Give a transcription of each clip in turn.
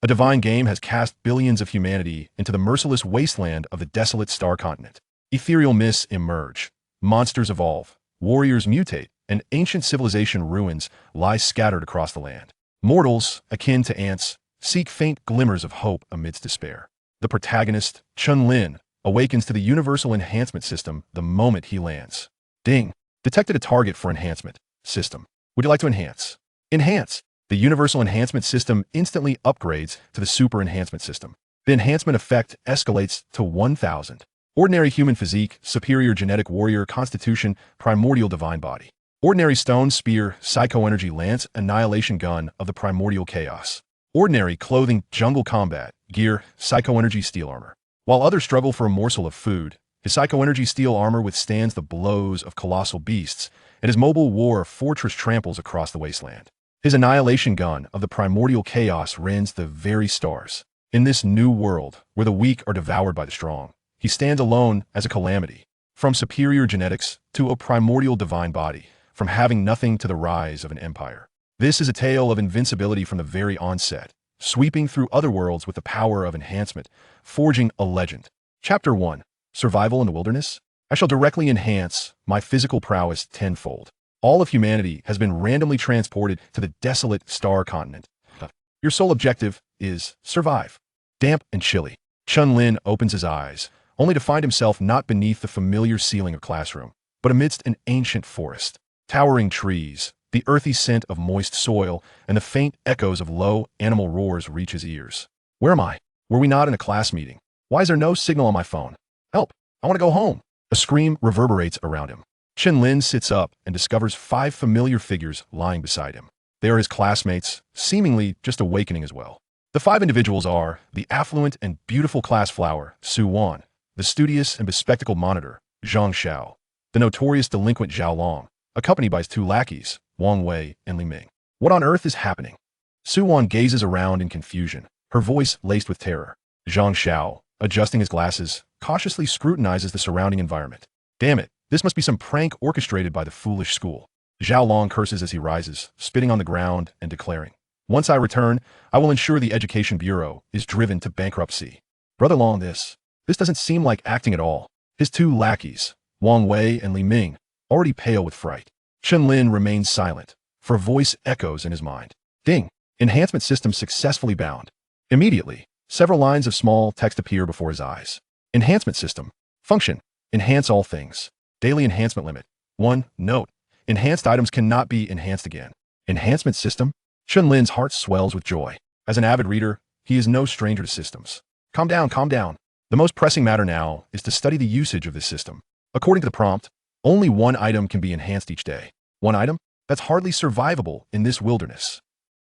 A divine game has cast billions of humanity into the merciless wasteland of the desolate star continent. Ethereal myths emerge, monsters evolve, warriors mutate, and ancient civilization ruins lie scattered across the land. Mortals, akin to ants, seek faint glimmers of hope amidst despair. The protagonist, Chen Lin, awakens to the universal enhancement system the moment he lands. Ding! Detected a target for enhancement system. Would you like to enhance? Enhance! The universal enhancement system instantly upgrades to the super enhancement system. The enhancement effect escalates to 1000. Ordinary human physique, superior genetic warrior constitution, primordial divine body. Ordinary stone spear, psycho-energy lance, annihilation gun of the primordial chaos. Ordinary clothing, jungle combat, gear, psycho-energy steel armor. While others struggle for a morsel of food, his psycho-energy steel armor withstands the blows of colossal beasts, and his mobile war fortress tramples across the wasteland. His annihilation gun of the primordial chaos rends the very stars. In this new world, where the weak are devoured by the strong, he stands alone as a calamity. From superior genetics to a primordial divine body, from having nothing to the rise of an empire. This is a tale of invincibility from the very onset, sweeping through other worlds with the power of enhancement, forging a legend. Chapter 1. Survival in the Wilderness? I shall directly enhance my physical prowess tenfold. All of humanity has been randomly transported to the desolate star continent. Your sole objective is survive. Damp and chilly, Chen Lin opens his eyes, only to find himself not beneath the familiar ceiling of classroom, but amidst an ancient forest. Towering trees, the earthy scent of moist soil, and the faint echoes of low animal roars reach his ears. Where am I? Were we not in a class meeting? Why is there no signal on my phone? Help! I want to go home! A scream reverberates around him. Chen Lin sits up and discovers 5 familiar figures lying beside him. They are his classmates, seemingly just awakening as well. The 5 individuals are the affluent and beautiful class flower, Su Wan, the studious and bespectacled monitor, Zhang Xiao, the notorious delinquent Zhao Long, accompanied by his 2 lackeys, Wang Wei and Li Ming. What on earth is happening? Su Wan gazes around in confusion, her voice laced with terror. Zhang Xiao, adjusting his glasses, cautiously scrutinizes the surrounding environment. Damn it, this must be some prank orchestrated by the foolish school. Zhao Long curses as he rises, spitting on the ground and declaring, "Once I return, I will ensure the Education Bureau is driven to bankruptcy." Brother Long, this doesn't seem like acting at all. His 2 lackeys, Wang Wei and Li Ming, already pale with fright. Chen Lin remains silent, for a voice echoes in his mind. Ding! Enhancement system successfully bound. Immediately, several lines of small text appear before his eyes. Enhancement system. Function. Enhance all things. Daily enhancement limit. 1. Note. Enhanced items cannot be enhanced again. Enhancement system? Chen Lin's heart swells with joy. As an avid reader, he is no stranger to systems. Calm down, calm down. The most pressing matter now is to study the usage of this system. According to the prompt, only 1 item can be enhanced each day. 1 item? That's hardly survivable in this wilderness.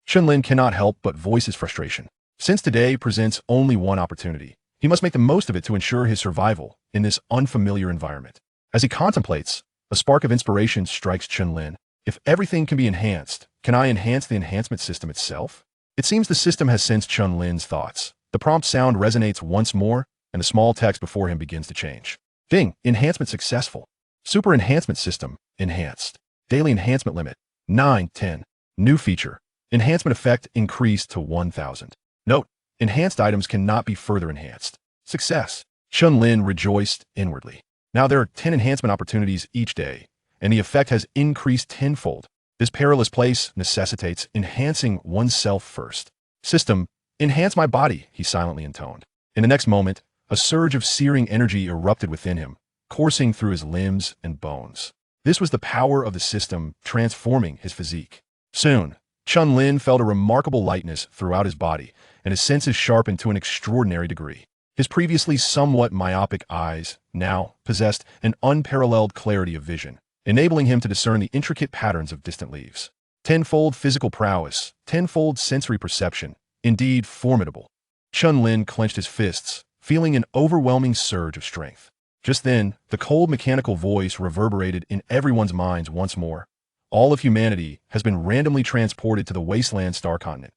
Chen Lin cannot help but voice his frustration. Since today presents only 1 opportunity, he must make the most of it to ensure his survival in this unfamiliar environment. As he contemplates, a spark of inspiration strikes Chen Lin. If everything can be enhanced, can I enhance the enhancement system itself? It seems the system has sensed Chen Lin's thoughts. The prompt sound resonates once more, and the small text before him begins to change. Ding! Enhancement successful. Super Enhancement System. Enhanced. Daily enhancement limit. 910. New feature. Enhancement effect increased to 1000. Note. Enhanced items cannot be further enhanced. Success. Chen Lin rejoiced inwardly. Now there are 10 enhancement opportunities each day, and the effect has increased tenfold. This perilous place necessitates enhancing oneself first. System. Enhance my body, he silently intoned. In the next moment, a surge of searing energy erupted within him, coursing through his limbs and bones. This was the power of the system transforming his physique. Soon, Chen Lin felt a remarkable lightness throughout his body, and his senses sharpened to an extraordinary degree. His previously somewhat myopic eyes now possessed an unparalleled clarity of vision, enabling him to discern the intricate patterns of distant leaves. Tenfold physical prowess, tenfold sensory perception, indeed formidable. Chen Lin clenched his fists, feeling an overwhelming surge of strength. Just then, the cold mechanical voice reverberated in everyone's minds once more. All of humanity has been randomly transported to the wasteland star continent.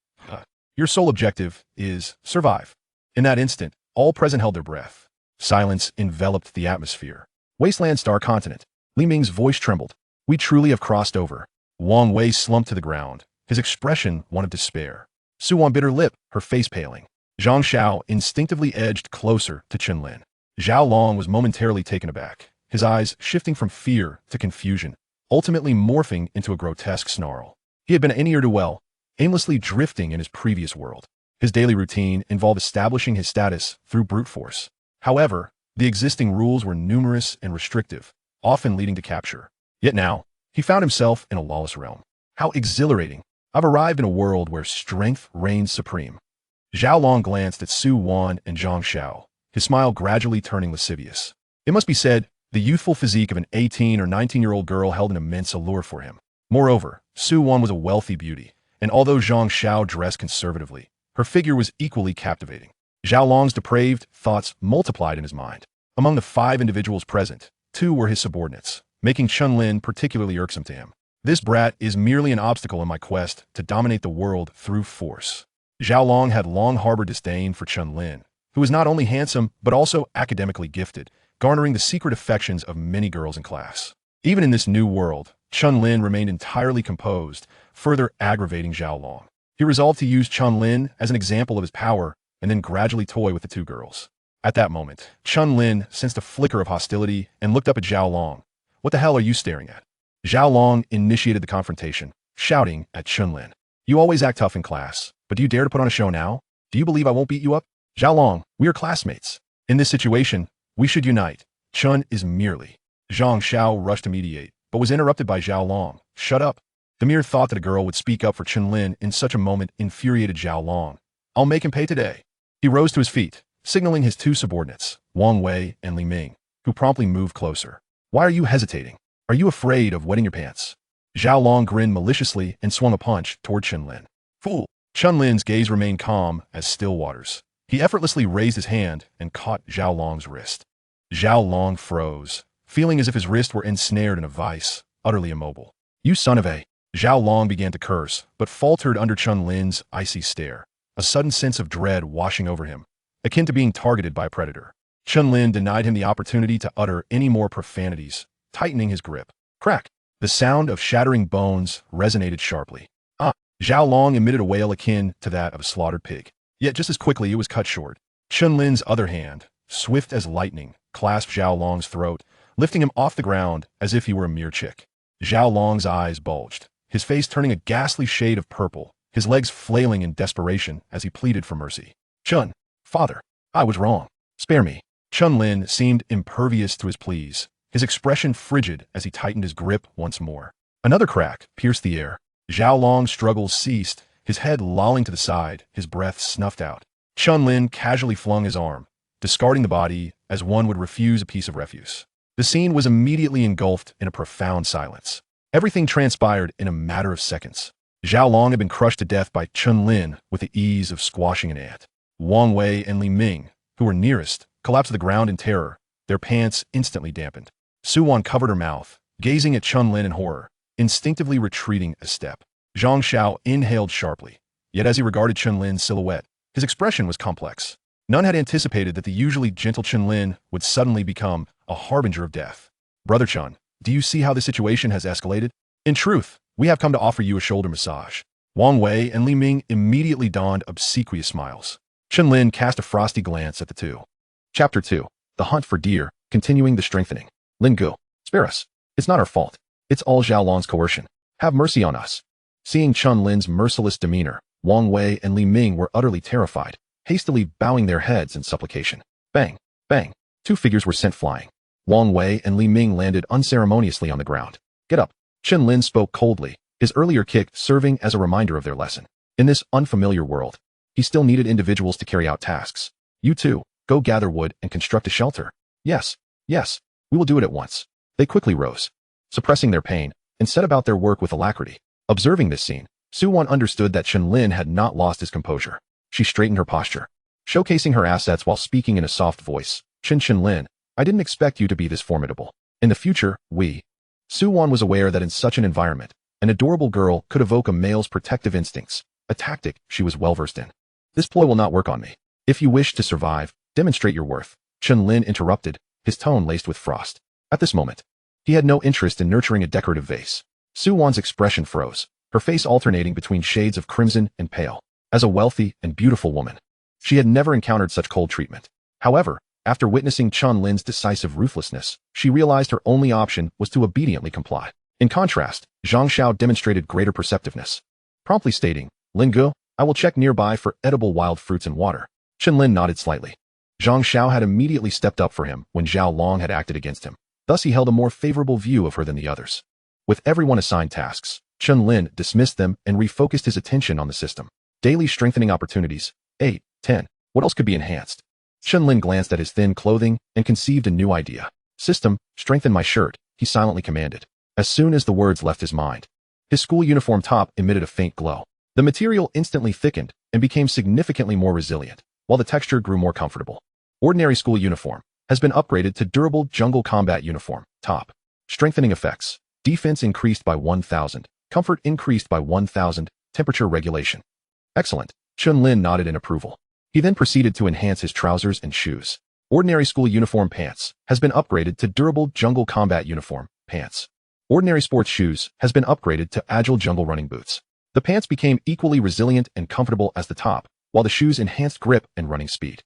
Your sole objective is survive. In that instant, all present held their breath. Silence enveloped the atmosphere. Wasteland star continent. Li Ming's voice trembled. We truly have crossed over. Wang Wei slumped to the ground, his expression one of despair. Suwon bit her lip, her face paling. Zhang Xiao instinctively edged closer to Chen Lin. Zhao Long was momentarily taken aback, his eyes shifting from fear to confusion, ultimately morphing into a grotesque snarl. He had been a ne'er-do-well, aimlessly drifting in his previous world. His daily routine involved establishing his status through brute force. However, the existing rules were numerous and restrictive, often leading to capture. Yet now, he found himself in a lawless realm. How exhilarating! I've arrived in a world where strength reigns supreme. Zhao Long glanced at Su Wan and Zhang Xiao, his smile gradually turning lascivious. It must be said, the youthful physique of an 18 or 19-year-old girl held an immense allure for him. Moreover, Su Wan was a wealthy beauty, and although Zhang Xiao dressed conservatively, her figure was equally captivating. Zhao Long's depraved thoughts multiplied in his mind. Among the 5 individuals present, 2 were his subordinates, making Chen Lin particularly irksome to him. This brat is merely an obstacle in my quest to dominate the world through force. Zhao Long had long harbored disdain for Chen Lin, who was not only handsome but also academically gifted, garnering the secret affections of many girls in class. Even in this new world, Chen Lin remained entirely composed, further aggravating Zhao Long. He resolved to use Chen Lin as an example of his power and then gradually toy with the 2 girls. At that moment, Chen Lin sensed a flicker of hostility and looked up at Zhao Long. What the hell are you staring at? Zhao Long initiated the confrontation, shouting at Chen Lin. You always act tough in class, but do you dare to put on a show now? Do you believe I won't beat you up? Zhao Long, we are classmates. In this situation, we should unite. Chen is merely. Zhang Xiao rushed to mediate, but was interrupted by Zhao Long. Shut up. The mere thought that a girl would speak up for Chen Lin in such a moment infuriated Zhao Long. I'll make him pay today. He rose to his feet, signaling his 2 subordinates, Wang Wei and Li Ming, who promptly moved closer. Why are you hesitating? Are you afraid of wetting your pants? Zhao Long grinned maliciously and swung a punch toward Chen Lin. Fool! Chen Lin's gaze remained calm as still waters. He effortlessly raised his hand and caught Zhao Long's wrist. Zhao Long froze, feeling as if his wrist were ensnared in a vice, utterly immobile. You son of a... Zhao Long began to curse, but faltered under Chen Lin's icy stare, a sudden sense of dread washing over him, akin to being targeted by a predator. Chen Lin denied him the opportunity to utter any more profanities, tightening his grip. Crack! The sound of shattering bones resonated sharply. Zhao Long emitted a wail akin to that of a slaughtered pig. Yet just as quickly it was cut short. Chen Lin's other hand, swift as lightning, clasped Zhao Long's throat, lifting him off the ground as if he were a mere chick. Zhao Long's eyes bulged, his face turning a ghastly shade of purple, his legs flailing in desperation as he pleaded for mercy. Chen, father, I was wrong. Spare me. Chen Lin seemed impervious to his pleas, his expression frigid as he tightened his grip once more. Another crack pierced the air. Zhao Long's struggles ceased, his head lolling to the side, his breath snuffed out. Chen Lin casually flung his arm, discarding the body as one would refuse a piece of refuse. The scene was immediately engulfed in a profound silence. Everything transpired in a matter of seconds. Zhao Long had been crushed to death by Chen Lin with the ease of squashing an ant. Wang Wei and Li Ming, who were nearest, collapsed to the ground in terror, their pants instantly dampened. Su Wan covered her mouth, gazing at Chen Lin in horror, instinctively retreating a step. Zhang Xiao inhaled sharply, yet as he regarded Chen Lin's silhouette, his expression was complex. None had anticipated that the usually gentle Chen Lin would suddenly become a harbinger of death. Brother Chen, do you see how the situation has escalated? In truth, we have come to offer you a shoulder massage. Wang Wei and Li Ming immediately donned obsequious smiles. Chen Lin cast a frosty glance at the 2. Chapter 2. The Hunt for Deer, continuing the strengthening. Lin Gu, spare us. It's not our fault. It's all Zhao Long's coercion. Have mercy on us. Seeing Chen Lin's merciless demeanor, Wang Wei and Li Ming were utterly terrified, hastily bowing their heads in supplication. Bang, bang. 2 figures were sent flying. Wang Wei and Li Ming landed unceremoniously on the ground. Get up. Chen Lin spoke coldly, his earlier kick serving as a reminder of their lesson. In this unfamiliar world, he still needed individuals to carry out tasks. You 2, go gather wood and construct a shelter. Yes, yes, we will do it at once. They quickly rose, suppressing their pain, and set about their work with alacrity. Observing this scene, Su Wan understood that Chen Lin had not lost his composure. She straightened her posture, showcasing her assets while speaking in a soft voice. Chen Lin, I didn't expect you to be this formidable. In the future, Su Wan was aware that in such an environment, an adorable girl could evoke a male's protective instincts, a tactic she was well versed in. This ploy will not work on me. If you wish to survive, demonstrate your worth. Chen Lin interrupted, his tone laced with frost. At this moment, he had no interest in nurturing a decorative vase. Su Wan's expression froze, her face alternating between shades of crimson and pale. as a wealthy and beautiful woman. She had never encountered such cold treatment. However, after witnessing Chen Lin's decisive ruthlessness, she realized her only option was to obediently comply. In contrast, Zhang Xiao demonstrated greater perceptiveness, promptly stating, "Lin Gu, I will check nearby for edible wild fruits and water." Chen Lin nodded slightly. Zhang Xiao had immediately stepped up for him when Zhao Long had acted against him. Thus he held a more favorable view of her than the others. With everyone assigned tasks, Chen Lin dismissed them and refocused his attention on the system. Daily strengthening opportunities. 8, 10. What else could be enhanced? Chen Lin glanced at his thin clothing and conceived a new idea. System, strengthen my shirt, he silently commanded. As soon as the words left his mind, his school uniform top emitted a faint glow. The material instantly thickened and became significantly more resilient, while the texture grew more comfortable. Ordinary school uniform has been upgraded to durable jungle combat uniform, top. Strengthening effects. Defense increased by 1,000. Comfort increased by 1,000. Temperature regulation. Excellent. Chen Lin nodded in approval. He then proceeded to enhance his trousers and shoes. Ordinary school uniform pants has been upgraded to durable jungle combat uniform, pants. Ordinary sports shoes has been upgraded to agile jungle running boots. The pants became equally resilient and comfortable as the top, while the shoes enhanced grip and running speed.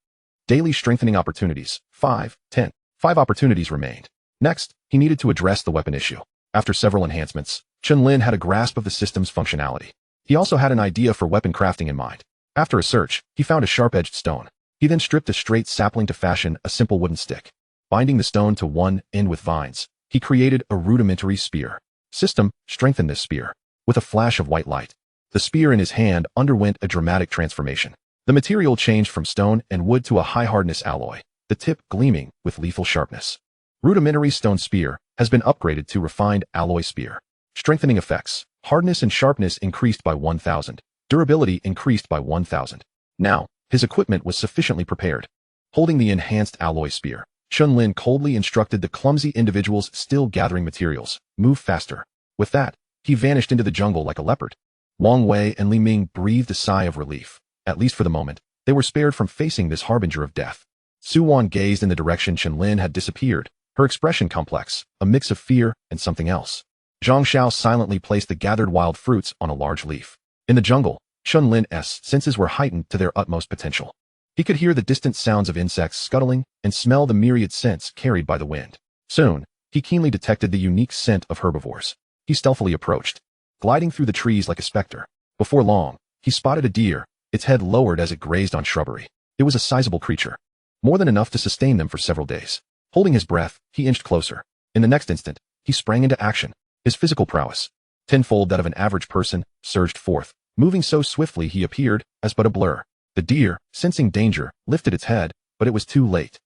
Daily strengthening opportunities. 5, 10. 5 opportunities remained. Next, he needed to address the weapon issue. After several enhancements, Chen Lin had a grasp of the system's functionality. He also had an idea for weapon crafting in mind. After a search, he found a sharp-edged stone. He then stripped a straight sapling to fashion a simple wooden stick. Binding the stone to one end with vines, he created a rudimentary spear. System, strengthen this spear. With a flash of white light, the spear in his hand underwent a dramatic transformation. The material changed from stone and wood to a high-hardness alloy, the tip gleaming with lethal sharpness. Rudimentary stone spear has been upgraded to refined alloy spear. Strengthening effects. Hardness and sharpness increased by 1,000. Durability increased by 1,000. Now, his equipment was sufficiently prepared. Holding the enhanced alloy spear, Chen Lin coldly instructed the clumsy individuals still gathering materials, move faster. With that, he vanished into the jungle like a leopard. Wang Wei and Li Ming breathed a sigh of relief. At least for the moment, they were spared from facing this harbinger of death. Su Wan gazed in the direction Chen Lin had disappeared, her expression complex, a mix of fear and something else. Zhang Xiao silently placed the gathered wild fruits on a large leaf. In the jungle, Chen Lin's senses were heightened to their utmost potential. He could hear the distant sounds of insects scuttling and smell the myriad scents carried by the wind. Soon, he keenly detected the unique scent of herbivores. He stealthily approached, gliding through the trees like a specter. Before long, he spotted a deer, its head lowered as it grazed on shrubbery. It was a sizable creature, more than enough to sustain them for several days. Holding his breath, he inched closer. In the next instant, he sprang into action. His physical prowess, tenfold that of an average person, surged forth. Moving so swiftly he appeared as but a blur. The deer, sensing danger, lifted its head, but it was too late.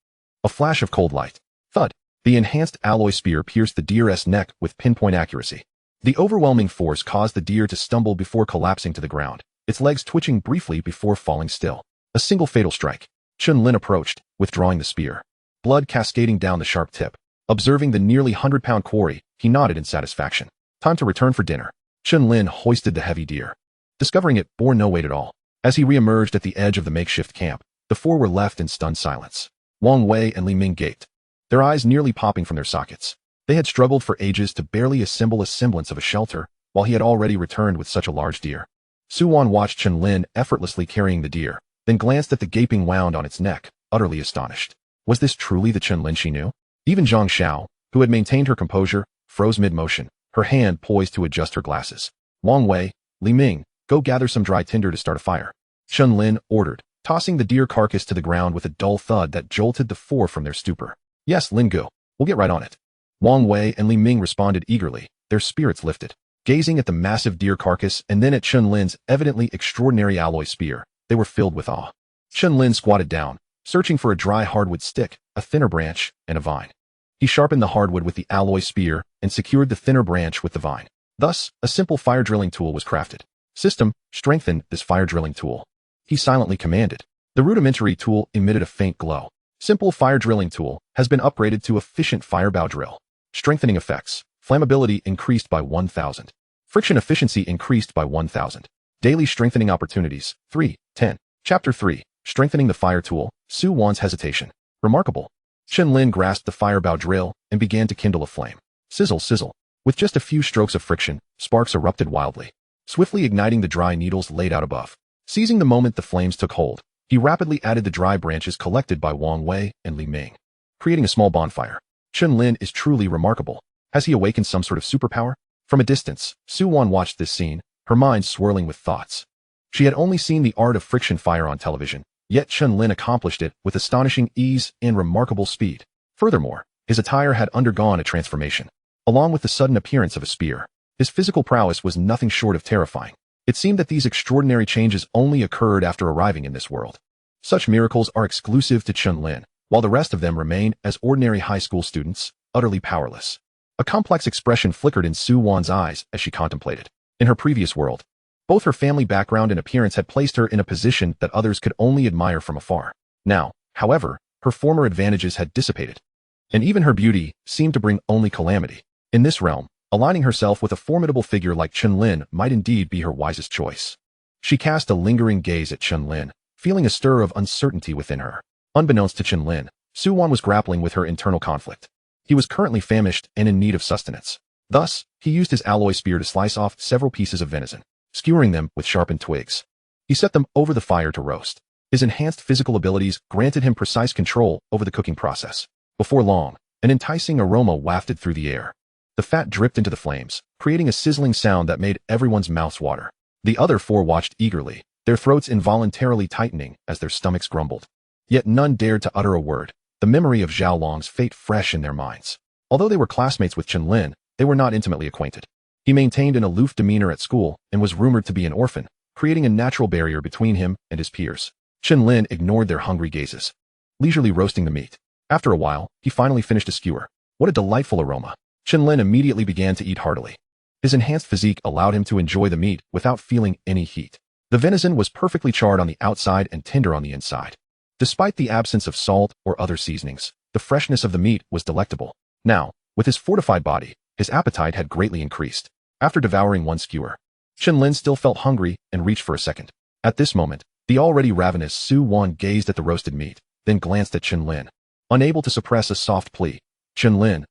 A flash of cold light. Thud. The enhanced alloy spear pierced the deer's neck with pinpoint accuracy. The overwhelming force caused the deer to stumble before collapsing to the ground, its legs twitching briefly before falling still. A single fatal strike. Chen Lin approached, withdrawing the spear. Blood cascading down the sharp tip. Observing the nearly 100-pound quarry, he nodded in satisfaction. Time to return for dinner. Chen Lin hoisted the heavy deer. Discovering it bore no weight at all. As he re-emerged at the edge of the makeshift camp, the four were left in stunned silence. Wang Wei and Li Ming gaped, their eyes nearly popping from their sockets. They had struggled for ages to barely assemble a semblance of a shelter, while he had already returned with such a large deer. Su Wan watched Chen Lin effortlessly carrying the deer, then glanced at the gaping wound on its neck, utterly astonished. Was this truly the Chen Lin she knew? Even Zhang Xiao, who had maintained her composure, froze mid-motion, her hand poised to adjust her glasses. Wang Wei, Li Ming, go gather some dry tinder to start a fire. Chen Lin ordered, tossing the deer carcass to the ground with a dull thud that jolted the four from their stupor. Yes, Lin Gu, we'll get right on it. Wang Wei and Li Ming responded eagerly, their spirits lifted. Gazing at the massive deer carcass and then at Chen Lin's evidently extraordinary alloy spear, they were filled with awe. Chen Lin squatted down, searching for a dry hardwood stick, a thinner branch, and a vine. He sharpened the hardwood with the alloy spear and secured the thinner branch with the vine. Thus, a simple fire drilling tool was crafted. System, strengthen this fire drilling tool. He silently commanded. The rudimentary tool emitted a faint glow. Simple fire drilling tool has been upgraded to efficient firebow drill. Strengthening effects. Flammability increased by 1,000. Friction efficiency increased by 1,000. Daily strengthening opportunities. 3, 10. Chapter 3. Strengthening the fire tool. Su Wan's hesitation. Remarkable. Chen Lin grasped the firebow drill and began to kindle a flame. Sizzle, sizzle. With just a few strokes of friction, sparks erupted wildly, swiftly igniting the dry needles laid out above. Seizing the moment the flames took hold, he rapidly added the dry branches collected by Wang Wei and Li Ming, creating a small bonfire. Chen Lin is truly remarkable. Has he awakened some sort of superpower? From a distance, Su Wan watched this scene, her mind swirling with thoughts. She had only seen the art of friction fire on television, yet Chen Lin accomplished it with astonishing ease and remarkable speed. Furthermore, his attire had undergone a transformation. Along with the sudden appearance of a spear, his physical prowess was nothing short of terrifying. It seemed that these extraordinary changes only occurred after arriving in this world. Such miracles are exclusive to Chen Lin, while the rest of them remain as ordinary high school students, utterly powerless. A complex expression flickered in Su Wan's eyes as she contemplated. In her previous world, both her family background and appearance had placed her in a position that others could only admire from afar. Now, however, her former advantages had dissipated, and even her beauty seemed to bring only calamity. In this realm, aligning herself with a formidable figure like Chen Lin might indeed be her wisest choice. She cast a lingering gaze at Chen Lin, feeling a stir of uncertainty within her. Unbeknownst to Chen Lin, Su Wan was grappling with her internal conflict. He was currently famished and in need of sustenance. Thus, he used his alloy spear to slice off several pieces of venison, skewering them with sharpened twigs. He set them over the fire to roast. His enhanced physical abilities granted him precise control over the cooking process. Before long, an enticing aroma wafted through the air. The fat dripped into the flames, creating a sizzling sound that made everyone's mouths water. The other four watched eagerly, their throats involuntarily tightening as their stomachs grumbled. Yet none dared to utter a word, the memory of Zhao Long's fate fresh in their minds. Although they were classmates with Chen Lin, they were not intimately acquainted. He maintained an aloof demeanor at school and was rumored to be an orphan, creating a natural barrier between him and his peers. Chen Lin ignored their hungry gazes, leisurely roasting the meat. After a while, he finally finished a skewer. What a delightful aroma. Chen Lin immediately began to eat heartily. His enhanced physique allowed him to enjoy the meat without feeling any heat. The venison was perfectly charred on the outside and tender on the inside. Despite the absence of salt or other seasonings, the freshness of the meat was delectable. Now, with his fortified body, his appetite had greatly increased. After devouring one skewer, Chen Lin still felt hungry and reached for a second. At this moment, the already ravenous Su Wan gazed at the roasted meat, then glanced at Chen Lin. Unable to suppress a soft plea, Chen Lin,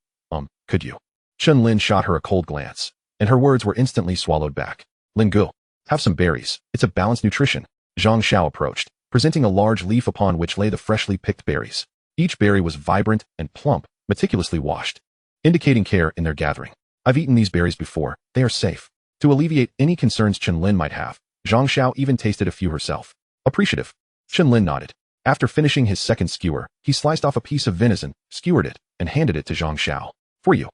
could you? Chen Lin shot her a cold glance, and her words were instantly swallowed back. Lin Gu, have some berries. It's a balanced nutrition. Zhang Xiao approached, presenting a large leaf upon which lay the freshly picked berries. Each berry was vibrant and plump, meticulously washed, indicating care in their gathering. I've eaten these berries before. They are safe. To alleviate any concerns Chen Lin might have, Zhang Xiao even tasted a few herself. Appreciative. Chen Lin nodded. After finishing his second skewer, he sliced off a piece of venison, skewered it, and handed it to Zhang Xiao. For you.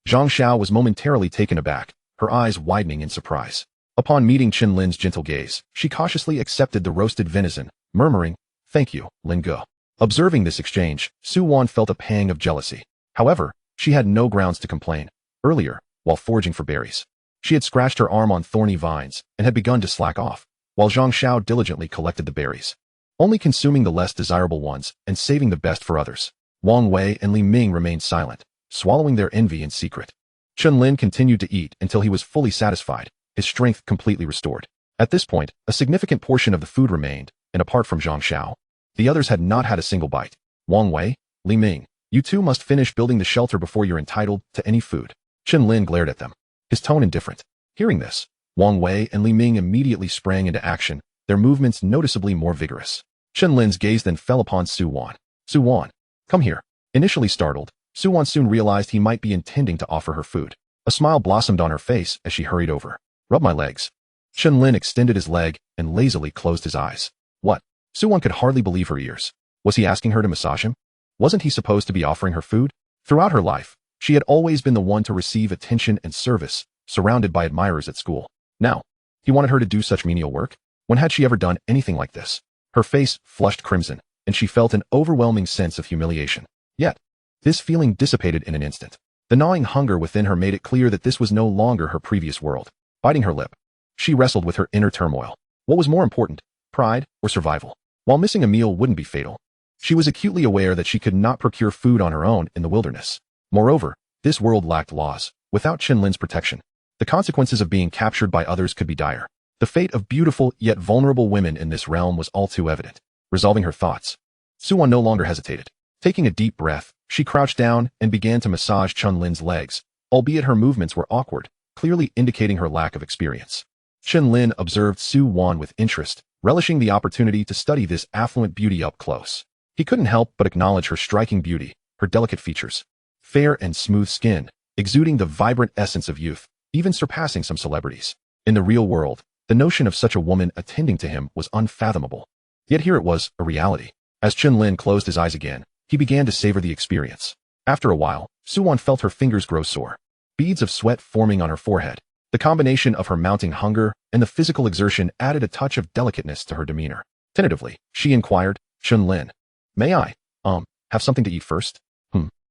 Zhang Xiao was momentarily taken aback, her eyes widening in surprise. Upon meeting Chen Lin's gentle gaze, she cautiously accepted the roasted venison, murmuring, "Thank you, Lin Gu." Observing this exchange, Su Wan felt a pang of jealousy. However, she had no grounds to complain. Earlier, while foraging for berries, she had scratched her arm on thorny vines and had begun to slack off, while Zhang Xiao diligently collected the berries, only consuming the less desirable ones and saving the best for others. Wang Wei and Li Ming remained silent, swallowing their envy in secret. Chen Lin continued to eat until he was fully satisfied, his strength completely restored. At this point, a significant portion of the food remained, and apart from Zhang Xiao, the others had not had a single bite. Wang Wei, Li Ming, you two must finish building the shelter before you're entitled to any food. Chen Lin glared at them, his tone indifferent. Hearing this, Wang Wei and Li Ming immediately sprang into action, their movements noticeably more vigorous. Chen Lin's gaze then fell upon Su Wan. Su Wan, come here. Initially startled, Su Wan soon realized he might be intending to offer her food. A smile blossomed on her face as she hurried over. Rub my legs. Chen Lin extended his leg and lazily closed his eyes. What? Su Wan could hardly believe her ears. Was he asking her to massage him? Wasn't he supposed to be offering her food? Throughout her life, she had always been the one to receive attention and service, surrounded by admirers at school. Now, he wanted her to do such menial work? When had she ever done anything like this? Her face flushed crimson, and she felt an overwhelming sense of humiliation. Yet, this feeling dissipated in an instant. The gnawing hunger within her made it clear that this was no longer her previous world. Biting her lip, she wrestled with her inner turmoil. What was more important, pride or survival? While missing a meal wouldn't be fatal, she was acutely aware that she could not procure food on her own in the wilderness. Moreover, this world lacked laws. Without Chen Lin's protection, the consequences of being captured by others could be dire. The fate of beautiful yet vulnerable women in this realm was all too evident. Resolving her thoughts, Su Wan no longer hesitated. Taking a deep breath, she crouched down and began to massage Chen Lin's legs, albeit her movements were awkward, clearly indicating her lack of experience. Chen Lin observed Su Wan with interest, relishing the opportunity to study this affluent beauty up close. He couldn't help but acknowledge her striking beauty, her delicate features, fair and smooth skin, exuding the vibrant essence of youth, even surpassing some celebrities. In the real world, the notion of such a woman attending to him was unfathomable. Yet here it was, a reality. As Chen Lin closed his eyes again, he began to savor the experience. After a while, Suwon felt her fingers grow sore, beads of sweat forming on her forehead. The combination of her mounting hunger and the physical exertion added a touch of delicateness to her demeanor. Tentatively, she inquired, Chen Lin, may I, have something to eat first?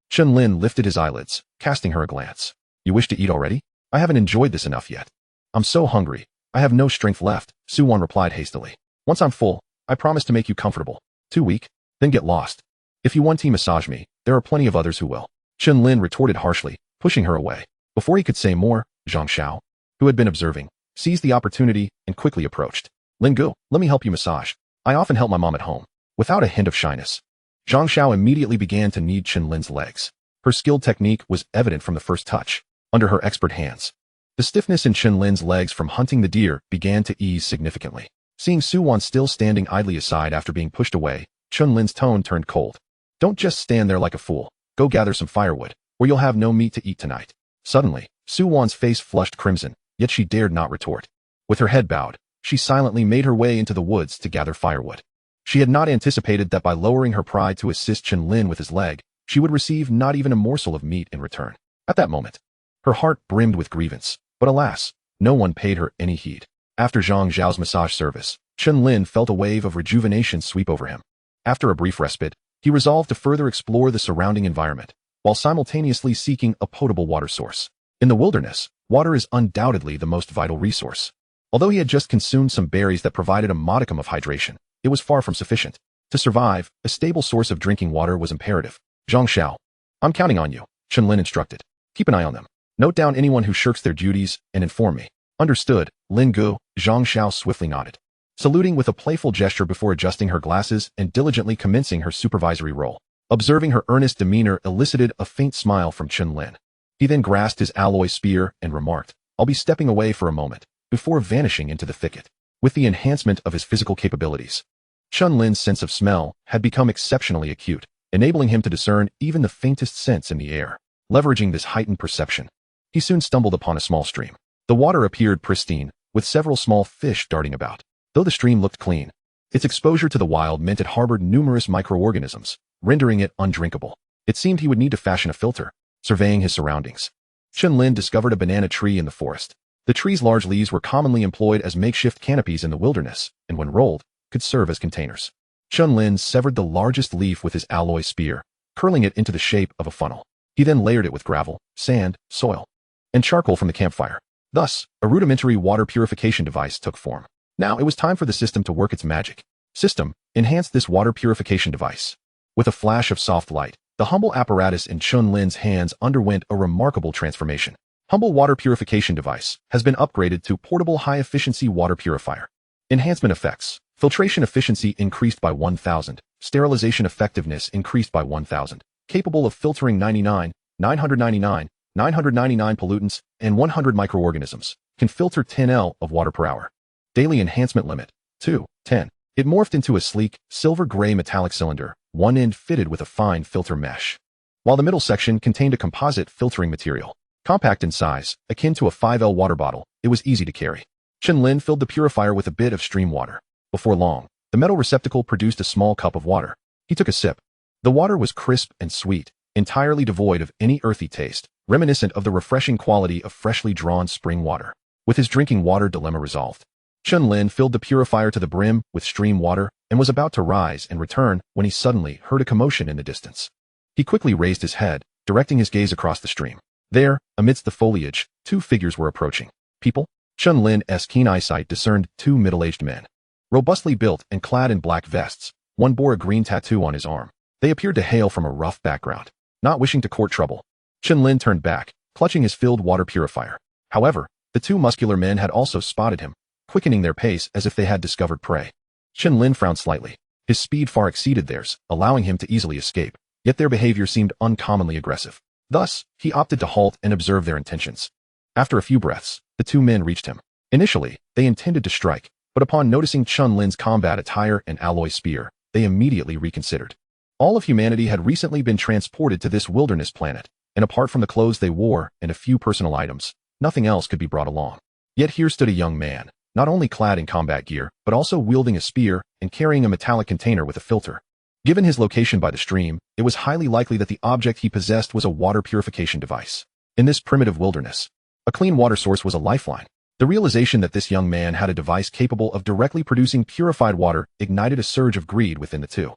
Chen Lin lifted his eyelids, casting her a glance. You wish to eat already? I haven't enjoyed this enough yet. I'm so hungry. I have no strength left, Suwon replied hastily. Once I'm full, I promise to make you comfortable. Too weak? Then get lost. If you want to massage me, there are plenty of others who will. Chen Lin retorted harshly, pushing her away. Before he could say more, Zhang Xiao, who had been observing, seized the opportunity and quickly approached. Lin Gu, let me help you massage. I often help my mom at home. Without a hint of shyness, Zhang Xiao immediately began to knead Chen Lin's legs. Her skilled technique was evident from the first touch. Under her expert hands, the stiffness in Chen Lin's legs from hunting the deer began to ease significantly. Seeing Suwon still standing idly aside after being pushed away, Chen Lin's tone turned cold. Don't just stand there like a fool. Go gather some firewood, or you'll have no meat to eat tonight. Suddenly, Suwon's face flushed crimson, yet she dared not retort. With her head bowed, she silently made her way into the woods to gather firewood. She had not anticipated that by lowering her pride to assist Chen Lin with his leg, she would receive not even a morsel of meat in return. At that moment, her heart brimmed with grievance, but alas, no one paid her any heed. After Zhang Xiao's massage service, Chen Lin felt a wave of rejuvenation sweep over him. After a brief respite, he resolved to further explore the surrounding environment, while simultaneously seeking a potable water source. In the wilderness, water is undoubtedly the most vital resource. Although he had just consumed some berries that provided a modicum of hydration, it was far from sufficient. To survive, a stable source of drinking water was imperative. Zhang Xiao, I'm counting on you, Chen Lin instructed. Keep an eye on them. Note down anyone who shirks their duties and inform me. Understood, Lin Gu, Zhang Xiao swiftly nodded, saluting with a playful gesture before adjusting her glasses and diligently commencing her supervisory role. Observing her earnest demeanor elicited a faint smile from Chen Lin. He then grasped his alloy spear and remarked, I'll be stepping away for a moment, before vanishing into the thicket. With the enhancement of his physical capabilities, Chen Lin's sense of smell had become exceptionally acute, enabling him to discern even the faintest scents in the air. Leveraging this heightened perception, he soon stumbled upon a small stream. The water appeared pristine, with several small fish darting about. Though the stream looked clean, its exposure to the wild meant it harbored numerous microorganisms, rendering it undrinkable. It seemed he would need to fashion a filter. Surveying his surroundings, Chen Lin discovered a banana tree in the forest. The tree's large leaves were commonly employed as makeshift canopies in the wilderness, and when rolled, could serve as containers. Chen Lin severed the largest leaf with his alloy spear, curling it into the shape of a funnel. He then layered it with gravel, sand, soil, and charcoal from the campfire. Thus, a rudimentary water purification device took form. Now it was time for the system to work its magic. System, enhance this water purification device. With a flash of soft light, the humble apparatus in Chen Lin's hands underwent a remarkable transformation. Humble water purification device has been upgraded to portable high-efficiency water purifier. Enhancement effects. Filtration efficiency increased by 1,000. Sterilization effectiveness increased by 1,000. Capable of filtering 999 pollutants and 100 microorganisms. Can filter 10 L of water per hour. Daily enhancement limit. 10. It morphed into a sleek, silver-gray metallic cylinder, one end fitted with a fine filter mesh, while the middle section contained a composite filtering material. Compact in size, akin to a 5L water bottle, it was easy to carry. Chen Lin filled the purifier with a bit of stream water. Before long, the metal receptacle produced a small cup of water. He took a sip. The water was crisp and sweet, entirely devoid of any earthy taste, reminiscent of the refreshing quality of freshly drawn spring water. With his drinking water dilemma resolved, Chen Lin filled the purifier to the brim with stream water and was about to rise and return when he suddenly heard a commotion in the distance. He quickly raised his head, directing his gaze across the stream. There, amidst the foliage, two figures were approaching. People? Chen Lin's keen eyesight discerned two middle-aged men. Robustly built and clad in black vests, one bore a green tattoo on his arm. They appeared to hail from a rough background. Not wishing to court trouble, Chen Lin turned back, clutching his filled water purifier. However, the two muscular men had also spotted him, quickening their pace as if they had discovered prey. Chen Lin frowned slightly. His speed far exceeded theirs, allowing him to easily escape, yet their behavior seemed uncommonly aggressive. Thus, he opted to halt and observe their intentions. After a few breaths, the two men reached him. Initially, they intended to strike, But upon noticing Chen Lin's combat attire and alloy spear, they immediately reconsidered. All of humanity had recently been transported to this wilderness planet, and apart from the clothes they wore and a few personal items, nothing else could be brought along. Yet here stood a young man, not only clad in combat gear, but also wielding a spear and carrying a metallic container with a filter. Given his location by the stream, it was highly likely that the object he possessed was a water purification device. In this primitive wilderness, a clean water source was a lifeline. The realization that this young man had a device capable of directly producing purified water ignited a surge of greed within the two.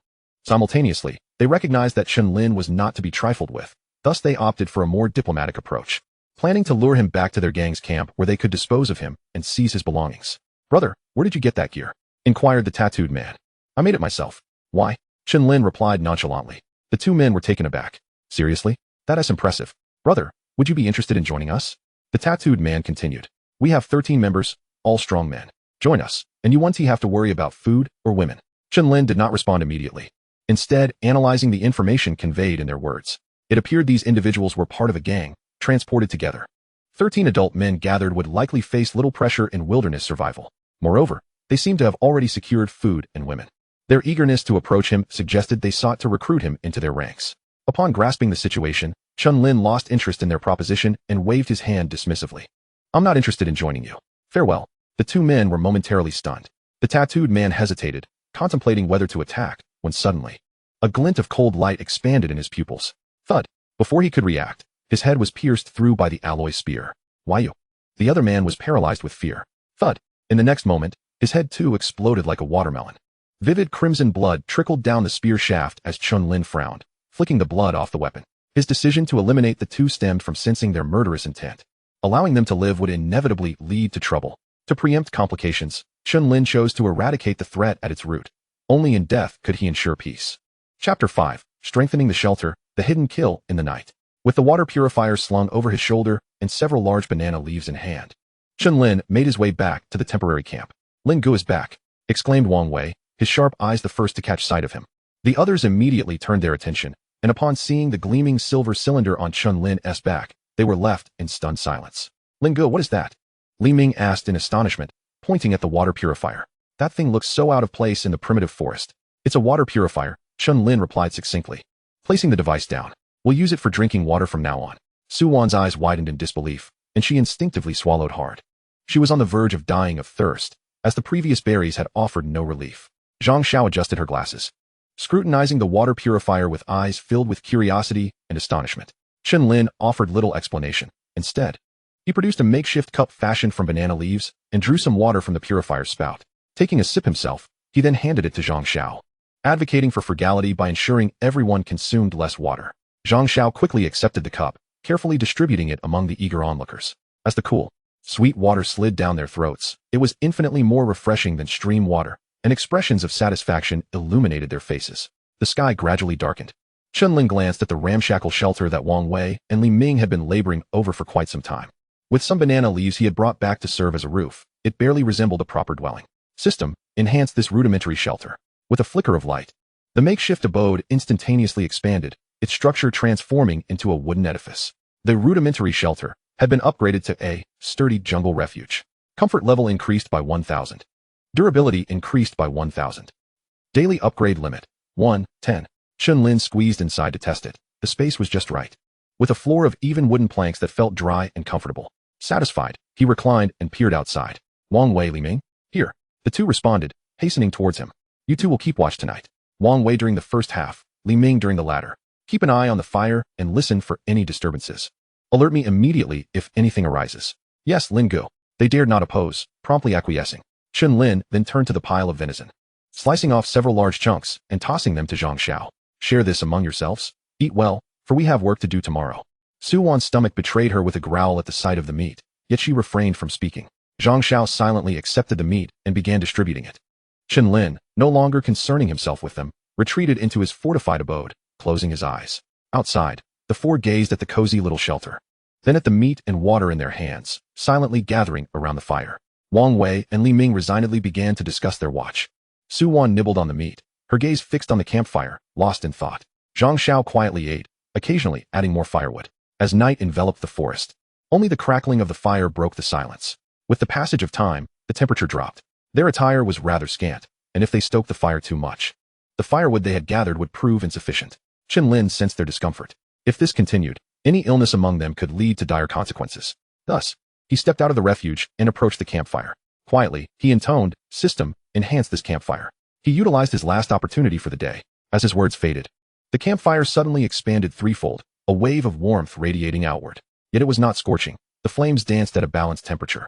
Simultaneously, they recognized that Chen Lin was not to be trifled with, thus they opted for a more diplomatic approach, planning to lure him back to their gang's camp where they could dispose of him and seize his belongings. "Brother, where did you get that gear?" inquired the tattooed man. "I made it myself." "Why?" Chen Lin replied nonchalantly. The two men were taken aback. "Seriously? That is impressive. Brother, would you be interested in joining us?" The tattooed man continued. "We have 13 members, all strong men. Join us, and you won't have to worry about food or women." Chen Lin did not respond immediately. Instead, analyzing the information conveyed in their words, it appeared these individuals were part of a gang, transported together. 13 adult men gathered would likely face little pressure in wilderness survival. Moreover, they seemed to have already secured food and women. Their eagerness to approach him suggested they sought to recruit him into their ranks. Upon grasping the situation, Chen Lin lost interest in their proposition and waved his hand dismissively. "I'm not interested in joining you. Farewell." The two men were momentarily stunned. The tattooed man hesitated, contemplating whether to attack, when suddenly, a glint of cold light expanded in his pupils. Thud! Before he could react, his head was pierced through by the alloy spear. "Why you?" The other man was paralyzed with fear. Thud! In the next moment, his head too exploded like a watermelon. Vivid crimson blood trickled down the spear shaft as Chen Lin frowned, flicking the blood off the weapon. His decision to eliminate the two stemmed from sensing their murderous intent. Allowing them to live would inevitably lead to trouble. To preempt complications, Chen Lin chose to eradicate the threat at its root. Only in death could he ensure peace. Chapter 5. Strengthening the Shelter, the Hidden Kill in the Night. With the water purifier slung over his shoulder and several large banana leaves in hand, Chen Lin made his way back to the temporary camp. "Ling Gu is back," exclaimed Wang Wei, his sharp eyes the first to catch sight of him. The others immediately turned their attention, and upon seeing the gleaming silver cylinder on Chen Lin's back, they were left in stunned silence. "Ling Gu, what is that?" Li Ming asked in astonishment, pointing at the water purifier. "That thing looks so out of place in the primitive forest." "It's a water purifier," Chen Lin replied succinctly, placing the device down. "We'll use it for drinking water from now on." Su Wan's eyes widened in disbelief, and she instinctively swallowed hard. She was on the verge of dying of thirst, as the previous berries had offered no relief. Zhang Xiao adjusted her glasses, scrutinizing the water purifier with eyes filled with curiosity and astonishment. Chen Lin offered little explanation. Instead, he produced a makeshift cup fashioned from banana leaves and drew some water from the purifier's spout. Taking a sip himself, he then handed it to Zhang Xiao, advocating for frugality by ensuring everyone consumed less water. Zhang Xiao quickly accepted the cup, carefully distributing it among the eager onlookers. As the cool, sweet water slid down their throats, it was infinitely more refreshing than stream water, and expressions of satisfaction illuminated their faces. The sky gradually darkened. Chen Lin glanced at the ramshackle shelter that Wang Wei and Li Ming had been laboring over for quite some time. With some banana leaves he had brought back to serve as a roof, it barely resembled a proper dwelling. System enhanced this rudimentary shelter. With a flicker of light, the makeshift abode instantaneously expanded, its structure transforming into a wooden edifice. The rudimentary shelter had been upgraded to a sturdy jungle refuge. Comfort level increased by 1,000. Durability increased by 1,000. Daily upgrade limit, 110. Chen Lin squeezed inside to test it. The space was just right, with a floor of even wooden planks that felt dry and comfortable. Satisfied, he reclined and peered outside. "Wang Wei, Li Ming, here." The two responded, hastening towards him. "You two will keep watch tonight. Wang Wei during the first half, Li Ming during the latter. Keep an eye on the fire and listen for any disturbances. Alert me immediately if anything arises." "Yes, Ling Gu." They dared not oppose, promptly acquiescing. Chen Lin then turned to the pile of venison, slicing off several large chunks and tossing them to Zhang Xiao. "Share this among yourselves. Eat well, for we have work to do tomorrow." Su Wan's stomach betrayed her with a growl at the sight of the meat, yet she refrained from speaking. Zhang Xiao silently accepted the meat and began distributing it. Chen Lin, no longer concerning himself with them, retreated into his fortified abode, closing his eyes. Outside, the four gazed at the cozy little shelter, then at the meat and water in their hands, silently gathering around the fire. Wang Wei and Li Ming resignedly began to discuss their watch. Su Wan nibbled on the meat, her gaze fixed on the campfire, lost in thought. Zhang Xiao quietly ate, occasionally adding more firewood. As night enveloped the forest, only the crackling of the fire broke the silence. With the passage of time, the temperature dropped. Their attire was rather scant, and if they stoked the fire too much, the firewood they had gathered would prove insufficient. Chen Lin sensed their discomfort. If this continued, any illness among them could lead to dire consequences. Thus, he stepped out of the refuge and approached the campfire. Quietly, he intoned, "System, enhance this campfire." He utilized his last opportunity for the day. As his words faded, the campfire suddenly expanded threefold, a wave of warmth radiating outward. Yet it was not scorching. The flames danced at a balanced temperature,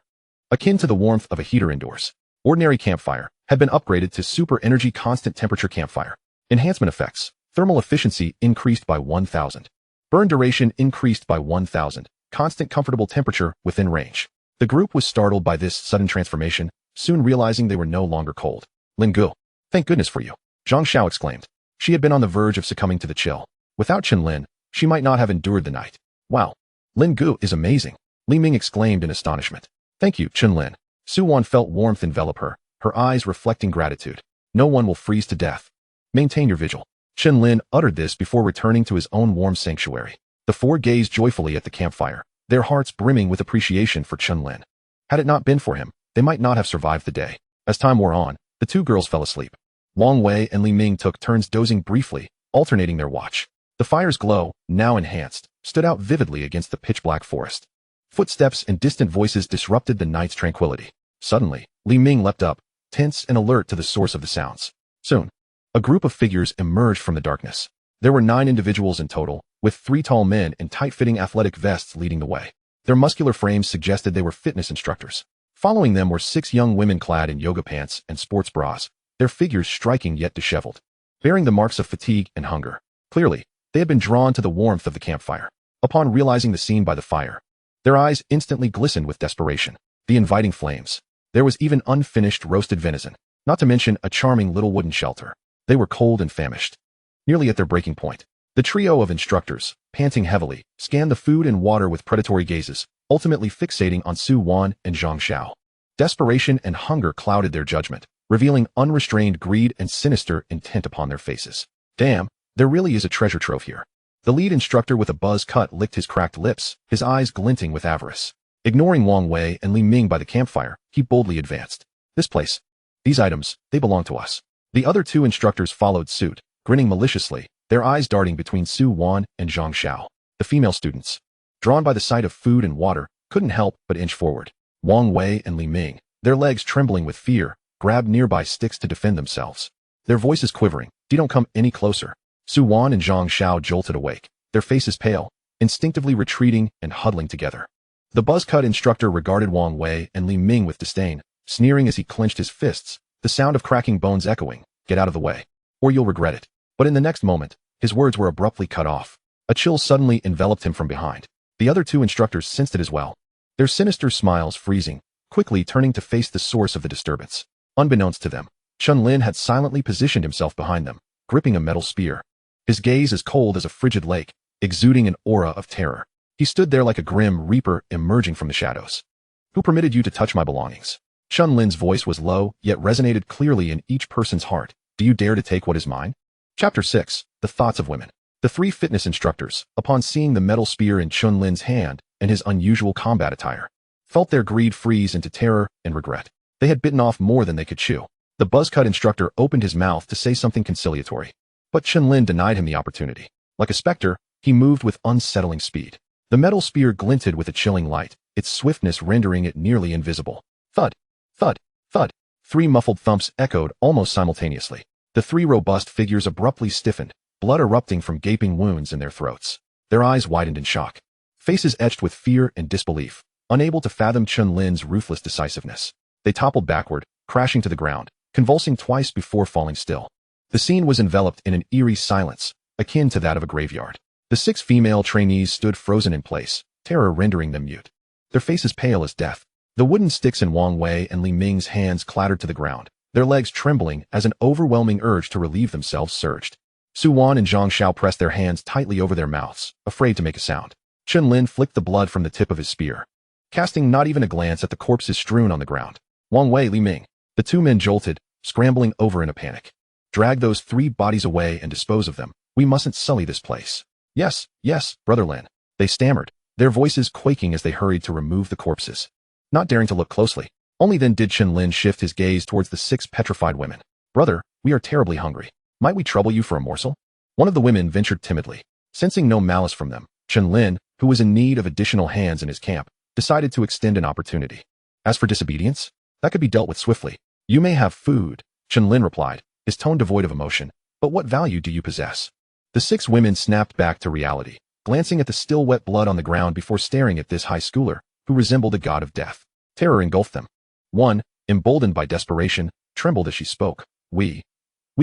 akin to the warmth of a heater indoors. Ordinary campfire had been upgraded to Super Energy Constant Temperature Campfire. Enhancement effects. Thermal efficiency increased by 1000. Burn duration increased by 1000. Constant comfortable temperature within range. The group was startled by this sudden transformation, soon realizing they were no longer cold. "Lin Gu, thank goodness for you," Zhang Xiao exclaimed. She had been on the verge of succumbing to the chill. Without Chen Lin, she might not have endured the night. "Wow, Lin Gu is amazing," Li Ming exclaimed in astonishment. "Thank you, Chen Lin." Su Wan felt warmth envelop her, her eyes reflecting gratitude. "No one will freeze to death. Maintain your vigil." Chen Lin uttered this before returning to his own warm sanctuary. The four gazed joyfully at the campfire, their hearts brimming with appreciation for Chen Lin. Had it not been for him, they might not have survived the day. As time wore on, the two girls fell asleep. Wang Wei and Li Ming took turns dozing briefly, alternating their watch. The fire's glow, now enhanced, stood out vividly against the pitch-black forest. Footsteps and distant voices disrupted the night's tranquility. Suddenly, Li Ming leapt up, tense and alert to the source of the sounds. Soon, a group of figures emerged from the darkness. There were 9 individuals in total, with 3 tall men in tight-fitting athletic vests leading the way. Their muscular frames suggested they were fitness instructors. Following them were 6 young women clad in yoga pants and sports bras, their figures striking yet disheveled, bearing the marks of fatigue and hunger. Clearly, they had been drawn to the warmth of the campfire. Upon realizing the scene by the fire, their eyes instantly glistened with desperation. The inviting flames. There was even unfinished roasted venison, not to mention a charming little wooden shelter. They were cold and famished, nearly at their breaking point. The trio of instructors, panting heavily, scanned the food and water with predatory gazes, ultimately fixating on Su Wan and Zhang Xiao. Desperation and hunger clouded their judgment, revealing unrestrained greed and sinister intent upon their faces. "Damn, there really is a treasure trove here." The lead instructor with a buzz cut licked his cracked lips, his eyes glinting with avarice. Ignoring Wang Wei and Li Ming by the campfire, he boldly advanced. "This place, these items, they belong to us." The other 2 instructors followed suit, grinning maliciously, their eyes darting between Su Wan and Zhang Xiao. The female students, drawn by the sight of food and water, couldn't help but inch forward. Wang Wei and Li Ming, their legs trembling with fear, grabbed nearby sticks to defend themselves. Their voices quivering, "Don't come any closer." Su Wan and Zhang Xiao jolted awake, their faces pale, instinctively retreating and huddling together. The buzz-cut instructor regarded Wang Wei and Li Ming with disdain, sneering as he clenched his fists, the sound of cracking bones echoing, "Get out of the way, or you'll regret it." But in the next moment, his words were abruptly cut off. A chill suddenly enveloped him from behind. The other 2 instructors sensed it as well, their sinister smiles freezing, quickly turning to face the source of the disturbance. Unbeknownst to them, Chen Lin had silently positioned himself behind them, gripping a metal spear. His gaze as cold as a frigid lake, exuding an aura of terror. He stood there like a grim reaper emerging from the shadows. "Who permitted you to touch my belongings?" Chen Lin's voice was low, yet resonated clearly in each person's heart. "Do you dare to take what is mine?" Chapter 6. The Thoughts of Women. The 3 fitness instructors, upon seeing the metal spear in Chen Lin's hand and his unusual combat attire, felt their greed freeze into terror and regret. They had bitten off more than they could chew. The buzz-cut instructor opened his mouth to say something conciliatory, but Chen Lin denied him the opportunity. Like a specter, he moved with unsettling speed. The metal spear glinted with a chilling light, its swiftness rendering it nearly invisible. Thud, thud, thud. 3 muffled thumps echoed almost simultaneously. The 3 robust figures abruptly stiffened, blood erupting from gaping wounds in their throats. Their eyes widened in shock, faces etched with fear and disbelief, unable to fathom Chen Lin's ruthless decisiveness. They toppled backward, crashing to the ground, convulsing twice before falling still. The scene was enveloped in an eerie silence, akin to that of a graveyard. The 6 female trainees stood frozen in place, terror rendering them mute, their faces pale as death. The wooden sticks in Wang Wei and Li Ming's hands clattered to the ground, their legs trembling as an overwhelming urge to relieve themselves surged. Su Wan and Zhang Xiao pressed their hands tightly over their mouths, afraid to make a sound. Chen Lin flicked the blood from the tip of his spear, casting not even a glance at the corpses strewn on the ground. Wang Wei, Li Ming. The 2 men jolted, scrambling over in a panic. "Drag those 3 bodies away and dispose of them. We mustn't sully this place." Yes, yes, Brother Lin," they stammered, their voices quaking as they hurried to remove the corpses. Not daring to look closely, Only then did Chen Lin shift his gaze towards the 6 petrified women. Brother, we are terribly hungry. Might we trouble you for a morsel? One of the women ventured timidly. Sensing no malice from them, Chen Lin, who was in need of additional hands in his camp, decided to extend an opportunity. As for disobedience, that could be dealt with swiftly. You may have food, Chen Lin replied, his tone devoid of emotion, but what value do you possess? The 6 women snapped back to reality, glancing at the still wet blood on the ground before staring at this high schooler, who resembled a god of death. Terror engulfed them. One, emboldened by desperation, trembled as she spoke. We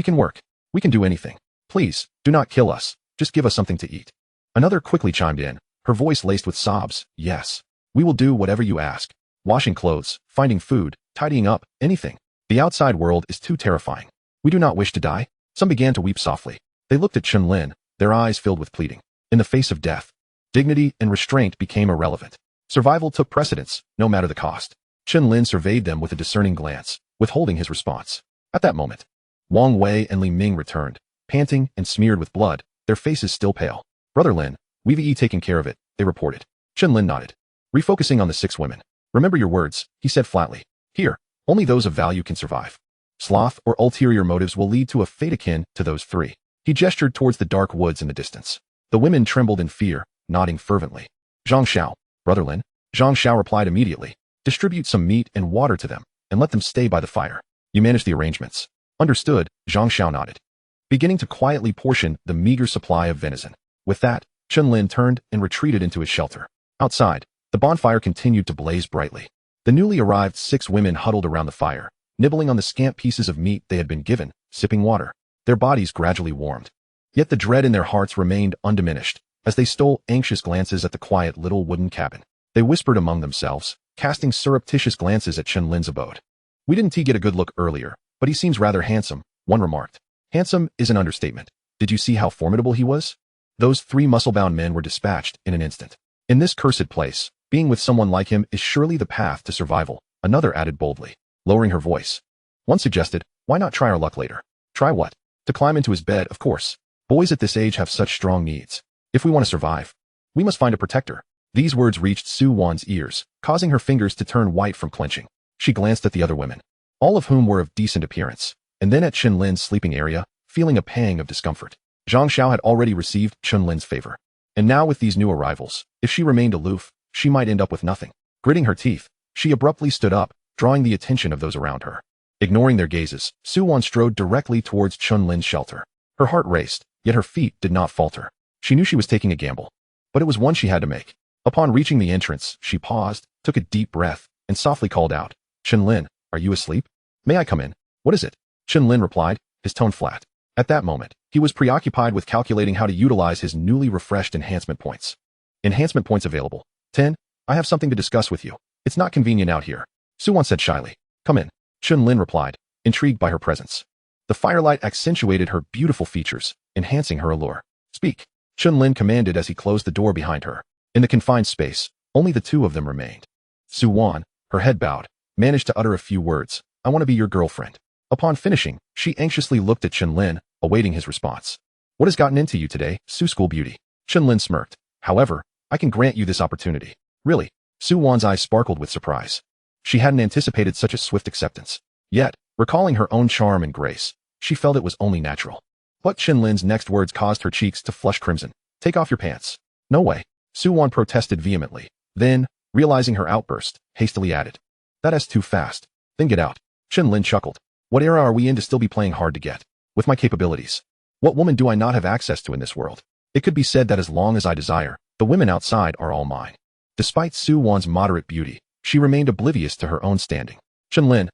can work. We can do anything. Please, do not kill us. Just give us something to eat. Another quickly chimed in, her voice laced with sobs. Yes. We will do whatever you ask. Washing clothes, finding food, tidying up, anything. The outside world is too terrifying. We do not wish to die. Some began to weep softly. They looked at Chen Lin, their eyes filled with pleading. In the face of death, dignity and restraint became irrelevant. Survival took precedence, no matter the cost. Chen Lin surveyed them with a discerning glance, withholding his response. At that moment, Wang Wei and Li Ming returned, panting and smeared with blood, their faces still pale. Brother Lin, we've taken care of it, they reported. Chen Lin nodded, refocusing on the 6 women. Remember your words, he said flatly. Here, only those of value can survive. Sloth or ulterior motives will lead to a fate akin to those 3. He gestured towards the dark woods in the distance. The women trembled in fear, nodding fervently. Zhang Xiao, Brother Lin. Zhang Xiao replied immediately. Distribute some meat and water to them, and let them stay by the fire. You manage the arrangements. Understood, Zhang Xiao nodded, beginning to quietly portion the meager supply of venison. With that, Chen Lin turned and retreated into his shelter. Outside, the bonfire continued to blaze brightly. The newly arrived 6 women huddled around the fire, nibbling on the scant pieces of meat they had been given, sipping water. Their bodies gradually warmed. Yet the dread in their hearts remained undiminished, as they stole anxious glances at the quiet little wooden cabin. They whispered among themselves, casting surreptitious glances at Chen Lin's abode. We didn't get a good look earlier, but he seems rather handsome, one remarked. Handsome is an understatement. Did you see how formidable he was? Those 3 muscle-bound men were dispatched in an instant. In this cursed place, being with someone like him is surely the path to survival, another added boldly, lowering her voice. One suggested, why not try our luck later? Try what? To climb into his bed, of course. Boys at this age have such strong needs. If we want to survive, we must find a protector. These words reached Su Wan's ears, causing her fingers to turn white from clenching. She glanced at the other women, all of whom were of decent appearance, and then at Chen Lin's sleeping area, feeling a pang of discomfort. Zhang Xiao had already received Chen Lin's favor. And now with these new arrivals, if she remained aloof, she might end up with nothing. Gritting her teeth, she abruptly stood up, drawing the attention of those around her. Ignoring their gazes, Su Wan strode directly towards Chen Lin's shelter. Her heart raced, yet her feet did not falter. She knew she was taking a gamble, but it was one she had to make. Upon reaching the entrance, she paused, took a deep breath, and softly called out, Chen Lin, are you asleep? May I come in? What is it? Chen Lin replied, his tone flat. At that moment, he was preoccupied with calculating how to utilize his newly refreshed enhancement points. Enhancement points available. 10. I have something to discuss with you. It's not convenient out here. Su Wan said shyly. Come in. Chen Lin replied, intrigued by her presence. The firelight accentuated her beautiful features, enhancing her allure. Speak. Chen Lin commanded as he closed the door behind her. In the confined space, only the 2 of them remained. Su Wan, her head bowed, managed to utter a few words. I want to be your girlfriend. Upon finishing, she anxiously looked at Chen Lin, awaiting his response. What has gotten into you today, Su School Beauty? Chen Lin smirked. However, I can grant you this opportunity. Really? Su Wan's eyes sparkled with surprise. She hadn't anticipated such a swift acceptance. Yet, recalling her own charm and grace, she felt it was only natural. But Chen Lin's next words caused her cheeks to flush crimson. Take off your pants. No way. Su Wan protested vehemently. Then, realizing her outburst, hastily added. That is too fast. Then get out. Chen Lin chuckled. What era are we in to still be playing hard to get? With my capabilities, what woman do I not have access to in this world? It could be said that as long as I desire, the women outside are all mine. Despite Su Wan's moderate beauty, she remained oblivious to her own standing. Chen Lin,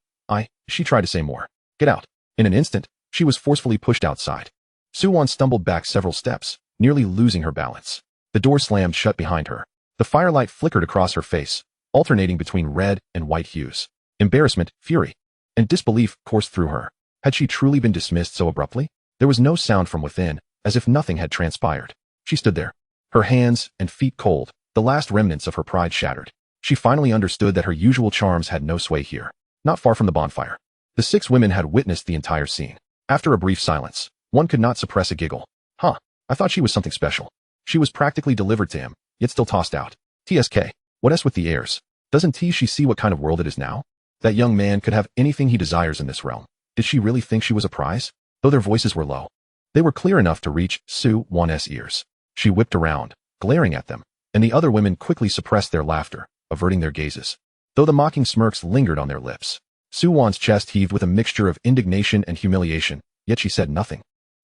she tried to say more. Get out. In an instant, she was forcefully pushed outside. Su Wan stumbled back several steps, nearly losing her balance. The door slammed shut behind her. The firelight flickered across her face, alternating between red and white hues. Embarrassment, fury, and disbelief coursed through her. Had she truly been dismissed so abruptly? There was no sound from within, as if nothing had transpired. She stood there, her hands and feet cold, the last remnants of her pride shattered. She finally understood that her usual charms had no sway here. Not far from the bonfire, the 6 women had witnessed the entire scene. After a brief silence, one could not suppress a giggle. Huh, I thought she was something special. She was practically delivered to him, yet still tossed out. TSK, what else with the airs? Doesn't she see what kind of world it is now? That young man could have anything he desires in this realm. Did she really think she was a prize? Though their voices were low, they were clear enough to reach Su Wan's ears. She whipped around, glaring at them, and the other women quickly suppressed their laughter, averting their gazes. Though the mocking smirks lingered on their lips, Su Wan's chest heaved with a mixture of indignation and humiliation, yet she said nothing.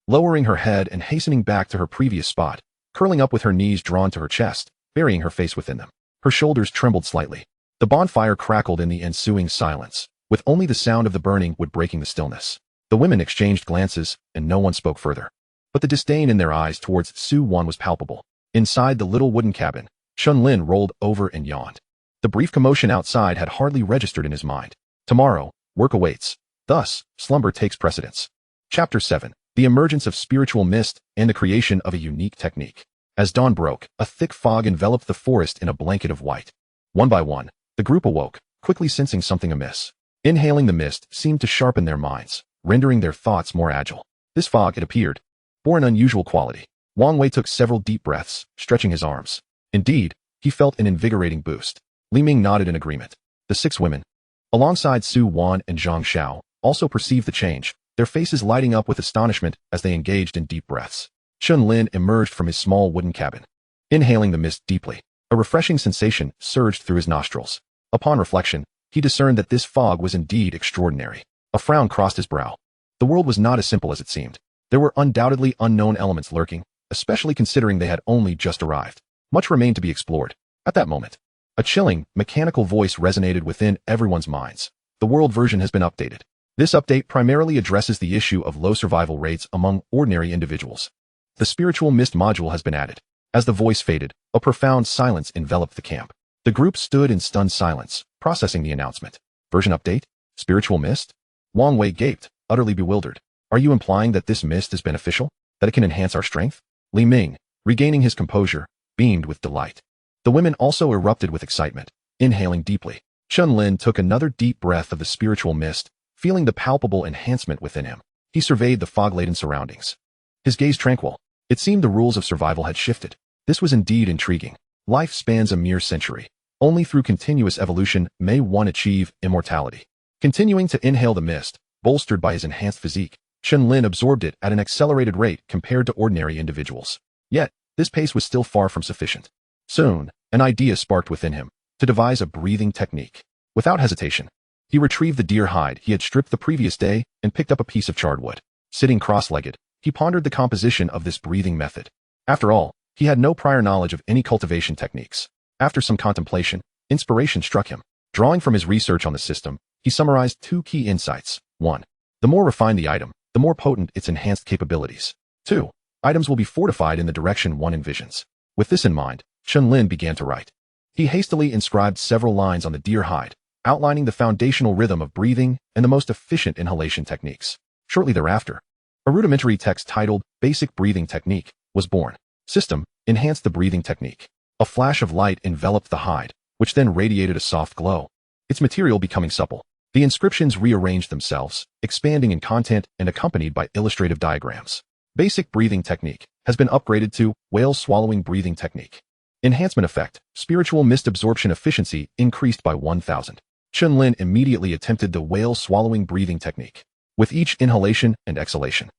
Lowering her head and hastening back to her previous spot, curling up with her knees drawn to her chest, burying her face within them. Her shoulders trembled slightly. The bonfire crackled in the ensuing silence, with only the sound of the burning wood breaking the stillness. The women exchanged glances, and no one spoke further. But the disdain in their eyes towards Su Wan was palpable. Inside the little wooden cabin, Chen Lin rolled over and yawned. The brief commotion outside had hardly registered in his mind. Tomorrow, work awaits. Thus, slumber takes precedence. Chapter 7. The emergence of spiritual mist and the creation of a unique technique. As dawn broke, a thick fog enveloped the forest in a blanket of white. One by one, the group awoke, quickly sensing something amiss. Inhaling the mist seemed to sharpen their minds, rendering their thoughts more agile. This fog, it appeared, bore an unusual quality. Wang Wei took several deep breaths, stretching his arms. Indeed, he felt an invigorating boost. Li Ming nodded in agreement. The 6 women, alongside Su Wan and Zhang Xiao, also perceived the change, their faces lighting up with astonishment as they engaged in deep breaths. Chen Lin emerged from his small wooden cabin. Inhaling the mist deeply, a refreshing sensation surged through his nostrils. Upon reflection, he discerned that this fog was indeed extraordinary. A frown crossed his brow. The world was not as simple as it seemed. There were undoubtedly unknown elements lurking, especially considering they had only just arrived. Much remained to be explored. At that moment, a chilling, mechanical voice resonated within everyone's minds. The world version has been updated. This update primarily addresses the issue of low survival rates among ordinary individuals. The spiritual mist module has been added. As the voice faded, a profound silence enveloped the camp. The group stood in stunned silence, processing the announcement. Version update? Spiritual mist? Wang Wei gaped, utterly bewildered. Are you implying that this mist is beneficial? That it can enhance our strength? Li Ming, regaining his composure, beamed with delight. The women also erupted with excitement, inhaling deeply. Chen Lin took another deep breath of the spiritual mist, feeling the palpable enhancement within him. He surveyed the fog-laden surroundings. His gaze tranquil. It seemed the rules of survival had shifted. This was indeed intriguing. Life spans a mere century. Only through continuous evolution may one achieve immortality. Continuing to inhale the mist, bolstered by his enhanced physique, Chen Lin absorbed it at an accelerated rate compared to ordinary individuals. Yet, this pace was still far from sufficient. Soon, an idea sparked within him, to devise a breathing technique. Without hesitation, he retrieved the deer hide he had stripped the previous day and picked up a piece of charred wood. Sitting cross-legged, he pondered the composition of this breathing method. After all, he had no prior knowledge of any cultivation techniques. After some contemplation, inspiration struck him. Drawing from his research on the system, he summarized 2 key insights. 1. The more refined the item, the more potent its enhanced capabilities. 2. Items will be fortified in the direction one envisions. With this in mind, Chen Lin began to write. He hastily inscribed several lines on the deer hide, outlining the foundational rhythm of breathing and the most efficient inhalation techniques. Shortly thereafter, a rudimentary text titled Basic Breathing Technique was born. System, enhance the breathing technique. A flash of light enveloped the hide, which then radiated a soft glow, its material becoming supple. The inscriptions rearranged themselves, expanding in content and accompanied by illustrative diagrams. Basic breathing technique has been upgraded to whale swallowing breathing technique. Enhancement effect, spiritual mist absorption efficiency increased by 1000. Chen Lin immediately attempted the whale swallowing breathing technique. With each inhalation and exhalation,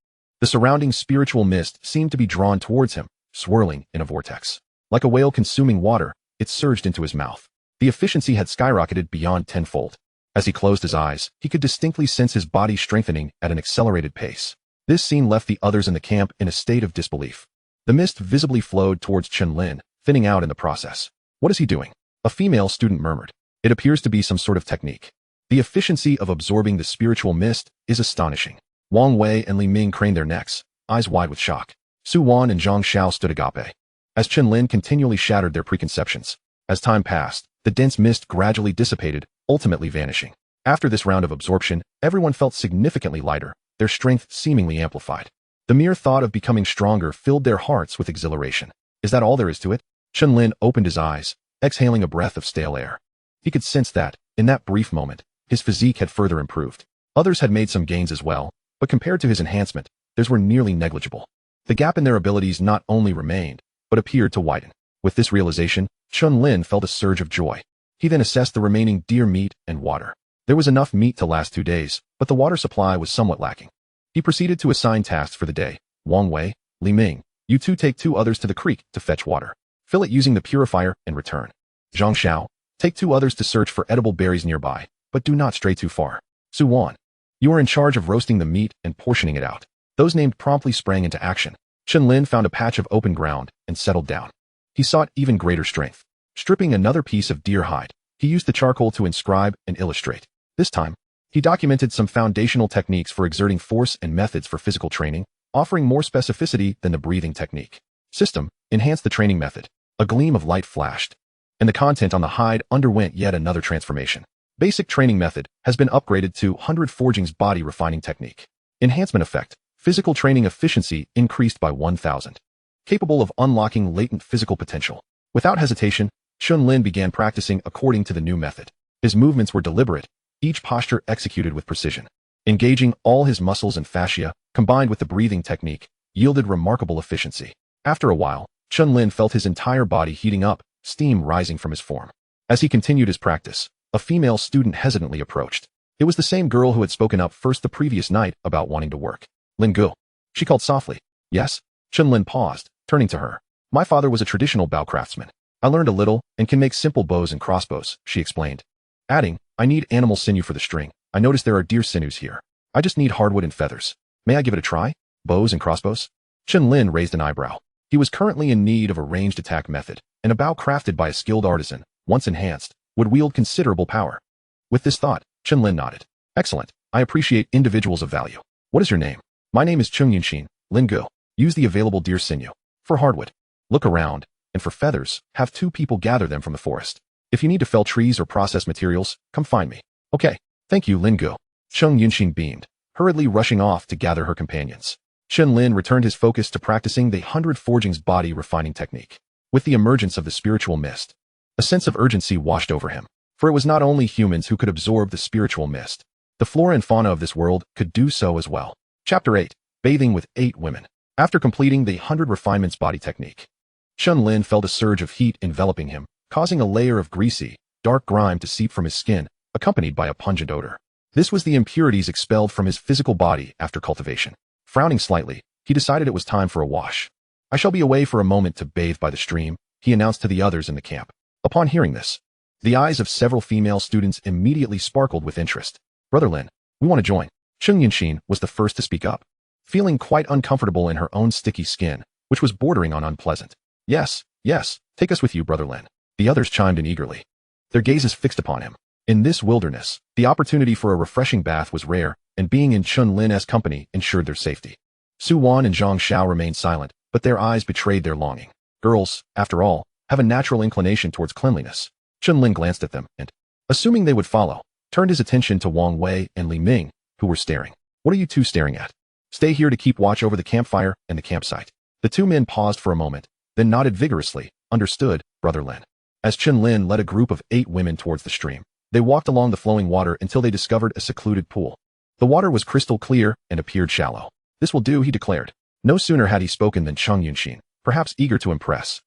the surrounding spiritual mist seemed to be drawn towards him, swirling in a vortex. Like a whale consuming water, it surged into his mouth. The efficiency had skyrocketed beyond tenfold. As he closed his eyes, he could distinctly sense his body strengthening at an accelerated pace. This scene left the others in the camp in a state of disbelief. The mist visibly flowed towards Chen Lin, thinning out in the process. What is he doing? A female student murmured. It appears to be some sort of technique. The efficiency of absorbing the spiritual mist is astonishing. Wang Wei and Li Ming craned their necks, eyes wide with shock. Su Wan and Zhang Xiao stood agape, as Chen Lin continually shattered their preconceptions. As time passed, the dense mist gradually dissipated, ultimately vanishing. After this round of absorption, everyone felt significantly lighter, their strength seemingly amplified. The mere thought of becoming stronger filled their hearts with exhilaration. Is that all there is to it? Chen Lin opened his eyes, exhaling a breath of stale air. He could sense that, in that brief moment, his physique had further improved. Others had made some gains as well, but compared to his enhancement, theirs were nearly negligible. The gap in their abilities not only remained, but appeared to widen. With this realization, Chen Lin felt a surge of joy. He then assessed the remaining deer meat and water. There was enough meat to last 2 days, but the water supply was somewhat lacking. He proceeded to assign tasks for the day. Wang Wei, Li Ming, you two take 2 others to the creek to fetch water. Fill it using the purifier and return. Zhang Xiao, take 2 others to search for edible berries nearby, but do not stray too far. Su Wan, you are in charge of roasting the meat and portioning it out. Those named promptly sprang into action. Chen Lin found a patch of open ground and settled down. He sought even greater strength. Stripping another piece of deer hide, he used the charcoal to inscribe and illustrate. This time, he documented some foundational techniques for exerting force and methods for physical training, offering more specificity than the breathing technique. System, enhance the training method. A gleam of light flashed, and the content on the hide underwent yet another transformation. Basic training method has been upgraded to 100 Forging's body refining technique. Enhancement effect, physical training efficiency increased by 1,000. Capable of unlocking latent physical potential. Without hesitation, Chen Lin began practicing according to the new method. His movements were deliberate, each posture executed with precision. Engaging all his muscles and fascia, combined with the breathing technique, yielded remarkable efficiency. After a while, Chen Lin felt his entire body heating up, steam rising from his form. As he continued his practice, a female student hesitantly approached. It was the same girl who had spoken up first the previous night about wanting to work. Lin Gu. She called softly. Yes? Chen Lin paused, turning to her. My father was a traditional bow craftsman. I learned a little and can make simple bows and crossbows, she explained. Adding, I need animal sinew for the string. I noticed there are deer sinews here. I just need hardwood and feathers. May I give it a try? Bows and crossbows? Chen Lin raised an eyebrow. He was currently in need of a ranged attack method, and a bow crafted by a skilled artisan, once enhanced, would wield considerable power. With this thought, Chen Lin nodded. Excellent. I appreciate individuals of value. What is your name? My name is Chung Yunxin, Lin Gu. Use the available deer sinew. For hardwood, look around, and for feathers, have 2 people gather them from the forest. If you need to fell trees or process materials, come find me. Okay. Thank you, Lin Gu. Chung Yunxin beamed, hurriedly rushing off to gather her companions. Chen Lin returned his focus to practicing the 100 Forging's body refining technique. With the emergence of the spiritual mist, a sense of urgency washed over him, for it was not only humans who could absorb the spiritual mist. The flora and fauna of this world could do so as well. Chapter 8. Bathing with 8 Women. After completing the 100 Refinements body technique, Chen Lin felt a surge of heat enveloping him, causing a layer of greasy, dark grime to seep from his skin, accompanied by a pungent odor. This was the impurities expelled from his physical body after cultivation. Frowning slightly, he decided it was time for a wash. I shall be away for a moment to bathe by the stream, he announced to the others in the camp. Upon hearing this, the eyes of several female students immediately sparkled with interest. Brother Lin, we want to join. Chung Yunxin was the first to speak up, feeling quite uncomfortable in her own sticky skin, which was bordering on unpleasant. Yes, take us with you, Brother Lin. The others chimed in eagerly, their gazes fixed upon him. In this wilderness, the opportunity for a refreshing bath was rare, and being in Chen Lin's company ensured their safety. Su Wan and Zhang Xiao remained silent, but their eyes betrayed their longing. Girls, after all, have a natural inclination towards cleanliness. Chen Lin glanced at them and, assuming they would follow, turned his attention to Wang Wei and Li Ming, who were staring. What are you two staring at? Stay here to keep watch over the campfire and the campsite. The 2 men paused for a moment, then nodded vigorously. Understood, Brother Lin. As Chen Lin led a group of 8 women towards the stream, they walked along the flowing water until they discovered a secluded pool. The water was crystal clear and appeared shallow. This will do, he declared. No sooner had he spoken than Chung Yunxin, perhaps eager to impress,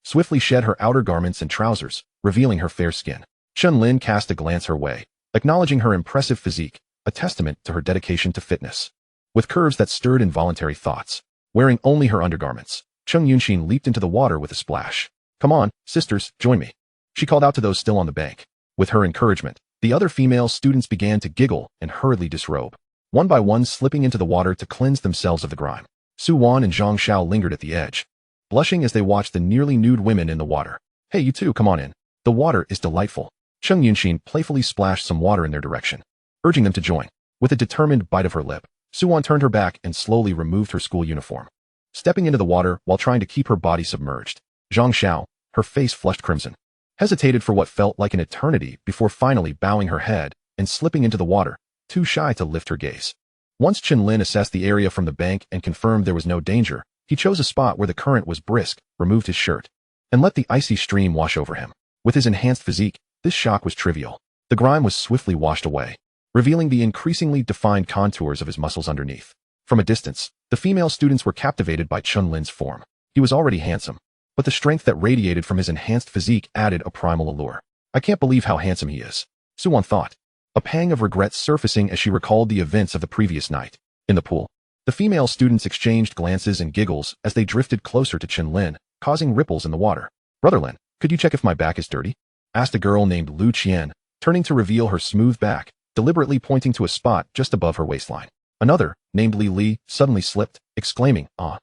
swiftly shed her outer garments and trousers, revealing her fair skin. Chen Lin cast a glance her way, acknowledging her impressive physique, a testament to her dedication to fitness. With curves that stirred involuntary thoughts, wearing only her undergarments, Chung Yunxin leaped into the water with a splash. Come on, sisters, join me. She called out to those still on the bank. With her encouragement, the other female students began to giggle and hurriedly disrobe, one by one slipping into the water to cleanse themselves of the grime. Su Wan and Zhang Xiao lingered at the edge, blushing as they watched the nearly nude women in the water. Hey, you two, come on in. The water is delightful. Chung Yunxin playfully splashed some water in their direction, urging them to join. With a determined bite of her lip, Su Wan turned her back and slowly removed her school uniform, stepping into the water while trying to keep her body submerged. Zhang Xiao, her face flushed crimson, hesitated for what felt like an eternity before finally bowing her head and slipping into the water, too shy to lift her gaze. Once Chen Lin assessed the area from the bank and confirmed there was no danger, he chose a spot where the current was brisk, removed his shirt, and let the icy stream wash over him. With his enhanced physique, this shock was trivial. The grime was swiftly washed away, revealing the increasingly defined contours of his muscles underneath. From a distance, the female students were captivated by Chen Lin's form. He was already handsome, but the strength that radiated from his enhanced physique added a primal allure. I can't believe how handsome he is, Su Wan thought. a pang of regret surfacing as she recalled the events of the previous night. In the pool, the female students exchanged glances and giggles as they drifted closer to Chen Lin, causing ripples in the water. "Brother Lin, could you check if my back is dirty?" asked a girl named Lu Qian, turning to reveal her smooth back, deliberately pointing to a spot just above her waistline. Another, named Li, suddenly slipped, exclaiming, "Ah,"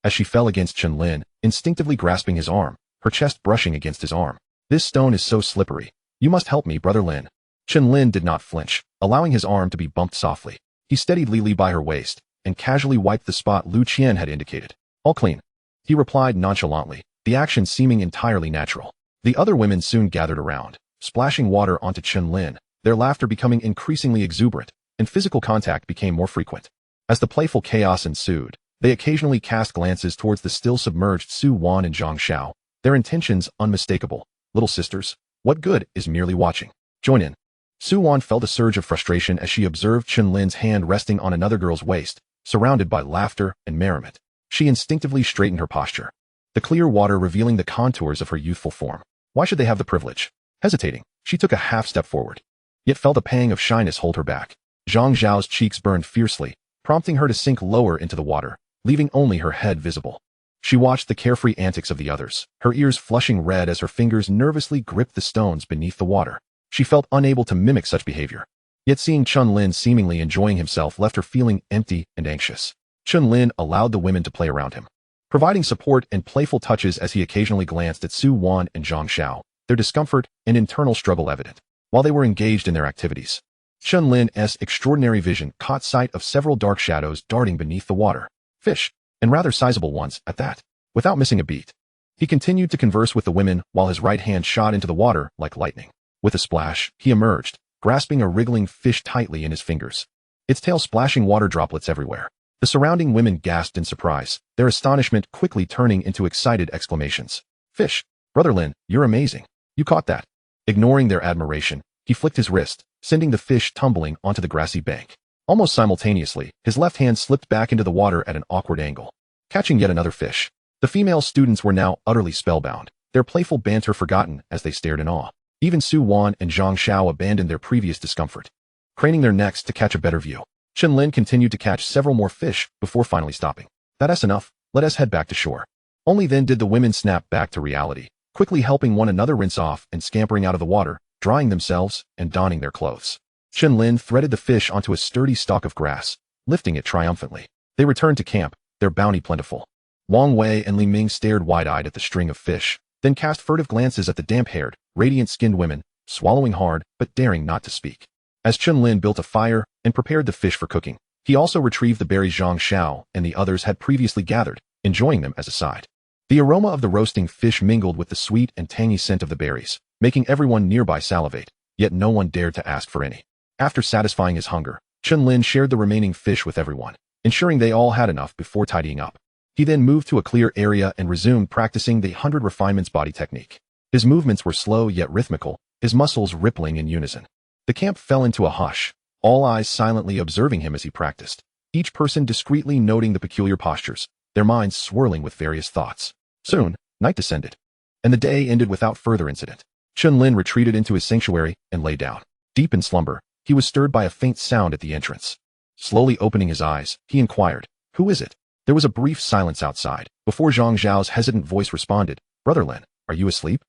as she fell against Chen Lin, instinctively grasping his arm, her chest brushing against his arm. "This stone is so slippery. You must help me, Brother Lin." Chen Lin did not flinch, allowing his arm to be bumped softly. He steadied Li by her waist, and casually wiped the spot Lu Qian had indicated. "All clean," he replied nonchalantly, the action seeming entirely natural. The other women soon gathered around, splashing water onto Chen Lin, their laughter becoming increasingly exuberant, and physical contact became more frequent. As the playful chaos ensued, they occasionally cast glances towards the still submerged Su Wan and Zhang Xiao, their intentions unmistakable. "Little sisters, what good is merely watching? Join in." Su Wan felt a surge of frustration as she observed Chen Lin's hand resting on another girl's waist, surrounded by laughter and merriment. She instinctively straightened her posture, the clear water revealing the contours of her youthful form. Why should they have the privilege? Hesitating, she took a half step forward, yet felt a pang of shyness hold her back. Zhang Zhao's cheeks burned fiercely, prompting her to sink lower into the water, leaving only her head visible. She watched the carefree antics of the others, her ears flushing red as her fingers nervously gripped the stones beneath the water. She felt unable to mimic such behavior. Yet seeing Chen Lin seemingly enjoying himself left her feeling empty and anxious. Chen Lin allowed the women to play around him, providing support and playful touches as he occasionally glanced at Su Wan and Zhang Xiao, their discomfort and internal struggle evident. While they were engaged in their activities, Chen Lin's extraordinary vision caught sight of several dark shadows darting beneath the water. Fish, and rather sizable ones at that. Without missing a beat, he continued to converse with the women while his right hand shot into the water like lightning. With a splash, he emerged, grasping a wriggling fish tightly in his fingers, its tail splashing water droplets everywhere. The surrounding women gasped in surprise, their astonishment quickly turning into excited exclamations. "Fish, Brother Lin, you're amazing. You caught that." Ignoring their admiration, he flicked his wrist, sending the fish tumbling onto the grassy bank. Almost simultaneously, his left hand slipped back into the water at an awkward angle, catching yet another fish. The female students were now utterly spellbound, their playful banter forgotten as they stared in awe. Even Su Wan and Zhang Xiao abandoned their previous discomfort, craning their necks to catch a better view. Chen Lin continued to catch several more fish before finally stopping. "That's enough, let us head back to shore." Only then did the women snap back to reality, quickly helping one another rinse off and scampering out of the water, drying themselves and donning their clothes. Chen Lin threaded the fish onto a sturdy stalk of grass, lifting it triumphantly. They returned to camp, their bounty plentiful. Wang Wei and Li Ming stared wide-eyed at the string of fish, then cast furtive glances at the damp-haired, radiant-skinned women, swallowing hard but daring not to speak. As Chen Lin built a fire and prepared the fish for cooking, he also retrieved the berries Zhang Xiao and the others had previously gathered, enjoying them as a side. The aroma of the roasting fish mingled with the sweet and tangy scent of the berries, making everyone nearby salivate, yet no one dared to ask for any. After satisfying his hunger, Chen Lin shared the remaining fish with everyone, ensuring they all had enough before tidying up. He then moved to a clear area and resumed practicing the 100 Refinements body technique. His movements were slow yet rhythmical, his muscles rippling in unison. The camp fell into a hush, all eyes silently observing him as he practiced, each person discreetly noting the peculiar postures, their minds swirling with various thoughts. Soon, night descended, and the day ended without further incident. Chen Lin retreated into his sanctuary and lay down. Deep in slumber, he was stirred by a faint sound at the entrance. Slowly opening his eyes, he inquired, "Who is it?" There was a brief silence outside, before Zhang Zhao's hesitant voice responded, "Brother Lin, are you asleep?"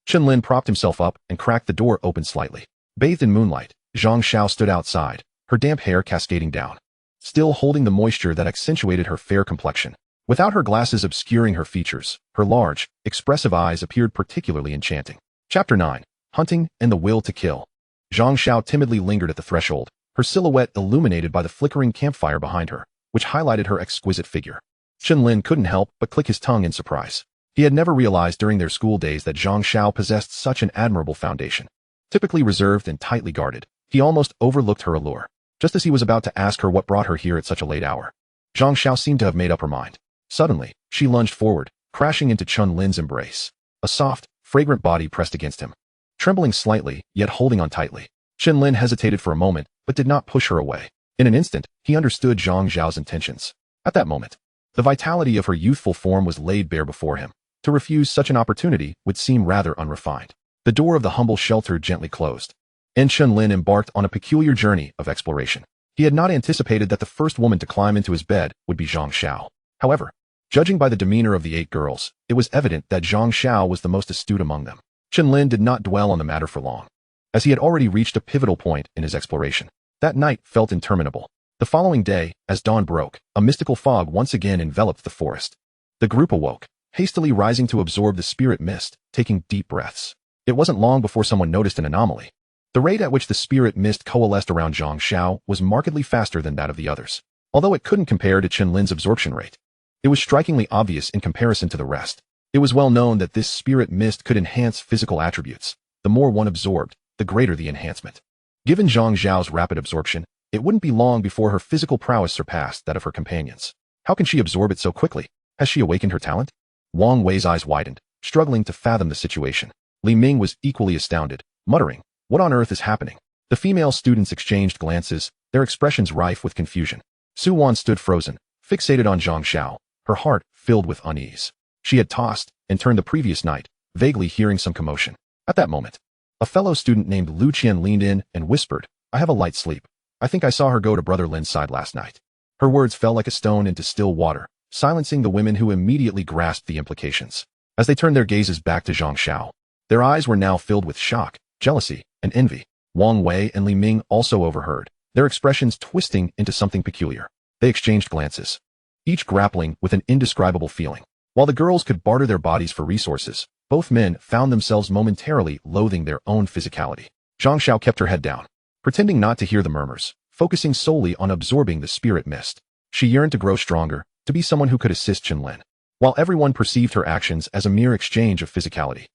Chen Lin propped himself up and cracked the door open slightly. Bathed in moonlight, Zhang Xiao stood outside, her damp hair cascading down, still holding the moisture that accentuated her fair complexion. Without her glasses obscuring her features, her large, expressive eyes appeared particularly enchanting. Chapter 9. Hunting and the Will to Kill. Zhang Xiao timidly lingered at the threshold, her silhouette illuminated by the flickering campfire behind her, which highlighted her exquisite figure. Chen Lin couldn't help but click his tongue in surprise. He had never realized during their school days that Zhang Xiao possessed such an admirable foundation. Typically reserved and tightly guarded, he almost overlooked her allure, just as he was about to ask her what brought her here at such a late hour. Zhang Xiao seemed to have made up her mind. Suddenly, she lunged forward, crashing into Chen Lin's embrace. A soft, fragrant body pressed against him, trembling slightly, yet holding on tightly. Chen Lin hesitated for a moment, but did not push her away. In an instant, he understood Zhang Zhao's intentions. At that moment, the vitality of her youthful form was laid bare before him. To refuse such an opportunity would seem rather unrefined. The door of the humble shelter gently closed, and Chen Lin embarked on a peculiar journey of exploration. He had not anticipated that the first woman to climb into his bed would be Zhang Xiao. However, judging by the demeanor of the 8 girls, it was evident that Zhang Xiao was the most astute among them. Chen Lin did not dwell on the matter for long, as he had already reached a pivotal point in his exploration. That night felt interminable. The following day, as dawn broke, a mystical fog once again enveloped the forest. The group awoke, hastily rising to absorb the spirit mist, taking deep breaths. It wasn't long before someone noticed an anomaly. The rate at which the spirit mist coalesced around Zhang Xiao was markedly faster than that of the others, although it couldn't compare to Chen Lin's absorption rate. It was strikingly obvious in comparison to the rest. It was well known that this spirit mist could enhance physical attributes. The more one absorbed, the greater the enhancement. Given Zhang Xiao's rapid absorption, it wouldn't be long before her physical prowess surpassed that of her companions. How can she absorb it so quickly? Has she awakened her talent? Wang Wei's eyes widened, struggling to fathom the situation. Li Ming was equally astounded, muttering, "What on earth is happening?" The female students exchanged glances, their expressions rife with confusion. Su Wan stood frozen, fixated on Zhang Xiao, her heart filled with unease. She had tossed and turned the previous night, vaguely hearing some commotion. At that moment, a fellow student named Lu Qian leaned in and whispered, "I have a light sleep. I think I saw her go to Brother Lin's side last night." Her words fell like a stone into still water, silencing the women who immediately grasped the implications. As they turned their gazes back to Zhang Xiao, their eyes were now filled with shock, jealousy, and envy. Wang Wei and Li Ming also overheard, their expressions twisting into something peculiar. They exchanged glances, each grappling with an indescribable feeling. While the girls could barter their bodies for resources, both men found themselves momentarily loathing their own physicality. Zhang Xiao kept her head down, pretending not to hear the murmurs, focusing solely on absorbing the spirit mist. She yearned to grow stronger, to be someone who could assist Chen Lin. While everyone perceived her actions as a mere exchange of physicality,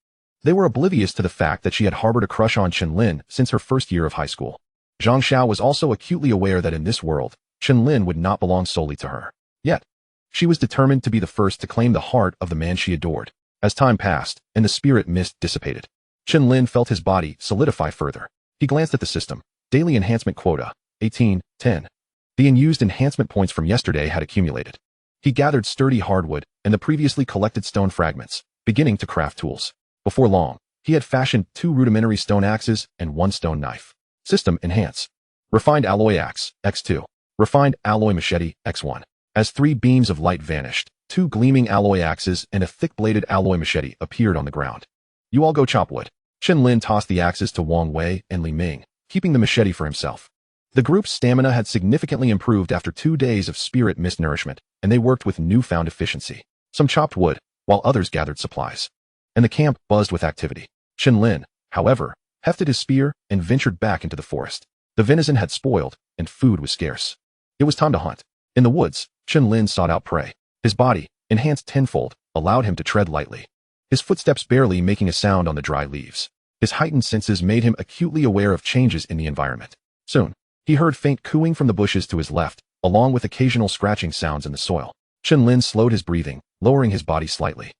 they were oblivious to the fact that she had harbored a crush on Chen Lin since her first year of high school. Zhang Xiao was also acutely aware that in this world, Chen Lin would not belong solely to her. Yet, she was determined to be the first to claim the heart of the man she adored. As time passed, and the spirit mist dissipated, Chen Lin felt his body solidify further. He glanced at the system. Daily enhancement quota, 18, 10. The unused enhancement points from yesterday had accumulated. He gathered sturdy hardwood and the previously collected stone fragments, beginning to craft tools. Before long, he had fashioned 2 rudimentary stone axes and 1 stone knife. System enhance. Refined alloy axe, X2. Refined alloy machete, X1. As 3 beams of light vanished, 2 gleaming alloy axes and a thick-bladed alloy machete appeared on the ground. "You all go chop wood." Chen Lin tossed the axes to Wang Wei and Li Ming, keeping the machete for himself. The group's stamina had significantly improved after 2 days of spirit mist nourishment, and they worked with newfound efficiency. Some chopped wood, while others gathered supplies. And the camp buzzed with activity. Chen Lin, however, hefted his spear and ventured back into the forest. The venison had spoiled, and food was scarce. It was time to hunt. In the woods, Chen Lin sought out prey. His body, enhanced tenfold, allowed him to tread lightly, his footsteps barely making a sound on the dry leaves. His heightened senses made him acutely aware of changes in the environment. Soon, he heard faint cooing from the bushes to his left, along with occasional scratching sounds in the soil. Chen Lin slowed his breathing, lowering his body slightly.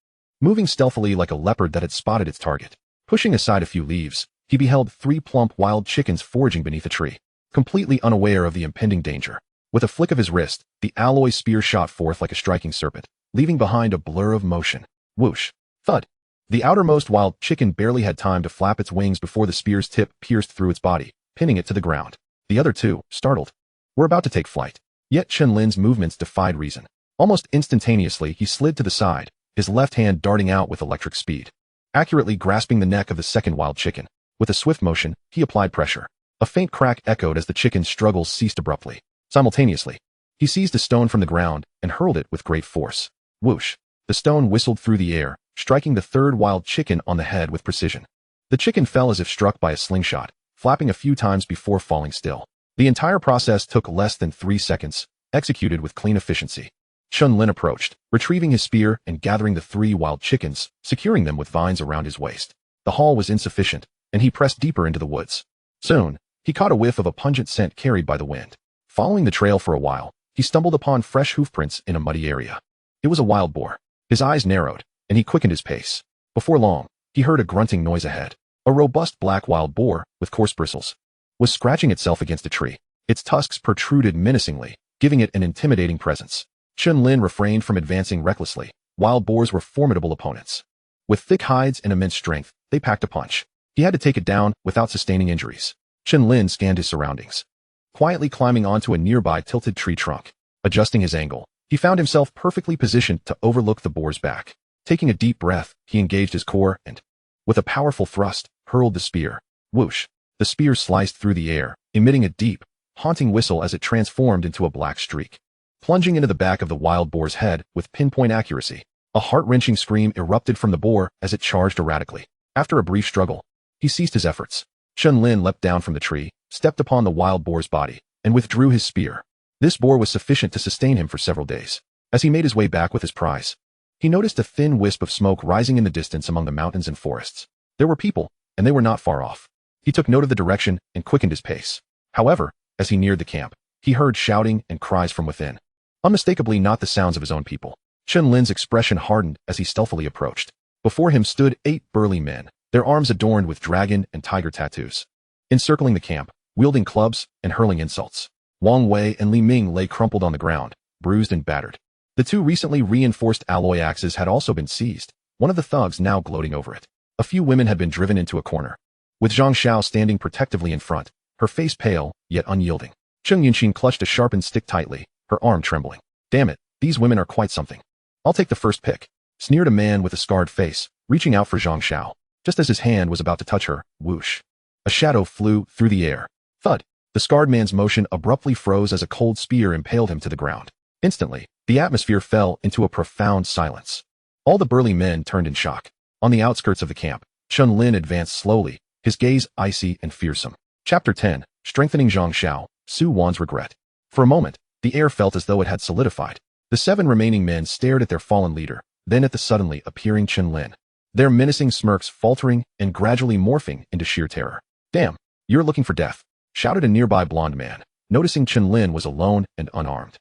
Moving stealthily like a leopard that had spotted its target. Pushing aside a few leaves, he beheld 3 plump wild chickens foraging beneath a tree, completely unaware of the impending danger. With a flick of his wrist, the alloy spear shot forth like a striking serpent, leaving behind a blur of motion. Whoosh! Thud! The outermost wild chicken barely had time to flap its wings before the spear's tip pierced through its body, pinning it to the ground. The other 2, startled, were about to take flight. Yet Chen Lin's movements defied reason. Almost instantaneously, he slid to the side, his left hand darting out with electric speed, accurately grasping the neck of the second wild chicken. With a swift motion, he applied pressure. A faint crack echoed as the chicken's struggles ceased abruptly. Simultaneously, he seized a stone from the ground and hurled it with great force. Whoosh! The stone whistled through the air, striking the third wild chicken on the head with precision. The chicken fell as if struck by a slingshot, flapping a few times before falling still. The entire process took less than 3 seconds, executed with clean efficiency. Chen Lin approached, retrieving his spear and gathering the 3 wild chickens, securing them with vines around his waist. The haul was insufficient, and he pressed deeper into the woods. Soon, he caught a whiff of a pungent scent carried by the wind. Following the trail for a while, he stumbled upon fresh hoofprints in a muddy area. It was a wild boar. His eyes narrowed, and he quickened his pace. Before long, he heard a grunting noise ahead. A robust black wild boar, with coarse bristles, was scratching itself against a tree. Its tusks protruded menacingly, giving it an intimidating presence. Chen Lin refrained from advancing recklessly. Wild boars were formidable opponents. With thick hides and immense strength, they packed a punch. He had to take it down without sustaining injuries. Chen Lin scanned his surroundings, quietly climbing onto a nearby tilted tree trunk. Adjusting his angle, he found himself perfectly positioned to overlook the boar's back. Taking a deep breath, he engaged his core and, with a powerful thrust, hurled the spear. Whoosh! The spear sliced through the air, emitting a deep, haunting whistle as it transformed into a black streak, plunging into the back of the wild boar's head with pinpoint accuracy. A heart-wrenching scream erupted from the boar as it charged erratically. After a brief struggle, he ceased his efforts. Chen Lin leapt down from the tree, stepped upon the wild boar's body, and withdrew his spear. This boar was sufficient to sustain him for several days. As he made his way back with his prize, he noticed a thin wisp of smoke rising in the distance among the mountains and forests. There were people, and they were not far off. He took note of the direction and quickened his pace. However, as he neared the camp, he heard shouting and cries from within. Unmistakably not the sounds of his own people. Chen Lin's expression hardened as he stealthily approached. Before him stood 8 burly men, their arms adorned with dragon and tiger tattoos, encircling the camp, wielding clubs and hurling insults. Wang Wei and Li Ming lay crumpled on the ground, bruised and battered. The 2 recently reinforced alloy axes had also been seized, one of the thugs now gloating over it. A few women had been driven into a corner, with Zhang Xiao standing protectively in front, her face pale, yet unyielding. Cheng Yunxin clutched a sharpened stick tightly, her arm trembling. Damn it, these women are quite something. I'll take the first pick, sneered a man with a scarred face, reaching out for Zhang Xiao. Just as his hand was about to touch her, whoosh! A shadow flew through the air. Thud! The scarred man's motion abruptly froze as a cold spear impaled him to the ground. Instantly, the atmosphere fell into a profound silence. All the burly men turned in shock. On the outskirts of the camp, Chen Lin advanced slowly, his gaze icy and fearsome. Chapter 10, Strengthening Zhang Xiao, Su Wan's Regret. For a moment, the air felt as though it had solidified. The 7 remaining men stared at their fallen leader, then at the suddenly appearing Chen Lin, their menacing smirks faltering and gradually morphing into sheer terror. Damn, you're looking for death, shouted a nearby blond man, noticing Chen Lin was alone and unarmed.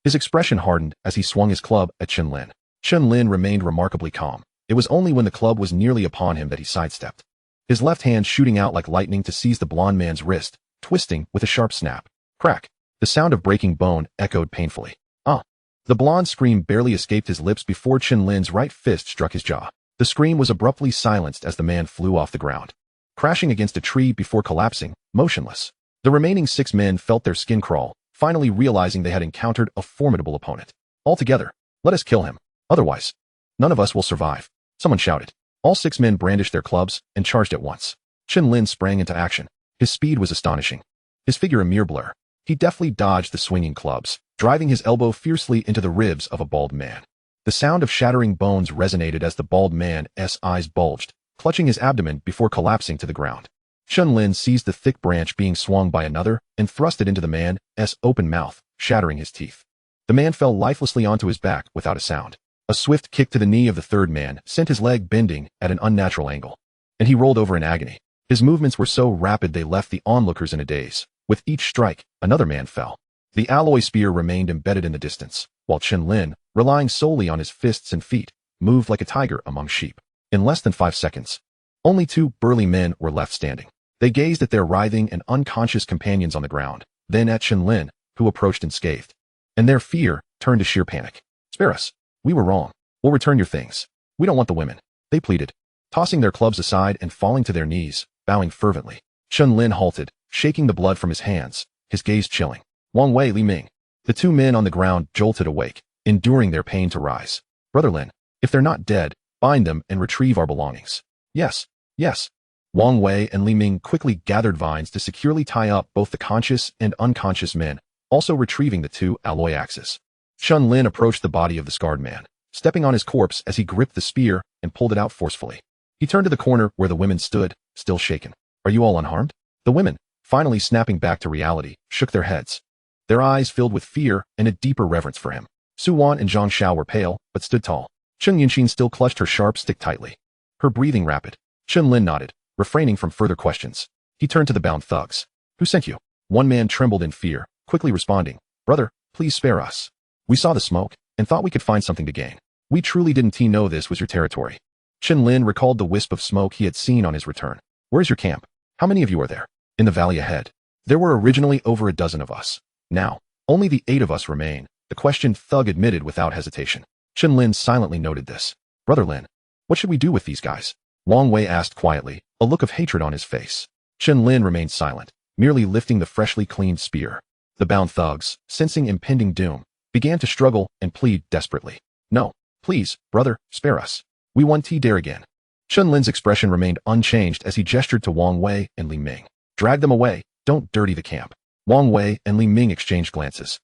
His expression hardened as he swung his club at Chen Lin. Chen Lin remained remarkably calm. It was only when the club was nearly upon him that he sidestepped, his left hand shooting out like lightning to seize the blond man's wrist, twisting with a sharp snap. Crack! The sound of breaking bone echoed painfully. Ah! The blonde's scream barely escaped his lips before Chen Lin's right fist struck his jaw. The scream was abruptly silenced as the man flew off the ground, crashing against a tree before collapsing, motionless. The remaining 6 men felt their skin crawl, finally realizing they had encountered a formidable opponent. Altogether, let us kill him. Otherwise, none of us will survive, someone shouted. All 6 men brandished their clubs and charged at once. Chen Lin sprang into action. His speed was astonishing, his figure a mere blur. He deftly dodged the swinging clubs, driving his elbow fiercely into the ribs of a bald man. The sound of shattering bones resonated as the bald man's eyes bulged, clutching his abdomen before collapsing to the ground. Chen Lin seized the thick branch being swung by another and thrust it into the man's open mouth, shattering his teeth. The man fell lifelessly onto his back without a sound. A swift kick to the knee of the 3rd man sent his leg bending at an unnatural angle, and he rolled over in agony. His movements were so rapid they left the onlookers in a daze. With each strike, another man fell. The alloy spear remained embedded in the distance, while Chen Lin, relying solely on his fists and feet, moved like a tiger among sheep. In less than 5 seconds, only 2 burly men were left standing. They gazed at their writhing and unconscious companions on the ground, then at Chen Lin, who approached unscathed. And their fear turned to sheer panic. Spare us. We were wrong. We'll return your things. We don't want the women, they pleaded, tossing their clubs aside and falling to their knees, bowing fervently. Chen Lin halted, shaking the blood from his hands, his gaze chilling. Wang Wei, Li Ming. The 2 men on the ground jolted awake, enduring their pain to rise. Brother Lin, if they're not dead, bind them and retrieve our belongings. Yes, yes. Wang Wei and Li Ming quickly gathered vines to securely tie up both the conscious and unconscious men, also retrieving the 2 alloy axes. Chen Lin approached the body of the scarred man, stepping on his corpse as he gripped the spear and pulled it out forcefully. He turned to the corner where the women stood, still shaken. Are you all unharmed? The women, finally snapping back to reality, shook their heads, their eyes filled with fear and a deeper reverence for him. Su Wan and Zhang Xiao were pale, but stood tall. Cheng Yunxin still clutched her sharp stick tightly, her breathing rapid. Chen Lin nodded, refraining from further questions. He turned to the bound thugs. Who sent you? One man trembled in fear, quickly responding, Brother, please spare us. We saw the smoke and thought we could find something to gain. We truly didn't know this was your territory. Chen Lin recalled the wisp of smoke he had seen on his return. Where's your camp? How many of you are there? In the valley ahead. There were originally over a dozen of us. Now, only the 8 of us remain, the questioned thug admitted without hesitation. Chen Lin silently noted this. Brother Lin, what should we do with these guys? Wang Wei asked quietly, a look of hatred on his face. Chen Lin remained silent, merely lifting the freshly cleaned spear. The bound thugs, sensing impending doom, began to struggle and plead desperately. No, please, brother, spare us. We won't dare again. Chen Lin's expression remained unchanged as he gestured to Wang Wei and Li Ming. Drag them away, don't dirty the camp. Wang Wei and Li Ming exchanged glances,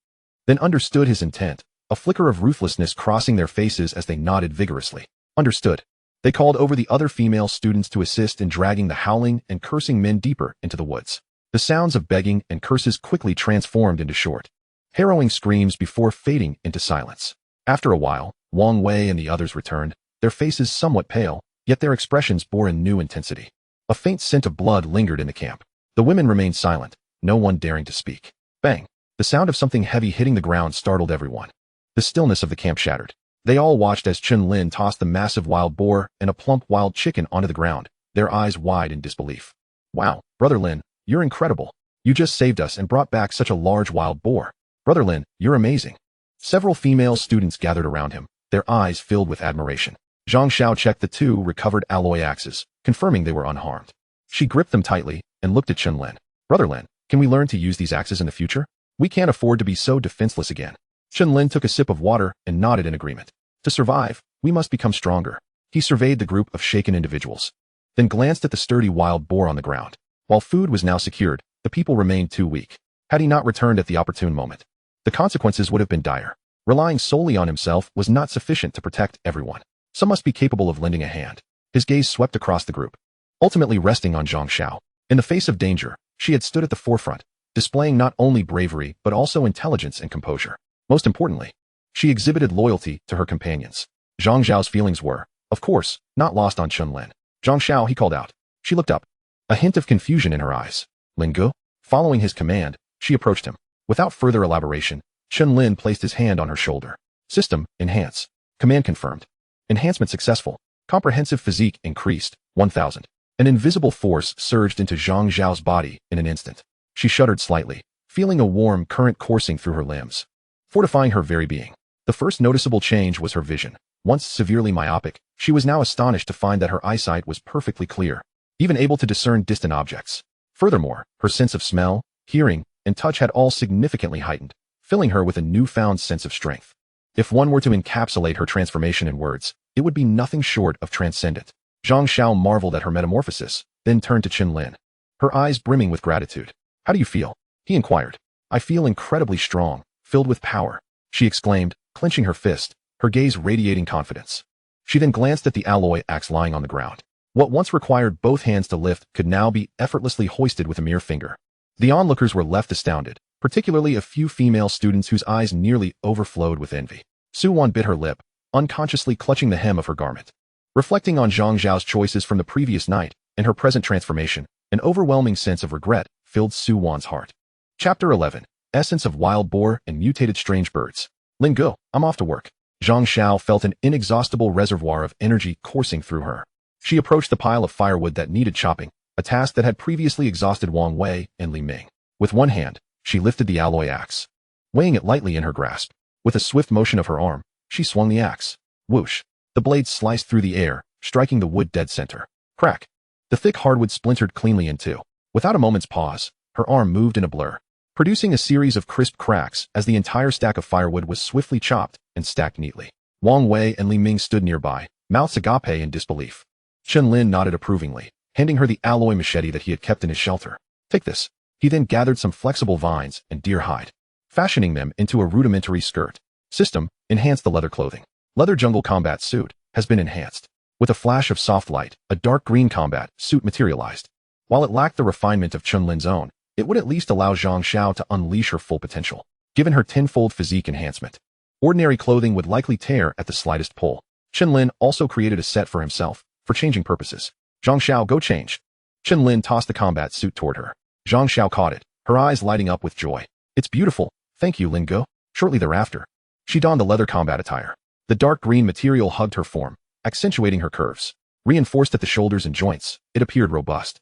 then understood his intent, a flicker of ruthlessness crossing their faces as they nodded vigorously. Understood. They called over the other female students to assist in dragging the howling and cursing men deeper into the woods. The sounds of begging and curses quickly transformed into short, harrowing screams before fading into silence. After a while, Wang Wei and the others returned, their faces somewhat pale, yet their expressions bore a new intensity. A faint scent of blood lingered in the camp. The women remained silent, no one daring to speak. Bang! The sound of something heavy hitting the ground startled everyone. The stillness of the camp shattered. They all watched as Chen Lin tossed the massive wild boar and a plump wild chicken onto the ground, their eyes wide in disbelief. Wow, Brother Lin, you're incredible. You just saved us and brought back such a large wild boar. Brother Lin, you're amazing. Several female students gathered around him, their eyes filled with admiration. Zhang Xiao checked the two recovered alloy axes, confirming they were unharmed. She gripped them tightly and looked at Chen Lin. Brother Lin, can we learn to use these axes in the future? We can't afford to be so defenseless again. Chen Lin took a sip of water and nodded in agreement. To survive, we must become stronger. He surveyed the group of shaken individuals, then glanced at the sturdy wild boar on the ground. While food was now secured, the people remained too weak. Had he not returned at the opportune moment, the consequences would have been dire. Relying solely on himself was not sufficient to protect everyone. Some must be capable of lending a hand. His gaze swept across the group, ultimately resting on Zhang Xiao. In the face of danger, she had stood at the forefront, displaying not only bravery but also intelligence and composure. Most importantly, she exhibited loyalty to her companions. Zhang Xiao's feelings were, of course, not lost on Chen Lin. Zhang Xiao, he called out. She looked up, a hint of confusion in her eyes. Lin Ge? Following his command, she approached him. Without further elaboration, Chen Lin placed his hand on her shoulder. System, enhance. Command confirmed. Enhancement successful. Comprehensive physique increased, 1000. An invisible force surged into Zhang Xiao's body in an instant. She shuddered slightly, feeling a warm current coursing through her limbs, fortifying her very being. The first noticeable change was her vision. Once severely myopic, she was now astonished to find that her eyesight was perfectly clear, even able to discern distant objects. Furthermore, her sense of smell, hearing, and touch had all significantly heightened, filling her with a newfound sense of strength. If one were to encapsulate her transformation in words, it would be nothing short of transcendent. Zhang Xiao marveled at her metamorphosis, then turned to Chen Lin, her eyes brimming with gratitude. How do you feel? He inquired. I feel incredibly strong, filled with power, she exclaimed, clenching her fist, her gaze radiating confidence. She then glanced at the alloy axe lying on the ground. What once required both hands to lift could now be effortlessly hoisted with a mere finger. The onlookers were left astounded, particularly a few female students whose eyes nearly overflowed with envy. Su Wan bit her lip, unconsciously clutching the hem of her garment. Reflecting on Zhang Xiao's choices from the previous night and her present transformation, an overwhelming sense of regret filled Su Wan's heart. Chapter 11. Essence of Wild Boar and Mutated Strange Birds. Ling Ge, I'm off to work. Zhang Xiao felt an inexhaustible reservoir of energy coursing through her. She approached the pile of firewood that needed chopping, a task that had previously exhausted Wang Wei and Li Ming. With one hand, she lifted the alloy axe, weighing it lightly in her grasp. With a swift motion of her arm, she swung the axe. Whoosh! The blade sliced through the air, striking the wood dead center. Crack! The thick hardwood splintered cleanly in two. Without a moment's pause, her arm moved in a blur, producing a series of crisp cracks as the entire stack of firewood was swiftly chopped and stacked neatly. Wang Wei and Li Ming stood nearby, mouths agape in disbelief. Chen Lin nodded approvingly, handing her the alloy machete that he had kept in his shelter. Take this. He then gathered some flexible vines and deer hide, fashioning them into a rudimentary skirt. System, enhance the leather clothing. Leather jungle combat suit has been enhanced. With a flash of soft light, a dark green combat suit materialized. While it lacked the refinement of Chen Lin's own, it would at least allow Zhang Xiao to unleash her full potential. Given her tenfold physique enhancement, ordinary clothing would likely tear at the slightest pull. Chen Lin also created a set for himself, for changing purposes. Zhang Xiao, go change. Chen Lin tossed the combat suit toward her. Zhang Xiao caught it, her eyes lighting up with joy. It's beautiful, thank you, Ling Ge. Shortly thereafter, she donned the leather combat attire. The dark green material hugged her form, accentuating her curves. Reinforced at the shoulders and joints, it appeared robust.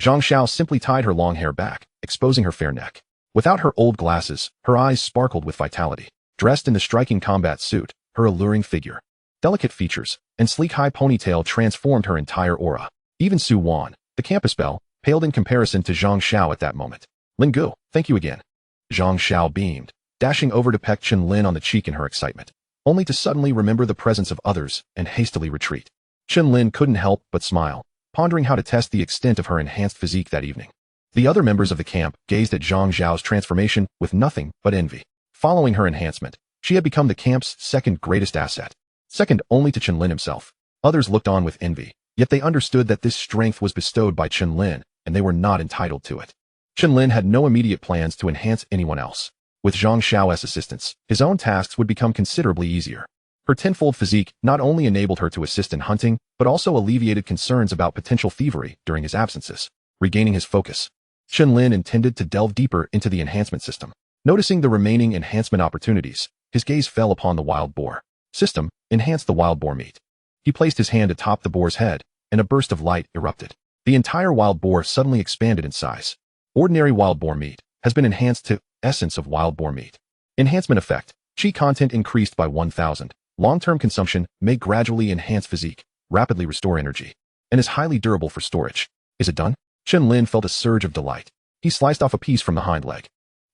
Zhang Xiao simply tied her long hair back, exposing her fair neck. Without her old glasses, her eyes sparkled with vitality. Dressed in the striking combat suit, her alluring figure, delicate features, and sleek high ponytail transformed her entire aura. Even Su Wan, the campus belle, paled in comparison to Zhang Xiao at that moment. Lin Gu, thank you again. Zhang Xiao beamed, dashing over to peck Chen Lin on the cheek in her excitement, only to suddenly remember the presence of others and hastily retreat. Chen Lin couldn't help but smile, pondering how to test the extent of her enhanced physique that evening. The other members of the camp gazed at Zhang Xiao's transformation with nothing but envy. Following her enhancement, she had become the camp's second greatest asset, second only to Chen Lin himself. Others looked on with envy, yet they understood that this strength was bestowed by Chen Lin, and they were not entitled to it. Chen Lin had no immediate plans to enhance anyone else. With Zhang Xiao's assistance, his own tasks would become considerably easier. Her tenfold physique not only enabled her to assist in hunting, but also alleviated concerns about potential thievery during his absences. Regaining his focus, Chen Lin intended to delve deeper into the enhancement system. Noticing the remaining enhancement opportunities, his gaze fell upon the wild boar. System, enhance the wild boar meat. He placed his hand atop the boar's head, and a burst of light erupted. The entire wild boar suddenly expanded in size. Ordinary wild boar meat has been enhanced to essence of wild boar meat. Enhancement effect, Qi content increased by 1,000. Long-term consumption may gradually enhance physique, rapidly restore energy, and is highly durable for storage. Is it done? Chen Lin felt a surge of delight. He sliced off a piece from the hind leg,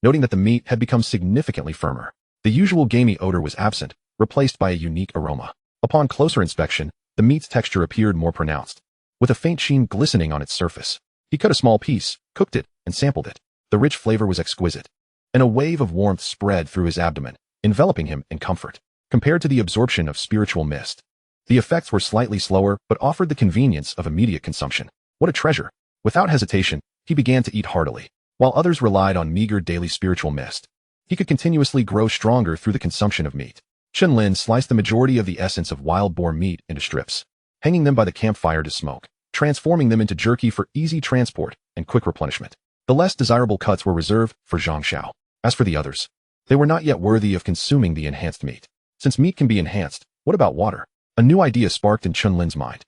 noting that the meat had become significantly firmer. The usual gamey odor was absent, replaced by a unique aroma. Upon closer inspection, the meat's texture appeared more pronounced, with a faint sheen glistening on its surface. He cut a small piece, cooked it, and sampled it. The rich flavor was exquisite, and a wave of warmth spread through his abdomen, enveloping him in comfort. Compared to the absorption of spiritual mist, the effects were slightly slower but offered the convenience of immediate consumption. What a treasure! Without hesitation, he began to eat heartily. While others relied on meager daily spiritual mist, he could continuously grow stronger through the consumption of meat. Chen Lin sliced the majority of the essence of wild boar meat into strips, hanging them by the campfire to smoke, transforming them into jerky for easy transport and quick replenishment. The less desirable cuts were reserved for Zhang Xiao. As for the others, they were not yet worthy of consuming the enhanced meat. Since meat can be enhanced, what about water? A new idea sparked in Chen Lin's mind.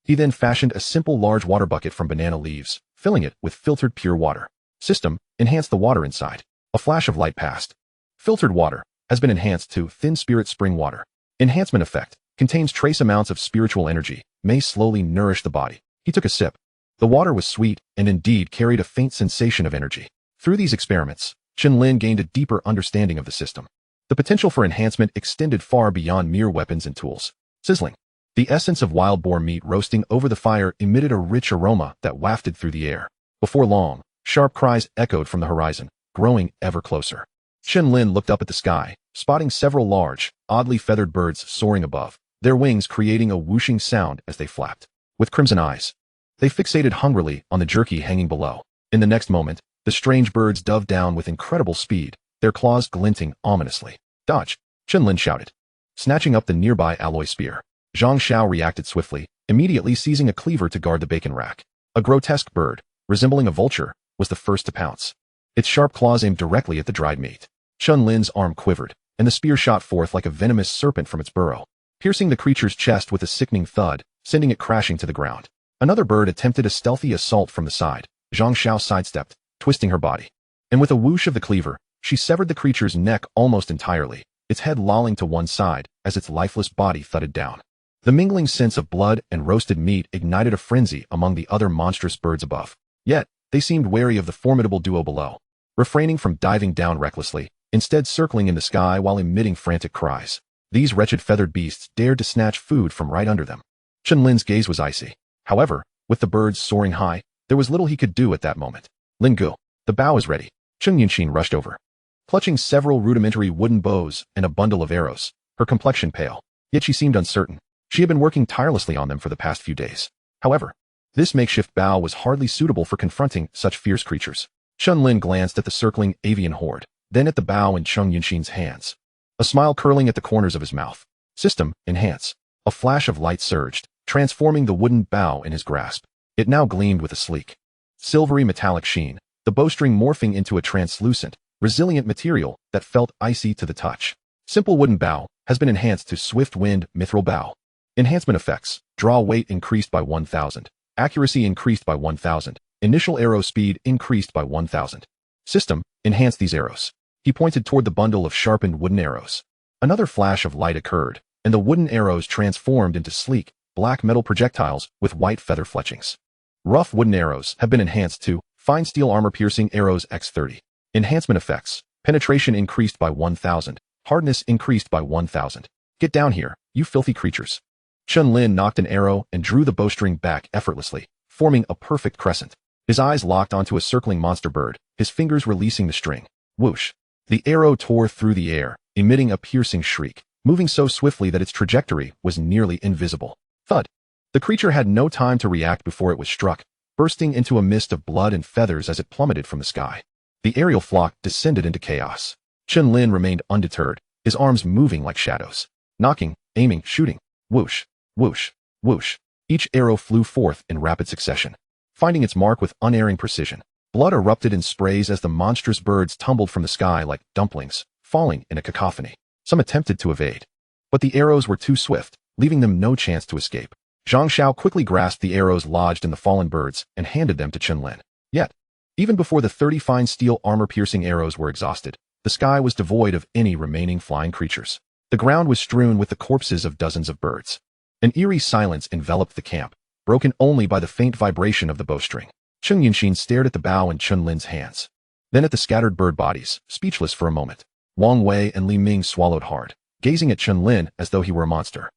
He then fashioned a simple large water bucket from banana leaves, filling it with filtered pure water. System, enhance the water inside. A flash of light passed. Filtered water has been enhanced to thin spirit spring water. Enhancement effect, contains trace amounts of spiritual energy, may slowly nourish the body. He took a sip. The water was sweet and indeed carried a faint sensation of energy. Through these experiments, Chen Lin gained a deeper understanding of the system. The potential for enhancement extended far beyond mere weapons and tools. Sizzling. The essence of wild boar meat roasting over the fire emitted a rich aroma that wafted through the air. Before long, sharp cries echoed from the horizon, growing ever closer. Chen Lin looked up at the sky, spotting several large, oddly feathered birds soaring above, their wings creating a whooshing sound as they flapped. With crimson eyes, they fixated hungrily on the jerky hanging below. In the next moment, the strange birds dove down with incredible speed, their claws glinting ominously. Dodge! Chen Lin shouted, snatching up the nearby alloy spear. Zhang Xiao reacted swiftly, immediately seizing a cleaver to guard the bacon rack. A grotesque bird, resembling a vulture, was the first to pounce. Its sharp claws aimed directly at the dried meat. Chen Lin's arm quivered, and the spear shot forth like a venomous serpent from its burrow, piercing the creature's chest with a sickening thud, sending it crashing to the ground. Another bird attempted a stealthy assault from the side. Zhang Xiao sidestepped, twisting her body, and with a whoosh of the cleaver, she severed the creature's neck almost entirely, its head lolling to one side as its lifeless body thudded down. The mingling scents of blood and roasted meat ignited a frenzy among the other monstrous birds above. Yet, they seemed wary of the formidable duo below, refraining from diving down recklessly, instead circling in the sky while emitting frantic cries. These wretched feathered beasts dared to snatch food from right under them. Chen Lin's gaze was icy. However, with the birds soaring high, there was little he could do at that moment. Lin Gu, the bow is ready. Chen Yunxin rushed over, clutching several rudimentary wooden bows and a bundle of arrows, her complexion pale, yet she seemed uncertain. She had been working tirelessly on them for the past few days. However, this makeshift bow was hardly suitable for confronting such fierce creatures. Chen Lin glanced at the circling avian horde, then at the bow in Chen Yunxin's hands, a smile curling at the corners of his mouth. System, enhance. A flash of light surged, transforming the wooden bow in his grasp. It now gleamed with a sleek, silvery metallic sheen, the bowstring morphing into a translucent, resilient material that felt icy to the touch. Simple wooden bow has been enhanced to swift wind mithril bow. Enhancement effects, draw weight increased by 1,000, accuracy increased by 1,000, initial arrow speed increased by 1,000. System, enhance these arrows. He pointed toward the bundle of sharpened wooden arrows. Another flash of light occurred, and the wooden arrows transformed into sleek, black metal projectiles with white feather fletchings. Rough wooden arrows have been enhanced to Fine steel armor-piercing arrows x30. Enhancement effects. Penetration increased by 1000. Hardness increased by 1000. Get down here, you filthy creatures. Chen Lin knocked an arrow and drew the bowstring back effortlessly, forming a perfect crescent. His eyes locked onto a circling monster bird, his fingers releasing the string. Whoosh. The arrow tore through the air, emitting a piercing shriek, moving so swiftly that its trajectory was nearly invisible. Thud. The creature had no time to react before it was struck, bursting into a mist of blood and feathers as it plummeted from the sky. The aerial flock descended into chaos. Chen Lin remained undeterred, his arms moving like shadows. Knocking, aiming, shooting. Whoosh, whoosh, whoosh. Each arrow flew forth in rapid succession, finding its mark with unerring precision. Blood erupted in sprays as the monstrous birds tumbled from the sky like dumplings, falling in a cacophony. Some attempted to evade, but the arrows were too swift, leaving them no chance to escape. Zhang Xiao quickly grasped the arrows lodged in the fallen birds and handed them to Chen Lin. Yet, even before the 30 fine steel armor-piercing arrows were exhausted, the sky was devoid of any remaining flying creatures. The ground was strewn with the corpses of dozens of birds. An eerie silence enveloped the camp, broken only by the faint vibration of the bowstring. Cheng Yinxin stared at the bow in Chen Lin's hands, then at the scattered bird bodies, speechless for a moment. Wang Wei and Li Ming swallowed hard, gazing at Chen Lin as though he were a monster.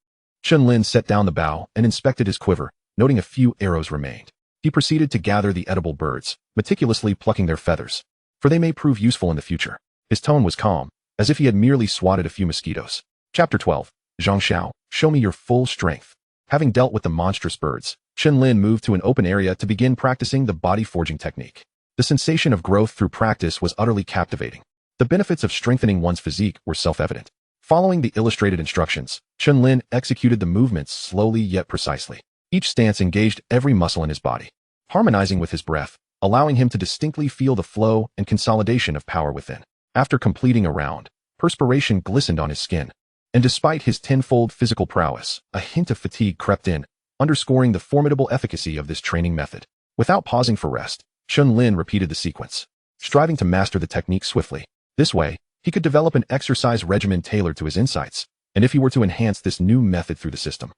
Chen Lin set down the bow and inspected his quiver, noting a few arrows remained. He proceeded to gather the edible birds, meticulously plucking their feathers, for they may prove useful in the future. His tone was calm, as if he had merely swatted a few mosquitoes. Chapter 12. Zhang Xiao, show me your full strength. Having dealt with the monstrous birds, Chen Lin moved to an open area to begin practicing the body forging technique. The sensation of growth through practice was utterly captivating. The benefits of strengthening one's physique were self-evident. Following the illustrated instructions, Chen Lin executed the movements slowly yet precisely. Each stance engaged every muscle in his body, harmonizing with his breath, allowing him to distinctly feel the flow and consolidation of power within. After completing a round, perspiration glistened on his skin, and despite his tenfold physical prowess, a hint of fatigue crept in, underscoring the formidable efficacy of this training method. Without pausing for rest, Chen Lin repeated the sequence, striving to master the technique swiftly. This way, he could develop an exercise regimen tailored to his insights, and if he were to enhance this new method through the system,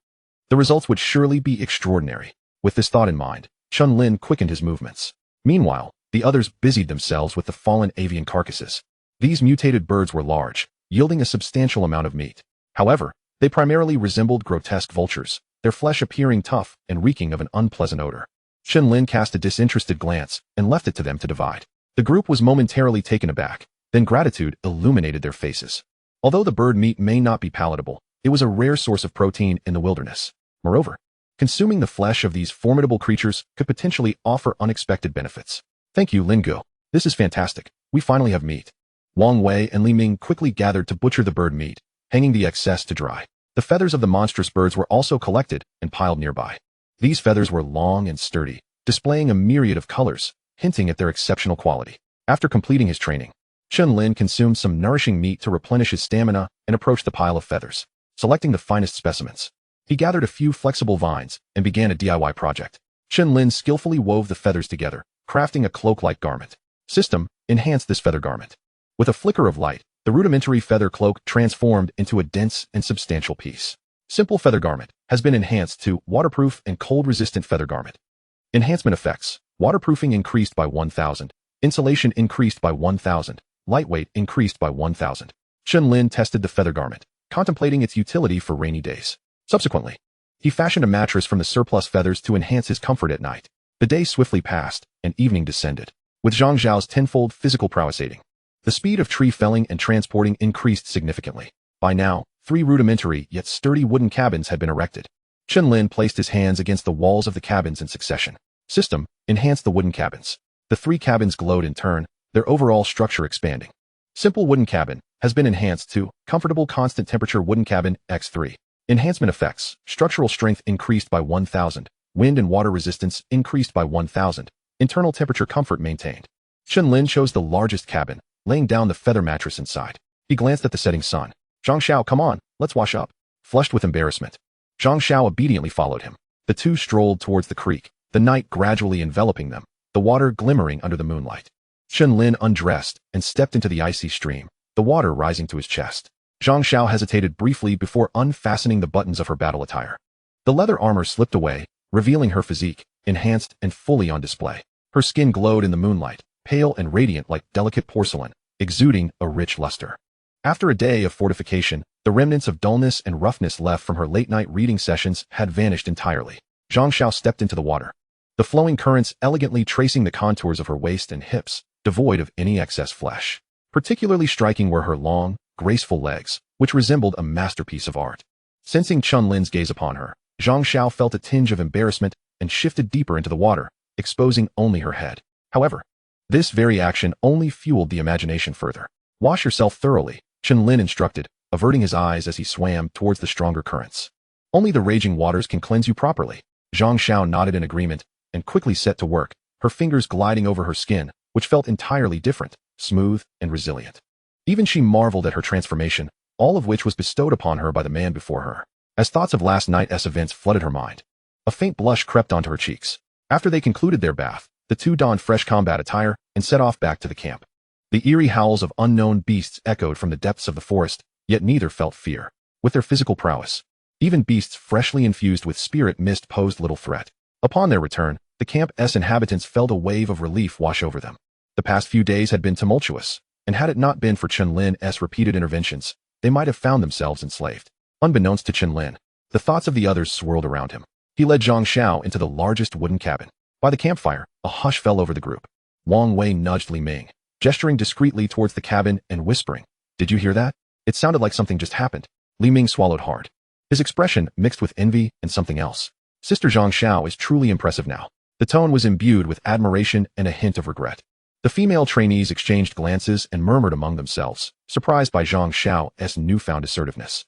the results would surely be extraordinary. With this thought in mind, Chen Lin quickened his movements. Meanwhile, the others busied themselves with the fallen avian carcasses. These mutated birds were large, yielding a substantial amount of meat. However, they primarily resembled grotesque vultures, their flesh appearing tough and reeking of an unpleasant odor. Chen Lin cast a disinterested glance and left it to them to divide. The group was momentarily taken aback, then gratitude illuminated their faces. Although the bird meat may not be palatable, it was a rare source of protein in the wilderness. Moreover, consuming the flesh of these formidable creatures could potentially offer unexpected benefits. Thank you, Lin Gu. This is fantastic. We finally have meat. Wang Wei and Li Ming quickly gathered to butcher the bird meat, hanging the excess to dry. The feathers of the monstrous birds were also collected and piled nearby. These feathers were long and sturdy, displaying a myriad of colors, hinting at their exceptional quality. After completing his training, Chen Lin consumed some nourishing meat to replenish his stamina and approached the pile of feathers. Selecting the finest specimens, he gathered a few flexible vines and began a DIY project. Chen Lin skillfully wove the feathers together, crafting a cloak-like garment. System, enhance this feather garment. With a flicker of light, the rudimentary feather cloak transformed into a dense and substantial piece. Simple feather garment has been enhanced to waterproof and cold-resistant feather garment. Enhancement effects. Waterproofing increased by 1000. Insulation increased by 1000. Lightweight increased by 1000. Chen Lin tested the feather garment, contemplating its utility for rainy days. Subsequently, he fashioned a mattress from the surplus feathers to enhance his comfort at night. The day swiftly passed, and evening descended, with Zhang Zhao's tenfold physical prowess aiding. The speed of tree felling and transporting increased significantly. By now, 3 rudimentary yet sturdy wooden cabins had been erected. Chen Lin placed his hands against the walls of the cabins in succession. System, enhance the wooden cabins. The 3 cabins glowed in turn, their overall structure expanding. Simple wooden cabin has been enhanced to comfortable constant temperature wooden cabin X3. Enhancement effects. Structural strength increased by 1000. Wind and water resistance increased by 1000. Internal temperature comfort maintained. Chen Lin chose the largest cabin, laying down the feather mattress inside. He glanced at the setting sun. Zhang Xiao, come on, let's wash up. Flushed with embarrassment, Zhang Xiao obediently followed him. The two strolled towards the creek, the night gradually enveloping them, the water glimmering under the moonlight. Chen Lin undressed and stepped into the icy stream, the water rising to his chest. Zhang Xiao hesitated briefly before unfastening the buttons of her battle attire. The leather armor slipped away, revealing her physique, enhanced and fully on display. Her skin glowed in the moonlight, pale and radiant like delicate porcelain, exuding a rich luster. After a day of fortification, the remnants of dullness and roughness left from her late-night reading sessions had vanished entirely. Zhang Xiao stepped into the water, the flowing currents elegantly tracing the contours of her waist and hips, devoid of any excess flesh. Particularly striking were her long, graceful legs, which resembled a masterpiece of art. Sensing Chen Lin's gaze upon her, Zhang Xiao felt a tinge of embarrassment and shifted deeper into the water, exposing only her head. However, this very action only fueled the imagination further. Wash yourself thoroughly, Chen Lin instructed, averting his eyes as he swam towards the stronger currents. Only the raging waters can cleanse you properly. Zhang Xiao nodded in agreement and quickly set to work, her fingers gliding over her skin, which felt entirely different, smooth and resilient. Even she marveled at her transformation, all of which was bestowed upon her by the man before her. As thoughts of last night's events flooded her mind, a faint blush crept onto her cheeks. After they concluded their bath, the two donned fresh combat attire and set off back to the camp. The eerie howls of unknown beasts echoed from the depths of the forest, yet neither felt fear. With their physical prowess, even beasts freshly infused with spirit mist posed little threat. Upon their return, the camp's inhabitants felt a wave of relief wash over them. The past few days had been tumultuous, and had it not been for Chen Lin's repeated interventions, they might have found themselves enslaved. Unbeknownst to Chen Lin, the thoughts of the others swirled around him. He led Zhang Xiao into the largest wooden cabin. By the campfire, a hush fell over the group. Wang Wei nudged Li Ming, gesturing discreetly towards the cabin and whispering, "Did you hear that? It sounded like something just happened." Li Ming swallowed hard, his expression mixed with envy and something else. Sister Zhang Xiao is truly impressive now. The tone was imbued with admiration and a hint of regret. The female trainees exchanged glances and murmured among themselves, surprised by Zhang Xiao's newfound assertiveness.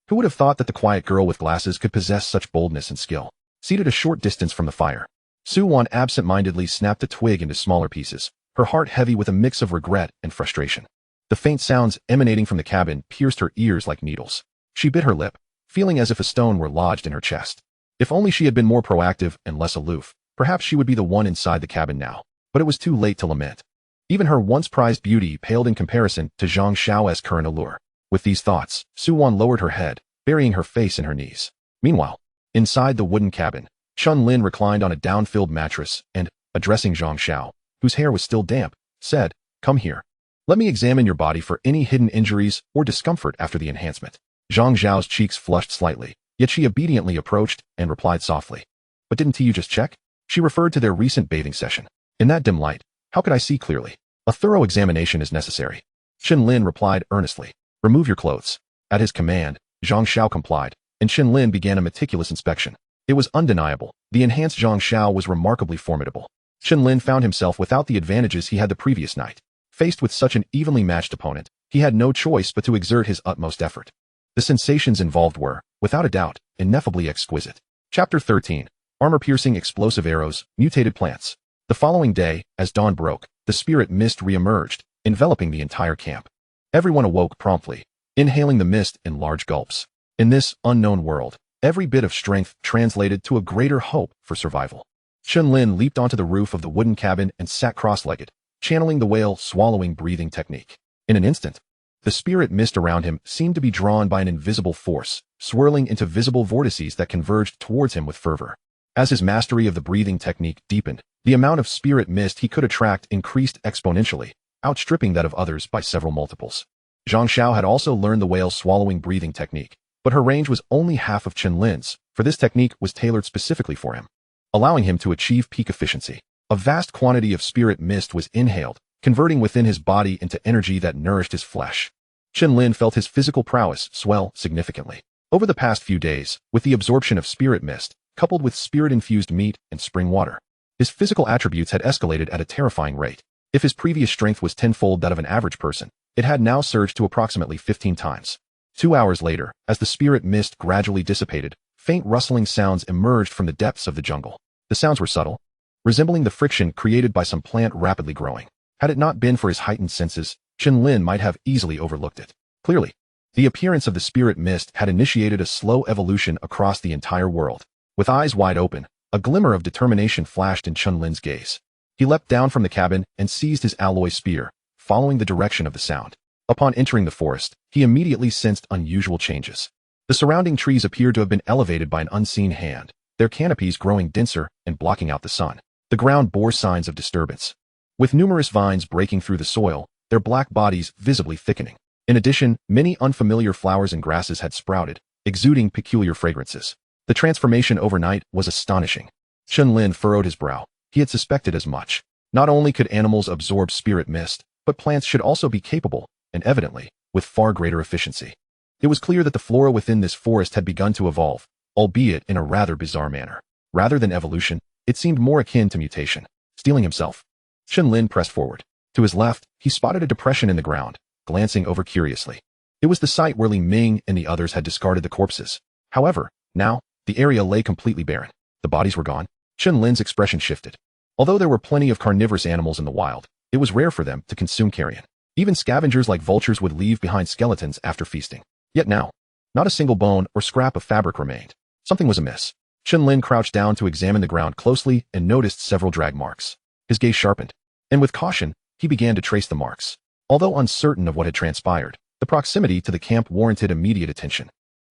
Who would have thought that the quiet girl with glasses could possess such boldness and skill? Seated a short distance from the fire, Su Wan absent-mindedly snapped a twig into smaller pieces, her heart heavy with a mix of regret and frustration. The faint sounds emanating from the cabin pierced her ears like needles. She bit her lip, feeling as if a stone were lodged in her chest. If only she had been more proactive and less aloof, perhaps she would be the one inside the cabin now. But it was too late to lament. Even her once prized beauty paled in comparison to Zhang Xiao's current allure. With these thoughts, Su Wan lowered her head, burying her face in her knees. Meanwhile, inside the wooden cabin, Chen Lin reclined on a down-filled mattress and, addressing Zhang Xiao, whose hair was still damp, said, "Come here. Let me examine your body for any hidden injuries or discomfort after the enhancement." Zhang Xiao's cheeks flushed slightly, yet she obediently approached and replied softly, "But didn't you just check?" She referred to their recent bathing session. "In that dim light, how could I see clearly? A thorough examination is necessary." Chen Lin replied earnestly, "Remove your clothes." At his command, Zhang Xiao complied, and Chen Lin began a meticulous inspection. It was undeniable. The enhanced Zhang Xiao was remarkably formidable. Chen Lin found himself without the advantages he had the previous night. Faced with such an evenly matched opponent, he had no choice but to exert his utmost effort. The sensations involved were, without a doubt, ineffably exquisite. Chapter 13. Armor-piercing explosive arrows, mutated plants. The following day, as dawn broke, the spirit mist re-emerged, enveloping the entire camp. Everyone awoke promptly, inhaling the mist in large gulps. In this unknown world, every bit of strength translated to a greater hope for survival. Chen Lin leaped onto the roof of the wooden cabin and sat cross-legged, channeling the whale swallowing breathing technique. In an instant, the spirit mist around him seemed to be drawn by an invisible force, swirling into visible vortices that converged towards him with fervor. As his mastery of the breathing technique deepened, the amount of spirit mist he could attract increased exponentially, outstripping that of others by several multiples. Zhang Xiao had also learned the whale swallowing breathing technique, but her range was only half of Chen Lin's, for this technique was tailored specifically for him, allowing him to achieve peak efficiency. A vast quantity of spirit mist was inhaled, converting within his body into energy that nourished his flesh. Chen Lin felt his physical prowess swell significantly. Over the past few days, with the absorption of spirit mist, coupled with spirit-infused meat and spring water, his physical attributes had escalated at a terrifying rate. If his previous strength was tenfold that of an average person, it had now surged to approximately 15 times. 2 hours later, as the spirit mist gradually dissipated, faint rustling sounds emerged from the depths of the jungle. The sounds were subtle, resembling the friction created by some plant rapidly growing. Had it not been for his heightened senses, Chen Lin might have easily overlooked it. Clearly, the appearance of the spirit mist had initiated a slow evolution across the entire world. With eyes wide open, a glimmer of determination flashed in Chen Lin's gaze. He leapt down from the cabin and seized his alloy spear, following the direction of the sound. Upon entering the forest, he immediately sensed unusual changes. The surrounding trees appeared to have been elevated by an unseen hand, their canopies growing denser and blocking out the sun. The ground bore signs of disturbance, with numerous vines breaking through the soil, their black bodies visibly thickening. In addition, many unfamiliar flowers and grasses had sprouted, exuding peculiar fragrances. The transformation overnight was astonishing. Chen Lin furrowed his brow. He had suspected as much. Not only could animals absorb spirit mist, but plants should also be capable, and evidently, with far greater efficiency. It was clear that the flora within this forest had begun to evolve, albeit in a rather bizarre manner. Rather than evolution, it seemed more akin to mutation. Stealing himself. Chen Lin pressed forward. To his left, he spotted a depression in the ground, glancing over curiously. It was the site where Li Ming and the others had discarded the corpses. However, now, the area lay completely barren. The bodies were gone. Chen Lin's expression shifted. Although there were plenty of carnivorous animals in the wild, it was rare for them to consume carrion. Even scavengers like vultures would leave behind skeletons after feasting. Yet now, not a single bone or scrap of fabric remained. Something was amiss. Chen Lin crouched down to examine the ground closely and noticed several drag marks. His gaze sharpened, and with caution, he began to trace the marks. Although uncertain of what had transpired, the proximity to the camp warranted immediate attention.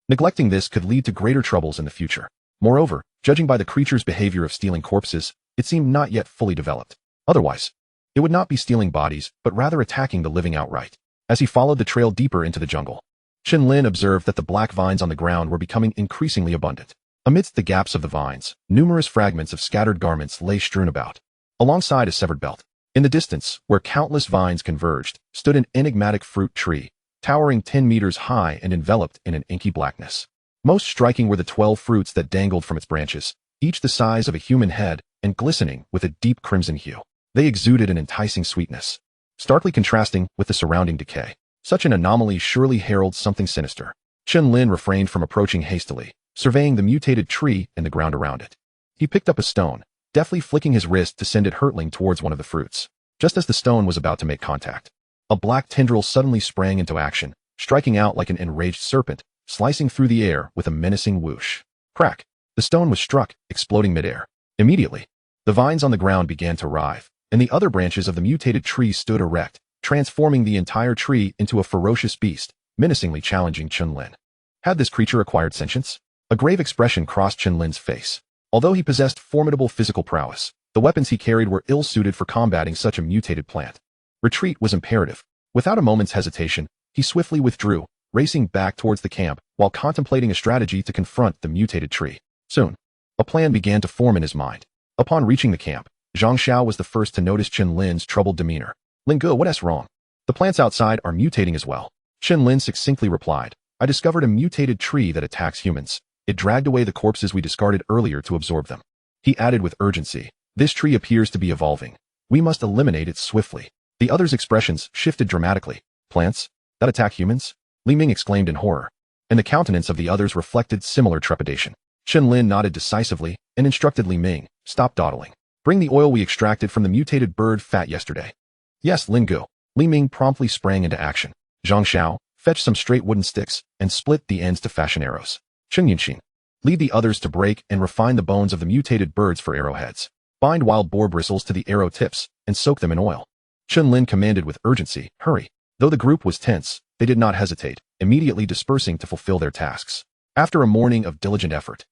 Neglecting this could lead to greater troubles in the future. Moreover, judging by the creature's behavior of stealing corpses, it seemed not yet fully developed. Otherwise, it would not be stealing bodies, but rather attacking the living outright. As he followed the trail deeper into the jungle, Chen Lin observed that the black vines on the ground were becoming increasingly abundant. Amidst the gaps of the vines, numerous fragments of scattered garments lay strewn about. Alongside a severed belt, in the distance, where countless vines converged, stood an enigmatic fruit tree, towering 10 meters high and enveloped in an inky blackness. Most striking were the 12 fruits that dangled from its branches, each the size of a human head and glistening with a deep crimson hue. They exuded an enticing sweetness, starkly contrasting with the surrounding decay. Such an anomaly surely heralds something sinister. Chen Lin refrained from approaching hastily, surveying the mutated tree and the ground around it. He picked up a stone, deftly flicking his wrist to send it hurtling towards one of the fruits. Just as the stone was about to make contact, a black tendril suddenly sprang into action, striking out like an enraged serpent, slicing through the air with a menacing whoosh. Crack! The stone was struck, exploding midair. Immediately, the vines on the ground began to writhe, and the other branches of the mutated tree stood erect, transforming the entire tree into a ferocious beast, menacingly challenging Chen Lin. Had this creature acquired sentience? A grave expression crossed Chen Lin's face. Although he possessed formidable physical prowess, the weapons he carried were ill-suited for combating such a mutated plant. Retreat was imperative. Without a moment's hesitation, he swiftly withdrew, racing back towards the camp while contemplating a strategy to confront the mutated tree. Soon, a plan began to form in his mind. Upon reaching the camp, Zhang Xiao was the first to notice Chen Lin's troubled demeanor. "Lin Ge, what's wrong? The plants outside are mutating as well." Chen Lin succinctly replied, "I discovered a mutated tree that attacks humans. It dragged away the corpses we discarded earlier to absorb them." He added with urgency, "This tree appears to be evolving. We must eliminate it swiftly." The others' expressions shifted dramatically. "Plants? That attack humans?" Li Ming exclaimed in horror, and the countenance of the others reflected similar trepidation. Chen Lin nodded decisively and instructed Li Ming, "Stop dawdling. Bring the oil we extracted from the mutated bird fat yesterday." "Yes, Lin Ge." Li Ming promptly sprang into action. Zhang Xiao, fetch some straight wooden sticks and split the ends to fashion arrows. Chen Yunxin, lead the others to break and refine the bones of the mutated birds for arrowheads. Bind wild boar bristles to the arrow tips and soak them in oil. Chen Lin commanded with urgency, "Hurry." Though the group was tense, they did not hesitate, immediately dispersing to fulfill their tasks. After a morning of diligent effort,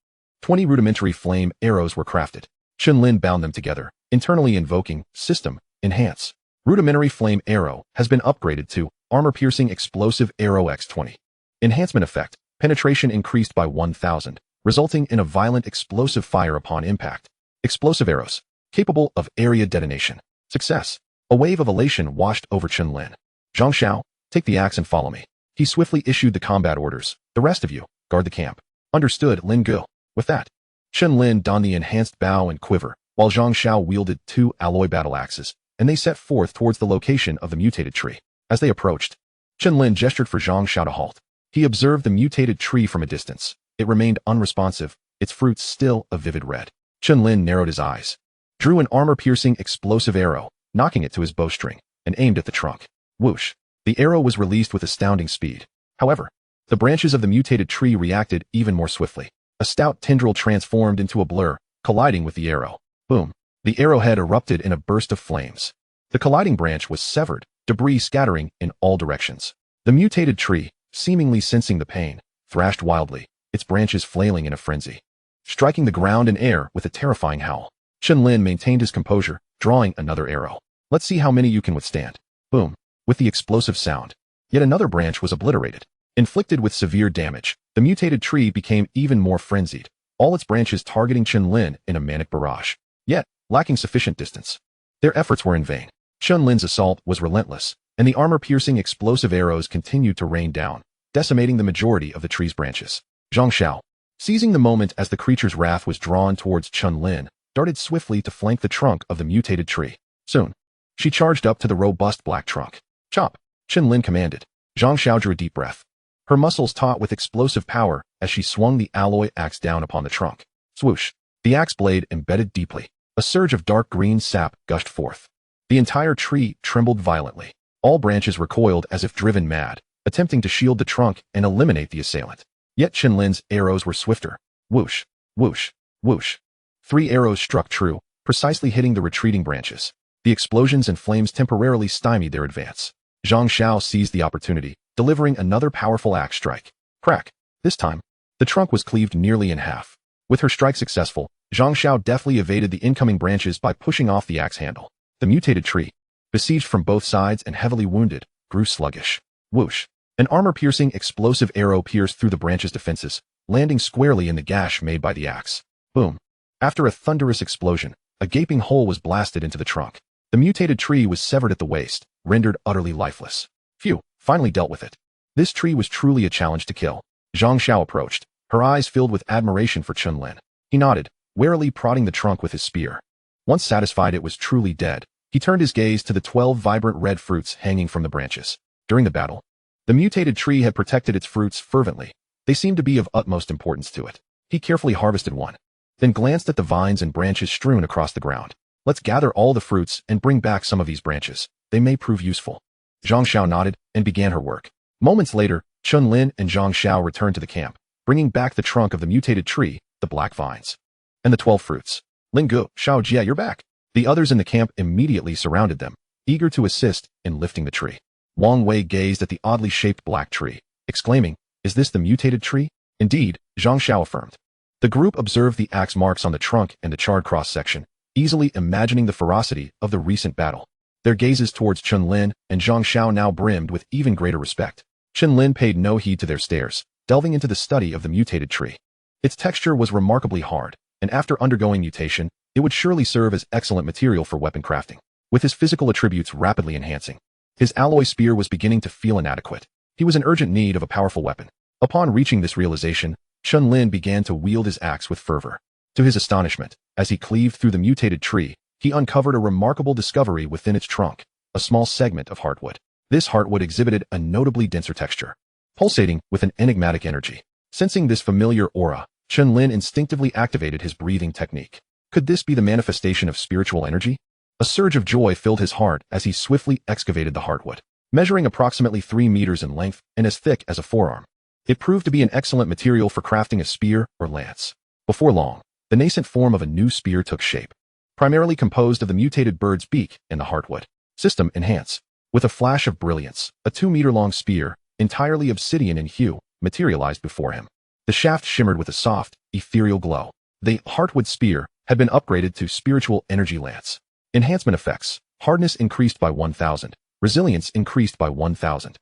20 rudimentary flame arrows were crafted. Chen Lin bound them together, internally invoking System Enhance. Rudimentary flame arrow has been upgraded to armor-piercing explosive arrow X20. Enhancement effect, penetration increased by 1,000, resulting in a violent explosive fire upon impact. Explosive arrows, capable of area detonation. Success. A wave of elation washed over Chen Lin. "Zhang Xiao, take the axe and follow me." He swiftly issued the combat orders. "The rest of you, guard the camp." "Understood, Lin Ge." With that, Chen Lin donned the enhanced bow and quiver, while Zhang Xiao wielded 2 alloy battle axes, and they set forth towards the location of the mutated tree. As they approached, Chen Lin gestured for Zhang Xiao to halt. He observed the mutated tree from a distance. It remained unresponsive, its fruits still a vivid red. Chen Lin narrowed his eyes, drew an armor-piercing explosive arrow, knocking it to his bowstring, and aimed at the trunk. Whoosh! The arrow was released with astounding speed. However, the branches of the mutated tree reacted even more swiftly. A stout tendril transformed into a blur, colliding with the arrow. Boom! The arrowhead erupted in a burst of flames. The colliding branch was severed, debris scattering in all directions. The mutated tree, seemingly sensing the pain, thrashed wildly, its branches flailing in a frenzy, striking the ground and air with a terrifying howl. Chen Lin maintained his composure, drawing another arrow. Let's see how many you can withstand. Boom. With the explosive sound, yet another branch was obliterated. Inflicted with severe damage, the mutated tree became even more frenzied, all its branches targeting Chen Lin in a manic barrage, yet lacking sufficient distance. Their efforts were in vain. Chen Lin's assault was relentless, and the armor-piercing explosive arrows continued to rain down, decimating the majority of the tree's branches. Zhang Xiao, seizing the moment as the creature's wrath was drawn towards Chen Lin, darted swiftly to flank the trunk of the mutated tree. Soon, she charged up to the robust black trunk. Chop! Chen Lin commanded. Zhang Xiao drew a deep breath. Her muscles taut with explosive power as she swung the alloy axe down upon the trunk. Swoosh! The axe blade embedded deeply. A surge of dark green sap gushed forth. The entire tree trembled violently. All branches recoiled as if driven mad, attempting to shield the trunk and eliminate the assailant. Yet Chen Lin's arrows were swifter. Whoosh! Whoosh! Whoosh! 3 arrows struck true, precisely hitting the retreating branches. The explosions and flames temporarily stymied their advance. Zhang Xiao seized the opportunity, delivering another powerful axe strike. Crack! This time, the trunk was cleaved nearly in half. With her strike successful, Zhang Xiao deftly evaded the incoming branches by pushing off the axe handle. The mutated tree, besieged from both sides and heavily wounded, grew sluggish. Whoosh! An armor-piercing explosive arrow pierced through the branch's defenses, landing squarely in the gash made by the axe. Boom! After a thunderous explosion, a gaping hole was blasted into the trunk. The mutated tree was severed at the waist, rendered utterly lifeless. Phew, finally dealt with it. This tree was truly a challenge to kill. Zhang Xiao approached, her eyes filled with admiration for Chen Lin. He nodded, warily prodding the trunk with his spear. Once satisfied it was truly dead, he turned his gaze to the 12 vibrant red fruits hanging from the branches. During the battle, the mutated tree had protected its fruits fervently. They seemed to be of utmost importance to it. He carefully harvested one, then glanced at the vines and branches strewn across the ground. Let's gather all the fruits and bring back some of these branches. They may prove useful. Zhang Xiao nodded and began her work. Moments later, Chen Lin and Zhang Xiao returned to the camp, bringing back the trunk of the mutated tree, the black vines, and the 12 fruits. Ling Gu, Xiao Jia, you're back. The others in the camp immediately surrounded them, eager to assist in lifting the tree. Wang Wei gazed at the oddly shaped black tree, exclaiming, "Is this the mutated tree?" Indeed, Zhang Xiao affirmed. The group observed the axe marks on the trunk and the charred cross-section, easily imagining the ferocity of the recent battle. Their gazes towards Chen Lin and Zhang Xiao now brimmed with even greater respect. Chen Lin paid no heed to their stares, delving into the study of the mutated tree. Its texture was remarkably hard, and after undergoing mutation, it would surely serve as excellent material for weapon crafting. With his physical attributes rapidly enhancing, his alloy spear was beginning to feel inadequate. He was in urgent need of a powerful weapon. Upon reaching this realization, Chen Lin began to wield his axe with fervor. To his astonishment, as he cleaved through the mutated tree, he uncovered a remarkable discovery within its trunk, a small segment of heartwood. This heartwood exhibited a notably denser texture, pulsating with an enigmatic energy. Sensing this familiar aura, Chen Lin instinctively activated his breathing technique. Could this be the manifestation of spiritual energy? A surge of joy filled his heart as he swiftly excavated the heartwood. Measuring approximately 3 meters in length and as thick as a forearm, it proved to be an excellent material for crafting a spear or lance. Before long, the nascent form of a new spear took shape, primarily composed of the mutated bird's beak and the heartwood. System Enhance. With a flash of brilliance, a 2-meter-long spear, entirely obsidian in hue, materialized before him. The shaft shimmered with a soft, ethereal glow. The heartwood spear had been upgraded to spiritual energy lance. Enhancement effects. Hardness increased by 1,000. Resilience increased by 1,000.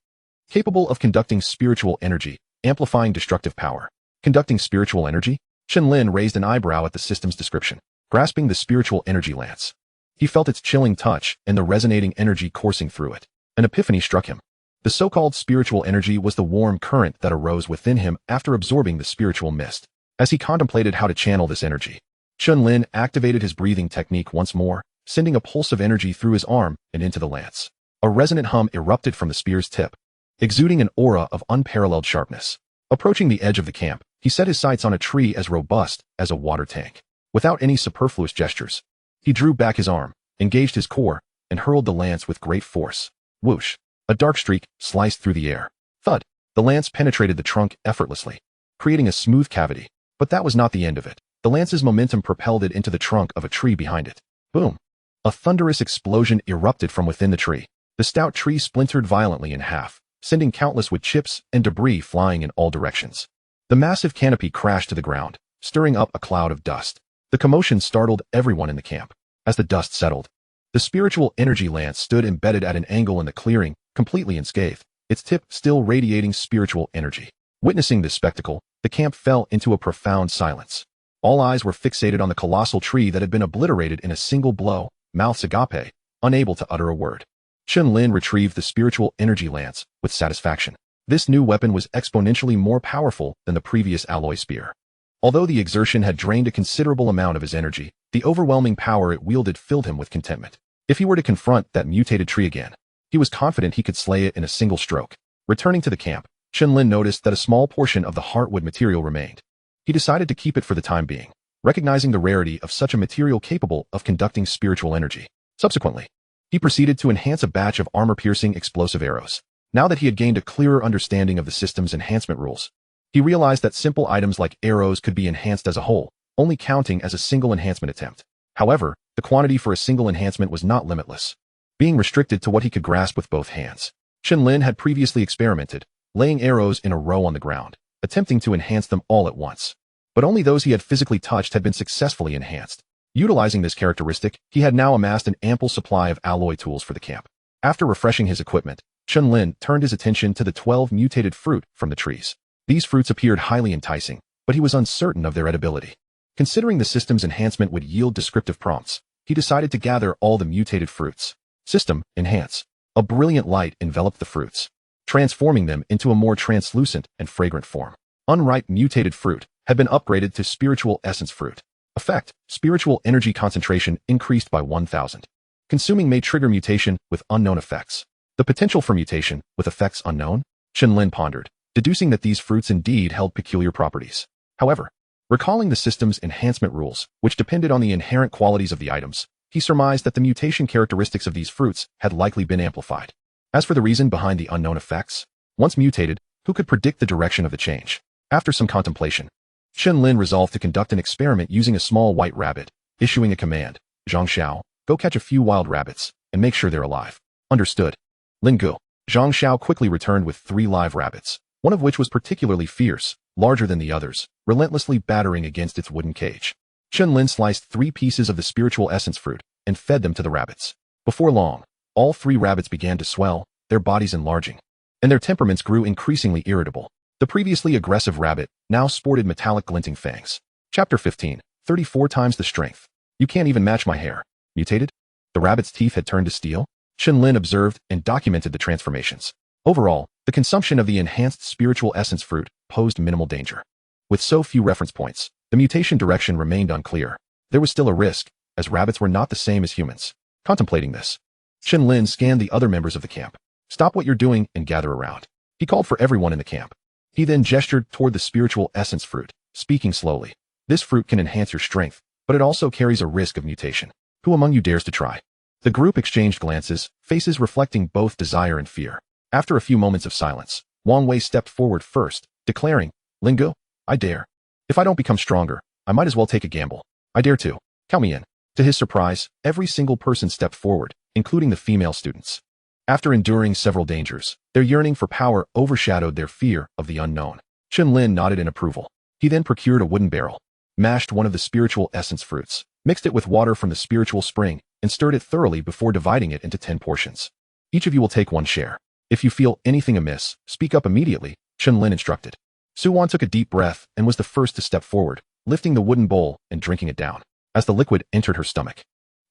Capable of conducting spiritual energy, amplifying destructive power. Conducting spiritual energy? Chen Lin raised an eyebrow at the system's description, grasping the spiritual energy lance. He felt its chilling touch and the resonating energy coursing through it. An epiphany struck him. The so-called spiritual energy was the warm current that arose within him after absorbing the spiritual mist. As he contemplated how to channel this energy, Chen Lin activated his breathing technique once more, sending a pulse of energy through his arm and into the lance. A resonant hum erupted from the spear's tip, exuding an aura of unparalleled sharpness. Approaching the edge of the camp, he set his sights on a tree as robust as a water tank. Without any superfluous gestures, he drew back his arm, engaged his core, and hurled the lance with great force. Whoosh! A dark streak sliced through the air. Thud! The lance penetrated the trunk effortlessly, creating a smooth cavity. But that was not the end of it. The lance's momentum propelled it into the trunk of a tree behind it. Boom! A thunderous explosion erupted from within the tree. The stout tree splintered violently in half, sending countless wood chips and debris flying in all directions. The massive canopy crashed to the ground, stirring up a cloud of dust. The commotion startled everyone in the camp. As the dust settled, the spiritual energy lance stood embedded at an angle in the clearing, completely unscathed, its tip still radiating spiritual energy. Witnessing this spectacle, the camp fell into a profound silence. All eyes were fixated on the colossal tree that had been obliterated in a single blow, mouths agape, unable to utter a word. Chen Lin retrieved the spiritual energy lance with satisfaction. This new weapon was exponentially more powerful than the previous alloy spear. Although the exertion had drained a considerable amount of his energy, the overwhelming power it wielded filled him with contentment. If he were to confront that mutated tree again, he was confident he could slay it in a single stroke. Returning to the camp, Chen Lin noticed that a small portion of the heartwood material remained. He decided to keep it for the time being, recognizing the rarity of such a material capable of conducting spiritual energy. Subsequently, he proceeded to enhance a batch of armor-piercing explosive arrows. Now that he had gained a clearer understanding of the system's enhancement rules, he realized that simple items like arrows could be enhanced as a whole, only counting as a single enhancement attempt. However, the quantity for a single enhancement was not limitless, being restricted to what he could grasp with both hands. Chen Lin had previously experimented, laying arrows in a row on the ground, attempting to enhance them all at once. But only those he had physically touched had been successfully enhanced. Utilizing this characteristic, he had now amassed an ample supply of alloy tools for the camp. After refreshing his equipment, Chen Lin turned his attention to the 12 mutated fruit from the trees. These fruits appeared highly enticing, but he was uncertain of their edibility. Considering the system's enhancement would yield descriptive prompts, he decided to gather all the mutated fruits. System, enhance. A brilliant light enveloped the fruits, transforming them into a more translucent and fragrant form. Unripe mutated fruit had been upgraded to spiritual essence fruit. Effect, spiritual energy concentration increased by 1000. Consuming may trigger mutation with unknown effects. The potential for mutation with effects unknown? Chen Lin pondered, deducing that these fruits indeed held peculiar properties. However, recalling the system's enhancement rules, which depended on the inherent qualities of the items, he surmised that the mutation characteristics of these fruits had likely been amplified. As for the reason behind the unknown effects, once mutated, who could predict the direction of the change? After some contemplation, Chen Lin resolved to conduct an experiment using a small white rabbit, issuing a command, Zhang Xiao, go catch a few wild rabbits, and make sure they're alive. Understood. Lin Gu. Zhang Xiao quickly returned with 3 live rabbits, one of which was particularly fierce, larger than the others, relentlessly battering against its wooden cage. Chen Lin sliced 3 pieces of the spiritual essence fruit and fed them to the rabbits. Before long, all 3 rabbits began to swell, their bodies enlarging, and their temperaments grew increasingly irritable. The previously aggressive rabbit now sported metallic glinting fangs. Chapter 15, 34 times the strength. You can't even match my hair. Mutated? The rabbit's teeth had turned to steel? Chen Lin observed and documented the transformations. Overall, the consumption of the enhanced spiritual essence fruit posed minimal danger. With so few reference points, the mutation direction remained unclear. There was still a risk, as rabbits were not the same as humans. Contemplating this, Chen Lin scanned the other members of the camp. Stop what you're doing and gather around. He called for everyone in the camp. He then gestured toward the spiritual essence fruit, speaking slowly. This fruit can enhance your strength, but it also carries a risk of mutation. Who among you dares to try? The group exchanged glances, faces reflecting both desire and fear. After a few moments of silence, Wang Wei stepped forward first, declaring, Lin Gu, I dare. If I don't become stronger, I might as well take a gamble. I dare to. Count me in. To his surprise, every single person stepped forward, including the female students. After enduring several dangers, their yearning for power overshadowed their fear of the unknown. Chen Lin nodded in approval. He then procured a wooden barrel, mashed one of the spiritual essence fruits, mixed it with water from the spiritual spring, and stirred it thoroughly before dividing it into 10 portions. Each of you will take 1 share. If you feel anything amiss, speak up immediately, Chen Lin instructed. Su-wan took a deep breath and was the first to step forward, lifting the wooden bowl and drinking it down. As the liquid entered her stomach,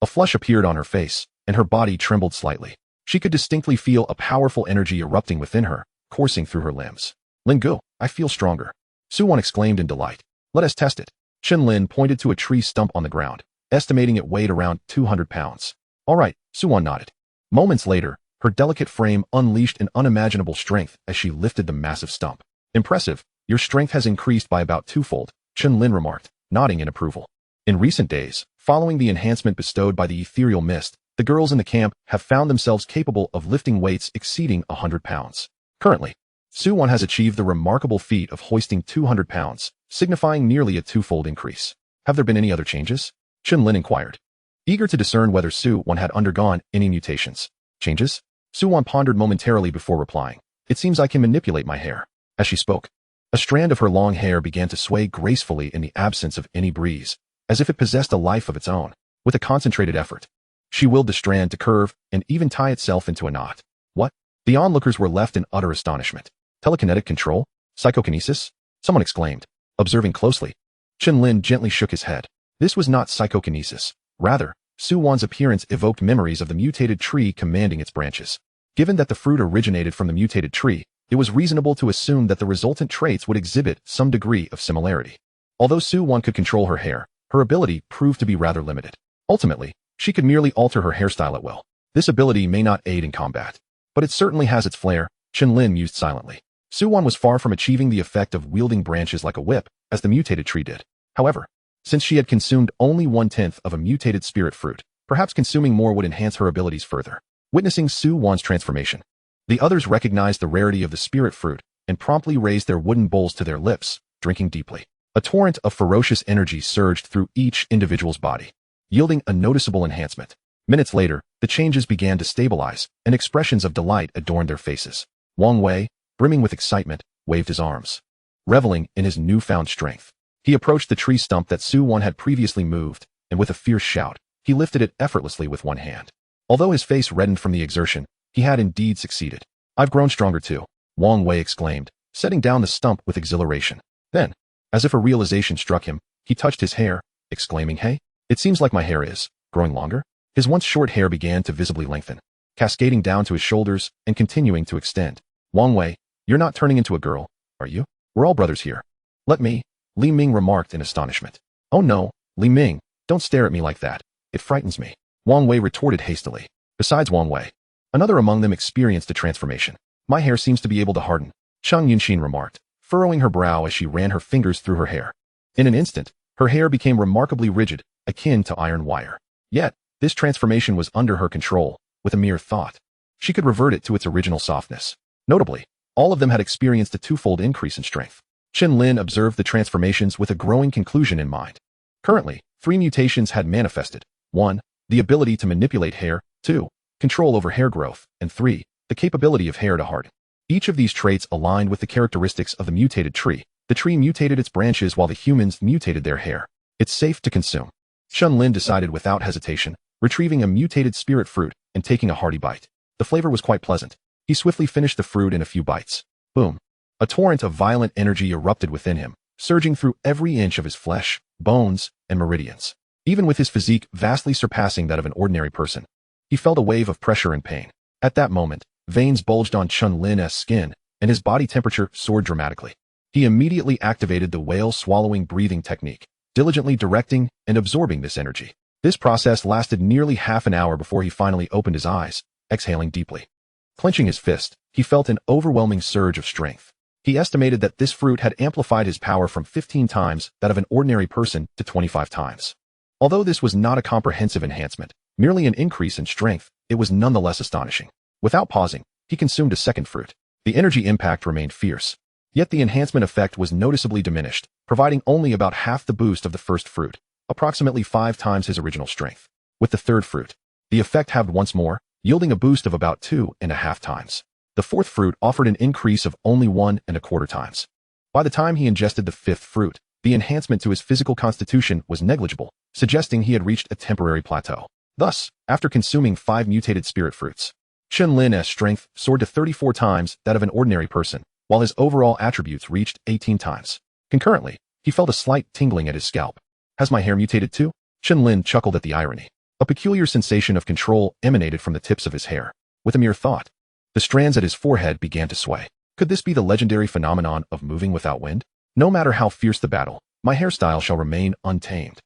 a flush appeared on her face, and her body trembled slightly. She could distinctly feel a powerful energy erupting within her, coursing through her limbs. Lin Gu, I feel stronger. Su-wan exclaimed in delight. Let us test it. Chen Lin pointed to a tree stump on the ground, estimating it weighed around 200 pounds. All right, Su-wan nodded. Moments later, her delicate frame unleashed an unimaginable strength as she lifted the massive stump. Impressive, your strength has increased by about 2-fold, Chen Lin remarked, nodding in approval. In recent days, following the enhancement bestowed by the ethereal mist, the girls in the camp have found themselves capable of lifting weights exceeding 100 pounds. Currently, Su-wan has achieved the remarkable feat of hoisting 200 pounds, signifying nearly a 2-fold increase. Have there been any other changes? Chen Lin inquired, eager to discern whether Su-wan had undergone any mutations. Changes? Su-wan pondered momentarily before replying. It seems I can manipulate my hair. As she spoke, a strand of her long hair began to sway gracefully in the absence of any breeze, as if it possessed a life of its own. With a concentrated effort, she willed the strand to curve and even tie itself into a knot. What? The onlookers were left in utter astonishment. Telekinetic control? Psychokinesis? Someone exclaimed. Observing closely, Chen Lin gently shook his head. This was not psychokinesis. Rather, Su-Wan's appearance evoked memories of the mutated tree commanding its branches. Given that the fruit originated from the mutated tree, it was reasonable to assume that the resultant traits would exhibit some degree of similarity. Although Su-Wan could control her hair, her ability proved to be rather limited. Ultimately, she could merely alter her hairstyle at will. This ability may not aid in combat, but it certainly has its flair, Chen Lin mused silently. Su-Wan was far from achieving the effect of wielding branches like a whip, as the mutated tree did. However, since she had consumed only 1/10 of a mutated spirit fruit, perhaps consuming more would enhance her abilities further. Witnessing Su-Wan's transformation, the others recognized the rarity of the spirit fruit and promptly raised their wooden bowls to their lips, drinking deeply. A torrent of ferocious energy surged through each individual's body, yielding a noticeable enhancement. Minutes later, the changes began to stabilize, and expressions of delight adorned their faces. Wang Wei, brimming with excitement, waved his arms, reveling in his newfound strength. He approached the tree stump that Su-Wan had previously moved, and with a fierce shout, he lifted it effortlessly with one hand. Although his face reddened from the exertion, he had indeed succeeded. I've grown stronger too, Wang Wei exclaimed, setting down the stump with exhilaration. Then, as if a realization struck him, he touched his hair, exclaiming, "Hey, it seems like my hair is growing longer." His once short hair began to visibly lengthen, cascading down to his shoulders and continuing to extend. Wang Wei, you're not turning into a girl, are you? We're all brothers here. Let me, Li Ming remarked in astonishment. Oh no, Li Ming, don't stare at me like that. It frightens me, Wang Wei retorted hastily. Besides Wang Wei, another among them experienced a transformation. My hair seems to be able to harden, Chang Yunxin remarked, furrowing her brow as she ran her fingers through her hair. In an instant, her hair became remarkably rigid, akin to iron wire. Yet, this transformation was under her control. With a mere thought, she could revert it to its original softness. Notably, all of them had experienced a twofold increase in strength. Chen Lin observed the transformations with a growing conclusion in mind. Currently, 3 mutations had manifested. 1. The ability to manipulate hair. 2. Control over hair growth. And 3. The capability of hair to harden. Each of these traits aligned with the characteristics of the mutated tree. The tree mutated its branches while the humans mutated their hair. It's safe to consume, Chen Lin decided without hesitation, retrieving a mutated spirit fruit and taking a hearty bite. The flavor was quite pleasant. He swiftly finished the fruit in a few bites. Boom. A torrent of violent energy erupted within him, surging through every inch of his flesh, bones, and meridians. Even with his physique vastly surpassing that of an ordinary person, he felt a wave of pressure and pain. At that moment, veins bulged on Chen Lin's skin, and his body temperature soared dramatically. He immediately activated the whale-swallowing breathing technique, diligently directing and absorbing this energy. This process lasted nearly half an hour before he finally opened his eyes, exhaling deeply. Clenching his fist, he felt an overwhelming surge of strength. He estimated that this fruit had amplified his power from 15 times that of an ordinary person to 25 times. Although this was not a comprehensive enhancement, merely an increase in strength, it was nonetheless astonishing. Without pausing, he consumed a second fruit. The energy impact remained fierce. Yet the enhancement effect was noticeably diminished, providing only about half the boost of the first fruit, approximately 5 times his original strength. With the third fruit, the effect halved once more, yielding a boost of about 2.5 times. The fourth fruit offered an increase of only 1.25 times. By the time he ingested the fifth fruit, the enhancement to his physical constitution was negligible, suggesting he had reached a temporary plateau. Thus, after consuming 5 mutated spirit fruits, Chen Lin's strength soared to 34 times that of an ordinary person, while his overall attributes reached 18 times. Concurrently, he felt a slight tingling at his scalp. Has my hair mutated too? Chen Lin chuckled at the irony. A peculiar sensation of control emanated from the tips of his hair. With a mere thought, the strands at his forehead began to sway. Could this be the legendary phenomenon of moving without wind? No matter how fierce the battle, my hairstyle shall remain untamed.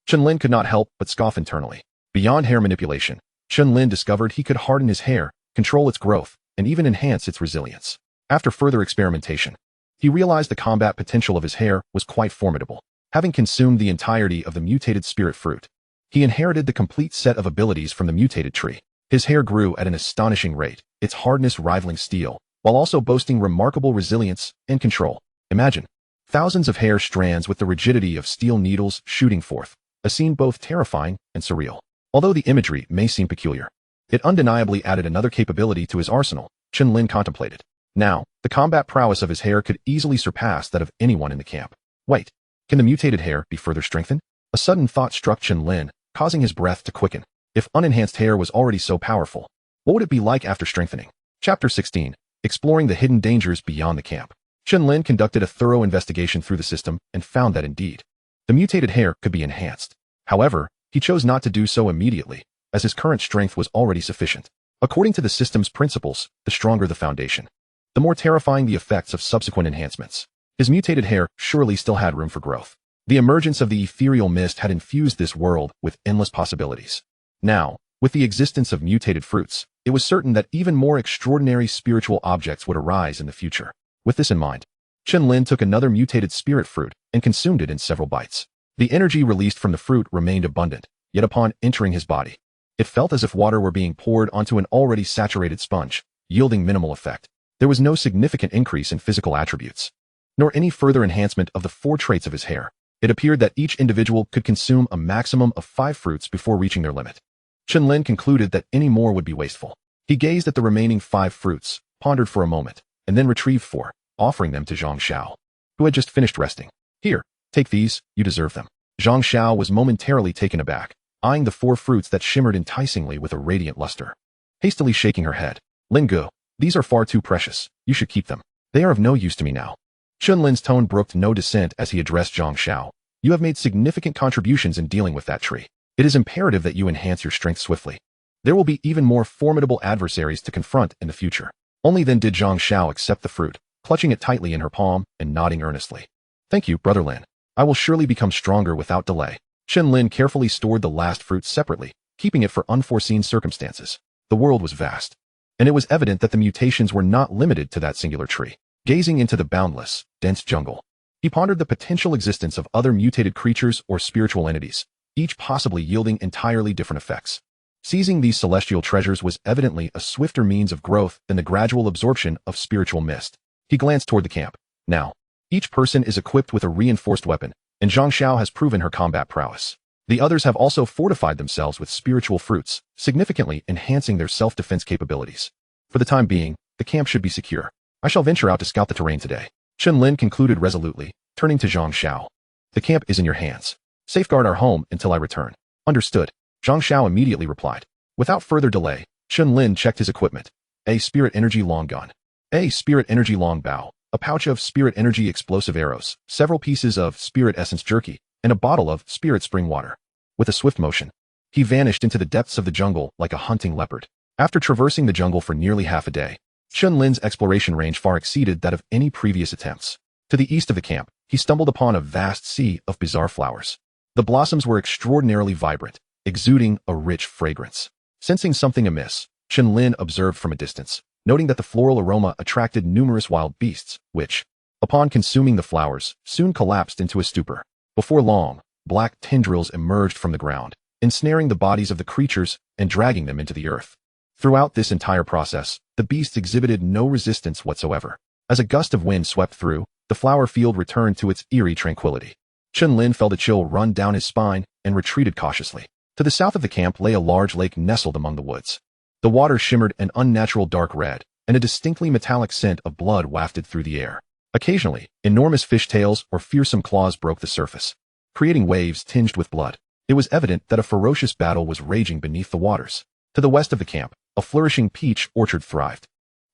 Chen Lin could not help but scoff internally. Beyond hair manipulation, Chen Lin discovered he could harden his hair, control its growth, and even enhance its resilience. After further experimentation, he realized the combat potential of his hair was quite formidable. Having consumed the entirety of the mutated spirit fruit, he inherited the complete set of abilities from the mutated tree. His hair grew at an astonishing rate, its hardness rivaling steel, while also boasting remarkable resilience and control. Imagine thousands of hair strands with the rigidity of steel needles shooting forth, a scene both terrifying and surreal. Although the imagery may seem peculiar, it undeniably added another capability to his arsenal, Chen Lin contemplated. Now, the combat prowess of his hair could easily surpass that of anyone in the camp. Wait, can the mutated hair be further strengthened? A sudden thought struck Chen Lin, causing his breath to quicken. If unenhanced hair was already so powerful, what would it be like after strengthening? Chapter 16. Exploring the hidden dangers beyond the camp. Chen Lin conducted a thorough investigation through the system and found that indeed, the mutated hair could be enhanced. However, he chose not to do so immediately, as his current strength was already sufficient. According to the system's principles, the stronger the foundation, the more terrifying the effects of subsequent enhancements. His mutated hair surely still had room for growth. The emergence of the ethereal mist had infused this world with endless possibilities. Now, with the existence of mutated fruits, it was certain that even more extraordinary spiritual objects would arise in the future. With this in mind, Chen Lin took another mutated spirit fruit and consumed it in several bites. The energy released from the fruit remained abundant, yet upon entering his body, it felt as if water were being poured onto an already saturated sponge, yielding minimal effect. There was no significant increase in physical attributes, nor any further enhancement of the 4 traits of his hair. It appeared that each individual could consume a maximum of 5 fruits before reaching their limit. Chen Lin concluded that any more would be wasteful. He gazed at the remaining 5 fruits, pondered for a moment, and then retrieved 4, offering them to Zhang Xiao, who had just finished resting. Here, take these, you deserve them. Zhang Xiao was momentarily taken aback, eyeing the 4 fruits that shimmered enticingly with a radiant luster. Hastily shaking her head, Ling Gu, these are far too precious, you should keep them. They are of no use to me now. Chen Lin's tone brooked no dissent as he addressed Zhang Xiao. You have made significant contributions in dealing with that tree. It is imperative that you enhance your strength swiftly. There will be even more formidable adversaries to confront in the future. Only then did Zhang Xiao accept the fruit, clutching it tightly in her palm and nodding earnestly. Thank you, Brother Lin. I will surely become stronger without delay. Chen Lin carefully stored the last fruit separately, keeping it for unforeseen circumstances. The world was vast, and it was evident that the mutations were not limited to that singular tree. Gazing into the boundless, dense jungle, he pondered the potential existence of other mutated creatures or spiritual entities, each possibly yielding entirely different effects. Seizing these celestial treasures was evidently a swifter means of growth than the gradual absorption of spiritual mist. He glanced toward the camp. Now, each person is equipped with a reinforced weapon, and Zhang Xiao has proven her combat prowess. The others have also fortified themselves with spiritual fruits, significantly enhancing their self-defense capabilities. For the time being, the camp should be secure. I shall venture out to scout the terrain today. Chen Lin concluded resolutely, turning to Zhang Xiao. The camp is in your hands. Safeguard our home until I return. Understood. Zhang Xiao immediately replied. Without further delay, Chen Lin checked his equipment. A spirit energy long gun. A spirit energy long bow. A pouch of spirit energy explosive arrows. Several pieces of spirit essence jerky. And a bottle of spirit spring water. With a swift motion, he vanished into the depths of the jungle like a hunting leopard. After traversing the jungle for nearly half a day, Chen Lin's exploration range far exceeded that of any previous attempts. To the east of the camp, he stumbled upon a vast sea of bizarre flowers. The blossoms were extraordinarily vibrant, exuding a rich fragrance. Sensing something amiss, Chen Lin observed from a distance, noting that the floral aroma attracted numerous wild beasts, which, upon consuming the flowers, soon collapsed into a stupor. Before long, black tendrils emerged from the ground, ensnaring the bodies of the creatures and dragging them into the earth. Throughout this entire process, the beasts exhibited no resistance whatsoever. As a gust of wind swept through, the flower field returned to its eerie tranquility. Chen Lin felt a chill run down his spine and retreated cautiously. To the south of the camp lay a large lake nestled among the woods. The water shimmered an unnatural dark red, and a distinctly metallic scent of blood wafted through the air. Occasionally, enormous fishtails or fearsome claws broke the surface, creating waves tinged with blood. It was evident that a ferocious battle was raging beneath the waters. To the west of the camp, a flourishing peach orchard thrived,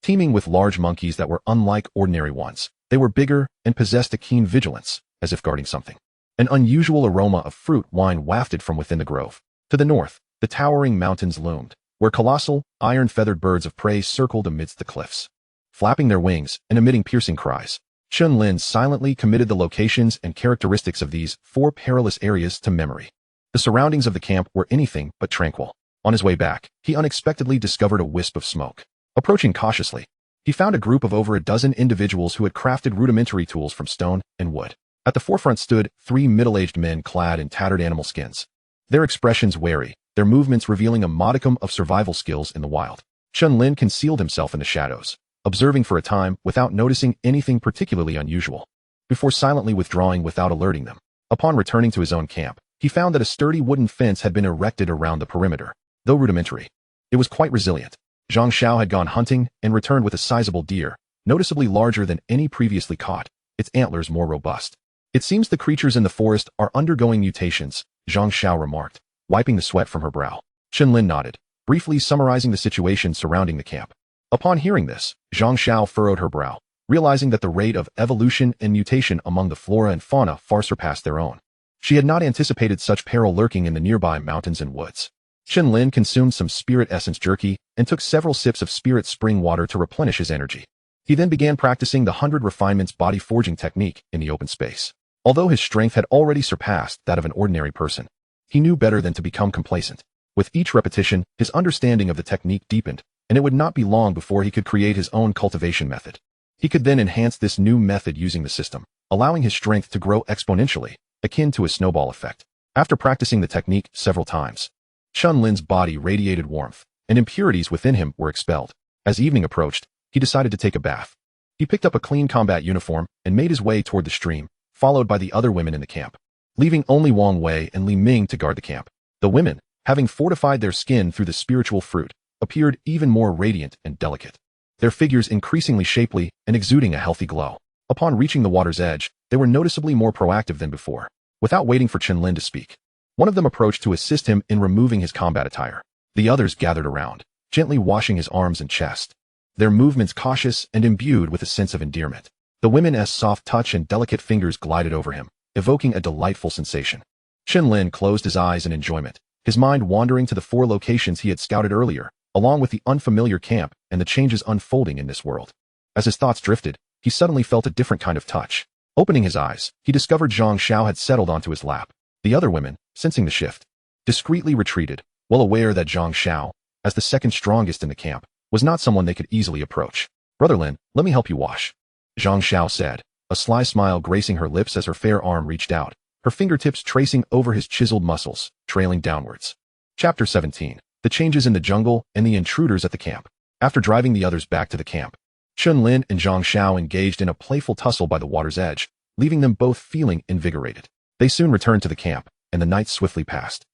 teeming with large monkeys that were unlike ordinary ones. They were bigger and possessed a keen vigilance, as if guarding something. An unusual aroma of fruit wine wafted from within the grove. To the north, the towering mountains loomed, where colossal, iron-feathered birds of prey circled amidst the cliffs. Flapping their wings and emitting piercing cries, Chen Lin silently committed the locations and characteristics of these 4 perilous areas to memory. The surroundings of the camp were anything but tranquil. On his way back, he unexpectedly discovered a wisp of smoke. Approaching cautiously, he found a group of over a dozen individuals who had crafted rudimentary tools from stone and wood. At the forefront stood 3 middle-aged men clad in tattered animal skins, their expressions wary, their movements revealing a modicum of survival skills in the wild. Chen Lin concealed himself in the shadows, observing for a time without noticing anything particularly unusual, before silently withdrawing without alerting them. Upon returning to his own camp, he found that a sturdy wooden fence had been erected around the perimeter. Though rudimentary, it was quite resilient. Zhang Xiao had gone hunting and returned with a sizable deer, noticeably larger than any previously caught, its antlers more robust. It seems the creatures in the forest are undergoing mutations, Zhang Xiao remarked, wiping the sweat from her brow. Chen Lin nodded, briefly summarizing the situation surrounding the camp. Upon hearing this, Zhang Xiao furrowed her brow, realizing that the rate of evolution and mutation among the flora and fauna far surpassed their own. She had not anticipated such peril lurking in the nearby mountains and woods. Chen Lin consumed some spirit essence jerky and took several sips of spirit spring water to replenish his energy. He then began practicing the 100 refinements body forging technique in the open space. Although his strength had already surpassed that of an ordinary person, he knew better than to become complacent. With each repetition, his understanding of the technique deepened, and it would not be long before he could create his own cultivation method. He could then enhance this new method using the system, allowing his strength to grow exponentially, akin to a snowball effect. After practicing the technique several times, Chen Lin's body radiated warmth, and impurities within him were expelled. As evening approached, he decided to take a bath. He picked up a clean combat uniform and made his way toward the stream, followed by the other women in the camp, leaving only Wang Wei and Li Ming to guard the camp. The women, having fortified their skin through the spiritual fruit, appeared even more radiant and delicate, their figures increasingly shapely and exuding a healthy glow. Upon reaching the water's edge, they were noticeably more proactive than before. Without waiting for Chen Lin to speak, one of them approached to assist him in removing his combat attire. The others gathered around, gently washing his arms and chest, their movements cautious and imbued with a sense of endearment. The women's soft touch and delicate fingers glided over him, evoking a delightful sensation. Chen Lin closed his eyes in enjoyment, his mind wandering to the 4 locations he had scouted earlier, along with the unfamiliar camp and the changes unfolding in this world. As his thoughts drifted, he suddenly felt a different kind of touch. Opening his eyes, he discovered Zhang Xiao had settled onto his lap. The other women, sensing the shift, discreetly retreated, well aware that Zhang Xiao, as the second strongest in the camp, was not someone they could easily approach. Brother Lin, let me help you wash, Zhang Xiao said, a sly smile gracing her lips as her fair arm reached out, her fingertips tracing over his chiseled muscles, trailing downwards. Chapter 17. The changes in the jungle and the intruders at the camp. After driving the others back to the camp, Chen Lin and Zhang Xiao engaged in a playful tussle by the water's edge, leaving them both feeling invigorated. They soon returned to the camp, and the night swiftly passed.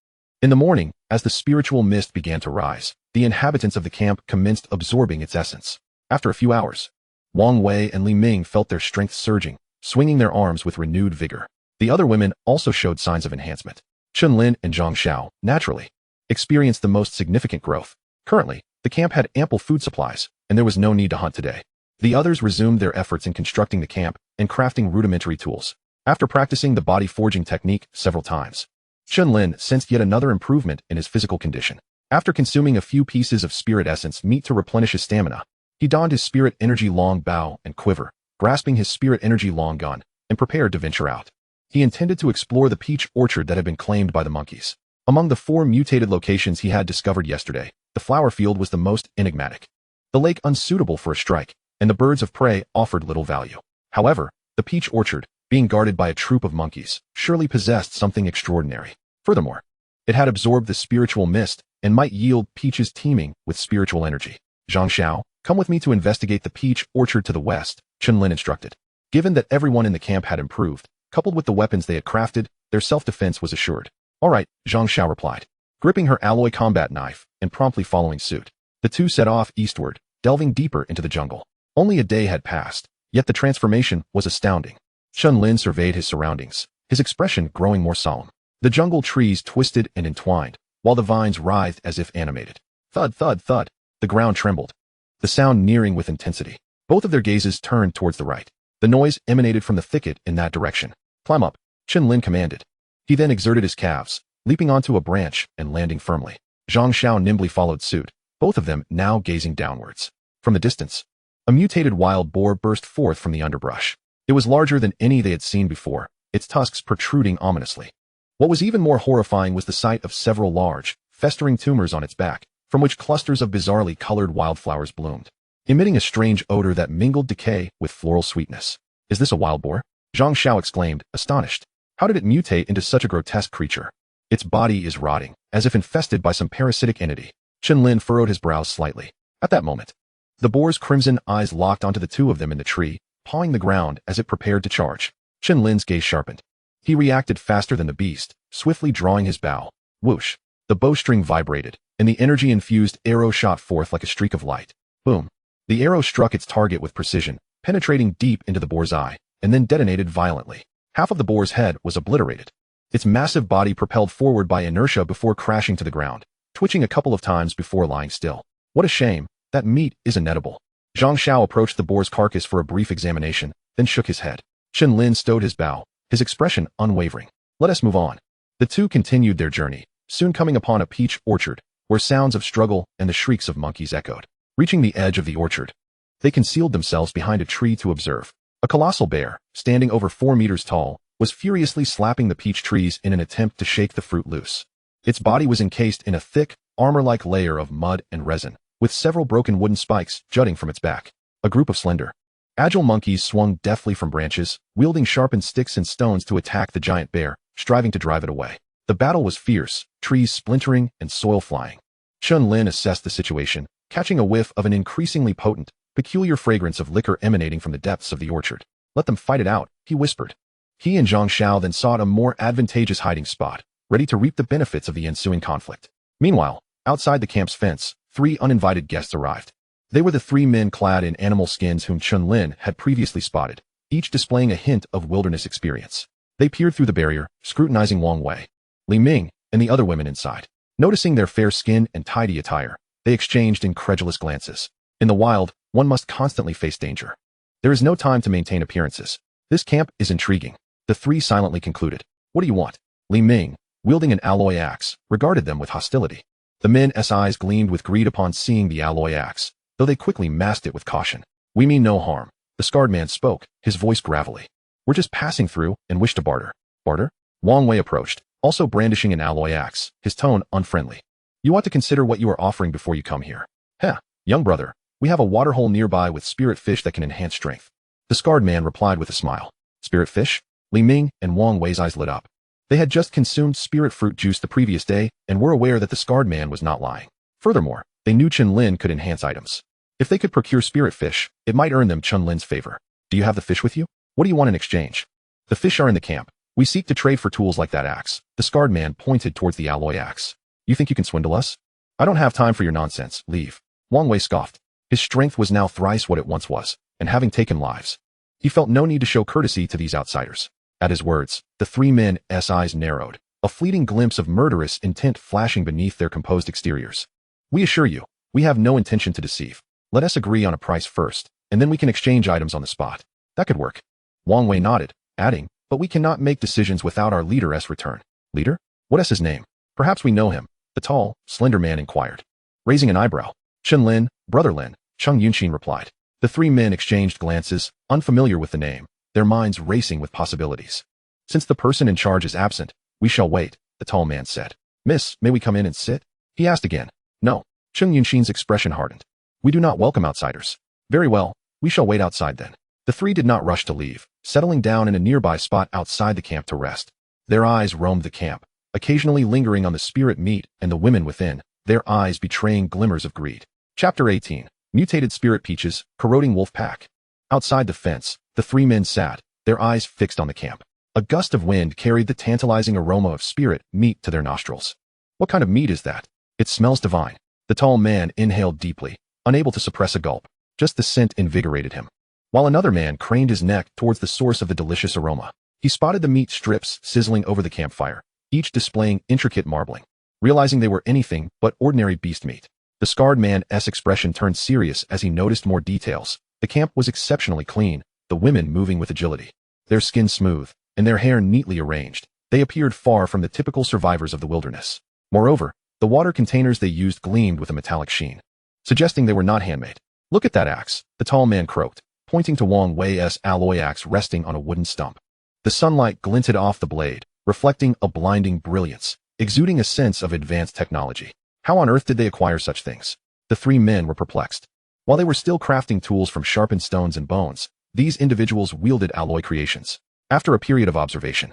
In the morning, as the spiritual mist began to rise, the inhabitants of the camp commenced absorbing its essence. After a few hours, Wang Wei and Li Ming felt their strength surging, swinging their arms with renewed vigor. The other women also showed signs of enhancement. Chen Lin and Zhang Xiao, naturally, experienced the most significant growth. Currently, the camp had ample food supplies, and there was no need to hunt today. The others resumed their efforts in constructing the camp and crafting rudimentary tools. After practicing the body forging technique several times, Chen Lin sensed yet another improvement in his physical condition. After consuming a few pieces of spirit essence meat to replenish his stamina, he donned his spirit energy long bow and quiver, grasping his spirit energy long gun, and prepared to venture out. He intended to explore the peach orchard that had been claimed by the monkeys. Among the 4 mutated locations he had discovered yesterday, the flower field was the most enigmatic, the lake unsuitable for a strike, and the birds of prey offered little value. However, the peach orchard, being guarded by a troop of monkeys, surely possessed something extraordinary. Furthermore, it had absorbed the spiritual mist and might yield peaches teeming with spiritual energy. Zhang Xiao, come with me to investigate the peach orchard to the west, Chen Lin instructed. Given that everyone in the camp had improved, coupled with the weapons they had crafted, their self-defense was assured. All right, Zhang Xiao replied, gripping her alloy combat knife and promptly following suit. The two set off eastward, delving deeper into the jungle. Only a day had passed, yet the transformation was astounding. Chen Lin surveyed his surroundings, his expression growing more solemn. The jungle trees twisted and entwined, while the vines writhed as if animated. Thud, thud, thud. The ground trembled, the sound nearing with intensity. Both of their gazes turned towards the right. The noise emanated from the thicket in that direction. Climb up, Chen Lin commanded. He then exerted his calves, leaping onto a branch and landing firmly. Zhang Xiao nimbly followed suit, both of them now gazing downwards. From the distance, a mutated wild boar burst forth from the underbrush. It was larger than any they had seen before, its tusks protruding ominously. What was even more horrifying was the sight of several large, festering tumors on its back, from which clusters of bizarrely colored wildflowers bloomed, emitting a strange odor that mingled decay with floral sweetness. Is this a wild boar? Zhang Xiao exclaimed, astonished. How did it mutate into such a grotesque creature? Its body is rotting, as if infested by some parasitic entity. Chen Lin furrowed his brows slightly. At that moment, the boar's crimson eyes locked onto the two of them in the tree, pawing the ground as it prepared to charge. Chen Lin's gaze sharpened. He reacted faster than the beast, swiftly drawing his bow. Whoosh! The bowstring vibrated, and the energy-infused arrow shot forth like a streak of light. Boom! The arrow struck its target with precision, penetrating deep into the boar's eye, and then detonated violently. Half of the boar's head was obliterated. its massive body propelled forward by inertia before crashing to the ground, twitching a couple of times before lying still. What a shame, that meat isn't edible. Zhang Xiao approached the boar's carcass for a brief examination, then shook his head. Chen Lin stowed his bow, his expression unwavering. Let us move on. The two continued their journey, soon coming upon a peach orchard, where sounds of struggle and the shrieks of monkeys echoed. Reaching the edge of the orchard, they concealed themselves behind a tree to observe. A colossal bear, standing over 4 meters tall, was furiously slapping the peach trees in an attempt to shake the fruit loose. Its body was encased in a thick, armor-like layer of mud and resin, with several broken wooden spikes jutting from its back. A group of slender, agile monkeys swung deftly from branches, wielding sharpened sticks and stones to attack the giant bear, striving to drive it away. The battle was fierce, trees splintering and soil flying. Chen Lin assessed the situation, catching a whiff of an increasingly potent, peculiar fragrance of liquor emanating from the depths of the orchard. Let them fight it out, he whispered. He and Zhang Xiao then sought a more advantageous hiding spot, ready to reap the benefits of the ensuing conflict. Meanwhile, outside the camp's fence, 3 uninvited guests arrived. They were the 3 men clad in animal skins whom Chen Lin had previously spotted, each displaying a hint of wilderness experience. They peered through the barrier, scrutinizing Wang Wei, Li Ming, and the other women inside. Noticing their fair skin and tidy attire, they exchanged incredulous glances. In the wild, one must constantly face danger. There is no time to maintain appearances. This camp is intriguing. The 3 silently concluded. What do you want? Li Ming, wielding an alloy axe, regarded them with hostility. The men's eyes gleamed with greed upon seeing the alloy axe, though they quickly masked it with caution. We mean no harm. The scarred man spoke, his voice gravelly. We're just passing through and wish to barter. Barter? Wang Wei approached, also brandishing an alloy axe, his tone unfriendly. You ought to consider what you are offering before you come here. Heh, young brother, we have a waterhole nearby with spirit fish that can enhance strength. The scarred man replied with a smile. Spirit fish? Li Ming and Wang Wei's eyes lit up. They had just consumed spirit fruit juice the previous day and were aware that the scarred man was not lying. Furthermore, they knew Chen Lin could enhance items. If they could procure spirit fish, it might earn them Chen Lin's favor. Do you have the fish with you? What do you want in exchange? The fish are in the camp. We seek to trade for tools like that axe. The scarred man pointed towards the alloy axe. You think you can swindle us? I don't have time for your nonsense. Leave. Wang Wei scoffed. His strength was now thrice what it once was, and having taken lives, he felt no need to show courtesy to these outsiders. At his words, the 3 men's eyes narrowed, a fleeting glimpse of murderous intent flashing beneath their composed exteriors. We assure you, we have no intention to deceive. Let us agree on a price first, and then we can exchange items on the spot. That could work. Wang Wei nodded, adding, but we cannot make decisions without our leader's return. Leader? What is his name? Perhaps we know him, the tall, slender man inquired. Raising an eyebrow. Chen Lin, Brother Lin, Cheng Yunqin replied. The 3 men exchanged glances, unfamiliar with the name, their minds racing with possibilities. Since the person in charge is absent, we shall wait, the tall man said. Miss, may we come in and sit? He asked again. No. Cheng Yunqin's expression hardened. We do not welcome outsiders. Very well, we shall wait outside then. The 3 did not rush to leave, settling down in a nearby spot outside the camp to rest. Their eyes roamed the camp, occasionally lingering on the spirit meat and the women within, their eyes betraying glimmers of greed. Chapter 18. Mutated Spirit Peaches, Corroding Wolf Pack. Outside the fence, the 3 men sat, their eyes fixed on the camp. A gust of wind carried the tantalizing aroma of spirit meat to their nostrils. What kind of meat is that? It smells divine. The tall man inhaled deeply, unable to suppress a gulp. Just the scent invigorated him. While another man craned his neck towards the source of the delicious aroma, he spotted the meat strips sizzling over the campfire, each displaying intricate marbling. Realizing they were anything but ordinary beast meat, the scarred man's expression turned serious as he noticed more details. The camp was exceptionally clean, the women moving with agility, their skin smooth, and their hair neatly arranged. They appeared far from the typical survivors of the wilderness. Moreover, the water containers they used gleamed with a metallic sheen, suggesting they were not handmade. Look at that axe, the tall man croaked, pointing to Wang Wei's alloy axe resting on a wooden stump. The sunlight glinted off the blade, reflecting a blinding brilliance, exuding a sense of advanced technology. How on earth did they acquire such things? The 3 men were perplexed. While they were still crafting tools from sharpened stones and bones, these individuals wielded alloy creations. After a period of observation,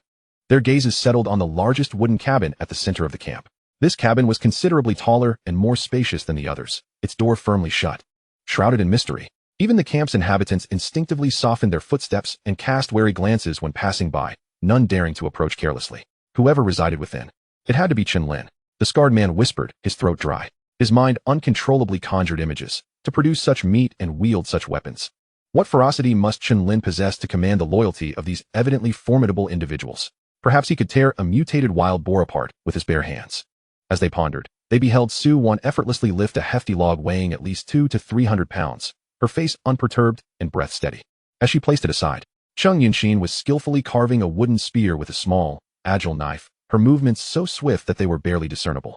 their gazes settled on the largest wooden cabin at the center of the camp. This cabin was considerably taller and more spacious than the others, its door firmly shut. Shrouded in mystery, even the camp's inhabitants instinctively softened their footsteps and cast wary glances when passing by, none daring to approach carelessly. Whoever resided within, it had to be Chen Lin. The scarred man whispered, his throat dry. His mind uncontrollably conjured images, to produce such meat and wield such weapons. What ferocity must Chen Lin possess to command the loyalty of these evidently formidable individuals? Perhaps he could tear a mutated wild boar apart with his bare hands. As they pondered, they beheld Su-Won effortlessly lift a hefty log weighing at least 200 to 300 pounds, her face unperturbed and breath steady. As she placed it aside, Chung Yunxin was skillfully carving a wooden spear with a small, agile knife, her movements so swift that they were barely discernible.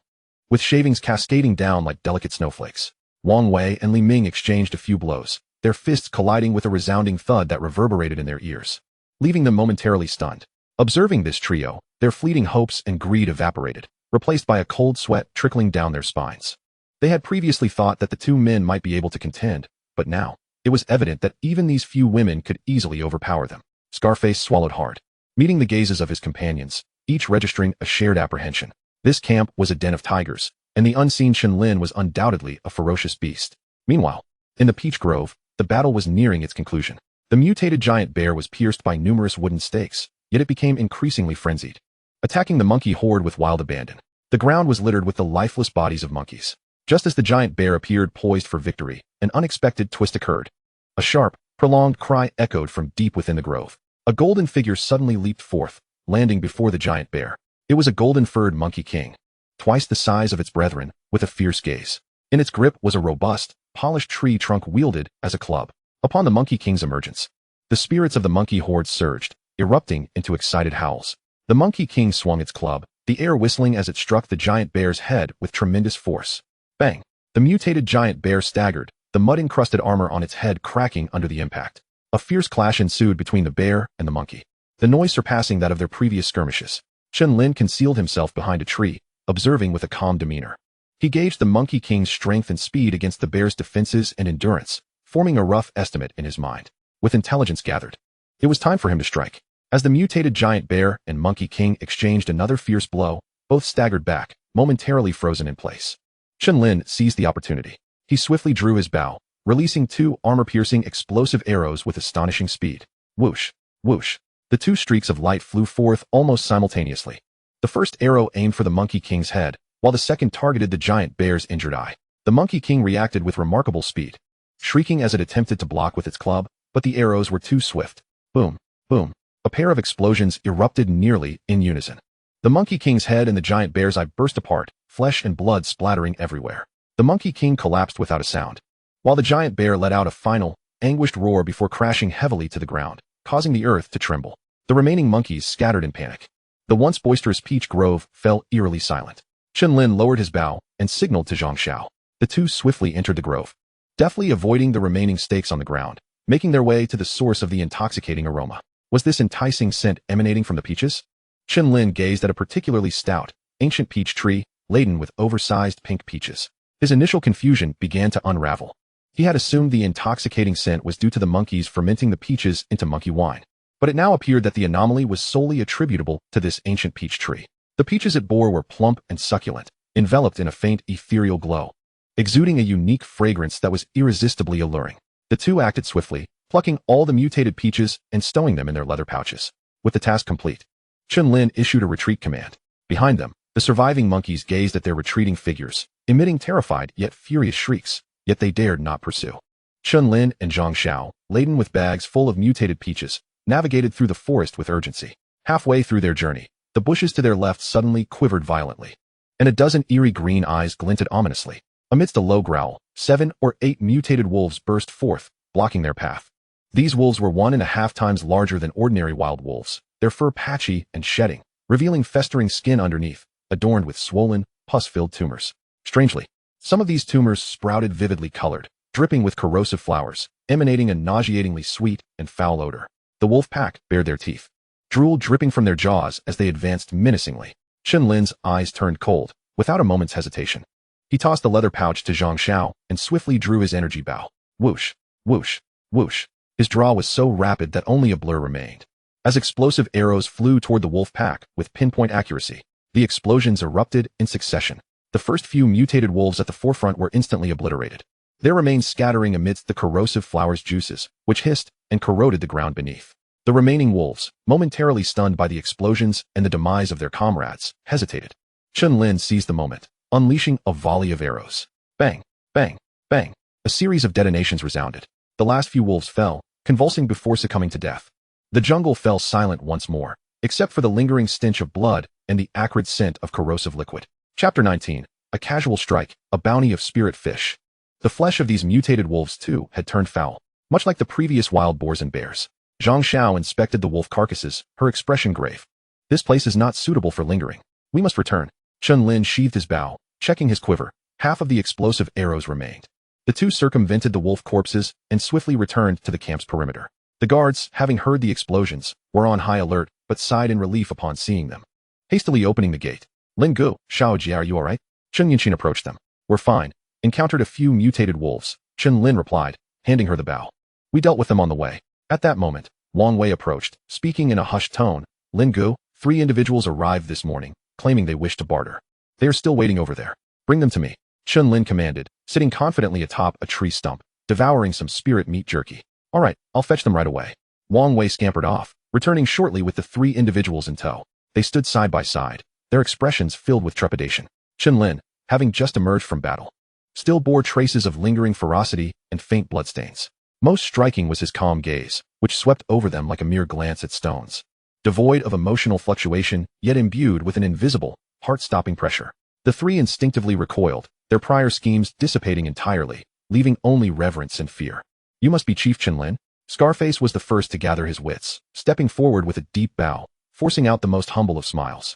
With shavings cascading down like delicate snowflakes, Wang Wei and Li Ming exchanged a few blows, their fists colliding with a resounding thud that reverberated in their ears, leaving them momentarily stunned. Observing this trio, their fleeting hopes and greed evaporated, replaced by a cold sweat trickling down their spines. They had previously thought that the two men might be able to contend, but now, it was evident that even these few women could easily overpower them. Scarface swallowed hard, meeting the gazes of his companions, each registering a shared apprehension. This camp was a den of tigers, and the unseen Chen Lin was undoubtedly a ferocious beast. Meanwhile, in the peach grove, the battle was nearing its conclusion. The mutated giant bear was pierced by numerous wooden stakes, yet it became increasingly frenzied, attacking the monkey horde with wild abandon. The ground was littered with the lifeless bodies of monkeys. Just as the giant bear appeared poised for victory, an unexpected twist occurred. A sharp, prolonged cry echoed from deep within the grove. A golden figure suddenly leaped forth, landing before the giant bear. It was a golden-furred monkey king, twice the size of its brethren, with a fierce gaze. In its grip was a robust, polished tree trunk wielded as a club. Upon the monkey king's emergence, the spirits of the monkey horde surged, erupting into excited howls. The monkey king swung its club, the air whistling as it struck the giant bear's head with tremendous force. Bang! The mutated giant bear staggered, the mud-encrusted armor on its head cracking under the impact. A fierce clash ensued between the bear and the monkey, the noise surpassing that of their previous skirmishes. Chen Lin concealed himself behind a tree, observing with a calm demeanor. He gauged the monkey king's strength and speed against the bear's defenses and endurance, forming a rough estimate in his mind. With intelligence gathered, it was time for him to strike. As the mutated giant bear and monkey king exchanged another fierce blow, both staggered back, momentarily frozen in place. Chen Lin seized the opportunity. He swiftly drew his bow, releasing two armor-piercing explosive arrows with astonishing speed. Whoosh! Whoosh! The two streaks of light flew forth almost simultaneously. The first arrow aimed for the monkey king's head, while the second targeted the giant bear's injured eye. The monkey king reacted with remarkable speed, shrieking as it attempted to block with its club, but the arrows were too swift. Boom! Boom! A pair of explosions erupted nearly in unison. The monkey king's head and the giant bear's eye burst apart, flesh and blood splattering everywhere. The monkey king collapsed without a sound, while the giant bear let out a final, anguished roar before crashing heavily to the ground, causing the earth to tremble. The remaining monkeys scattered in panic. The once boisterous peach grove fell eerily silent. Chen Lin lowered his bow and signaled to Zhang Xiao. The two swiftly entered the grove, deftly avoiding the remaining stakes on the ground, making their way to the source of the intoxicating aroma. Was this enticing scent emanating from the peaches? Chen Lin gazed at a particularly stout, ancient peach tree, laden with oversized pink peaches. His initial confusion began to unravel. He had assumed the intoxicating scent was due to the monkeys fermenting the peaches into monkey wine, but it now appeared that the anomaly was solely attributable to this ancient peach tree. The peaches it bore were plump and succulent, enveloped in a faint ethereal glow, exuding a unique fragrance that was irresistibly alluring. The two acted swiftly, plucking all the mutated peaches and stowing them in their leather pouches. With the task complete, Chen Lin issued a retreat command. Behind them, the surviving monkeys gazed at their retreating figures, emitting terrified yet furious shrieks, yet they dared not pursue. Chen Lin and Zhang Xiao, laden with bags full of mutated peaches, navigated through the forest with urgency. Halfway through their journey, the bushes to their left suddenly quivered violently, and a dozen eerie green eyes glinted ominously. Amidst a low growl, 7 or 8 mutated wolves burst forth, blocking their path. These wolves were 1.5 times larger than ordinary wild wolves, their fur patchy and shedding, revealing festering skin underneath, adorned with swollen, pus-filled tumors. Strangely, some of these tumors sprouted vividly colored, dripping with corrosive flowers, emanating a nauseatingly sweet and foul odor. The wolf pack bared their teeth, drool dripping from their jaws as they advanced menacingly. Chen Lin's eyes turned cold, without a moment's hesitation. He tossed the leather pouch to Zhang Xiao and swiftly drew his energy bow. Whoosh! Whoosh! Whoosh! His draw was so rapid that only a blur remained. As explosive arrows flew toward the wolf pack with pinpoint accuracy, the explosions erupted in succession. The first few mutated wolves at the forefront were instantly obliterated, their remains scattering amidst the corrosive flower's juices, which hissed and corroded the ground beneath. The remaining wolves, momentarily stunned by the explosions and the demise of their comrades, hesitated. Chen Lin seized the moment, unleashing a volley of arrows. Bang! Bang! Bang! A series of detonations resounded. The last few wolves fell, convulsing before succumbing to death. The jungle fell silent once more, except for the lingering stench of blood and the acrid scent of corrosive liquid. Chapter 19. A casual strike, a bounty of spirit fish. The flesh of these mutated wolves, too, had turned foul, much like the previous wild boars and bears. Zhang Xiao inspected the wolf carcasses, her expression grave. This place is not suitable for lingering. We must return. Chen Lin sheathed his bow, checking his quiver. Half of the explosive arrows remained. The two circumvented the wolf corpses and swiftly returned to the camp's perimeter. The guards, having heard the explosions, were on high alert, but sighed in relief upon seeing them. Hastily opening the gate, Lin Gu, Xiaojie, are you all right? Chen Yanqin approached them. We're fine. Encountered a few mutated wolves, Chen Lin replied, handing her the bow. We dealt with them on the way. At that moment, Wang Wei approached, speaking in a hushed tone. Lin Gu, 3 individuals arrived this morning, claiming they wish to barter. They are still waiting over there. Bring them to me. Chen Lin commanded, sitting confidently atop a tree stump, devouring some spirit meat jerky. All right, I'll fetch them right away. Wang Wei scampered off, returning shortly with the 3 individuals in tow. They stood side by side, their expressions filled with trepidation. Chen Lin, having just emerged from battle, still bore traces of lingering ferocity and faint bloodstains. Most striking was his calm gaze, which swept over them like a mere glance at stones. Devoid of emotional fluctuation, yet imbued with an invisible, heart-stopping pressure. The 3 instinctively recoiled, their prior schemes dissipating entirely, leaving only reverence and fear. You must be Chief Chen Lin? Scarface was the first to gather his wits, stepping forward with a deep bow, forcing out the most humble of smiles.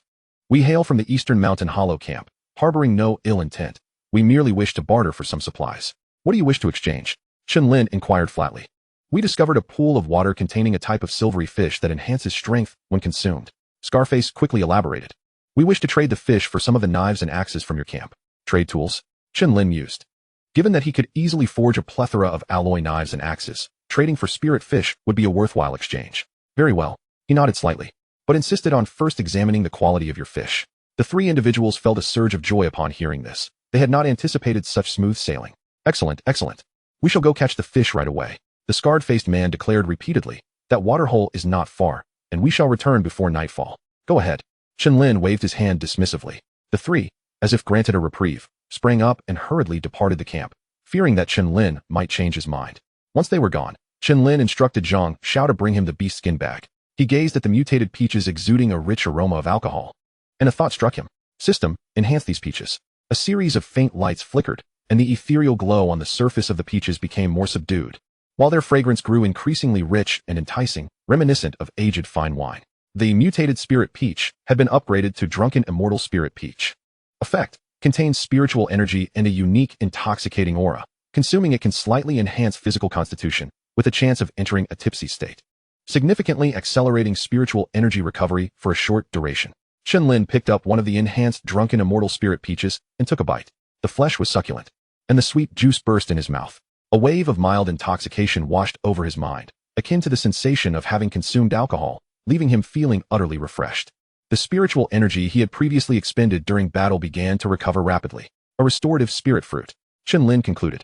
We hail from the Eastern Mountain Hollow camp, harboring no ill intent. We merely wish to barter for some supplies. What do you wish to exchange? Chen Lin inquired flatly. We discovered a pool of water containing a type of silvery fish that enhances strength when consumed. Scarface quickly elaborated. We wish to trade the fish for some of the knives and axes from your camp. Trade tools? Chen Lin mused. Given that he could easily forge a plethora of alloy knives and axes, trading for spirit fish would be a worthwhile exchange. Very well. He nodded slightly, but insisted on first examining the quality of your fish. The 3 individuals felt a surge of joy upon hearing this. They had not anticipated such smooth sailing. Excellent, excellent. We shall go catch the fish right away. The scarred-faced man declared repeatedly. That waterhole is not far, and we shall return before nightfall. Go ahead. Chen Lin waved his hand dismissively. The 3, as if granted a reprieve, sprang up and hurriedly departed the camp, fearing that Chen Lin might change his mind. Once they were gone, Chen Lin instructed Zhang Xiao to bring him the beast skin bag. He gazed at the mutated peaches exuding a rich aroma of alcohol, and a thought struck him. System, enhance these peaches. A series of faint lights flickered, and the ethereal glow on the surface of the peaches became more subdued, while their fragrance grew increasingly rich and enticing, reminiscent of aged fine wine. The mutated spirit peach had been upgraded to drunken immortal spirit peach. Effect, contains spiritual energy and a unique intoxicating aura. Consuming it can slightly enhance physical constitution, with a chance of entering a tipsy state, significantly accelerating spiritual energy recovery for a short duration. Chen Lin picked up one of the enhanced drunken immortal spirit peaches and took a bite. The flesh was succulent, and the sweet juice burst in his mouth. A wave of mild intoxication washed over his mind, akin to the sensation of having consumed alcohol, leaving him feeling utterly refreshed. The spiritual energy he had previously expended during battle began to recover rapidly. A restorative spirit fruit, Chen Lin concluded.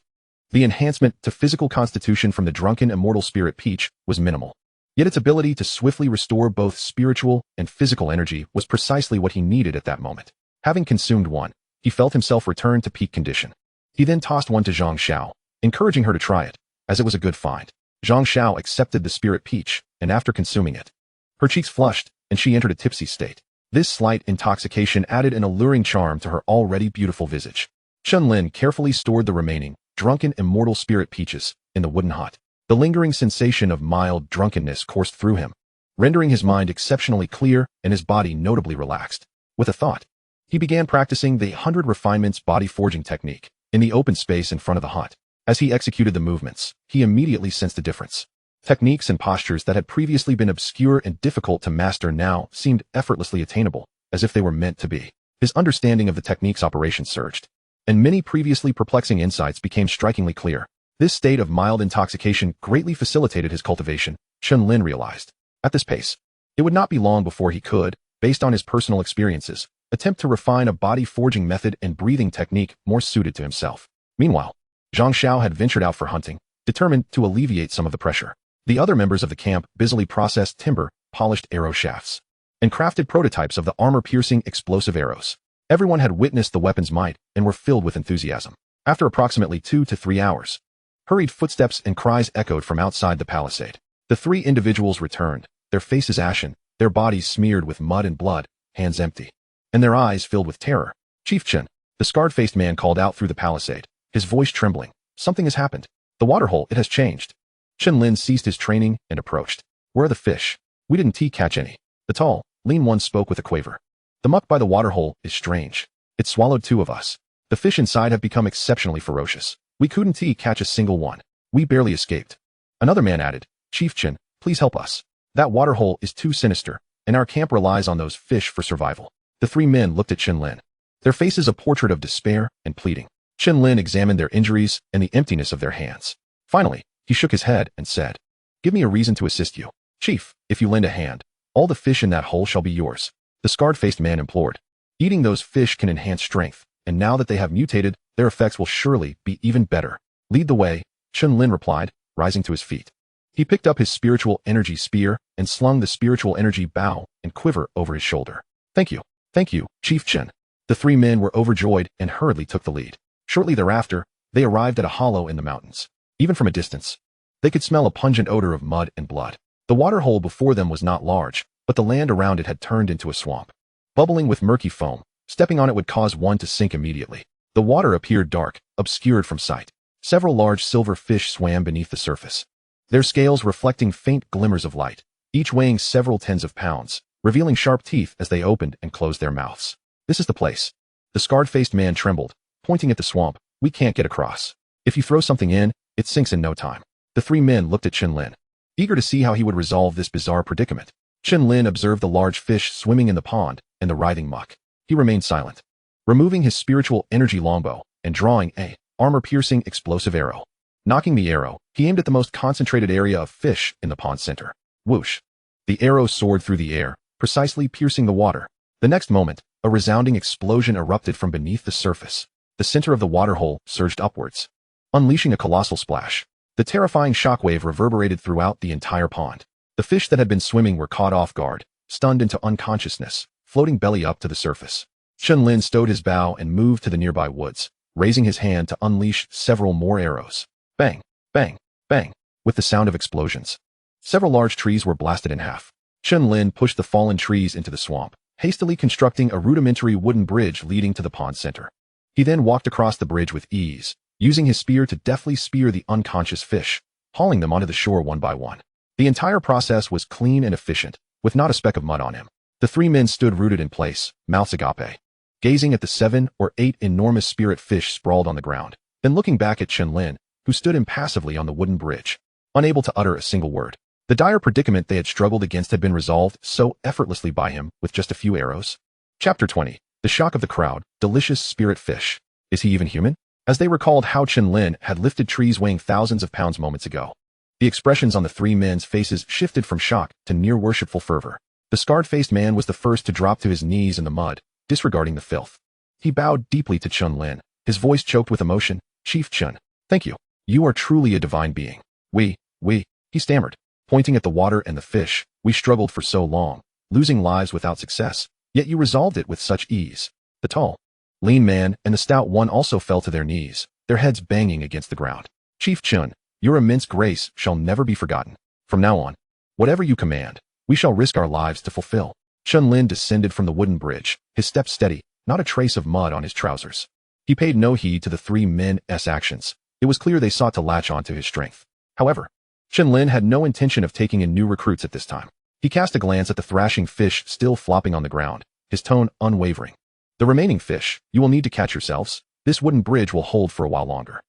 The enhancement to physical constitution from the drunken immortal spirit peach was minimal. Yet its ability to swiftly restore both spiritual and physical energy was precisely what he needed at that moment. Having consumed one, he felt himself return to peak condition. He then tossed one to Zhang Xiao, encouraging her to try it, as it was a good find. Zhang Xiao accepted the spirit peach, and after consuming it, her cheeks flushed, and she entered a tipsy state. This slight intoxication added an alluring charm to her already beautiful visage. Chen Lin carefully stored the remaining, drunken immortal spirit peaches in the wooden hut. The lingering sensation of mild drunkenness coursed through him, rendering his mind exceptionally clear and his body notably relaxed. With a thought, he began practicing the 100 refinements body forging technique in the open space in front of the hut. As he executed the movements, he immediately sensed a difference. Techniques and postures that had previously been obscure and difficult to master now seemed effortlessly attainable, as if they were meant to be. His understanding of the technique's operation surged, and many previously perplexing insights became strikingly clear. This state of mild intoxication greatly facilitated his cultivation, Chen Lin realized. At this pace, it would not be long before he could, based on his personal experiences, attempt to refine a body forging method and breathing technique more suited to himself. Meanwhile, Zhang Xiao had ventured out for hunting, determined to alleviate some of the pressure. The other members of the camp busily processed timber, polished arrow shafts, and crafted prototypes of the armor-piercing explosive arrows. Everyone had witnessed the weapon's might and were filled with enthusiasm. After approximately 2 to 3 hours, hurried footsteps and cries echoed from outside the palisade. The 3 individuals returned, their faces ashen, their bodies smeared with mud and blood, hands empty, and their eyes filled with terror. Chief Chen, the scarred-faced man called out through the palisade, his voice trembling. Something has happened. The waterhole, it has changed. Chen Lin ceased his training and approached. Where are the fish? We didn't catch any. The tall, lean one spoke with a quaver. The muck by the waterhole is strange. It swallowed 2 of us. The fish inside have become exceptionally ferocious. We couldn't catch a single one. We barely escaped. Another man added, Chief Chen, please help us. That waterhole is too sinister, and our camp relies on those fish for survival. The 3 men looked at Chen Lin. Their faces a portrait of despair and pleading. Chen Lin examined their injuries and the emptiness of their hands. Finally, he shook his head and said, Give me a reason to assist you. Chief, if you lend a hand, all the fish in that hole shall be yours. The scarred-faced man implored. Eating those fish can enhance strength, and now that they have mutated, their effects will surely be even better. Lead the way, Chen Lin replied, rising to his feet. He picked up his spiritual energy spear and slung the spiritual energy bow and quiver over his shoulder. Thank you, Chief Chen. The 3 men were overjoyed and hurriedly took the lead. Shortly thereafter, they arrived at a hollow in the mountains. Even from a distance, they could smell a pungent odor of mud and blood. The water hole before them was not large, but the land around it had turned into a swamp. Bubbling with murky foam, stepping on it would cause one to sink immediately. The water appeared dark, obscured from sight. Several large silver fish swam beneath the surface, their scales reflecting faint glimmers of light, each weighing several tens of pounds, revealing sharp teeth as they opened and closed their mouths. This is the place. The scarred-faced man trembled, pointing at the swamp. We can't get across. If you throw something in, it sinks in no time. The 3 men looked at Chen Lin, eager to see how he would resolve this bizarre predicament. Chen Lin observed the large fish swimming in the pond and the writhing muck. He remained silent, removing his spiritual energy longbow and drawing a armor-piercing explosive arrow. Knocking the arrow, he aimed at the most concentrated area of fish in the pond center. Whoosh! The arrow soared through the air, precisely piercing the water. The next moment, a resounding explosion erupted from beneath the surface. The center of the waterhole surged upwards, unleashing a colossal splash. The terrifying shockwave reverberated throughout the entire pond. The fish that had been swimming were caught off guard, stunned into unconsciousness, floating belly up to the surface. Chen Lin stowed his bow and moved to the nearby woods, raising his hand to unleash several more arrows. Bang, bang, bang, with the sound of explosions. Several large trees were blasted in half. Chen Lin pushed the fallen trees into the swamp, hastily constructing a rudimentary wooden bridge leading to the pond center. He then walked across the bridge with ease, using his spear to deftly spear the unconscious fish, hauling them onto the shore one by one. The entire process was clean and efficient, with not a speck of mud on him. The 3 men stood rooted in place, mouths agape, gazing at the 7 or 8 enormous spirit fish sprawled on the ground, then looking back at Chen Lin, who stood impassively on the wooden bridge, unable to utter a single word. The dire predicament they had struggled against had been resolved so effortlessly by him with just a few arrows. Chapter 20. The shock of the crowd. Delicious spirit fish. Is he even human? As they recalled how Chen Lin had lifted trees weighing thousands of pounds moments ago, the expressions on the 3 men's faces shifted from shock to near worshipful fervor. The scarred-faced man was the first to drop to his knees in the mud, disregarding the filth. He bowed deeply to Chen Lin, his voice choked with emotion. Chief Chen, thank you. You are truly a divine being. He stammered, pointing at the water and the fish. We struggled for so long, losing lives without success, yet you resolved it with such ease. The tall, lean man and the stout one also fell to their knees, their heads banging against the ground. Chief Chen, your immense grace shall never be forgotten. From now on, whatever you command, we shall risk our lives to fulfill. Chen Lin descended from the wooden bridge, his steps steady, not a trace of mud on his trousers. He paid no heed to the 3 men's actions. It was clear they sought to latch onto his strength. However, Chen Lin had no intention of taking in new recruits at this time. He cast a glance at the thrashing fish still flopping on the ground, his tone unwavering. The remaining fish, you will need to catch yourselves. This wooden bridge will hold for a while longer.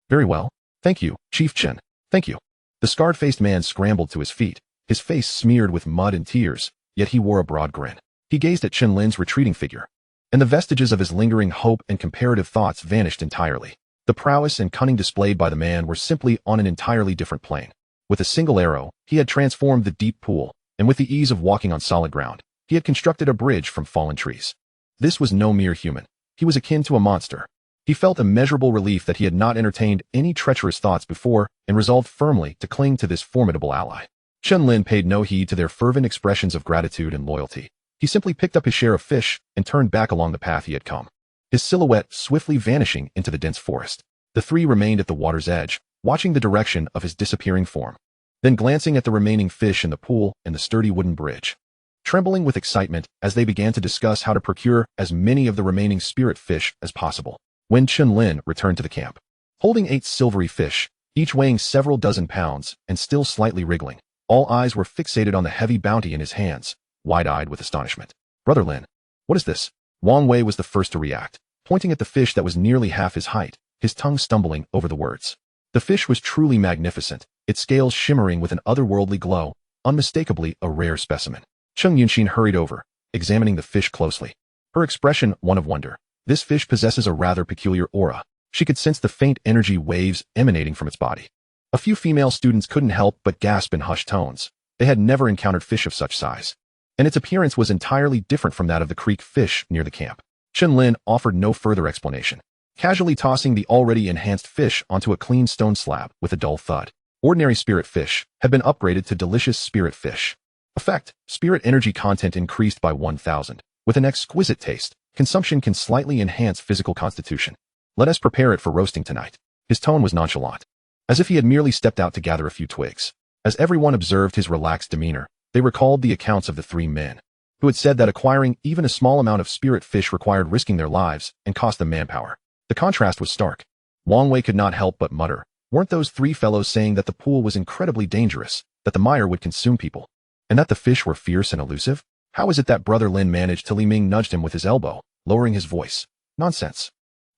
Very well. Thank you, Chief Chen. Thank you. The scarred-faced man scrambled to his feet, his face smeared with mud and tears, yet he wore a broad grin. He gazed at Chen Lin's retreating figure, and the vestiges of his lingering hope and comparative thoughts vanished entirely. The prowess and cunning displayed by the man were simply on an entirely different plane. With a single arrow, he had transformed the deep pool, and with the ease of walking on solid ground, he had constructed a bridge from fallen trees. This was no mere human. He was akin to a monster. He felt immeasurable relief that he had not entertained any treacherous thoughts before and resolved firmly to cling to this formidable ally. Chen Lin paid no heed to their fervent expressions of gratitude and loyalty. He simply picked up his share of fish and turned back along the path he had come, his silhouette swiftly vanishing into the dense forest. The 3 remained at the water's edge, watching the direction of his disappearing form. then glancing at the remaining fish in the pool and the sturdy wooden bridge. Trembling with excitement as they began to discuss how to procure as many of the remaining spirit fish as possible, when Chen Lin returned to the camp. Holding 8 silvery fish, each weighing several dozen pounds and still slightly wriggling, all eyes were fixated on the heavy bounty in his hands, wide-eyed with astonishment. "Brother Lin, what is this?" Wang Wei was the first to react, pointing at the fish that was nearly half his height, his tongue stumbling over the words. The fish was truly magnificent, its scales shimmering with an otherworldly glow, unmistakably a rare specimen. Cheng Yunxin hurried over, examining the fish closely. Her expression one of wonder. This fish possesses a rather peculiar aura. She could sense the faint energy waves emanating from its body. A few female students couldn't help but gasp in hushed tones. They had never encountered fish of such size, and its appearance was entirely different from that of the creek fish near the camp. Chen Lin offered no further explanation, casually tossing the already enhanced fish onto a clean stone slab with a dull thud. Ordinary spirit fish had been upgraded to delicious spirit fish. Effect: spirit energy content increased by 1,000. With an exquisite taste, consumption can slightly enhance physical constitution. Let us prepare it for roasting tonight. His tone was nonchalant, as if he had merely stepped out to gather a few twigs. As everyone observed his relaxed demeanor, they recalled the accounts of the 3 men, who had said that acquiring even a small amount of spirit fish required risking their lives and cost them manpower. The contrast was stark. Wang Wei could not help but mutter, weren't those 3 fellows saying that the pool was incredibly dangerous, that the mire would consume people, and that the fish were fierce and elusive? How is it that Brother Lin managed to? Li Ming nudged him with his elbow, lowering his voice. Nonsense.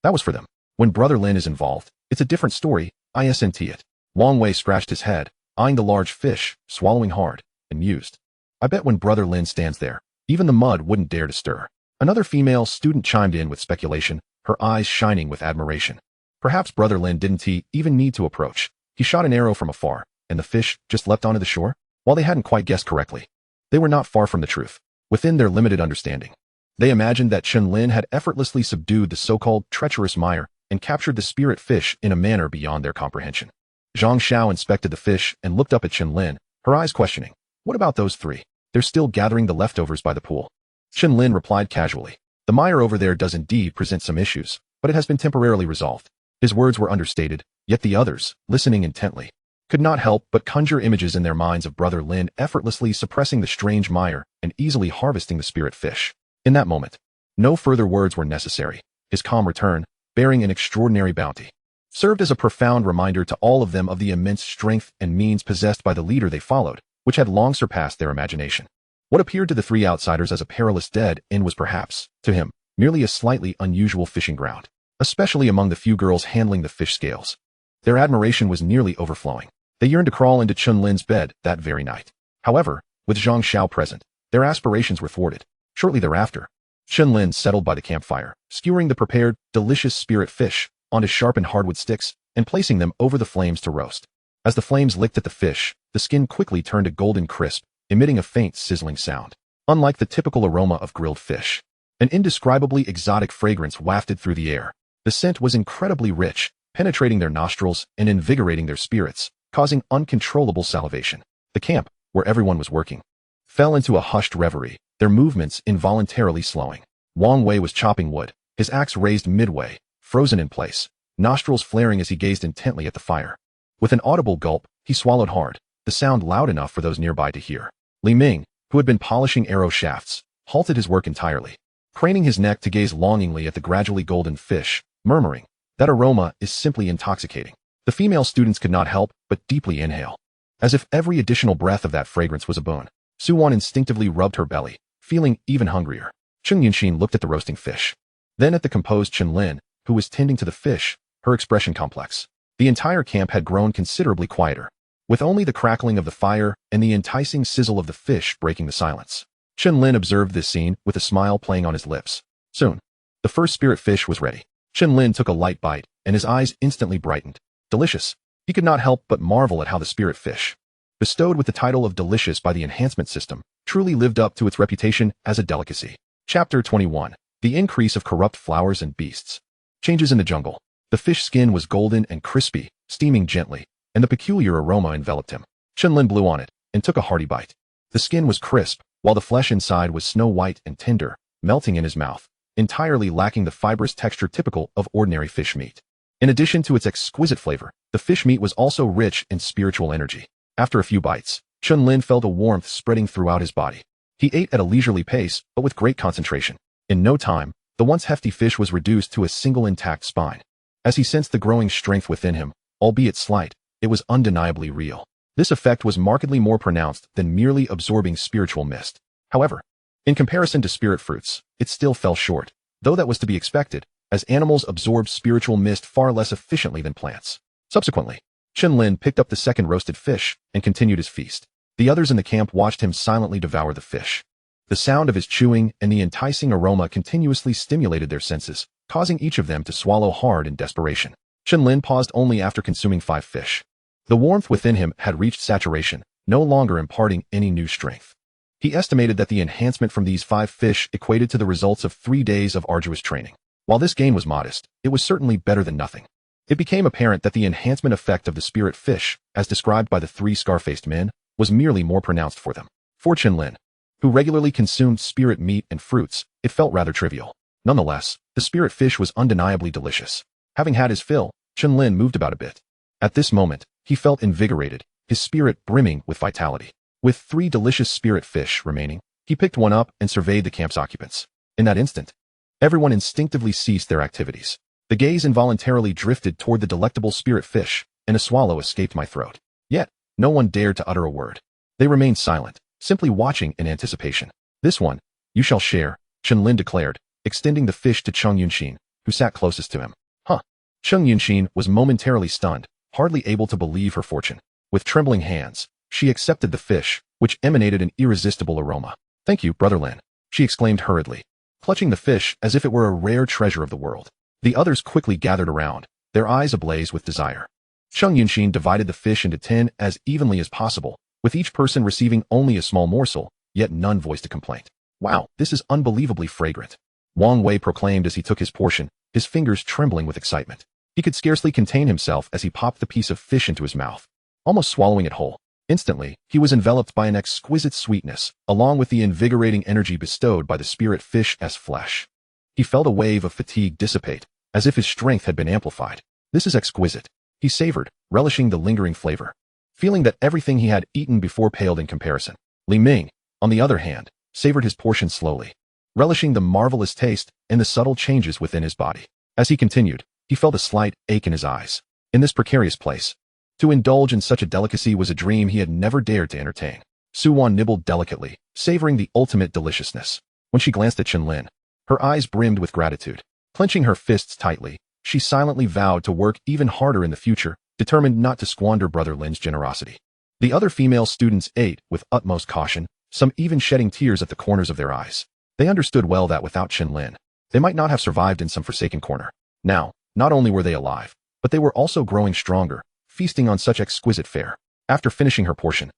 That was for them. When Brother Lin is involved, it's a different story, isn't it? Wang Wei scratched his head, eyeing the large fish, swallowing hard, and mused. I bet when Brother Lin stands there, even the mud wouldn't dare to stir. Another female student chimed in with speculation, her eyes shining with admiration. Perhaps Brother Lin didn't even need to approach. He shot an arrow from afar, and the fish just leapt onto the shore? While they hadn't quite guessed correctly, they were not far from the truth. Within their limited understanding, they imagined that Chen Lin had effortlessly subdued the so-called treacherous mire and captured the spirit fish in a manner beyond their comprehension. Zhang Xiao inspected the fish and looked up at Chen Lin, her eyes questioning. What about those 3? They're still gathering the leftovers by the pool. Chen Lin replied casually. The mire over there does indeed present some issues, but it has been temporarily resolved. His words were understated, yet the others, listening intently, could not help but conjure images in their minds of Brother Lin effortlessly suppressing the strange mire and easily harvesting the spirit fish. In that moment, no further words were necessary. His calm return, bearing an extraordinary bounty, served as a profound reminder to all of them of the immense strength and means possessed by the leader they followed, which had long surpassed their imagination. What appeared to the 3 outsiders as a perilous dead end was perhaps, to him, merely a slightly unusual fishing ground, especially among the few girls handling the fish scales. Their admiration was nearly overflowing. They yearned to crawl into Chen Lin's bed that very night. However, with Zhang Xiao present, their aspirations were thwarted. Shortly thereafter, Chen Lin settled by the campfire, skewering the prepared, delicious spirit fish onto sharpened hardwood sticks and placing them over the flames to roast. As the flames licked at the fish, the skin quickly turned a golden crisp, emitting a faint sizzling sound. Unlike the typical aroma of grilled fish, an indescribably exotic fragrance wafted through the air. The scent was incredibly rich, penetrating their nostrils and invigorating their spirits, causing uncontrollable salivation. The camp, where everyone was working, fell into a hushed reverie, their movements involuntarily slowing. Wang Wei was chopping wood, his axe raised midway, frozen in place, nostrils flaring as he gazed intently at the fire. With an audible gulp, he swallowed hard, the sound loud enough for those nearby to hear. Li Ming, who had been polishing arrow shafts, halted his work entirely, craning his neck to gaze longingly at the gradually golden fish, murmuring, "That aroma is simply intoxicating." The female students could not help but deeply inhale, as if every additional breath of that fragrance was a boon. Su Wan instinctively rubbed her belly, feeling even hungrier. Cheng Yunxin looked at the roasting fish, then at the composed Chen Lin, who was tending to the fish, her expression complex. The entire camp had grown considerably quieter, with only the crackling of the fire and the enticing sizzle of the fish breaking the silence. Chen Lin observed this scene with a smile playing on his lips. Soon, the first spirit fish was ready. Chen Lin took a light bite, and his eyes instantly brightened. Delicious. He could not help but marvel at how the spirit fish, bestowed with the title of delicious by the enhancement system, truly lived up to its reputation as a delicacy. Chapter 21. The increase of corrupt flowers and beasts. Changes in the jungle. The fish skin was golden and crispy, steaming gently, and the peculiar aroma enveloped him. Chen Lin blew on it and took a hearty bite. The skin was crisp, while the flesh inside was snow white and tender, melting in his mouth, entirely lacking the fibrous texture typical of ordinary fish meat. In addition to its exquisite flavor, the fish meat was also rich in spiritual energy. After a few bites, Chen Lin felt a warmth spreading throughout his body. He ate at a leisurely pace, but with great concentration. In no time, the once hefty fish was reduced to a single intact spine. As he sensed the growing strength within him, albeit slight, it was undeniably real. This effect was markedly more pronounced than merely absorbing spiritual mist. However, in comparison to spirit fruits, it still fell short, though that was to be expected, as animals absorbed spiritual mist far less efficiently than plants. Subsequently, Chen Lin picked up the second roasted fish and continued his feast. The others in the camp watched him silently devour the fish. The sound of his chewing and the enticing aroma continuously stimulated their senses, causing each of them to swallow hard in desperation. Chen Lin paused only after consuming 5 fish. The warmth within him had reached saturation, no longer imparting any new strength. He estimated that the enhancement from these 5 fish equated to the results of 3 days of arduous training. While this gain was modest, it was certainly better than nothing. It became apparent that the enhancement effect of the spirit fish, as described by the 3 scar-faced men, was merely more pronounced for them. For Chen Lin, who regularly consumed spirit meat and fruits, it felt rather trivial. Nonetheless, the spirit fish was undeniably delicious. Having had his fill, Chen Lin moved about a bit. At this moment, he felt invigorated, his spirit brimming with vitality. With 3 delicious spirit fish remaining, he picked one up and surveyed the camp's occupants. In that instant, everyone instinctively ceased their activities. The gaze involuntarily drifted toward the delectable spirit fish, and a swallow escaped my throat. Yet, no one dared to utter a word. They remained silent, simply watching in anticipation. This one, you shall share, Chen Lin declared, extending the fish to Cheng Yunxin, who sat closest to him. Huh. Cheng Yunxin was momentarily stunned, hardly able to believe her fortune. With trembling hands, she accepted the fish, which emanated an irresistible aroma. Thank you, Brother Lin, she exclaimed hurriedly, clutching the fish as if it were a rare treasure of the world. The others quickly gathered around, their eyes ablaze with desire. Cheng Yunxin divided the fish into 10 as evenly as possible, with each person receiving only a small morsel, yet none voiced a complaint. Wow, this is unbelievably fragrant, Wang Wei proclaimed as he took his portion, his fingers trembling with excitement. He could scarcely contain himself as he popped the piece of fish into his mouth, almost swallowing it whole. Instantly, he was enveloped by an exquisite sweetness, along with the invigorating energy bestowed by the spirit fish's flesh. He felt a wave of fatigue dissipate, as if his strength had been amplified. This is exquisite, he savored, relishing the lingering flavor, feeling that everything he had eaten before paled in comparison. Li Ming, on the other hand, savored his portion slowly, relishing the marvelous taste and the subtle changes within his body. As he continued, he felt a slight ache in his eyes. In this precarious place, to indulge in such a delicacy was a dream he had never dared to entertain. Su Wan nibbled delicately, savoring the ultimate deliciousness. When she glanced at Chen Lin, her eyes brimmed with gratitude. Clenching her fists tightly, she silently vowed to work even harder in the future, determined not to squander Brother Lin's generosity. The other female students ate with utmost caution, some even shedding tears at the corners of their eyes. They understood well that without Chen Lin, they might not have survived in some forsaken corner. Now, not only were they alive, but they were also growing stronger, feasting on such exquisite fare. After finishing her portion,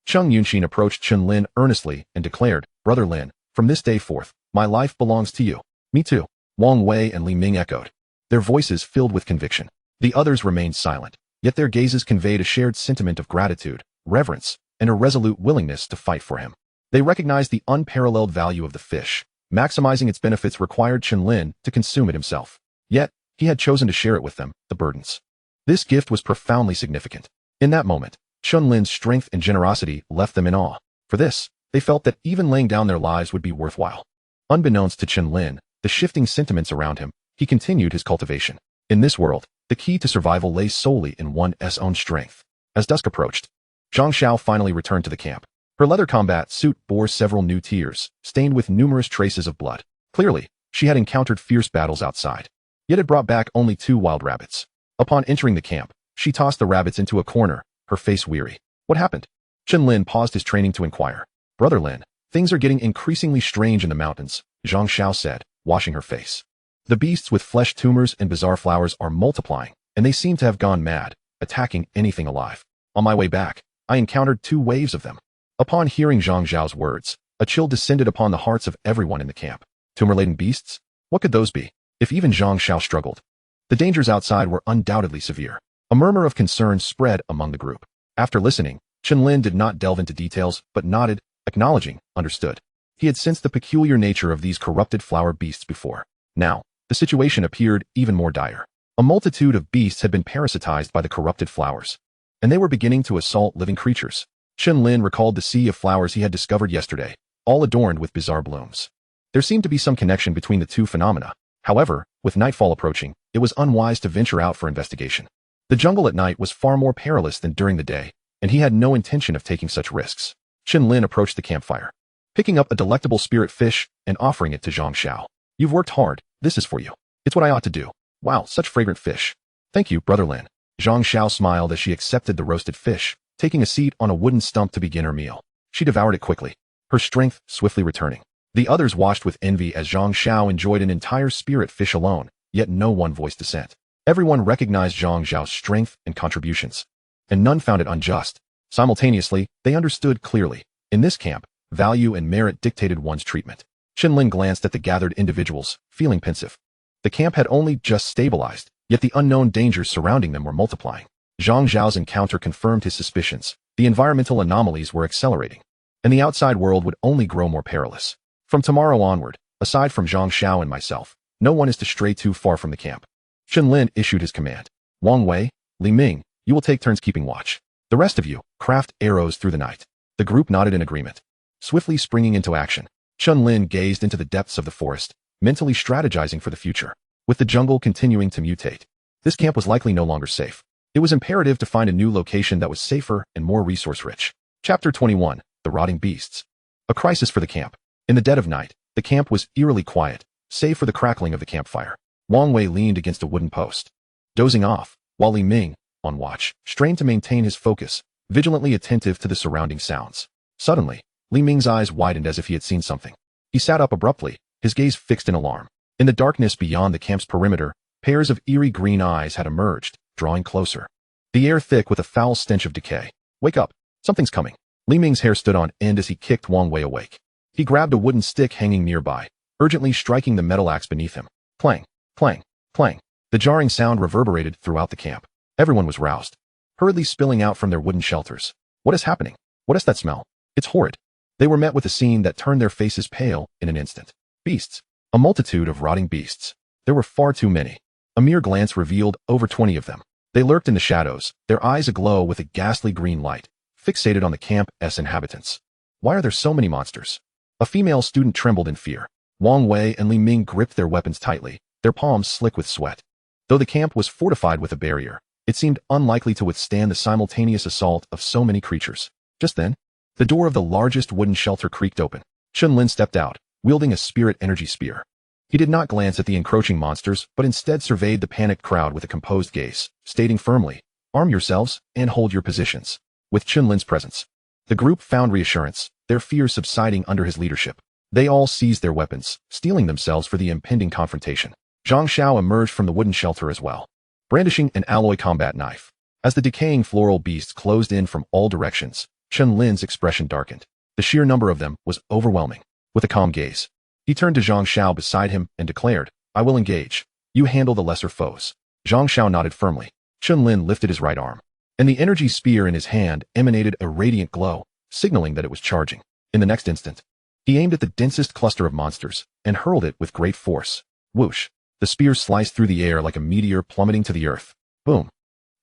Cheng Yunxin approached Chen Lin earnestly and declared, Brother Lin, from this day forth, my life belongs to you. Me too, Wang Wei and Li Ming echoed, their voices filled with conviction. The others remained silent, yet their gazes conveyed a shared sentiment of gratitude, reverence, and a resolute willingness to fight for him. They recognized the unparalleled value of the fish. Maximizing its benefits required Chen Lin to consume it himself. Yet, he had chosen to share it with them, the burdens. This gift was profoundly significant. In that moment, Chen Lin's strength and generosity left them in awe. For this, they felt that even laying down their lives would be worthwhile. Unbeknownst to Chen Lin, the shifting sentiments around him, he continued his cultivation. In this world, the key to survival lay solely in one's own strength. As dusk approached, Zhang Xiao finally returned to the camp. Her leather combat suit bore several new tears, stained with numerous traces of blood. Clearly, she had encountered fierce battles outside, yet had brought back only 2 wild rabbits. Upon entering the camp, she tossed the rabbits into a corner, her face weary. What happened? Chen Lin paused his training to inquire. Brother Lin, things are getting increasingly strange in the mountains, Zhang Xiao said, washing her face. The beasts with flesh tumors and bizarre flowers are multiplying, and they seem to have gone mad, attacking anything alive. On my way back, I encountered 2 waves of them. Upon hearing Zhang Zhao's words, a chill descended upon the hearts of everyone in the camp. Tumor-laden beasts? What could those be? If even Zhang Xiao struggled. The dangers outside were undoubtedly severe. A murmur of concern spread among the group. After listening, Chen Lin did not delve into details, but nodded, acknowledging, understood. He had sensed the peculiar nature of these corrupted flower beasts before. Now, the situation appeared even more dire. A multitude of beasts had been parasitized by the corrupted flowers, and they were beginning to assault living creatures. Chen Lin recalled the sea of flowers he had discovered yesterday, all adorned with bizarre blooms. There seemed to be some connection between the two phenomena. However, with nightfall approaching, it was unwise to venture out for investigation. The jungle at night was far more perilous than during the day, and he had no intention of taking such risks. Chen Lin approached the campfire, picking up a delectable spirit fish and offering it to Zhang Xiao. "You've worked hard. This is for you. It's what I ought to do. Wow, such fragrant fish." "Thank you, Brother Lin." Zhang Xiao smiled as she accepted the roasted fish, taking a seat on a wooden stump to begin her meal. She devoured it quickly, her strength swiftly returning. The others watched with envy as Zhang Xiao enjoyed an entire spirit fish alone, yet no one voiced dissent. Everyone recognized Zhang Xiao's strength and contributions, and none found it unjust. Simultaneously, they understood clearly. In this camp, value and merit dictated one's treatment. Chen Lin glanced at the gathered individuals, feeling pensive. The camp had only just stabilized, yet the unknown dangers surrounding them were multiplying. Zhang Xiao's encounter confirmed his suspicions. The environmental anomalies were accelerating, and the outside world would only grow more perilous. From tomorrow onward, aside from Zhang Xiao and myself, no one is to stray too far from the camp. Chen Lin issued his command. "Wang Wei, Li Ming, you will take turns keeping watch. The rest of you, craft arrows through the night." The group nodded in agreement. Swiftly springing into action, Chen Lin gazed into the depths of the forest, mentally strategizing for the future. With the jungle continuing to mutate, this camp was likely no longer safe. It was imperative to find a new location that was safer and more resource-rich. Chapter 21, The Rotting Beasts. A crisis for the camp. In the dead of night, the camp was eerily quiet, save for the crackling of the campfire. Wang Wei leaned against a wooden post, dozing off, while Li Ming, on watch, strained to maintain his focus, vigilantly attentive to the surrounding sounds. Suddenly, Li Ming's eyes widened as if he had seen something. He sat up abruptly, his gaze fixed in alarm. In the darkness beyond the camp's perimeter, pairs of eerie green eyes had emerged, drawing closer. The air thick with a foul stench of decay. "Wake up! Something's coming." Li Ming's hair stood on end as he kicked Wang Wei awake. He grabbed a wooden stick hanging nearby, urgently striking the metal axe beneath him. Clang, clang, clang. The jarring sound reverberated throughout the camp. Everyone was roused, hurriedly spilling out from their wooden shelters. "What is happening? What is that smell? It's horrid." They were met with a scene that turned their faces pale in an instant. Beasts. A multitude of rotting beasts. There were far too many. A mere glance revealed over 20 of them. They lurked in the shadows, their eyes aglow with a ghastly green light, fixated on the camp's inhabitants. "Why are there so many monsters?" A female student trembled in fear. Wang Wei and Li Ming gripped their weapons tightly, their palms slick with sweat. Though the camp was fortified with a barrier, it seemed unlikely to withstand the simultaneous assault of so many creatures. Just then, the door of the largest wooden shelter creaked open. Chen Lin stepped out, wielding a spirit energy spear. He did not glance at the encroaching monsters, but instead surveyed the panicked crowd with a composed gaze, stating firmly, "Arm yourselves and hold your positions." With Chen Lin's presence, the group found reassurance, their fears subsiding under his leadership. They all seized their weapons, steeling themselves for the impending confrontation. Zhang Xiao emerged from the wooden shelter as well, brandishing an alloy combat knife. As the decaying floral beasts closed in from all directions, Chen Lin's expression darkened. The sheer number of them was overwhelming. With a calm gaze, he turned to Zhang Xiao beside him and declared, "I will engage. You handle the lesser foes." Zhang Xiao nodded firmly. Chen Lin lifted his right arm, and the energy spear in his hand emanated a radiant glow, signaling that it was charging. In the next instant, he aimed at the densest cluster of monsters and hurled it with great force. Whoosh! The spear sliced through the air like a meteor plummeting to the earth. Boom!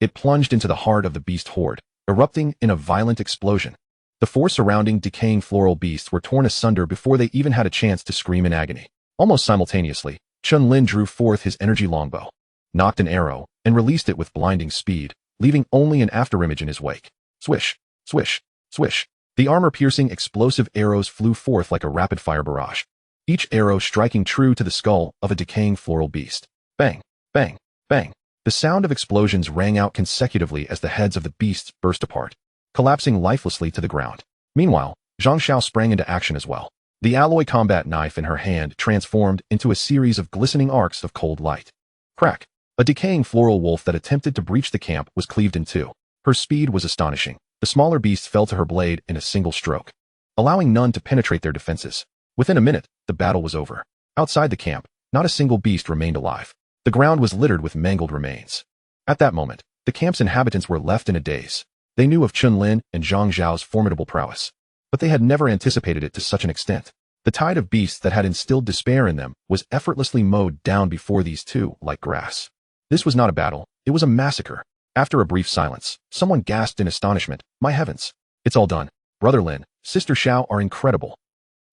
It plunged into the heart of the beast horde, erupting in a violent explosion. The four surrounding decaying floral beasts were torn asunder before they even had a chance to scream in agony. Almost simultaneously, Chen Lin drew forth his energy longbow, knocked an arrow, and released it with blinding speed, leaving only an afterimage in his wake. Swish! Swish! Swish! The armor-piercing explosive arrows flew forth like a rapid-fire barrage, each arrow striking true to the skull of a decaying floral beast. Bang! Bang! Bang! The sound of explosions rang out consecutively as the heads of the beasts burst apart, collapsing lifelessly to the ground. Meanwhile, Zhang Xiao sprang into action as well. The alloy combat knife in her hand transformed into a series of glistening arcs of cold light. Crack! A decaying floral wolf that attempted to breach the camp was cleaved in two. Her speed was astonishing. The smaller beasts fell to her blade in a single stroke, allowing none to penetrate their defenses. Within a minute, the battle was over. Outside the camp, not a single beast remained alive. The ground was littered with mangled remains. At that moment, the camp's inhabitants were left in a daze. They knew of Chen Lin and Zhang Zhao's formidable prowess, but they had never anticipated it to such an extent. The tide of beasts that had instilled despair in them was effortlessly mowed down before these two like grass. This was not a battle, it was a massacre. After a brief silence, someone gasped in astonishment, "My heavens! It's all done. Brother Lin, Sister Xiao are incredible."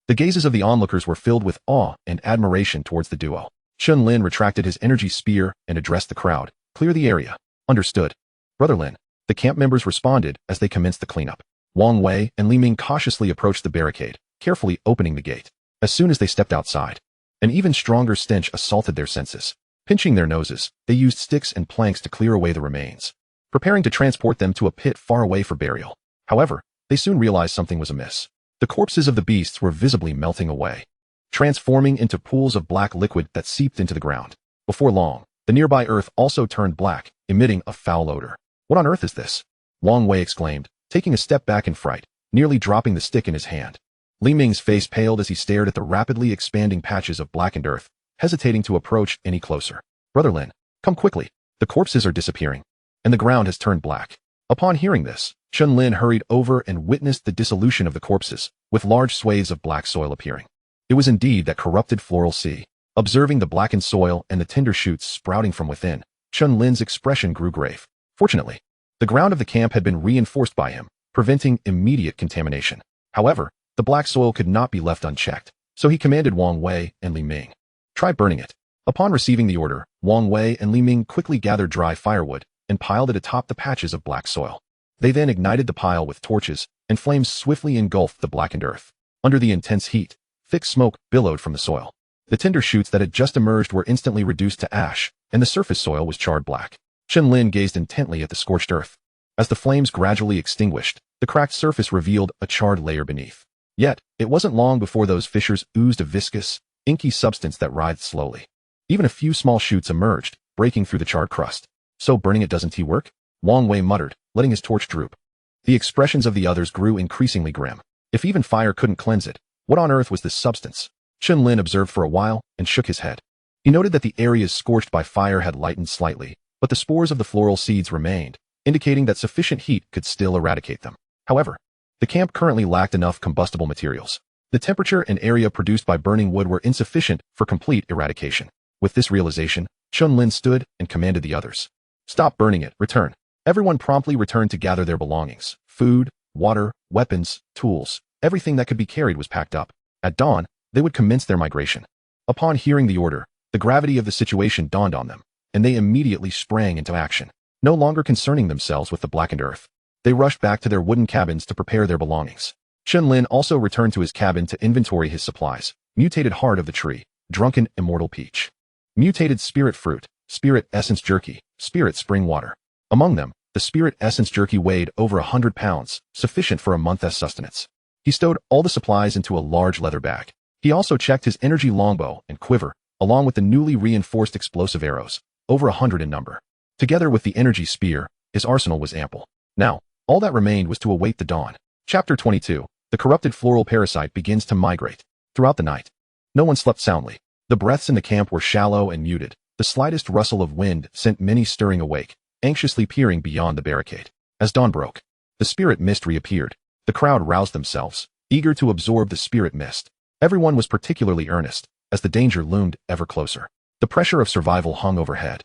The gazes of the onlookers were filled with awe and admiration towards the duo. Chen Lin retracted his energy spear and addressed the crowd. "Clear the area." "Understood, Brother Lin." The camp members responded as they commenced the cleanup. Wang Wei and Li Ming cautiously approached the barricade, carefully opening the gate. As soon as they stepped outside, an even stronger stench assaulted their senses. Pinching their noses, they used sticks and planks to clear away the remains, preparing to transport them to a pit far away for burial. However, they soon realized something was amiss. The corpses of the beasts were visibly melting away, transforming into pools of black liquid that seeped into the ground. Before long, the nearby earth also turned black, emitting a foul odor. "What on earth is this?" Wang Wei exclaimed, taking a step back in fright, nearly dropping the stick in his hand. Li Ming's face paled as he stared at the rapidly expanding patches of blackened earth, hesitating to approach any closer. "Brother Lin, come quickly. The corpses are disappearing, and the ground has turned black." Upon hearing this, Chen Lin hurried over and witnessed the dissolution of the corpses, with large swathes of black soil appearing. It was indeed that corrupted floral sea. Observing the blackened soil and the tender shoots sprouting from within, Chen Lin's expression grew grave. Fortunately, the ground of the camp had been reinforced by him, preventing immediate contamination. However, the black soil could not be left unchecked, so he commanded Wang Wei and Li Ming, "Try burning it." Upon receiving the order, Wang Wei and Li Ming quickly gathered dry firewood and piled it atop the patches of black soil. They then ignited the pile with torches, and flames swiftly engulfed the blackened earth. Under the intense heat, thick smoke billowed from the soil. The tender shoots that had just emerged were instantly reduced to ash, and the surface soil was charred black. Chen Lin gazed intently at the scorched earth. As the flames gradually extinguished, the cracked surface revealed a charred layer beneath. Yet, it wasn't long before those fissures oozed a viscous, inky substance that writhed slowly. Even a few small shoots emerged, breaking through the charred crust. "So burning it doesn't work?" Wang Wei muttered, letting his torch droop. The expressions of the others grew increasingly grim. If even fire couldn't cleanse it, what on earth was this substance? Chen Lin observed for a while and shook his head. He noted that the areas scorched by fire had lightened slightly, but the spores of the floral seeds remained, indicating that sufficient heat could still eradicate them. However, the camp currently lacked enough combustible materials. The temperature and area produced by burning wood were insufficient for complete eradication. With this realization, Chen Lin stood and commanded the others, "Stop burning it, return." Everyone promptly returned to gather their belongings. Food, water, weapons, tools, everything that could be carried was packed up. At dawn, they would commence their migration. Upon hearing the order, the gravity of the situation dawned on them, and they immediately sprang into action. No longer concerning themselves with the blackened earth, they rushed back to their wooden cabins to prepare their belongings. Chen Lin also returned to his cabin to inventory his supplies: mutated heart of the tree, drunken immortal peach, mutated spirit fruit, spirit essence jerky, spirit spring water. Among them, the spirit essence jerky weighed over 100 pounds, sufficient for a month's sustenance. He stowed all the supplies into a large leather bag. He also checked his energy longbow and quiver, along with the newly reinforced explosive arrows, over 100 in number. Together with the energy spear, his arsenal was ample. Now, all that remained was to await the dawn. Chapter 22. The corrupted floral parasite begins to migrate. Throughout the night, no one slept soundly. The breaths in the camp were shallow and muted. The slightest rustle of wind sent many stirring awake, anxiously peering beyond the barricade. As dawn broke, the spirit mist reappeared. The crowd roused themselves, eager to absorb the spirit mist. Everyone was particularly earnest, as the danger loomed ever closer. The pressure of survival hung overhead,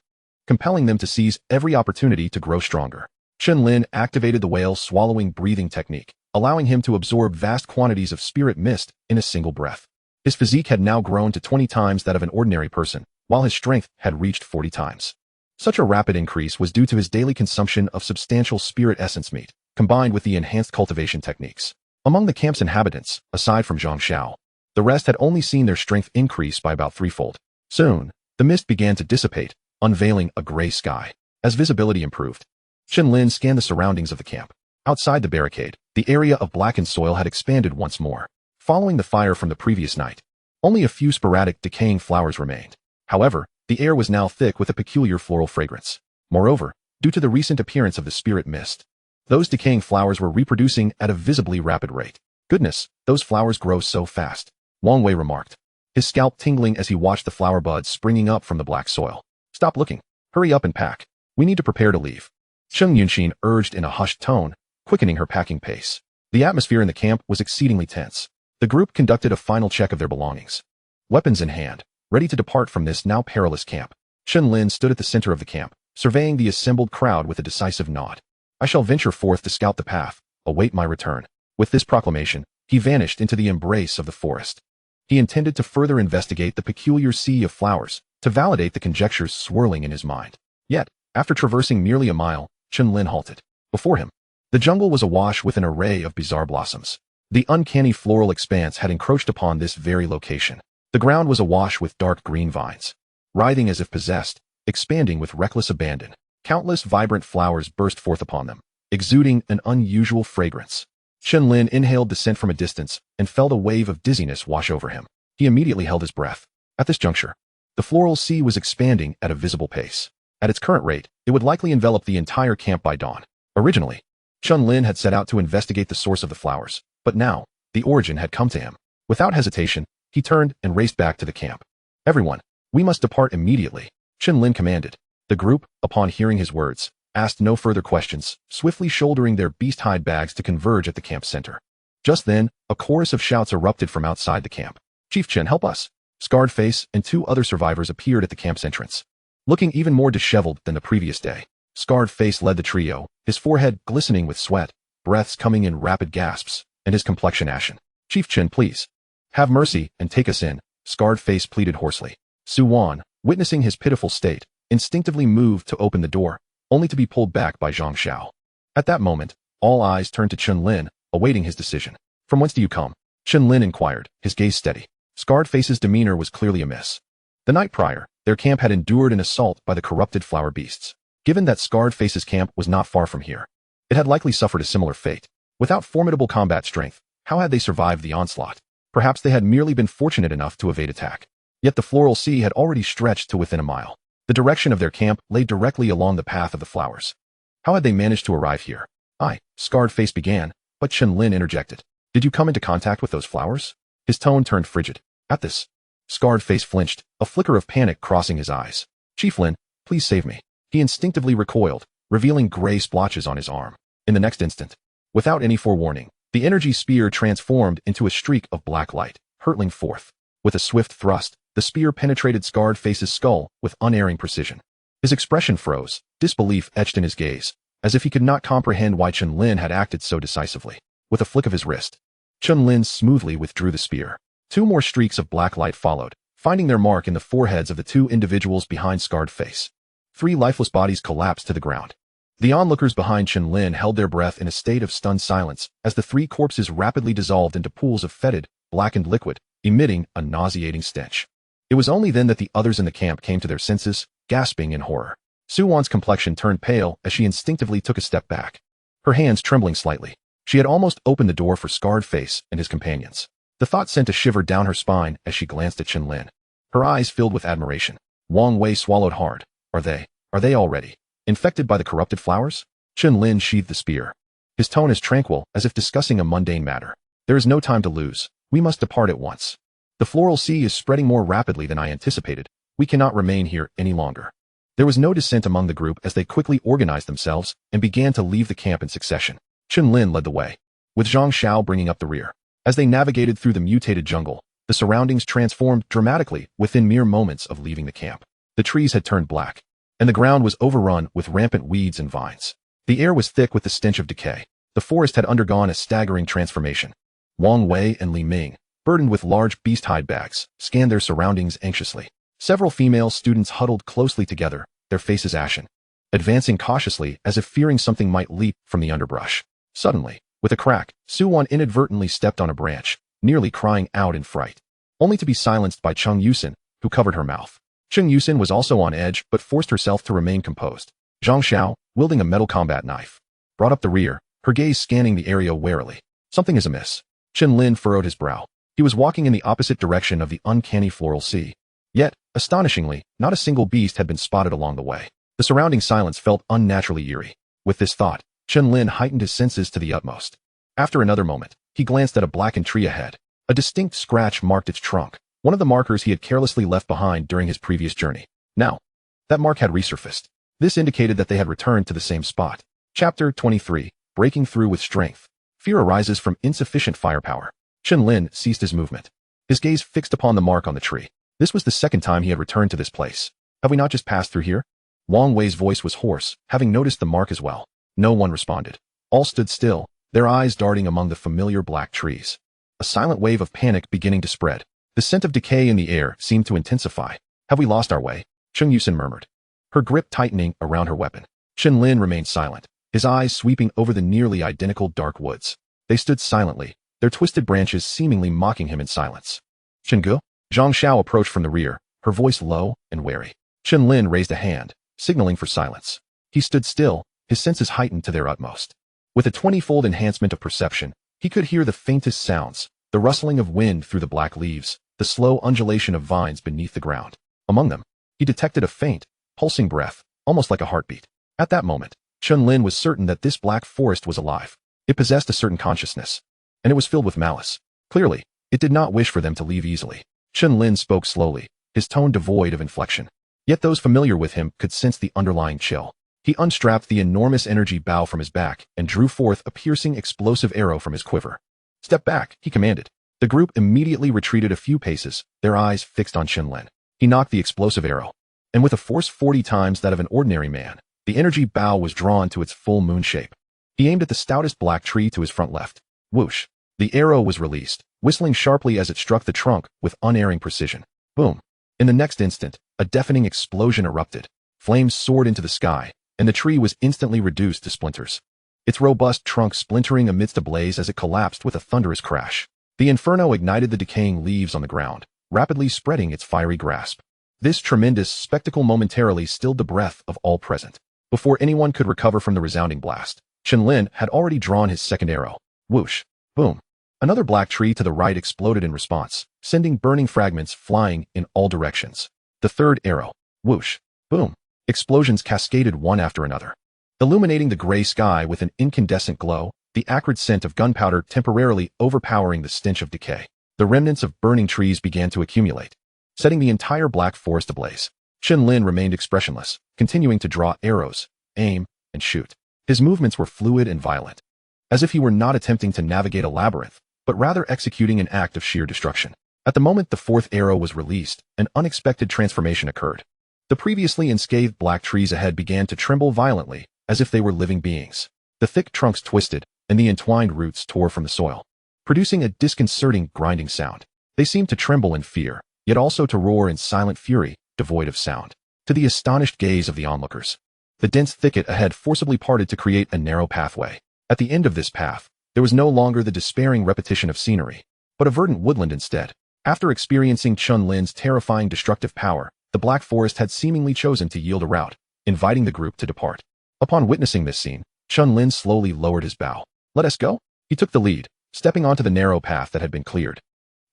compelling them to seize every opportunity to grow stronger. Chen Lin activated the whale swallowing breathing technique, allowing him to absorb vast quantities of spirit mist in a single breath. His physique had now grown to 20 times that of an ordinary person, while his strength had reached 40 times. Such a rapid increase was due to his daily consumption of substantial spirit essence meat, combined with the enhanced cultivation techniques. Among the camp's inhabitants, aside from Zhang Xiao, the rest had only seen their strength increase by about threefold. Soon, the mist began to dissipate, unveiling a gray sky. As visibility improved, Chen Lin scanned the surroundings of the camp. Outside the barricade, the area of blackened soil had expanded once more. Following the fire from the previous night, only a few sporadic decaying flowers remained. However, the air was now thick with a peculiar floral fragrance. Moreover, due to the recent appearance of the spirit mist, those decaying flowers were reproducing at a visibly rapid rate. "Goodness, those flowers grow so fast," Wang Wei remarked, his scalp tingling as he watched the flower buds springing up from the black soil. "Stop looking. Hurry up and pack. We need to prepare to leave," Cheng Yunxin urged in a hushed tone, quickening her packing pace. The atmosphere in the camp was exceedingly tense. The group conducted a final check of their belongings. Weapons in hand, ready to depart from this now perilous camp, Chen Lin stood at the center of the camp, surveying the assembled crowd with a decisive nod. "I shall venture forth to scout the path, await my return." With this proclamation, he vanished into the embrace of the forest. He intended to further investigate the peculiar sea of flowers, to validate the conjectures swirling in his mind. Yet, after traversing nearly a mile, Chen Lin halted. Before him, the jungle was awash with an array of bizarre blossoms. The uncanny floral expanse had encroached upon this very location. The ground was awash with dark green vines, writhing as if possessed, expanding with reckless abandon. Countless vibrant flowers burst forth upon them, exuding an unusual fragrance. Chen Lin inhaled the scent from a distance and felt a wave of dizziness wash over him. He immediately held his breath. At this juncture, the floral sea was expanding at a visible pace. At its current rate, it would likely envelop the entire camp by dawn. Originally, Chen Lin had set out to investigate the source of the flowers, but now, the origin had come to him. Without hesitation, he turned and raced back to the camp. "Everyone, we must depart immediately," Chen Lin commanded. The group, upon hearing his words, asked no further questions, swiftly shouldering their beast-hide bags to converge at the camp center. Just then, a chorus of shouts erupted from outside the camp. "Chief Chen, help us!" Scarred Face and 2 other survivors appeared at the camp's entrance. Looking even more disheveled than the previous day, Scarred Face led the trio, his forehead glistening with sweat, breaths coming in rapid gasps, and his complexion ashen. "Chief Chen, please, have mercy and take us in," Scarred Face pleaded hoarsely. Su-wan, witnessing his pitiful state, instinctively moved to open the door, only to be pulled back by Zhang Xiao. At that moment, all eyes turned to Chen Lin, awaiting his decision. "From whence do you come?" Chen Lin inquired, his gaze steady. Scarred Face's demeanor was clearly amiss. The night prior, their camp had endured an assault by the corrupted flower beasts. Given that Scarred Face's camp was not far from here, it had likely suffered a similar fate. Without formidable combat strength, how had they survived the onslaught? Perhaps they had merely been fortunate enough to evade attack. Yet the floral sea had already stretched to within a mile. The direction of their camp lay directly along the path of the flowers. How had they managed to arrive here? Scarred Face began, but Chen Lin interjected. "Did you come into contact with those flowers?" His tone turned frigid. At this, Scarred Face flinched, a flicker of panic crossing his eyes. "Chief Lin, please save me." He instinctively recoiled, revealing gray splotches on his arm. In the next instant, without any forewarning, the energy spear transformed into a streak of black light, hurtling forth. With a swift thrust, the spear penetrated Scarred Face's skull with unerring precision. His expression froze, disbelief etched in his gaze, as if he could not comprehend why Chen Lin had acted so decisively. With a flick of his wrist, Chen Lin smoothly withdrew the spear. 2 more streaks of black light followed, finding their mark in the foreheads of the 2 individuals behind Scarred Face. 3 lifeless bodies collapsed to the ground. The onlookers behind Chen Lin held their breath in a state of stunned silence as the 3 corpses rapidly dissolved into pools of fetid, blackened liquid, emitting a nauseating stench. It was only then that the others in the camp came to their senses, gasping in horror. Su-wan's complexion turned pale as she instinctively took a step back, her hands trembling slightly. She had almost opened the door for Scarred Face and his companions. The thought sent a shiver down her spine as she glanced at Chen Lin. Her eyes filled with admiration. Wang Wei swallowed hard. Are they already infected by the corrupted flowers?" Chen Lin sheathed the spear. His tone as tranquil as if discussing a mundane matter. "There is no time to lose. We must depart at once. The floral sea is spreading more rapidly than I anticipated. We cannot remain here any longer." There was no dissent among the group as they quickly organized themselves and began to leave the camp in succession. Chen Lin led the way, with Zhang Xiao bringing up the rear. As they navigated through the mutated jungle, the surroundings transformed dramatically within mere moments of leaving the camp. The trees had turned black, and the ground was overrun with rampant weeds and vines. The air was thick with the stench of decay. The forest had undergone a staggering transformation. Wang Wei and Li Ming, burdened with large beast-hide bags, scanned their surroundings anxiously. Several female students huddled closely together, their faces ashen, advancing cautiously as if fearing something might leap from the underbrush. Suddenly, with a crack, Su-wan inadvertently stepped on a branch, nearly crying out in fright, only to be silenced by Cheng Yusin, who covered her mouth. Cheng Yusin was also on edge but forced herself to remain composed. Zhang Xiao, wielding a metal combat knife, brought up the rear, her gaze scanning the area warily. "Something is amiss." Chen Lin furrowed his brow. He was walking in the opposite direction of the uncanny floral sea. Yet, astonishingly, not a single beast had been spotted along the way. The surrounding silence felt unnaturally eerie. With this thought, Chen Lin heightened his senses to the utmost. After another moment, he glanced at a blackened tree ahead. A distinct scratch marked its trunk, one of the markers he had carelessly left behind during his previous journey. Now, that mark had resurfaced. This indicated that they had returned to the same spot. Chapter 23, Breaking Through with Strength. Fear arises from insufficient firepower. Chen Lin ceased his movement, his gaze fixed upon the mark on the tree. This was the second time he had returned to this place. Have we not just passed through here? Wang Wei's voice was hoarse, having noticed the mark as well. No one responded. All stood still, their eyes darting among the familiar black trees. A silent wave of panic beginning to spread. The scent of decay in the air seemed to intensify. Have we lost our way? Cheng Yusin murmured, her grip tightening around her weapon. Chen Lin remained silent, his eyes sweeping over the nearly identical dark woods. They stood silently, their twisted branches seemingly mocking him in silence. Chenggu? Zhang Xiao approached from the rear, her voice low and wary. Chen Lin raised a hand, signaling for silence. He stood still, his senses heightened to their utmost. With a 20-fold enhancement of perception, he could hear the faintest sounds, the rustling of wind through the black leaves, the slow undulation of vines beneath the ground. Among them, he detected a faint, pulsing breath, almost like a heartbeat. At that moment, Chen Lin was certain that this black forest was alive. It possessed a certain consciousness, and it was filled with malice. Clearly, it did not wish for them to leave easily. Chen Lin spoke slowly, his tone devoid of inflection. Yet those familiar with him could sense the underlying chill. He unstrapped the enormous energy bow from his back and drew forth a piercing explosive arrow from his quiver. Step back, he commanded. The group immediately retreated a few paces, their eyes fixed on Chen Lin. He knocked the explosive arrow, and with a force 40 times that of an ordinary man, the energy bow was drawn to its full moon shape. He aimed at the stoutest black tree to his front left. Whoosh! The arrow was released, whistling sharply as it struck the trunk with unerring precision. Boom! In the next instant, a deafening explosion erupted. Flames soared into the sky, and the tree was instantly reduced to splinters. Its robust trunk splintering amidst a blaze as it collapsed with a thunderous crash. The inferno ignited the decaying leaves on the ground, rapidly spreading its fiery grasp. This tremendous spectacle momentarily stilled the breath of all present. Before anyone could recover from the resounding blast, Chen Lin had already drawn his second arrow. Whoosh! Boom! Another black tree to the right exploded in response, sending burning fragments flying in all directions. The third arrow. Whoosh! Boom! Explosions cascaded one after another, illuminating the gray sky with an incandescent glow, the acrid scent of gunpowder temporarily overpowering the stench of decay. The remnants of burning trees began to accumulate, setting the entire black forest ablaze. Chen Lin remained expressionless, continuing to draw arrows, aim, and shoot. His movements were fluid and violent, as if he were not attempting to navigate a labyrinth, but rather executing an act of sheer destruction. At the moment the fourth arrow was released, an unexpected transformation occurred. The previously unscathed black trees ahead began to tremble violently, as if they were living beings. The thick trunks twisted, and the entwined roots tore from the soil, producing a disconcerting grinding sound. They seemed to tremble in fear, yet also to roar in silent fury, devoid of sound. To the astonished gaze of the onlookers, the dense thicket ahead forcibly parted to create a narrow pathway. At the end of this path, there was no longer the despairing repetition of scenery, but a verdant woodland instead. After experiencing Chen Lin's terrifying destructive power, the black forest had seemingly chosen to yield a route, inviting the group to depart. Upon witnessing this scene, Chen Lin slowly lowered his bow. Let us go? He took the lead, stepping onto the narrow path that had been cleared.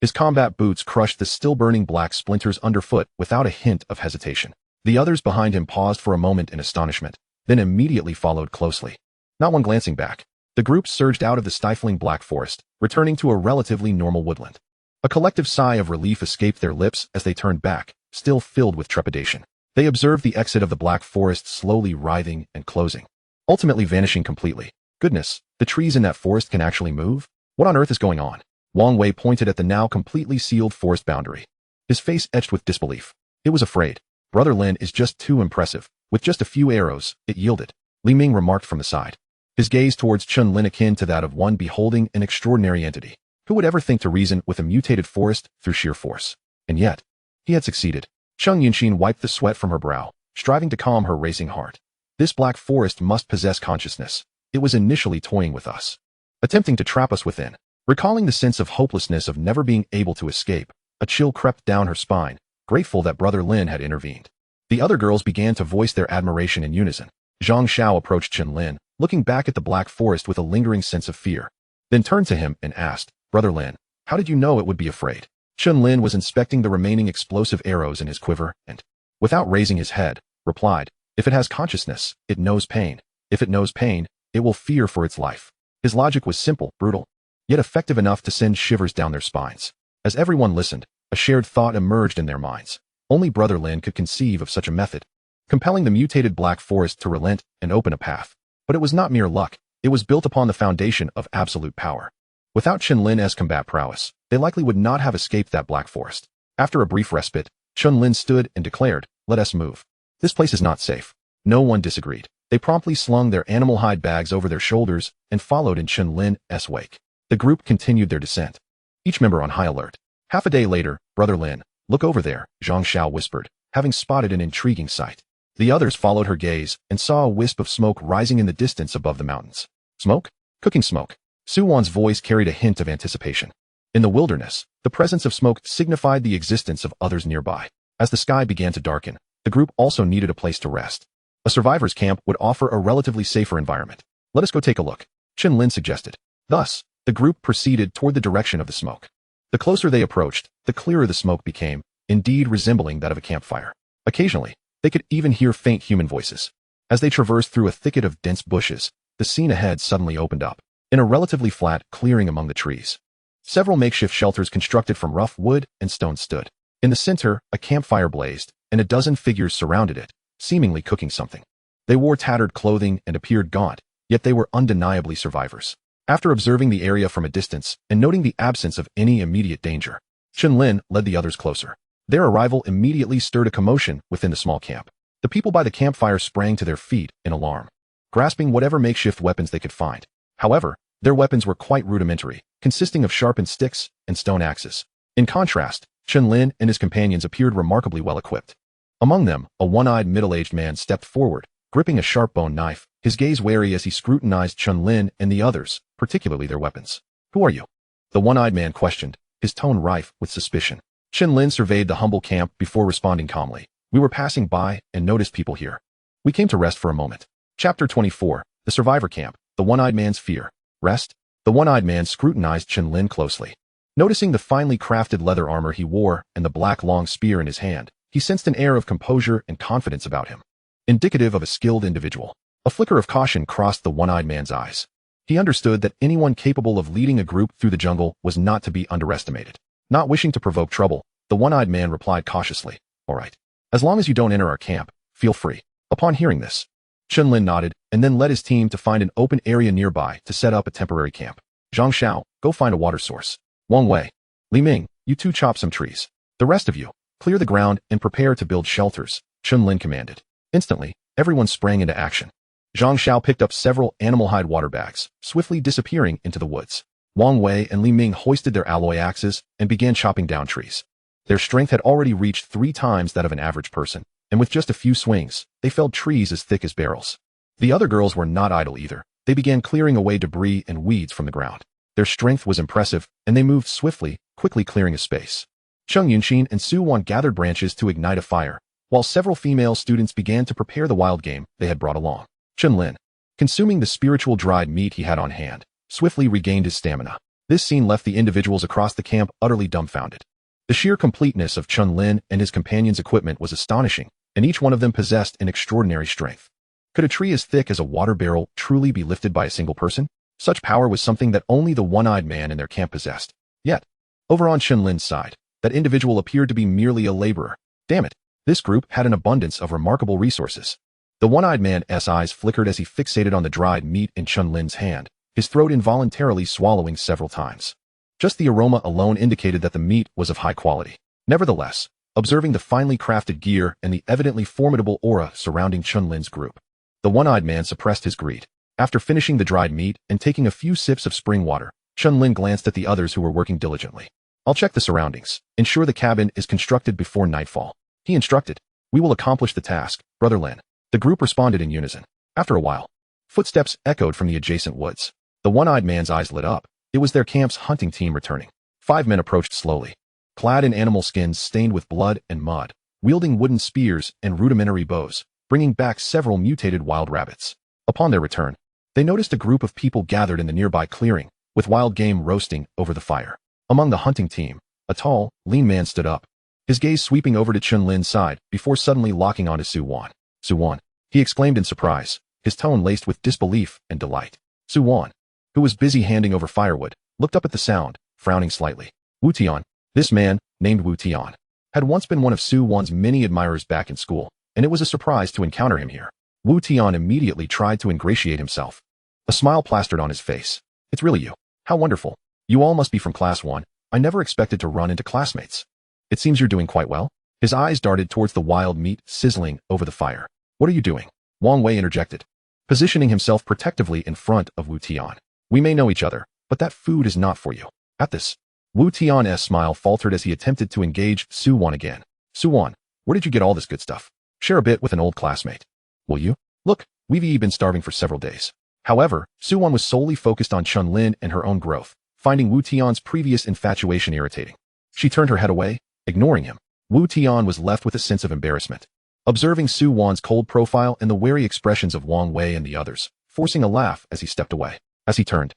His combat boots crushed the still-burning black splinters underfoot without a hint of hesitation. The others behind him paused for a moment in astonishment, then immediately followed closely. Not one glancing back, the group surged out of the stifling black forest, returning to a relatively normal woodland. A collective sigh of relief escaped their lips as they turned back, still filled with trepidation. They observed the exit of the black forest slowly writhing and closing, ultimately vanishing completely. Goodness, the trees in that forest can actually move? What on earth is going on? Wang Wei pointed at the now completely sealed forest boundary, his face etched with disbelief. It was afraid. Brother Lin is just too impressive. With just a few arrows, it yielded, Li Ming remarked from the side, his gaze towards Chen Lin akin to that of one beholding an extraordinary entity. Who would ever think to reason with a mutated forest through sheer force? And yet, he had succeeded. Cheng Yunxin wiped the sweat from her brow, striving to calm her racing heart. This black forest must possess consciousness. It was initially toying with us, attempting to trap us within. Recalling the sense of hopelessness of never being able to escape, a chill crept down her spine, grateful that Brother Lin had intervened. The other girls began to voice their admiration in unison. Zhang Xiao approached Chen Lin, looking back at the black forest with a lingering sense of fear, then turned to him and asked, Brother Lin, how did you know it would be afraid? Chen Lin was inspecting the remaining explosive arrows in his quiver and, without raising his head, replied, if it has consciousness, it knows pain. If it knows pain, it will fear for its life. His logic was simple, brutal, yet effective enough to send shivers down their spines. As everyone listened, a shared thought emerged in their minds. Only Brother Lin could conceive of such a method, compelling the mutated black forest to relent and open a path. But it was not mere luck, it was built upon the foundation of absolute power. Without Chen Lin's combat prowess, they likely would not have escaped that black forest. After a brief respite, Chen Lin stood and declared, let us move. This place is not safe. No one disagreed. They promptly slung their animal hide bags over their shoulders and followed in Chen Lin's wake. The group continued their descent, each member on high alert. Half a day later, Brother Lin, look over there, Zhang Xiao whispered, having spotted an intriguing sight. The others followed her gaze and saw a wisp of smoke rising in the distance above the mountains. Smoke? Cooking smoke. Su Wan's voice carried a hint of anticipation. In the wilderness, the presence of smoke signified the existence of others nearby. As the sky began to darken, the group also needed a place to rest. A survivor's camp would offer a relatively safer environment. Let us go take a look, Chen Lin suggested. Thus, the group proceeded toward the direction of the smoke. The closer they approached, the clearer the smoke became, indeed resembling that of a campfire. Occasionally, they could even hear faint human voices. As they traversed through a thicket of dense bushes, the scene ahead suddenly opened up, in a relatively flat clearing among the trees. Several makeshift shelters constructed from rough wood and stone stood. In the center, a campfire blazed, and a dozen figures surrounded it, seemingly cooking something. They wore tattered clothing and appeared gaunt, yet they were undeniably survivors. After observing the area from a distance and noting the absence of any immediate danger, Chen Lin led the others closer. Their arrival immediately stirred a commotion within the small camp. The people by the campfire sprang to their feet in alarm, grasping whatever makeshift weapons they could find. However, their weapons were quite rudimentary, consisting of sharpened sticks and stone axes. In contrast, Chen Lin and his companions appeared remarkably well equipped. Among them, a one-eyed middle-aged man stepped forward, gripping a sharp-bone knife, his gaze wary as he scrutinized Chen Lin and the others, particularly their weapons. Who are you? The one-eyed man questioned, his tone rife with suspicion. Chen Lin surveyed the humble camp before responding calmly. We were passing by and noticed people here. We came to rest for a moment. Chapter 24, The Survivor Camp, The One-Eyed Man's Fear. Rest? The one-eyed man scrutinized Chen Lin closely. Noticing the finely crafted leather armor he wore and the black long spear in his hand, he sensed an air of composure and confidence about him, indicative of a skilled individual. A flicker of caution crossed the one-eyed man's eyes. He understood that anyone capable of leading a group through the jungle was not to be underestimated. Not wishing to provoke trouble, the one-eyed man replied cautiously, "All right. As long as you don't enter our camp, feel free." Upon hearing this, Chen Lin nodded and then led his team to find an open area nearby to set up a temporary camp. Zhang Xiao, go find a water source. Wang Wei, Li Ming, you two chop some trees. The rest of you, clear the ground and prepare to build shelters, Chen Lin commanded. Instantly, everyone sprang into action. Zhang Xiao picked up several animal hide water bags, swiftly disappearing into the woods. Wang Wei and Li Ming hoisted their alloy axes and began chopping down trees. Their strength had already reached 3 times that of an average person, and with just a few swings, they felled trees as thick as barrels. The other girls were not idle either. They began clearing away debris and weeds from the ground. Their strength was impressive, and they moved swiftly, quickly clearing a space. Cheng Yunxin and Su Wan gathered branches to ignite a fire, while several female students began to prepare the wild game they had brought along. Chen Lin, consuming the spiritual dried meat he had on hand, swiftly regained his stamina. This scene left the individuals across the camp utterly dumbfounded. The sheer completeness of Chen Lin and his companions' equipment was astonishing, and each one of them possessed an extraordinary strength. Could a tree as thick as a water barrel truly be lifted by a single person? Such power was something that only the one-eyed man in their camp possessed. Yet, over on Chen Lin's side, that individual appeared to be merely a laborer. Damn it, this group had an abundance of remarkable resources. The one-eyed man's eyes flickered as he fixated on the dried meat in Chen Lin's hand, his throat involuntarily swallowing several times. Just the aroma alone indicated that the meat was of high quality. Nevertheless, observing the finely crafted gear and the evidently formidable aura surrounding Chen Lin's group, the one-eyed man suppressed his greed. After finishing the dried meat and taking a few sips of spring water, Chen Lin glanced at the others who were working diligently. I'll check the surroundings, ensure the cabin is constructed before nightfall. He instructed. We will accomplish the task, Brother Lin. The group responded in unison. After a while, footsteps echoed from the adjacent woods. The one-eyed man's eyes lit up. It was their camp's hunting team returning. 5 men approached slowly, clad in animal skins stained with blood and mud, wielding wooden spears and rudimentary bows, bringing back several mutated wild rabbits. Upon their return, they noticed a group of people gathered in the nearby clearing, with wild game roasting over the fire. Among the hunting team, a tall, lean man stood up, his gaze sweeping over to Chen Lin's side before suddenly locking onto Su Wan. Su Wan, he exclaimed in surprise, his tone laced with disbelief and delight. Su Wan, who was busy handing over firewood, looked up at the sound, frowning slightly. Wu Tian, this man, named Wu Tian, had once been one of Su Wan's many admirers back in school, and it was a surprise to encounter him here. Wu Tian immediately tried to ingratiate himself. A smile plastered on his face. It's really you. How wonderful. You all must be from Class 1. I never expected to run into classmates. It seems you're doing quite well. His eyes darted towards the wild meat sizzling over the fire. What are you doing? Wang Wei interjected, positioning himself protectively in front of Wu Tian. We may know each other, but that food is not for you. At this, Wu Tian's smile faltered as he attempted to engage Su Wan again. Su Wan, where did you get all this good stuff? Share a bit with an old classmate. Will you? Look, we've been starving for several days. However, Su Wan was solely focused on Chen Lin and her own growth, finding Wu Tian's previous infatuation irritating. She turned her head away, ignoring him. Wu Tian was left with a sense of embarrassment, observing Su Wan's cold profile and the wary expressions of Wang Wei and the others, forcing a laugh as he stepped away. As he turned,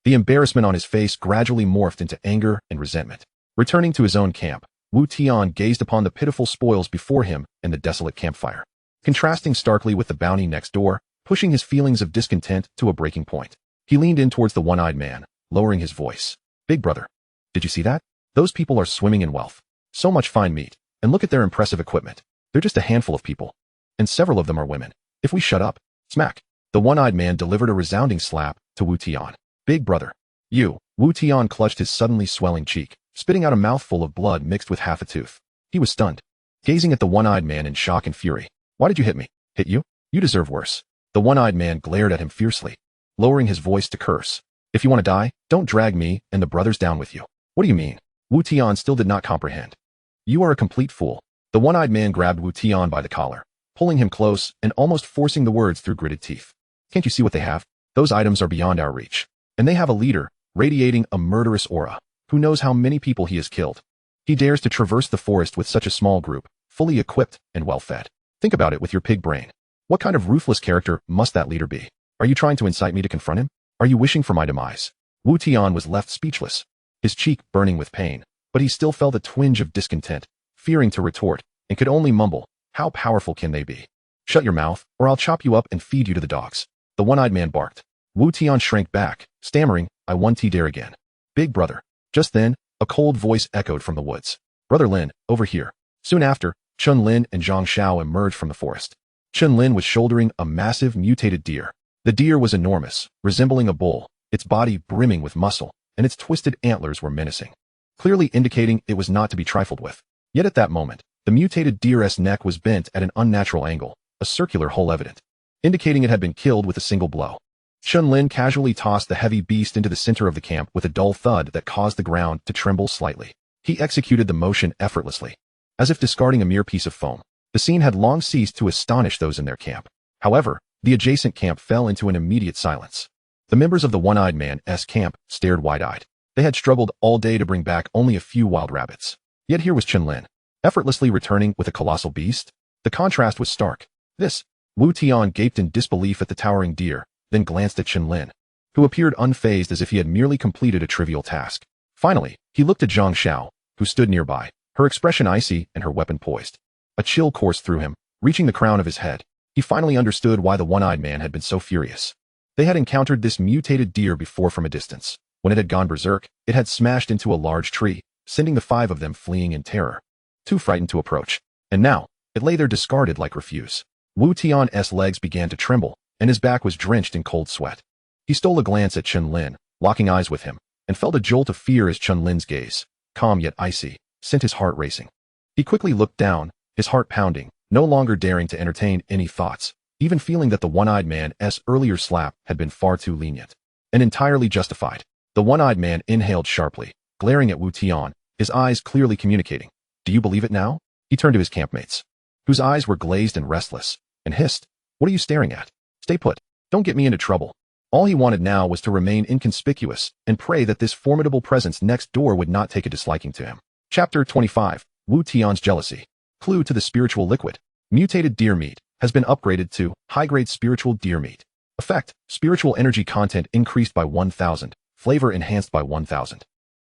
the embarrassment on his face gradually morphed into anger and resentment. Returning to his own camp, Wu Tian gazed upon the pitiful spoils before him and the desolate campfire, contrasting starkly with the bounty next door, pushing his feelings of discontent to a breaking point. He leaned in towards the one-eyed man, lowering his voice. Big brother, did you see that? Those people are swimming in wealth. So much fine meat, and look at their impressive equipment. They're just a handful of people, and several of them are women. If we shut up, smack. The one-eyed man delivered a resounding slap to Wu Tian. Big brother. You. Wu Tian clutched his suddenly swelling cheek, spitting out a mouthful of blood mixed with half a tooth. He was stunned, gazing at the one-eyed man in shock and fury. Why did you hit me? Hit you? You deserve worse. The one-eyed man glared at him fiercely, lowering his voice to curse. If you want to die, don't drag me and the brothers down with you. What do you mean? Wu Tian still did not comprehend. You are a complete fool. The one-eyed man grabbed Wu Tian by the collar, pulling him close and almost forcing the words through gritted teeth. Can't you see what they have? Those items are beyond our reach. And they have a leader, radiating a murderous aura. Who knows how many people he has killed? He dares to traverse the forest with such a small group, fully equipped and well-fed. Think about it with your pig brain. What kind of ruthless character must that leader be? Are you trying to incite me to confront him? Are you wishing for my demise? Wu Tian was left speechless, his cheek burning with pain, but he still felt a twinge of discontent, fearing to retort, and could only mumble, how powerful can they be? Shut your mouth, or I'll chop you up and feed you to the dogs. The one-eyed man barked. Wu Tian shrank back, stammering, I won't dare again. Big brother. Just then, a cold voice echoed from the woods. Brother Lin, over here. Soon after, Chen Lin and Zhang Xiao emerged from the forest. Chen Lin was shouldering a massive mutated deer. The deer was enormous, resembling a bull, its body brimming with muscle, and its twisted antlers were menacing, clearly indicating it was not to be trifled with. Yet at that moment, the mutated deer's neck was bent at an unnatural angle, a circular hole evident, indicating it had been killed with a single blow. Chen Lin casually tossed the heavy beast into the center of the camp with a dull thud that caused the ground to tremble slightly. He executed the motion effortlessly, as if discarding a mere piece of foam. The scene had long ceased to astonish those in their camp. However, the adjacent camp fell into an immediate silence. The members of the one-eyed man's camp stared wide-eyed. They had struggled all day to bring back only a few wild rabbits. Yet here was Chen Lin, effortlessly returning with a colossal beast. The contrast was stark. Wu Tian gaped in disbelief at the towering deer, then glanced at Chen Lin, who appeared unfazed as if he had merely completed a trivial task. Finally, he looked at Zhang Xiao, who stood nearby, her expression icy and her weapon poised. A chill coursed through him, reaching the crown of his head. He finally understood why the one-eyed man had been so furious. They had encountered this mutated deer before from a distance. When it had gone berserk, it had smashed into a large tree, sending the five of them fleeing in terror, too frightened to approach. And now, it lay there discarded like refuse. Wu Tian's legs began to tremble, and his back was drenched in cold sweat. He stole a glance at Chen Lin, locking eyes with him, and felt a jolt of fear as Chen Lin's gaze, calm yet icy, sent his heart racing. He quickly looked down, his heart pounding, no longer daring to entertain any thoughts, even feeling that the one-eyed man's earlier slap had been far too lenient, and entirely justified. The one-eyed man inhaled sharply, glaring at Wu Tian, his eyes clearly communicating. Do you believe it now? He turned to his campmates, whose eyes were glazed and restless, and hissed, what are you staring at? Stay put. Don't get me into trouble. All he wanted now was to remain inconspicuous and pray that this formidable presence next door would not take a disliking to him. Chapter 25. Wu Tian's Jealousy. Clue to the spiritual liquid. Mutated deer meat has been upgraded to high-grade spiritual deer meat. Effect: spiritual energy content increased by 1000, flavor enhanced by 1000.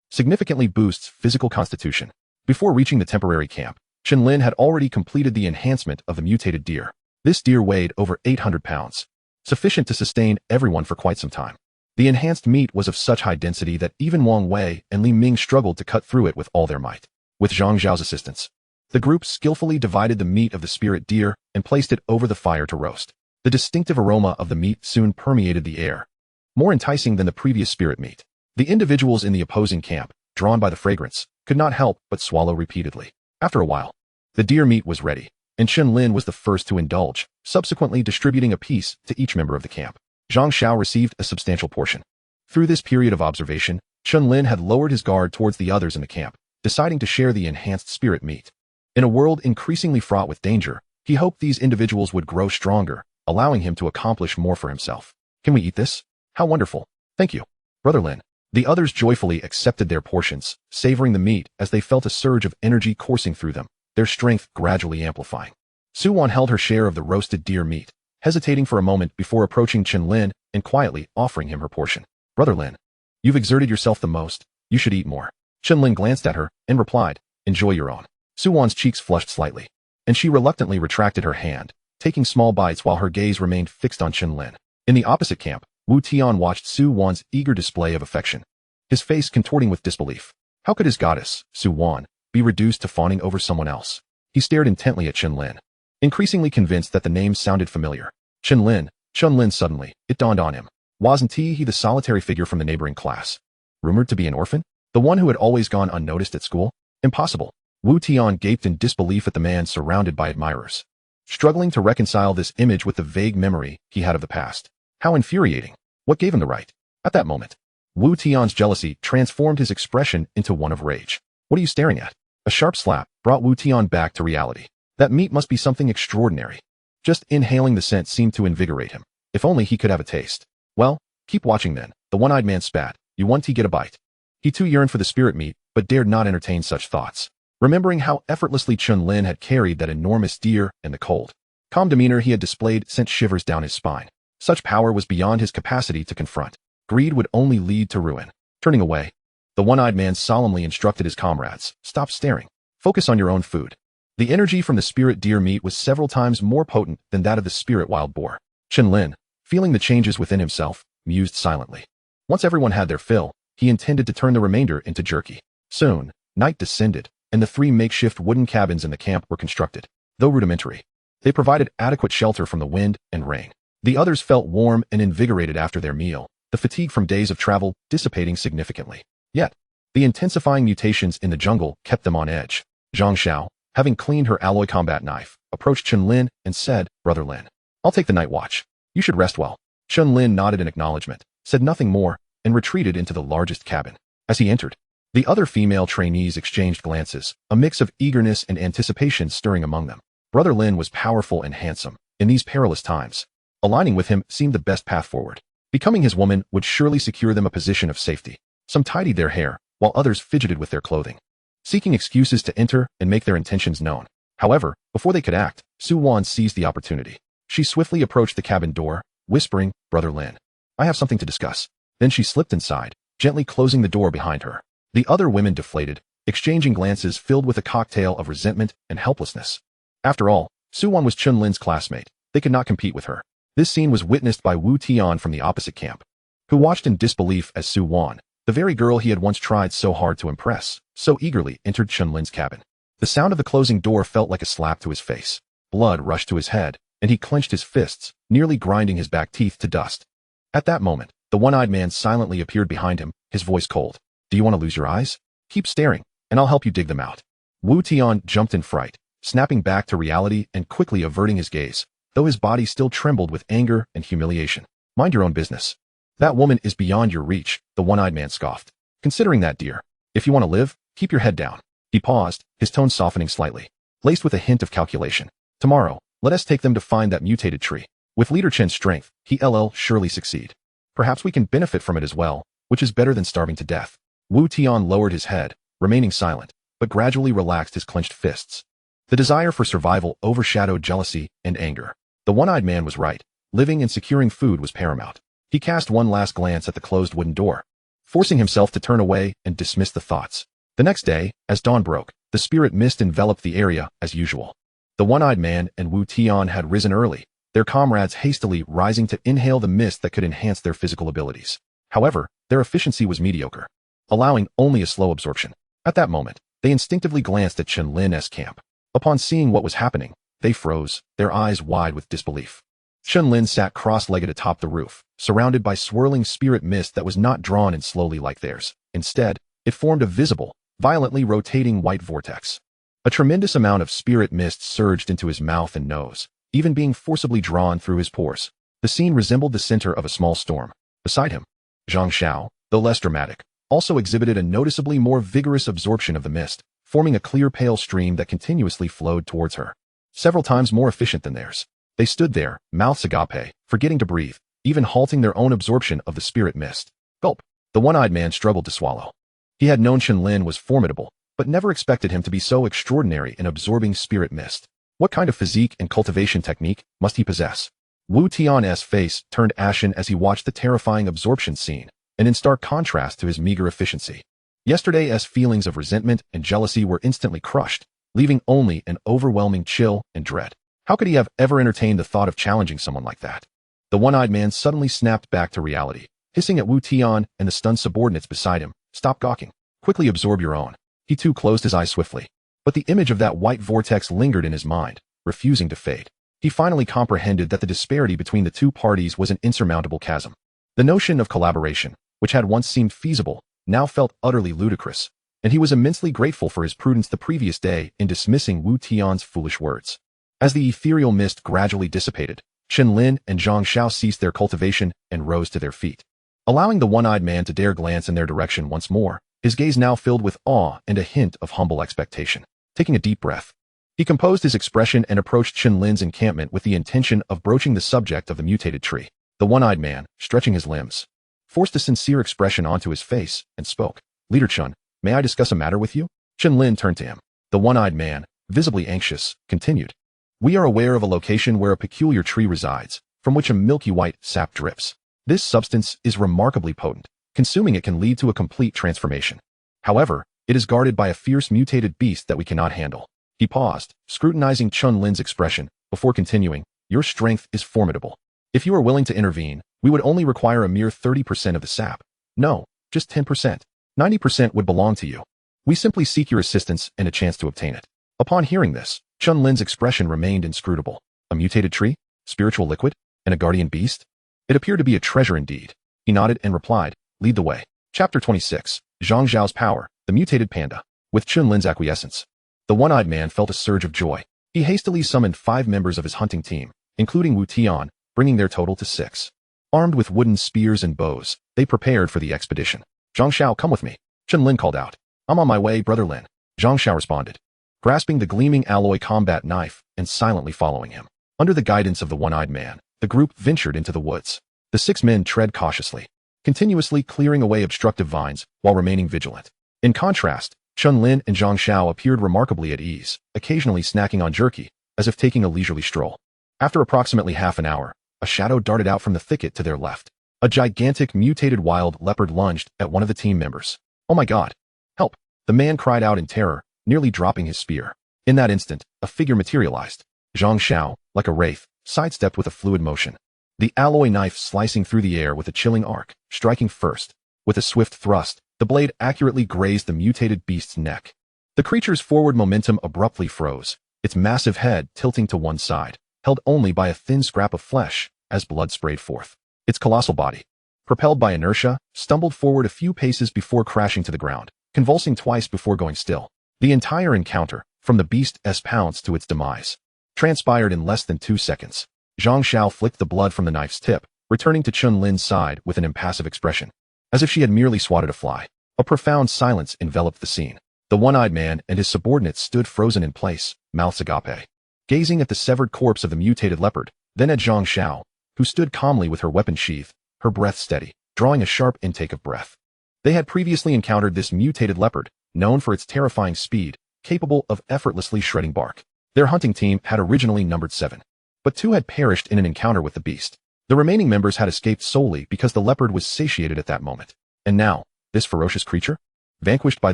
Significantly boosts physical constitution. Before reaching the temporary camp, Chen Lin had already completed the enhancement of the mutated deer. This deer weighed over 800 pounds, sufficient to sustain everyone for quite some time. The enhanced meat was of such high density that even Wang Wei and Li Ming struggled to cut through it with all their might. With Zhang Zhao's assistance, the group skillfully divided the meat of the spirit deer and placed it over the fire to roast. The distinctive aroma of the meat soon permeated the air, more enticing than the previous spirit meat. The individuals in the opposing camp, drawn by the fragrance, could not help but swallow repeatedly. After a while, the deer meat was ready, and Chen Lin was the first to indulge, subsequently distributing a piece to each member of the camp. Zhang Xiao received a substantial portion. Through this period of observation, Chen Lin had lowered his guard towards the others in the camp, deciding to share the enhanced spirit meat. In a world increasingly fraught with danger, he hoped these individuals would grow stronger, allowing him to accomplish more for himself. Can we eat this? How wonderful. Thank you, Brother Lin. The others joyfully accepted their portions, savoring the meat as they felt a surge of energy coursing through them, their strength gradually amplifying. Su-Wan held her share of the roasted deer meat, hesitating for a moment before approaching Chen Lin and quietly offering him her portion. Brother Lin, you've exerted yourself the most. You should eat more. Chen Lin glanced at her and replied, enjoy your own. Su-Wan's cheeks flushed slightly, and she reluctantly retracted her hand, taking small bites while her gaze remained fixed on Chen Lin. In the opposite camp, Wu Tian watched Su-Wan's eager display of affection, his face contorting with disbelief. How could his goddess, Su-Wan, be reduced to fawning over someone else? He stared intently at Chen Lin, increasingly convinced that the name sounded familiar. Chen Lin. Suddenly, it dawned on him. Wasn't he the solitary figure from the neighboring class? Rumored to be an orphan? The one who had always gone unnoticed at school? Impossible. Wu Tian gaped in disbelief at the man surrounded by admirers, struggling to reconcile this image with the vague memory he had of the past. How infuriating. What gave him the right? At that moment, Wu Tian's jealousy transformed his expression into one of rage. What are you staring at? A sharp slap brought Wu Tian back to reality. That meat must be something extraordinary. Just inhaling the scent seemed to invigorate him. If only he could have a taste. Well, keep watching then. The one-eyed man spat. You want to get a bite? He too yearned for the spirit meat, but dared not entertain such thoughts. Remembering how effortlessly Chen Lin had carried that enormous deer in the cold, calm demeanor he had displayed sent shivers down his spine. Such power was beyond his capacity to confront. Greed would only lead to ruin. Turning away, the one-eyed man solemnly instructed his comrades, stop staring. Focus on your own food. The energy from the spirit deer meat was several times more potent than that of the spirit wild boar. Chen Lin, feeling the changes within himself, mused silently. Once everyone had their fill, he intended to turn the remainder into jerky. Soon, night descended, and the 3 makeshift wooden cabins in the camp were constructed. Though rudimentary, they provided adequate shelter from the wind and rain. The others felt warm and invigorated after their meal, the fatigue from days of travel dissipating significantly. Yet, the intensifying mutations in the jungle kept them on edge. Zhang Xiao, having cleaned her alloy combat knife, approached Chen Lin and said, Brother Lin, I'll take the night watch. You should rest well. Chen Lin nodded in acknowledgement, said nothing more, and retreated into the largest cabin. As he entered, the other female trainees exchanged glances, a mix of eagerness and anticipation stirring among them. Brother Lin was powerful and handsome. In these perilous times, aligning with him seemed the best path forward. Becoming his woman would surely secure them a position of safety. Some tidied their hair, while others fidgeted with their clothing, seeking excuses to enter and make their intentions known. However, before they could act, Su-Wan seized the opportunity. She swiftly approached the cabin door, whispering, Brother Lin, I have something to discuss. Then she slipped inside, gently closing the door behind her. The other women deflated, exchanging glances filled with a cocktail of resentment and helplessness. After all, Su-Wan was Chen Lin's classmate. They could not compete with her. This scene was witnessed by Wu Tian from the opposite camp, who watched in disbelief as Su-Wan, the very girl he had once tried so hard to impress, so eagerly entered Chen Lin's cabin. The sound of the closing door felt like a slap to his face. Blood rushed to his head, and he clenched his fists, nearly grinding his back teeth to dust. At that moment, the one-eyed man silently appeared behind him, his voice cold. Do you want to lose your eyes? Keep staring, and I'll help you dig them out. Wu Tian jumped in fright, snapping back to reality and quickly averting his gaze, though his body still trembled with anger and humiliation. Mind your own business. That woman is beyond your reach, the one-eyed man scoffed. Considering that, dear, if you want to live, keep your head down. He paused, his tone softening slightly, laced with a hint of calculation. Tomorrow, let us take them to find that mutated tree. With Leader Chen's strength, he'll surely succeed. Perhaps we can benefit from it as well, which is better than starving to death. Wu Tian lowered his head, remaining silent, but gradually relaxed his clenched fists. The desire for survival overshadowed jealousy and anger. The one-eyed man was right. Living and securing food was paramount. He cast one last glance at the closed wooden door, forcing himself to turn away and dismiss the thoughts. The next day, as dawn broke, the spirit mist enveloped the area as usual. The one-eyed man and Wu Tian had risen early, their comrades hastily rising to inhale the mist that could enhance their physical abilities. However, their efficiency was mediocre, allowing only a slow absorption. At that moment, they instinctively glanced at Chen Lin's camp. Upon seeing what was happening, they froze, their eyes wide with disbelief. Chen Lin sat cross-legged atop the roof, surrounded by swirling spirit mist that was not drawn in slowly like theirs. Instead, it formed a visible, violently rotating white vortex. A tremendous amount of spirit mist surged into his mouth and nose, even being forcibly drawn through his pores. The scene resembled the center of a small storm. Beside him, Zhang Xiao, though less dramatic, also exhibited a noticeably more vigorous absorption of the mist, forming a clear pale stream that continuously flowed towards her. Several times more efficient than theirs. They stood there, mouths agape, forgetting to breathe, even halting their own absorption of the spirit mist. Gulp. The one-eyed man struggled to swallow. He had known Chen Lin was formidable, but never expected him to be so extraordinary in absorbing spirit mist. What kind of physique and cultivation technique must he possess? Wu Tian's face turned ashen as he watched the terrifying absorption scene, and in stark contrast to his meager efficiency. Yesterday's feelings of resentment and jealousy were instantly crushed, leaving only an overwhelming chill and dread. How could he have ever entertained the thought of challenging someone like that? The one-eyed man suddenly snapped back to reality, hissing at Wu Tian and the stunned subordinates beside him. Stop gawking. Quickly absorb your own. He too closed his eyes swiftly. But the image of that white vortex lingered in his mind, refusing to fade. He finally comprehended that the disparity between the two parties was an insurmountable chasm. The notion of collaboration, which had once seemed feasible, now felt utterly ludicrous, and he was immensely grateful for his prudence the previous day in dismissing Wu Tian's foolish words. As the ethereal mist gradually dissipated, Chen Lin and Zhang Xiao ceased their cultivation and rose to their feet. Allowing the one-eyed man to dare glance in their direction once more, his gaze now filled with awe and a hint of humble expectation. Taking a deep breath, he composed his expression and approached Chen Lin's encampment with the intention of broaching the subject of the mutated tree. The one-eyed man, stretching his limbs, forced a sincere expression onto his face and spoke. Leader Chen, may I discuss a matter with you? Chen Lin turned to him. The one-eyed man, visibly anxious, continued. We are aware of a location where a peculiar tree resides, from which a milky white sap drips. This substance is remarkably potent. Consuming it can lead to a complete transformation. However, it is guarded by a fierce mutated beast that we cannot handle. He paused, scrutinizing Chen Lin's expression, before continuing. Your strength is formidable. If you are willing to intervene, we would only require a mere 30% of the sap. No, just 10%. 90% would belong to you. We simply seek your assistance and a chance to obtain it. Upon hearing this, Chen Lin's expression remained inscrutable. A mutated tree? Spiritual liquid? And a guardian beast? It appeared to be a treasure indeed. He nodded and replied, lead the way. Chapter 26. Zhang Zhao's Power, the Mutated Panda. With Chen Lin's acquiescence, the one-eyed man felt a surge of joy. He hastily summoned 5 members of his hunting team, including Wu Tian, bringing their total to 6. Armed with wooden spears and bows, they prepared for the expedition. Zhang Xiao, come with me. Chen Lin called out. I'm on my way, Brother Lin. Zhang Xiao responded, grasping the gleaming alloy combat knife and silently following him. Under the guidance of the one-eyed man, the group ventured into the woods. The 6 men tread cautiously, continuously clearing away obstructive vines while remaining vigilant. In contrast, Chen Lin and Zhang Xiao appeared remarkably at ease, occasionally snacking on jerky, as if taking a leisurely stroll. After approximately half an hour, a shadow darted out from the thicket to their left. A gigantic mutated wild leopard lunged at one of the team members. Oh my god! Help! The man cried out in terror, nearly dropping his spear. In that instant, a figure materialized. Zhang Xiao, like a wraith, sidestepped with a fluid motion. The alloy knife slicing through the air with a chilling arc, striking first. With a swift thrust, the blade accurately grazed the mutated beast's neck. The creature's forward momentum abruptly froze, its massive head tilting to one side, held only by a thin scrap of flesh, as blood sprayed forth. Its colossal body, propelled by inertia, stumbled forward a few paces before crashing to the ground, convulsing twice before going still. The entire encounter, from the beast's pounce to its demise, transpired in less than 2 seconds. Zhang Xiao flicked the blood from the knife's tip, returning to Chen Lin's side with an impassive expression, as if she had merely swatted a fly. A profound silence enveloped the scene. The one-eyed man and his subordinates stood frozen in place, mouths agape, gazing at the severed corpse of the mutated leopard, then at Zhang Xiao, who stood calmly with her weapon sheathed, her breath steady, drawing a sharp intake of breath. They had previously encountered this mutated leopard, known for its terrifying speed, capable of effortlessly shredding bark. Their hunting team had originally numbered 7, but 2 had perished in an encounter with the beast. The remaining members had escaped solely because the leopard was satiated at that moment. And now, this ferocious creature? Vanquished by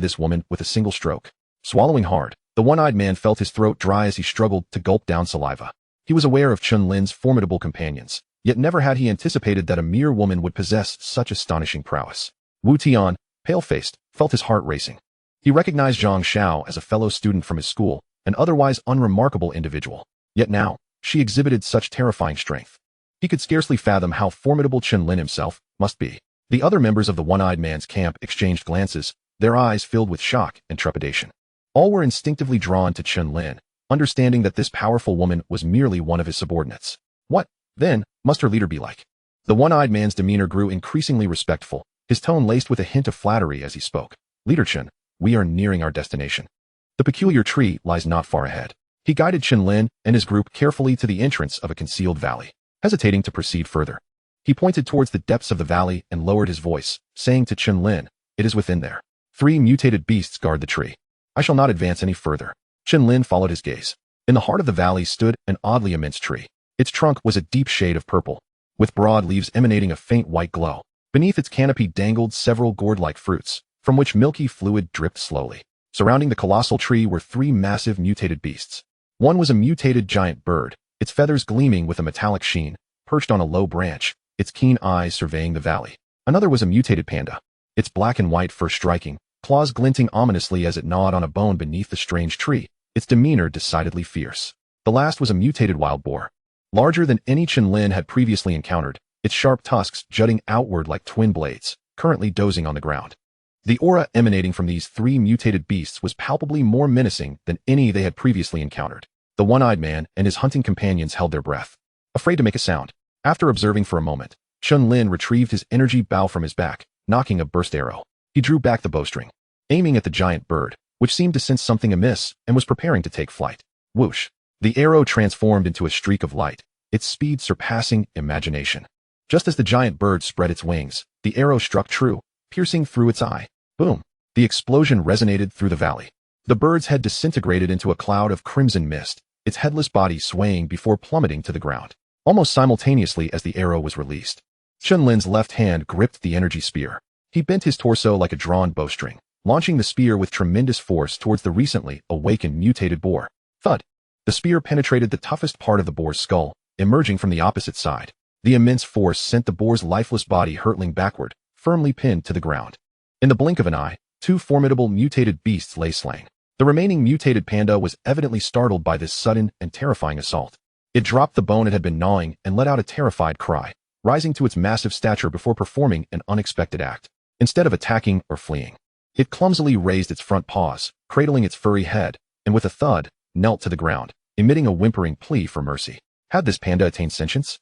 this woman with a single stroke. Swallowing hard, the one-eyed man felt his throat dry as he struggled to gulp down saliva. He was aware of Chen Lin's formidable companions, yet never had he anticipated that a mere woman would possess such astonishing prowess. Wu Tian, pale-faced, felt his heart racing. He recognized Zhang Xiao as a fellow student from his school, an otherwise unremarkable individual. Yet now, she exhibited such terrifying strength. He could scarcely fathom how formidable Chen Lin himself must be. The other members of the one-eyed man's camp exchanged glances, their eyes filled with shock and trepidation. All were instinctively drawn to Chen Lin, understanding that this powerful woman was merely one of his subordinates. What, then, must her leader be like? The one-eyed man's demeanor grew increasingly respectful, his tone laced with a hint of flattery as he spoke. Leader Chen, we are nearing our destination. The peculiar tree lies not far ahead. He guided Chen Lin and his group carefully to the entrance of a concealed valley. Hesitating to proceed further, he pointed towards the depths of the valley and lowered his voice, saying to Chen Lin, "It is within there. 3 mutated beasts guard the tree. I shall not advance any further." Chen Lin followed his gaze. In the heart of the valley stood an oddly immense tree. Its trunk was a deep shade of purple, with broad leaves emanating a faint white glow. Beneath its canopy dangled several gourd-like fruits, from which milky fluid dripped slowly. Surrounding the colossal tree were 3 massive mutated beasts. One was a mutated giant bird, its feathers gleaming with a metallic sheen, perched on a low branch, its keen eyes surveying the valley. Another was a mutated panda, its black and white fur striking, claws glinting ominously as it gnawed on a bone beneath the strange tree, its demeanor decidedly fierce. The last was a mutated wild boar, larger than any Chen Lin had previously encountered, its sharp tusks jutting outward like twin blades, currently dozing on the ground. The aura emanating from these 3 mutated beasts was palpably more menacing than any they had previously encountered. The one-eyed man and his hunting companions held their breath, afraid to make a sound. After observing for a moment, Chen Lin retrieved his energy bow from his back, nocking a burst arrow. He drew back the bowstring, aiming at the giant bird, which seemed to sense something amiss and was preparing to take flight. Whoosh! The arrow transformed into a streak of light, its speed surpassing imagination. Just as the giant bird spread its wings, the arrow struck true, piercing through its eye. Boom! The explosion resonated through the valley. The bird's head disintegrated into a cloud of crimson mist, its headless body swaying before plummeting to the ground, almost simultaneously as the arrow was released. Chen Lin's left hand gripped the energy spear. He bent his torso like a drawn bowstring, launching the spear with tremendous force towards the recently awakened mutated boar. Thud! The spear penetrated the toughest part of the boar's skull, emerging from the opposite side. The immense force sent the boar's lifeless body hurtling backward, firmly pinned to the ground. In the blink of an eye, 2 formidable mutated beasts lay slain. The remaining mutated panda was evidently startled by this sudden and terrifying assault. It dropped the bone it had been gnawing and let out a terrified cry, rising to its massive stature before performing an unexpected act. Instead of attacking or fleeing, it clumsily raised its front paws, cradling its furry head, and with a thud, knelt to the ground, emitting a whimpering plea for mercy. Had this panda attained sentience?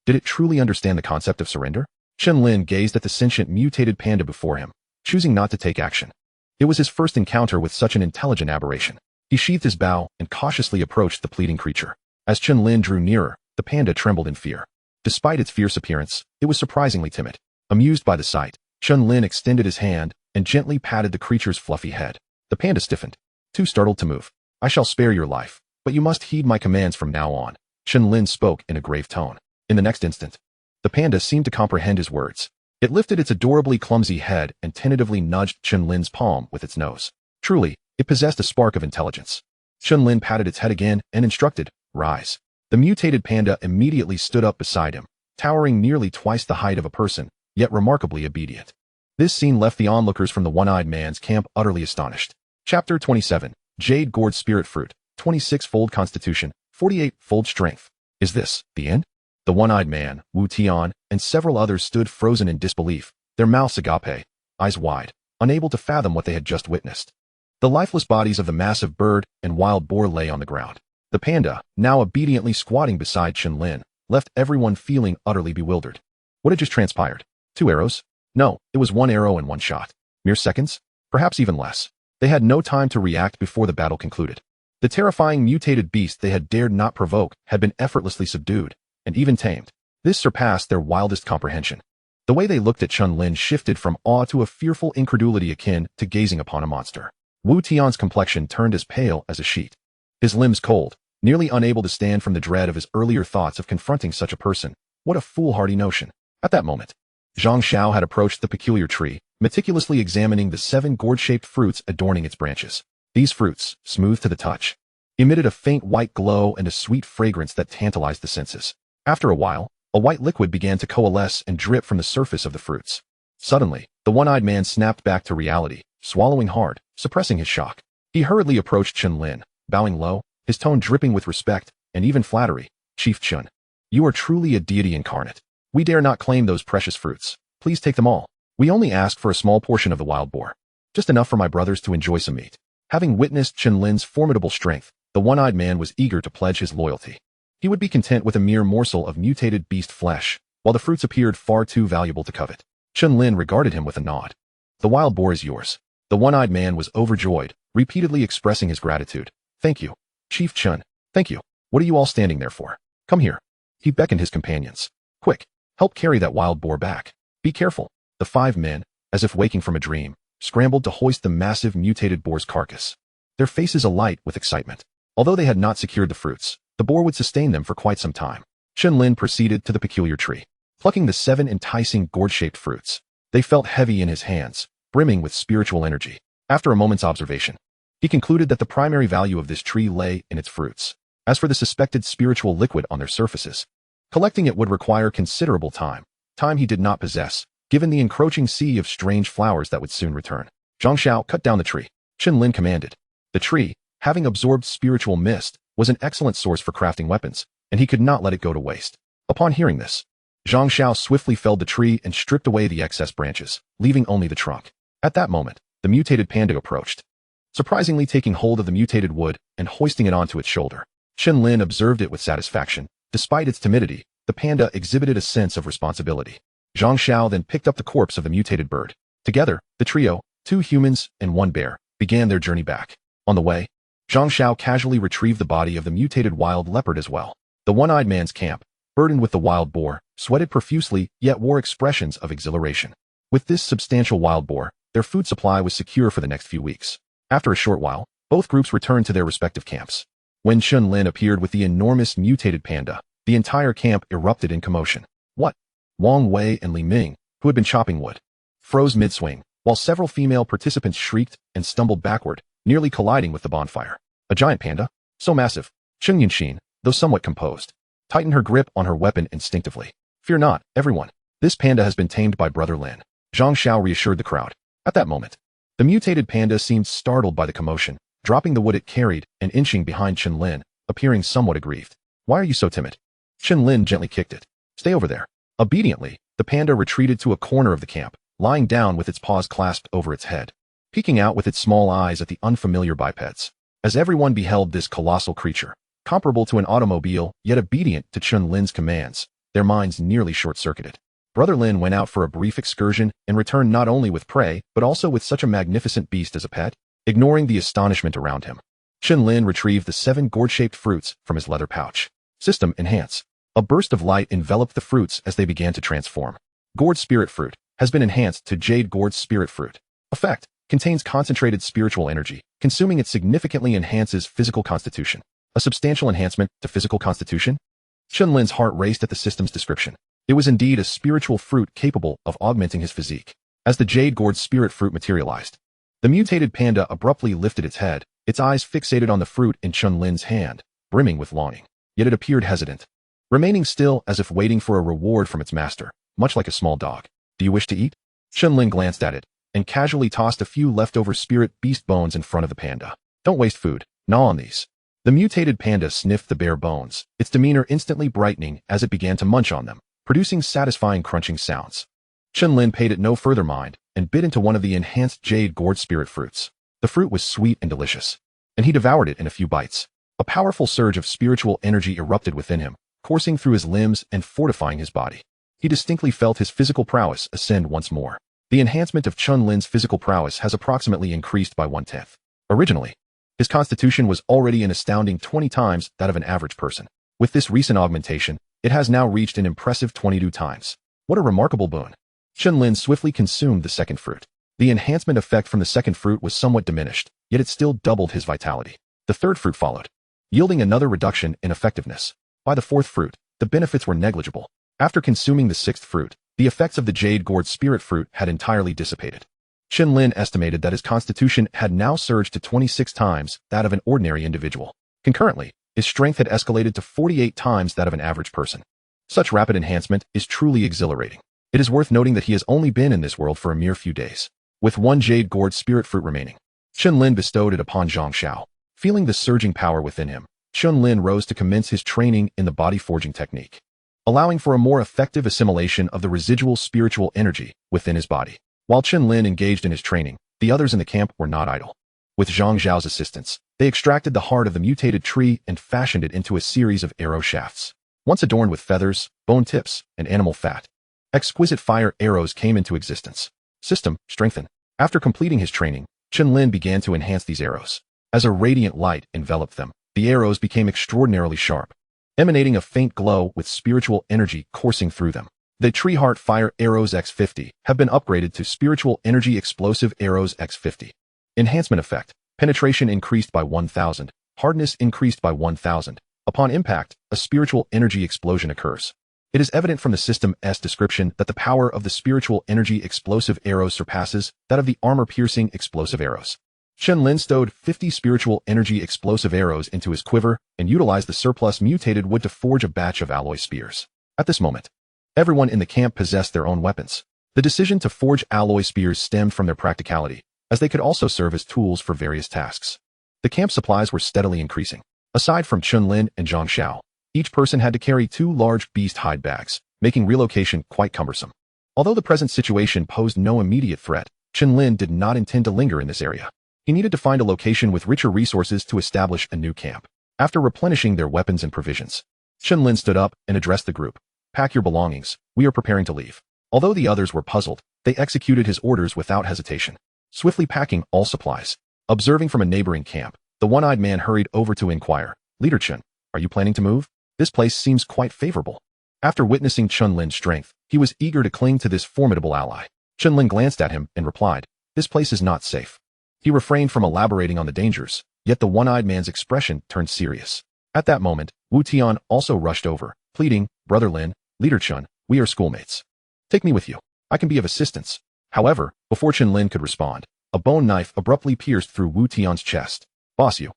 Did it truly understand the concept of surrender? Chen Lin gazed at the sentient mutated panda before him, choosing not to take action. It was his first encounter with such an intelligent aberration. He sheathed his bow and cautiously approached the pleading creature. As Chen Lin drew nearer, the panda trembled in fear. Despite its fierce appearance, it was surprisingly timid. Amused by the sight, Chen Lin extended his hand and gently patted the creature's fluffy head. The panda stiffened, too startled to move. "I shall spare your life, but you must heed my commands from now on," Chen Lin spoke in a grave tone. In the next instant, the panda seemed to comprehend his words. It lifted its adorably clumsy head and tentatively nudged Chen Lin's palm with its nose. Truly, it possessed a spark of intelligence. Chen Lin patted its head again and instructed, "Rise." The mutated panda immediately stood up beside him, towering nearly twice the height of a person, yet remarkably obedient. This scene left the onlookers from the one-eyed man's camp utterly astonished. Chapter 27, Jade Gourd Spirit Fruit, 26-fold Constitution, 48-fold Strength. Is this the end? The one-eyed man, Wu Tian, and several others stood frozen in disbelief, their mouths agape, eyes wide, unable to fathom what they had just witnessed. The lifeless bodies of the massive bird and wild boar lay on the ground. The panda, now obediently squatting beside Chen Lin, left everyone feeling utterly bewildered. What had just transpired? 2 arrows? No, it was 1 arrow and 1 shot. Mere seconds? Perhaps even less. They had no time to react before the battle concluded. The terrifying mutated beast they had dared not provoke had been effortlessly subdued, and even tamed. This surpassed their wildest comprehension. The way they looked at Chen Lin shifted from awe to a fearful incredulity akin to gazing upon a monster. Wu Tian's complexion turned as pale as a sheet. His limbs cold, nearly unable to stand from the dread of his earlier thoughts of confronting such a person. What a foolhardy notion. At that moment, Zhang Xiao had approached the peculiar tree, meticulously examining the 7 gourd-shaped fruits adorning its branches. These fruits, smooth to the touch, emitted a faint white glow and a sweet fragrance that tantalized the senses. After a while, a white liquid began to coalesce and drip from the surface of the fruits. Suddenly, the one-eyed man snapped back to reality, swallowing hard, suppressing his shock. He hurriedly approached Chen Lin, bowing low, his tone dripping with respect and even flattery. "Chief Chen, you are truly a deity incarnate. We dare not claim those precious fruits. Please take them all. We only ask for a small portion of the wild boar. Just enough for my brothers to enjoy some meat." Having witnessed Chen Lin's formidable strength, the one-eyed man was eager to pledge his loyalty. He would be content with a mere morsel of mutated beast flesh, while the fruits appeared far too valuable to covet. Chen Lin regarded him with a nod. The wild boar is yours. The one-eyed man was overjoyed, repeatedly expressing his gratitude. Thank you, Chief Chen. Thank you. What are you all standing there for? Come here. He beckoned his companions. Quick, help carry that wild boar back. Be careful. The 5 men, as if waking from a dream, scrambled to hoist the massive mutated boar's carcass. Their faces alight with excitement. Although they had not secured the fruits, the boar would sustain them for quite some time. Chen Lin proceeded to the peculiar tree, plucking the 7 enticing gourd-shaped fruits. They felt heavy in his hands, brimming with spiritual energy. After a moment's observation, he concluded that the primary value of this tree lay in its fruits. As for the suspected spiritual liquid on their surfaces, collecting it would require considerable time he did not possess, given the encroaching sea of strange flowers that would soon return. Zhang Xiao cut down the tree. Chen Lin commanded. The tree, having absorbed spiritual mist, was an excellent source for crafting weapons, and he could not let it go to waste. Upon hearing this, Zhang Xiao swiftly felled the tree and stripped away the excess branches, leaving only the trunk. At that moment, the mutated panda approached, surprisingly taking hold of the mutated wood and hoisting it onto its shoulder. Chen Lin observed it with satisfaction. Despite its timidity, the panda exhibited a sense of responsibility. Zhang Xiao then picked up the corpse of the mutated bird. Together, the trio, 2 humans and 1 bear, began their journey back. On the way, Zhang Xiao casually retrieved the body of the mutated wild leopard as well. The one-eyed man's camp, burdened with the wild boar, sweated profusely yet wore expressions of exhilaration. With this substantial wild boar, their food supply was secure for the next few weeks. After a short while, both groups returned to their respective camps. When Chen Lin appeared with the enormous mutated panda, the entire camp erupted in commotion. What? Wang Wei and Li Ming, who had been chopping wood, froze mid-swing, while several female participants shrieked and stumbled backward, nearly colliding with the bonfire. A giant panda? So massive. Cheng Yunxin, though somewhat composed, tightened her grip on her weapon instinctively. Fear not, everyone. This panda has been tamed by Brother Lin. Zhang Xiao reassured the crowd. At that moment, the mutated panda seemed startled by the commotion, dropping the wood it carried and inching behind Chen Lin, appearing somewhat aggrieved. Why are you so timid? Chen Lin gently kicked it. Stay over there. Obediently, the panda retreated to a corner of the camp, lying down with its paws clasped over its head, peeking out with its small eyes at the unfamiliar bipeds. As everyone beheld this colossal creature, comparable to an automobile, yet obedient to Chen Lin's commands, their minds nearly short-circuited. Brother Lin went out for a brief excursion and returned not only with prey, but also with such a magnificent beast as a pet. Ignoring the astonishment around him, Chen Lin retrieved the 7 gourd-shaped fruits from his leather pouch. System Enhance. A burst of light enveloped the fruits as they began to transform. Gourd Spirit Fruit has been enhanced to Jade Gourd Spirit Fruit. Effect. Contains concentrated spiritual energy. Consuming it significantly enhances physical constitution. A substantial enhancement to physical constitution? Chen Lin's heart raced at the system's description. It was indeed a spiritual fruit capable of augmenting his physique. As the Jade Gourd Spirit Fruit materialized, the mutated panda abruptly lifted its head, its eyes fixated on the fruit in Chen Lin's hand, brimming with longing. Yet it appeared hesitant, remaining still as if waiting for a reward from its master, much like a small dog. Do you wish to eat? Chen Lin glanced at it, and casually tossed a few leftover spirit beast bones in front of the panda. Don't waste food. Gnaw on these. The mutated panda sniffed the bare bones, its demeanor instantly brightening as it began to munch on them, producing satisfying crunching sounds. Chen Lin paid it no further mind, and bit into one of the enhanced Jade Gourd Spirit fruits. The fruit was sweet and delicious, and he devoured it in a few bites. A powerful surge of spiritual energy erupted within him, coursing through his limbs and fortifying his body. He distinctly felt his physical prowess ascend once more. The enhancement of Chen Lin's physical prowess has approximately increased by 1/10. Originally, his constitution was already an astounding 20 times that of an average person. With this recent augmentation, it has now reached an impressive 22 times. What a remarkable boon. Chen Lin swiftly consumed the second fruit. The enhancement effect from the second fruit was somewhat diminished, yet it still doubled his vitality. The third fruit followed, yielding another reduction in effectiveness. By the fourth fruit, the benefits were negligible. After consuming the sixth fruit, the effects of the Jade Gourd Spirit Fruit had entirely dissipated. Chen Lin estimated that his constitution had now surged to 26 times that of an ordinary individual. Concurrently, his strength had escalated to 48 times that of an average person. Such rapid enhancement is truly exhilarating. It is worth noting that he has only been in this world for a mere few days. With 1 Jade Gourd Spirit Fruit remaining, Chen Lin bestowed it upon Zhang Xiao. Feeling the surging power within him, Chen Lin rose to commence his training in the body forging technique, allowing for a more effective assimilation of the residual spiritual energy within his body. While Chen Lin engaged in his training, the others in the camp were not idle. With Zhang Zhao's assistance, they extracted the heart of the mutated tree and fashioned it into a series of arrow shafts. Once adorned with feathers, bone tips, and animal fat, exquisite fire arrows came into existence. System strengthened. After completing his training, Chen Lin began to enhance these arrows. As a radiant light enveloped them, the arrows became extraordinarily sharp, emanating a faint glow with spiritual energy coursing through them. The Tree Heart Fire Arrows X50 have been upgraded to Spiritual Energy Explosive Arrows X50. Enhancement effect. Penetration increased by 1000. Hardness increased by 1000. Upon impact, a spiritual energy explosion occurs. It is evident from the system's description that the power of the spiritual energy explosive arrows surpasses that of the armor-piercing explosive arrows. Chen Lin stowed 50 spiritual energy explosive arrows into his quiver and utilized the surplus mutated wood to forge a batch of alloy spears. At this moment, everyone in the camp possessed their own weapons. The decision to forge alloy spears stemmed from their practicality, as they could also serve as tools for various tasks. The camp supplies were steadily increasing. Aside from Chen Lin and Zhang Xiao, each person had to carry 2 large beast hide bags, making relocation quite cumbersome. Although the present situation posed no immediate threat, Chen Lin did not intend to linger in this area. He needed to find a location with richer resources to establish a new camp. After replenishing their weapons and provisions, Chen Lin stood up and addressed the group. "Pack your belongings, we are preparing to leave." Although the others were puzzled, they executed his orders without hesitation, swiftly packing all supplies. Observing from a neighboring camp, the one-eyed man hurried over to inquire, "Leader Chen, are you planning to move? This place seems quite favorable." After witnessing Chen Lin's strength, he was eager to cling to this formidable ally. Chen Lin glanced at him and replied, "This place is not safe." He refrained from elaborating on the dangers, yet the one-eyed man's expression turned serious. At that moment, Wu Tian also rushed over, pleading, "Brother Lin, Leader Chen, we are schoolmates. Take me with you. I can be of assistance." However, before Chen Lin could respond, a bone knife abruptly pierced through Wu Tian's chest. "Boss you."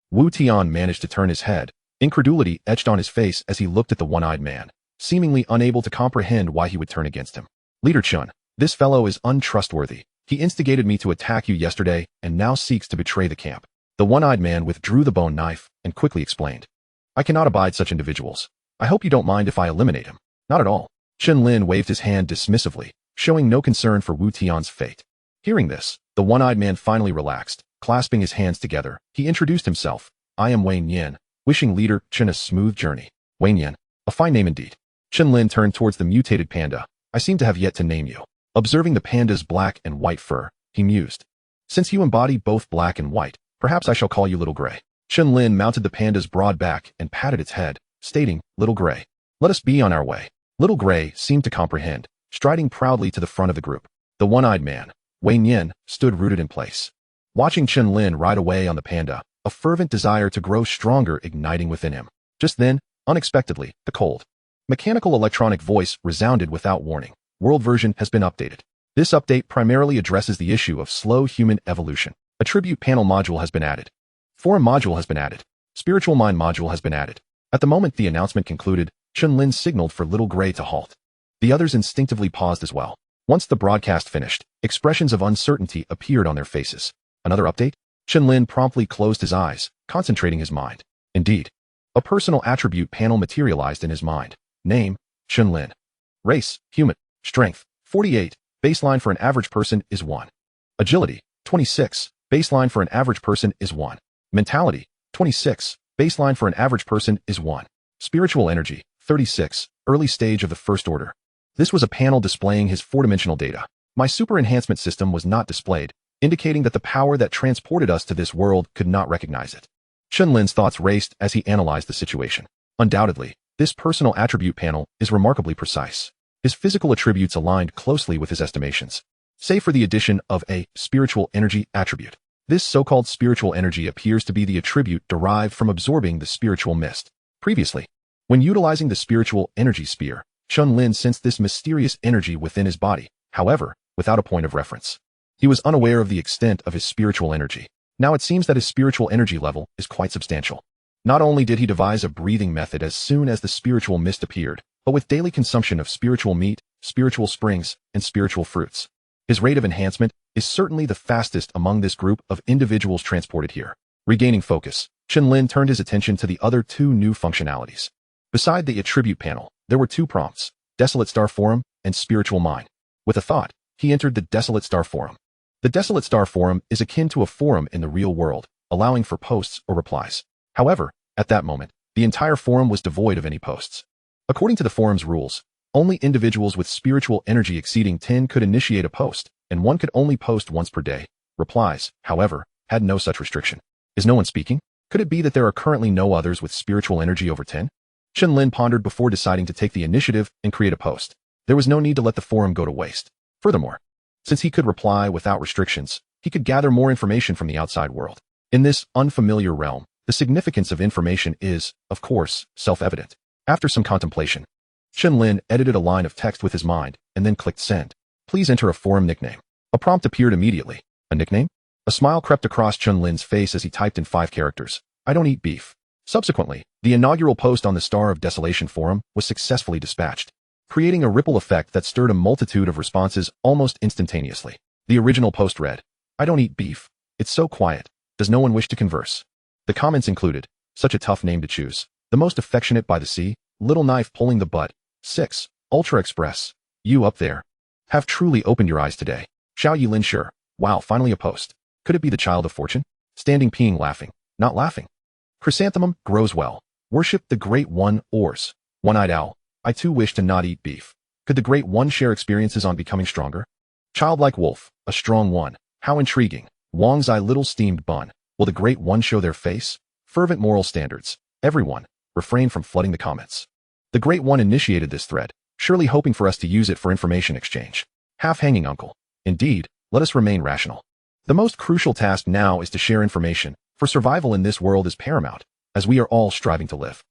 Wu Tian managed to turn his head. Incredulity etched on his face as he looked at the one-eyed man, seemingly unable to comprehend why he would turn against him. "Leader Chen, this fellow is untrustworthy. He instigated me to attack you yesterday and now seeks to betray the camp." The one-eyed man withdrew the bone knife and quickly explained, "I cannot abide such individuals. I hope you don't mind if I eliminate him." "Not at all." Chen Lin waved his hand dismissively, showing no concern for Wu Tian's fate. Hearing this, the one-eyed man finally relaxed. Clasping his hands together, he introduced himself. "I am Wayne Yin, wishing Leader Chen a smooth journey." "Wayne Yin, a fine name indeed." Chen Lin turned towards the mutated panda. "I seem to have yet to name you." Observing the panda's black and white fur, he mused, "Since you embody both black and white, perhaps I shall call you Little Gray." Chen Lin mounted the panda's broad back and patted its head, stating, "Little Gray, let us be on our way." Little Gray seemed to comprehend, striding proudly to the front of the group. The one-eyed man, Wayne Yin, stood rooted in place. Watching Chen Lin ride away on the panda, a fervent desire to grow stronger igniting within him. Just then, unexpectedly, the cold, mechanical electronic voice resounded without warning. World version has been updated. This update primarily addresses the issue of slow human evolution. Attribute panel module has been added. Forum module has been added. Spiritual mind module has been added. At the moment the announcement concluded, Chen Lin signaled for Little Gray to halt. The others instinctively paused as well. Once the broadcast finished, expressions of uncertainty appeared on their faces. Another update? Chen Lin promptly closed his eyes, concentrating his mind. Indeed, a personal attribute panel materialized in his mind. Name, Chen Lin. Race, human. Strength, 48. Baseline for an average person is 1. Agility, 26. Baseline for an average person is 1. Mentality, 26. Baseline for an average person is 1. Spiritual energy, 36. Early stage of the first order. This was a panel displaying his 4-dimensional data. My super enhancement system was not displayed, indicating that the power that transported us to this world could not recognize it. Chen Lin's thoughts raced as he analyzed the situation. Undoubtedly, this personal attribute panel is remarkably precise. His physical attributes aligned closely with his estimations, save for the addition of a spiritual energy attribute. This so-called spiritual energy appears to be the attribute derived from absorbing the spiritual mist. Previously, when utilizing the spiritual energy spear, Chen Lin sensed this mysterious energy within his body, however, without a point of reference. He was unaware of the extent of his spiritual energy. Now it seems that his spiritual energy level is quite substantial. Not only did he devise a breathing method as soon as the spiritual mist appeared, but with daily consumption of spiritual meat, spiritual springs, and spiritual fruits. His rate of enhancement is certainly the fastest among this group of individuals transported here. Regaining focus, Chen Lin turned his attention to the other 2 new functionalities. Beside the attribute panel, there were 2 prompts, Desolate Star Forum and Spiritual Mind. With a thought, he entered the Desolate Star Forum. The Desolate Star forum is akin to a forum in the real world, allowing for posts or replies. However, at that moment, the entire forum was devoid of any posts. According to the forum's rules, only individuals with spiritual energy exceeding 10 could initiate a post, and one could only post once per day. Replies, however, had no such restriction. Is no one speaking? Could it be that there are currently no others with spiritual energy over 10? Chen Lin pondered before deciding to take the initiative and create a post. There was no need to let the forum go to waste. Furthermore, since he could reply without restrictions, he could gather more information from the outside world. In this unfamiliar realm, the significance of information is, of course, self-evident. After some contemplation, Chen Lin edited a line of text with his mind and then clicked send. Please enter a forum nickname. A prompt appeared immediately. A nickname? A smile crept across Chen Lin's face as he typed in 5 characters. I don't eat beef. Subsequently, the inaugural post on the Star of Desolation forum was successfully dispatched, creating a ripple effect that stirred a multitude of responses almost instantaneously. The original post read, I don't eat beef. It's so quiet. Does no one wish to converse? The comments included, such a tough name to choose. The most affectionate by the sea, little knife pulling the butt. 6. Ultra Express. You up there. Have truly opened your eyes today. Xiao Yilin sure. Wow, finally a post. Could it be the child of fortune? Standing peeing laughing. Not laughing. Chrysanthemum grows well. Worship the Great One Ors. One-eyed owl. I too wish to not eat beef. Could the Great One share experiences on becoming stronger? Childlike wolf. A strong one. How intriguing. Wang's eye little steamed bun. Will the Great One show their face? Fervent moral standards. Everyone, refrain from flooding the comments. The Great One initiated this thread, surely hoping for us to use it for information exchange. Half-hanging uncle. Indeed, let us remain rational. The most crucial task now is to share information, for survival in this world is paramount, as we are all striving to live.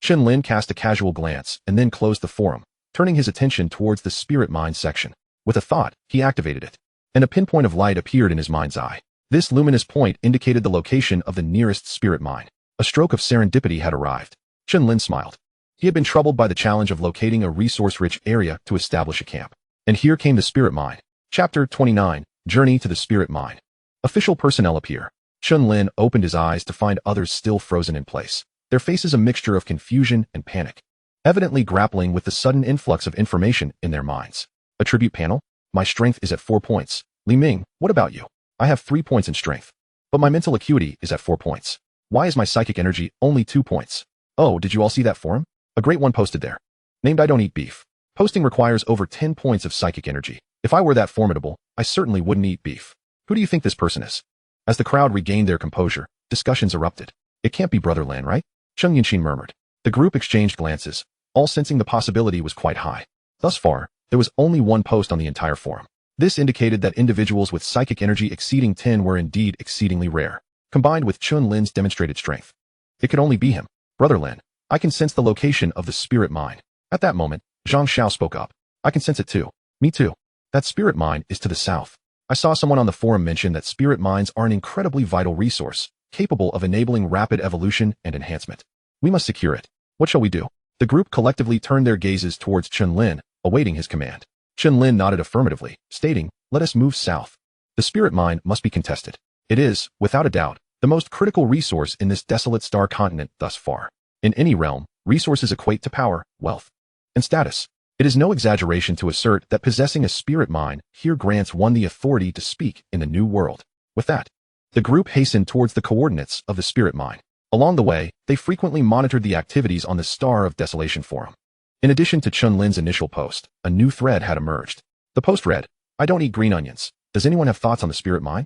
Chen Lin cast a casual glance and then closed the forum, turning his attention towards the spirit mind section. With a thought, he activated it, and a pinpoint of light appeared in his mind's eye. This luminous point indicated the location of the nearest spirit mine. A stroke of serendipity had arrived. Chen Lin smiled. He had been troubled by the challenge of locating a resource-rich area to establish a camp. And here came the spirit mine. Chapter 29, Journey to the Spirit Mine. Official personnel appear. Chen Lin opened his eyes to find others still frozen in place, their faces a mixture of confusion and panic, evidently grappling with the sudden influx of information in their minds. Attribute panel? My strength is at 4 points. Li Ming, what about you? I have 3 points in strength, but my mental acuity is at 4 points. Why is my psychic energy only 2 points? Oh, did you all see that forum? A great one posted there. Named I don't eat beef. Posting requires over 10 points of psychic energy. If I were that formidable, I certainly wouldn't eat beef. Who do you think this person is? As the crowd regained their composure, discussions erupted. It can't be Brother Lan, right? Cheng Yinxin murmured. The group exchanged glances, all sensing the possibility was quite high. Thus far, there was only one post on the entire forum. This indicated that individuals with psychic energy exceeding 10 were indeed exceedingly rare, combined with Chen Lin's demonstrated strength. It could only be him. Brother Lin, I can sense the location of the spirit mine. At that moment, Zhang Xiao spoke up. I can sense it too. Me too. That spirit mine is to the south. I saw someone on the forum mention that spirit mines are an incredibly vital resource, capable of enabling rapid evolution and enhancement. We must secure it. What shall we do? The group collectively turned their gazes towards Chen Lin, awaiting his command. Chen Lin nodded affirmatively, stating, let us move south. The spirit mine must be contested. It is, without a doubt, the most critical resource in this desolate star continent thus far. In any realm, resources equate to power, wealth, and status. It is no exaggeration to assert that possessing a spirit mine here grants one the authority to speak in the new world. With that, the group hastened towards the coordinates of the spirit mine. Along the way, they frequently monitored the activities on the Star of Desolation forum. In addition to Chen Lin's initial post, a new thread had emerged. The post read, I don't eat green onions. Does anyone have thoughts on the spirit mine?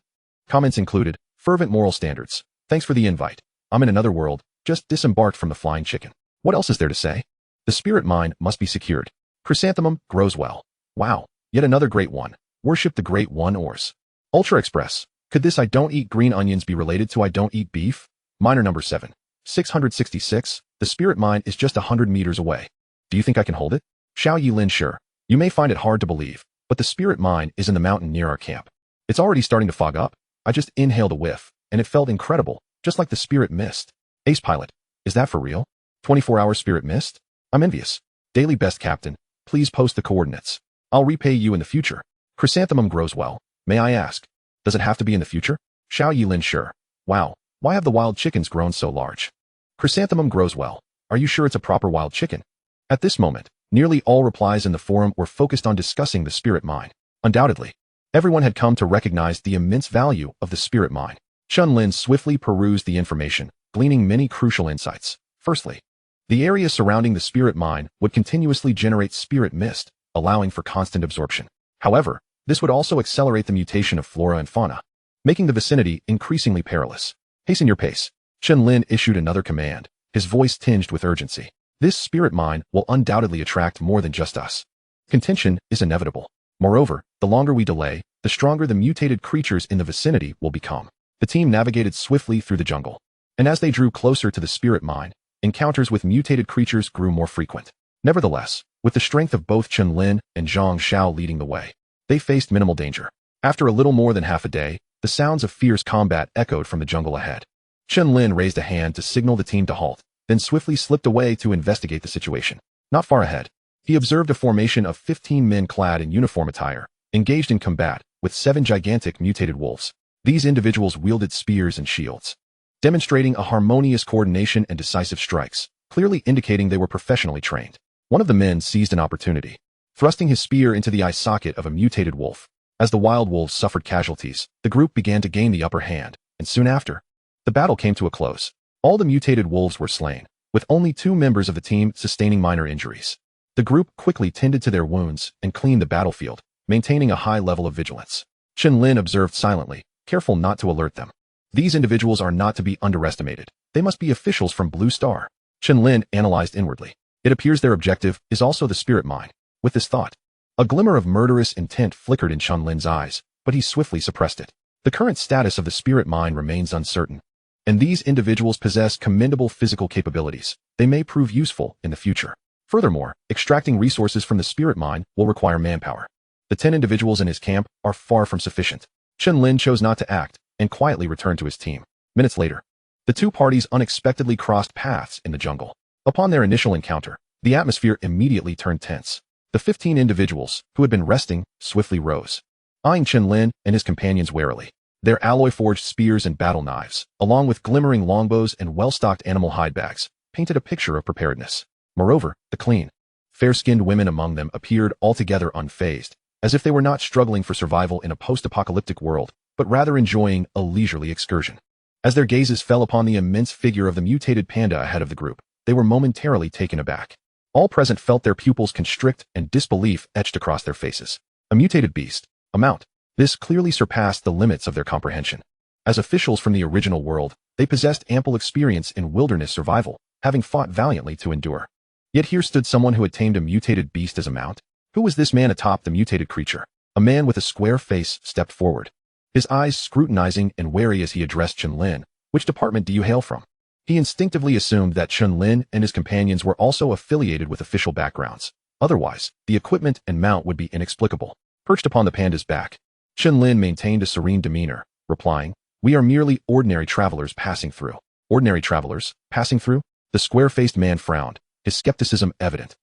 Comments included, fervent moral standards. Thanks for the invite. I'm in another world, just disembarked from the flying chicken. What else is there to say? The spirit mine must be secured. Chrysanthemum grows well. Wow, yet another great one. Worship the Great One Ors. Ultra Express. Could this I don't eat green onions be related to I don't eat beef? Miner number 7. 666. The spirit mine is just 100 meters away. Do you think I can hold it? Xiao Yilin sure. You may find it hard to believe, but the spirit mine is in the mountain near our camp. It's already starting to fog up. I just inhaled a whiff, and it felt incredible, just like the spirit mist. Ace Pilot. Is that for real? 24-hour spirit mist? I'm envious. Daily Best Captain. Please post the coordinates. I'll repay you in the future. Chrysanthemum grows well. May I ask? Does it have to be in the future? Xiao Yilin sure. Wow, why have the wild chickens grown so large? Chrysanthemum grows well. Are you sure it's a proper wild chicken? At this moment, nearly all replies in the forum were focused on discussing the spirit mine. Undoubtedly. Everyone had come to recognize the immense value of the spirit mine. Chen Lin swiftly perused the information, gleaning many crucial insights. Firstly, the area surrounding the spirit mine would continuously generate spirit mist, allowing for constant absorption. However, this would also accelerate the mutation of flora and fauna, making the vicinity increasingly perilous. Hasten your pace. Chen Lin issued another command, his voice tinged with urgency. This spirit mine will undoubtedly attract more than just us. Contention is inevitable. Moreover, the longer we delay, the stronger the mutated creatures in the vicinity will become. The team navigated swiftly through the jungle, and as they drew closer to the spirit mine, encounters with mutated creatures grew more frequent. Nevertheless, with the strength of both Chen Lin and Zhang Xiao leading the way, they faced minimal danger. After a little more than half a day, the sounds of fierce combat echoed from the jungle ahead. Chen Lin raised a hand to signal the team to halt, then swiftly slipped away to investigate the situation. Not far ahead, he observed a formation of 15 men clad in uniform attire, engaged in combat, with 7 gigantic mutated wolves. These individuals wielded spears and shields, demonstrating a harmonious coordination and decisive strikes, clearly indicating they were professionally trained. One of the men seized an opportunity, thrusting his spear into the eye socket of a mutated wolf. As the wild wolves suffered casualties, the group began to gain the upper hand, and soon after, the battle came to a close. All the mutated wolves were slain, with only 2 members of the team sustaining minor injuries. The group quickly tended to their wounds and cleaned the battlefield, maintaining a high level of vigilance. Chen Lin observed silently, careful not to alert them. These individuals are not to be underestimated. They must be officials from Blue Star. Chen Lin analyzed inwardly. It appears their objective is also the spirit mine. With this thought, a glimmer of murderous intent flickered in Chen Lin's eyes, but he swiftly suppressed it. The current status of the spirit mine remains uncertain, and these individuals possess commendable physical capabilities. They may prove useful in the future. Furthermore, extracting resources from the spirit mine will require manpower. The 10 individuals in his camp are far from sufficient. Chen Lin chose not to act and quietly returned to his team. Minutes later, the 2 parties unexpectedly crossed paths in the jungle. Upon their initial encounter, the atmosphere immediately turned tense. The 15 individuals, who had been resting, swiftly rose, eyeing Chen Lin and his companions warily. Their alloy-forged spears and battle knives, along with glimmering longbows and well-stocked animal hide bags, painted a picture of preparedness. Moreover, the clean, fair-skinned women among them appeared altogether unfazed, as if they were not struggling for survival in a post-apocalyptic world, but rather enjoying a leisurely excursion. As their gazes fell upon the immense figure of the mutated panda ahead of the group, they were momentarily taken aback. All present felt their pupils constrict and disbelief etched across their faces. A mutated beast, a mount. This clearly surpassed the limits of their comprehension. As officials from the original world, they possessed ample experience in wilderness survival, having fought valiantly to endure. Yet here stood someone who had tamed a mutated beast as a mount. Who was this man atop the mutated creature? A man with a square face stepped forward, his eyes scrutinizing and wary as he addressed Chen Lin. Which department do you hail from? He instinctively assumed that Chen Lin and his companions were also affiliated with official backgrounds. Otherwise, the equipment and mount would be inexplicable. Perched upon the panda's back, Chen Lin maintained a serene demeanor, replying, "We are merely ordinary travelers passing through." Ordinary travelers, passing through? The square-faced man frowned, his skepticism evident.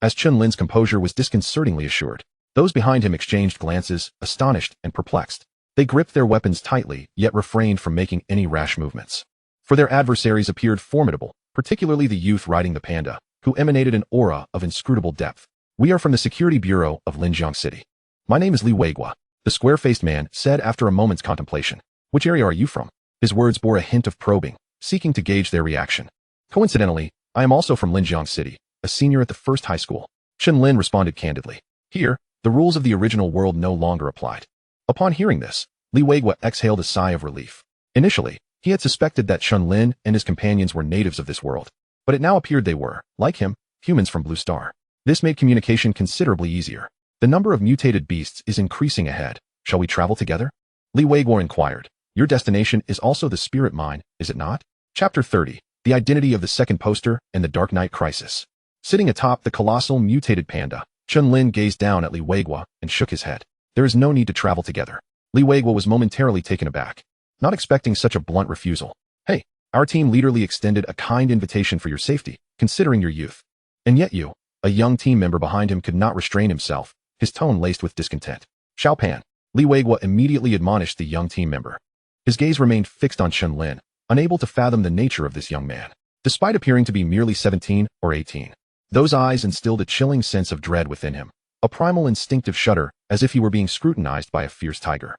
As Chen Lin's composure was disconcertingly assured, those behind him exchanged glances, astonished and perplexed. They gripped their weapons tightly, yet refrained from making any rash movements. For their adversaries appeared formidable, particularly the youth riding the panda, who emanated an aura of inscrutable depth. "We are from the Security Bureau of Linjiang City. My name is Li Weiguo," the square-faced man said after a moment's contemplation. "Which area are you from?" His words bore a hint of probing, seeking to gauge their reaction. "Coincidentally, I am also from Linjiang City, a senior at the first high school." Chen Lin responded candidly. Here, the rules of the original world no longer applied. Upon hearing this, Li Weiguo exhaled a sigh of relief. Initially, he had suspected that Chen Lin and his companions were natives of this world, but it now appeared they were, like him, humans from Blue Star. This made communication considerably easier. "The number of mutated beasts is increasing ahead. Shall we travel together?" Li Weiguo inquired. "Your destination is also the spirit mine, is it not?" Chapter 30. The Identity of the Second Poster and the Dark Knight Crisis. Sitting atop the colossal mutated panda, Chen Lin gazed down at Li Weiguo and shook his head. "There is no need to travel together." Li Weiguo was momentarily taken aback, not expecting such a blunt refusal. "Hey, our team leader Li extended a kind invitation for your safety, considering your youth. And yet you," a young team member behind him could not restrain himself, his tone laced with discontent. "Xiao Pan," Li Weiguo immediately admonished the young team member. His gaze remained fixed on Chen Lin, unable to fathom the nature of this young man. Despite appearing to be merely 17 or 18, those eyes instilled a chilling sense of dread within him. a primal instinctive shudder, as if he were being scrutinized by a fierce tiger.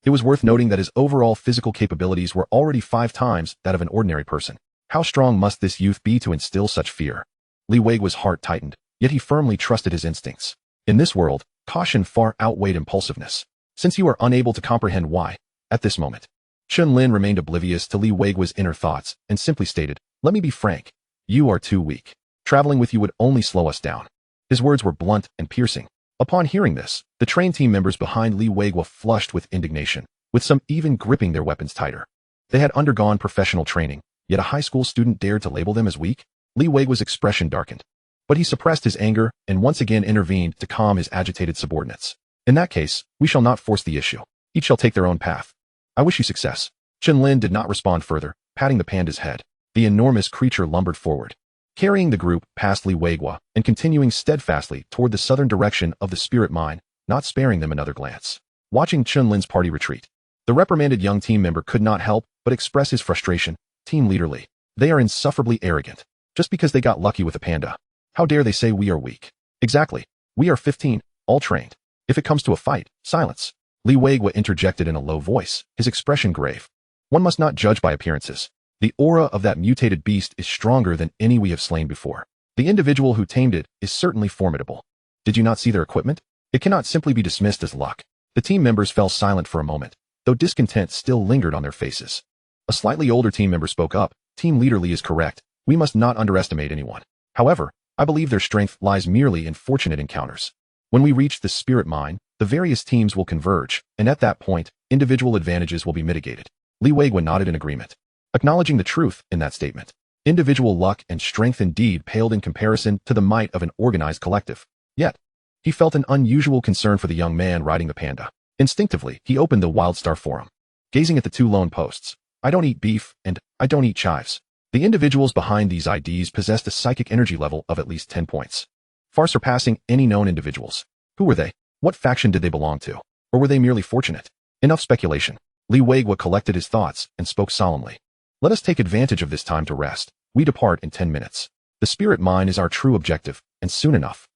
It was worth noting that his overall physical capabilities were already 5 times that of an ordinary person. How strong must this youth be to instill such fear? Li Weiguo's heart tightened, yet he firmly trusted his instincts. In this world, caution far outweighed impulsiveness. Since you are unable to comprehend why, at this moment, Chen Lin remained oblivious to Li Weiguo's inner thoughts and simply stated, "Let me be frank. You are too weak. Traveling with you would only slow us down." His words were blunt and piercing. Upon hearing this, the train team members behind Li Weiguo flushed with indignation, with some even gripping their weapons tighter. They had undergone professional training, yet a high school student dared to label them as weak? Li Weiguo's expression darkened. But he suppressed his anger and once again intervened to calm his agitated subordinates. "In that case, we shall not force the issue. Each shall take their own path. I wish you success." Chen Lin did not respond further, patting the panda's head. The enormous creature lumbered forward, carrying the group past Li Weiguo and continuing steadfastly toward the southern direction of the spirit mine, not sparing them another glance. Watching Chen Lin's party retreat, the reprimanded young team member could not help but express his frustration. Team leader Li, they are insufferably arrogant. Just because they got lucky with a panda, how dare they say we are weak? Exactly. We are 15, all trained. If it comes to a fight, silence. Li Weiguo interjected in a low voice, his expression grave. One must not judge by appearances. The aura of that mutated beast is stronger than any we have slain before. The individual who tamed it is certainly formidable. Did you not see their equipment? It cannot simply be dismissed as luck. The team members fell silent for a moment, though discontent still lingered on their faces. A slightly older team member spoke up. Team leader Li is correct. We must not underestimate anyone. However, I believe their strength lies merely in fortunate encounters. When we reach the spirit mine, the various teams will converge, and at that point, individual advantages will be mitigated. Li Weiguo nodded in agreement, acknowledging the truth in that statement. Individual luck and strength indeed paled in comparison to the might of an organized collective. Yet, he felt an unusual concern for the young man riding the panda. Instinctively, he opened the WildStar forum, gazing at the 2 lone posts. "I don't eat beef," and "I don't eat chives." The individuals behind these IDs possessed a psychic energy level of at least 10 points, far surpassing any known individuals. Who were they? What faction did they belong to? Or were they merely fortunate? Enough speculation. Li Weiguo collected his thoughts and spoke solemnly. "Let us take advantage of this time to rest. We depart in 10 minutes. The spirit mine is our true objective, and soon enough,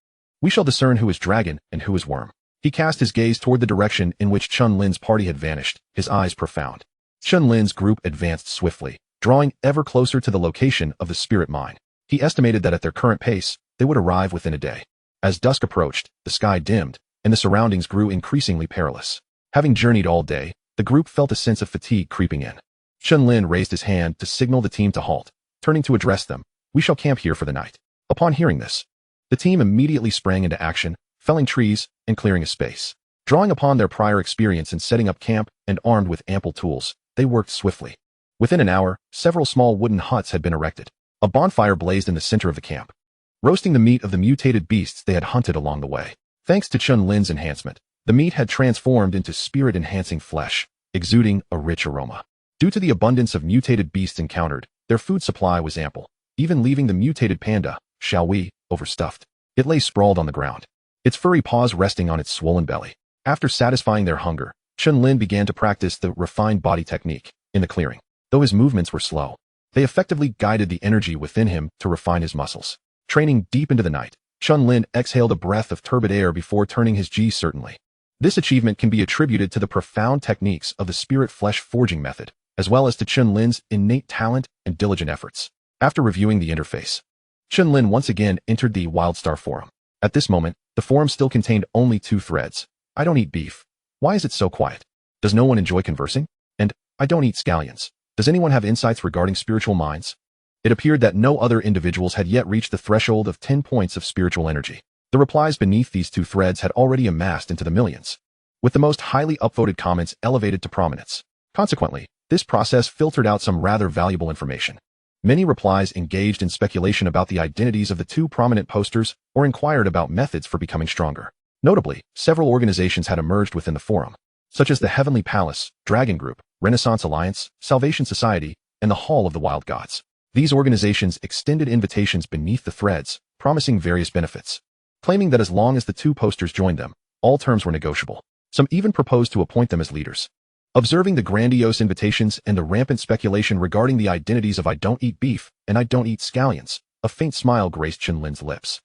we shall discern who is dragon and who is worm." He cast his gaze toward the direction in which Chen Lin's party had vanished, his eyes profound. Chen Lin's group advanced swiftly, drawing ever closer to the location of the spirit mine. He estimated that at their current pace, they would arrive within a day. As dusk approached, the sky dimmed, and the surroundings grew increasingly perilous. Having journeyed all day, the group felt a sense of fatigue creeping in. Chen Lin raised his hand to signal the team to halt. Turning to address them, "We shall camp here for the night." Upon hearing this, the team immediately sprang into action, felling trees and clearing a space. Drawing upon their prior experience in setting up camp and armed with ample tools, they worked swiftly. Within an hour, several small wooden huts had been erected. A bonfire blazed in the center of the camp, roasting the meat of the mutated beasts they had hunted along the way. Thanks to Chen Lin's enhancement, the meat had transformed into spirit-enhancing flesh, exuding a rich aroma. Due to the abundance of mutated beasts encountered, their food supply was ample, even leaving the mutated panda, overstuffed. It lay sprawled on the ground, its furry paws resting on its swollen belly. After satisfying their hunger, Chen Lin began to practice the refined body technique in the clearing. Though his movements were slow, they effectively guided the energy within him to refine his muscles. Training deep into the night, Chen Lin exhaled a breath of turbid air before turning his G certainly. This achievement can be attributed to the profound techniques of the spirit flesh forging method, as well as to Chen Lin's innate talent and diligent efforts. After reviewing the interface, Chen Lin once again entered the WildStar forum. At this moment, the forum still contained only 2 threads. "I don't eat beef. Why is it so quiet? Does no one enjoy conversing?" And "I don't eat scallions. Does anyone have insights regarding spiritual minds?" It appeared that no other individuals had yet reached the threshold of 10 points of spiritual energy. The replies beneath these 2 threads had already amassed into the millions, with the most highly upvoted comments elevated to prominence. Consequently, this process filtered out some rather valuable information. Many replies engaged in speculation about the identities of the 2 prominent posters or inquired about methods for becoming stronger. Notably, several organizations had emerged within the forum, such as the Heavenly Palace, Dragon Group, Renaissance Alliance, Salvation Society, and the Hall of the Wild Gods. These organizations extended invitations beneath the threads, promising various benefits, claiming that as long as the 2 posters joined them, all terms were negotiable. Some even proposed to appoint them as leaders. Observing the grandiose invitations and the rampant speculation regarding the identities of "I don't eat beef" and "I don't eat scallions," a faint smile graced Chen Lin's lips.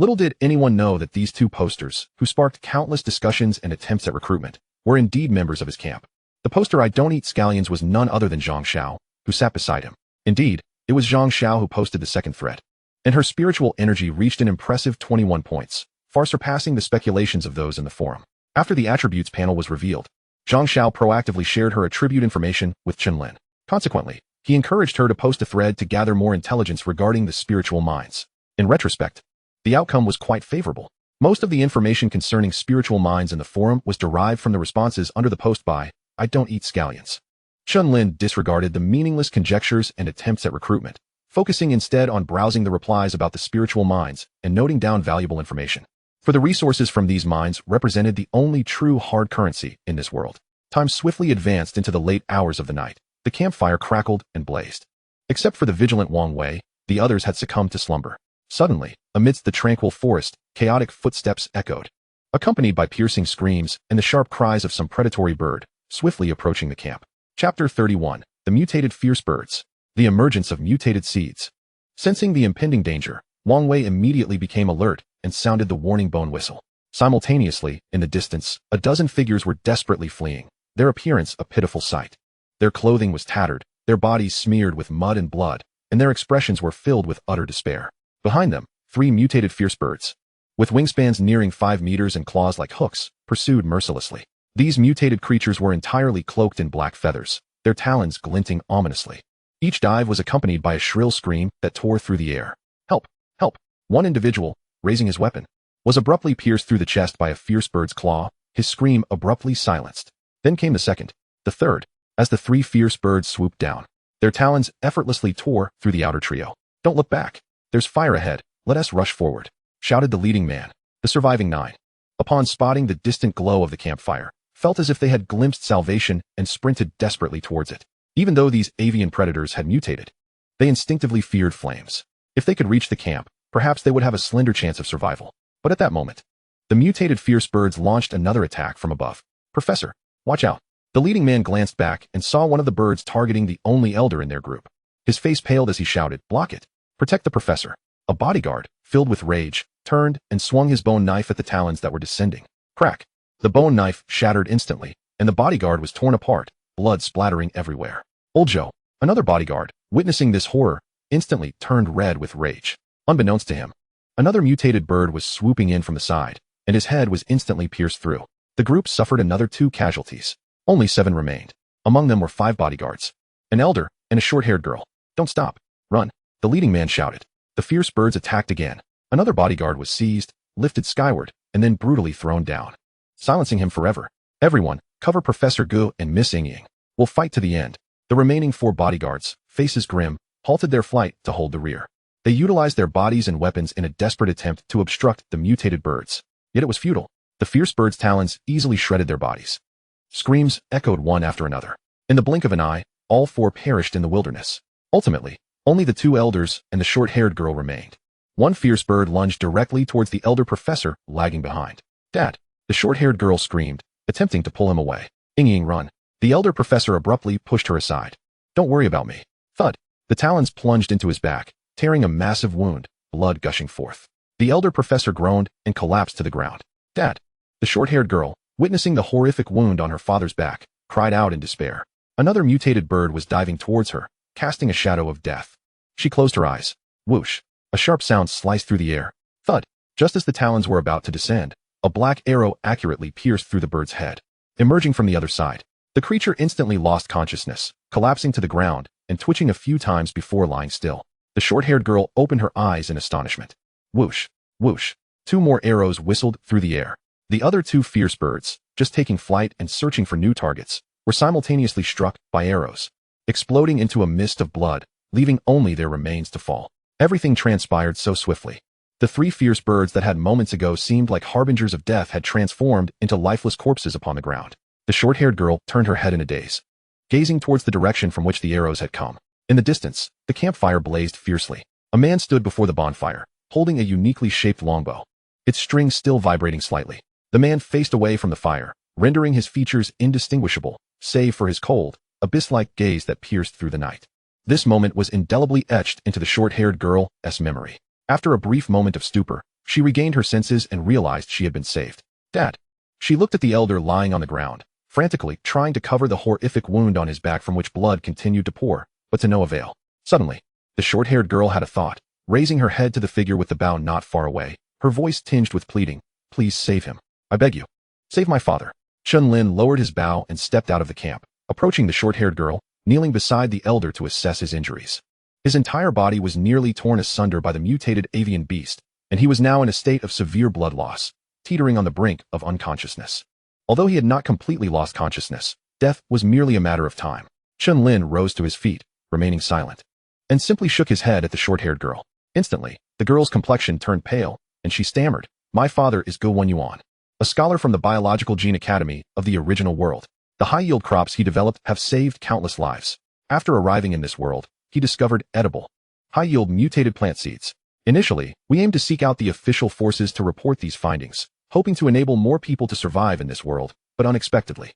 Little did anyone know that these two posters, who sparked countless discussions and attempts at recruitment, were indeed members of his camp. The poster "I don't eat scallions" was none other than Zhang Xiao, who sat beside him. Indeed, it was Zhang Xiao who posted the second thread, and her spiritual energy reached an impressive 21 points, far surpassing the speculations of those in the forum. After the attributes panel was revealed, Zhang Xiao proactively shared her attribute information with Chen Lin. Consequently, he encouraged her to post a thread to gather more intelligence regarding the spiritual minds. In retrospect, the outcome was quite favorable. Most of the information concerning spiritual minds in the forum was derived from the responses under the post by "I don't eat scallions." Chen Lin disregarded the meaningless conjectures and attempts at recruitment, focusing instead on browsing the replies about the spiritual minds and noting down valuable information. For the resources from these minds represented the only true hard currency in this world. Time swiftly advanced into the late hours of the night. The campfire crackled and blazed. Except for the vigilant Wang Wei, the others had succumbed to slumber. Suddenly, amidst the tranquil forest, chaotic footsteps echoed, accompanied by piercing screams and the sharp cries of some predatory bird, swiftly approaching the camp. Chapter 31. The Mutated Fierce Birds. The Emergence of Mutated Seeds. Sensing the impending danger, Wang Wei immediately became alert and sounded the warning bone whistle. Simultaneously, in the distance, a dozen figures were desperately fleeing, their appearance a pitiful sight. Their clothing was tattered, their bodies smeared with mud and blood, and their expressions were filled with utter despair. Behind them, 3 mutated fierce birds, with wingspans nearing 5 meters and claws like hooks, pursued mercilessly. These mutated creatures were entirely cloaked in black feathers, their talons glinting ominously. Each dive was accompanied by a shrill scream that tore through the air. "Help! Help!" One individual, raising his weapon, was abruptly pierced through the chest by a fierce bird's claw, his scream abruptly silenced. Then came the second, the third, as the 3 fierce birds swooped down. Their talons effortlessly tore through the outer trio. "Don't look back. There's fire ahead. Let us rush forward," shouted the leading man. The surviving 9, upon spotting the distant glow of the campfire, felt as if they had glimpsed salvation and sprinted desperately towards it. Even though these avian predators had mutated, they instinctively feared flames. If they could reach the camp, perhaps they would have a slender chance of survival. But at that moment, the mutated fierce birds launched another attack from above. "Professor, watch out." The leading man glanced back and saw one of the birds targeting the only elder in their group. His face paled as he shouted, "Block it! Protect the professor." A bodyguard, filled with rage, turned and swung his bone knife at the talons that were descending. Crack! The bone knife shattered instantly, and the bodyguard was torn apart, blood splattering everywhere. Old Joe, another bodyguard, witnessing this horror, instantly turned red with rage. Unbeknownst to him, another mutated bird was swooping in from the side, and his head was instantly pierced through. The group suffered another 2 casualties. Only 7 remained. Among them were 5 bodyguards, an elder, and a short-haired girl. "Don't stop. Run," the leading man shouted. The fierce birds attacked again. Another bodyguard was seized, lifted skyward, and then brutally thrown down, silencing him forever. "Everyone, cover Professor Gu and Miss Ying. We'll fight to the end." The remaining 4 bodyguards, faces grim, halted their flight to hold the rear. They utilized their bodies and weapons in a desperate attempt to obstruct the mutated birds. Yet it was futile. The fierce birds' talons easily shredded their bodies. Screams echoed one after another. In the blink of an eye, all 4 perished in the wilderness. Ultimately, only the 2 elders and the short-haired girl remained. One fierce bird lunged directly towards the elder professor, lagging behind. "Dad!" The short-haired girl screamed, attempting to pull him away. "Ying, run!" The elder professor abruptly pushed her aside. "Don't worry about me." Thud! The talons plunged into his back, tearing a massive wound, blood gushing forth. The elder professor groaned and collapsed to the ground. "Dad!" The short-haired girl, witnessing the horrific wound on her father's back, cried out in despair. Another mutated bird was diving towards her, casting a shadow of death. She closed her eyes. Whoosh! A sharp sound sliced through the air. Thud! Just as the talons were about to descend, a black arrow accurately pierced through the bird's head. Emerging from the other side, the creature instantly lost consciousness, collapsing to the ground and twitching a few times before lying still. The short-haired girl opened her eyes in astonishment. Whoosh! Whoosh! 2 more arrows whistled through the air. The other 2 fierce birds, just taking flight and searching for new targets, were simultaneously struck by arrows, exploding into a mist of blood, leaving only their remains to fall. Everything transpired so swiftly. The 3 fierce birds that had moments ago seemed like harbingers of death had transformed into lifeless corpses upon the ground. The short-haired girl turned her head in a daze, gazing towards the direction from which the arrows had come. In the distance, the campfire blazed fiercely. A man stood before the bonfire, holding a uniquely shaped longbow, its strings still vibrating slightly. The man faced away from the fire, rendering his features indistinguishable, save for his cold, abyss-like gaze that pierced through the night. This moment was indelibly etched into the short-haired girl's memory. After a brief moment of stupor, She regained her senses and realized she had been saved. Dad. She looked at the elder lying on the ground, frantically trying to cover the horrific wound on his back from which blood continued to pour, but to no avail. Suddenly, the short-haired girl had a thought, raising her head to the figure with the bow not far away, her voice tinged with pleading. Please save him. I beg you. Save my father. Chen Lin lowered his bow and stepped out of the camp, approaching the short-haired girl, kneeling beside the elder to assess his injuries. His entire body was nearly torn asunder by the mutated avian beast, and he was now in a state of severe blood loss, teetering on the brink of unconsciousness. Although he had not completely lost consciousness, death was merely a matter of time. Chen Lin rose to his feet, remaining silent, and simply shook his head at the short-haired girl. Instantly, the girl's complexion turned pale, and she stammered, My father is Go Wenyuan, a scholar from the Biological Gene Academy of the original world. The high-yield crops he developed have saved countless lives. After arriving in this world, he discovered edible, high-yield mutated plant seeds. Initially, we aimed to seek out the official forces to report these findings, hoping to enable more people to survive in this world, but unexpectedly.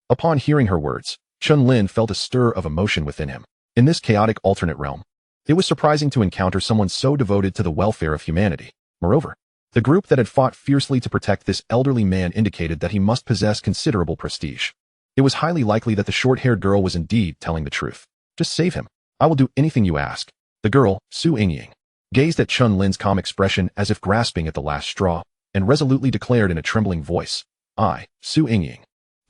Upon hearing her words, Chen Lin felt a stir of emotion within him. In this chaotic alternate realm, it was surprising to encounter someone so devoted to the welfare of humanity. Moreover, the group that had fought fiercely to protect this elderly man indicated that he must possess considerable prestige. It was highly likely that the short-haired girl was indeed telling the truth. Just save him. I will do anything you ask. The girl, Su Yingying, gazed at Chen Lin's calm expression as if grasping at the last straw, and resolutely declared in a trembling voice, I, Su Yingying,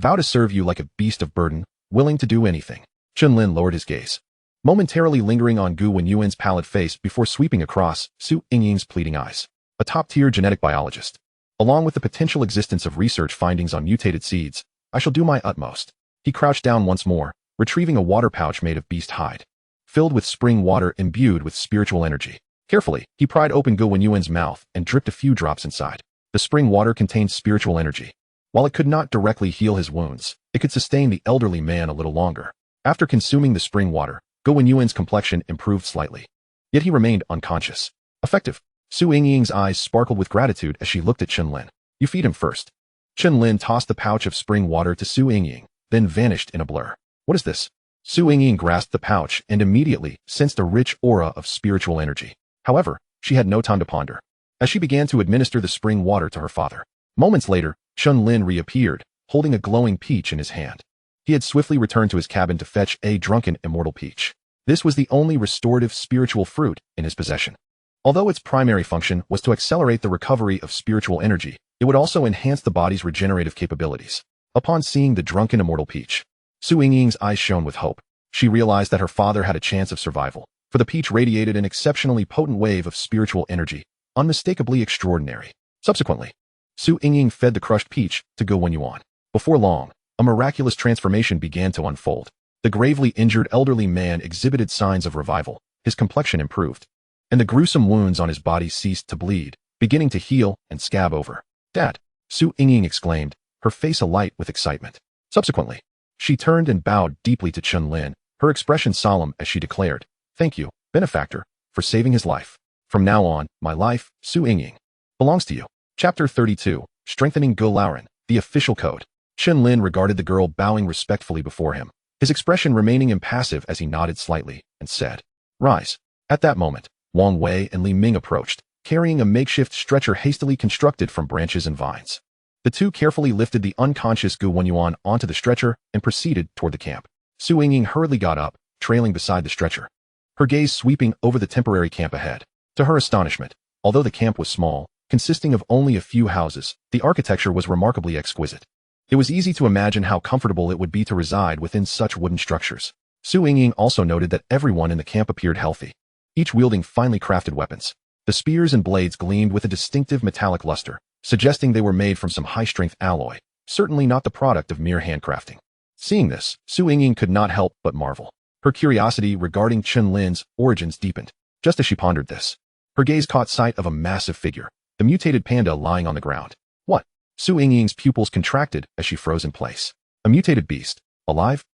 vow to serve you like a beast of burden, willing to do anything. Chen Lin lowered his gaze, momentarily lingering on Gu Wenyuan's pallid face before sweeping across Su Yingying's pleading eyes. A top-tier genetic biologist. Along with the potential existence of research findings on mutated seeds, I shall do my utmost. He crouched down once more, retrieving a water pouch made of beast hide, filled with spring water imbued with spiritual energy. Carefully, he pried open Gu Wenyuan's mouth and dripped a few drops inside. The spring water contained spiritual energy. While it could not directly heal his wounds, it could sustain the elderly man a little longer. After consuming the spring water, Gu Wenyuan's complexion improved slightly. Yet he remained unconscious. Effective. Su Yingying's eyes sparkled with gratitude as she looked at Chen Lin. You feed him first. Chen Lin tossed the pouch of spring water to Su Yingying, then vanished in a blur. What is this? Su Yingying grasped the pouch and immediately sensed a rich aura of spiritual energy. However, she had no time to ponder, as she began to administer the spring water to her father. Moments later, Chen Lin reappeared, holding a glowing peach in his hand. He had swiftly returned to his cabin to fetch a drunken immortal peach. This was the only restorative spiritual fruit in his possession. Although its primary function was to accelerate the recovery of spiritual energy, it would also enhance the body's regenerative capabilities. Upon seeing the drunken immortal peach, Su Yingying's eyes shone with hope. She realized that her father had a chance of survival, for the peach radiated an exceptionally potent wave of spiritual energy, unmistakably extraordinary. Subsequently, Su Yingying fed the crushed peach to Go Wenyuan. Before long, a miraculous transformation began to unfold. The gravely injured elderly man exhibited signs of revival, his complexion improved, and the gruesome wounds on his body ceased to bleed, beginning to heal and scab over. Dad, Su Yingying exclaimed, her face alight with excitement. Subsequently, she turned and bowed deeply to Chen Lin, her expression solemn as she declared, Thank you, benefactor, for saving his life. From now on, my life, Su Yingying, belongs to you. Chapter 32, Strengthening Globalawakening, the official code. Chen Lin regarded the girl bowing respectfully before him, his expression remaining impassive as he nodded slightly, and said, Rise. At that moment, Wang Wei and Li Ming approached, carrying a makeshift stretcher hastily constructed from branches and vines. The two carefully lifted the unconscious Gu Wenyuan onto the stretcher and proceeded toward the camp. Su Yingying hurriedly got up, trailing beside the stretcher, her gaze sweeping over the temporary camp ahead. To her astonishment, although the camp was small, consisting of only a few houses, the architecture was remarkably exquisite. It was easy to imagine how comfortable it would be to reside within such wooden structures. Su Yingying also noted that everyone in the camp appeared healthy, each wielding finely crafted weapons. The spears and blades gleamed with a distinctive metallic luster, suggesting they were made from some high-strength alloy, certainly not the product of mere handcrafting. Seeing this, Su Yingying could not help but marvel. Her curiosity regarding Chen Lin's origins deepened. Just as she pondered this, her gaze caught sight of a massive figure, the mutated panda lying on the ground. What? Su Yingying's pupils contracted as she froze in place. A mutated beast, alive,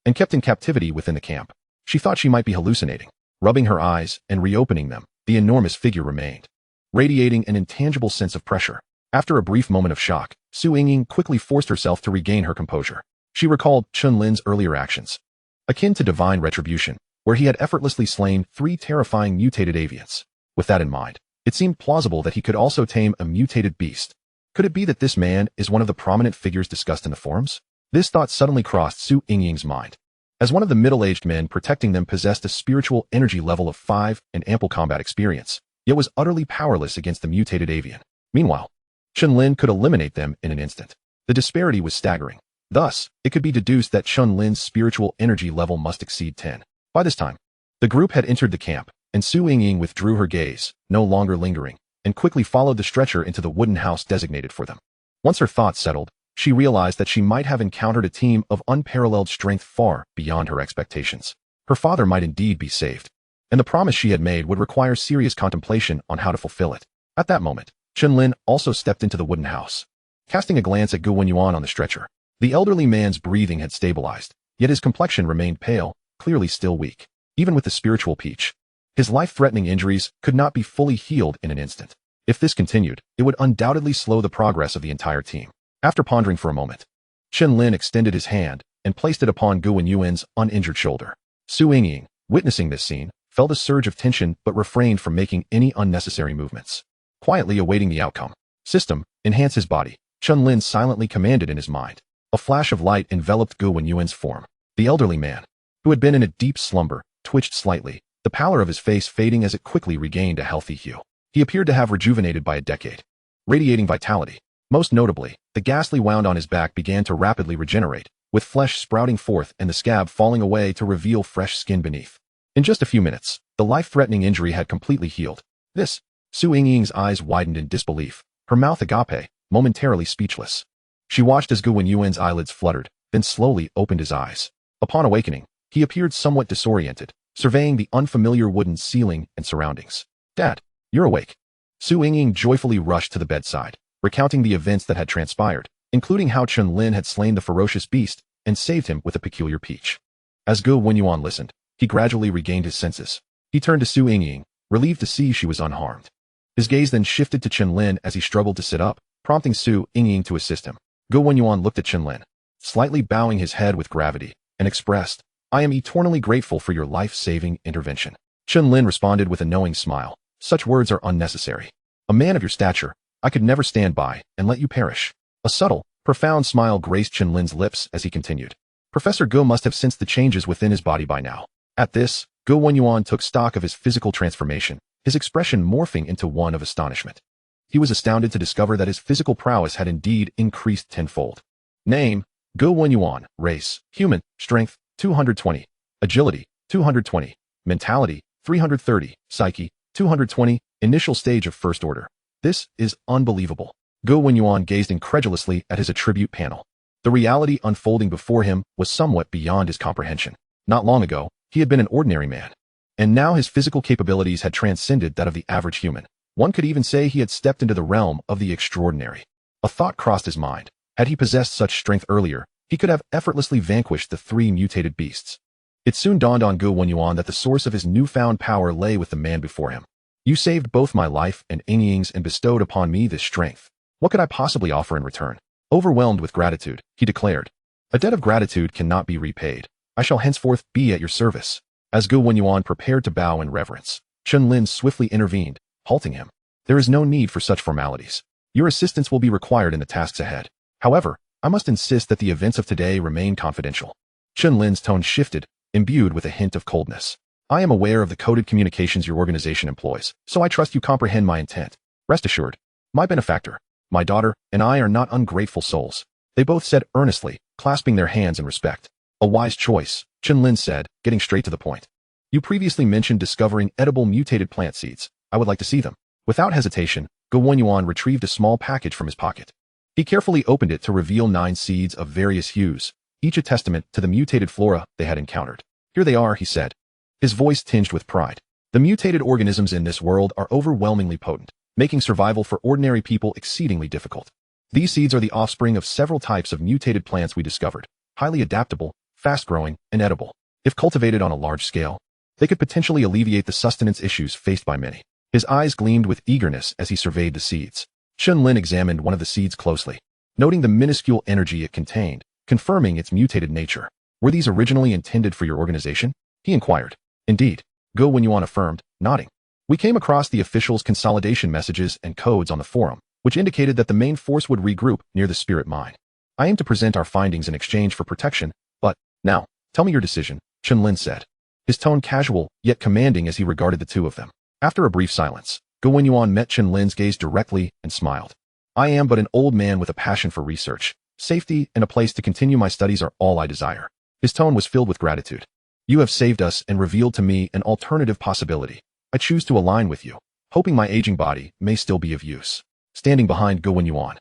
and kept in captivity within the camp. She thought she might be hallucinating. Rubbing her eyes and reopening them, the enormous figure remained, radiating an intangible sense of pressure. After a brief moment of shock, Su Yingying quickly forced herself to regain her composure. She recalled Chen Lin's earlier actions, akin to divine retribution, where he had effortlessly slain 3 terrifying mutated avians. With that in mind, It seemed plausible that he could also tame a mutated beast. Could it be that this man is one of the prominent figures discussed in the forums? This thought suddenly crossed Su Yingying's mind. As one of the middle-aged men protecting them possessed a spiritual energy level of 5 and ample combat experience, yet was utterly powerless against the mutated avian. Meanwhile, Chen Lin could eliminate them in an instant. The disparity was staggering. Thus, it could be deduced that Chen Lin's spiritual energy level must exceed 10. By this time, the group had entered the camp, and Su Yingying withdrew her gaze, no longer lingering, and quickly followed the stretcher into the wooden house designated for them. Once her thoughts settled, she realized that she might have encountered a team of unparalleled strength far beyond her expectations. Her father might indeed be saved, and the promise she had made would require serious contemplation on how to fulfill it. At that moment, Chen Lin also stepped into the wooden house. Casting a glance at Gu Wenyuan on the stretcher, the elderly man's breathing had stabilized, yet his complexion remained pale, clearly still weak. Even with the spiritual peach, his life-threatening injuries could not be fully healed in an instant. If this continued, it would undoubtedly slow the progress of the entire team. After pondering for a moment, Chen Lin extended his hand and placed it upon Gu Wenyuan's uninjured shoulder. Su Yingying, witnessing this scene, felt a surge of tension but refrained from making any unnecessary movements. Quietly awaiting the outcome. System, enhance his body, Chen Lin silently commanded in his mind. A flash of light enveloped Gu Wenyuan's form. The elderly man, who had been in a deep slumber, twitched slightly, the pallor of his face fading as it quickly regained a healthy hue. He appeared to have rejuvenated by a decade, radiating vitality. Most notably, the ghastly wound on his back began to rapidly regenerate, with flesh sprouting forth and the scab falling away to reveal fresh skin beneath. In just a few minutes, the life-threatening injury had completely healed. This, Su Yingying's eyes widened in disbelief, her mouth agape, momentarily speechless. She watched as Gu Wenyuan's eyelids fluttered, then slowly opened his eyes. Upon awakening, he appeared somewhat disoriented, surveying the unfamiliar wooden ceiling and surroundings. "Dad, you're awake." Su Yingying joyfully rushed to the bedside, recounting the events that had transpired, including how Chen Lin had slain the ferocious beast and saved him with a peculiar peach. As Gu Wenyuan listened, he gradually regained his senses. He turned to Su Yingying, relieved to see she was unharmed. His gaze then shifted to Chen Lin as he struggled to sit up, prompting Su Yingying to assist him. Gu Wenyuan looked at Chen Lin, slightly bowing his head with gravity, and expressed, "I am eternally grateful for your life-saving intervention." Chen Lin responded with a knowing smile. "Such words are unnecessary. A man of your stature, I could never stand by and let you perish." A subtle, profound smile graced Chen Lin's lips as he continued. Professor Gu must have sensed the changes within his body by now. At this, Gu Wenyuan took stock of his physical transformation, his expression morphing into one of astonishment. He was astounded to discover that his physical prowess had indeed increased tenfold. Name, Gu Wenyuan. Race, human. Strength, 220. Agility, 220. Mentality, 330. Psyche, 220. Initial stage of first order. This is unbelievable. Gu Wenyuan gazed incredulously at his attribute panel. The reality unfolding before him was somewhat beyond his comprehension. Not long ago, he had been an ordinary man, and now his physical capabilities had transcended that of the average human. One could even say he had stepped into the realm of the extraordinary. A thought crossed his mind. Had he possessed such strength earlier, he could have effortlessly vanquished the 3 mutated beasts. It soon dawned on Gu Wenyuan that the source of his newfound power lay with the man before him. "You saved both my life and Yingying's and bestowed upon me this strength. What could I possibly offer in return?" Overwhelmed with gratitude, he declared, "A debt of gratitude cannot be repaid. I shall henceforth be at your service." As Gu Wenyuan prepared to bow in reverence, Chen Lin swiftly intervened, halting him. "There is no need for such formalities. Your assistance will be required in the tasks ahead. However, I must insist that the events of today remain confidential." Chen Lin's tone shifted, imbued with a hint of coldness. "I am aware of the coded communications your organization employs, so I trust you comprehend my intent. Rest assured, my benefactor, my daughter, and I are not ungrateful souls." They both said earnestly, clasping their hands in respect. "A wise choice," Chen Lin said, getting straight to the point. "You previously mentioned discovering edible mutated plant seeds. I would like to see them." Without hesitation, Gu Wenyuan retrieved a small package from his pocket. He carefully opened it to reveal 9 seeds of various hues, each a testament to the mutated flora they had encountered. "Here they are," he said, his voice tinged with pride. "The mutated organisms in this world are overwhelmingly potent, making survival for ordinary people exceedingly difficult. These seeds are the offspring of several types of mutated plants we discovered, highly adaptable, fast-growing, and edible. If cultivated on a large scale, they could potentially alleviate the sustenance issues faced by many." His eyes gleamed with eagerness as he surveyed the seeds. Chen Lin examined one of the seeds closely, noting the minuscule energy it contained, confirming its mutated nature. "Were these originally intended for your organization?" he inquired. "Indeed," Gu Wenyuan affirmed, nodding. We came across the official's consolidation messages and codes on the forum, which indicated that the main force would regroup near the spirit mine. I aim to present our findings in exchange for protection, but, now, tell me your decision, Chen Lin said. His tone casual, yet commanding as he regarded the two of them. After a brief silence, Go Wenyuan met Chen Lin's gaze directly and smiled. I am but an old man with a passion for research. Safety and a place to continue my studies are all I desire. His tone was filled with gratitude. You have saved us and revealed to me an alternative possibility. I choose to align with you, hoping my aging body may still be of use. Standing behind Go Wenyuan,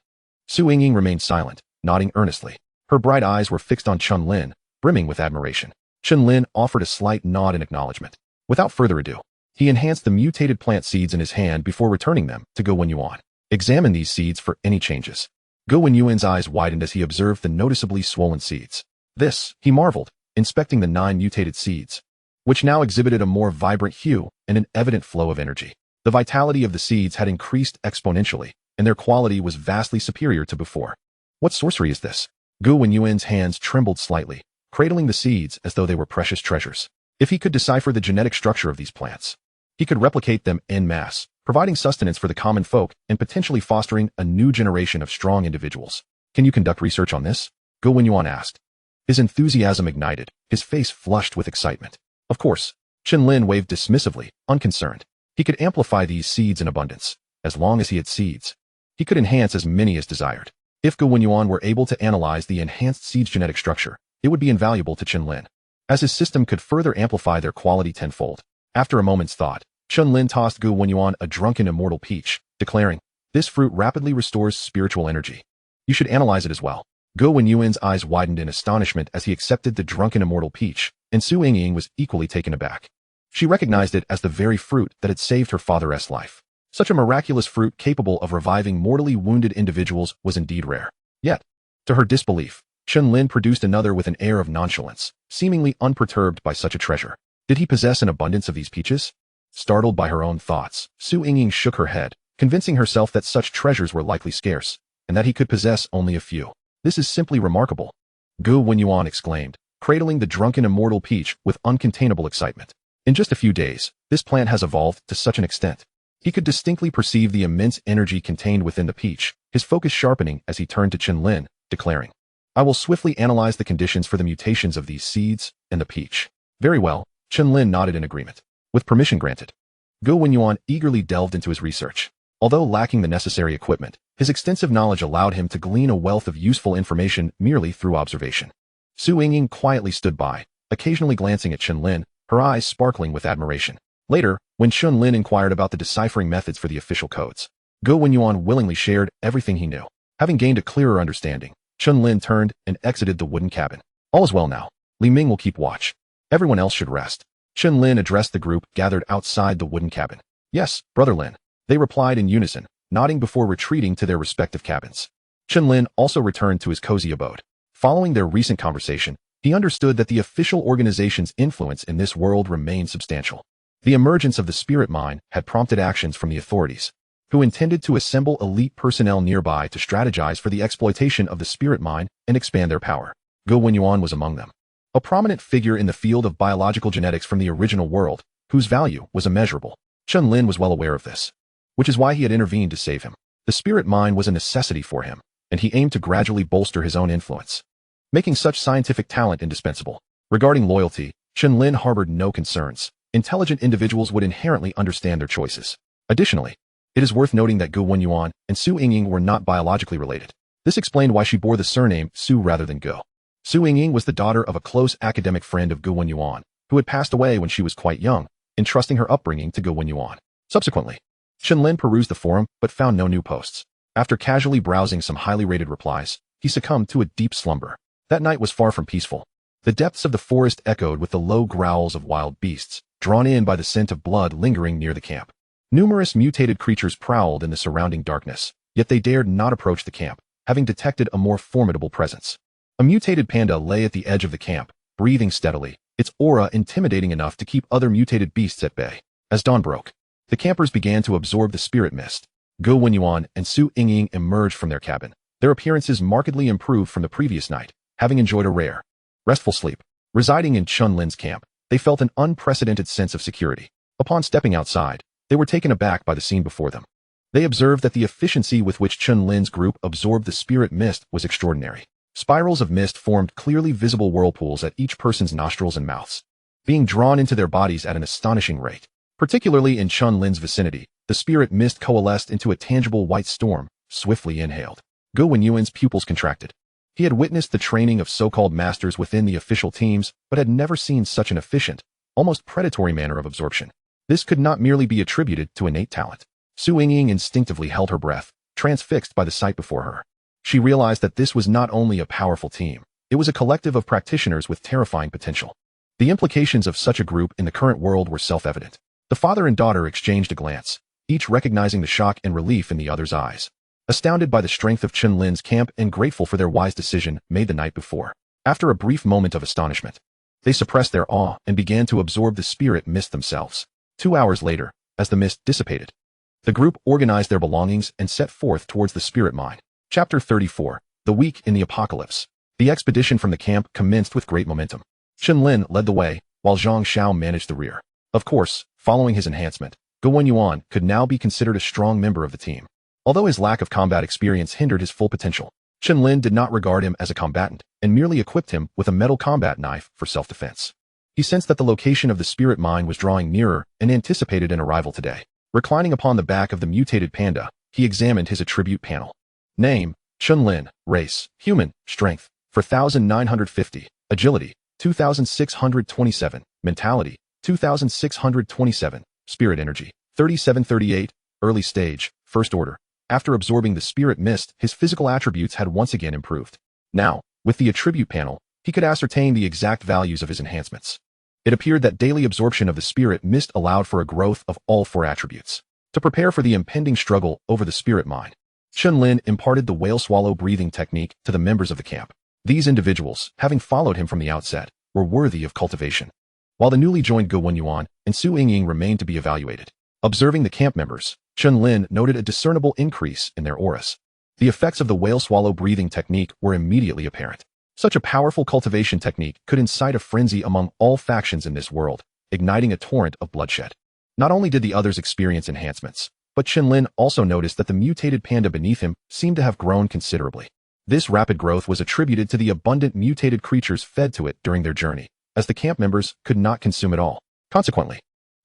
Su Yingying remained silent, nodding earnestly. Her bright eyes were fixed on Chen Lin, brimming with admiration. Chen Lin offered a slight nod in acknowledgement. Without further ado, he enhanced the mutated plant seeds in his hand before returning them to Go Wenyuan. Examine these seeds for any changes. Go Wenyuan's eyes widened as he observed the noticeably swollen seeds. This, he marveled, inspecting the 9 mutated seeds, which now exhibited a more vibrant hue and an evident flow of energy. The vitality of the seeds had increased exponentially, and their quality was vastly superior to before. What sorcery is this? Go Wenyuan's hands trembled slightly, cradling the seeds as though they were precious treasures. If he could decipher the genetic structure of these plants, he could replicate them en masse, providing sustenance for the common folk and potentially fostering a new generation of strong individuals. Can you conduct research on this? Go Wenyuan asked. His enthusiasm ignited, his face flushed with excitement. Of course, Chen Lin waved dismissively, unconcerned. He could amplify these seeds in abundance. As long as he had seeds, he could enhance as many as desired. If Go Wenyuan were able to analyze the enhanced seeds' genetic structure, it would be invaluable to Chen Lin, as his system could further amplify their quality tenfold. After a moment's thought, Chen Lin tossed Go Wenyuan a drunken immortal peach, declaring, "This fruit rapidly restores spiritual energy. You should analyze it as well." Go Wenyuan's eyes widened in astonishment as he accepted the drunken immortal peach, and Su Yingying was equally taken aback. She recognized it as the very fruit that had saved her father's life. Such a miraculous fruit capable of reviving mortally wounded individuals was indeed rare. Yet, to her disbelief, Chen Lin produced another with an air of nonchalance, seemingly unperturbed by such a treasure. Did he possess an abundance of these peaches? Startled by her own thoughts, Su Yingying shook her head, convincing herself that such treasures were likely scarce, and that he could possess only a few. This is simply remarkable. Go Wenyuan exclaimed, cradling the drunken immortal peach with uncontainable excitement. In just a few days, this plant has evolved to such an extent. He could distinctly perceive the immense energy contained within the peach, his focus sharpening as he turned to Chen Lin, declaring, "I will swiftly analyze the conditions for the mutations of these seeds and the peach." Very well, Chen Lin nodded in agreement. With permission granted, Go Wenyuan eagerly delved into his research. Although lacking the necessary equipment, his extensive knowledge allowed him to glean a wealth of useful information merely through observation. Su Yingying quietly stood by, occasionally glancing at Chen Lin, her eyes sparkling with admiration. Later, when Chen Lin inquired about the deciphering methods for the official codes, Go Wenyuan willingly shared everything he knew. Having gained a clearer understanding, Chen Lin turned and exited the wooden cabin. All is well now. Li Ming will keep watch. Everyone else should rest. Chen Lin addressed the group gathered outside the wooden cabin. "Yes, Brother Lin," they replied in unison, nodding before retreating to their respective cabins. Chen Lin also returned to his cozy abode. Following their recent conversation, he understood that the official organization's influence in this world remained substantial. The emergence of the spirit mine had prompted actions from the authorities, who intended to assemble elite personnel nearby to strategize for the exploitation of the spirit mine and expand their power. Go Wenyuan was among them. A prominent figure in the field of biological genetics from the original world, whose value was immeasurable. Chen Lin was well aware of this, which is why he had intervened to save him. The spirit mine was a necessity for him, and he aimed to gradually bolster his own influence, making such scientific talent indispensable. Regarding loyalty, Chen Lin harbored no concerns. Intelligent individuals would inherently understand their choices. Additionally, it is worth noting that Go Wenyuan and Su Yingying were not biologically related. This explained why she bore the surname Su rather than Go. Su Yingying was the daughter of a close academic friend of Go Wenyuan, who had passed away when she was quite young, entrusting her upbringing to Go Wenyuan. Subsequently, Chen Lin perused the forum but found no new posts. After casually browsing some highly rated replies, he succumbed to a deep slumber. That night was far from peaceful. The depths of the forest echoed with the low growls of wild beasts, drawn in by the scent of blood lingering near the camp. Numerous mutated creatures prowled in the surrounding darkness, yet they dared not approach the camp, having detected a more formidable presence. A mutated panda lay at the edge of the camp, breathing steadily, its aura intimidating enough to keep other mutated beasts at bay. As dawn broke, the campers began to absorb the spirit mist. Go Wenyuan and Su Yingying emerged from their cabin. Their appearances markedly improved from the previous night, having enjoyed a rare, restful sleep. Residing in Chen Lin's camp, they felt an unprecedented sense of security. Upon stepping outside, They were taken aback by the scene before them. They observed that the efficiency with which Chen Lin's group absorbed the spirit mist was extraordinary. Spirals of mist formed clearly visible whirlpools at each person's nostrils and mouths, being drawn into their bodies at an astonishing rate. Particularly in Chen Lin's vicinity, the spirit mist coalesced into a tangible white storm, swiftly inhaled. Go Wenyuan's pupils contracted. He had witnessed the training of so-called masters within the official teams, but had never seen such an efficient, almost predatory manner of absorption. This could not merely be attributed to innate talent. Su Yingying instinctively held her breath, transfixed by the sight before her. She realized that this was not only a powerful team, it was a collective of practitioners with terrifying potential. The implications of such a group in the current world were self-evident. The father and daughter exchanged a glance, each recognizing the shock and relief in the other's eyes. Astounded by the strength of Chen Lin's camp and grateful for their wise decision made the night before. After a brief moment of astonishment, they suppressed their awe and began to absorb the spirit mist themselves. 2 hours later, as the mist dissipated, the group organized their belongings and set forth towards the spirit mine. Chapter 34. The Week in the Apocalypse. The expedition from the camp commenced with great momentum. Chen Lin led the way, while Zhang Xiao managed the rear. Of course, following his enhancement, Go Wenyuan could now be considered a strong member of the team. Although his lack of combat experience hindered his full potential, Chen Lin did not regard him as a combatant and merely equipped him with a metal combat knife for self-defense. He sensed that the location of the spirit mine was drawing nearer and anticipated an arrival today. Reclining upon the back of the mutated panda, he examined his attribute panel. Name, Chen Lin. Race, human. Strength, 4,950. Agility, 2,627. Mentality, 2,627. Spirit energy, 3738. Early stage, first order. After absorbing the spirit mist, his physical attributes had once again improved. Now, with the attribute panel, he could ascertain the exact values of his enhancements. It appeared that daily absorption of the spirit mist allowed for a growth of all 4 attributes. To prepare for the impending struggle over the spirit mine, Chen Lin imparted the whale-swallow breathing technique to the members of the camp. These individuals, having followed him from the outset, were worthy of cultivation. While the newly joined Go Wenyuan and Su Yingying remained to be evaluated. Observing the camp members, Chen Lin noted a discernible increase in their auras. The effects of the whale-swallow breathing technique were immediately apparent. Such a powerful cultivation technique could incite a frenzy among all factions in this world, igniting a torrent of bloodshed. Not only did the others experience enhancements, but Chen Lin also noticed that the mutated panda beneath him seemed to have grown considerably. This rapid growth was attributed to the abundant mutated creatures fed to it during their journey, as the camp members could not consume it all. Consequently,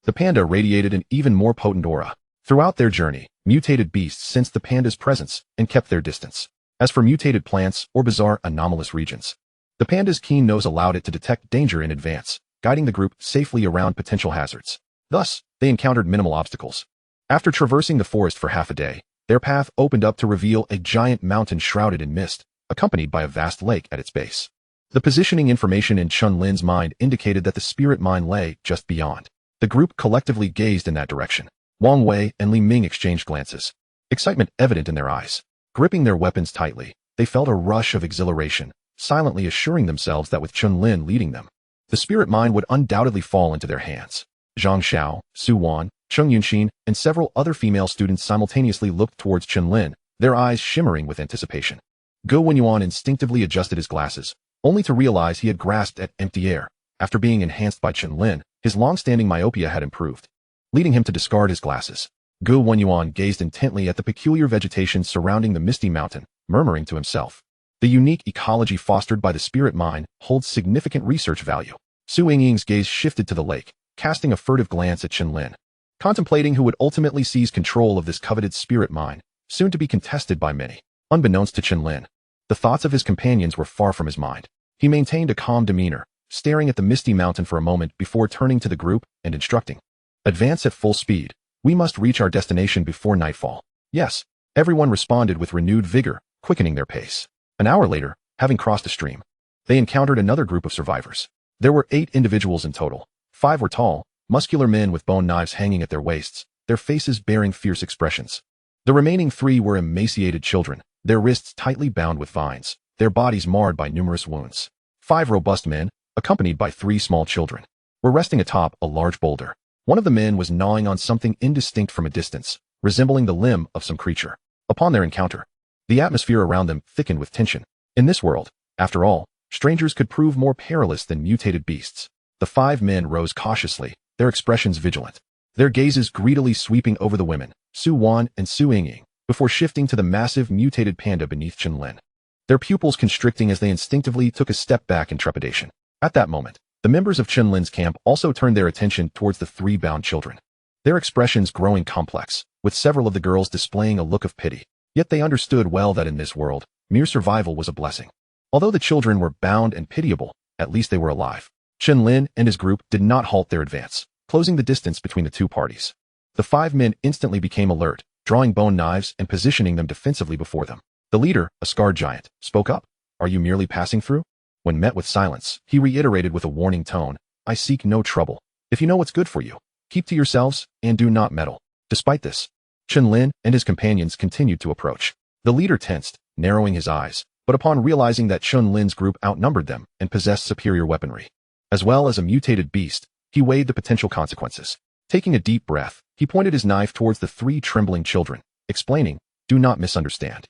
the panda radiated an even more potent aura. Throughout their journey, mutated beasts sensed the panda's presence and kept their distance. As for mutated plants or bizarre anomalous regions, the panda's keen nose allowed it to detect danger in advance, guiding the group safely around potential hazards. Thus, they encountered minimal obstacles. After traversing the forest for half a day, their path opened up to reveal a giant mountain shrouded in mist, accompanied by a vast lake at its base. The positioning information in Chen Lin's mind indicated that the spirit mine lay just beyond. The group collectively gazed in that direction. Wang Wei and Li Ming exchanged glances, excitement evident in their eyes. Gripping their weapons tightly, they felt a rush of exhilaration, silently assuring themselves that with Chen Lin leading them, the spirit mine would undoubtedly fall into their hands. Zhang Xiao, Su Wan, Cheng Yunxin, and several other female students simultaneously looked towards Chen Lin, their eyes shimmering with anticipation. Go Wenyuan instinctively adjusted his glasses, only to realize he had grasped at empty air. After being enhanced by Chen Lin, his long-standing myopia had improved, leading him to discard his glasses. Go Wenyuan gazed intently at the peculiar vegetation surrounding the misty mountain, murmuring to himself. The unique ecology fostered by the spirit mine holds significant research value. Su Yingying's gaze shifted to the lake, casting a furtive glance at Chen Lin, contemplating who would ultimately seize control of this coveted spirit mine, soon to be contested by many. Unbeknownst to Chen Lin, the thoughts of his companions were far from his mind. He maintained a calm demeanor, staring at the misty mountain for a moment before turning to the group and instructing. Advance at full speed. We must reach our destination before nightfall. Yes, everyone responded with renewed vigor, quickening their pace. An hour later, having crossed a stream, they encountered another group of survivors. There were 8 individuals in total. 5 were tall, muscular men with bone knives hanging at their waists, their faces bearing fierce expressions. The remaining 3 were emaciated children, their wrists tightly bound with vines, their bodies marred by numerous wounds. 5 robust men, accompanied by 3 small children, were resting atop a large boulder. One of the men was gnawing on something indistinct from a distance, resembling the limb of some creature. Upon their encounter, the atmosphere around them thickened with tension. In this world, after all, strangers could prove more perilous than mutated beasts. The 5 men rose cautiously, their expressions vigilant. their gazes greedily sweeping over the women, Su Wan and Su Yingying, before shifting to the massive mutated panda beneath Chen Lin. Their pupils constricting as they instinctively took a step back in trepidation. At that moment, the members of Chen Lin's camp also turned their attention towards the three bound children. Their expressions growing complex, with several of the girls displaying a look of pity. Yet they understood well that in this world, mere survival was a blessing. Although the children were bound and pitiable, at least they were alive. Chen Lin and his group did not halt their advance, closing the distance between the two parties. The five men instantly became alert, drawing bone knives and positioning them defensively before them. The leader, a scarred giant, spoke up. Are you merely passing through? When met with silence, he reiterated with a warning tone, I seek no trouble. If you know what's good for you, keep to yourselves and do not meddle. Despite this, Chen Lin and his companions continued to approach. The leader tensed, narrowing his eyes, but upon realizing that Chen Lin's group outnumbered them and possessed superior weaponry, as well as a mutated beast, he weighed the potential consequences. Taking a deep breath, he pointed his knife towards the three trembling children, explaining, do not misunderstand.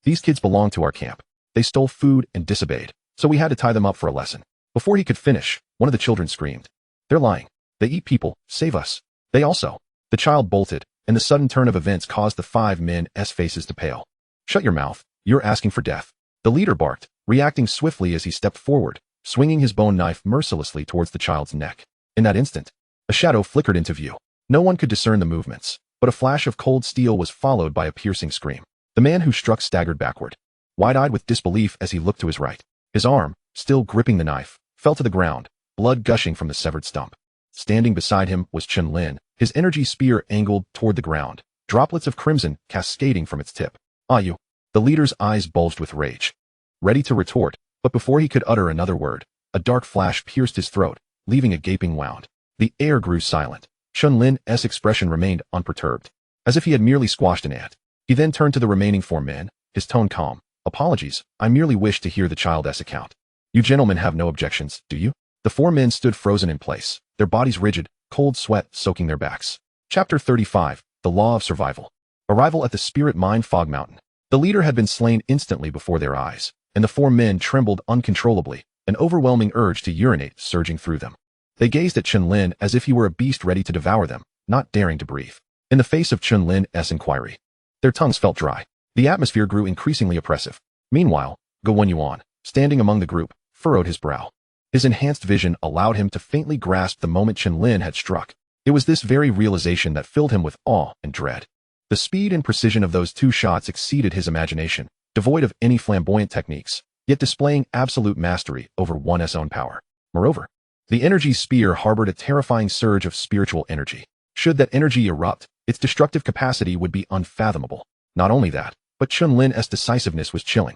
These kids belong to our camp. They stole food and disobeyed, so we had to tie them up for a lesson. Before he could finish, one of the children screamed. They're lying. They eat people. Save us. They also. The child bolted, and the sudden turn of events caused the five men's faces to pale. Shut your mouth. You're asking for death. The leader barked, reacting swiftly as he stepped forward, swinging his bone knife mercilessly towards the child's neck. In that instant, a shadow flickered into view. No one could discern the movements, but a flash of cold steel was followed by a piercing scream. The man who struck staggered backward, wide-eyed with disbelief as he looked to his right. His arm, still gripping the knife, fell to the ground, blood gushing from the severed stump. Standing beside him was Chen Lin, his energy spear angled toward the ground, droplets of crimson cascading from its tip. Ah, you! The leader's eyes bulged with rage, ready to retort, but before he could utter another word, a dark flash pierced his throat, leaving a gaping wound. The air grew silent. Chen Lin's expression remained unperturbed, as if he had merely squashed an ant. He then turned to the remaining four men, his tone calm. Apologies, I merely wish to hear the child's account. You gentlemen have no objections, do you? The four men stood frozen in place, their bodies rigid, cold sweat soaking their backs. Chapter 35, The Law of Survival. Arrival at the Spirit Mine Fog Mountain. The leader had been slain instantly before their eyes, and the four men trembled uncontrollably, an overwhelming urge to urinate surging through them. They gazed at Chen Lin as if he were a beast ready to devour them, not daring to breathe. In the face of Chen Lin's inquiry, their tongues felt dry. The atmosphere grew increasingly oppressive. Meanwhile, Yuan, standing among the group, furrowed his brow. His enhanced vision allowed him to faintly grasp the moment Chen Lin had struck. It was this very realization that filled him with awe and dread. The speed and precision of those two shots exceeded his imagination, devoid of any flamboyant techniques, yet displaying absolute mastery over one's own power. Moreover, the energy spear harbored a terrifying surge of spiritual energy. Should that energy erupt, its destructive capacity would be unfathomable. Not only that, but Chen Lin's decisiveness was chilling.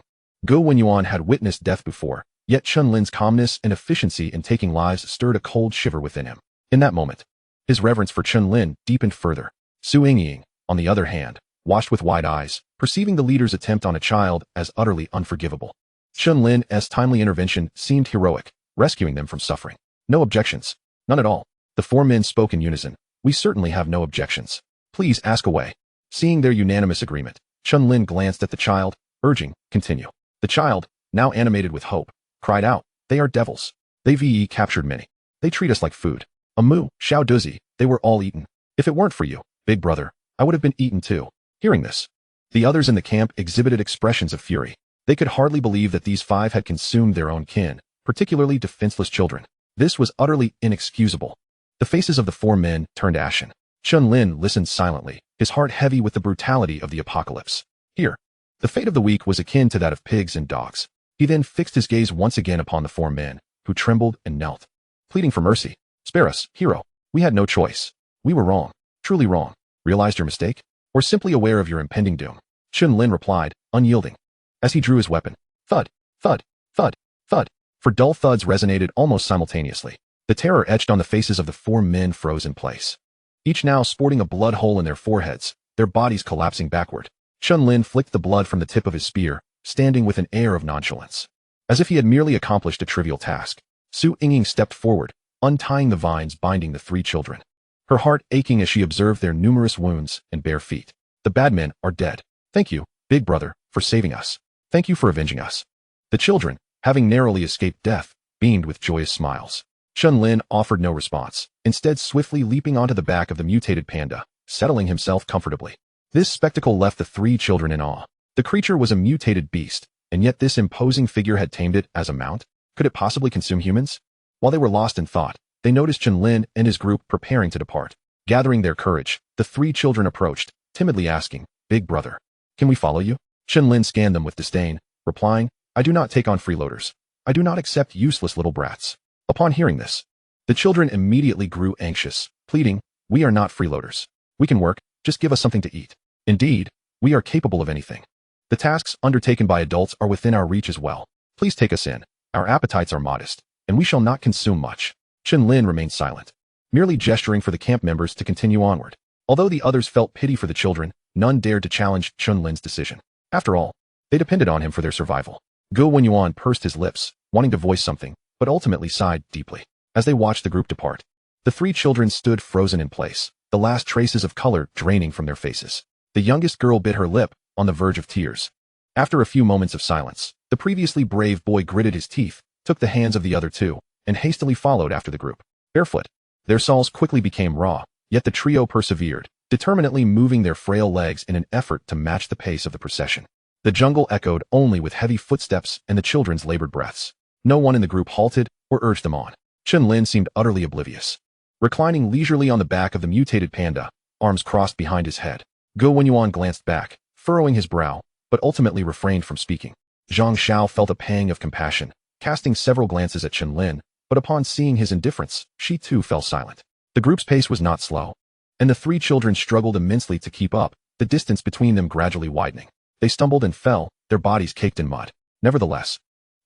Yuan had witnessed death before, yet Chen Lin's calmness and efficiency in taking lives stirred a cold shiver within him. In that moment, his reverence for Chen Lin deepened further. Su Yingying, on the other hand, watched with wide eyes, perceiving the leader's attempt on a child as utterly unforgivable. Chen Lin's timely intervention seemed heroic, rescuing them from suffering. No objections. None at all. The four men spoke in unison. We certainly have no objections. Please ask away. Seeing their unanimous agreement, Chen Lin glanced at the child, urging, continue. The child, now animated with hope, cried out, they are devils. They've captured many. They treat us like food. Amu, Xiao Duzi, they were all eaten. If it weren't for you, big brother, I would have been eaten too. Hearing this, the others in the camp exhibited expressions of fury. They could hardly believe that these five had consumed their own kin, particularly defenseless children. This was utterly inexcusable. The faces of the four men turned ashen. Chen Lin listened silently, his heart heavy with the brutality of the apocalypse. Here, the fate of the weak was akin to that of pigs and dogs. He then fixed his gaze once again upon the four men, who trembled and knelt, pleading for mercy. Spare us, hero. We had no choice. We were wrong, truly wrong. Realized your mistake? Or simply aware of your impending doom? Chen Lin replied, unyielding. As he drew his weapon, thud, thud, thud, thud, for dull thuds resonated almost simultaneously. The terror etched on the faces of the four men froze in place. Each now sporting a blood hole in their foreheads, their bodies collapsing backward. Chen Lin flicked the blood from the tip of his spear, standing with an air of nonchalance, as if he had merely accomplished a trivial task. Su Yingying stepped forward, untying the vines binding the three children, her heart aching as she observed their numerous wounds and bare feet. The bad men are dead. Thank you, big brother, for saving us. Thank you for avenging us. The children, having narrowly escaped death, beamed with joyous smiles. Chen Lin offered no response, instead swiftly leaping onto the back of the mutated panda, settling himself comfortably. This spectacle left the three children in awe. The creature was a mutated beast, and yet this imposing figure had tamed it as a mount? Could it possibly consume humans? While they were lost in thought, they noticed Chen Lin and his group preparing to depart. Gathering their courage, the three children approached, timidly asking, "Big brother, can we follow you?" Chen Lin scanned them with disdain, replying, "I do not take on freeloaders. I do not accept useless little brats." Upon hearing this, the children immediately grew anxious, pleading, "We are not freeloaders. We can work, just give us something to eat. Indeed, we are capable of anything. The tasks undertaken by adults are within our reach as well. Please take us in. Our appetites are modest, and we shall not consume much." Chen Lin remained silent, merely gesturing for the camp members to continue onward. Although the others felt pity for the children, none dared to challenge Chen Lin's decision. After all, they depended on him for their survival. Go Wenyuan pursed his lips, wanting to voice something, but ultimately sighed deeply. As they watched the group depart, the three children stood frozen in place, the last traces of color draining from their faces. The youngest girl bit her lip, on the verge of tears. After a few moments of silence, the previously brave boy gritted his teeth, took the hands of the other two, and hastily followed after the group. Barefoot, their soles quickly became raw, yet the trio persevered, determinedly moving their frail legs in an effort to match the pace of the procession. The jungle echoed only with heavy footsteps and the children's labored breaths. No one in the group halted or urged them on. Chen Lin seemed utterly oblivious. Reclining leisurely on the back of the mutated panda, arms crossed behind his head, Go Wenyuan glanced back, furrowing his brow, but ultimately refrained from speaking. Zhang Xiao felt a pang of compassion, casting several glances at Chen Lin, but upon seeing his indifference, she too fell silent. The group's pace was not slow, and the three children struggled immensely to keep up, the distance between them gradually widening. They stumbled and fell, their bodies caked in mud. Nevertheless,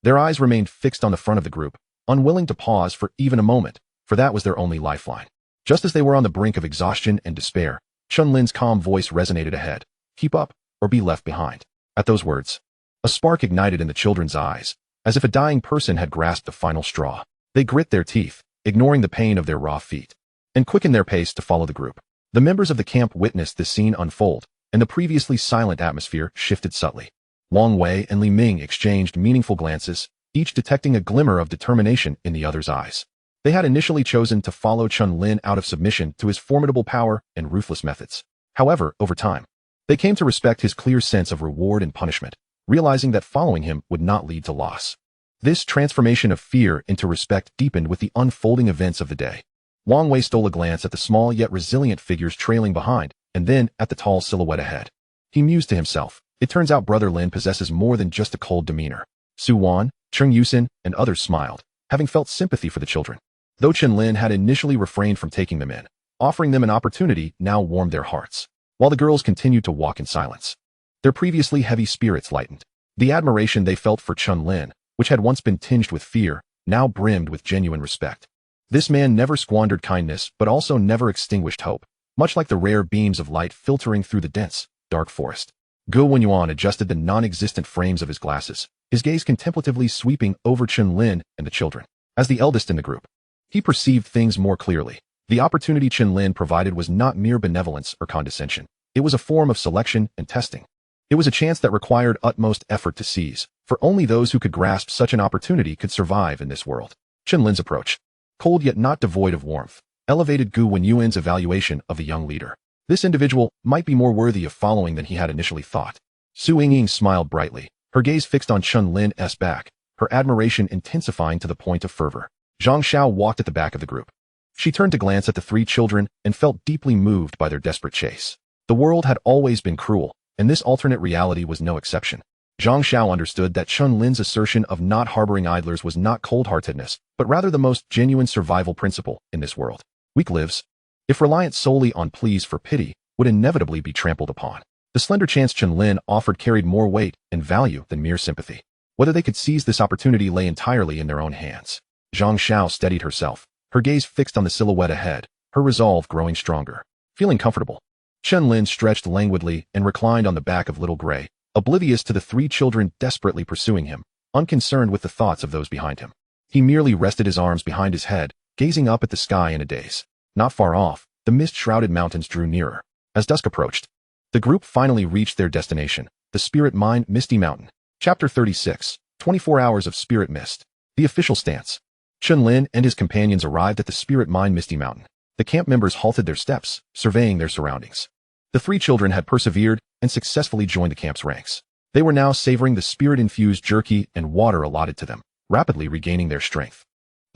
their eyes remained fixed on the front of the group, unwilling to pause for even a moment, for that was their only lifeline. Just as they were on the brink of exhaustion and despair, Chen Lin's calm voice resonated ahead. "Keep up, or be left behind." At those words, a spark ignited in the children's eyes, as if a dying person had grasped the final straw. They grit their teeth, ignoring the pain of their raw feet, and quickened their pace to follow the group. The members of the camp witnessed this scene unfold, and the previously silent atmosphere shifted subtly. Wang Wei and Li Ming exchanged meaningful glances, each detecting a glimmer of determination in the other's eyes. They had initially chosen to follow Chen Lin out of submission to his formidable power and ruthless methods. However, over time, they came to respect his clear sense of reward and punishment, realizing that following him would not lead to loss. This transformation of fear into respect deepened with the unfolding events of the day. Wang Wei stole a glance at the small yet resilient figures trailing behind, and then at the tall silhouette ahead. He mused to himself, "It turns out Brother Lin possesses more than just a cold demeanor." Su Wan, Cheng Yusin, and others smiled, having felt sympathy for the children. Though Chen Lin had initially refrained from taking them in, offering them an opportunity now warmed their hearts. While the girls continued to walk in silence, their previously heavy spirits lightened. The admiration they felt for Chen Lin, which had once been tinged with fear, now brimmed with genuine respect. This man never squandered kindness, but also never extinguished hope, much like the rare beams of light filtering through the dense, dark forest. Go Wenyuan adjusted the non-existent frames of his glasses, his gaze contemplatively sweeping over Chen Lin and the children. As the eldest in the group, he perceived things more clearly. The opportunity Chen Lin provided was not mere benevolence or condescension. It was a form of selection and testing. It was a chance that required utmost effort to seize, for only those who could grasp such an opportunity could survive in this world. Chen Lin's approach, cold yet not devoid of warmth, elevated Gu Wenyuan's evaluation of the young leader. This individual might be more worthy of following than he had initially thought. Su Yingying smiled brightly, her gaze fixed on Chen Lin's back, her admiration intensifying to the point of fervor. Zhang Xiao walked at the back of the group. She turned to glance at the three children and felt deeply moved by their desperate chase. The world had always been cruel, and this alternate reality was no exception. Zhang Xiao understood that Chen Lin's assertion of not harboring idlers was not cold-heartedness, but rather the most genuine survival principle in this world. Weak lives, if reliant solely on pleas for pity, would inevitably be trampled upon. The slender chance Chen Lin offered carried more weight and value than mere sympathy. Whether they could seize this opportunity lay entirely in their own hands. Zhang Xiao steadied herself, her gaze fixed on the silhouette ahead, her resolve growing stronger. Feeling comfortable, Chen Lin stretched languidly and reclined on the back of Little Gray, oblivious to the three children desperately pursuing him, unconcerned with the thoughts of those behind him. He merely rested his arms behind his head, gazing up at the sky in a daze. Not far off, the mist-shrouded mountains drew nearer. As dusk approached, the group finally reached their destination, the Spirit Mine Misty Mountain. Chapter 36, 24 Hours of Spirit Mist. The official stance. Chen Lin and his companions arrived at the Spirit Mine Misty Mountain. The camp members halted their steps, surveying their surroundings. The three children had persevered and successfully joined the camp's ranks. They were now savoring the spirit-infused jerky and water allotted to them, rapidly regaining their strength.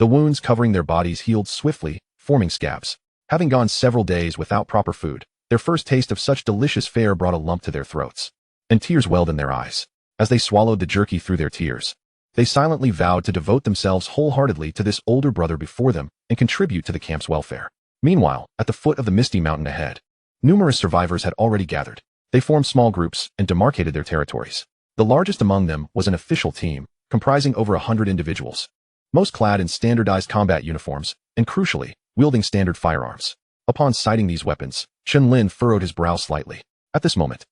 The wounds covering their bodies healed swiftly, forming scabs. Having gone several days without proper food, their first taste of such delicious fare brought a lump to their throats, and tears welled in their eyes. As they swallowed the jerky through their tears, they silently vowed to devote themselves wholeheartedly to this older brother before them and contribute to the camp's welfare. Meanwhile, at the foot of the Misty Mountain ahead, numerous survivors had already gathered. They formed small groups and demarcated their territories. The largest among them was an official team, comprising over 100 individuals, most clad in standardized combat uniforms, and crucially, wielding standard firearms. Upon sighting these weapons, Chen Lin furrowed his brow slightly. At this moment,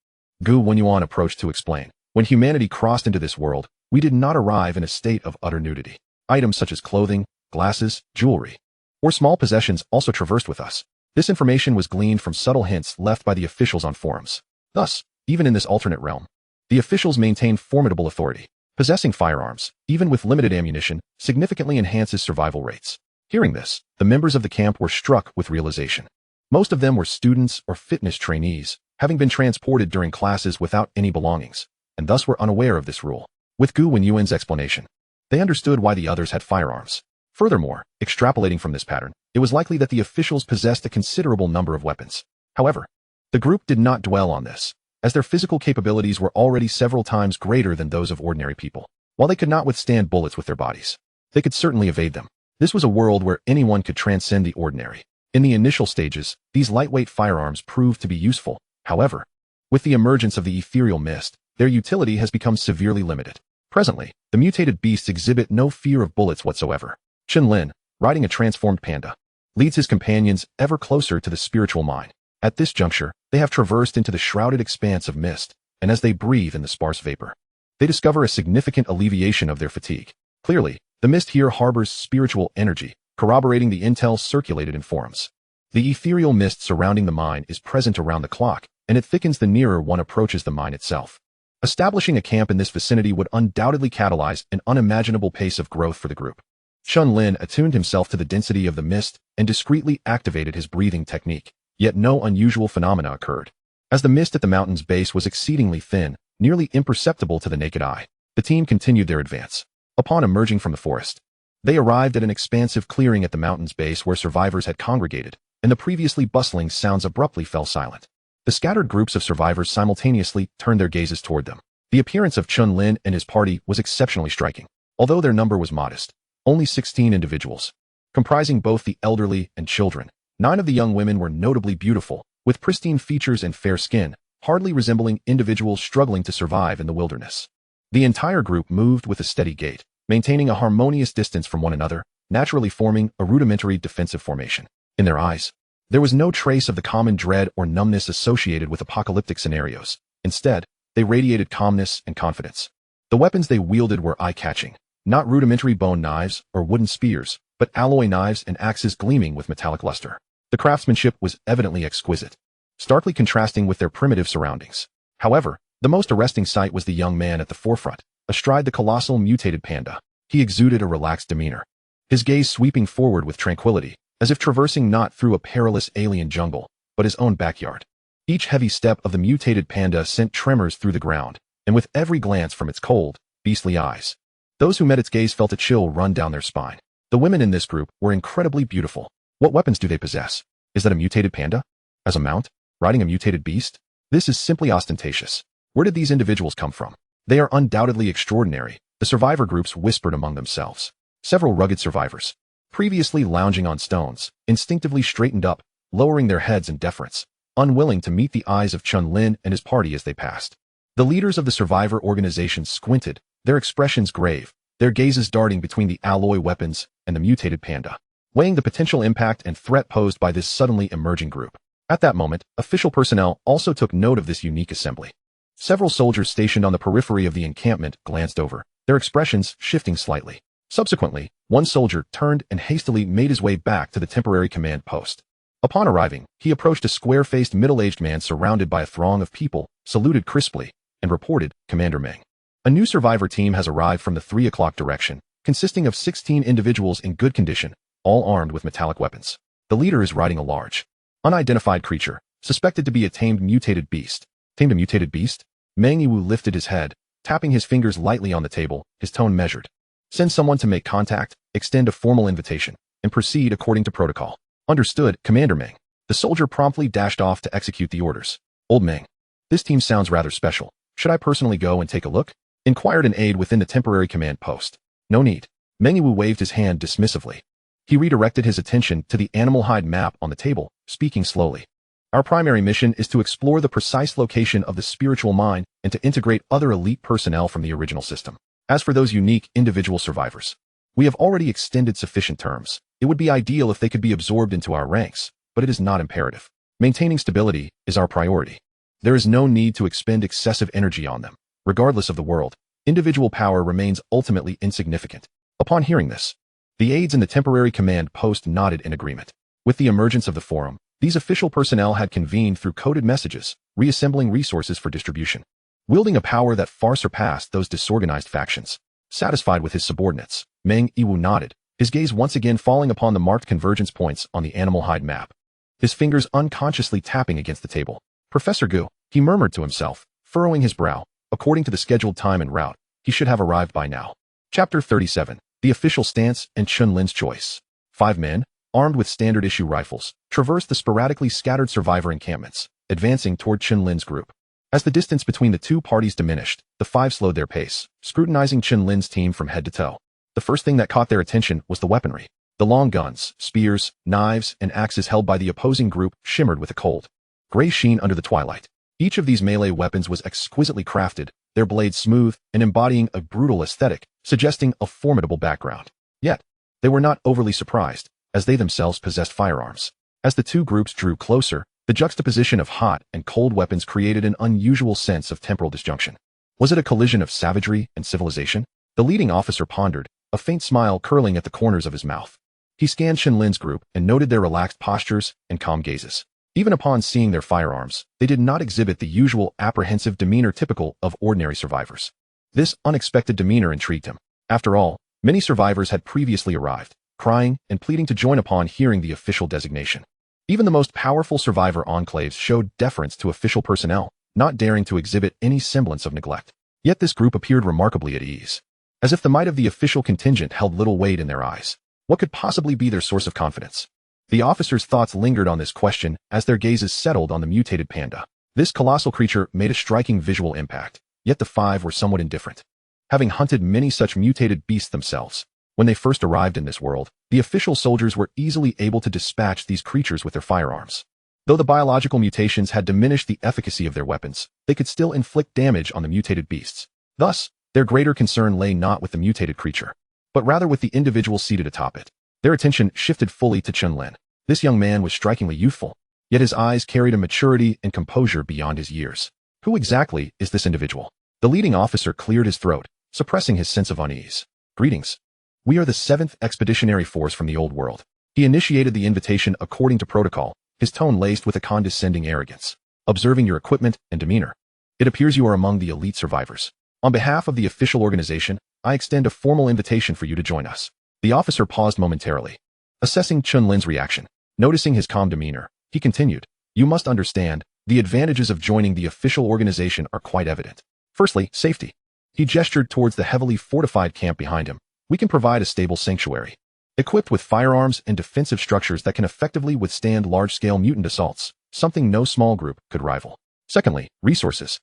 Gu Wenyuan approached to explain. When humanity crossed into this world, we did not arrive in a state of utter nudity. Items such as clothing, glasses, jewelry, or small possessions also traversed with us. This information was gleaned from subtle hints left by the officials on forums. Thus, even in this alternate realm, the officials maintained formidable authority. Possessing firearms, even with limited ammunition, significantly enhances survival rates. Hearing this, the members of the camp were struck with realization. Most of them were students or fitness trainees, having been transported during classes without any belongings, and thus were unaware of this rule. With Gu Wenyuan's explanation, they understood why the others had firearms. Furthermore, extrapolating from this pattern, it was likely that the officials possessed a considerable number of weapons. However, the group did not dwell on this, as their physical capabilities were already several times greater than those of ordinary people. While they could not withstand bullets with their bodies, they could certainly evade them. This was a world where anyone could transcend the ordinary. In the initial stages, these lightweight firearms proved to be useful. However, with the emergence of the ethereal mist, their utility has become severely limited. Presently, the mutated beasts exhibit no fear of bullets whatsoever. Chen Lin, riding a transformed panda, leads his companions ever closer to the spiritual mine. At this juncture, they have traversed into the shrouded expanse of mist, and as they breathe in the sparse vapor, they discover a significant alleviation of their fatigue. Clearly, the mist here harbors spiritual energy, corroborating the intel circulated in forums. The ethereal mist surrounding the mine is present around the clock, and it thickens the nearer one approaches the mine itself. Establishing a camp in this vicinity would undoubtedly catalyze an unimaginable pace of growth for the group. Chen Lin attuned himself to the density of the mist and discreetly activated his breathing technique, yet no unusual phenomena occurred. As the mist at the mountain's base was exceedingly thin, nearly imperceptible to the naked eye, the team continued their advance. Upon emerging from the forest, they arrived at an expansive clearing at the mountain's base where survivors had congregated, and the previously bustling sounds abruptly fell silent. The scattered groups of survivors simultaneously turned their gazes toward them. The appearance of Chen Lin and his party was exceptionally striking. Although their number was modest, only 16 individuals, comprising both the elderly and children. 9 of the young women were notably beautiful, with pristine features and fair skin, hardly resembling individuals struggling to survive in the wilderness. The entire group moved with a steady gait, maintaining a harmonious distance from one another, naturally forming a rudimentary defensive formation. In their eyes, there was no trace of the common dread or numbness associated with apocalyptic scenarios. Instead, they radiated calmness and confidence. The weapons they wielded were eye-catching, not rudimentary bone knives or wooden spears, but alloy knives and axes gleaming with metallic luster. The craftsmanship was evidently exquisite, starkly contrasting with their primitive surroundings. However, the most arresting sight was the young man at the forefront, astride the colossal mutated panda. He exuded a relaxed demeanor, his gaze sweeping forward with tranquility, as if traversing not through a perilous alien jungle, but his own backyard. Each heavy step of the mutated panda sent tremors through the ground, and with every glance from its cold, beastly eyes, those who met its gaze felt a chill run down their spine. The women in this group were incredibly beautiful. What weapons do they possess? Is that a mutated panda? As a mount? Riding a mutated beast? This is simply ostentatious. Where did these individuals come from? They are undoubtedly extraordinary, the survivor groups whispered among themselves. Several rugged survivors, previously lounging on stones, instinctively straightened up, lowering their heads in deference, unwilling to meet the eyes of Chen Lin and his party as they passed. The leaders of the survivor organizations squinted, their expressions grave, their gazes darting between the alloy weapons and the mutated panda, weighing the potential impact and threat posed by this suddenly emerging group. At that moment, official personnel also took note of this unique assembly. Several soldiers stationed on the periphery of the encampment glanced over, their expressions shifting slightly. Subsequently, one soldier turned and hastily made his way back to the temporary command post. Upon arriving, he approached a square-faced middle-aged man surrounded by a throng of people, saluted crisply, and reported, "Commander Meng. A new survivor team has arrived from the 3 o'clock direction, consisting of 16 individuals in good condition, all armed with metallic weapons. The leader is riding a large, unidentified creature, suspected to be a tamed mutated beast. Tamed a mutated beast? Manhwaewu lifted his head, tapping his fingers lightly on the table, his tone measured. Send someone to make contact, extend a formal invitation, and proceed according to protocol. Understood, Commander Meng. The soldier promptly dashed off to execute the orders. Old Meng. This team sounds rather special. Should I personally go and take a look? Inquired an aide within the temporary command post. No need. Manhwaewu waved his hand dismissively. He redirected his attention to the animal hide map on the table, speaking slowly. Our primary mission is to explore the precise location of the spiritual mine and to integrate other elite personnel from the original system. As for those unique individual survivors, we have already extended sufficient terms. It would be ideal if they could be absorbed into our ranks, but it is not imperative. Maintaining stability is our priority. There is no need to expend excessive energy on them. Regardless of the world, individual power remains ultimately insignificant. Upon hearing this, the aides in the temporary command post nodded in agreement. With the emergence of the forum, these official personnel had convened through coded messages, reassembling resources for distribution. Wielding a power that far surpassed those disorganized factions. Satisfied with his subordinates, Manhwaewu nodded, his gaze once again falling upon the marked convergence points on the animal hide map. His fingers unconsciously tapping against the table. Professor Gu, he murmured to himself, furrowing his brow. According to the scheduled time and route, he should have arrived by now. Chapter 37. The Official Stance and Chen Lin's Choice. 5 men, armed with standard-issue rifles, traversed the sporadically scattered survivor encampments, advancing toward Chen Lin's group. As the distance between the two parties diminished, the 5 slowed their pace, scrutinizing Chen Lin's team from head to toe. The first thing that caught their attention was the weaponry. The long guns, spears, knives, and axes held by the opposing group shimmered with a cold gray sheen under the twilight. Each of these melee weapons was exquisitely crafted, their blades smooth and embodying a brutal aesthetic, suggesting a formidable background. Yet, they were not overly surprised, as they themselves possessed firearms. As the two groups drew closer, the juxtaposition of hot and cold weapons created an unusual sense of temporal disjunction. Was it a collision of savagery and civilization? The leading officer pondered, a faint smile curling at the corners of his mouth. He scanned Chen Lin's group and noted their relaxed postures and calm gazes. Even upon seeing their firearms, they did not exhibit the usual apprehensive demeanor typical of ordinary survivors. This unexpected demeanor intrigued him. After all, many survivors had previously arrived, crying and pleading to join upon hearing the official designation. Even the most powerful survivor enclaves showed deference to official personnel, not daring to exhibit any semblance of neglect. Yet this group appeared remarkably at ease, as if the might of the official contingent held little weight in their eyes. What could possibly be their source of confidence? The officers' thoughts lingered on this question as their gazes settled on the mutated panda. This colossal creature made a striking visual impact, yet the 5 were somewhat indifferent. Having hunted many such mutated beasts themselves, when they first arrived in this world, the official soldiers were easily able to dispatch these creatures with their firearms. Though the biological mutations had diminished the efficacy of their weapons, they could still inflict damage on the mutated beasts. Thus, their greater concern lay not with the mutated creature, but rather with the individual seated atop it. Their attention shifted fully to Chen Lin. This young man was strikingly youthful, yet his eyes carried a maturity and composure beyond his years. Who exactly is this individual? The leading officer cleared his throat, suppressing his sense of unease. Greetings. We are the 7th Expeditionary Force from the Old World. He initiated the invitation according to protocol, his tone laced with a condescending arrogance. Observing your equipment and demeanor, it appears you are among the elite survivors. On behalf of the official organization, I extend a formal invitation for you to join us. The officer paused momentarily, assessing Chen Lin's reaction. Noticing his calm demeanor, he continued, You must understand, the advantages of joining the official organization are quite evident. Firstly, safety. He gestured towards the heavily fortified camp behind him. We can provide a stable sanctuary, equipped with firearms and defensive structures that can effectively withstand large-scale mutant assaults, something no small group could rival. Secondly, resources.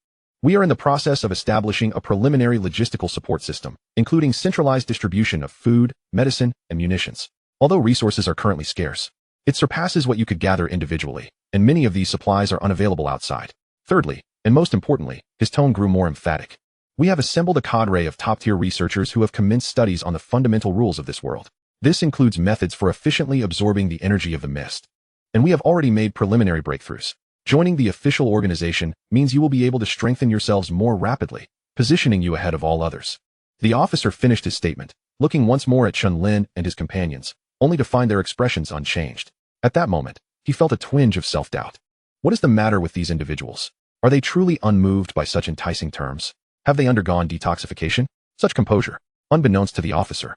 We are in the process of establishing a preliminary logistical support system, including centralized distribution of food, medicine, and munitions. Although resources are currently scarce, it surpasses what you could gather individually, and many of these supplies are unavailable outside. Thirdly, and most importantly, his tone grew more emphatic. We have assembled a cadre of top-tier researchers who have commenced studies on the fundamental rules of this world. This includes methods for efficiently absorbing the energy of the mist. And we have already made preliminary breakthroughs. Joining the official organization means you will be able to strengthen yourselves more rapidly, positioning you ahead of all others. The officer finished his statement, looking once more at Chen Lin and his companions, only to find their expressions unchanged. At that moment, he felt a twinge of self-doubt. What is the matter with these individuals? Are they truly unmoved by such enticing terms? Have they undergone detoxification? Such composure, unbeknownst to the officer,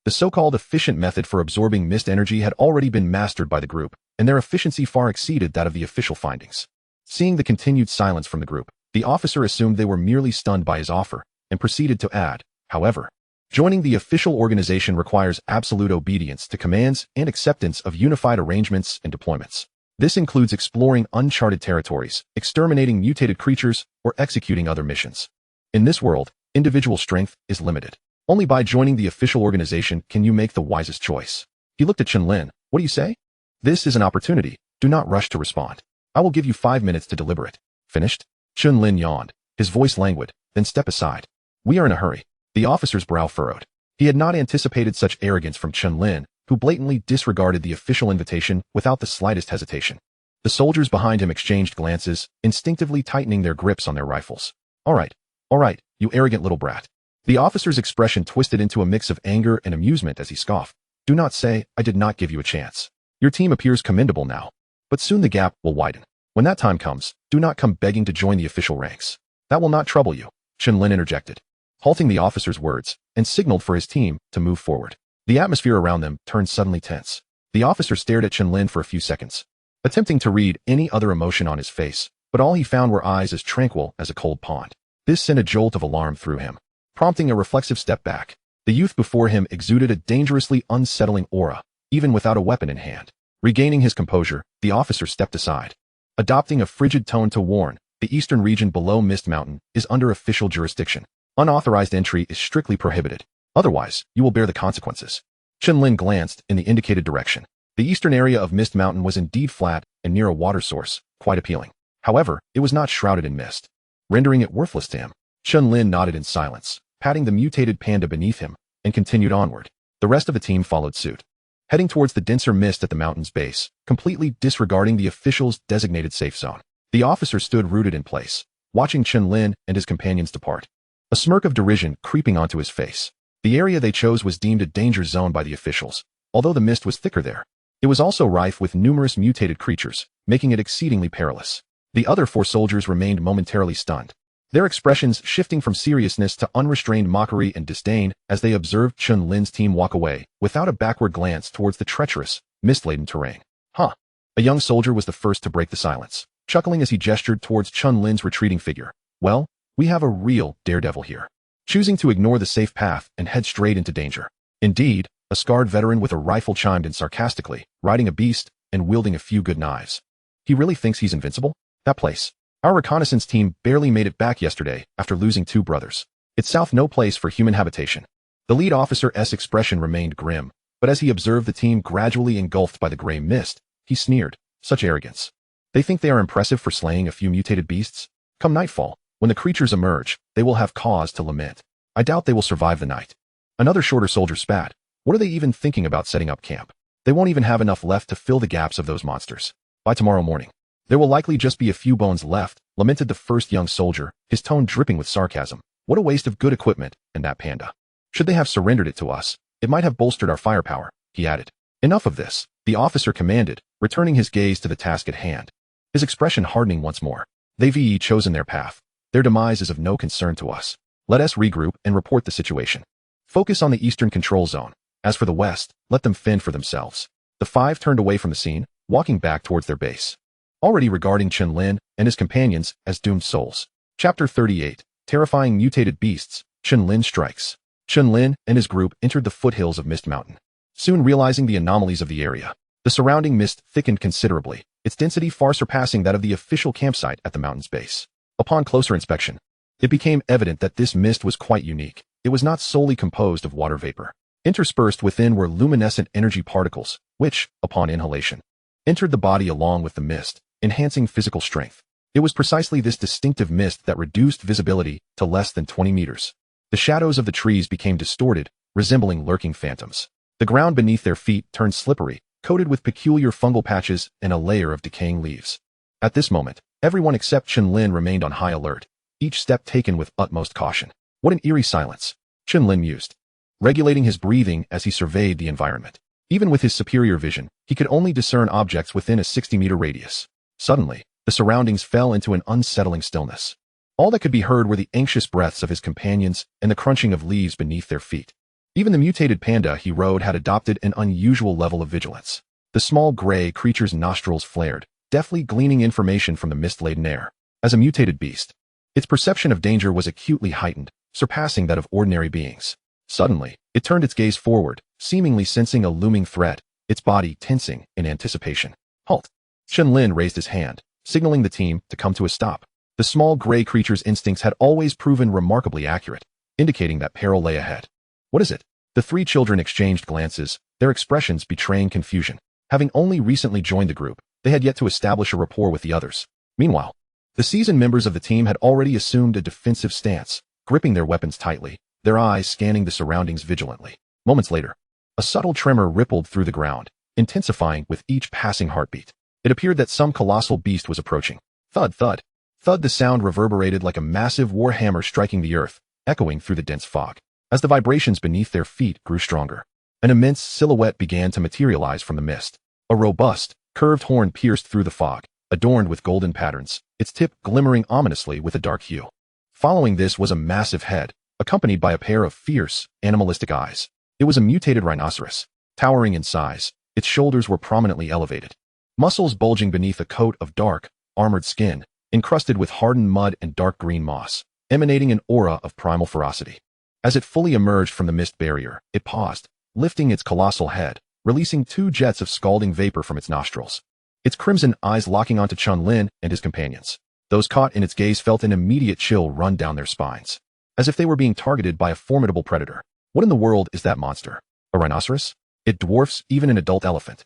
The so-called efficient method for absorbing mist energy had already been mastered by the group, and their efficiency far exceeded that of the official findings. Seeing the continued silence from the group, the officer assumed they were merely stunned by his offer, and proceeded to add, however, joining the official organization requires absolute obedience to commands and acceptance of unified arrangements and deployments. This includes exploring uncharted territories, exterminating mutated creatures, or executing other missions. In this world, individual strength is limited. Only by joining the official organization can you make the wisest choice. He looked at Chen Lin. What do you say? This is an opportunity. Do not rush to respond. I will give you 5 minutes to deliberate. Finished? Chen Lin yawned, his voice languid, then step aside. We are in a hurry. The officer's brow furrowed. He had not anticipated such arrogance from Chen Lin, who blatantly disregarded the official invitation without the slightest hesitation. The soldiers behind him exchanged glances, instinctively tightening their grips on their rifles. All right, you arrogant little brat. The officer's expression twisted into a mix of anger and amusement as he scoffed. Do not say, I did not give you a chance. Your team appears commendable now, but soon the gap will widen. When that time comes, do not come begging to join the official ranks. That will not trouble you, Chen Lin interjected, halting the officer's words, and signaled for his team to move forward. The atmosphere around them turned suddenly tense. The officer stared at Chen Lin for a few seconds, attempting to read any other emotion on his face, but all he found were eyes as tranquil as a cold pond. This sent a jolt of alarm through him, prompting a reflexive step back. The youth before him exuded a dangerously unsettling aura, even without a weapon in hand. Regaining his composure, the officer stepped aside, adopting a frigid tone to warn, the eastern region below Mist Mountain is under official jurisdiction. Unauthorized entry is strictly prohibited. Otherwise, you will bear the consequences. Chen Lin glanced in the indicated direction. The eastern area of Mist Mountain was indeed flat and near a water source, quite appealing. However, it was not shrouded in mist, rendering it worthless to him. Chen Lin nodded in silence, patting the mutated panda beneath him, and continued onward. The rest of the team followed suit, heading towards the denser mist at the mountain's base, completely disregarding the official's designated safe zone. The officer stood rooted in place, watching Chen Lin and his companions depart, a smirk of derision creeping onto his face. The area they chose was deemed a danger zone by the officials, although the mist was thicker there. It was also rife with numerous mutated creatures, making it exceedingly perilous. The other 4 soldiers remained momentarily stunned, their expressions shifting from seriousness to unrestrained mockery and disdain as they observed Chen Lin's team walk away without a backward glance towards the treacherous, mist-laden terrain. Huh. A young soldier was the first to break the silence, chuckling as he gestured towards Chen Lin's retreating figure. Well, we have a real daredevil here, choosing to ignore the safe path and head straight into danger. Indeed, a scarred veteran with a rifle chimed in sarcastically, riding a beast and wielding a few good knives. He really thinks he's invincible? That place. Our reconnaissance team barely made it back yesterday after losing 2 brothers. It's south no place for human habitation. The lead officer's expression remained grim, but as he observed the team gradually engulfed by the gray mist, he sneered. Such arrogance. They think they are impressive for slaying a few mutated beasts? Come nightfall, when the creatures emerge, they will have cause to lament. I doubt they will survive the night. Another shorter soldier spat. What are they even thinking about setting up camp? They won't even have enough left to fill the gaps of those monsters. By tomorrow morning, there will likely just be a few bones left, lamented the first young soldier, his tone dripping with sarcasm. What a waste of good equipment, and that panda. Should they have surrendered it to us, it might have bolstered our firepower, he added. Enough of this, the officer commanded, returning his gaze to the task at hand, his expression hardening once more. They've chosen their path. Their demise is of no concern to us. Let us regroup and report the situation. Focus on the eastern control zone. As for the west, let them fend for themselves. The 5 turned away from the scene, walking back towards their base, already regarding Chen Lin and his companions as doomed souls. Chapter 38. Terrifying Mutated Beasts. Chen Lin Strikes. Chen Lin and his group entered the foothills of Mist Mountain, soon realizing the anomalies of the area. The surrounding mist thickened considerably, its density far surpassing that of the official campsite at the mountain's base. Upon closer inspection, it became evident that this mist was quite unique. It was not solely composed of water vapor. Interspersed within were luminescent energy particles, which, upon inhalation, entered the body along with the mist, enhancing physical strength. It was precisely this distinctive mist that reduced visibility to less than 20 meters. The shadows of the trees became distorted, resembling lurking phantoms. The ground beneath their feet turned slippery, coated with peculiar fungal patches and a layer of decaying leaves. At this moment, everyone except Chen Lin remained on high alert, each step taken with utmost caution. What an eerie silence, Chen Lin mused, regulating his breathing as he surveyed the environment. Even with his superior vision, he could only discern objects within a 60-meter radius. Suddenly, the surroundings fell into an unsettling stillness. All that could be heard were the anxious breaths of his companions and the crunching of leaves beneath their feet. Even the mutated panda he rode had adopted an unusual level of vigilance. The small gray creature's nostrils flared, deftly gleaning information from the mist-laden air. As a mutated beast, its perception of danger was acutely heightened, surpassing that of ordinary beings. Suddenly, it turned its gaze forward, seemingly sensing a looming threat, its body tensing in anticipation. Halt! Chen Lin raised his hand, signaling the team to come to a stop. The small gray creature's instincts had always proven remarkably accurate, indicating that peril lay ahead. What is it? The three children exchanged glances, their expressions betraying confusion. Having only recently joined the group, they had yet to establish a rapport with the others. Meanwhile, the seasoned members of the team had already assumed a defensive stance, gripping their weapons tightly, their eyes scanning the surroundings vigilantly. Moments later, a subtle tremor rippled through the ground, intensifying with each passing heartbeat. It appeared that some colossal beast was approaching. Thud, thud. Thud, the sound reverberated like a massive war hammer striking the earth, echoing through the dense fog. As the vibrations beneath their feet grew stronger, an immense silhouette began to materialize from the mist. A robust, curved horn pierced through the fog, adorned with golden patterns, its tip glimmering ominously with a dark hue. Following this was a massive head, accompanied by a pair of fierce, animalistic eyes. It was a mutated rhinoceros. Towering in size, its shoulders were prominently elevated, muscles bulging beneath a coat of dark, armored skin, encrusted with hardened mud and dark green moss, emanating an aura of primal ferocity. As it fully emerged from the mist barrier, it paused, lifting its colossal head, releasing two jets of scalding vapor from its nostrils. Its crimson eyes locking onto Chen Lin and his companions. Those caught in its gaze felt an immediate chill run down their spines, as if they were being targeted by a formidable predator. What in the world is that monster? A rhinoceros? It dwarfs even an adult elephant.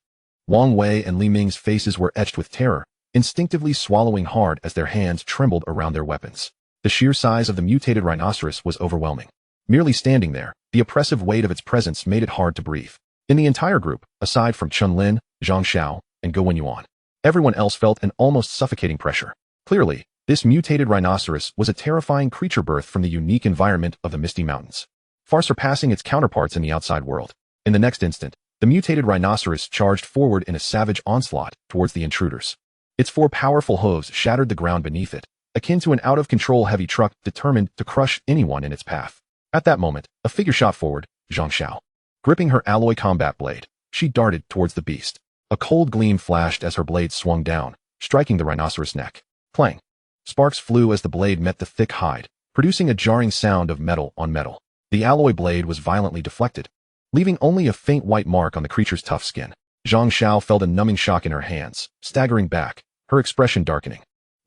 Wang Wei and Li Ming's faces were etched with terror, instinctively swallowing hard as their hands trembled around their weapons. The sheer size of the mutated rhinoceros was overwhelming. Merely standing there, the oppressive weight of its presence made it hard to breathe. In the entire group, aside from Chen Lin, Zhang Xiao, and Go Wenyuan, everyone else felt an almost suffocating pressure. Clearly, this mutated rhinoceros was a terrifying creature birthed from the unique environment of the Misty Mountains, far surpassing its counterparts in the outside world. In the next instant, the mutated rhinoceros charged forward in a savage onslaught towards the intruders. Its four powerful hooves shattered the ground beneath it, akin to an out-of-control heavy truck determined to crush anyone in its path. At that moment, a figure shot forward, Zhang Xiao. Gripping her alloy combat blade, she darted towards the beast. A cold gleam flashed as her blade swung down, striking the rhinoceros' neck. Clang! Sparks flew as the blade met the thick hide, producing a jarring sound of metal on metal. The alloy blade was violently deflected, leaving only a faint white mark on the creature's tough skin. Zhang Xiao felt a numbing shock in her hands, staggering back, her expression darkening.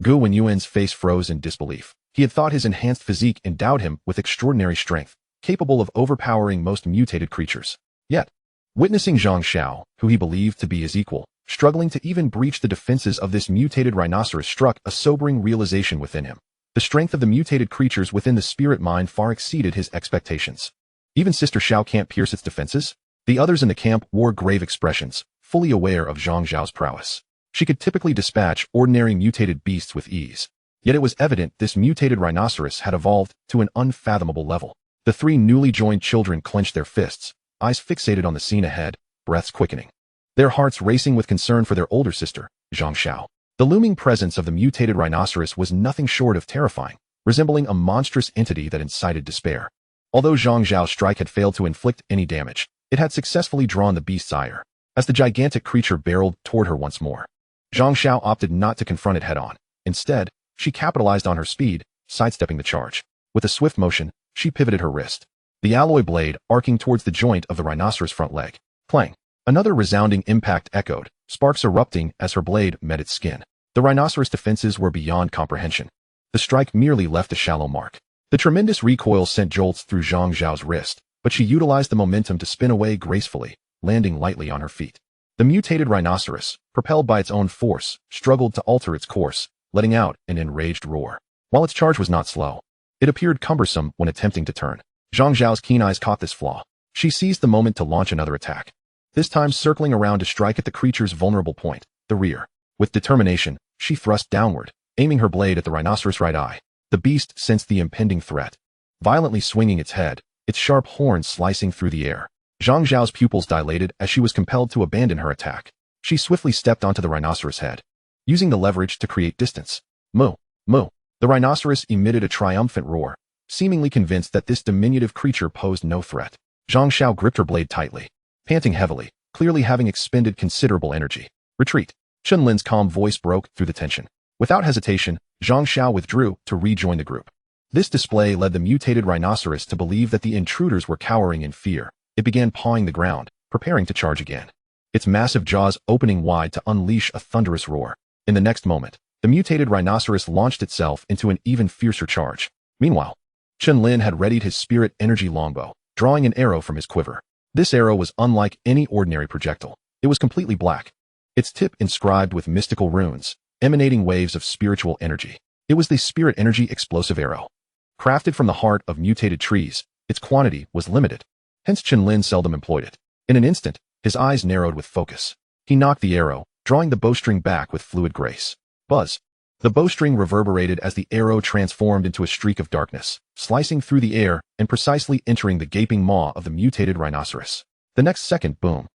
Gu Wenyuan's face froze in disbelief. He had thought his enhanced physique endowed him with extraordinary strength, capable of overpowering most mutated creatures. Yet, witnessing Zhang Xiao, who he believed to be his equal, struggling to even breach the defenses of this mutated rhinoceros struck a sobering realization within him. The strength of the mutated creatures within the spirit mind far exceeded his expectations. Even Sister Xiao can't pierce its defenses? The others in the camp wore grave expressions, fully aware of Zhang Xiao's prowess. She could typically dispatch ordinary mutated beasts with ease. Yet it was evident this mutated rhinoceros had evolved to an unfathomable level. The three newly joined children clenched their fists, eyes fixated on the scene ahead, breaths quickening, their hearts racing with concern for their older sister, Zhang Xiao. The looming presence of the mutated rhinoceros was nothing short of terrifying, resembling a monstrous entity that incited despair. Although Zhang Xiao's strike had failed to inflict any damage, it had successfully drawn the beast's ire, as the gigantic creature barreled toward her once more. Zhang Xiao opted not to confront it head-on. Instead, she capitalized on her speed, sidestepping the charge. With a swift motion, she pivoted her wrist, the alloy blade arcing towards the joint of the rhinoceros' front leg. Clang! Another resounding impact echoed, sparks erupting as her blade met its skin. The rhinoceros' defenses were beyond comprehension. The strike merely left a shallow mark. The tremendous recoil sent jolts through Zhang Xiao's wrist, but she utilized the momentum to spin away gracefully, landing lightly on her feet. The mutated rhinoceros, propelled by its own force, struggled to alter its course, letting out an enraged roar. While its charge was not slow, it appeared cumbersome when attempting to turn. Zhang Xiao's keen eyes caught this flaw. She seized the moment to launch another attack, this time circling around to strike at the creature's vulnerable point, the rear. With determination, she thrust downward, aiming her blade at the rhinoceros' right eye. The beast sensed the impending threat, violently swinging its head, its sharp horns slicing through the air. Zhang Xiao's pupils dilated as she was compelled to abandon her attack. She swiftly stepped onto the rhinoceros' head, using the leverage to create distance. Moo! Moo! The rhinoceros emitted a triumphant roar, seemingly convinced that this diminutive creature posed no threat. Zhang Xiao gripped her blade tightly, panting heavily, clearly having expended considerable energy. Retreat. Chen Lin's calm voice broke through the tension. Without hesitation, Zhang Xiao withdrew to rejoin the group. This display led the mutated rhinoceros to believe that the intruders were cowering in fear. It began pawing the ground, preparing to charge again, its massive jaws opening wide to unleash a thunderous roar. In the next moment, the mutated rhinoceros launched itself into an even fiercer charge. Meanwhile, Chen Lin had readied his spirit energy longbow, drawing an arrow from his quiver. This arrow was unlike any ordinary projectile. It was completely black, its tip inscribed with mystical runes, emanating waves of spiritual energy. It was the spirit energy explosive arrow. Crafted from the heart of mutated trees, its quantity was limited. Hence Chen Lin seldom employed it. In an instant, his eyes narrowed with focus. He knocked the arrow, drawing the bowstring back with fluid grace. Buzz. The bowstring reverberated as the arrow transformed into a streak of darkness, slicing through the air and precisely entering the gaping maw of the mutated rhinoceros. The next second, boom.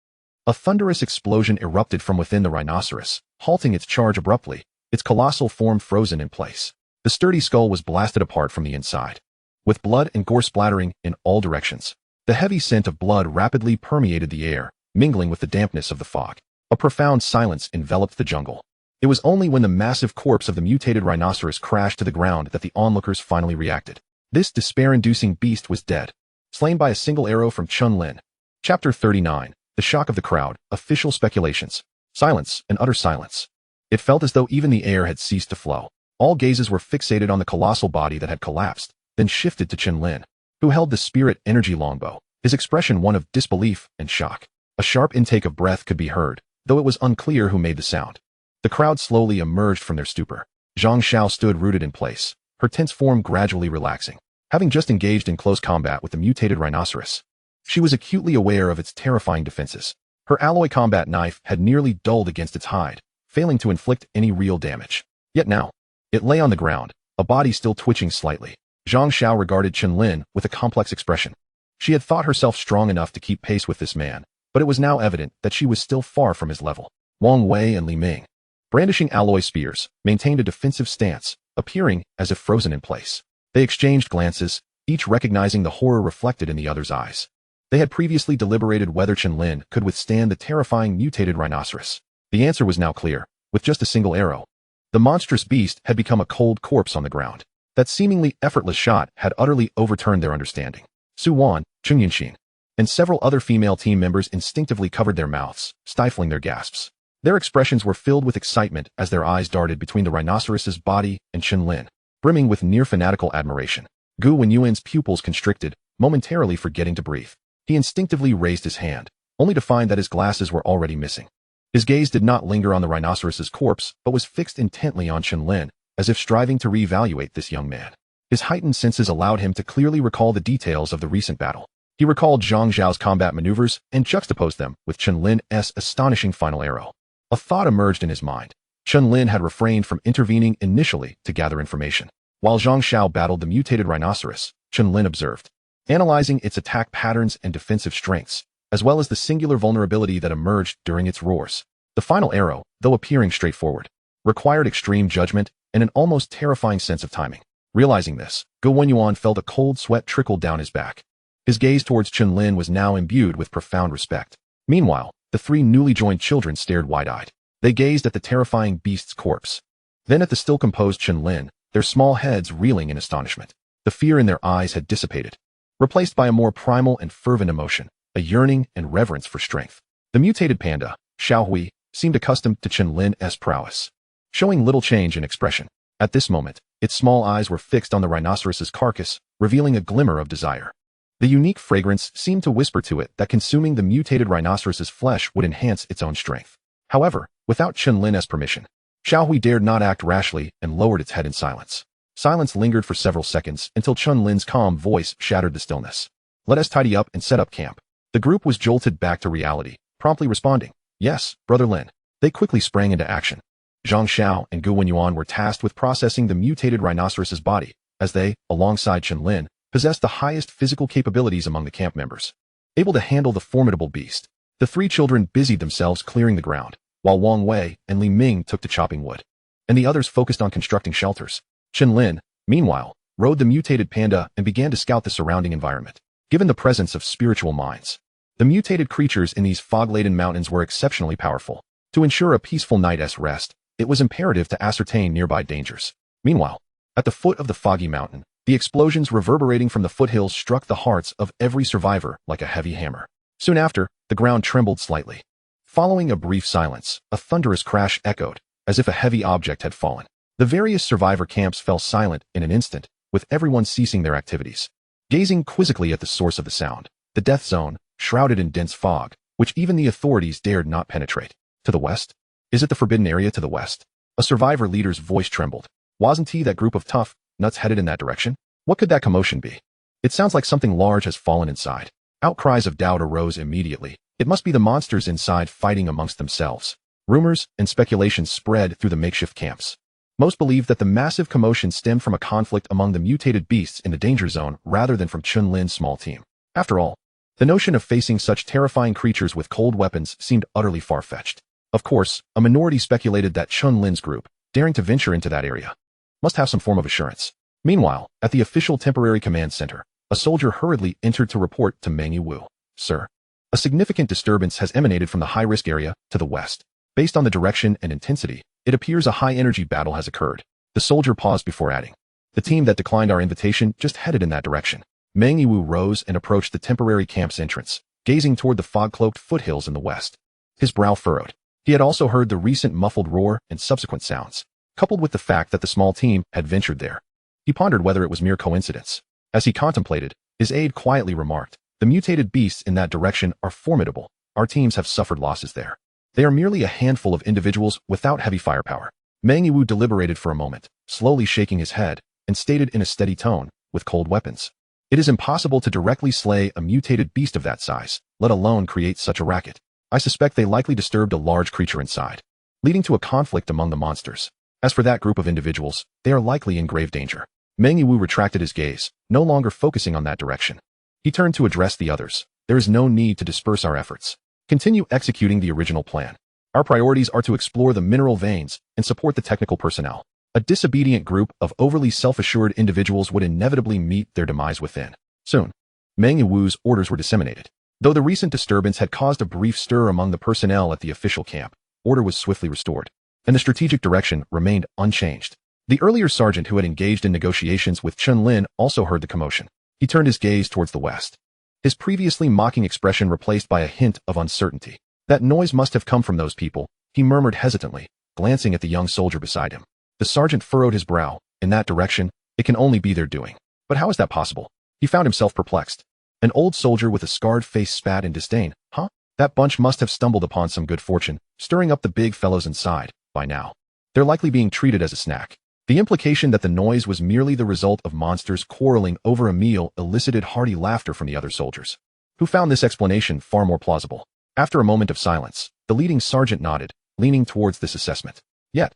A thunderous explosion erupted from within the rhinoceros, halting its charge abruptly, its colossal form frozen in place. The sturdy skull was blasted apart from the inside, with blood and gore splattering in all directions. The heavy scent of blood rapidly permeated the air, mingling with the dampness of the fog. A profound silence enveloped the jungle. It was only when the massive corpse of the mutated rhinoceros crashed to the ground that the onlookers finally reacted. This despair-inducing beast was dead, slain by a single arrow from Chen Lin. Chapter 39. The shock of the crowd, official speculations. Silence, and utter silence. It felt as though even the air had ceased to flow. All gazes were fixated on the colossal body that had collapsed, then shifted to Chen Lin, who held the spirit energy longbow, his expression one of disbelief and shock. A sharp intake of breath could be heard, though it was unclear who made the sound. The crowd slowly emerged from their stupor. Zhang Xiao stood rooted in place, her tense form gradually relaxing. Having just engaged in close combat with the mutated rhinoceros, she was acutely aware of its terrifying defenses. Her alloy combat knife had nearly dulled against its hide, failing to inflict any real damage. Yet now, it lay on the ground, a body still twitching slightly. Zhang Xiao regarded Chen Lin with a complex expression. She had thought herself strong enough to keep pace with this man, but it was now evident that she was still far from his level. Wang Wei and Li Ming, brandishing alloy spears, maintained a defensive stance, appearing as if frozen in place. They exchanged glances, each recognizing the horror reflected in the other's eyes. They had previously deliberated whether Chen Lin could withstand the terrifying mutated rhinoceros. The answer was now clear. With just a single arrow, the monstrous beast had become a cold corpse on the ground. That seemingly effortless shot had utterly overturned their understanding. Su Wan, Cheng Yunxin, and several other female team members instinctively covered their mouths, stifling their gasps. Their expressions were filled with excitement as their eyes darted between the rhinoceros's body and Chen Lin, brimming with near-fanatical admiration. Gu Wenyuan's pupils constricted, momentarily forgetting to breathe. He instinctively raised his hand, only to find that his glasses were already missing. His gaze did not linger on the rhinoceros's corpse, but was fixed intently on Chen Lin, as if striving to reevaluate this young man. His heightened senses allowed him to clearly recall the details of the recent battle. He recalled Zhang Zhao's combat maneuvers and juxtaposed them with Chen Lin's astonishing final arrow. A thought emerged in his mind. Chen Lin had refrained from intervening initially to gather information. While Zhang Xiao battled the mutated rhinoceros, Chen Lin observed, analyzing its attack patterns and defensive strengths, as well as the singular vulnerability that emerged during its roars. The final arrow, though appearing straightforward, required extreme judgment and an almost terrifying sense of timing. Realizing this, Gu Wenyuan felt a cold sweat trickle down his back. His gaze towards Chen Lin was now imbued with profound respect. Meanwhile, the three newly joined children stared wide-eyed. They gazed at the terrifying beast's corpse, then at the still composed Chen Lin, their small heads reeling in astonishment. The fear in their eyes had dissipated, replaced by a more primal and fervent emotion, a yearning and reverence for strength. The mutated panda, Xiaohui, seemed accustomed to Chen Lin's prowess, showing little change in expression. At this moment, its small eyes were fixed on the rhinoceros's carcass, revealing a glimmer of desire. The unique fragrance seemed to whisper to it that consuming the mutated rhinoceros's flesh would enhance its own strength. However, without Chen Lin's permission, Xiaohui dared not act rashly and lowered its head in silence. Silence lingered for several seconds until Chen Lin's calm voice shattered the stillness. "Let us tidy up and set up camp." The group was jolted back to reality, promptly responding, "Yes, Brother Lin." They quickly sprang into action. Zhang Xiao and Gu Wenyuan were tasked with processing the mutated rhinoceros's body, as they, alongside Chen Lin, possessed the highest physical capabilities among the camp members. Able to handle the formidable beast, the three children busied themselves clearing the ground, while Wang Wei and Li Ming took to chopping wood, and the others focused on constructing shelters. Chen Lin, meanwhile, rode the mutated panda and began to scout the surrounding environment. given the presence of spiritual minds. The mutated creatures in these fog-laden mountains were exceptionally powerful. To ensure a peaceful night's rest, it was imperative to ascertain nearby dangers. Meanwhile, at the foot of the foggy mountain, the explosions reverberating from the foothills struck the hearts of every survivor like a heavy hammer. Soon after, the ground trembled slightly. Following a brief silence, a thunderous crash echoed, as if a heavy object had fallen. The various survivor camps fell silent in an instant, with everyone ceasing their activities. Gazing quizzically at the source of the sound, the death zone, shrouded in dense fog, which even the authorities dared not penetrate. To the west? Is it the forbidden area to the west? A survivor leader's voice trembled. Wasn't he that group of tough nuts headed in that direction? What could that commotion be? It sounds like something large has fallen inside. Outcries of doubt arose immediately. It must be the monsters inside fighting amongst themselves. Rumors and speculations spread through the makeshift camps. Most believed that the massive commotion stemmed from a conflict among the mutated beasts in the danger zone rather than from Chen Lin's small team. After all, the notion of facing such terrifying creatures with cold weapons seemed utterly far-fetched. Of course, a minority speculated that Chen Lin's group, daring to venture into that area, must have some form of assurance. Meanwhile, at the official temporary command center, a soldier hurriedly entered to report to Manhwaedit. Sir, a significant disturbance has emanated from the high-risk area to the west. Based on the direction and intensity, it appears a high-energy battle has occurred. The soldier paused before adding, the team that declined our invitation just headed in that direction. Manhwaedit rose and approached the temporary camp's entrance, gazing toward the fog-cloaked foothills in the west. His brow furrowed. He had also heard the recent muffled roar and subsequent sounds, coupled with the fact that the small team had ventured there. He pondered whether it was mere coincidence. As he contemplated, his aide quietly remarked, the mutated beasts in that direction are formidable. Our teams have suffered losses there. They are merely a handful of individuals without heavy firepower. Manhwaedit deliberated for a moment, slowly shaking his head, and stated in a steady tone, with cold weapons. It is impossible to directly slay a mutated beast of that size, let alone create such a racket. I suspect they likely disturbed a large creature inside, leading to a conflict among the monsters. As for that group of individuals, they are likely in grave danger. Manhwaedit retracted his gaze, no longer focusing on that direction. He turned to address the others. There is no need to disperse our efforts. Continue executing the original plan. Our priorities are to explore the mineral veins and support the technical personnel. A disobedient group of overly self-assured individuals would inevitably meet their demise within. Soon, Manhwaedit's orders were disseminated. Though the recent disturbance had caused a brief stir among the personnel at the official camp, order was swiftly restored, and the strategic direction remained unchanged. The earlier sergeant who had engaged in negotiations with Chen Lin also heard the commotion. He turned his gaze towards the west, his previously mocking expression replaced by a hint of uncertainty. That noise must have come from those people, he murmured hesitantly, glancing at the young soldier beside him. The sergeant furrowed his brow. In that direction, it can only be their doing. But how is that possible? He found himself perplexed. An old soldier with a scarred face spat in disdain. Huh? That bunch must have stumbled upon some good fortune, stirring up the big fellows inside. By now, they're likely being treated as a snack. The implication that the noise was merely the result of monsters quarreling over a meal elicited hearty laughter from the other soldiers, who found this explanation far more plausible. After a moment of silence, the leading sergeant nodded, leaning towards this assessment. Yet,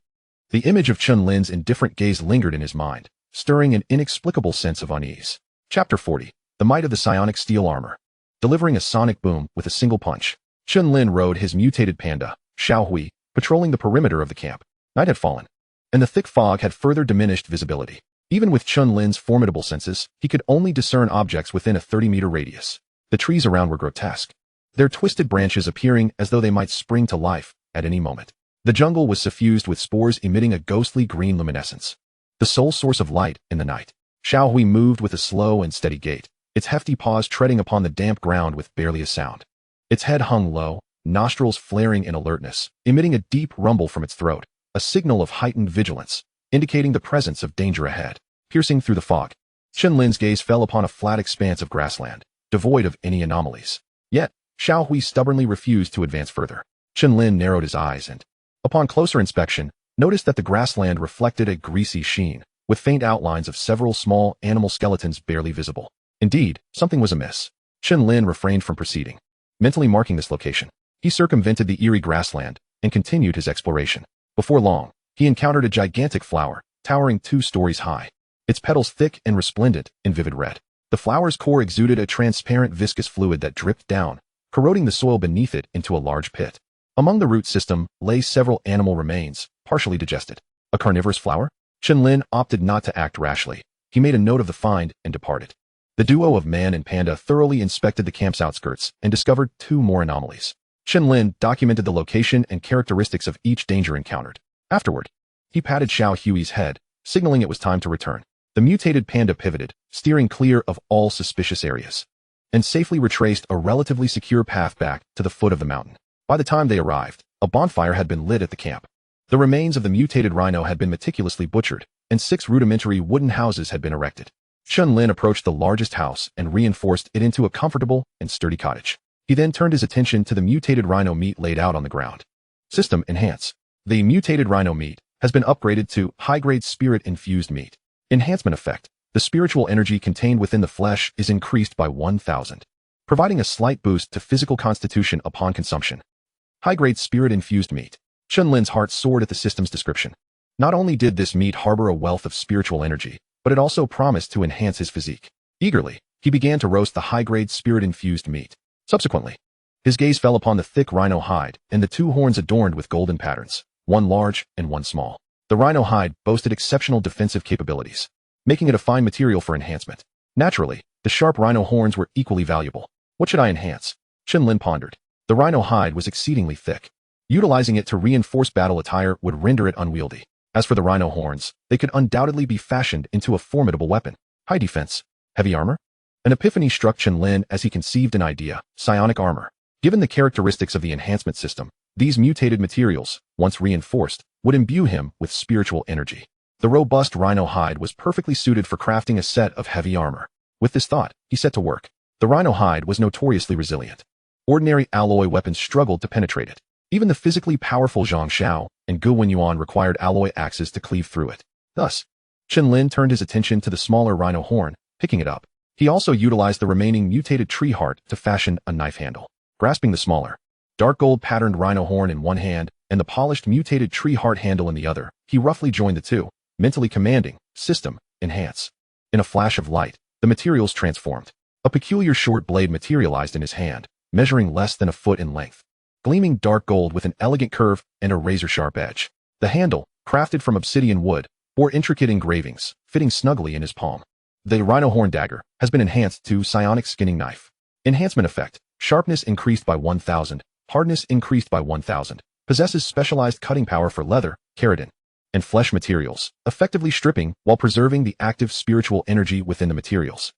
the image of Chen Lin's indifferent gaze lingered in his mind, stirring an inexplicable sense of unease. Chapter 40. The Might of the Psionic Steel Armor. Delivering a sonic boom with a single punch, Chen Lin rode his mutated panda, Xiaohui, patrolling the perimeter of the camp. Night had fallen, and the thick fog had further diminished visibility. Even with Chen Lin's formidable senses, he could only discern objects within a 30-meter radius. The trees around were grotesque, their twisted branches appearing as though they might spring to life at any moment. The jungle was suffused with spores emitting a ghostly green luminescence, the sole source of light in the night. Xiaohui moved with a slow and steady gait, its hefty paws treading upon the damp ground with barely a sound. Its head hung low, nostrils flaring in alertness, emitting a deep rumble from its throat, a signal of heightened vigilance, indicating the presence of danger ahead. Piercing through the fog, Chen Lin's gaze fell upon a flat expanse of grassland, devoid of any anomalies. Yet, Xiaohui stubbornly refused to advance further. Chen Lin narrowed his eyes and, upon closer inspection, noticed that the grassland reflected a greasy sheen, with faint outlines of several small animal skeletons barely visible. Indeed, something was amiss. Chen Lin refrained from proceeding. Mentally marking this location, he circumvented the eerie grassland and continued his exploration. Before long, he encountered a gigantic flower, towering 2 stories high, its petals thick and resplendent in vivid red. The flower's core exuded a transparent viscous fluid that dripped down, corroding the soil beneath it into a large pit. Among the root system lay several animal remains, partially digested. A carnivorous flower? Chen Lin opted not to act rashly. He made a note of the find and departed. The duo of man and panda thoroughly inspected the camp's outskirts and discovered 2 more anomalies. Chen Lin documented the location and characteristics of each danger encountered. Afterward, he patted Xiao Hui's head, signaling it was time to return. The mutated panda pivoted, steering clear of all suspicious areas, and safely retraced a relatively secure path back to the foot of the mountain. By the time they arrived, a bonfire had been lit at the camp. The remains of the mutated rhino had been meticulously butchered, and 6 rudimentary wooden houses had been erected. Chen Lin approached the largest house and reinforced it into a comfortable and sturdy cottage. He then turned his attention to the mutated rhino meat laid out on the ground. System Enhance. The mutated rhino meat has been upgraded to high-grade spirit-infused meat. Enhancement effect. The spiritual energy contained within the flesh is increased by 1,000, providing a slight boost to physical constitution upon consumption. High-grade spirit-infused meat. Chen Lin's heart soared at the system's description. Not only did this meat harbor a wealth of spiritual energy, but it also promised to enhance his physique. Eagerly, he began to roast the high-grade spirit-infused meat. Subsequently, his gaze fell upon the thick rhino hide and the 2 horns adorned with golden patterns, one large and one small. The rhino hide boasted exceptional defensive capabilities, making it a fine material for enhancement. Naturally, the sharp rhino horns were equally valuable. What should I enhance? Chen Lin pondered. The rhino hide was exceedingly thick. Utilizing it to reinforce battle attire would render it unwieldy. As for the rhino horns, they could undoubtedly be fashioned into a formidable weapon. High defense. Heavy armor? An epiphany struck Chen Lin as he conceived an idea: psionic armor. Given the characteristics of the enhancement system, these mutated materials, once reinforced, would imbue him with spiritual energy. The robust rhino hide was perfectly suited for crafting a set of heavy armor. With this thought, he set to work. The rhino hide was notoriously resilient. Ordinary alloy weapons struggled to penetrate it. Even the physically powerful Zhang Xiao and Gu Wenyuan required alloy axes to cleave through it. Thus, Chen Lin turned his attention to the smaller rhino horn, picking it up. He also utilized the remaining mutated tree heart to fashion a knife handle. Grasping the smaller, dark gold patterned rhino horn in one hand and the polished mutated tree heart handle in the other, he roughly joined the 2, mentally commanding, System, Enhance. In a flash of light, the materials transformed. A peculiar short blade materialized in his hand, measuring less than a foot in length, gleaming dark gold with an elegant curve and a razor-sharp edge. The handle, crafted from obsidian wood, bore intricate engravings, fitting snugly in his palm. The rhino horn dagger has been enhanced to psionic skinning knife. Enhancement effect. Sharpness increased by 1,000, hardness increased by 1,000. Possesses specialized cutting power for leather, keratin, and flesh materials, effectively stripping while preserving the active spiritual energy within the materials.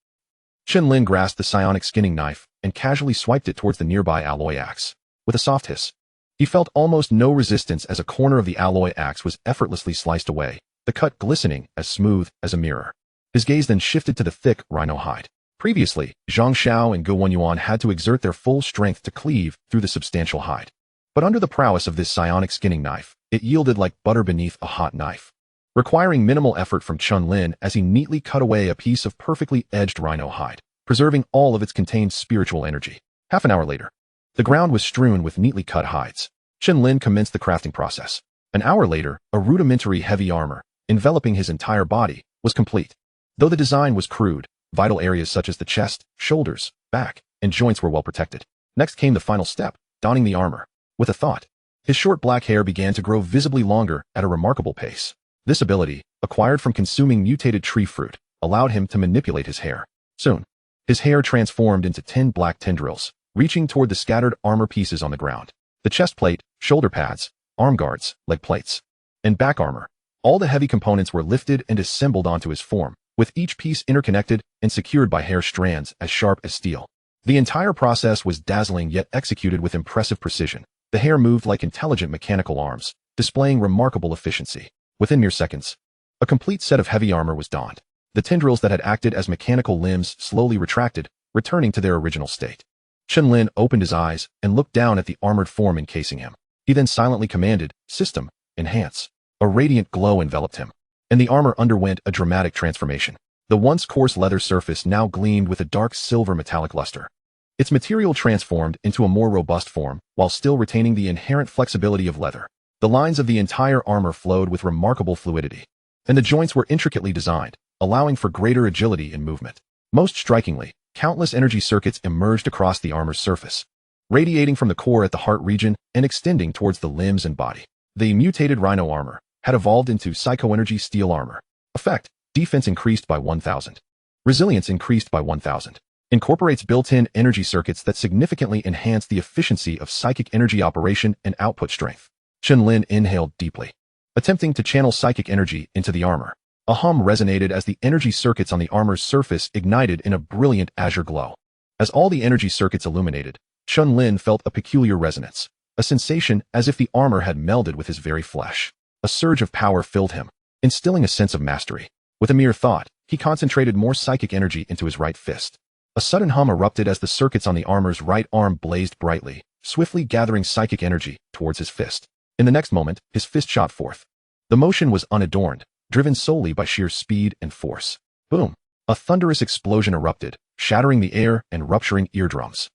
Chen Lin grasped the psionic skinning knife and casually swiped it towards the nearby alloy axe. With a soft hiss, he felt almost no resistance as a corner of the alloy axe was effortlessly sliced away, the cut glistening as smooth as a mirror. His gaze then shifted to the thick rhino hide. Previously, Zhang Xiao and Gu Wenyuan had to exert their full strength to cleave through the substantial hide. But under the prowess of this psionic skinning knife, it yielded like butter beneath a hot knife, requiring minimal effort from Chen Lin as he neatly cut away a piece of perfectly edged rhino hide, preserving all of its contained spiritual energy. Half an hour later, the ground was strewn with neatly cut hides. Chen Lin commenced the crafting process. An hour later, a rudimentary heavy armor, enveloping his entire body, was complete. Though the design was crude, vital areas such as the chest, shoulders, back, and joints were well protected. Next came the final step, donning the armor. With a thought, his short black hair began to grow visibly longer at a remarkable pace. This ability, acquired from consuming mutated tree fruit, allowed him to manipulate his hair. Soon, his hair transformed into 10 black tendrils, reaching toward the scattered armor pieces on the ground. The chest plate, shoulder pads, arm guards, leg plates, and back armor. All the heavy components were lifted and assembled onto his form, with each piece interconnected and secured by hair strands as sharp as steel. The entire process was dazzling yet executed with impressive precision. The hair moved like intelligent mechanical arms, displaying remarkable efficiency. Within mere seconds, a complete set of heavy armor was donned. The tendrils that had acted as mechanical limbs slowly retracted, returning to their original state. Chen Lin opened his eyes and looked down at the armored form encasing him. He then silently commanded, System, Enhance. A radiant glow enveloped him, and the armor underwent a dramatic transformation. The once coarse leather surface now gleamed with a dark silver metallic luster. Its material transformed into a more robust form, while still retaining the inherent flexibility of leather. The lines of the entire armor flowed with remarkable fluidity, and the joints were intricately designed, allowing for greater agility in movement. Most strikingly, countless energy circuits emerged across the armor's surface, radiating from the core at the heart region and extending towards the limbs and body. The mutated rhino armor had evolved into psychoenergy steel armor. Effect: defense increased by 1,000. Resilience increased by 1,000. Incorporates built-in energy circuits that significantly enhance the efficiency of psychic energy operation and output strength. Chen Lin inhaled deeply, attempting to channel psychic energy into the armor. A hum resonated as the energy circuits on the armor's surface ignited in a brilliant azure glow. As all the energy circuits illuminated, Chen Lin felt a peculiar resonance, a sensation as if the armor had melded with his very flesh. A surge of power filled him, instilling a sense of mastery. With a mere thought, he concentrated more psychic energy into his right fist. A sudden hum erupted as the circuits on the armor's right arm blazed brightly, swiftly gathering psychic energy towards his fist. In the next moment, his fist shot forth. The motion was unadorned, driven solely by sheer speed and force. Boom! A thunderous explosion erupted, shattering the air and rupturing eardrums.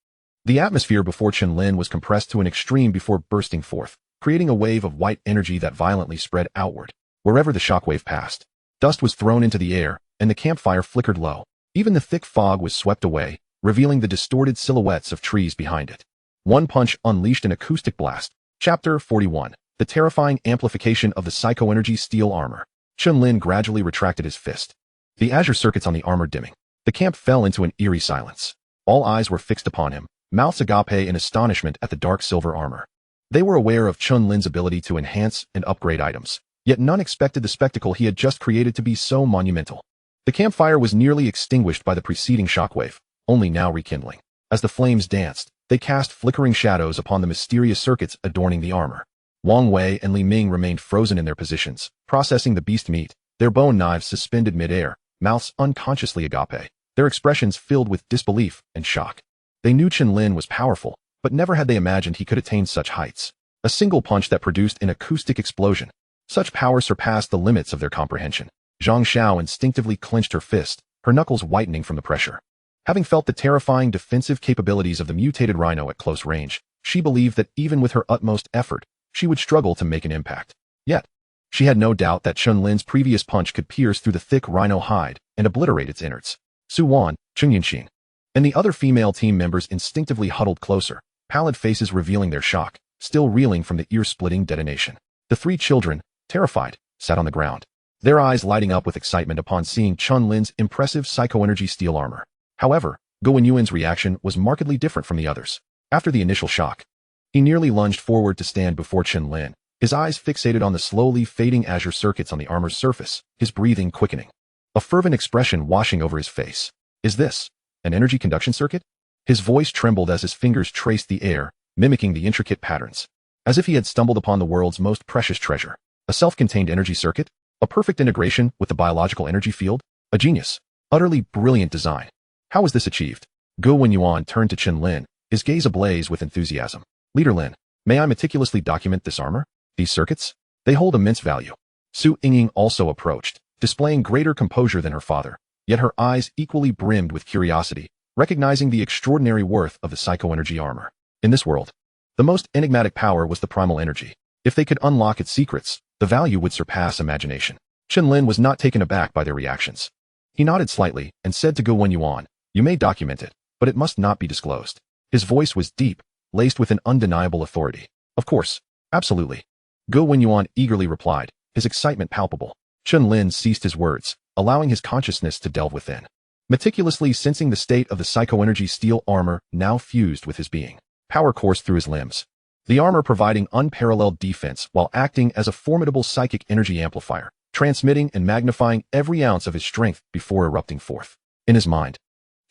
The atmosphere before Chen Lin was compressed to an extreme before bursting forth, creating a wave of white energy that violently spread outward. Wherever the shockwave passed, dust was thrown into the air, and the campfire flickered low. Even the thick fog was swept away, revealing the distorted silhouettes of trees behind it. One punch unleashed an acoustic blast. Chapter 41. The terrifying amplification of the psychoenergy steel armor. Chen Lin gradually retracted his fist, the azure circuits on the armor dimming. The camp fell into an eerie silence. All eyes were fixed upon him, mouths agape in astonishment at the dark silver armor. They were aware of Chen Lin's ability to enhance and upgrade items, yet none expected the spectacle he had just created to be so monumental. The campfire was nearly extinguished by the preceding shockwave, only now rekindling. As the flames danced, they cast flickering shadows upon the mysterious circuits adorning the armor. Wang Wei and Li Ming remained frozen in their positions, processing the beast meat, their bone knives suspended mid-air, mouths unconsciously agape, their expressions filled with disbelief and shock. They knew Chen Lin was powerful, but never had they imagined he could attain such heights. A single punch that produced an acoustic explosion. Such power surpassed the limits of their comprehension. Zhang Xiao instinctively clenched her fist, her knuckles whitening from the pressure. Having felt the terrifying defensive capabilities of the mutated rhino at close range, she believed that even with her utmost effort, she would struggle to make an impact. Yet, she had no doubt that Chen Lin's previous punch could pierce through the thick rhino hide and obliterate its innards. Su Wan, Cheng Yunxin, and the other female team members instinctively huddled closer, pallid faces revealing their shock, still reeling from the ear-splitting detonation. The three children, terrified, sat on the ground, their eyes lighting up with excitement upon seeing Chen Lin's impressive psychoenergy steel armor. However, Go Wenyuan's reaction was markedly different from the others. After the initial shock, he nearly lunged forward to stand before Chen Lin, his eyes fixated on the slowly fading azure circuits on the armor's surface, his breathing quickening. A fervent expression washing over his face. Is this an energy conduction circuit? His voice trembled as his fingers traced the air, mimicking the intricate patterns. As if he had stumbled upon the world's most precious treasure. A self-contained energy circuit? A perfect integration with the biological energy field? A genius. Utterly brilliant design. How was this achieved? Go Wenyuan turned to Chen Lin, his gaze ablaze with enthusiasm. Leader Lin, may I meticulously document this armor? These circuits? They hold immense value. Su Yingying also approached, displaying greater composure than her father, yet her eyes equally brimmed with curiosity, recognizing the extraordinary worth of the psychoenergy armor. In this world, the most enigmatic power was the primal energy. If they could unlock its secrets, the value would surpass imagination. Chen Lin was not taken aback by their reactions. He nodded slightly and said to Go Wenyuan, you may document it, but it must not be disclosed. His voice was deep, laced with an undeniable authority. Of course, absolutely. Go Wenyuan eagerly replied, his excitement palpable. Chen Lin ceased his words, allowing his consciousness to delve within, meticulously sensing the state of the psychoenergy steel armor now fused with his being. Power coursed through his limbs, the armor providing unparalleled defense while acting as a formidable psychic energy amplifier, transmitting and magnifying every ounce of his strength before erupting forth. In his mind,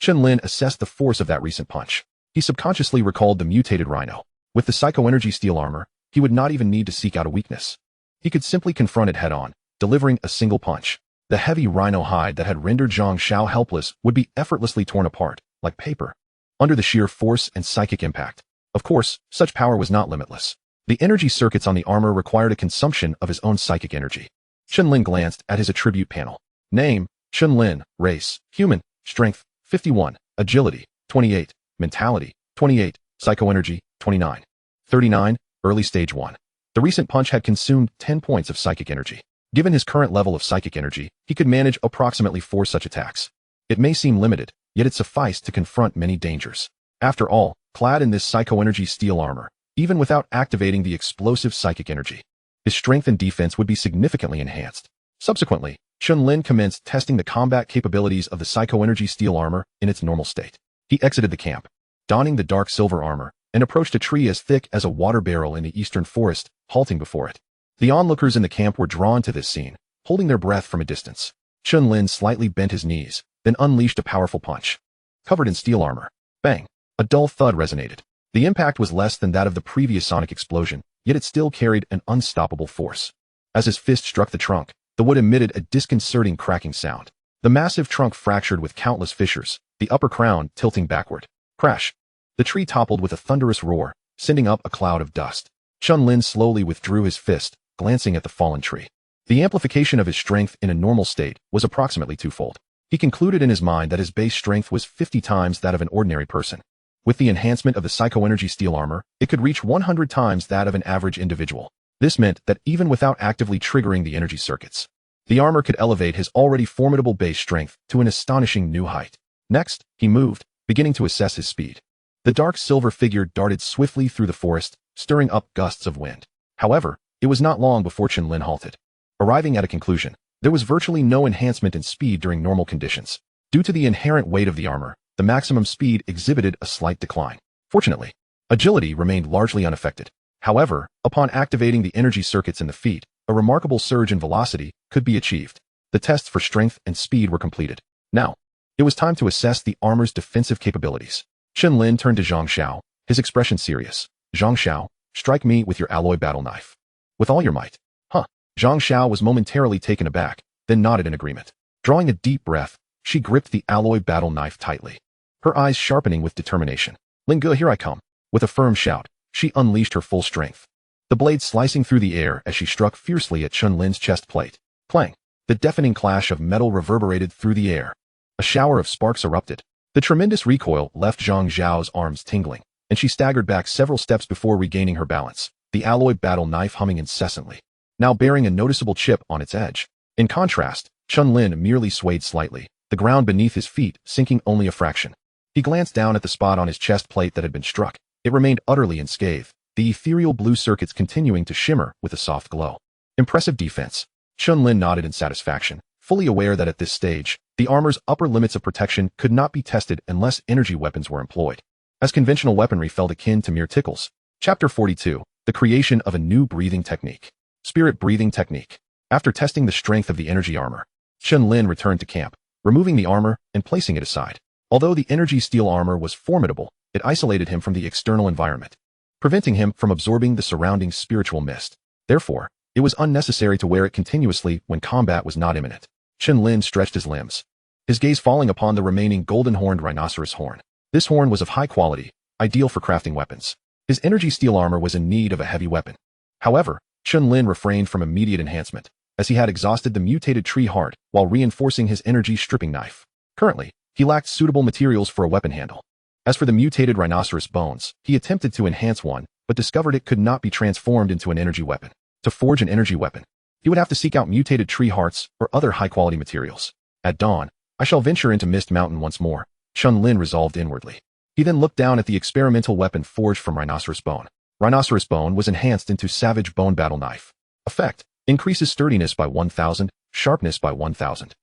Chen Lin assessed the force of that recent punch. He subconsciously recalled the mutated rhino. With the psychoenergy steel armor, he would not even need to seek out a weakness. He could simply confront it head-on, delivering a single punch. The heavy rhino hide that had rendered Zhang Xiao helpless would be effortlessly torn apart, like paper, under the sheer force and psychic impact. Of course, such power was not limitless. The energy circuits on the armor required a consumption of his own psychic energy. Chen Lin glanced at his attribute panel. Name, Chen Lin. Race, human. Strength, 51. Agility, 28. Mentality, 28. Psychoenergy, 29. 39. Early stage 1. The recent punch had consumed 10 points of psychic energy. Given his current level of psychic energy, he could manage approximately 4 such attacks. It may seem limited, yet it sufficed to confront many dangers. After all, clad in this psychoenergy steel armor, even without activating the explosive psychic energy, his strength and defense would be significantly enhanced. Subsequently, Chen Lin commenced testing the combat capabilities of the psycho-energy steel armor in its normal state. He exited the camp, donning the dark silver armor, and approached a tree as thick as a water barrel in the eastern forest, halting before it. The onlookers in the camp were drawn to this scene, holding their breath from a distance. Chen Lin slightly bent his knees, then unleashed a powerful punch. Covered in steel armor. Bang! A dull thud resonated. The impact was less than that of the previous sonic explosion, yet it still carried an unstoppable force. As his fist struck the trunk, the wood emitted a disconcerting cracking sound. The massive trunk fractured with countless fissures, the upper crown tilting backward. Crash! The tree toppled with a thunderous roar, sending up a cloud of dust. Chen Lin slowly withdrew his fist, glancing at the fallen tree. The amplification of his strength in a normal state was approximately twofold. He concluded in his mind that his base strength was 50 times that of an ordinary person. With the enhancement of the psycho-energy steel armor, it could reach 100 times that of an average individual. This meant that even without actively triggering the energy circuits, the armor could elevate his already formidable base strength to an astonishing new height. Next, he moved, beginning to assess his speed. The dark silver figure darted swiftly through the forest, stirring up gusts of wind. However, it was not long before Chen Lin halted. Arriving at a conclusion, there was virtually no enhancement in speed during normal conditions. Due to the inherent weight of the armor, the maximum speed exhibited a slight decline. Fortunately, agility remained largely unaffected. However, upon activating the energy circuits in the feet, a remarkable surge in velocity could be achieved. The tests for strength and speed were completed. Now, it was time to assess the armor's defensive capabilities. Chen Lin turned to Zhang Xiao, his expression serious. Zhang Xiao, strike me with your alloy battle knife. With all your might. Huh. Zhang Xiao was momentarily taken aback, then nodded in agreement. Drawing a deep breath, she gripped the alloy battle knife tightly, her eyes sharpening with determination. Linge, here I come. With a firm shout, she unleashed her full strength. The blade slicing through the air as she struck fiercely at Chen Lin's chest plate. Clang! The deafening clash of metal reverberated through the air. A shower of sparks erupted. The tremendous recoil left Zhang Xiao's arms tingling, and she staggered back several steps before regaining her balance, the alloy battle knife humming incessantly, now bearing a noticeable chip on its edge. In contrast, Chen Lin merely swayed slightly, the ground beneath his feet sinking only a fraction. He glanced down at the spot on his chest plate that had been struck. It remained utterly unscathed, the ethereal blue circuits continuing to shimmer with a soft glow. Impressive defense. Chen Lin nodded in satisfaction, fully aware that at this stage, the armor's upper limits of protection could not be tested unless energy weapons were employed, as conventional weaponry felt akin to mere tickles. Chapter 42. The creation of a new breathing technique. Spirit breathing technique. After testing the strength of the energy armor, Chen Lin returned to camp, removing the armor and placing it aside. Although the energy steel armor was formidable, it isolated him from the external environment, preventing him from absorbing the surrounding spiritual mist. Therefore, it was unnecessary to wear it continuously when combat was not imminent. Chen Lin stretched his limbs, his gaze falling upon the remaining golden-horned rhinoceros horn. This horn was of high quality, ideal for crafting weapons. His energy steel armor was in need of a heavy weapon. However, Chen Lin refrained from immediate enhancement, as he had exhausted the mutated tree heart while reinforcing his energy stripping knife. Currently, he lacked suitable materials for a weapon handle. As for the mutated rhinoceros bones, he attempted to enhance one, but discovered it could not be transformed into an energy weapon. To forge an energy weapon, he would have to seek out mutated tree hearts or other high-quality materials. At dawn, I shall venture into Mist Mountain once more, Chen Lin resolved inwardly. He then looked down at the experimental weapon forged from rhinoceros bone. Rhinoceros bone was enhanced into Savage Bone Battle Knife. Effect: increases sturdiness by 1000, sharpness by 1000,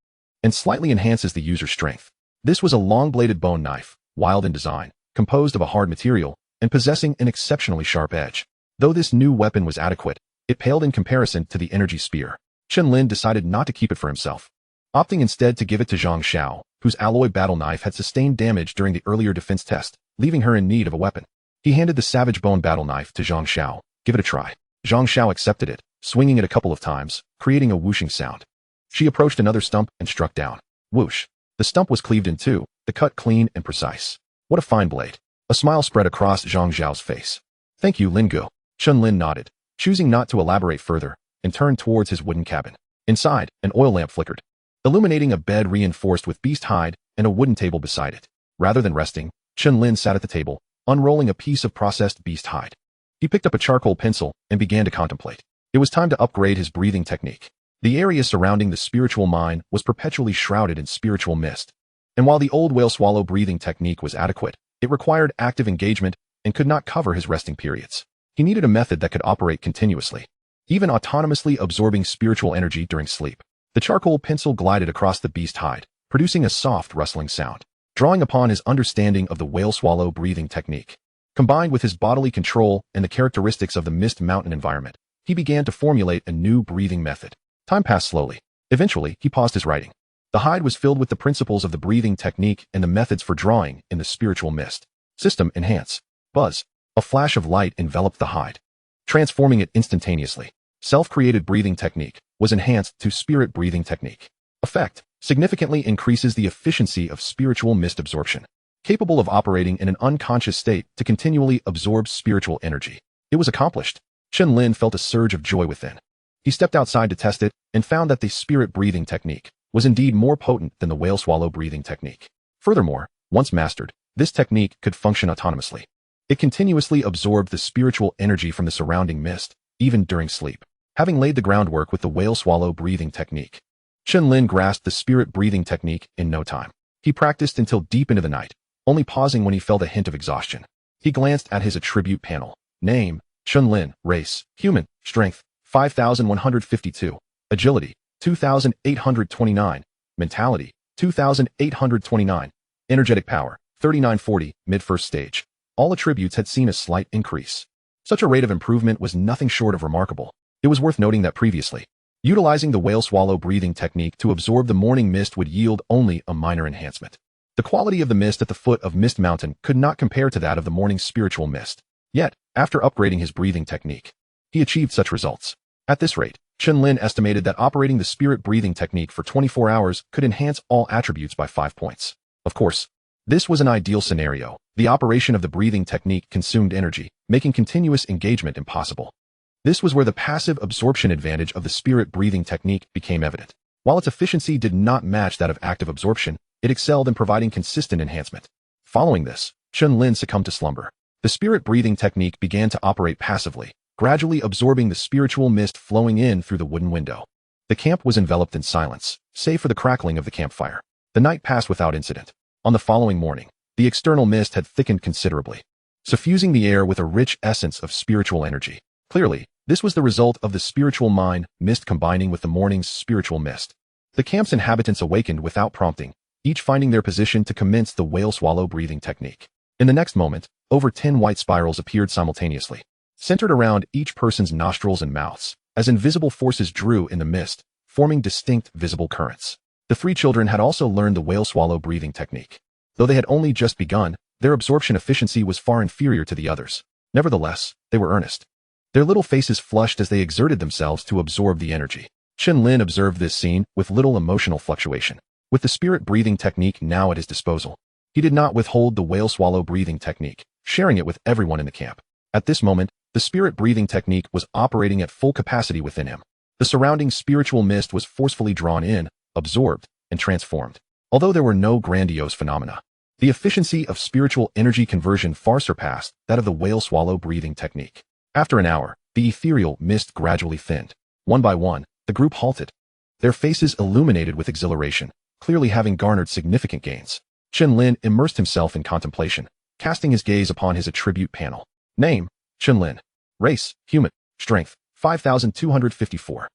and slightly enhances the user's strength. This was a long-bladed bone knife, wild in design, composed of a hard material, and possessing an exceptionally sharp edge. Though this new weapon was adequate, it paled in comparison to the energy spear. Chen Lin decided not to keep it for himself, opting instead to give it to Zhang Xiao, whose alloy battle knife had sustained damage during the earlier defense test, leaving her in need of a weapon. He handed the Savage Bone Battle Knife to Zhang Xiao. Give it a try. Zhang Xiao accepted it, swinging it a couple of times, creating a whooshing sound. She approached another stump and struck down. Whoosh. The stump was cleaved in two, the cut clean and precise. What a fine blade. A smile spread across Zhang Xiao's face. Thank you, Lingu. Chen Lin nodded, choosing not to elaborate further, and turned towards his wooden cabin. Inside, an oil lamp flickered, illuminating a bed reinforced with beast hide and a wooden table beside it. Rather than resting, Chen Lin sat at the table, unrolling a piece of processed beast hide. He picked up a charcoal pencil and began to contemplate. It was time to upgrade his breathing technique. The area surrounding the spiritual mine was perpetually shrouded in spiritual mist, and while the old whale swallow breathing technique was adequate, it required active engagement and could not cover his resting periods. He needed a method that could operate continuously, even autonomously absorbing spiritual energy during sleep. The charcoal pencil glided across the beast hide, producing a soft rustling sound. Drawing upon his understanding of the whale-swallow breathing technique, combined with his bodily control and the characteristics of the Mist Mountain environment, he began to formulate a new breathing method. Time passed slowly. Eventually, he paused his writing. The hide was filled with the principles of the breathing technique and the methods for drawing in the spiritual mist. System enhance. Buzz. A flash of light enveloped the hide, transforming it instantaneously. Self-created breathing technique was enhanced to spirit breathing technique. Effect. Significantly increases the efficiency of spiritual mist absorption, capable of operating in an unconscious state to continually absorb spiritual energy. It was accomplished. Chen Lin felt a surge of joy within. He stepped outside to test it and found that the spirit breathing technique was indeed more potent than the whale swallow breathing technique. Furthermore, once mastered, this technique could function autonomously. It continuously absorbed the spiritual energy from the surrounding mist, even during sleep. Having laid the groundwork with the whale swallow breathing technique, Chen Lin grasped the spirit breathing technique in no time. He practiced until deep into the night, only pausing when he felt a hint of exhaustion. He glanced at his attribute panel. Name, Chen Lin. Race, human. Strength, 5,152. Agility, 2,829. Mentality, 2,829. Energetic power, 3940, mid-first stage. All attributes had seen a slight increase. Such a rate of improvement was nothing short of remarkable. It was worth noting that previously, utilizing the whale swallow breathing technique to absorb the morning mist would yield only a minor enhancement. The quality of the mist at the foot of Mist Mountain could not compare to that of the morning's spiritual mist. Yet, after upgrading his breathing technique, he achieved such results. At this rate, Chen Lin estimated that operating the spirit breathing technique for 24 hours could enhance all attributes by 5 points. Of course, this was an ideal scenario. The operation of the breathing technique consumed energy, making continuous engagement impossible. This was where the passive absorption advantage of the spirit breathing technique became evident. While its efficiency did not match that of active absorption, it excelled in providing consistent enhancement. Following this, Chen Lin succumbed to slumber. The spirit breathing technique began to operate passively, gradually absorbing the spiritual mist flowing in through the wooden window. The camp was enveloped in silence, save for the crackling of the campfire. The night passed without incident. On the following morning, the external mist had thickened considerably, suffusing the air with a rich essence of spiritual energy. Clearly, this was the result of the spiritual mine mist combining with the morning's spiritual mist. The camp's inhabitants awakened without prompting, each finding their position to commence the whale swallow breathing technique. In the next moment, over 10 white spirals appeared simultaneously, centered around each person's nostrils and mouths, as invisible forces drew in the mist, forming distinct visible currents. The 3 children had also learned the whale swallow breathing technique. Though they had only just begun, their absorption efficiency was far inferior to the others. Nevertheless, they were earnest. Their little faces flushed as they exerted themselves to absorb the energy. Chen Lin observed this scene with little emotional fluctuation. With the spirit breathing technique now at his disposal, he did not withhold the whale swallow breathing technique, sharing it with everyone in the camp. At this moment, the spirit breathing technique was operating at full capacity within him. The surrounding spiritual mist was forcefully drawn in, absorbed, and transformed. Although there were no grandiose phenomena, the efficiency of spiritual energy conversion far surpassed that of the whale swallow breathing technique. After an hour, the ethereal mist gradually thinned. One by one, the group halted, their faces illuminated with exhilaration, clearly having garnered significant gains. Chen Lin immersed himself in contemplation, casting his gaze upon his attribute panel. Name, Chen Lin. Race, human. Strength, 5,254.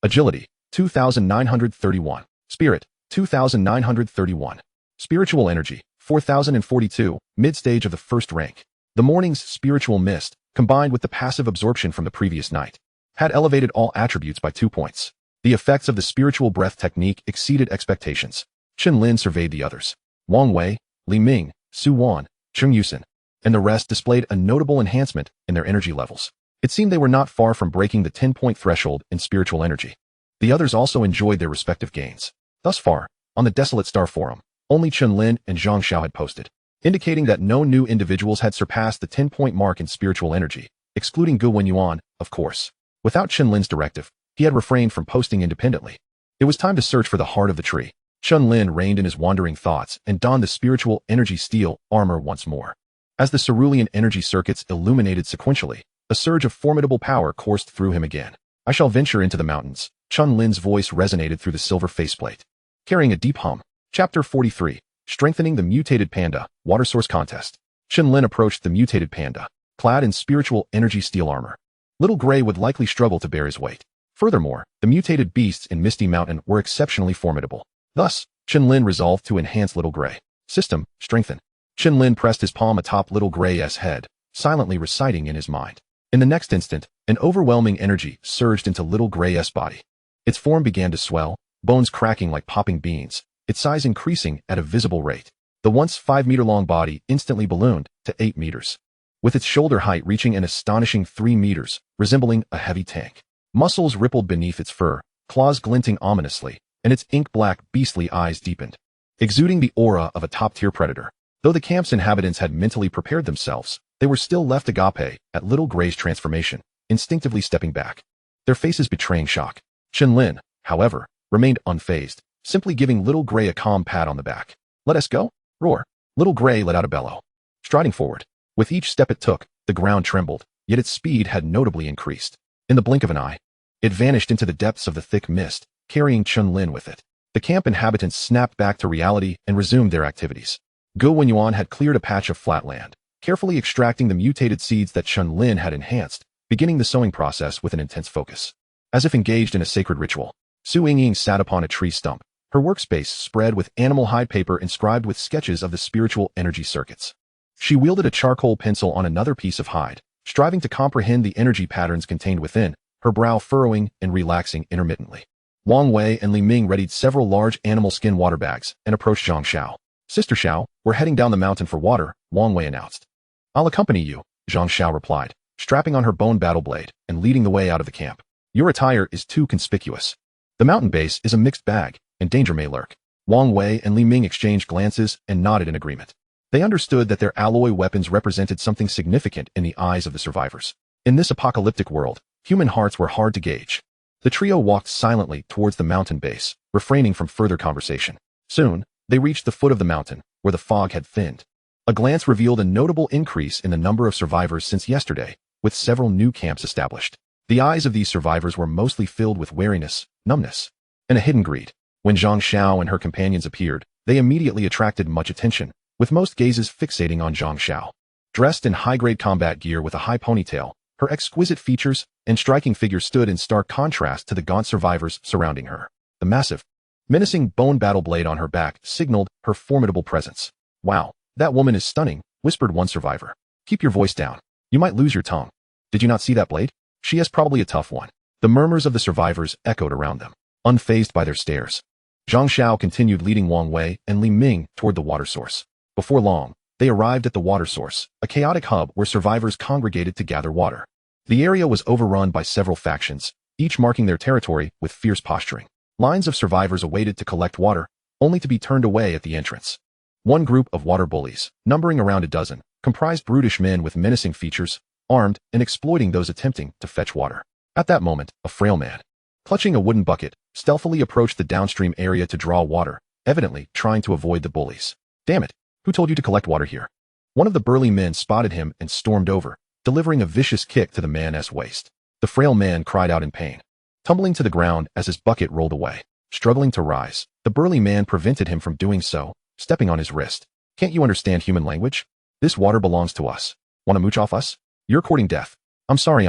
Agility, 2,931. Spirit, 2,931. Spiritual energy, 4,042, mid-stage of the first rank. The morning's spiritual mist, combined with the passive absorption from the previous night, had elevated all attributes by 2 points. The effects of the spiritual breath technique exceeded expectations. Chen Lin surveyed the others. Wang Wei, Li Ming, Su Wan, Cheng Yusen, and the rest displayed a notable enhancement in their energy levels. It seemed they were not far from breaking the 10-point threshold in spiritual energy. The others also enjoyed their respective gains. Thus far, on the Desolate Star Forum, only Chen Lin and Zhang Xiao had posted, indicating that no new individuals had surpassed the 10-point mark in spiritual energy, excluding Gu Wenyuan, of course. Without Chen Lin's directive, he had refrained from posting independently. It was time to search for the heart of the tree. Chen Lin reined in his wandering thoughts and donned the spiritual energy steel armor once more. As the cerulean energy circuits illuminated sequentially, a surge of formidable power coursed through him again. I shall venture into the mountains. Chen Lin's voice resonated through the silver faceplate, carrying a deep hum. Chapter 43, Strengthening the Mutated Panda, Water Source Contest. Chen Lin approached the mutated panda, clad in spiritual energy steel armor. Little Gray would likely struggle to bear his weight. Furthermore, the mutated beasts in Misty Mountain were exceptionally formidable. Thus, Chen Lin resolved to enhance Little Grey. System, strengthen. Chen Lin pressed his palm atop Little Grey's head, silently reciting in his mind. In the next instant, an overwhelming energy surged into Little Grey's body. Its form began to swell, bones cracking like popping beans, its size increasing at a visible rate. The once 5-meter-long body instantly ballooned to 8 meters, with its shoulder height reaching an astonishing 3 meters, resembling a heavy tank. Muscles rippled beneath its fur, claws glinting ominously, and its ink-black, beastly eyes deepened, exuding the aura of a top-tier predator. Though the camp's inhabitants had mentally prepared themselves, they were still left agape at Little Grey's transformation, instinctively stepping back, their faces betraying shock. Chen Lin, however, remained unfazed, simply giving Little Grey a calm pat on the back. "Let us go?" Roar. Little Grey let out a bellow, striding forward. With each step it took, the ground trembled, yet its speed had notably increased. In the blink of an eye, it vanished into the depths of the thick mist, carrying Chen Lin with it. The camp inhabitants snapped back to reality and resumed their activities. Go Wenyuan had cleared a patch of flat land, carefully extracting the mutated seeds that Chen Lin had enhanced, beginning the sowing process with an intense focus. As if engaged in a sacred ritual, Su Yingying sat upon a tree stump, her workspace spread with animal hide paper inscribed with sketches of the spiritual energy circuits. She wielded a charcoal pencil on another piece of hide, striving to comprehend the energy patterns contained within, her brow furrowing and relaxing intermittently. Wang Wei and Li Ming readied several large animal skin water bags and approached Zhang Xiao. "Sister Xiao, we're heading down the mountain for water," Wang Wei announced. "I'll accompany you," Zhang Xiao replied, strapping on her bone battle blade and leading the way out of the camp. "Your attire is too conspicuous. The mountain base is a mixed bag, and danger may lurk." Wang Wei and Li Ming exchanged glances and nodded in agreement. They understood that their alloy weapons represented something significant in the eyes of the survivors. In this apocalyptic world, human hearts were hard to gauge. The trio walked silently towards the mountain base, refraining from further conversation. Soon, they reached the foot of the mountain, where the fog had thinned. A glance revealed a notable increase in the number of survivors since yesterday, with several new camps established. The eyes of these survivors were mostly filled with wariness, numbness, and a hidden greed. When Zhang Xiao and her companions appeared, they immediately attracted much attention, with most gazes fixating on Zhang Xiao. Dressed in high-grade combat gear with a high ponytail, her exquisite features and striking figure stood in stark contrast to the gaunt survivors surrounding her. The massive, menacing bone battle blade on her back signaled her formidable presence. "Wow, that woman is stunning," whispered one survivor. "Keep your voice down. You might lose your tongue. Did you not see that blade? She is probably a tough one." The murmurs of the survivors echoed around them, unfazed by their stares. Zhang Xiao continued leading Wang Wei and Li Ming toward the water source. Before long, they arrived at the water source, a chaotic hub where survivors congregated to gather water. The area was overrun by several factions, each marking their territory with fierce posturing. Lines of survivors awaited to collect water, only to be turned away at the entrance. One group of water bullies, numbering around a dozen, comprised brutish men with menacing features, armed and exploiting those attempting to fetch water. At that moment, a frail man, clutching a wooden bucket, stealthily approached the downstream area to draw water, evidently trying to avoid the bullies. "Damn it! Who told you to collect water here?" One of the burly men spotted him and stormed over, delivering a vicious kick to the man's waist. The frail man cried out in pain, tumbling to the ground as his bucket rolled away. Struggling to rise, the burly man prevented him from doing so, stepping on his wrist. "Can't you understand human language? This water belongs to us. Want to mooch off us? You're courting death." I'm sorry.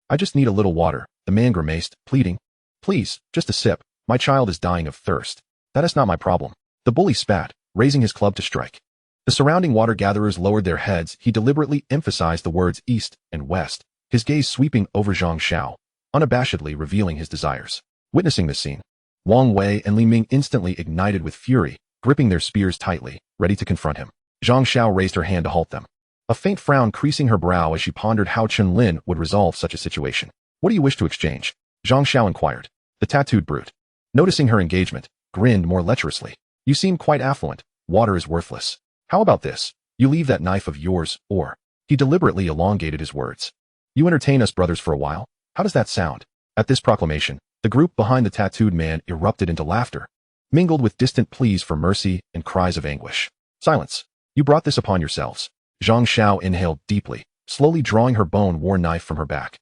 I just need a little water," the man grimaced, pleading. "Please, just a sip. My child is dying of thirst." "That is not my problem." The bully spat, raising his club to strike. The surrounding water gatherers lowered their heads. He deliberately emphasized the words east and west, his gaze sweeping over Zhang Xiao, unabashedly revealing his desires. Witnessing this scene, Wang Wei and Li Ming instantly ignited with fury, gripping their spears tightly, ready to confront him. Zhang Xiao raised her hand to halt them, a faint frown creasing her brow as she pondered how Chen Lin would resolve such a situation. "What do you wish to exchange?" Zhang Xiao inquired. The tattooed brute, noticing her engagement, grinned more lecherously. "You seem quite affluent. Water is worthless. How about this? You leave that knife of yours, or..." He deliberately elongated his words. "You entertain us brothers for a while? How does that sound?" At this proclamation, the group behind the tattooed man erupted into laughter, mingled with distant pleas for mercy and cries of anguish. "Silence. You brought this upon yourselves." Zhang Xiao inhaled deeply, slowly drawing her bone-worn knife from her back.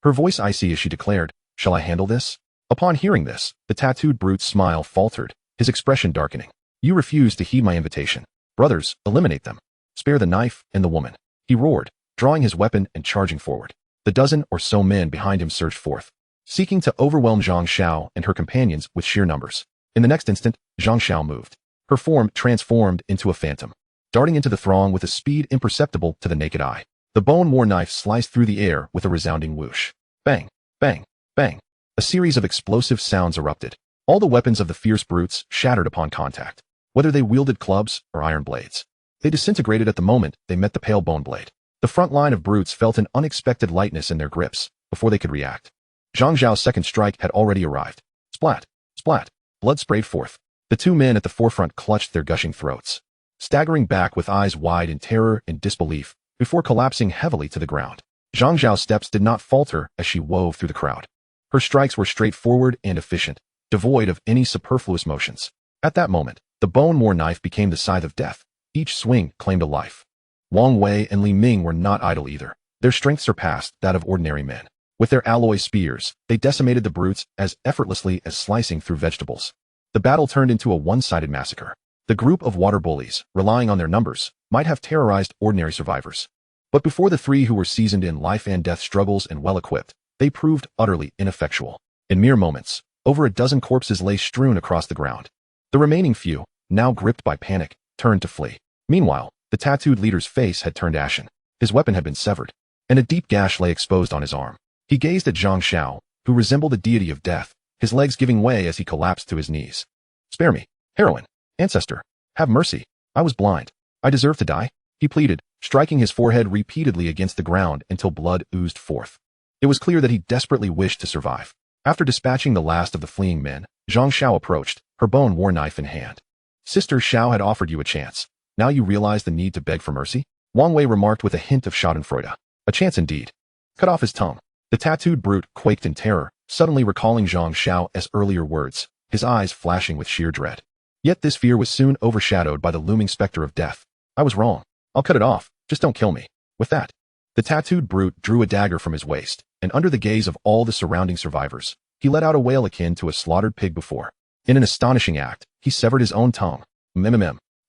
Her voice icy as she declared, "Shall I handle this?" Upon hearing this, the tattooed brute's smile faltered, his expression darkening. "You refuse to heed my invitation. Brothers, eliminate them. Spare the knife and the woman," he roared, drawing his weapon and charging forward. The dozen or so men behind him surged forth, seeking to overwhelm Zhang Xiao and her companions with sheer numbers. In the next instant, Zhang Xiao moved. Her form transformed into a phantom, darting into the throng with a speed imperceptible to the naked eye. The bone war knife sliced through the air with a resounding whoosh. Bang, bang, bang. A series of explosive sounds erupted. All the weapons of the fierce brutes shattered upon contact, whether they wielded clubs or iron blades. They disintegrated at the moment they met the pale bone blade. The front line of brutes felt an unexpected lightness in their grips before they could react. Zhang Zhao's second strike had already arrived. Splat, splat. Blood sprayed forth. The two men at the forefront clutched their gushing throats, staggering back with eyes wide in terror and disbelief before collapsing heavily to the ground. Zhang Zhao's steps did not falter as she wove through the crowd. Her strikes were straightforward and efficient, devoid of any superfluous motions. At that moment, the bone war knife became the scythe of death. Each swing claimed a life. Wang Wei and Li Ming were not idle either. Their strength surpassed that of ordinary men. With their alloy spears, they decimated the brutes as effortlessly as slicing through vegetables. The battle turned into a one-sided massacre. The group of water bullies, relying on their numbers, might have terrorized ordinary survivors. But before the three who were seasoned in life and death struggles and well-equipped, they proved utterly ineffectual. In mere moments, over a dozen corpses lay strewn across the ground. The remaining few, now gripped by panic, turned to flee. Meanwhile, the tattooed leader's face had turned ashen. His weapon had been severed, and a deep gash lay exposed on his arm. He gazed at Zhang Xiao, who resembled a deity of death, his legs giving way as he collapsed to his knees. Spare me, heroine, ancestor, have mercy. I was blind. I deserve to die, he pleaded, striking his forehead repeatedly against the ground until blood oozed forth. It was clear that he desperately wished to survive. After dispatching the last of the fleeing men, Zhang Xiao approached, her bone war knife in hand. Sister Xiao had offered you a chance. Now you realize the need to beg for mercy? Wang Wei remarked with a hint of schadenfreude. A chance indeed. Cut off his tongue. The tattooed brute quaked in terror, suddenly recalling Zhang Xiao's earlier words, his eyes flashing with sheer dread. Yet this fear was soon overshadowed by the looming specter of death. I was wrong. I'll cut it off. Just don't kill me. With that, the tattooed brute drew a dagger from his waist, and under the gaze of all the surrounding survivors, he let out a wail akin to a slaughtered pig before. In an astonishing act, he severed his own tongue.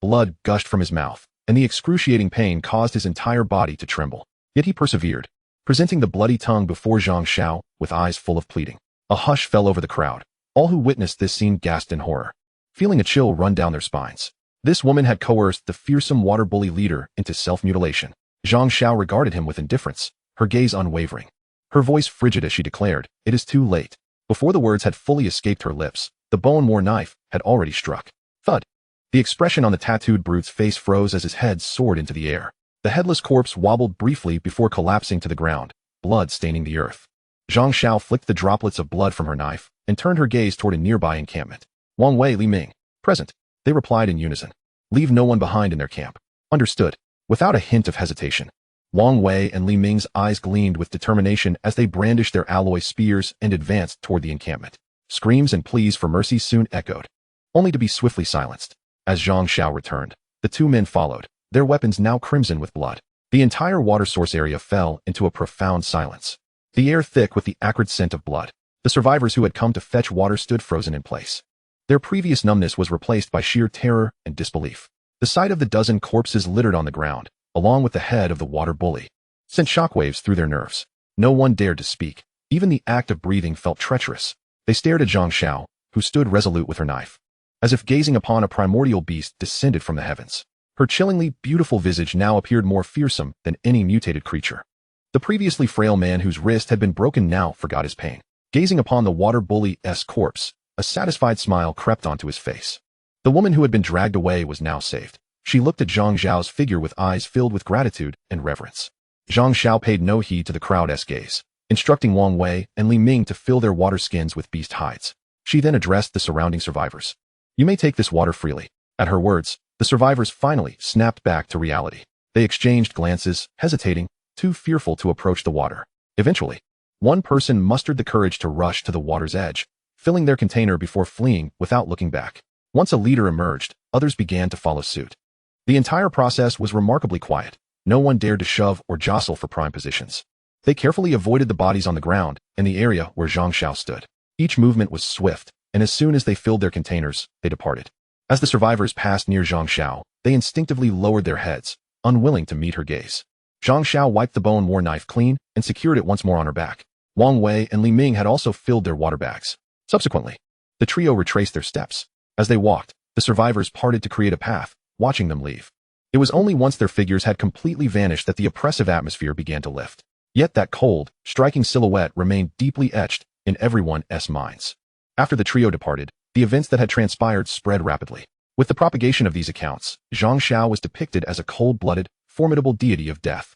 Blood gushed from his mouth, and the excruciating pain caused his entire body to tremble. Yet he persevered, presenting the bloody tongue before Zhang Xiao with eyes full of pleading. A hush fell over the crowd. All who witnessed this scene gasped in horror, feeling a chill run down their spines. This woman had coerced the fearsome water bully leader into self-mutilation. Zhang Xiao regarded him with indifference, her gaze unwavering. Her voice frigid as she declared, "It is too late." Before the words had fully escaped her lips, the bone war knife had already struck. Thud. The expression on the tattooed brute's face froze as his head soared into the air. The headless corpse wobbled briefly before collapsing to the ground, blood staining the earth. Zhang Xiao flicked the droplets of blood from her knife and turned her gaze toward a nearby encampment. Wang Wei, Li Ming. Present. They replied in unison. Leave no one behind in their camp. Understood. Without a hint of hesitation, Wang Wei and Li Ming's eyes gleamed with determination as they brandished their alloy spears and advanced toward the encampment. Screams and pleas for mercy soon echoed, only to be swiftly silenced. As Zhang Xiao returned, the two men followed, their weapons now crimson with blood. The entire water source area fell into a profound silence, the air thick with the acrid scent of blood. The survivors who had come to fetch water stood frozen in place. Their previous numbness was replaced by sheer terror and disbelief. The sight of the dozen corpses littered on the ground, along with the head of the water bully, sent shockwaves through their nerves. No one dared to speak. Even the act of breathing felt treacherous. They stared at Zhang Xiao, who stood resolute with her knife, as if gazing upon a primordial beast descended from the heavens. Her chillingly beautiful visage now appeared more fearsome than any mutated creature. The previously frail man whose wrist had been broken now forgot his pain. Gazing upon the water bully's corpse, a satisfied smile crept onto his face. The woman who had been dragged away was now saved. She looked at Zhang Xiao's figure with eyes filled with gratitude and reverence. Zhang Xiao paid no heed to the crowd's gaze, instructing Wang Wei and Li Ming to fill their water skins with beast hides. She then addressed the surrounding survivors. You may take this water freely. At her words, the survivors finally snapped back to reality. They exchanged glances, hesitating, too fearful to approach the water. Eventually, one person mustered the courage to rush to the water's edge, filling their container before fleeing without looking back. Once a leader emerged, others began to follow suit. The entire process was remarkably quiet. No one dared to shove or jostle for prime positions. They carefully avoided the bodies on the ground and the area where Zhang Xiao stood. Each movement was swift, and as soon as they filled their containers, they departed. As the survivors passed near Zhang Xiao, they instinctively lowered their heads, unwilling to meet her gaze. Zhang Xiao wiped the bone war knife clean and secured it once more on her back. Wang Wei and Li Ming had also filled their water bags. Subsequently, the trio retraced their steps. As they walked, the survivors parted to create a path, watching them leave. It was only once their figures had completely vanished that the oppressive atmosphere began to lift. Yet that cold, striking silhouette remained deeply etched in everyone's minds. After the trio departed, the events that had transpired spread rapidly. With the propagation of these accounts, Zhang Xiao was depicted as a cold-blooded, formidable deity of death.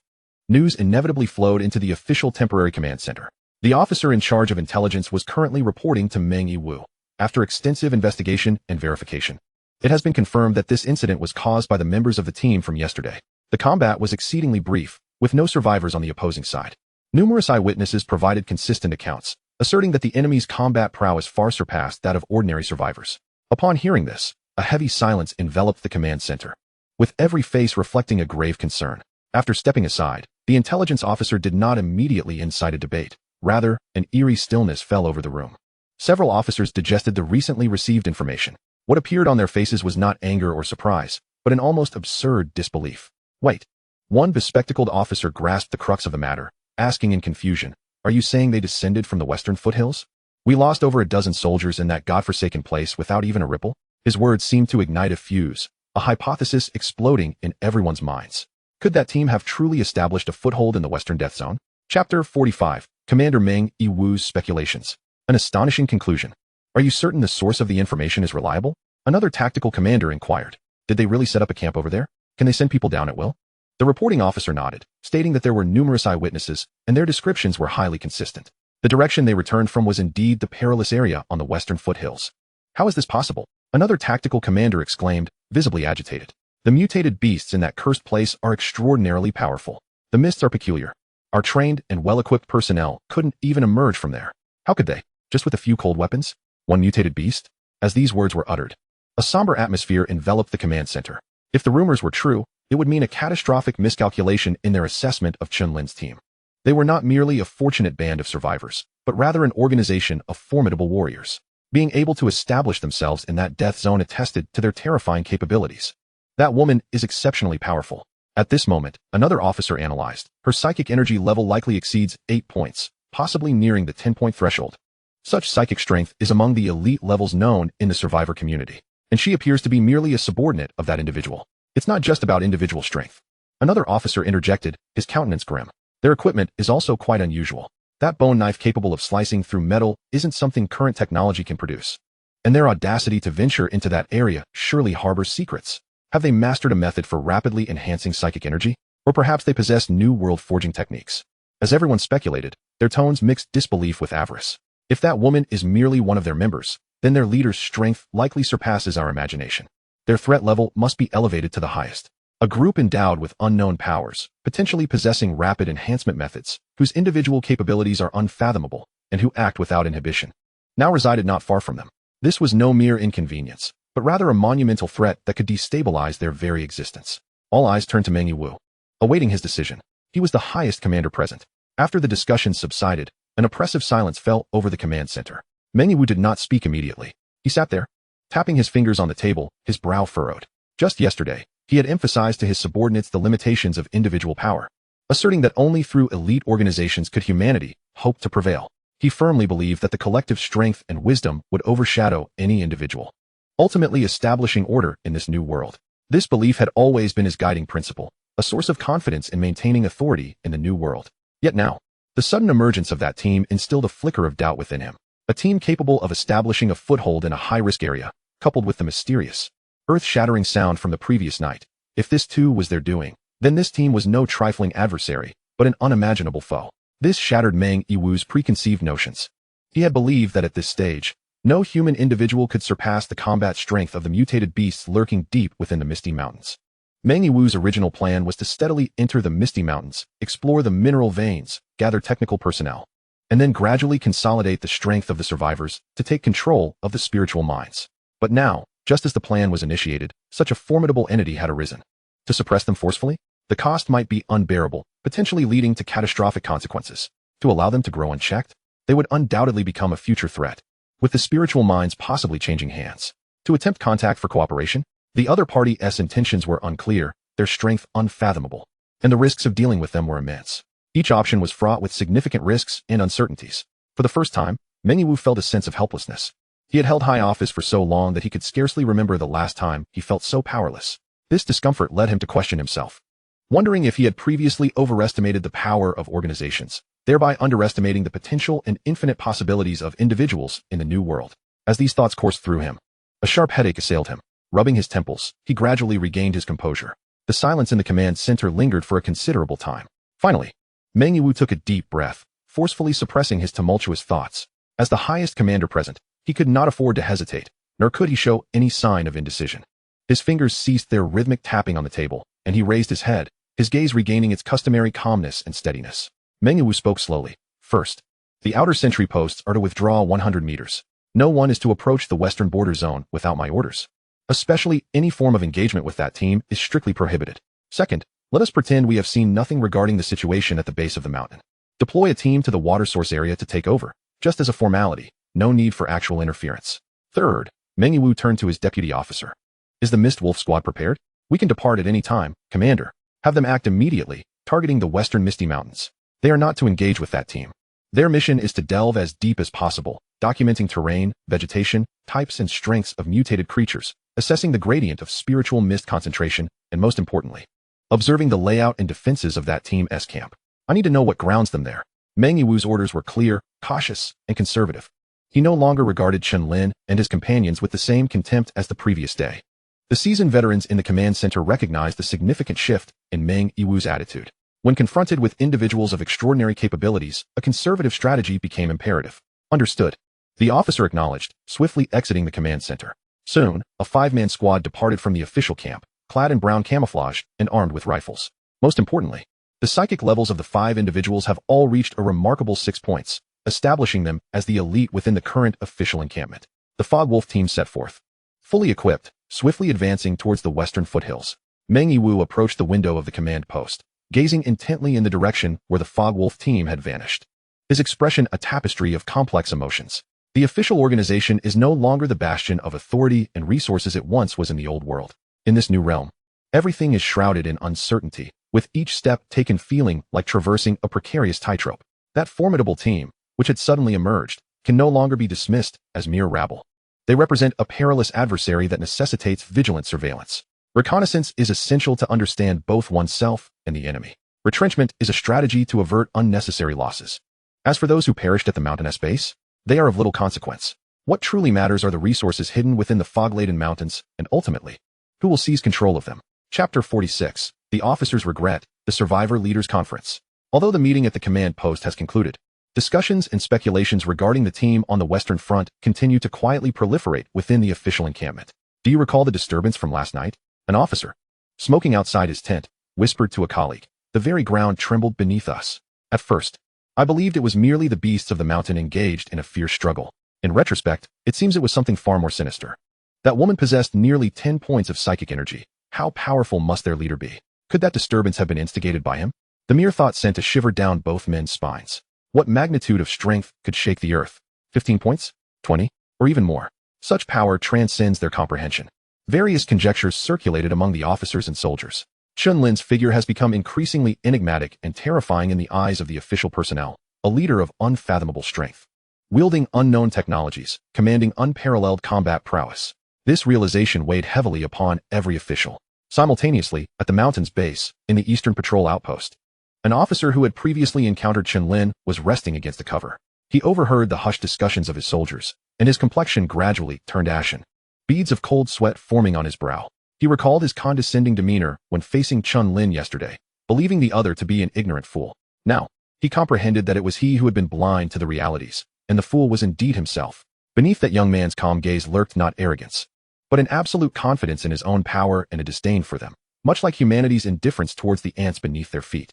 News inevitably flowed into the official temporary command center. The officer in charge of intelligence was currently reporting to Meng Yiwu. After extensive investigation and verification, it has been confirmed that this incident was caused by the members of the team from yesterday. The combat was exceedingly brief, with no survivors on the opposing side. Numerous eyewitnesses provided consistent accounts, asserting that the enemy's combat prowess far surpassed that of ordinary survivors. Upon hearing this, a heavy silence enveloped the command center, with every face reflecting a grave concern. After stepping aside, the intelligence officer did not immediately incite a debate. Rather, an eerie stillness fell over the room. Several officers digested the recently received information. What appeared on their faces was not anger or surprise, but an almost absurd disbelief. Wait. One bespectacled officer grasped the crux of the matter, asking in confusion, "Are you saying they descended from the western foothills? We lost over a dozen soldiers in that godforsaken place without even a ripple?" His words seemed to ignite a fuse, a hypothesis exploding in everyone's minds. Could that team have truly established a foothold in the western death zone? Chapter 45. Commander Meng Yiwu's Speculations. An astonishing conclusion. Are you certain the source of the information is reliable? Another tactical commander inquired. Did they really set up a camp over there? Can they send people down at will? The reporting officer nodded, stating that there were numerous eyewitnesses, and their descriptions were highly consistent. The direction they returned from was indeed the perilous area on the western foothills. How is this possible? Another tactical commander exclaimed, visibly agitated. The mutated beasts in that cursed place are extraordinarily powerful. The mists are peculiar. Our trained and well-equipped personnel couldn't even emerge from there. How could they? Just with a few cold weapons? One mutated beast? As these words were uttered, a somber atmosphere enveloped the command center. If the rumors were true, it would mean a catastrophic miscalculation in their assessment of Chen Lin's team. They were not merely a fortunate band of survivors, but rather an organization of formidable warriors. Being able to establish themselves in that death zone attested to their terrifying capabilities. That woman is exceptionally powerful. At this moment, another officer analyzed. Her psychic energy level likely exceeds 8 points, possibly nearing the 10-point threshold. Such psychic strength is among the elite levels known in the survivor community, and she appears to be merely a subordinate of that individual. It's not just about individual strength. Another officer interjected, his countenance grim. Their equipment is also quite unusual. That bone knife capable of slicing through metal isn't something current technology can produce. And their audacity to venture into that area surely harbors secrets. Have they mastered a method for rapidly enhancing psychic energy? Or perhaps they possess new world-forging techniques. As everyone speculated, their tones mixed disbelief with avarice. If that woman is merely one of their members, then their leader's strength likely surpasses our imagination. Their threat level must be elevated to the highest. A group endowed with unknown powers, potentially possessing rapid enhancement methods, whose individual capabilities are unfathomable, and who act without inhibition, now resided not far from them. This was no mere inconvenience, but rather a monumental threat that could destabilize their very existence. All eyes turned to Meng Yiwu, awaiting his decision. He was the highest commander present. After the discussion subsided, an oppressive silence fell over the command center. Meng Yiwu did not speak immediately. He sat there, tapping his fingers on the table, his brow furrowed. Just yesterday, he had emphasized to his subordinates the limitations of individual power, asserting that only through elite organizations could humanity hope to prevail. He firmly believed that the collective strength and wisdom would overshadow any individual, ultimately establishing order in this new world. This belief had always been his guiding principle, a source of confidence in maintaining authority in the new world. Yet now, the sudden emergence of that team instilled a flicker of doubt within him. A team capable of establishing a foothold in a high-risk area, coupled with the mysterious, earth-shattering sound from the previous night. If this too was their doing, then this team was no trifling adversary, but an unimaginable foe. This shattered Meng Yiwu's preconceived notions. He had believed that at this stage, no human individual could surpass the combat strength of the mutated beasts lurking deep within the Misty Mountains. Meng Yiwu's original plan was to steadily enter the Misty Mountains, explore the mineral veins, gather technical personnel, and then gradually consolidate the strength of the survivors to take control of the spiritual minds. But now, just as the plan was initiated, such a formidable entity had arisen. To suppress them forcefully, the cost might be unbearable, potentially leading to catastrophic consequences. To allow them to grow unchecked, they would undoubtedly become a future threat, with the spiritual minds possibly changing hands. To attempt contact for cooperation, the other party's intentions were unclear, their strength unfathomable, and the risks of dealing with them were immense. Each option was fraught with significant risks and uncertainties. For the first time, Mengyu felt a sense of helplessness. He had held high office for so long that he could scarcely remember the last time he felt so powerless. This discomfort led him to question himself, wondering if he had previously overestimated the power of organizations, thereby underestimating the potential and infinite possibilities of individuals in the new world. As these thoughts coursed through him, a sharp headache assailed him. Rubbing his temples, he gradually regained his composure. The silence in the command center lingered for a considerable time. Finally, Mengyu took a deep breath, forcefully suppressing his tumultuous thoughts. As the highest commander present, he could not afford to hesitate, nor could he show any sign of indecision. His fingers ceased their rhythmic tapping on the table, and he raised his head, his gaze regaining its customary calmness and steadiness. Mengyu spoke slowly. First, the outer sentry posts are to withdraw 100 meters. No one is to approach the western border zone without my orders. Especially any form of engagement with that team is strictly prohibited. Second, let us pretend we have seen nothing regarding the situation at the base of the mountain. Deploy a team to the water source area to take over, just as a formality, no need for actual interference. Third, Mengyu turned to his deputy officer. Is the Mist Wolf squad prepared? We can depart at any time, Commander. Have them act immediately, targeting the western Misty Mountains. They are not to engage with that team. Their mission is to delve as deep as possible, documenting terrain, vegetation, types and strengths of mutated creatures, assessing the gradient of spiritual mist concentration, and most importantly, observing the layout and defenses of that team's camp. I need to know what grounds them there. Mengyu's orders were clear, cautious, and conservative. He no longer regarded Chen Lin and his companions with the same contempt as the previous day. The seasoned veterans in the command center recognized the significant shift in Mengyu's attitude. When confronted with individuals of extraordinary capabilities, a conservative strategy became imperative. Understood. The officer acknowledged, swiftly exiting the command center. Soon, a 5-man squad departed from the official camp, clad in brown camouflage and armed with rifles. Most importantly, the psychic levels of the 5 individuals have all reached a remarkable 6 points, establishing them as the elite within the current official encampment. The Fog Wolf team set forth. Fully equipped, swiftly advancing towards the western foothills, Mengyu approached the window of the command post, gazing intently in the direction where the Fog Wolf team had vanished. His expression a tapestry of complex emotions. The official organization is no longer the bastion of authority and resources it once was in the old world. In this new realm, everything is shrouded in uncertainty, with each step taken feeling like traversing a precarious tightrope. That formidable team, which had suddenly emerged, can no longer be dismissed as mere rabble. They represent a perilous adversary that necessitates vigilant surveillance. Reconnaissance is essential to understand both oneself and the enemy. Retrenchment is a strategy to avert unnecessary losses. As for those who perished at the mountainous base, they are of little consequence. What truly matters are the resources hidden within the fog-laden mountains, and ultimately, who will seize control of them. Chapter 46. The Officers Regret, the Survivor Leaders Conference. Although the meeting at the command post has concluded, discussions and speculations regarding the team on the Western Front continue to quietly proliferate within the official encampment. Do you recall the disturbance from last night? An officer, smoking outside his tent, whispered to a colleague. The very ground trembled beneath us. At first, I believed it was merely the beasts of the mountain engaged in a fierce struggle. In retrospect, it seems it was something far more sinister. That woman possessed nearly 10 points of psychic energy. How powerful must their leader be? Could that disturbance have been instigated by him? The mere thought sent a shiver down both men's spines. What magnitude of strength could shake the earth? 15 points? 20? Or even more? Such power transcends their comprehension. Various conjectures circulated among the officers and soldiers. Chen Lin's figure has become increasingly enigmatic and terrifying in the eyes of the official personnel, a leader of unfathomable strength, wielding unknown technologies, commanding unparalleled combat prowess. This realization weighed heavily upon every official. Simultaneously, at the mountain's base, in the Eastern Patrol Outpost, an officer who had previously encountered Chen Lin was resting against the cover. He overheard the hushed discussions of his soldiers, and his complexion gradually turned ashen, beads of cold sweat forming on his brow. He recalled his condescending demeanor when facing Chen Lin yesterday, believing the other to be an ignorant fool. Now, he comprehended that it was he who had been blind to the realities, and the fool was indeed himself. Beneath that young man's calm gaze lurked not arrogance, but an absolute confidence in his own power and a disdain for them, much like humanity's indifference towards the ants beneath their feet.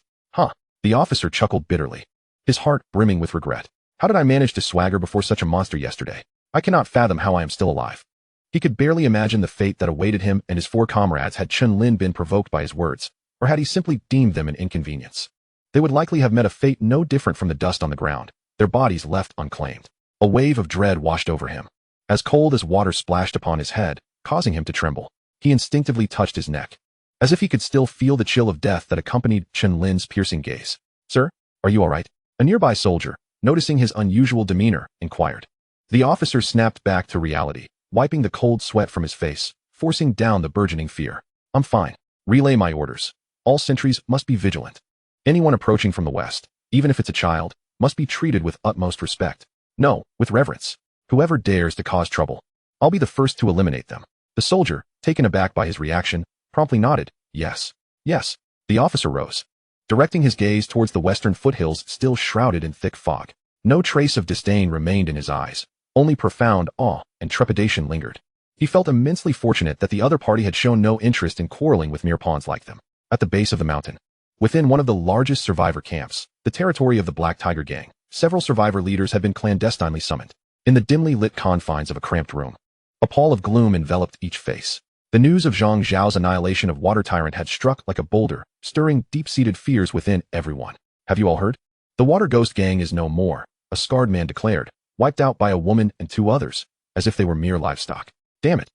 The officer chuckled bitterly, his heart brimming with regret. How did I manage to swagger before such a monster yesterday? I cannot fathom how I am still alive. He could barely imagine the fate that awaited him and his 4 comrades had Chen Lin been provoked by his words, or had he simply deemed them an inconvenience. They would likely have met a fate no different from the dust on the ground, their bodies left unclaimed. A wave of dread washed over him, as cold as water splashed upon his head, causing him to tremble. He instinctively touched his neck, as if he could still feel the chill of death that accompanied Chen Lin's piercing gaze. Sir? Are you all right? A nearby soldier, noticing his unusual demeanor, inquired. The officer snapped back to reality, wiping the cold sweat from his face, forcing down the burgeoning fear. I'm fine. Relay my orders. All sentries must be vigilant. Anyone approaching from the west, even if it's a child, must be treated with utmost respect. No, with reverence. Whoever dares to cause trouble, I'll be the first to eliminate them. The soldier, taken aback by his reaction, promptly nodded. Yes. Yes. The officer rose, directing his gaze towards the western foothills still shrouded in thick fog. No trace of disdain remained in his eyes. Only profound awe and trepidation lingered. He felt immensely fortunate that the other party had shown no interest in quarreling with mere pawns like them. At the base of the mountain, within one of the largest survivor camps, the territory of the Black Tiger Gang, several survivor leaders had been clandestinely summoned. In the dimly lit confines of a cramped room, a pall of gloom enveloped each face. The news of Zhang Zhao's annihilation of Water Tyrant had struck like a boulder, stirring deep-seated fears within everyone. Have you all heard? The Water Ghost Gang is no more, a scarred man declared, wiped out by a woman and 2 others, as if they were mere livestock. Damn it.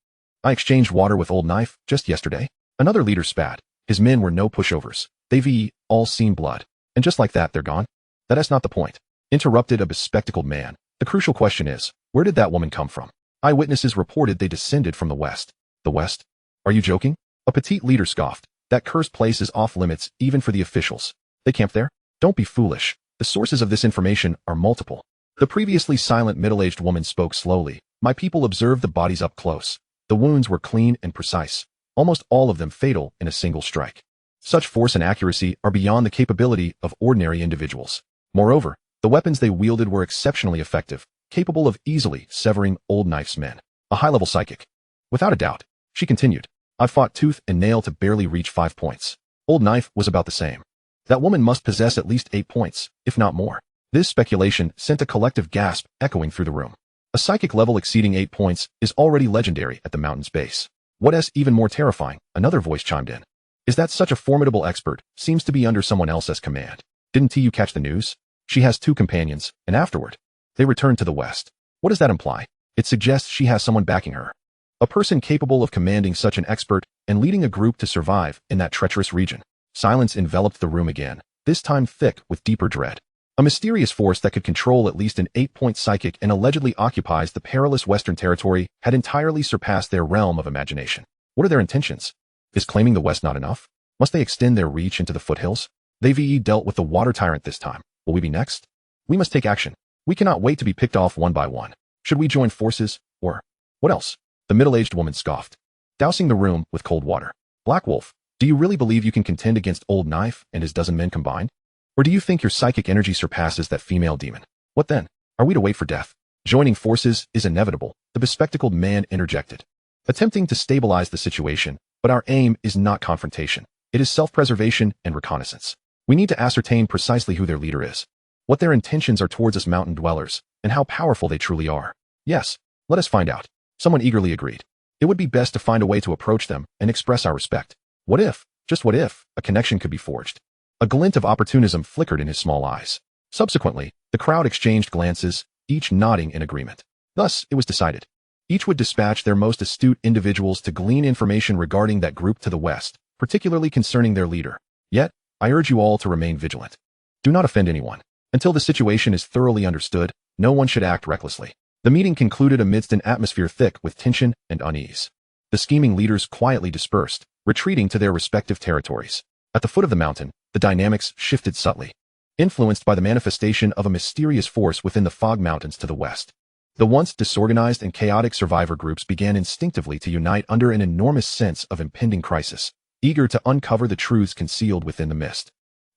I exchanged water with Old Knife just yesterday. Another leader spat. His men were no pushovers. They've all seen blood. And just like that, they're gone? That is not the point. Interrupted a bespectacled man. The crucial question is, where did that woman come from? Eyewitnesses reported they descended from the west. The west? Are you joking? A petite leader scoffed. That cursed place is off limits even for the officials. They camp there? Don't be foolish. The sources of this information are multiple. The previously silent middle-aged woman spoke slowly. My people observed the bodies up close. The wounds were clean and precise, almost all of them fatal in a single strike. Such force and accuracy are beyond the capability of ordinary individuals. Moreover, the weapons they wielded were exceptionally effective, capable of easily severing Old Knife's men. A high-level psychic. Without a doubt, she continued. I've fought tooth and nail to barely reach 5 points. Old Knife was about the same. That woman must possess at least 8 points, if not more. This speculation sent a collective gasp echoing through the room. A psychic level exceeding 8 points is already legendary at the mountain's base. What's even more terrifying, another voice chimed in, is that such a formidable expert seems to be under someone else's command. Didn't you catch the news? She has 2 companions, and afterward, they returned to the west. What does that imply? It suggests she has someone backing her. A person capable of commanding such an expert and leading a group to survive in that treacherous region. Silence enveloped the room again, this time thick with deeper dread. A mysterious force that could control at least an 8-point psychic and allegedly occupies the perilous Western territory had entirely surpassed their realm of imagination. What are their intentions? Is claiming the West not enough? Must they extend their reach into the foothills? They've dealt with the Water Tyrant this time. Will we be next? We must take action. We cannot wait to be picked off one by one. Should we join forces, or what else? The middle-aged woman scoffed, dousing the room with cold water. Black Wolf, do you really believe you can contend against Old Knife and his dozen men combined? Or do you think your psychic energy surpasses that female demon? What then? Are we to wait for death? Joining forces is inevitable, the bespectacled man interjected, attempting to stabilize the situation, but our aim is not confrontation. It is self-preservation and reconnaissance. We need to ascertain precisely who their leader is, what their intentions are towards us mountain dwellers, and how powerful they truly are. Yes, let us find out. Someone eagerly agreed. It would be best to find a way to approach them and express our respect. What if, just what if, a connection could be forged? A glint of opportunism flickered in his small eyes. Subsequently, the crowd exchanged glances, each nodding in agreement. Thus, it was decided. Each would dispatch their most astute individuals to glean information regarding that group to the west, particularly concerning their leader. Yet, I urge you all to remain vigilant. Do not offend anyone. Until the situation is thoroughly understood, no one should act recklessly. The meeting concluded amidst an atmosphere thick with tension and unease. The scheming leaders quietly dispersed, retreating to their respective territories. At the foot of the mountain, the dynamics shifted subtly, influenced by the manifestation of a mysterious force within the fog mountains to the west. The once disorganized and chaotic survivor groups began instinctively to unite under an enormous sense of impending crisis, eager to uncover the truths concealed within the mist.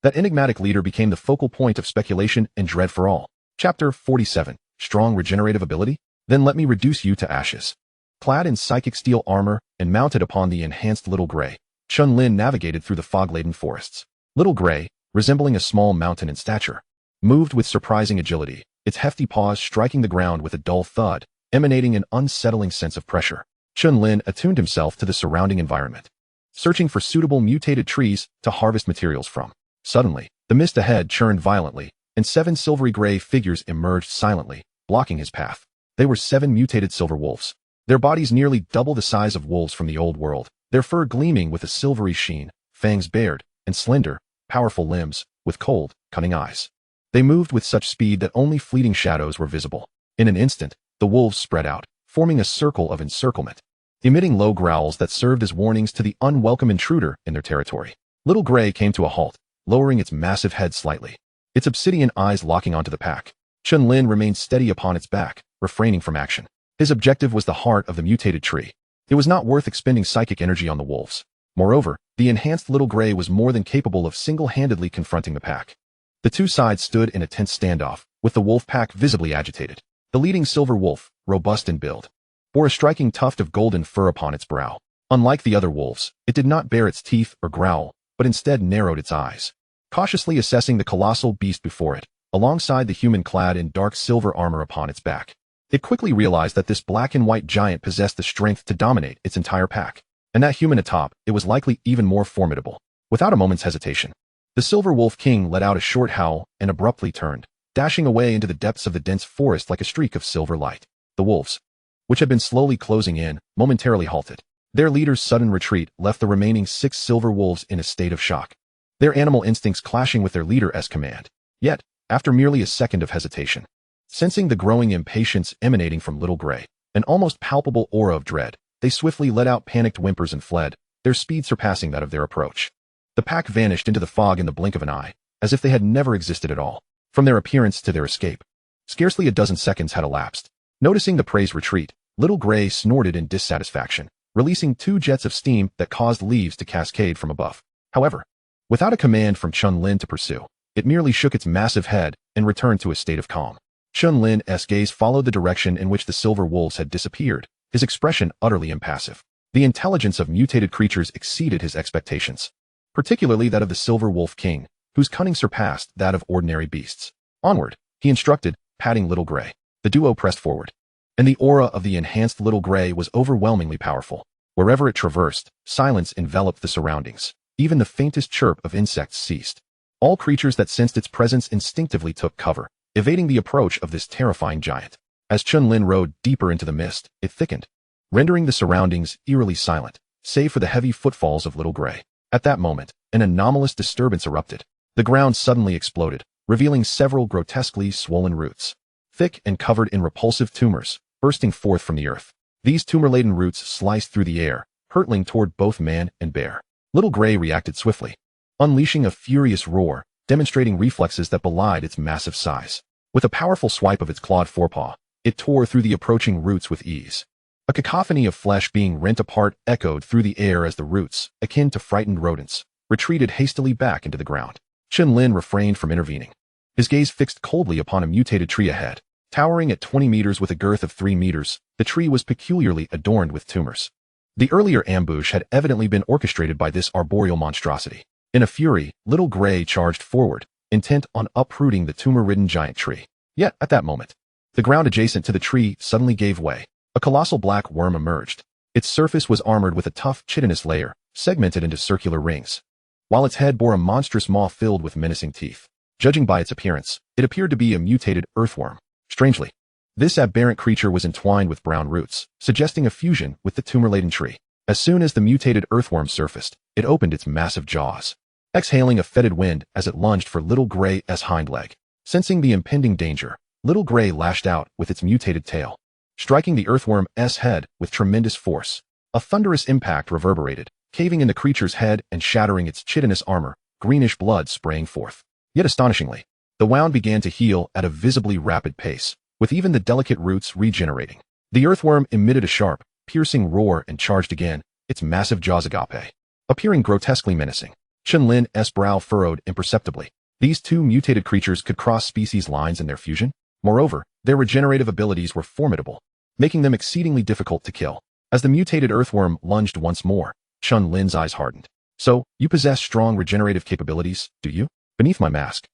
That enigmatic leader became the focal point of speculation and dread for all. Chapter 47. Strong regenerative ability? Then let me reduce you to ashes. Clad in psychic steel armor and mounted upon the enhanced Little Gray, Chen Lin navigated through the fog-laden forests. Little Gray, resembling a small mountain in stature, moved with surprising agility, its hefty paws striking the ground with a dull thud, emanating an unsettling sense of pressure. Chen Lin attuned himself to the surrounding environment, searching for suitable mutated trees to harvest materials from. Suddenly, the mist ahead churned violently, and 7 silvery gray figures emerged silently, blocking his path. They were 7 mutated silver wolves. Their bodies nearly double the size of wolves from the old world, their fur gleaming with a silvery sheen, fangs bared, and slender, powerful limbs, with cold, cunning eyes. They moved with such speed that only fleeting shadows were visible. In an instant, the wolves spread out, forming a circle of encirclement, emitting low growls that served as warnings to the unwelcome intruder in their territory. Little Gray came to a halt, lowering its massive head slightly, its obsidian eyes locking onto the pack. Chen Lin remained steady upon its back, refraining from action. His objective was the heart of the mutated tree. It was not worth expending psychic energy on the wolves. Moreover, the enhanced Little Gray was more than capable of single-handedly confronting the pack. The two sides stood in a tense standoff, with the wolf pack visibly agitated. The leading silver wolf, robust in build, bore a striking tuft of golden fur upon its brow. Unlike the other wolves, it did not bare its teeth or growl, but instead narrowed its eyes, cautiously assessing the colossal beast before it, alongside the human clad in dark silver armor upon its back. It quickly realized that this black and white giant possessed the strength to dominate its entire pack, and that human atop it was likely even more formidable. Without a moment's hesitation, the Silver Wolf King let out a short howl and abruptly turned, dashing away into the depths of the dense forest like a streak of silver light. The wolves, which had been slowly closing in, momentarily halted. Their leader's sudden retreat left the remaining 6 silver wolves in a state of shock, their animal instincts clashing with their leader's command. Yet, after merely a second of hesitation, sensing the growing impatience emanating from Little Gray, an almost palpable aura of dread, they swiftly let out panicked whimpers and fled, their speed surpassing that of their approach. The pack vanished into the fog in the blink of an eye, as if they had never existed at all. From their appearance to their escape, scarcely a dozen seconds had elapsed. Noticing the prey's retreat, Little Gray snorted in dissatisfaction, releasing 2 jets of steam that caused leaves to cascade from above. However, without a command from Chen Lin to pursue, it merely shook its massive head and returned to a state of calm. Chen Lin's gaze followed the direction in which the silver wolves had disappeared, his expression utterly impassive. The intelligence of mutated creatures exceeded his expectations, particularly that of the Silver Wolf King, whose cunning surpassed that of ordinary beasts. Onward, he instructed, patting Little Gray. The duo pressed forward, and the aura of the enhanced Little Gray was overwhelmingly powerful. Wherever it traversed, silence enveloped the surroundings. Even the faintest chirp of insects ceased. All creatures that sensed its presence instinctively took cover, evading the approach of this terrifying giant. As Chen Lin rode deeper into the mist, it thickened, rendering the surroundings eerily silent, save for the heavy footfalls of Little Gray. At that moment, an anomalous disturbance erupted. The ground suddenly exploded, revealing several grotesquely swollen roots, thick and covered in repulsive tumors, bursting forth from the earth. These tumor-laden roots sliced through the air, hurtling toward both man and bear. Little Gray reacted swiftly, unleashing a furious roar, demonstrating reflexes that belied its massive size. With a powerful swipe of its clawed forepaw, it tore through the approaching roots with ease. A cacophony of flesh being rent apart echoed through the air as the roots, akin to frightened rodents, retreated hastily back into the ground. Chen Lin refrained from intervening, his gaze fixed coldly upon a mutated tree ahead. Towering at 20 meters with a girth of 3 meters, the tree was peculiarly adorned with tumors. The earlier ambush had evidently been orchestrated by this arboreal monstrosity. In a fury, Little Gray charged forward, intent on uprooting the tumor-ridden giant tree. Yet, at that moment, the ground adjacent to the tree suddenly gave way. A colossal black worm emerged. Its surface was armored with a tough chitinous layer, segmented into circular rings, while its head bore a monstrous maw filled with menacing teeth. Judging by its appearance, it appeared to be a mutated earthworm. Strangely, this aberrant creature was entwined with brown roots, suggesting a fusion with the tumor-laden tree. As soon as the mutated earthworm surfaced, it opened its massive jaws, exhaling a fetid wind as it lunged for Little Gray's hind leg. Sensing the impending danger, Little Gray lashed out with its mutated tail, striking the earthworm's head with tremendous force. A thunderous impact reverberated, caving in the creature's head and shattering its chitinous armor, greenish blood spraying forth. Yet astonishingly, the wound began to heal at a visibly rapid pace, with even the delicate roots regenerating. The earthworm emitted a sharp, piercing roar and charged again, its massive jaws agape, appearing grotesquely menacing. Chen Lin's brow furrowed imperceptibly. These two mutated creatures could cross species lines in their fusion. Moreover, their regenerative abilities were formidable, making them exceedingly difficult to kill. As the mutated earthworm lunged once more, Chen Lin's eyes hardened. So, you possess strong regenerative capabilities, do you? Beneath my mask.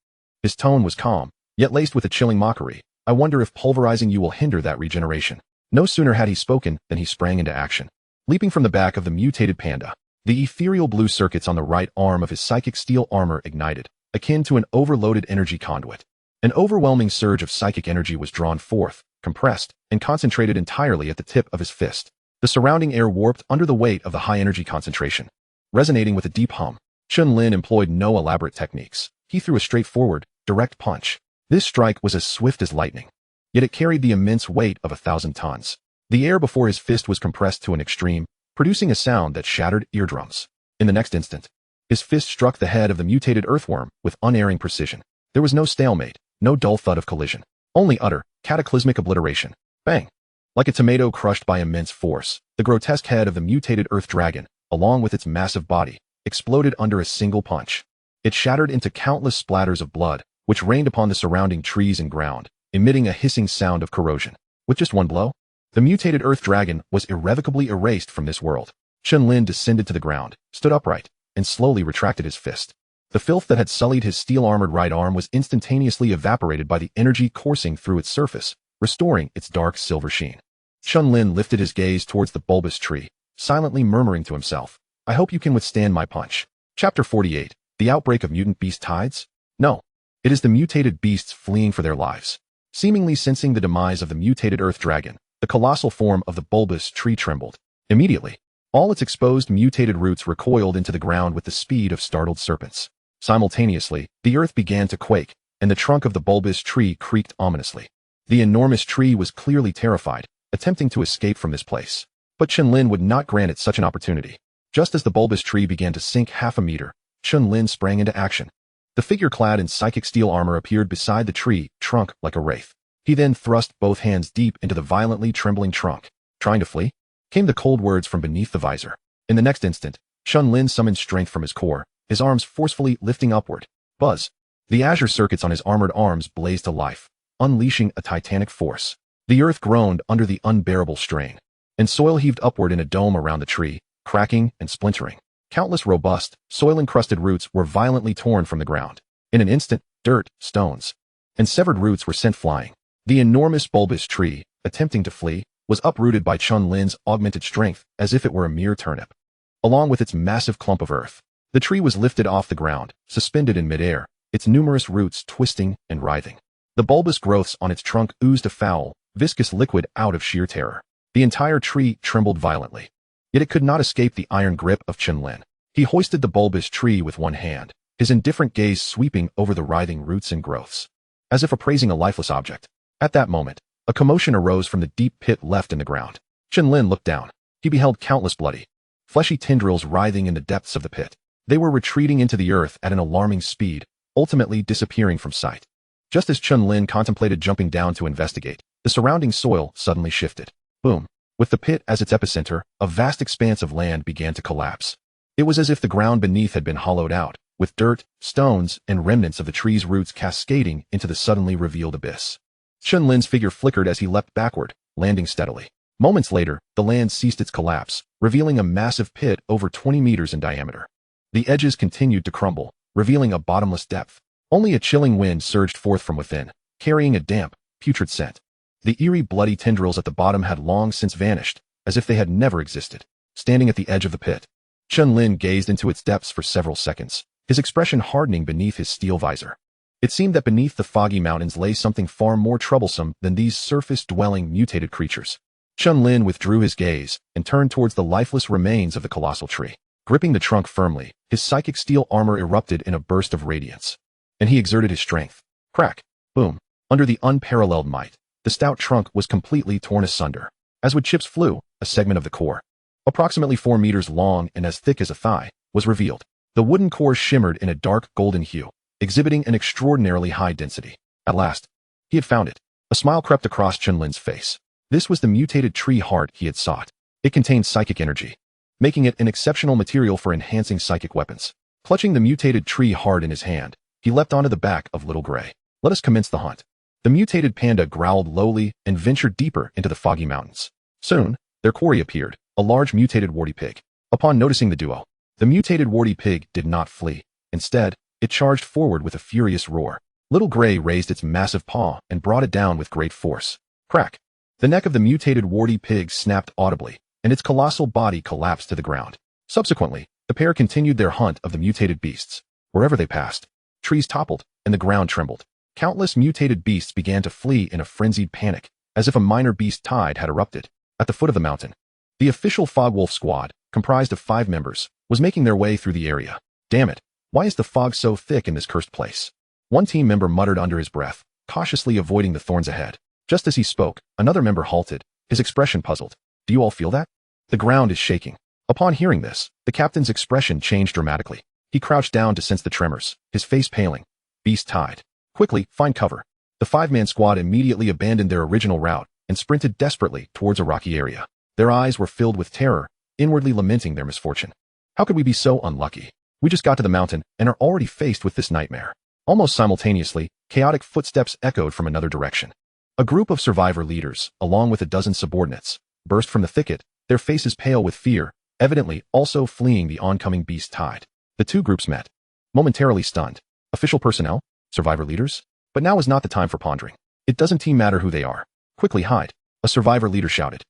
His tone was calm, yet laced with a chilling mockery. I wonder if pulverizing you will hinder that regeneration. No sooner had he spoken than he sprang into action. Leaping from the back of the mutated panda, the ethereal blue circuits on the right arm of his psychic steel armor ignited, akin to an overloaded energy conduit. An overwhelming surge of psychic energy was drawn forth, compressed, and concentrated entirely at the tip of his fist. The surrounding air warped under the weight of the high energy concentration. Resonating with a deep hum, Chen Lin employed no elaborate techniques. He threw a straightforward, direct punch, This strike was as swift as lightning, yet it carried the immense weight of 1,000 tons. The air before his fist was compressed to an extreme, producing a sound that shattered eardrums. In the next instant, his fist struck the head of the mutated earthworm with unerring precision. There was no stalemate, no dull thud of collision, only utter, cataclysmic obliteration. Bang! Like a tomato crushed by immense force, the grotesque head of the mutated earth dragon, along with its massive body, exploded under a single punch. It shattered into countless splatters of blood, which rained upon the surrounding trees and ground, emitting a hissing sound of corrosion. With just one blow, the mutated earth dragon was irrevocably erased from this world. Chen Lin descended to the ground, stood upright, and slowly retracted his fist. The filth that had sullied his steel-armored right arm was instantaneously evaporated by the energy coursing through its surface, restoring its dark silver sheen. Chen Lin lifted his gaze towards the bulbous tree, silently murmuring to himself, "I hope you can withstand my punch." Chapter 48. The Outbreak of Mutant Beast Tides? No. It is the mutated beasts fleeing for their lives. Seemingly sensing the demise of the mutated earth dragon, the colossal form of the bulbous tree trembled. Immediately, all its exposed mutated roots recoiled into the ground with the speed of startled serpents. Simultaneously, the earth began to quake, and the trunk of the bulbous tree creaked ominously. The enormous tree was clearly terrified, attempting to escape from this place. But Chen Lin would not grant it such an opportunity. Just as the bulbous tree began to sink half a meter, Chen Lin sprang into action. The figure clad in psychic steel armor appeared beside the tree trunk like a wraith. He then thrust both hands deep into the violently trembling trunk. Trying to flee? Came the cold words from beneath the visor. In the next instant, Chen Lin summoned strength from his core, his arms forcefully lifting upward. Buzz! The azure circuits on his armored arms blazed to life, unleashing a titanic force. The earth groaned under the unbearable strain, and soil heaved upward in a dome around the tree, cracking and splintering. Countless robust, soil-encrusted roots were violently torn from the ground. In an instant, dirt, stones, and severed roots were sent flying. The enormous bulbous tree, attempting to flee, was uprooted by Chen Lin's augmented strength as if it were a mere turnip. Along with its massive clump of earth, the tree was lifted off the ground, suspended in midair, its numerous roots twisting and writhing. The bulbous growths on its trunk oozed a foul, viscous liquid out of sheer terror. The entire tree trembled violently. Yet it could not escape the iron grip of Chen Lin. He hoisted the bulbous tree with one hand, his indifferent gaze sweeping over the writhing roots and growths, as if appraising a lifeless object. At that moment, a commotion arose from the deep pit left in the ground. Chen Lin looked down. He beheld countless bloody, fleshy tendrils writhing in the depths of the pit. They were retreating into the earth at an alarming speed, ultimately disappearing from sight. Just as Chen Lin contemplated jumping down to investigate, the surrounding soil suddenly shifted. Boom! With the pit as its epicenter, a vast expanse of land began to collapse. It was as if the ground beneath had been hollowed out, with dirt, stones, and remnants of the tree's roots cascading into the suddenly revealed abyss. Chen Lin's figure flickered as he leapt backward, landing steadily. Moments later, the land ceased its collapse, revealing a massive pit over 20 meters in diameter. The edges continued to crumble, revealing a bottomless depth. Only a chilling wind surged forth from within, carrying a damp, putrid scent. The eerie bloody tendrils at the bottom had long since vanished, as if they had never existed. Standing at the edge of the pit, Chen Lin gazed into its depths for several seconds, his expression hardening beneath his steel visor. It seemed that beneath the foggy mountains lay something far more troublesome than these surface-dwelling mutated creatures. Chen Lin withdrew his gaze and turned towards the lifeless remains of the colossal tree. Gripping the trunk firmly, his psychic steel armor erupted in a burst of radiance, and he exerted his strength. Crack! Boom! Under the unparalleled might, the stout trunk was completely torn asunder. As with chips flew, a segment of the core, approximately 4 meters long and as thick as a thigh, was revealed. The wooden core shimmered in a dark golden hue, exhibiting an extraordinarily high density. At last, he had found it. A smile crept across Chen Lin's face. This was the mutated tree heart he had sought. It contained psychic energy, making it an exceptional material for enhancing psychic weapons. Clutching the mutated tree heart in his hand, he leapt onto the back of Little Gray. Let us commence the hunt. The mutated panda growled lowly and ventured deeper into the foggy mountains. Soon, their quarry appeared, a large mutated warty pig. Upon noticing the duo, the mutated warty pig did not flee. Instead, it charged forward with a furious roar. Little Gray raised its massive paw and brought it down with great force. Crack! The neck of the mutated warty pig snapped audibly, and its colossal body collapsed to the ground. Subsequently, the pair continued their hunt of the mutated beasts. Wherever they passed, trees toppled, and the ground trembled. Countless mutated beasts began to flee in a frenzied panic, as if a minor beast tide had erupted. At the foot of the mountain, the official Fogwolf squad, comprised of 5 members, was making their way through the area. Damn it, why is the fog so thick in this cursed place? One team member muttered under his breath, cautiously avoiding the thorns ahead. Just as he spoke, another member halted, his expression puzzled. Do you all feel that? The ground is shaking. Upon hearing this, the captain's expression changed dramatically. He crouched down to sense the tremors, his face paling. Beast tied. Quickly, find cover. The 5-man squad immediately abandoned their original route and sprinted desperately towards a rocky area. Their eyes were filled with terror, inwardly lamenting their misfortune. How could we be so unlucky? We just got to the mountain and are already faced with this nightmare. Almost simultaneously, chaotic footsteps echoed from another direction. A group of survivor leaders, along with a dozen subordinates, burst from the thicket, their faces pale with fear, evidently also fleeing the oncoming beast tide. The two groups met. Momentarily stunned. Official personnel? Survivor leaders? But now is not the time for pondering. It doesn't matter who they are. Quickly hide, a survivor leader shouted,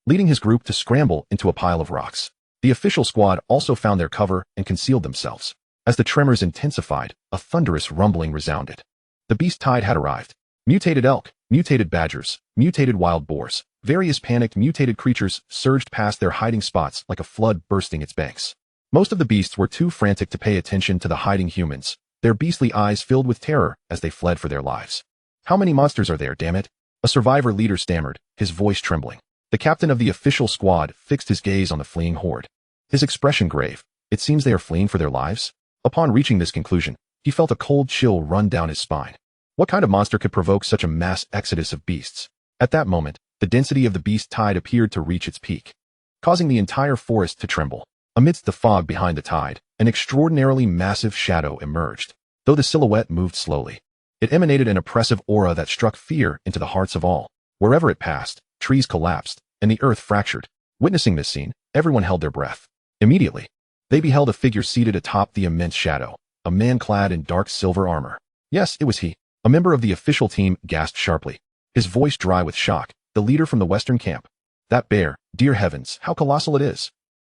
leading his group to scramble into a pile of rocks. The official squad also found their cover and concealed themselves. As the tremors intensified, a thunderous rumbling resounded. The beast tide had arrived. Mutated elk, mutated badgers, mutated wild boars, various panicked mutated creatures surged past their hiding spots like a flood bursting its banks. Most of the beasts were too frantic to pay attention to the hiding humans, their beastly eyes filled with terror as they fled for their lives. How many monsters are there, damn it? A survivor leader stammered, his voice trembling. The captain of the official squad fixed his gaze on the fleeing horde. His expression grave. It seems they are fleeing for their lives? Upon reaching this conclusion, he felt a cold chill run down his spine. What kind of monster could provoke such a mass exodus of beasts? At that moment, the density of the beast tide appeared to reach its peak, causing the entire forest to tremble. Amidst the fog behind the tide, an extraordinarily massive shadow emerged. Though the silhouette moved slowly, it emanated an oppressive aura that struck fear into the hearts of all. Wherever it passed, trees collapsed, and the earth fractured. Witnessing this scene, everyone held their breath. Immediately, they beheld a figure seated atop the immense shadow, a man clad in dark silver armor. Yes, it was he. A member of the official team gasped sharply, his voice dry with shock, the leader from the western camp. That bear, dear heavens, how colossal it is.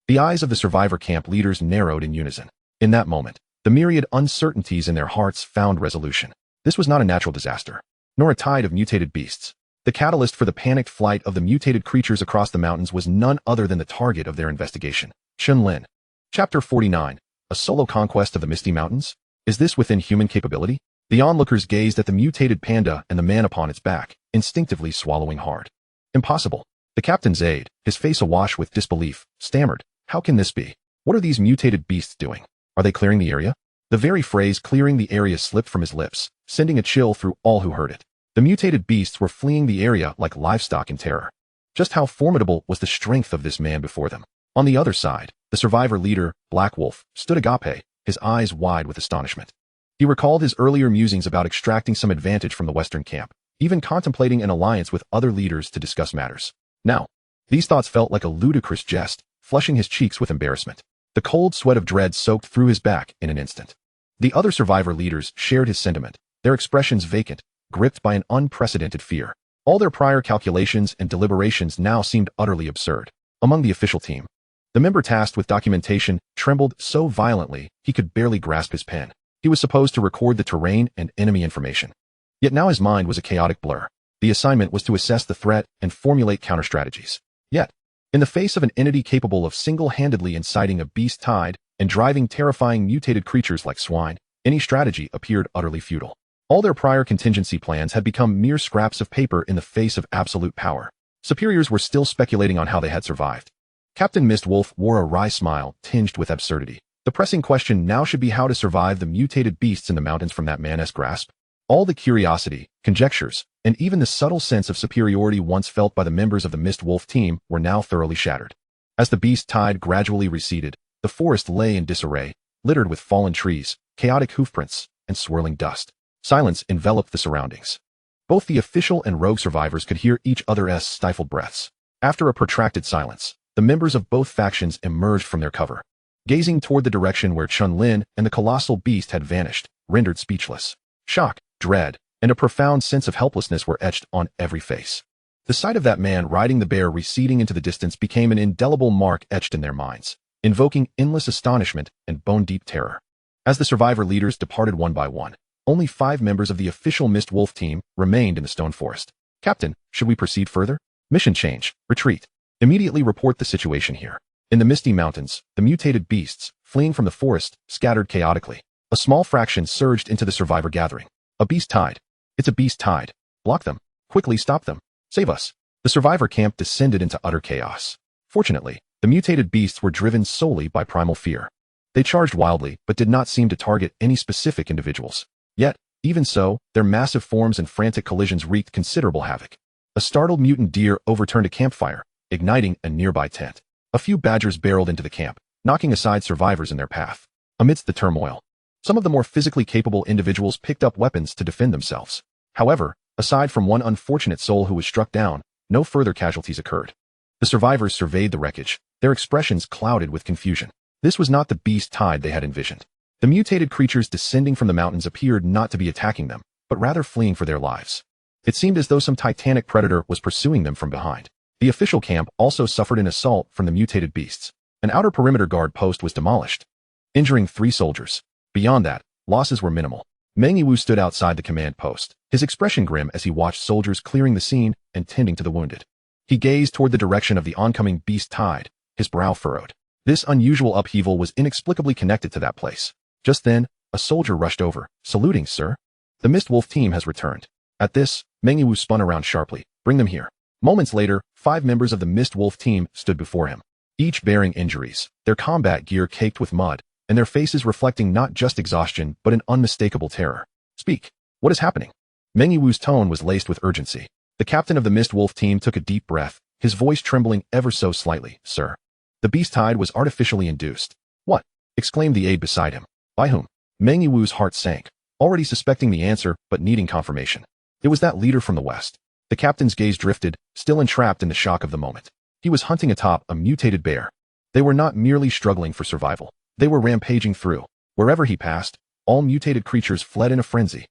The eyes of the survivor camp leaders narrowed in unison. In that moment, the myriad uncertainties in their hearts found resolution. This was not a natural disaster, nor a tide of mutated beasts. The catalyst for the panicked flight of the mutated creatures across the mountains was none other than the target of their investigation, Chen Lin. Chapter 49. A solo conquest of the Misty Mountains? Is this within human capability? The onlookers gazed at the mutated panda and the man upon its back, instinctively swallowing hard. Impossible. The captain's aide, his face awash with disbelief, stammered, how can this be? What are these mutated beasts doing? Are they clearing the area? The very phrase clearing the area slipped from his lips, sending a chill through all who heard it. The mutated beasts were fleeing the area like livestock in terror. Just how formidable was the strength of this man before them? On the other side, the survivor leader, Black Wolf, stood agape, his eyes wide with astonishment. He recalled his earlier musings about extracting some advantage from the western camp, even contemplating an alliance with other leaders to discuss matters. Now, these thoughts felt like a ludicrous jest, flushing his cheeks with embarrassment. The cold sweat of dread soaked through his back in an instant. The other survivor leaders shared his sentiment, their expressions vacant, gripped by an unprecedented fear. All their prior calculations and deliberations now seemed utterly absurd. Among the official team, the member tasked with documentation trembled so violently he could barely grasp his pen. He was supposed to record the terrain and enemy information. Yet now his mind was a chaotic blur. The assignment was to assess the threat and formulate counter-strategies. Yet, in the face of an entity capable of single-handedly inciting a beast tide and driving terrifying mutated creatures like swine, any strategy appeared utterly futile. All their prior contingency plans had become mere scraps of paper in the face of absolute power. Superiors were still speculating on how they had survived. Captain Mist Wolf wore a wry smile tinged with absurdity. The pressing question now should be how to survive the mutated beasts in the mountains from that man's grasp. All the curiosity, conjectures, and even the subtle sense of superiority once felt by the members of the Mist Wolf team were now thoroughly shattered. As the beast tide gradually receded, the forest lay in disarray, littered with fallen trees, chaotic hoofprints, and swirling dust. Silence enveloped the surroundings. Both the official and rogue survivors could hear each other's stifled breaths. After a protracted silence, the members of both factions emerged from their cover, gazing toward the direction where Chen Lin and the colossal beast had vanished, rendered speechless. Shock, dread, and a profound sense of helplessness were etched on every face. The sight of that man riding the bear receding into the distance became an indelible mark etched in their minds, invoking endless astonishment and bone-deep terror. As the survivor leaders departed one by one, only 5 members of the official Mist Wolf team remained in the stone forest. Captain, should we proceed further? Mission change. Retreat. Immediately report the situation here. In the Misty Mountains, the mutated beasts, fleeing from the forest, scattered chaotically. A small fraction surged into the survivor gathering. A beast tide. It's a beast tide. Block them. Quickly stop them. Save us. The survivor camp descended into utter chaos. Fortunately, the mutated beasts were driven solely by primal fear. They charged wildly, but did not seem to target any specific individuals. Yet, even so, their massive forms and frantic collisions wreaked considerable havoc. A startled mutant deer overturned a campfire, igniting a nearby tent. A few badgers barreled into the camp, knocking aside survivors in their path. Amidst the turmoil, some of the more physically capable individuals picked up weapons to defend themselves. However, aside from one unfortunate soul who was struck down, no further casualties occurred. The survivors surveyed the wreckage, their expressions clouded with confusion. This was not the beast tide they had envisioned. The mutated creatures descending from the mountains appeared not to be attacking them, but rather fleeing for their lives. It seemed as though some titanic predator was pursuing them from behind. The official camp also suffered an assault from the mutated beasts. An outer perimeter guard post was demolished, injuring 3 soldiers. Beyond that, losses were minimal. Manhwaedit stood outside the command post, his expression grim as he watched soldiers clearing the scene and tending to the wounded. He gazed toward the direction of the oncoming beast tide, his brow furrowed. This unusual upheaval was inexplicably connected to that place. Just then, a soldier rushed over, saluting, "Sir. The Mist Wolf team has returned." At this, Manhwaedit spun around sharply. "Bring them here." Moments later, 5 members of the Mist Wolf team stood before him, each bearing injuries, their combat gear caked with mud, and their faces reflecting not just exhaustion but an unmistakable terror. "Speak. What is happening?" Manhwaedit's tone was laced with urgency. The captain of the Mist Wolf team took a deep breath, his voice trembling ever so slightly. "Sir. The beast tide was artificially induced." "What?" exclaimed the aide beside him. "By whom?" Manhwaedit's heart sank, already suspecting the answer but needing confirmation. It was that leader from the west. The captain's gaze drifted, still entrapped in the shock of the moment. He was hunting atop a mutated bear. They were not merely struggling for survival. They were rampaging through. Wherever he passed, all mutated creatures fled in a frenzy.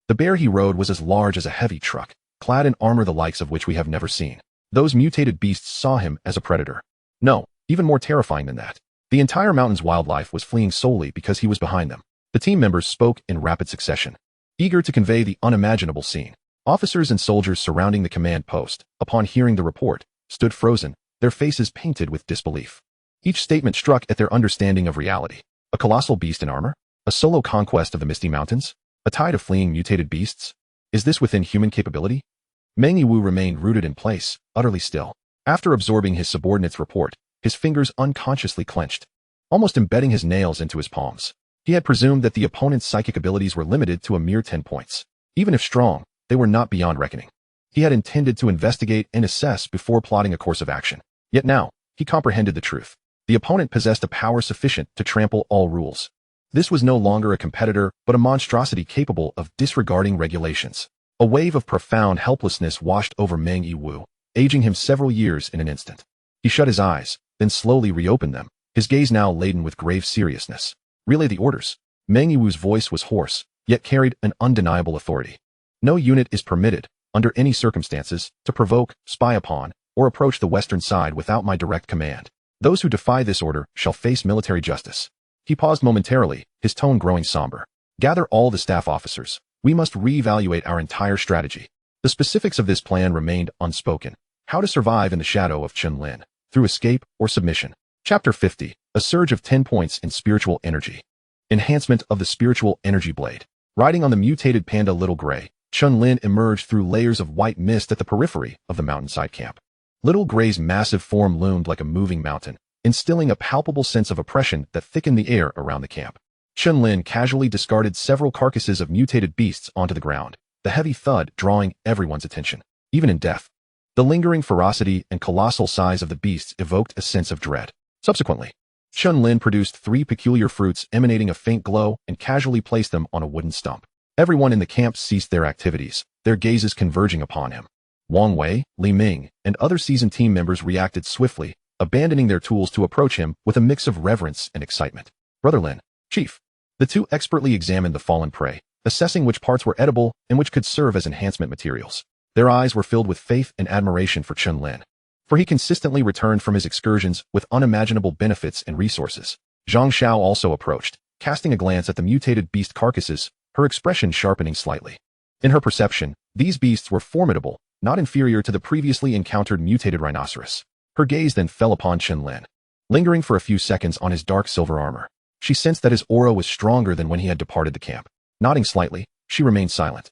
The bear he rode was as large as a heavy truck, clad in armor the likes of which we have never seen. Those mutated beasts saw him as a predator. No, even more terrifying than that. The entire mountain's wildlife was fleeing solely because he was behind them. The team members spoke in rapid succession, eager to convey the unimaginable scene. Officers and soldiers surrounding the command post, upon hearing the report, stood frozen, their faces painted with disbelief. Each statement struck at their understanding of reality. A colossal beast in armor? A solo conquest of the Misty Mountains? A tide of fleeing mutated beasts? Is this within human capability? Manhwaedit remained rooted in place, utterly still. After absorbing his subordinate's report, his fingers unconsciously clenched, almost embedding his nails into his palms. He had presumed that the opponent's psychic abilities were limited to a mere 10 points. Even if strong, they were not beyond reckoning. He had intended to investigate and assess before plotting a course of action. Yet now, he comprehended the truth. The opponent possessed a power sufficient to trample all rules. This was no longer a competitor, but a monstrosity capable of disregarding regulations. A wave of profound helplessness washed over Manhwaedit, aging him several years in an instant. He shut his eyes, then slowly reopened them, his gaze now laden with grave seriousness. "Relay the orders." Manhwaedit's voice was hoarse, yet carried an undeniable authority. "No unit is permitted, under any circumstances, to provoke, spy upon, or approach the western side without my direct command. Those who defy this order shall face military justice." He paused momentarily, his tone growing somber. "Gather all the staff officers. We must reevaluate our entire strategy." The specifics of this plan remained unspoken. How to survive in the shadow of Chen Lin, through escape or submission. Chapter 50. A surge of 10 points in spiritual energy. Enhancement of the spiritual energy blade. Riding on the mutated panda Little Gray, Chen Lin emerged through layers of white mist at the periphery of the mountainside camp. Little Gray's massive form loomed like a moving mountain, instilling a palpable sense of oppression that thickened the air around the camp. Chen Lin casually discarded several carcasses of mutated beasts onto the ground, the heavy thud drawing everyone's attention. Even in death, the lingering ferocity and colossal size of the beasts evoked a sense of dread. Subsequently, Chen Lin produced 3 peculiar fruits emanating a faint glow and casually placed them on a wooden stump. Everyone in the camp ceased their activities, their gazes converging upon him. Wang Wei, Li Ming, and other seasoned team members reacted swiftly, abandoning their tools to approach him with a mix of reverence and excitement. "Brother Lin, Chief." The two expertly examined the fallen prey, assessing which parts were edible and which could serve as enhancement materials. Their eyes were filled with faith and admiration for Chen Lin, for he consistently returned from his excursions with unimaginable benefits and resources. Zhang Xiao also approached, casting a glance at the mutated beast carcasses, her expression sharpening slightly. In her perception, these beasts were formidable, not inferior to the previously encountered mutated rhinoceros. Her gaze then fell upon Chen Lin, lingering for a few seconds on his dark silver armor. She sensed that his aura was stronger than when he had departed the camp. Nodding slightly, she remained silent.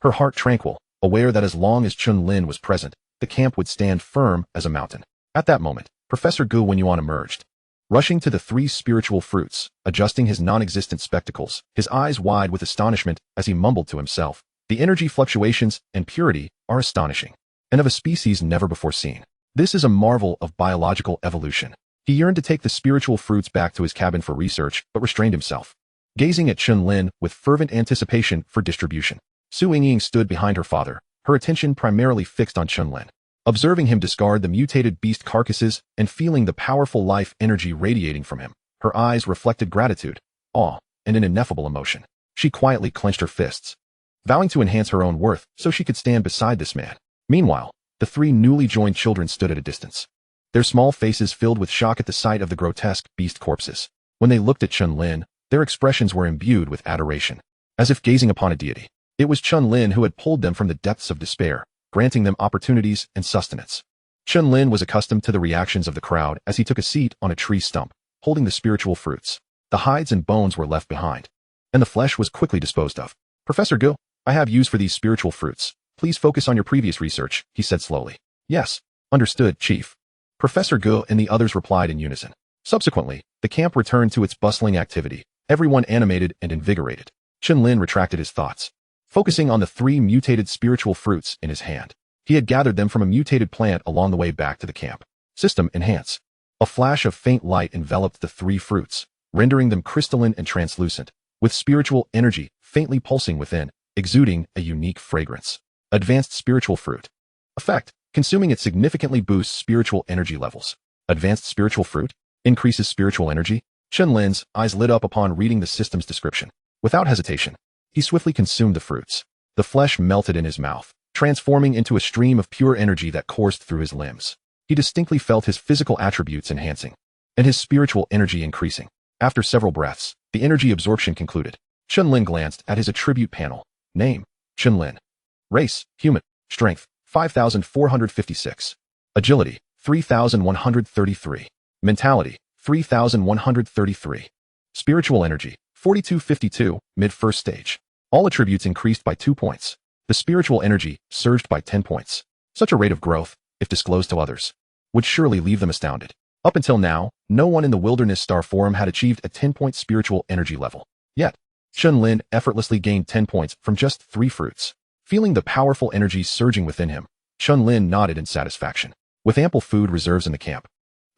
her heart tranquil, aware that as long as Chen Lin was present, the camp would stand firm as a mountain. At that moment, Professor Gu Wenyuan emerged. Rushing to the three spiritual fruits, adjusting his non-existent spectacles, his eyes wide with astonishment as he mumbled to himself, "The energy fluctuations and purity are astonishing, and of a species never before seen. This is a marvel of biological evolution." He yearned to take the spiritual fruits back to his cabin for research, but restrained himself. Gazing at Chen Lin with fervent anticipation for distribution, Su Yingying stood behind her father, her attention primarily fixed on Chen Lin. Observing him discard the mutated beast carcasses and feeling the powerful life energy radiating from him, her eyes reflected gratitude, awe, and an ineffable emotion. She quietly clenched her fists, vowing to enhance her own worth so she could stand beside this man. Meanwhile, the three newly joined children stood at a distance, their small faces filled with shock at the sight of the grotesque beast corpses. When they looked at Chen Lin, their expressions were imbued with adoration, as if gazing upon a deity. It was Chen Lin who had pulled them from the depths of despair, granting them opportunities and sustenance. Chen Lin was accustomed to the reactions of the crowd as he took a seat on a tree stump, holding the spiritual fruits. The hides and bones were left behind, and the flesh was quickly disposed of. "Professor Gu, I have use for these spiritual fruits. Please focus on your previous research," he said slowly. "Yes, understood, Chief." Professor Gu and the others replied in unison. Subsequently, the camp returned to its bustling activity, everyone animated and invigorated. Chen Lin retracted his thoughts, focusing on the three mutated spiritual fruits in his hand. He had gathered them from a mutated plant along the way back to the camp. System Enhance. A flash of faint light enveloped the three fruits, rendering them crystalline and translucent, with spiritual energy faintly pulsing within, exuding a unique fragrance. Advanced Spiritual Fruit. Effect. Consuming it significantly boosts spiritual energy levels. Advanced Spiritual Fruit increases spiritual energy. Chen Lin's eyes lit up upon reading the system's description. Without hesitation, he swiftly consumed the fruits. The flesh melted in his mouth, transforming into a stream of pure energy that coursed through his limbs. He distinctly felt his physical attributes enhancing, and his spiritual energy increasing. After several breaths, the energy absorption concluded. Chen Lin glanced at his attribute panel. Name: Chen Lin. Race: human. Strength: 5,456. Agility: 3,133. Mentality: 3,133. Spiritual energy: 4252, mid-first stage. All attributes increased by 2 points. The spiritual energy surged by 10 points. Such a rate of growth, if disclosed to others, would surely leave them astounded. Up until now, no one in the Wilderness Star Forum had achieved a 10-point spiritual energy level. Yet, Chen Lin effortlessly gained 10 points from just 3 fruits. Feeling the powerful energy surging within him, Chen Lin nodded in satisfaction. With ample food reserves in the camp,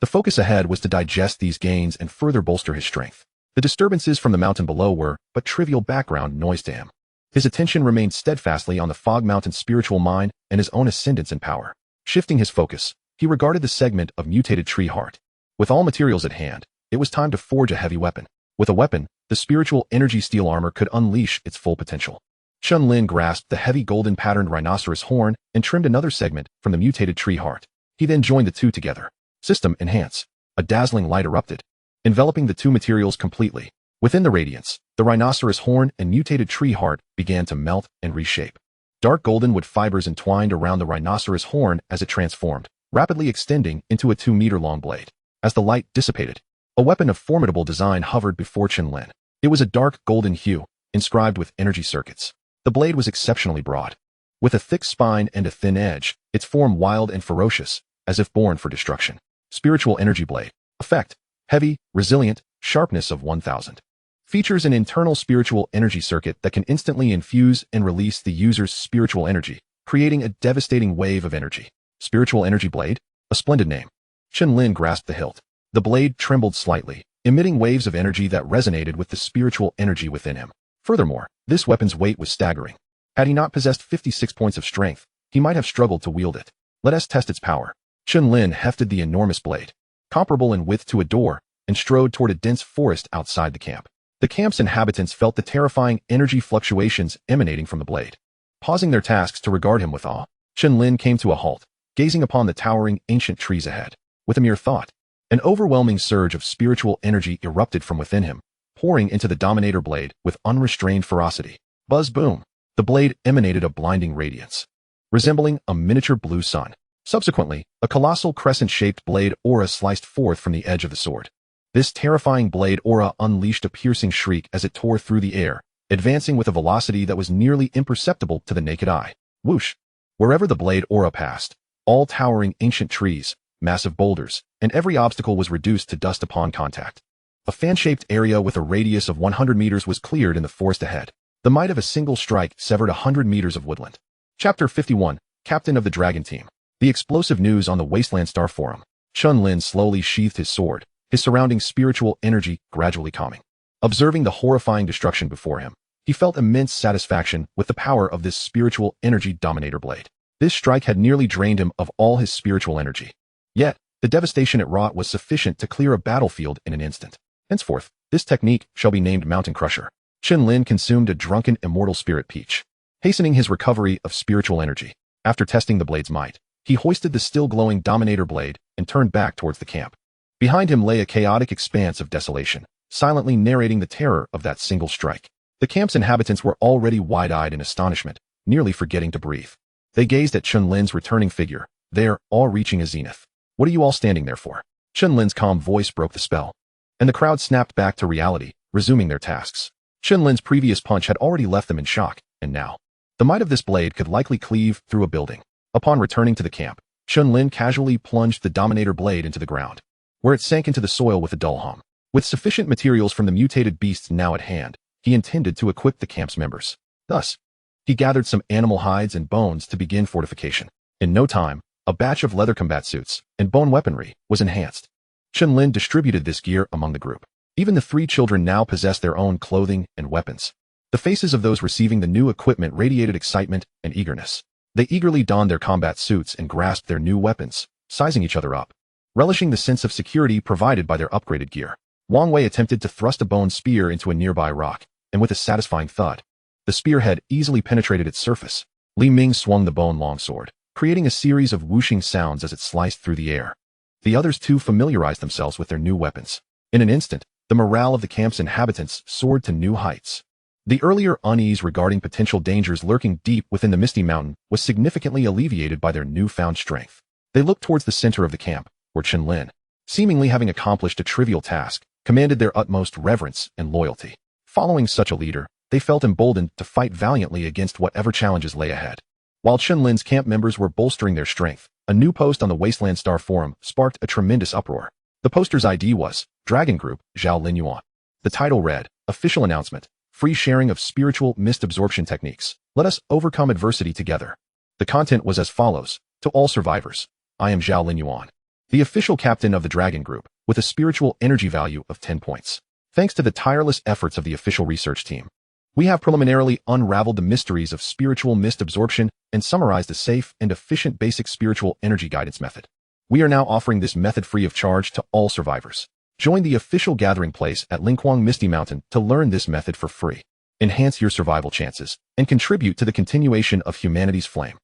the focus ahead was to digest these gains and further bolster his strength. The disturbances from the mountain below were but trivial background noise to him. His attention remained steadfastly on the Fog Mountain's spiritual mine and his own ascendance and power. Shifting his focus, he regarded the segment of mutated tree heart. With all materials at hand, it was time to forge a heavy weapon. With a weapon, the spiritual energy steel armor could unleash its full potential. Chen Lin grasped the heavy golden patterned rhinoceros horn and trimmed another segment from the mutated tree heart. He then joined the two together. System Enhance. A dazzling light erupted, enveloping the two materials completely. Within the radiance, the rhinoceros horn and mutated tree heart began to melt and reshape. Dark golden wood fibers entwined around the rhinoceros horn as it transformed, rapidly extending into a 2-meter-long blade. As the light dissipated, a weapon of formidable design hovered before Chen Lin. It was a dark golden hue, inscribed with energy circuits. The blade was exceptionally broad, with a thick spine and a thin edge, its form wild and ferocious, as if born for destruction. Spiritual Energy Blade. Effect: heavy, resilient, sharpness of 1000. Features an internal spiritual energy circuit that can instantly infuse and release the user's spiritual energy, creating a devastating wave of energy. Spiritual Energy Blade? A splendid name. Chen Lin grasped the hilt. The blade trembled slightly, emitting waves of energy that resonated with the spiritual energy within him. Furthermore, this weapon's weight was staggering. Had he not possessed 56 points of strength, he might have struggled to wield it. Let us test its power. Chen Lin hefted the enormous blade, comparable in width to a door, and strode toward a dense forest outside the camp. The camp's inhabitants felt the terrifying energy fluctuations emanating from the blade. Pausing their tasks to regard him with awe, Chen Lin came to a halt, gazing upon the towering ancient trees ahead. With a mere thought, an overwhelming surge of spiritual energy erupted from within him, pouring into the Dominator blade with unrestrained ferocity. Buzz boom! The blade emanated a blinding radiance, resembling a miniature blue sun. Subsequently, a colossal crescent-shaped blade aura sliced forth from the edge of the sword. This terrifying blade aura unleashed a piercing shriek as it tore through the air, advancing with a velocity that was nearly imperceptible to the naked eye. Whoosh! Wherever the blade aura passed, all towering ancient trees, massive boulders, and every obstacle was reduced to dust upon contact. A fan-shaped area with a radius of 100 meters was cleared in the forest ahead. The might of a single strike severed 100 meters of woodland. Chapter 51, Captain of the Dragon Team. The explosive news on the Wasteland Star Forum. Chen Lin slowly sheathed his sword, his surrounding spiritual energy gradually calming. Observing the horrifying destruction before him, he felt immense satisfaction with the power of this spiritual energy dominator blade. This strike had nearly drained him of all his spiritual energy. Yet, the devastation it wrought was sufficient to clear a battlefield in an instant. Henceforth, this technique shall be named Mountain Crusher. Chen Lin consumed a drunken immortal spirit peach, hastening his recovery of spiritual energy. After testing the blade's might, he hoisted the still glowing dominator blade and turned back towards the camp. Behind him lay a chaotic expanse of desolation, silently narrating the terror of that single strike. The camp's inhabitants were already wide-eyed in astonishment, nearly forgetting to breathe. They gazed at Chen Lin's returning figure, there, all reaching a zenith. What are you all standing there for? Chen Lin's calm voice broke the spell, and the crowd snapped back to reality, resuming their tasks. Chen Lin's previous punch had already left them in shock, and now, the might of this blade could likely cleave through a building. Upon returning to the camp, Chen Lin casually plunged the dominator blade into the ground, where it sank into the soil with a dull hum. With sufficient materials from the mutated beasts now at hand, he intended to equip the camp's members. Thus, he gathered some animal hides and bones to begin fortification. In no time, a batch of leather combat suits and bone weaponry was enhanced. Chen Lin distributed this gear among the group. Even the 3 children now possessed their own clothing and weapons. The faces of those receiving the new equipment radiated excitement and eagerness. They eagerly donned their combat suits and grasped their new weapons, sizing each other up, relishing the sense of security provided by their upgraded gear. Wang Wei attempted to thrust a bone spear into a nearby rock, and with a satisfying thud, the spearhead easily penetrated its surface. Li Ming swung the bone longsword, creating a series of whooshing sounds as it sliced through the air. The others too familiarized themselves with their new weapons. In an instant, the morale of the camp's inhabitants soared to new heights. The earlier unease regarding potential dangers lurking deep within the Misty Mountain was significantly alleviated by their newfound strength. They looked towards the center of the camp, where Chen Lin, seemingly having accomplished a trivial task, commanded their utmost reverence and loyalty. Following such a leader, they felt emboldened to fight valiantly against whatever challenges lay ahead. While Chen Lin's camp members were bolstering their strength, a new post on the Wasteland Star Forum sparked a tremendous uproar. The poster's ID was Dragon Group, Zhao Linyuan. The title read, Official Announcement, Free Sharing of Spiritual Mist Absorption Techniques. Let us overcome adversity together. The content was as follows. To all survivors, I am Zhao Linyuan, the official captain of the Dragon Group, with a spiritual energy value of 10 points. Thanks to the tireless efforts of the official research team, we have preliminarily unraveled the mysteries of spiritual mist absorption and summarized a safe and efficient basic spiritual energy guidance method. We are now offering this method free of charge to all survivors. Join the official gathering place at Linquang Misty Mountain to learn this method for free. Enhance your survival chances and contribute to the continuation of humanity's flame.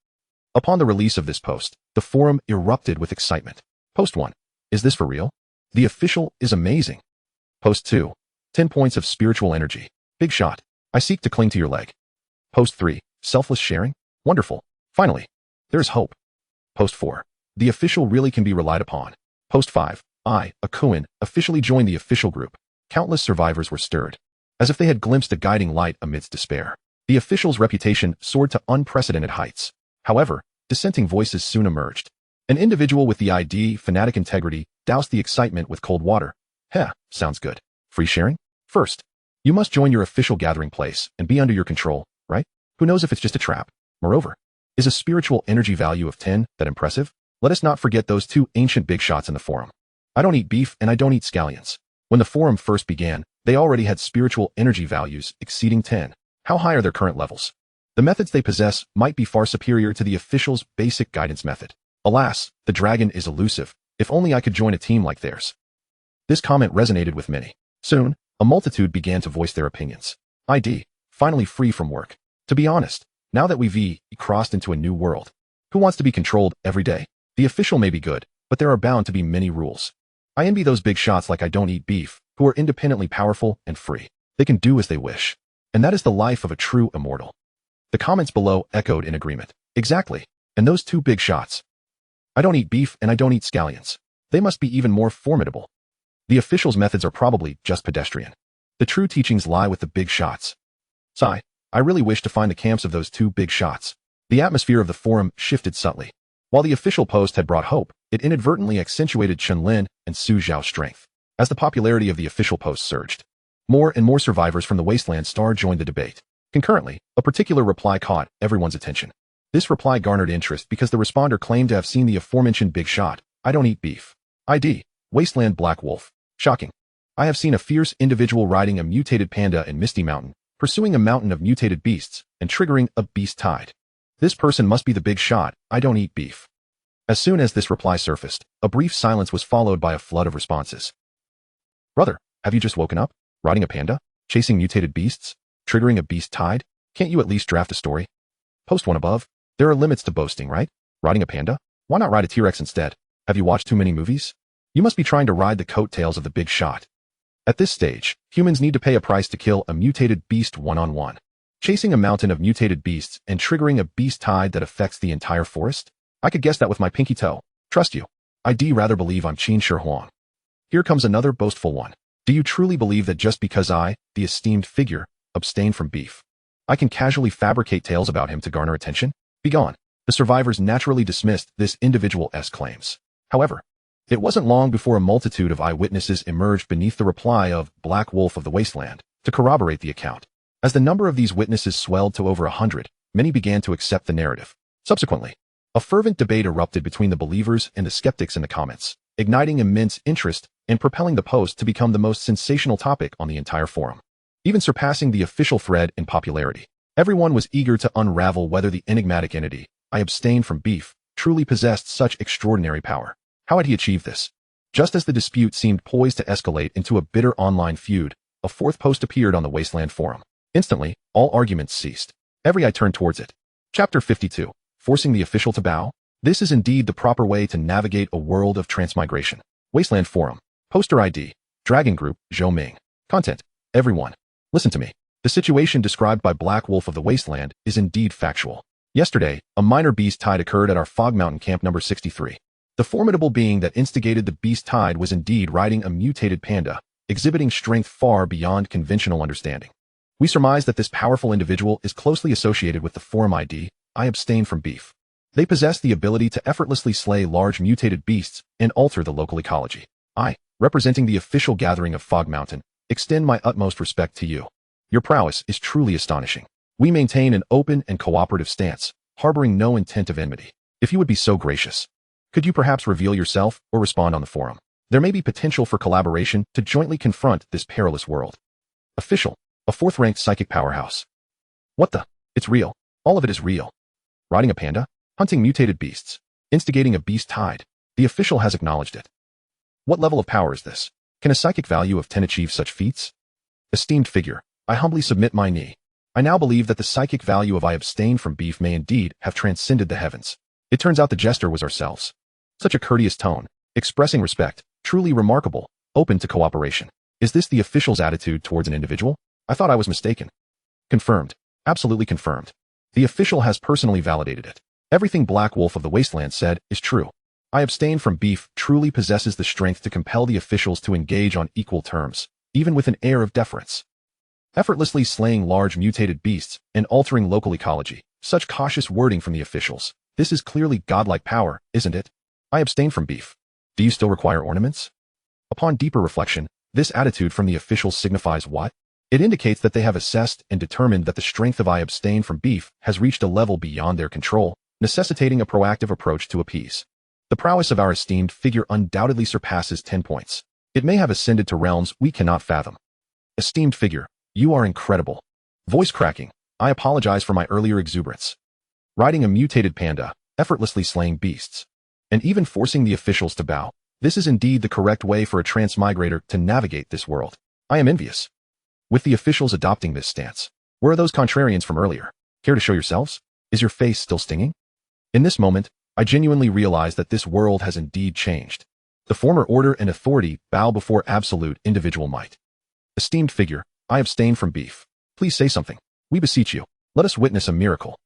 Upon the release of this post, the forum erupted with excitement. Post 1. Is this for real? The official is amazing. Post 2. 10 points of spiritual energy. Big shot. I seek to cling to your leg. Post 3. Selfless sharing? Wonderful. Finally, there's hope. Post 4. The official really can be relied upon. Post 5. I, a Kuan, officially joined the official group. Countless survivors were stirred, as if they had glimpsed a guiding light amidst despair. The official's reputation soared to unprecedented heights. However, dissenting voices soon emerged. An individual with the ID Fanatic Integrity doused the excitement with cold water. Heh, sounds good. Free sharing? First, you must join your official gathering place and be under your control, right? Who knows if it's just a trap? Moreover, is a spiritual energy value of 10 that impressive? Let us not forget those 2 ancient big shots in the forum. I don't eat beef and I don't eat scallions. When the forum first began, they already had spiritual energy values exceeding 10. How high are their current levels? The methods they possess might be far superior to the official's basic guidance method. Alas, the dragon is elusive. If only I could join a team like theirs. This comment resonated with many. Soon, a multitude began to voice their opinions. ID, finally free from work. To be honest, now that we've crossed into a new world, who wants to be controlled every day? The official may be good, but there are bound to be many rules. I envy those big shots like I don't eat beef, who are independently powerful and free. They can do as they wish. And that is the life of a true immortal. The comments below echoed in agreement. Exactly. And those 2 big shots. I don't eat beef and I don't eat scallions. They must be even more formidable. The official's methods are probably just pedestrian. The true teachings lie with the big shots. Sigh. I really wish to find the camps of those two big shots. The atmosphere of the forum shifted subtly. While the official post had brought hope, it inadvertently accentuated Chen Lin and Su Zhao's strength. As the popularity of the official post surged, more and more survivors from the Wasteland Star joined the debate. Concurrently, a particular reply caught everyone's attention. This reply garnered interest because the responder claimed to have seen the aforementioned big shot. I don't eat beef. ID. Wasteland Black Wolf. Shocking. I have seen a fierce individual riding a mutated panda in Misty Mountain, pursuing a mountain of mutated beasts, and triggering a beast tide. This person must be the big shot. I don't eat beef. As soon as this reply surfaced, a brief silence was followed by a flood of responses. Brother, have you just woken up? Riding a panda? Chasing mutated beasts? Triggering a beast tide? Can't you at least draft a story? Post one above. There are limits to boasting, right? Riding a panda? Why not ride a T-Rex instead? Have you watched too many movies? You must be trying to ride the coattails of the big shot. At this stage, humans need to pay a price to kill a mutated beast one-on-one. Chasing a mountain of mutated beasts and triggering a beast tide that affects the entire forest? I could guess that with my pinky toe. Trust you. I'd rather believe I'm Qin Shi Huang. Here comes another boastful one. Do you truly believe that just because I, the esteemed figure, abstain from beef, I can casually fabricate tales about him to garner attention? Begone. The survivors naturally dismissed this individual's claims. However, it wasn't long before a multitude of eyewitnesses emerged beneath the reply of Black Wolf of the Wasteland to corroborate the account. As the number of these witnesses swelled to over 100, many began to accept the narrative. Subsequently, a fervent debate erupted between the believers and the skeptics in the comments, igniting immense interest and propelling the post to become the most sensational topic on the entire forum, even surpassing the official thread in popularity. Everyone was eager to unravel whether the enigmatic entity, I abstain from beef, truly possessed such extraordinary power. How had he achieved this? Just as the dispute seemed poised to escalate into a bitter online feud, a fourth post appeared on the Wasteland forum. Instantly, all arguments ceased. Every eye turned towards it. Chapter 52. Forcing the official to bow? This is indeed the proper way to navigate a world of transmigration. Wasteland forum. Poster ID. Dragon Group, Zhou Ming. Content. Everyone. Listen to me. The situation described by Black Wolf of the Wasteland is indeed factual. Yesterday, a minor beast tide occurred at our Fog Mountain camp number 63. The formidable being that instigated the beast tide was indeed riding a mutated panda, exhibiting strength far beyond conventional understanding. We surmise that this powerful individual is closely associated with the forum ID, I abstain from beef. They possess the ability to effortlessly slay large mutated beasts and alter the local ecology. I, representing the official gathering of Fog Mountain, extend my utmost respect to you. Your prowess is truly astonishing. We maintain an open and cooperative stance, harboring no intent of enmity. If you would be so gracious, could you perhaps reveal yourself or respond on the forum? There may be potential for collaboration to jointly confront this perilous world. Official, a fourth-ranked psychic powerhouse. What the? It's real. All of it is real. Riding a panda? Hunting mutated beasts? Instigating a beast tide? The official has acknowledged it. What level of power is this? Can a psychic value of 10 achieve such feats? Esteemed figure, I humbly submit my knee. I now believe that the psychic value of I abstain from beef may indeed have transcended the heavens. It turns out the jester was ourselves. Such a courteous tone, expressing respect, truly remarkable, open to cooperation. Is this the official's attitude towards an individual? I thought I was mistaken. Confirmed. Absolutely confirmed. The official has personally validated it. Everything Black Wolf of the Wasteland said is true. I abstain from beef truly possesses the strength to compel the officials to engage on equal terms, even with an air of deference. Effortlessly slaying large mutated beasts and altering local ecology. Such cautious wording from the officials. This is clearly godlike power, isn't it? I abstain from beef. Do you still require ornaments? Upon deeper reflection, this attitude from the officials signifies what? It indicates that they have assessed and determined that the strength of I abstain from beef has reached a level beyond their control, necessitating a proactive approach to appease. The prowess of our esteemed figure undoubtedly surpasses 10 points. It may have ascended to realms we cannot fathom. Esteemed figure, you are incredible. Voice cracking, I apologize for my earlier exuberance. Riding a mutated panda, effortlessly slaying beasts, and even forcing the officials to bow. This is indeed the correct way for a transmigrator to navigate this world. I am envious. With the officials adopting this stance, where are those contrarians from earlier? Care to show yourselves? Is your face still stinging? In this moment, I genuinely realize that this world has indeed changed. The former order and authority bow before absolute individual might. Esteemed figure, I abstain from beef. Please say something. We beseech you. Let us witness a miracle.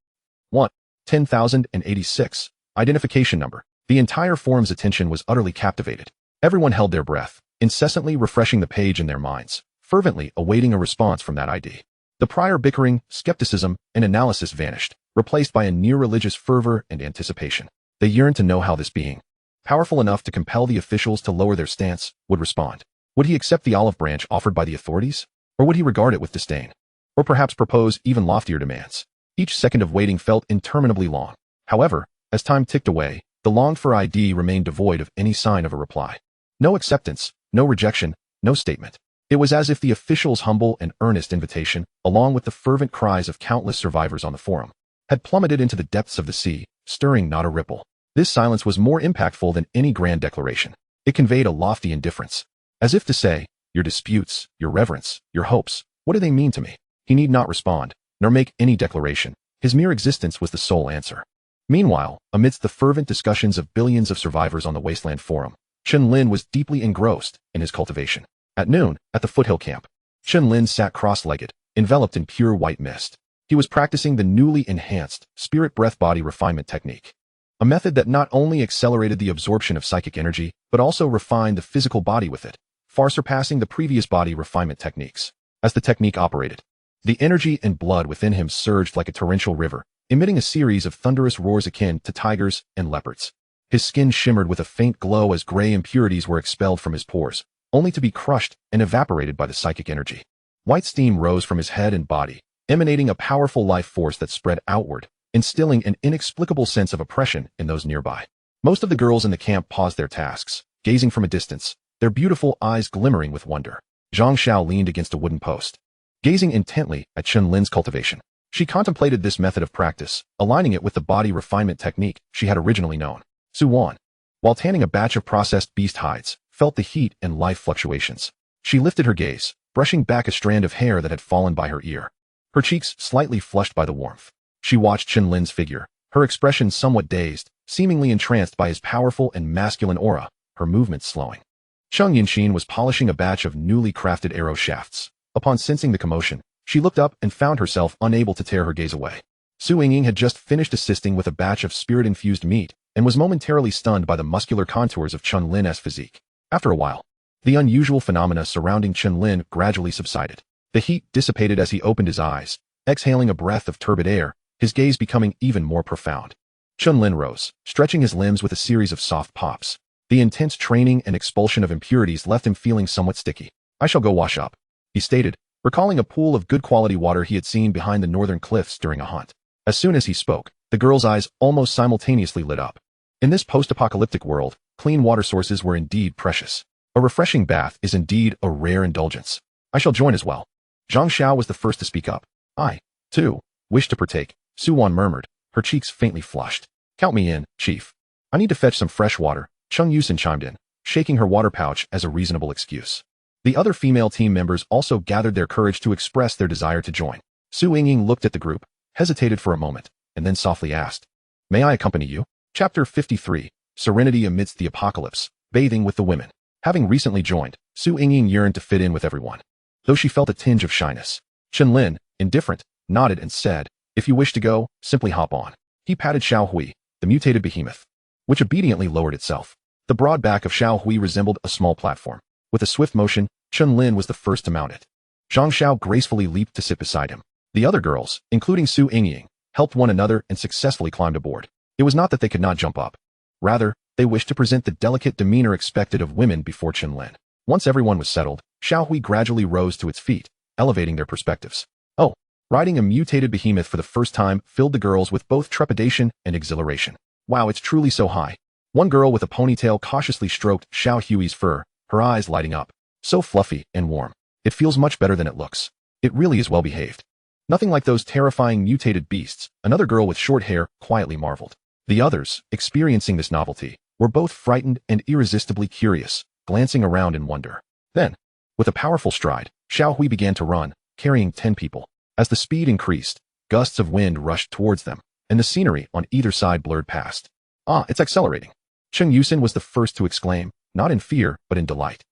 1. 10,086. Identification number. The entire forum's attention was utterly captivated. Everyone held their breath, incessantly refreshing the page in their minds, fervently awaiting a response from that ID. The prior bickering, skepticism, and analysis vanished, replaced by a near-religious fervor and anticipation. They yearned to know how this being, powerful enough to compel the officials to lower their stance, would respond. Would he accept the olive branch offered by the authorities? Or would he regard it with disdain? Or perhaps propose even loftier demands? Each second of waiting felt interminably long. However, as time ticked away, the longed-for ID remained devoid of any sign of a reply. No acceptance, no rejection, no statement. It was as if the official's humble and earnest invitation, along with the fervent cries of countless survivors on the forum, had plummeted into the depths of the sea, stirring not a ripple. This silence was more impactful than any grand declaration. It conveyed a lofty indifference, as if to say, your disputes, your reverence, your hopes, what do they mean to me? He need not respond, nor make any declaration. His mere existence was the sole answer. Meanwhile, amidst the fervent discussions of billions of survivors on the Wasteland Forum, Chen Lin was deeply engrossed in his cultivation. At noon, at the foothill camp, Chen Lin sat cross-legged, enveloped in pure white mist. He was practicing the newly enhanced spirit breath body refinement technique, a method that not only accelerated the absorption of psychic energy, but also refined the physical body with it, far surpassing the previous body refinement techniques. As the technique operated, the energy and blood within him surged like a torrential river, emitting a series of thunderous roars akin to tigers and leopards. His skin shimmered with a faint glow as gray impurities were expelled from his pores, only to be crushed and evaporated by the psychic energy. White steam rose from his head and body, emanating a powerful life force that spread outward, instilling an inexplicable sense of oppression in those nearby. Most of the girls in the camp paused their tasks, gazing from a distance, their beautiful eyes glimmering with wonder. Zhang Xiao leaned against a wooden post, gazing intently at Chen Lin's cultivation. She contemplated this method of practice, aligning it with the body refinement technique she had originally known. Su Wan, while tanning a batch of processed beast hides, felt the heat and life fluctuations. She lifted her gaze, brushing back a strand of hair that had fallen by her ear, her cheeks slightly flushed by the warmth. She watched Chen Lin's figure, her expression somewhat dazed, seemingly entranced by his powerful and masculine aura, her movements slowing. Cheng Yinxin was polishing a batch of newly crafted arrow shafts. Upon sensing the commotion, she looked up and found herself unable to tear her gaze away. Su Yingying had just finished assisting with a batch of spirit-infused meat and was momentarily stunned by the muscular contours of Chen Lin's physique. After a while, the unusual phenomena surrounding Chen Lin gradually subsided. The heat dissipated as he opened his eyes, exhaling a breath of turbid air, his gaze becoming even more profound. Chen Lin rose, stretching his limbs with a series of soft pops. The intense training and expulsion of impurities left him feeling somewhat sticky. I shall go wash up, he stated, recalling a pool of good quality water he had seen behind the northern cliffs during a hunt. As soon as he spoke, the girl's eyes almost simultaneously lit up. In this post-apocalyptic world, clean water sources were indeed precious. A refreshing bath is indeed a rare indulgence. I shall join as well. Zhang Xiao was the first to speak up. I, too, wish to partake, Su Wan murmured, her cheeks faintly flushed. Count me in, chief. I need to fetch some fresh water, Cheng Yusin chimed in, shaking her water pouch as a reasonable excuse. The other female team members also gathered their courage to express their desire to join. Su Yingying looked at the group, hesitated for a moment, and then softly asked, May I accompany you? Chapter 53, Serenity Amidst the Apocalypse, Bathing with the Women. Having recently joined, Su Yingying yearned to fit in with everyone, though she felt a tinge of shyness. Chen Lin, indifferent, nodded and said, If you wish to go, simply hop on. He patted Xiao Hui, the mutated behemoth, which obediently lowered itself. The broad back of Xiao Hui resembled a small platform. With a swift motion, Chen Lin was the first to mount it. Zhang Xiao gracefully leaped to sit beside him. The other girls, including Su Yingying, helped one another and successfully climbed aboard. It was not that they could not jump up. Rather, they wished to present the delicate demeanor expected of women before Chen Lin. Once everyone was settled, Xiao Hui gradually rose to its feet, elevating their perspectives. Oh, riding a mutated behemoth for the first time filled the girls with both trepidation and exhilaration. Wow, it's truly so high. One girl with a ponytail cautiously stroked Xiao Hui's fur, her eyes lighting up. So fluffy and warm. It feels much better than it looks. It really is well behaved. Nothing like those terrifying mutated beasts, another girl with short hair quietly marveled. The others, experiencing this novelty, were both frightened and irresistibly curious, glancing around in wonder. Then, with a powerful stride, Xiao Hui began to run, carrying 10 people. As the speed increased, gusts of wind rushed towards them, and the scenery on either side blurred past. Ah, it's accelerating. Cheng Yusin was the first to exclaim, not in fear, but in delight.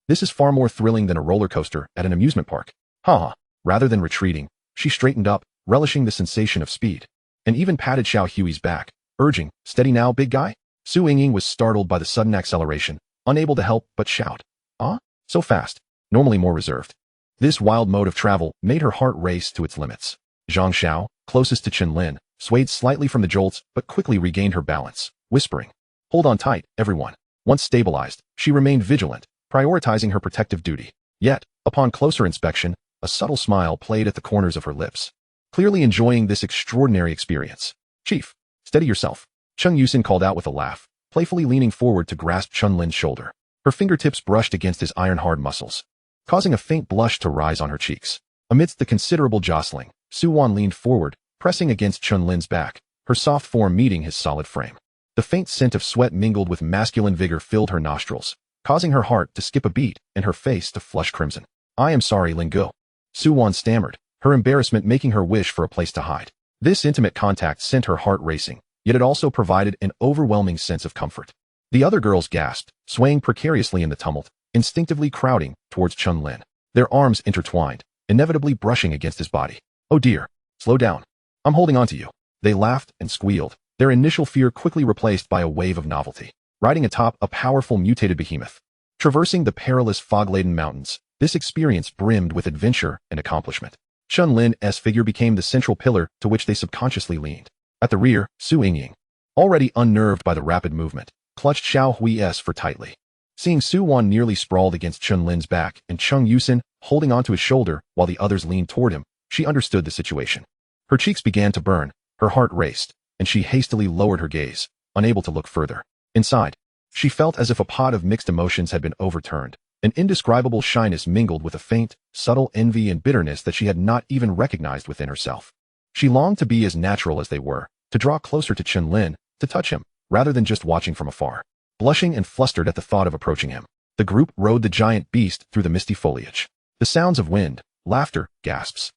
This is far more thrilling than a roller coaster at an amusement park. Ha! Rather than retreating, she straightened up, relishing the sensation of speed, and even patted Xiao Hui's back, urging, Steady now, big guy? Su Yingying was startled by the sudden acceleration, unable to help but shout. Ah? So fast. Normally more reserved. This wild mode of travel made her heart race to its limits. Zhang Xiao, closest to Chen Lin, swayed slightly from the jolts but quickly regained her balance, whispering, "Hold on tight, everyone." Once stabilized, she remained vigilant, prioritizing her protective duty. Yet, upon closer inspection, a subtle smile played at the corners of her lips, clearly enjoying this extraordinary experience. "Chief, steady yourself," Cheng Yusin called out with a laugh, playfully leaning forward to grasp Chen Lin's shoulder. Her fingertips brushed against his iron-hard muscles, causing a faint blush to rise on her cheeks. Amidst the considerable jostling, Su Wan leaned forward, pressing against Chen Lin's back, her soft form meeting his solid frame. The faint scent of sweat mingled with masculine vigor filled her nostrils, causing her heart to skip a beat and her face to flush crimson. "I am sorry, Ling Gu," Su Wan stammered, her embarrassment making her wish for a place to hide. This intimate contact sent her heart racing, yet it also provided an overwhelming sense of comfort. The other girls gasped, swaying precariously in the tumult, instinctively crowding towards Chen Lin, their arms intertwined, inevitably brushing against his body. "Oh dear, slow down. I'm holding on to you." They laughed and squealed, their initial fear quickly replaced by a wave of novelty. Riding atop a powerful mutated behemoth, traversing the perilous fog-laden mountains, this experience brimmed with adventure and accomplishment. Chen Lin's figure became the central pillar to which they subconsciously leaned. At the rear, Su Yingying, already unnerved by the rapid movement, clutched Xiao Hui's fur tightly. Seeing Su Wan nearly sprawled against Chen Lin's back and Cheng Yusin holding onto his shoulder while the others leaned toward him, she understood the situation. Her cheeks began to burn, her heart raced, and she hastily lowered her gaze, unable to look further. Inside, she felt as if a pot of mixed emotions had been overturned. An indescribable shyness mingled with a faint, subtle envy and bitterness that she had not even recognized within herself. She longed to be as natural as they were, to draw closer to Chen Lin, to touch him, rather than just watching from afar. Blushing and flustered at the thought of approaching him, the group rode the giant beast through the misty foliage. The sounds of wind, laughter, gasps,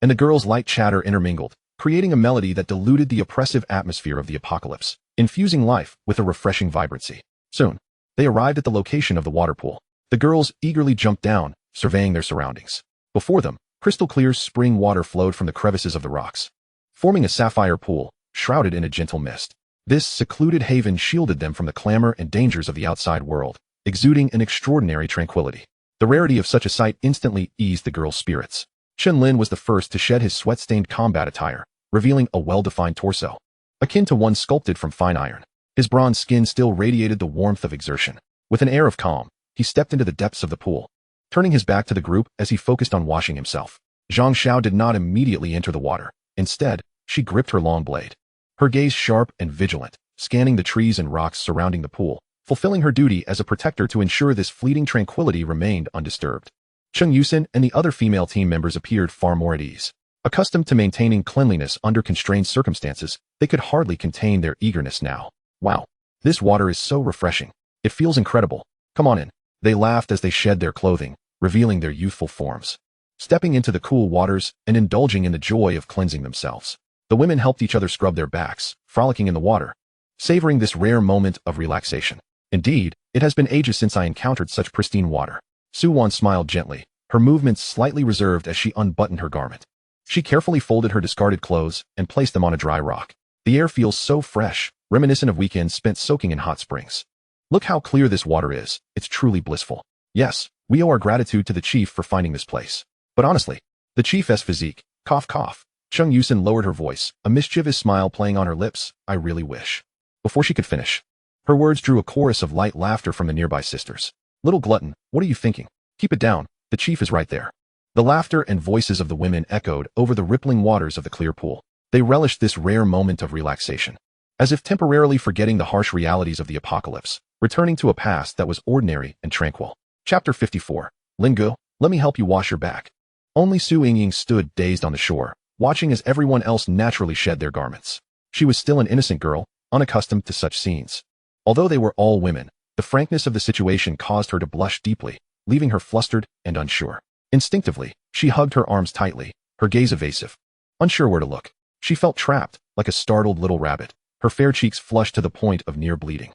and the girls' light chatter intermingled, creating a melody that diluted the oppressive atmosphere of the apocalypse, infusing life with a refreshing vibrancy. Soon, they arrived at the location of the water pool. The girls eagerly jumped down, surveying their surroundings. Before them, crystal-clear spring water flowed from the crevices of the rocks, forming a sapphire pool, shrouded in a gentle mist. This secluded haven shielded them from the clamor and dangers of the outside world, exuding an extraordinary tranquility. The rarity of such a sight instantly eased the girls' spirits. Chen Lin was the first to shed his sweat-stained combat attire, revealing a well-defined torso, akin to one sculpted from fine iron. His bronze skin still radiated the warmth of exertion. With an air of calm, he stepped into the depths of the pool, turning his back to the group as he focused on washing himself. Zhang Xiao did not immediately enter the water. Instead, she gripped her long blade, her gaze sharp and vigilant, scanning the trees and rocks surrounding the pool, fulfilling her duty as a protector to ensure this fleeting tranquility remained undisturbed. Cheng Yusin and the other female team members appeared far more at ease. Accustomed to maintaining cleanliness under constrained circumstances, they could hardly contain their eagerness now. "Wow, this water is so refreshing. It feels incredible. Come on in." They laughed as they shed their clothing, revealing their youthful forms. Stepping into the cool waters and indulging in the joy of cleansing themselves, the women helped each other scrub their backs, frolicking in the water, savoring this rare moment of relaxation. "Indeed, it has been ages since I encountered such pristine water." Su Wan smiled gently, her movements slightly reserved as she unbuttoned her garment. She carefully folded her discarded clothes and placed them on a dry rock. "The air feels so fresh, reminiscent of weekends spent soaking in hot springs. Look how clear this water is. It's truly blissful. Yes, we owe our gratitude to the chief for finding this place. But honestly, the chief's physique, cough cough." Cheng Yusin lowered her voice, a mischievous smile playing on her lips. "I really wish." Before she could finish, her words drew a chorus of light laughter from the nearby sisters. "Little glutton, what are you thinking? Keep it down, the chief is right there." The laughter and voices of the women echoed over the rippling waters of the clear pool. They relished this rare moment of relaxation, as if temporarily forgetting the harsh realities of the apocalypse, returning to a past that was ordinary and tranquil. Chapter 54. Ling Gu, let me help you wash your back. Only Su Yingying stood dazed on the shore, watching as everyone else naturally shed their garments. She was still an innocent girl, unaccustomed to such scenes. Although they were all women, the frankness of the situation caused her to blush deeply, leaving her flustered and unsure. Instinctively, she hugged her arms tightly, her gaze evasive. Unsure where to look, she felt trapped, like a startled little rabbit, her fair cheeks flushed to the point of near bleeding.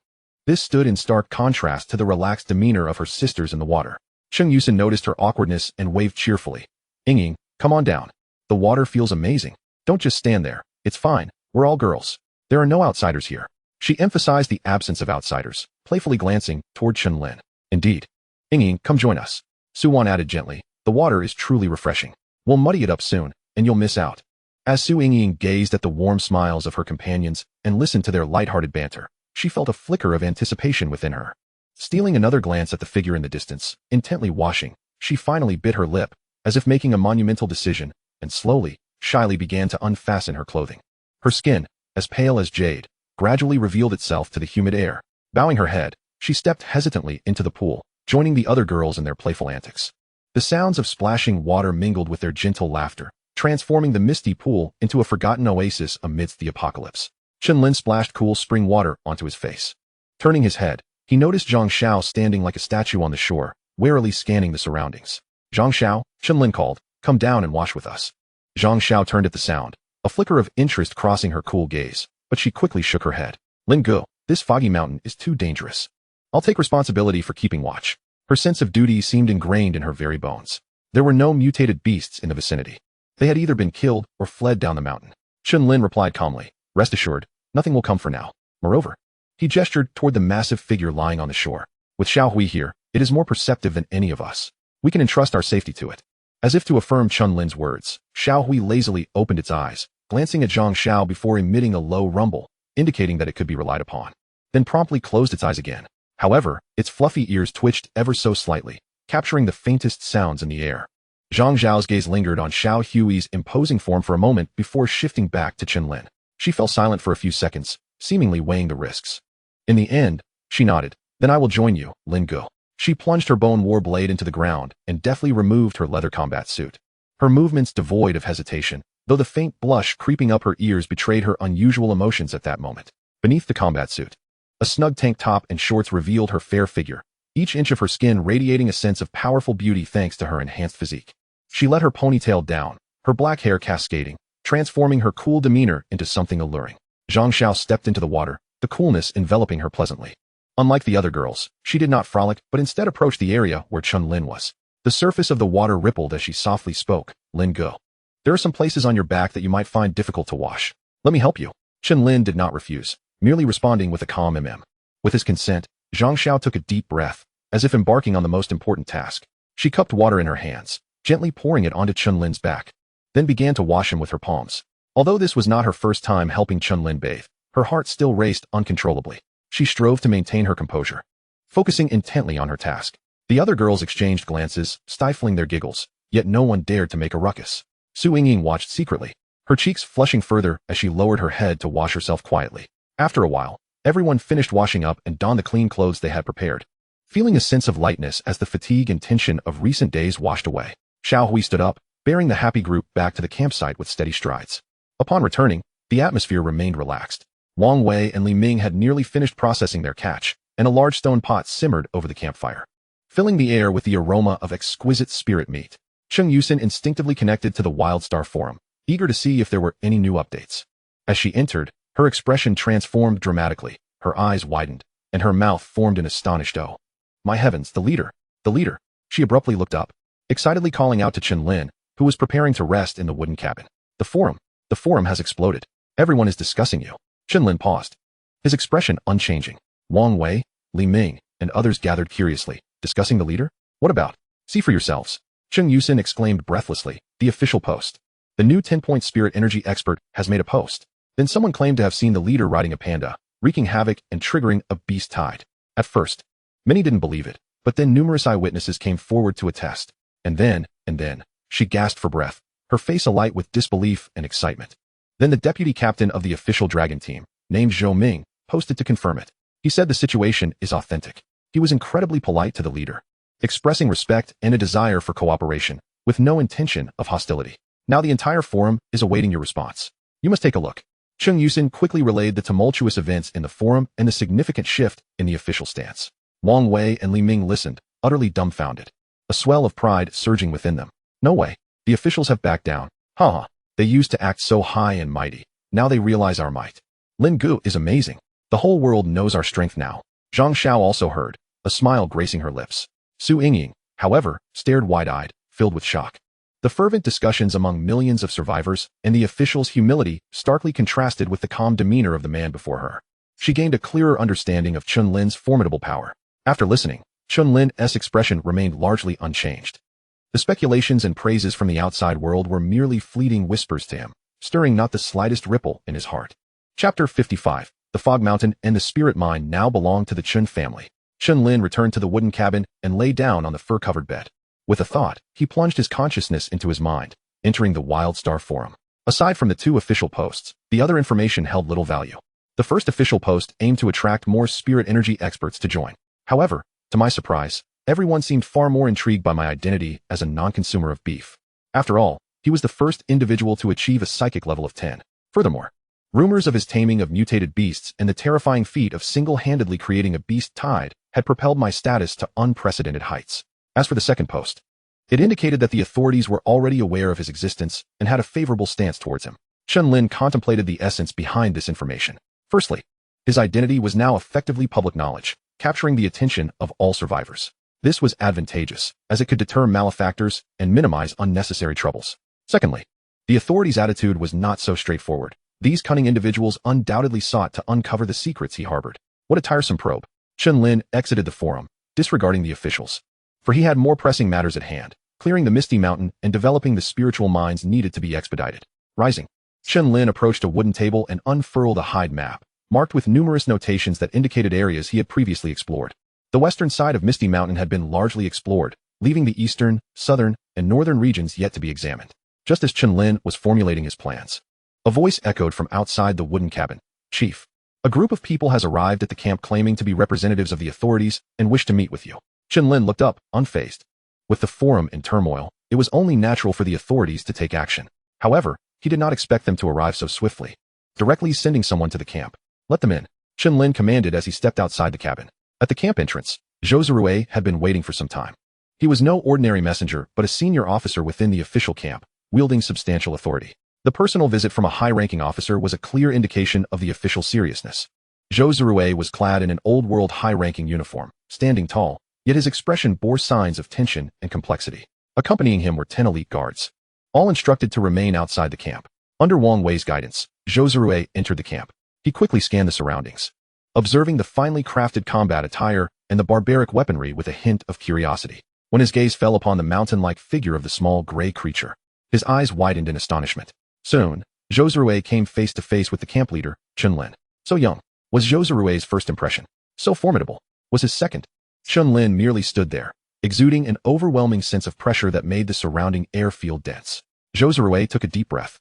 This stood in stark contrast to the relaxed demeanor of her sisters in the water. Cheng Yusin noticed her awkwardness and waved cheerfully. "Yingying, come on down. The water feels amazing. Don't just stand there. It's fine. We're all girls. There are no outsiders here." She emphasized the absence of outsiders, playfully glancing toward Chen Lin. "Indeed. Yingying, come join us," Su Wan added gently, The water is truly refreshing. We'll muddy it up soon, and you'll miss out. As Su Yingying gazed at the warm smiles of her companions and listened to their light-hearted banter, she felt a flicker of anticipation within her. Stealing another glance at the figure in the distance, intently washing, she finally bit her lip, as if making a monumental decision, and slowly, shyly began to unfasten her clothing. Her skin, as pale as jade, gradually revealed itself to the humid air. Bowing her head, she stepped hesitantly into the pool, joining the other girls in their playful antics. The sounds of splashing water mingled with their gentle laughter, transforming the misty pool into a forgotten oasis amidst the apocalypse. Chen Lin splashed cool spring water onto his face. Turning his head, he noticed Zhang Xiao standing like a statue on the shore, warily scanning the surroundings. "Zhang Xiao," Chen Lin called, "come down and wash with us." Zhang Xiao turned at the sound, a flicker of interest crossing her cool gaze, but she quickly shook her head. "Lin Gu, this foggy mountain is too dangerous. I'll take responsibility for keeping watch." Her sense of duty seemed ingrained in her very bones. There were no mutated beasts in the vicinity. They had either been killed or fled down the mountain. Chen Lin replied calmly, "Rest assured, nothing will come for now. Moreover," he gestured toward the massive figure lying on the shore. "With Xiao Hui here, it is more perceptive than any of us. We can entrust our safety to it." As if to affirm Chen Lin's words, Xiao Hui lazily opened its eyes, glancing at Zhang Xiao before emitting a low rumble, indicating that it could be relied upon. Then promptly closed its eyes again. However, its fluffy ears twitched ever so slightly, capturing the faintest sounds in the air. Zhang Xiao's gaze lingered on Xiao Hui's imposing form for a moment before shifting back to Chen Lin. She fell silent for a few seconds, seemingly weighing the risks. In the end, she nodded. "Then I will join you, Lin Gu." She plunged her bone war blade into the ground and deftly removed her leather combat suit. Her movements devoid of hesitation, though the faint blush creeping up her ears betrayed her unusual emotions at that moment. Beneath the combat suit, a snug tank top and shorts revealed her fair figure, each inch of her skin radiating a sense of powerful beauty thanks to her enhanced physique. She let her ponytail down, her black hair cascading, transforming her cool demeanor into something alluring. Zhang Xiao stepped into the water, the coolness enveloping her pleasantly. Unlike the other girls, she did not frolic but instead approached the area where Chen Lin was. The surface of the water rippled as she softly spoke, "Lin Gu, there are some places on your back that you might find difficult to wash. Let me help you." Chen Lin did not refuse, merely responding with a calm mm. With his consent, Zhang Xiao took a deep breath, as if embarking on the most important task. She cupped water in her hands, gently pouring it onto Chen Lin's back, then began to wash him with her palms. Although this was not her first time helping Chen Lin bathe, her heart still raced uncontrollably. She strove to maintain her composure, focusing intently on her task. The other girls exchanged glances, stifling their giggles, yet no one dared to make a ruckus. Su Yingying watched secretly, her cheeks flushing further as she lowered her head to wash herself quietly. After a while, everyone finished washing up and donned the clean clothes they had prepared, feeling a sense of lightness as the fatigue and tension of recent days washed away. Xiao Hui stood up, bearing the happy group back to the campsite with steady strides. Upon returning, the atmosphere remained relaxed. Wang Wei and Li Ming had nearly finished processing their catch, and a large stone pot simmered over the campfire, filling the air with the aroma of exquisite spirit meat. Cheng Yusin instinctively connected to the Wild Star Forum, eager to see if there were any new updates. As she entered, her expression transformed dramatically, her eyes widened, and her mouth formed an astonished O. "My heavens, the leader! The leader!" She abruptly looked up, excitedly calling out to Chen Lin, who was preparing to rest in the wooden cabin. The forum has exploded. Everyone is discussing you." Chen Lin paused, his expression unchanging. Wang Wei, Li Ming, and others gathered curiously. "Discussing the leader? What about? See for yourselves." Cheng Yusin exclaimed breathlessly, "The official post. The new 10-point spirit energy expert has made a post." Then someone claimed to have seen the leader riding a panda, wreaking havoc and triggering a beast tide. At first, many didn't believe it, but then numerous eyewitnesses came forward to attest. And then, she gasped for breath, her face alight with disbelief and excitement. Then the deputy captain of the official dragon team, named Zhou Ming, posted to confirm it. He said the situation is authentic. He was incredibly polite to the leader, expressing respect and a desire for cooperation, with no intention of hostility. Now the entire forum is awaiting your response. You must take a look. Cheng Yusin quickly relayed the tumultuous events in the forum and the significant shift in the official stance. Wang Wei and Li Ming listened, utterly dumbfounded, a swell of pride surging within them. No way. The officials have backed down. Ha. They used to act so high and mighty. Now they realize our might. Lin Gu is amazing. The whole world knows our strength now. Zhang Xiao also heard, a smile gracing her lips. Su Yingying, however, stared wide-eyed, filled with shock. The fervent discussions among millions of survivors and the official's humility starkly contrasted with the calm demeanor of the man before her. She gained a clearer understanding of Chen Lin's formidable power. After listening, Chen Lin's expression remained largely unchanged. The speculations and praises from the outside world were merely fleeting whispers to him, stirring not the slightest ripple in his heart. Chapter 55. The Fog Mountain and the Spirit Mine now belonged to the Chen family. Chen Lin returned to the wooden cabin and lay down on the fur-covered bed. With a thought, he plunged his consciousness into his mind, entering the Wild Star Forum. Aside from the 2 official posts, the other information held little value. The first official post aimed to attract more spirit energy experts to join. However, to my surprise, everyone seemed far more intrigued by my identity as a non-consumer of beef. After all, he was the first individual to achieve a psychic level of 10. Furthermore, rumors of his taming of mutated beasts and the terrifying feat of single-handedly creating a beast tide had propelled my status to unprecedented heights. As for the second post, it indicated that the authorities were already aware of his existence and had a favorable stance towards him. Chen Lin contemplated the essence behind this information. Firstly, his identity was now effectively public knowledge, capturing the attention of all survivors. This was advantageous, as it could deter malefactors and minimize unnecessary troubles. Secondly, the authorities' attitude was not so straightforward. These cunning individuals undoubtedly sought to uncover the secrets he harbored. What a tiresome probe. Chen Lin exited the forum, disregarding the officials. For he had more pressing matters at hand, clearing the Misty Mountain and developing the spiritual mines needed to be expedited. Rising, Chen Lin approached a wooden table and unfurled a hide map, marked with numerous notations that indicated areas he had previously explored. The western side of Misty Mountain had been largely explored, leaving the eastern, southern, and northern regions yet to be examined. Just as Chen Lin was formulating his plans, a voice echoed from outside the wooden cabin. Chief, a group of people has arrived at the camp claiming to be representatives of the authorities and wish to meet with you. Chen Lin looked up, unfazed. With the forum in turmoil, it was only natural for the authorities to take action. However, he did not expect them to arrive so swiftly. Directly sending someone to the camp. Let them in, Chen Lin commanded as he stepped outside the cabin. At the camp entrance, Zhou Zirui had been waiting for some time. He was no ordinary messenger, but a senior officer within the official camp, wielding substantial authority. The personal visit from a high-ranking officer was a clear indication of the official seriousness. Zhou Zirui was clad in an old-world high-ranking uniform, standing tall, yet his expression bore signs of tension and complexity. Accompanying him were 10 elite guards, all instructed to remain outside the camp. Under Wang Wei's guidance, Zhou Zirui entered the camp. He quickly scanned the surroundings, observing the finely crafted combat attire and the barbaric weaponry with a hint of curiosity. When his gaze fell upon the mountain-like figure of the small gray creature, his eyes widened in astonishment. Soon, Zhou Zirui came face to face with the camp leader, Chen Lin. So young was Zhou Zirui's first impression. So formidable was his second. Chen Lin merely stood there, exuding an overwhelming sense of pressure that made the surrounding air feel dense. Zhou Zirui took a deep breath,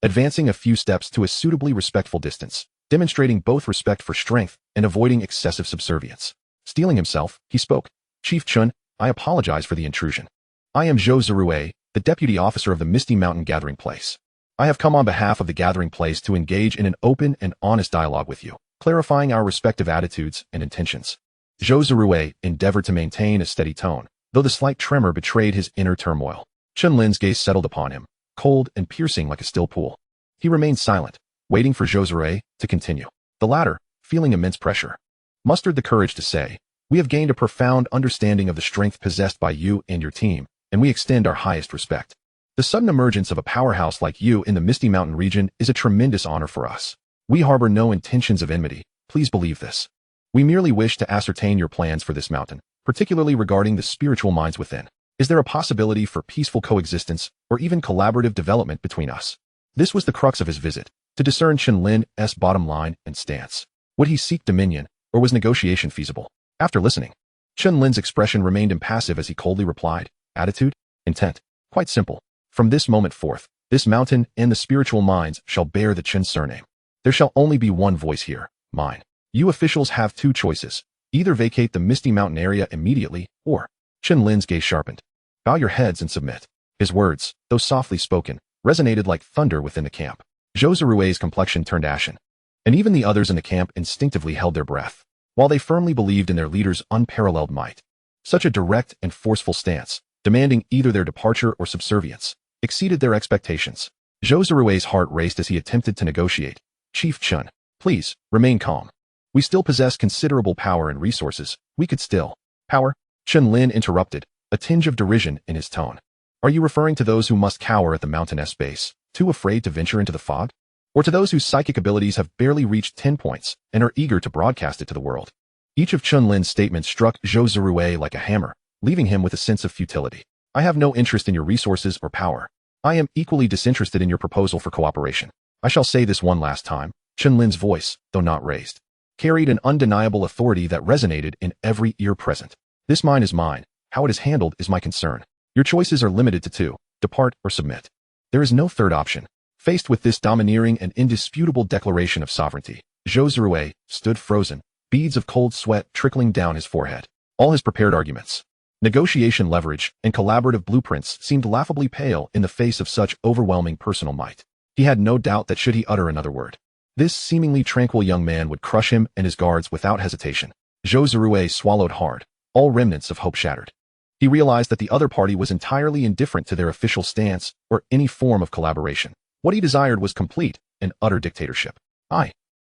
advancing a few steps to a suitably respectful distance, demonstrating both respect for strength and avoiding excessive subservience. Steeling himself, he spoke. Chief Chen, I apologize for the intrusion. I am Zhou Zirui, the deputy officer of the Misty Mountain Gathering Place. I have come on behalf of the Gathering Place to engage in an open and honest dialogue with you, clarifying our respective attitudes and intentions. Zhou Zirui endeavored to maintain a steady tone, though the slight tremor betrayed his inner turmoil. Chen Lin's gaze settled upon him, cold and piercing like a still pool. He remained silent, waiting for Zhou Zirui to continue. The latter, feeling immense pressure, mustered the courage to say, "We have gained a profound understanding of the strength possessed by you and your team, and we extend our highest respect. The sudden emergence of a powerhouse like you in the Misty Mountain region is a tremendous honor for us. We harbor no intentions of enmity, please believe this. We merely wish to ascertain your plans for this mountain, particularly regarding the spiritual minds within. Is there a possibility for peaceful coexistence or even collaborative development between us?" This was the crux of his visit, to discern Chen Lin's bottom line and stance. Would he seek dominion, or was negotiation feasible? After listening, Chen Lin's expression remained impassive as he coldly replied, "Attitude? Intent? Quite simple. From this moment forth, this mountain and the spiritual minds shall bear the Chen surname. There shall only be one voice here, mine. You officials have two choices. Either vacate the Misty Mountain area immediately, or..." Chen Lin's gaze sharpened. "Bow your heads and submit." His words, though softly spoken, resonated like thunder within the camp. Zhou Zirui's complexion turned ashen, and even the others in the camp instinctively held their breath, while they firmly believed in their leader's unparalleled might. Such a direct and forceful stance, demanding either their departure or subservience, exceeded their expectations. Zhou Zirui's heart raced as he attempted to negotiate. "Chief Chen, please, remain calm. We still possess considerable power and resources. We could still..." "Power?" Chen Lin interrupted, a tinge of derision in his tone. "Are you referring to those who must cower at the mountain's base, too afraid to venture into the fog? Or to those whose psychic abilities have barely reached 10 points and are eager to broadcast it to the world?" Each of Chen Lin's statements struck Zhou Zirui like a hammer, leaving him with a sense of futility. I have no interest in your resources or power. I am equally disinterested in your proposal for cooperation. I shall say this one last time. Chen Lin's voice, though not raised, carried an undeniable authority that resonated in every ear present. This mine is mine. How it is handled is my concern. Your choices are limited to two: depart or submit. There is no third option. Faced with this domineering and indisputable declaration of sovereignty, Zhou Zirui stood frozen, beads of cold sweat trickling down his forehead. All his prepared arguments, negotiation leverage, and collaborative blueprints seemed laughably pale in the face of such overwhelming personal might. He had no doubt that should he utter another word, this seemingly tranquil young man would crush him and his guards without hesitation. Zhou Zirui swallowed hard, all remnants of hope shattered. He realized that the other party was entirely indifferent to their official stance or any form of collaboration. What he desired was complete and utter dictatorship. I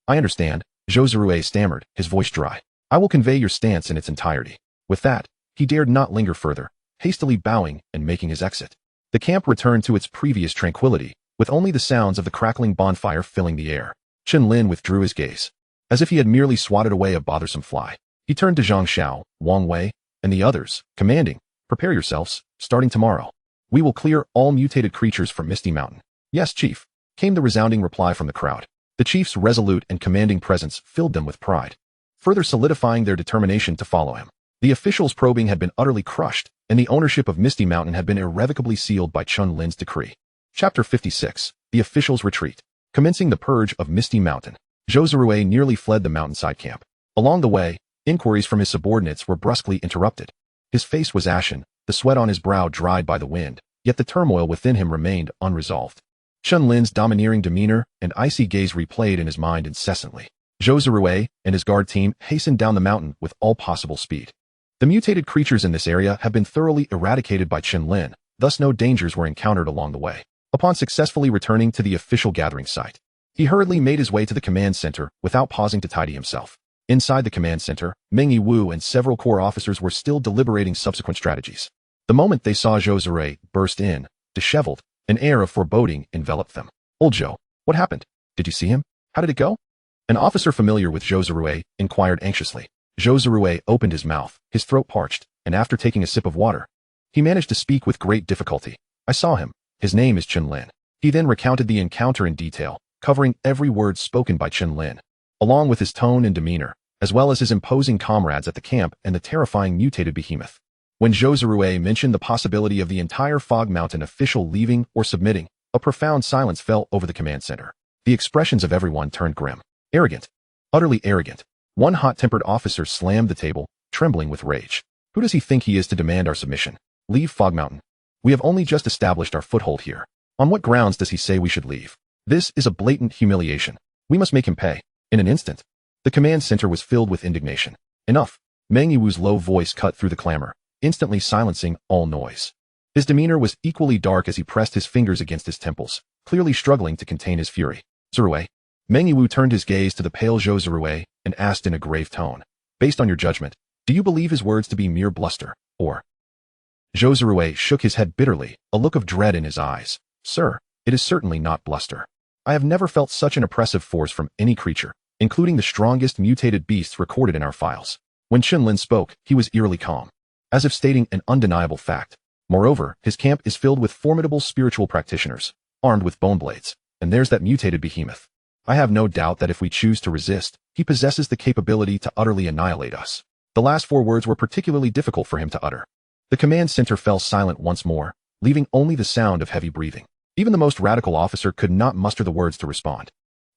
understand, Zhou Zirui stammered, his voice dry. I will convey your stance in its entirety. With that, he dared not linger further, hastily bowing and making his exit. The camp returned to its previous tranquility, with only the sounds of the crackling bonfire filling the air. Chen Lin withdrew his gaze, as if he had merely swatted away a bothersome fly. He turned to Zhang Xiao, Wang Wei, and the others, commanding, prepare yourselves, starting tomorrow. We will clear all mutated creatures from Misty Mountain. Yes, Chief, came the resounding reply from the crowd. The chief's resolute and commanding presence filled them with pride, further solidifying their determination to follow him. The officials' probing had been utterly crushed, and the ownership of Misty Mountain had been irrevocably sealed by Chen Lin's decree. Chapter 56. The Officials' Retreat. Commencing the purge of Misty Mountain, Zhou Zirui nearly fled the mountainside camp. Along the way, inquiries from his subordinates were brusquely interrupted. His face was ashen, the sweat on his brow dried by the wind, yet the turmoil within him remained unresolved. Chen Lin's domineering demeanor and icy gaze replayed in his mind incessantly. Zhou Zirui and his guard team hastened down the mountain with all possible speed. The mutated creatures in this area have been thoroughly eradicated by Chen Lin, thus no dangers were encountered along the way. Upon successfully returning to the official gathering site, he hurriedly made his way to the command center without pausing to tidy himself. Inside the command center, Meng Yiwu and several core officers were still deliberating subsequent strategies. The moment they saw Zhou Zirui burst in, disheveled, an air of foreboding enveloped them. Old Zhou, what happened? Did you see him? How did it go? An officer familiar with Zhou Zirui inquired anxiously. Zhou Zirui opened his mouth, his throat parched, and after taking a sip of water, he managed to speak with great difficulty. I saw him. His name is Chen Lin. He then recounted the encounter in detail, covering every word spoken by Chen Lin, along with his tone and demeanor, as well as his imposing comrades at the camp and the terrifying mutated behemoth. When Zhou Zirui mentioned the possibility of the entire Fog Mountain official leaving or submitting, a profound silence fell over the command center. The expressions of everyone turned grim. Arrogant. Utterly arrogant. One hot-tempered officer slammed the table, trembling with rage. Who does he think he is to demand our submission? Leave Fog Mountain. We have only just established our foothold here. On what grounds does he say we should leave? This is a blatant humiliation. We must make him pay. In an instant, the command center was filled with indignation. Enough. Meng Yiwu's low voice cut through the clamor, instantly silencing all noise. His demeanor was equally dark as he pressed his fingers against his temples, clearly struggling to contain his fury. Zirui. Meng Yiwu turned his gaze to the pale Zhou Zirui and asked in a grave tone, based on your judgment, do you believe his words to be mere bluster, or? Zhou Zirui shook his head bitterly, a look of dread in his eyes. Sir, it is certainly not bluster. I have never felt such an oppressive force from any creature, including the strongest mutated beasts recorded in our files. When Chen Lin spoke, he was eerily calm, as if stating an undeniable fact. Moreover, his camp is filled with formidable spiritual practitioners, armed with bone blades, and there's that mutated behemoth. I have no doubt that if we choose to resist, he possesses the capability to utterly annihilate us. The last 4 words were particularly difficult for him to utter. The command center fell silent once more, leaving only the sound of heavy breathing. Even the most radical officer could not muster the words to respond.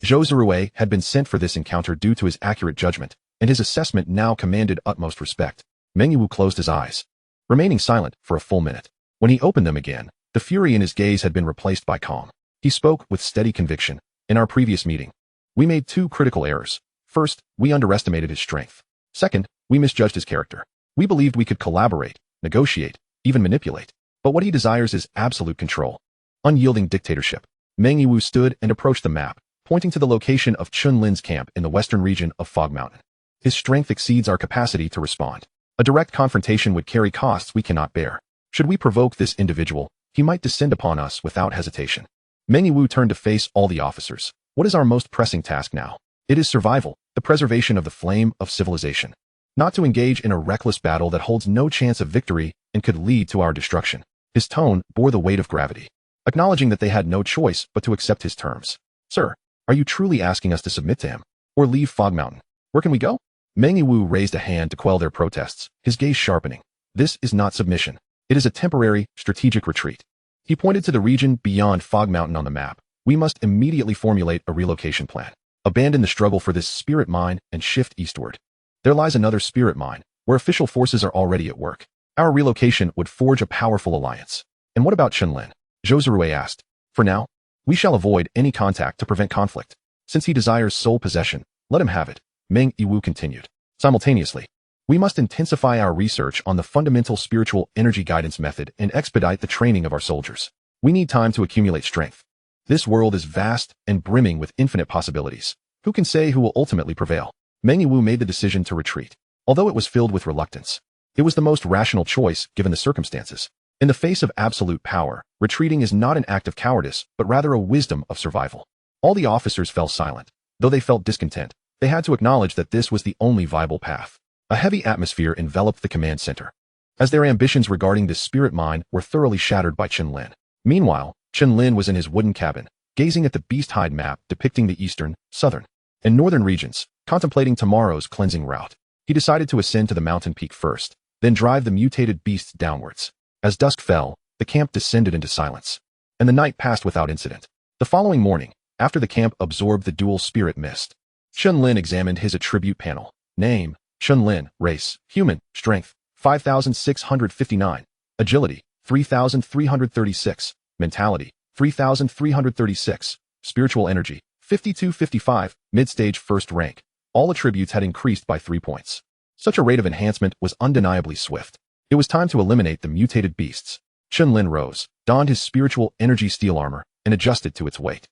Zhou Zirui had been sent for this encounter due to his accurate judgment, and his assessment now commanded utmost respect. Meng Yiwu closed his eyes, remaining silent for a full minute. When he opened them again, the fury in his gaze had been replaced by calm. He spoke with steady conviction. In our previous meeting, we made 2 critical errors. First, we underestimated his strength. Second, we misjudged his character. We believed we could collaborate, negotiate, even manipulate. But what he desires is absolute control. Unyielding dictatorship. Meng Yiwu stood and approached the map, pointing to the location of Chen Lin's camp in the western region of Fog Mountain. His strength exceeds our capacity to respond. A direct confrontation would carry costs we cannot bear. Should we provoke this individual, he might descend upon us without hesitation. Meng Yiwu turned to face all the officers. What is our most pressing task now? It is survival, the preservation of the flame of civilization. Not to engage in a reckless battle that holds no chance of victory and could lead to our destruction. His tone bore the weight of gravity, acknowledging that they had no choice but to accept his terms. Sir, are you truly asking us to submit to him? Or leave Fog Mountain? Where can we go? Meng Yiwu raised a hand to quell their protests, his gaze sharpening. This is not submission. It is a temporary, strategic retreat. He pointed to the region beyond Fog Mountain on the map. We must immediately formulate a relocation plan. Abandon the struggle for this spirit mine and shift eastward. There lies another spirit mine, where official forces are already at work. Our relocation would forge a powerful alliance. And what about Chen Lin? Zhou asked. For now, we shall avoid any contact to prevent conflict. Since he desires sole possession, let him have it, Meng Yiwu continued. Simultaneously, we must intensify our research on the fundamental spiritual energy guidance method and expedite the training of our soldiers. We need time to accumulate strength. This world is vast and brimming with infinite possibilities. Who can say who will ultimately prevail? Meng Yiwu made the decision to retreat. Although it was filled with reluctance, it was the most rational choice given the circumstances. In the face of absolute power, retreating is not an act of cowardice, but rather a wisdom of survival. All the officers fell silent. Though they felt discontent, they had to acknowledge that this was the only viable path. A heavy atmosphere enveloped the command center, as their ambitions regarding this spirit mine were thoroughly shattered by Chen Lin. Meanwhile, Chen Lin was in his wooden cabin, gazing at the beast-hide map depicting the eastern, southern, and northern regions, contemplating tomorrow's cleansing route. He decided to ascend to the mountain peak first, then drive the mutated beasts downwards. As dusk fell, the camp descended into silence, and the night passed without incident. The following morning, after the camp absorbed the dual spirit mist, Chen Lin examined his attribute panel. Name, Chen Lin. Race, human. Strength, 5,659. Agility, 3,336. Mentality, 3,336. Spiritual energy, 5255. Mid-stage first rank. All attributes had increased by 3 points. Such a rate of enhancement was undeniably swift. It was time to eliminate the mutated beasts. Chen Lin rose, donned his spiritual energy steel armor, and adjusted to its weight.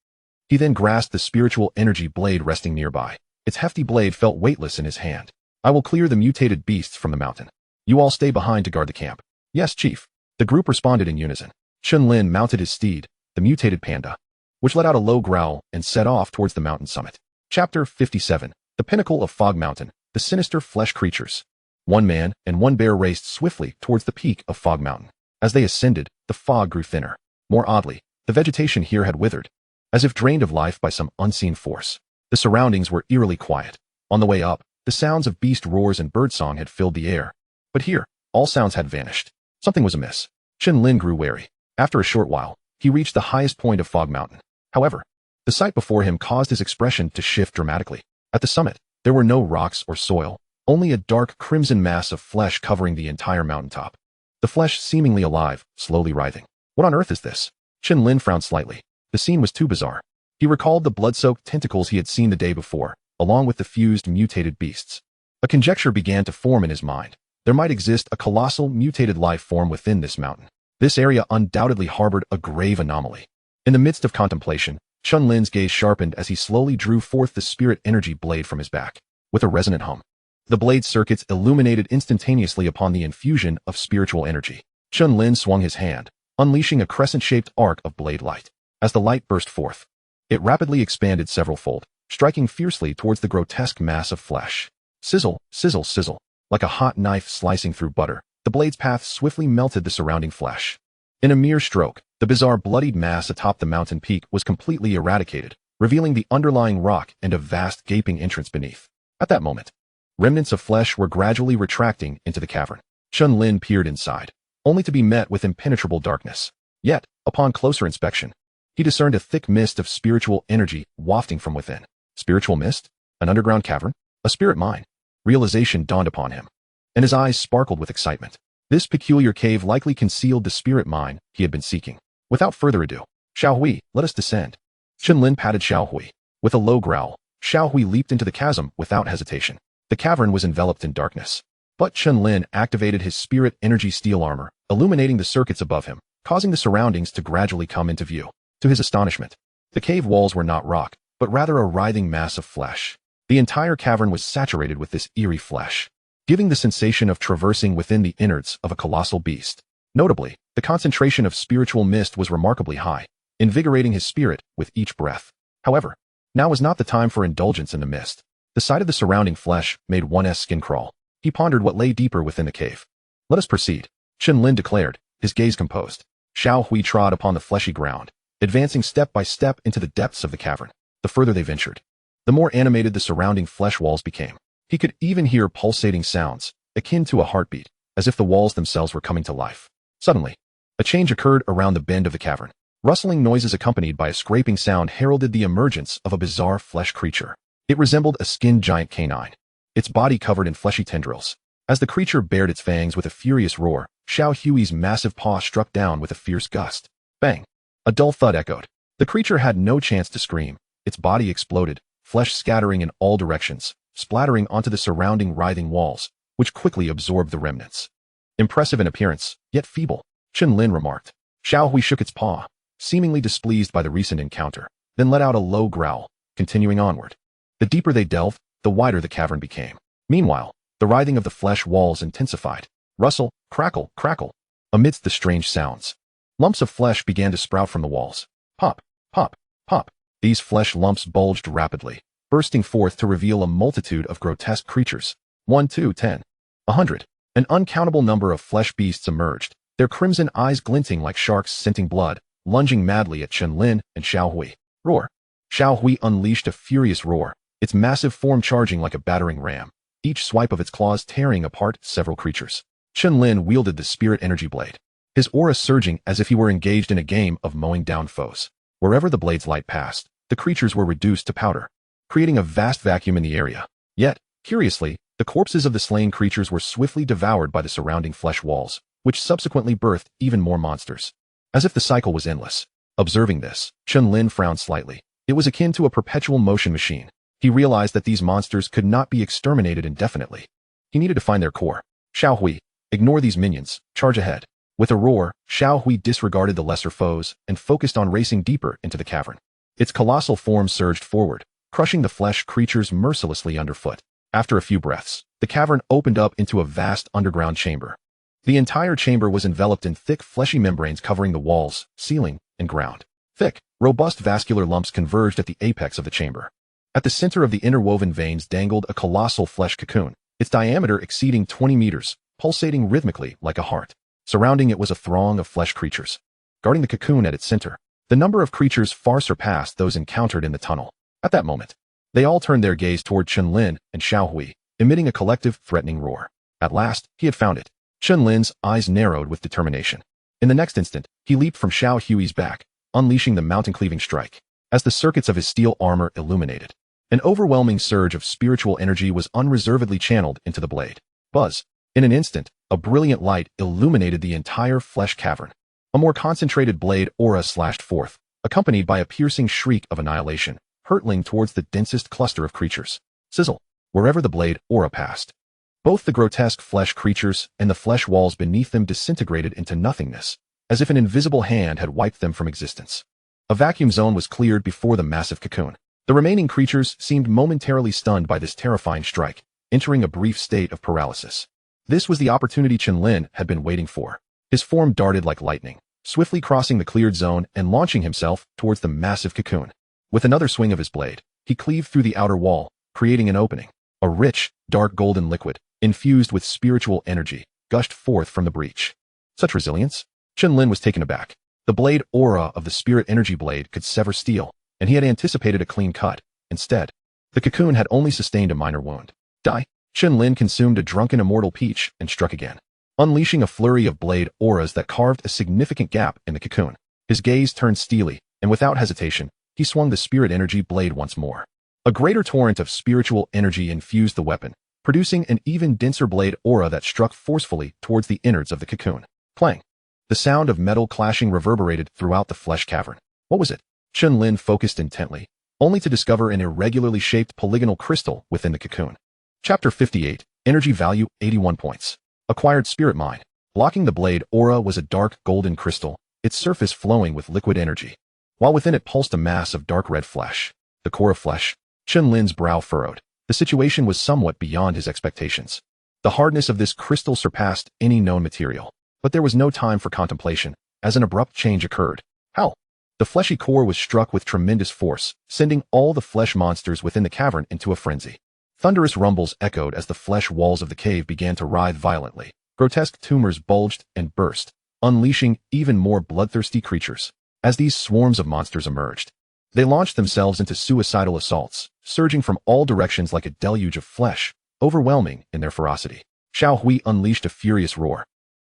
He then grasped the spiritual energy blade resting nearby. Its hefty blade felt weightless in his hand. I will clear the mutated beasts from the mountain. You all stay behind to guard the camp. Yes, Chief. The group responded in unison. Chen Lin mounted his steed, the mutated panda, which let out a low growl and set off towards the mountain summit. Chapter 57. The pinnacle of Fog Mountain, the sinister flesh creatures. One man and one bear raced swiftly towards the peak of Fog Mountain. As they ascended, the fog grew thinner. More oddly, the vegetation here had withered, as if drained of life by some unseen force. The surroundings were eerily quiet. On the way up, the sounds of beast roars and birdsong had filled the air. But here, all sounds had vanished. Something was amiss. Chen Lin grew wary. After a short while, he reached the highest point of Fog Mountain. However, the sight before him caused his expression to shift dramatically. At the summit, there were no rocks or soil, only a dark crimson mass of flesh covering the entire mountaintop. The flesh seemingly alive, slowly writhing. What on earth is this? Chen Lin frowned slightly. The scene was too bizarre. He recalled the blood-soaked tentacles he had seen the day before, along with the fused mutated beasts. A conjecture began to form in his mind. There might exist a colossal mutated life form within this mountain. This area undoubtedly harbored a grave anomaly. In the midst of contemplation, Chen Lin's gaze sharpened as he slowly drew forth the spirit energy blade from his back. With a resonant hum, the blade's circuits illuminated instantaneously upon the infusion of spiritual energy. Chen Lin swung his hand, unleashing a crescent-shaped arc of blade light. As the light burst forth, it rapidly expanded several-fold, striking fiercely towards the grotesque mass of flesh. Sizzle, sizzle, sizzle. Like a hot knife slicing through butter, the blade's path swiftly melted the surrounding flesh. In a mere stroke, the bizarre bloodied mass atop the mountain peak was completely eradicated, revealing the underlying rock and a vast gaping entrance beneath. At that moment, remnants of flesh were gradually retracting into the cavern. Chen Lin peered inside, only to be met with impenetrable darkness. Yet, upon closer inspection, he discerned a thick mist of spiritual energy wafting from within. Spiritual mist? An underground cavern? A spirit mine? Realization dawned upon him, and his eyes sparkled with excitement. This peculiar cave likely concealed the spirit mine he had been seeking. Without further ado, Xiao Hui, let us descend. Chen Lin patted Xiao Hui. With a low growl, Xiao Hui leaped into the chasm without hesitation. The cavern was enveloped in darkness, but Chen Lin activated his spirit energy steel armor, illuminating the circuits above him, causing the surroundings to gradually come into view. To his astonishment, the cave walls were not rock, but rather a writhing mass of flesh. The entire cavern was saturated with this eerie flesh, giving the sensation of traversing within the innards of a colossal beast. Notably, the concentration of spiritual mist was remarkably high, invigorating his spirit with each breath. However, now was not the time for indulgence in the mist. The sight of the surrounding flesh made one's skin crawl. He pondered what lay deeper within the cave. Let us proceed. Chen Lin declared, his gaze composed. Xiao Hui trod upon the fleshy ground, advancing step by step into the depths of the cavern. The further they ventured, the more animated the surrounding flesh walls became. He could even hear pulsating sounds, akin to a heartbeat, as if the walls themselves were coming to life. Suddenly, a change occurred around the bend of the cavern. Rustling noises accompanied by a scraping sound heralded the emergence of a bizarre flesh creature. It resembled a skinned giant canine, its body covered in fleshy tendrils. As the creature bared its fangs with a furious roar, Xiao Hui's massive paw struck down with a fierce gust. Bang! A dull thud echoed. The creature had no chance to scream. Its body exploded, flesh scattering in all directions, splattering onto the surrounding writhing walls, which quickly absorbed the remnants. Impressive in appearance, yet feeble, Chen Lin remarked. Xiao Hui shook its paw, seemingly displeased by the recent encounter, then let out a low growl, continuing onward. The deeper they delved, the wider the cavern became. Meanwhile, the writhing of the flesh walls intensified. Rustle, crackle, crackle. Amidst the strange sounds, lumps of flesh began to sprout from the walls. Pop, pop, pop. These flesh lumps bulged rapidly, bursting forth to reveal a multitude of grotesque creatures. 1, 2, 10, 100. An uncountable number of flesh beasts emerged, their crimson eyes glinting like sharks scenting blood, lunging madly at Chen Lin and Xiao Hui. Roar! Xiao Hui unleashed a furious roar, its massive form charging like a battering ram, each swipe of its claws tearing apart several creatures. Chen Lin wielded the spirit energy blade, his aura surging as if he were engaged in a game of mowing down foes. Wherever the blade's light passed, the creatures were reduced to powder, creating a vast vacuum in the area. Yet, curiously, the corpses of the slain creatures were swiftly devoured by the surrounding flesh walls, which subsequently birthed even more monsters. As if the cycle was endless. Observing this, Chen Lin frowned slightly. It was akin to a perpetual motion machine. He realized that these monsters could not be exterminated indefinitely. He needed to find their core. Xiao Hui, ignore these minions, charge ahead. With a roar, Xiao Hui disregarded the lesser foes and focused on racing deeper into the cavern. Its colossal form surged forward, crushing the flesh creatures mercilessly underfoot. After a few breaths, the cavern opened up into a vast underground chamber. The entire chamber was enveloped in thick fleshy membranes covering the walls, ceiling, and ground. Thick, robust vascular lumps converged at the apex of the chamber. At the center of the interwoven veins dangled a colossal flesh cocoon, its diameter exceeding 20 meters, pulsating rhythmically like a heart. Surrounding it was a throng of flesh creatures. Guarding the cocoon at its center, the number of creatures far surpassed those encountered in the tunnel. At that moment, they all turned their gaze toward Chen Lin and Xiao Hui, emitting a collective, threatening roar. At last, he had found it. Chen Lin's eyes narrowed with determination. In the next instant, he leaped from Xiao Hui's back, unleashing the mountain-cleaving strike. As the circuits of his steel armor illuminated, an overwhelming surge of spiritual energy was unreservedly channeled into the blade. Buzz! In an instant, a brilliant light illuminated the entire flesh cavern. A more concentrated blade aura slashed forth, accompanied by a piercing shriek of annihilation, hurtling towards the densest cluster of creatures. Sizzle! Wherever the blade aura passed, both the grotesque flesh creatures and the flesh walls beneath them disintegrated into nothingness, as if an invisible hand had wiped them from existence. A vacuum zone was cleared before the massive cocoon. The remaining creatures seemed momentarily stunned by this terrifying strike, entering a brief state of paralysis. This was the opportunity Chen Lin had been waiting for. His form darted like lightning, swiftly crossing the cleared zone and launching himself towards the massive cocoon. With another swing of his blade, he cleaved through the outer wall, creating an opening. A rich, dark golden liquid, infused with spiritual energy, gushed forth from the breach. Such resilience? Chen Lin was taken aback. The blade aura of the spirit energy blade could sever steel, and he had anticipated a clean cut. Instead, the cocoon had only sustained a minor wound. Die! Chen Lin consumed a drunken immortal peach and struck again, unleashing a flurry of blade auras that carved a significant gap in the cocoon. His gaze turned steely, and without hesitation, he swung the spirit energy blade once more. A greater torrent of spiritual energy infused the weapon, producing an even denser blade aura that struck forcefully towards the innards of the cocoon. Clang! The sound of metal clashing reverberated throughout the flesh cavern. What was it? Chen Lin focused intently, only to discover an irregularly shaped polygonal crystal within the cocoon. Chapter 58, Energy Value, 81 points. Acquired Spirit Mine. Blocking the blade aura was a dark golden crystal, its surface flowing with liquid energy, while within it pulsed a mass of dark red flesh. The core of flesh. Chen Lin's brow furrowed. The situation was somewhat beyond his expectations. The hardness of this crystal surpassed any known material. But there was no time for contemplation, as an abrupt change occurred. How? The fleshy core was struck with tremendous force, sending all the flesh monsters within the cavern into a frenzy. Thunderous rumbles echoed as the flesh walls of the cave began to writhe violently, Grotesque tumors bulged and burst, unleashing even more bloodthirsty creatures. As these swarms of monsters emerged, they launched themselves into suicidal assaults, surging from all directions like a deluge of flesh, overwhelming in their ferocity. Xiao Hui unleashed a furious roar,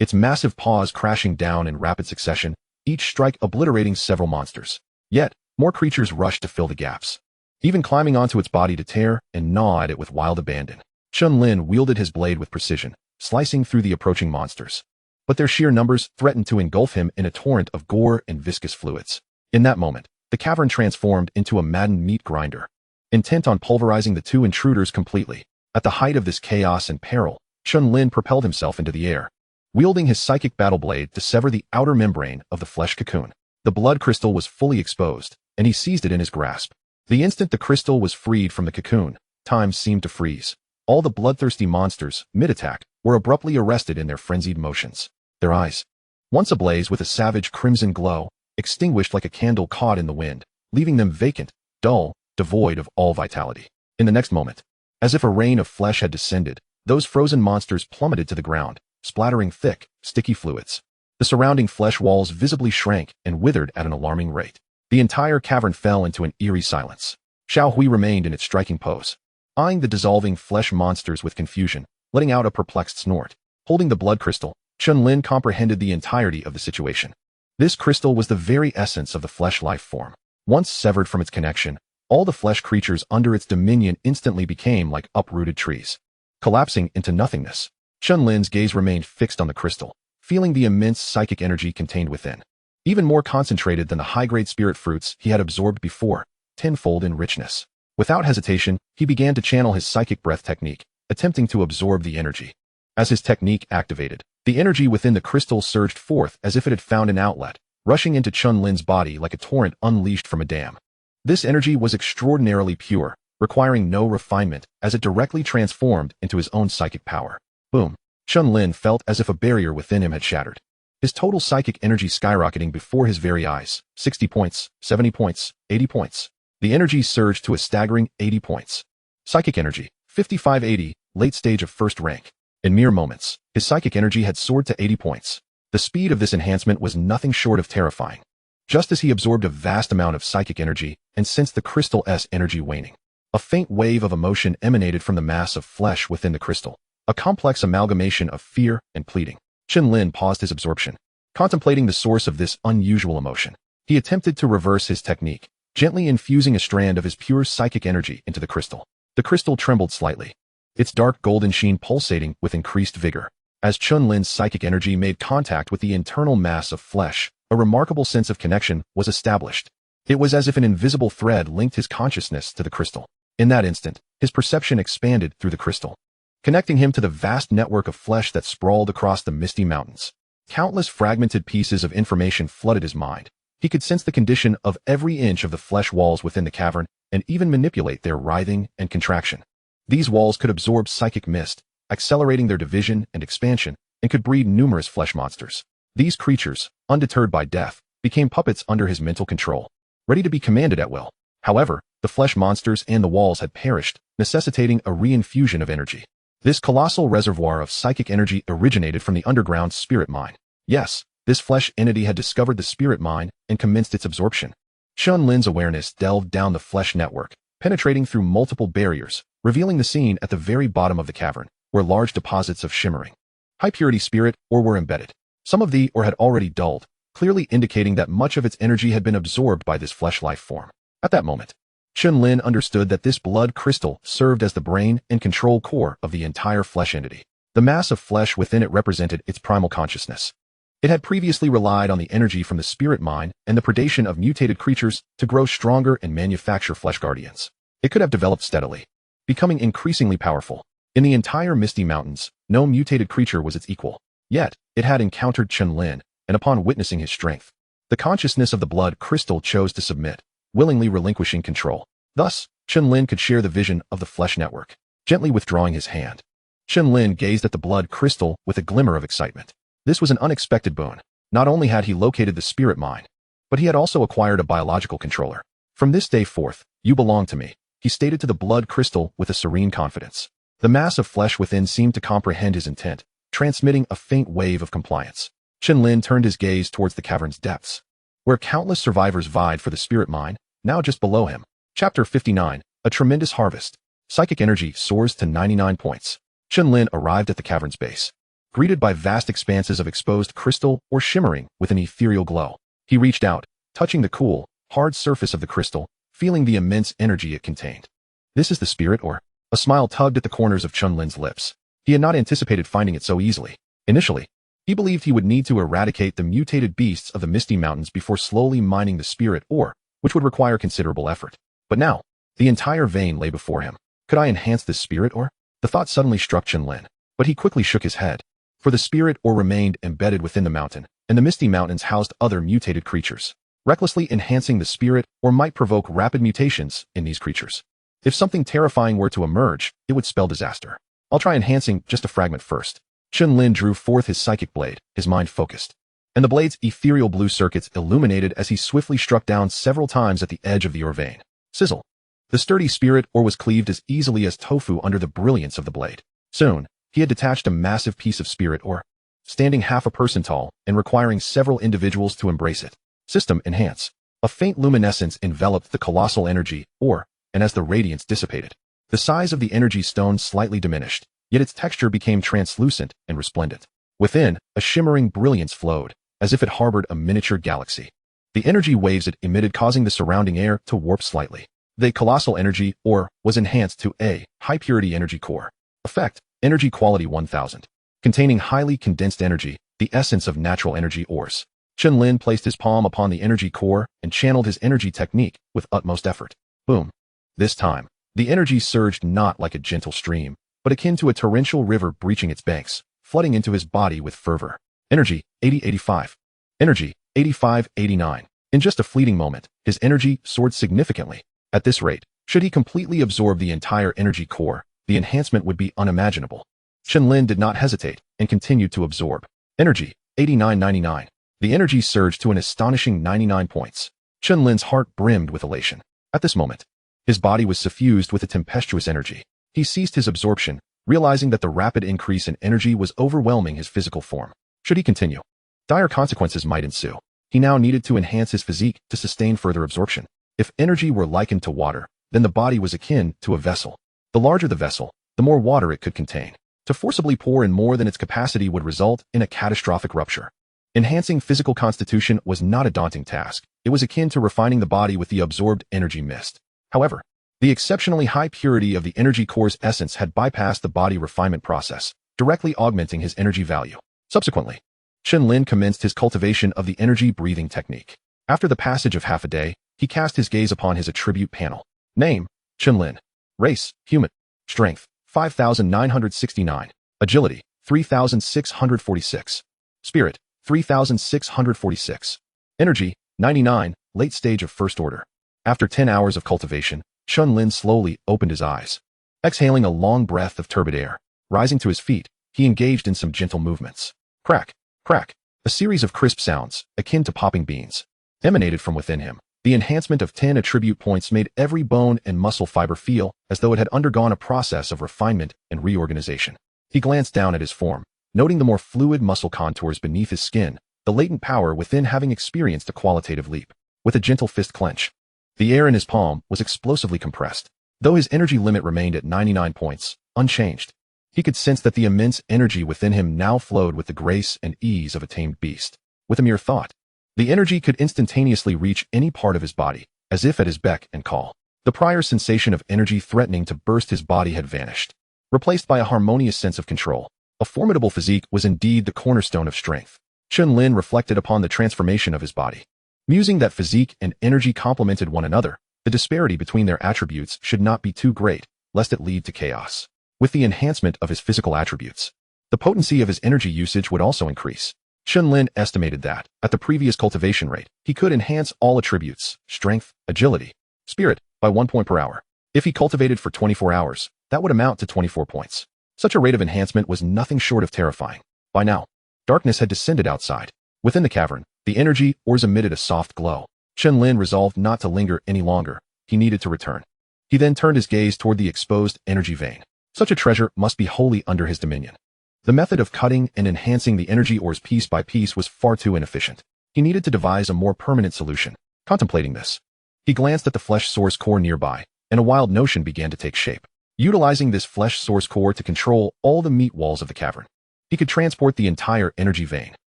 its massive paws crashing down in rapid succession, each strike obliterating several monsters. Yet, more creatures rushed to fill the gaps, even climbing onto its body to tear and gnaw at it with wild abandon. Chen Lin wielded his blade with precision, slicing through the approaching monsters. But their sheer numbers threatened to engulf him in a torrent of gore and viscous fluids. In that moment, the cavern transformed into a maddened meat grinder, intent on pulverizing the two intruders completely. At the height of this chaos and peril, Chen Lin propelled himself into the air, wielding his psychic battle blade to sever the outer membrane of the flesh cocoon. The blood crystal was fully exposed, and he seized it in his grasp. The instant the crystal was freed from the cocoon, time seemed to freeze. All the bloodthirsty monsters, mid-attack, were abruptly arrested in their frenzied motions. Their eyes, once ablaze with a savage crimson glow, extinguished like a candle caught in the wind, leaving them vacant, dull, devoid of all vitality. In the next moment, as if a rain of flesh had descended, those frozen monsters plummeted to the ground, splattering thick, sticky fluids. The surrounding flesh walls visibly shrank and withered at an alarming rate. The entire cavern fell into an eerie silence. Xiao Hui remained in its striking pose, eyeing the dissolving flesh monsters with confusion, letting out a perplexed snort. Holding the blood crystal, Chen Lin comprehended the entirety of the situation. This crystal was the very essence of the flesh life form. Once severed from its connection, all the flesh creatures under its dominion instantly became like uprooted trees, collapsing into nothingness. Chen Lin's gaze remained fixed on the crystal, feeling the immense psychic energy contained within. Even more concentrated than the high-grade spirit fruits he had absorbed before, tenfold in richness. Without hesitation, he began to channel his psychic breath technique, attempting to absorb the energy. As his technique activated, the energy within the crystal surged forth as if it had found an outlet, rushing into Chen Lin's body like a torrent unleashed from a dam. This energy was extraordinarily pure, requiring no refinement, as it directly transformed into his own psychic power. Boom! Chen Lin felt as if a barrier within him had shattered, his total psychic energy skyrocketing before his very eyes. 60 points, 70 points, 80 points. The energy surged to a staggering 80 points. Psychic energy, 5580, late stage of first rank. In mere moments, his psychic energy had soared to 80 points. The speed of this enhancement was nothing short of terrifying. Just as he absorbed a vast amount of psychic energy and sensed the crystal's energy waning, a faint wave of emotion emanated from the mass of flesh within the crystal, a complex amalgamation of fear and pleading. Chen Lin paused his absorption, contemplating the source of this unusual emotion. He attempted to reverse his technique, gently infusing a strand of his pure psychic energy into the crystal. The crystal trembled slightly, its dark golden sheen pulsating with increased vigor. As Chen Lin's psychic energy made contact with the internal mass of flesh, a remarkable sense of connection was established. It was as if an invisible thread linked his consciousness to the crystal. In that instant, his perception expanded through the crystal, connecting him to the vast network of flesh that sprawled across the misty mountains. Countless fragmented pieces of information flooded his mind. He could sense the condition of every inch of the flesh walls within the cavern and even manipulate their writhing and contraction. These walls could absorb psychic mist, accelerating their division and expansion, and could breed numerous flesh monsters. These creatures, undeterred by death, became puppets under his mental control, ready to be commanded at will. However, the flesh monsters and the walls had perished, necessitating a reinfusion of energy. This colossal reservoir of psychic energy originated from the underground spirit mine. Yes, this flesh entity had discovered the spirit mine and commenced its absorption. Chen Lin's awareness delved down the flesh network, penetrating through multiple barriers, revealing the scene at the very bottom of the cavern, where large deposits of shimmering, high-purity spirit ore were embedded. Some of the ore had already dulled, clearly indicating that much of its energy had been absorbed by this flesh life form. At that moment, Chen Lin understood that this blood crystal served as the brain and control core of the entire flesh entity. The mass of flesh within it represented its primal consciousness. It had previously relied on the energy from the spirit mine and the predation of mutated creatures to grow stronger and manufacture flesh guardians. It could have developed steadily, becoming increasingly powerful. In the entire Misty Mountains, no mutated creature was its equal. Yet, it had encountered Chen Lin, and upon witnessing his strength, the consciousness of the blood crystal chose to submit, willingly relinquishing control. Thus, Chen Lin could share the vision of the flesh network. Gently withdrawing his hand, Chen Lin gazed at the blood crystal with a glimmer of excitement. This was an unexpected boon. Not only had he located the spirit mine, but he had also acquired a biological controller. From this day forth, you belong to me, he stated to the blood crystal with a serene confidence. The mass of flesh within seemed to comprehend his intent, transmitting a faint wave of compliance. Chen Lin turned his gaze towards the cavern's depths, where countless survivors vied for the spirit mine, now just below him. Chapter 59, A Tremendous Harvest. Psychic energy soars to 99 points. Chen Lin arrived at the cavern's base, greeted by vast expanses of exposed crystal or shimmering with an ethereal glow. He reached out, touching the cool, hard surface of the crystal, feeling the immense energy it contained. This is the spirit or? A smile tugged at the corners of Chen Lin's lips. He had not anticipated finding it so easily. Initially, he believed he would need to eradicate the mutated beasts of the Misty Mountains before slowly mining the spirit ore, which would require considerable effort. But now, the entire vein lay before him. Could I enhance this spirit ore? The thought suddenly struck Chen Lin, but he quickly shook his head. For the spirit ore remained embedded within the mountain, and the Misty Mountains housed other mutated creatures. Recklessly enhancing the spirit ore might provoke rapid mutations in these creatures. If something terrifying were to emerge, it would spell disaster. I'll try enhancing just a fragment first. Chen Lin drew forth his psychic blade, his mind focused, and the blade's ethereal blue circuits illuminated as he swiftly struck down several times at the edge of the ore vein. Sizzle. The sturdy spirit ore was cleaved as easily as tofu under the brilliance of the blade. Soon, he had detached a massive piece of spirit ore, standing half a person tall and requiring several individuals to embrace it. System enhance. A faint luminescence enveloped the colossal energy ore, and as the radiance dissipated, the size of the energy stone slightly diminished, yet its texture became translucent and resplendent. Within, a shimmering brilliance flowed, as if it harbored a miniature galaxy. The energy waves it emitted causing the surrounding air to warp slightly. The colossal energy ore was enhanced to a high-purity energy core. Effect, energy quality 1000. Containing highly condensed energy, the essence of natural energy ores. Chen Lin placed his palm upon the energy core and channeled his energy technique with utmost effort. Boom. This time, the energy surged not like a gentle stream, but akin to a torrential river breaching its banks, flooding into his body with fervor. Energy, 80-85. Energy, 85-89. In just a fleeting moment, his energy soared significantly. At this rate, should he completely absorb the entire energy core, the enhancement would be unimaginable. Chen Lin did not hesitate and continued to absorb. Energy, 89-99. The energy surged to an astonishing 99 points. Chen Lin's heart brimmed with elation. At this moment, his body was suffused with a tempestuous energy. He ceased his absorption, realizing that the rapid increase in energy was overwhelming his physical form. Should he continue, dire consequences might ensue. He now needed to enhance his physique to sustain further absorption. If energy were likened to water, then the body was akin to a vessel. The larger the vessel, the more water it could contain. To forcibly pour in more than its capacity would result in a catastrophic rupture. Enhancing physical constitution was not a daunting task. It was akin to refining the body with the absorbed energy mist. However, the exceptionally high purity of the energy core's essence had bypassed the body refinement process, directly augmenting his energy value. Subsequently, Chen Lin commenced his cultivation of the energy breathing technique. After the passage of half a day, he cast his gaze upon his attribute panel. Name, Chen Lin. Race, human. Strength, 5,969. Agility, 3,646. Spirit, 3,646. Energy, 99, late stage of first order. After 10 hours of cultivation, Chen Lin slowly opened his eyes. Exhaling a long breath of turbid air, rising to his feet, he engaged in some gentle movements. Crack, crack. A series of crisp sounds, akin to popping beans, emanated from within him. The enhancement of 10 attribute points made every bone and muscle fiber feel as though it had undergone a process of refinement and reorganization. He glanced down at his form, noting the more fluid muscle contours beneath his skin, the latent power within having experienced a qualitative leap. With a gentle fist clench, the air in his palm was explosively compressed. Though his energy limit remained at 99 points, unchanged, he could sense that the immense energy within him now flowed with the grace and ease of a tamed beast. With a mere thought, the energy could instantaneously reach any part of his body, as if at his beck and call. The prior sensation of energy threatening to burst his body had vanished, replaced by a harmonious sense of control. A formidable physique was indeed the cornerstone of strength. Chen Lin reflected upon the transformation of his body. Musing that physique and energy complemented one another, the disparity between their attributes should not be too great, lest it lead to chaos. With the enhancement of his physical attributes, the potency of his energy usage would also increase. Chen Lin estimated that, at the previous cultivation rate, he could enhance all attributes, strength, agility, spirit, by 1 point per hour. If he cultivated for 24 hours, that would amount to 24 points. Such a rate of enhancement was nothing short of terrifying. By now, darkness had descended outside. Within the cavern, the energy ores emitted a soft glow. Chen Lin resolved not to linger any longer. He needed to return. He then turned his gaze toward the exposed energy vein. Such a treasure must be wholly under his dominion. The method of cutting and enhancing the energy ores piece by piece was far too inefficient. He needed to devise a more permanent solution. Contemplating this, he glanced at the flesh source core nearby, and a wild notion began to take shape. Utilizing this flesh source core to control all the meat walls of the cavern, he could transport the entire energy vein.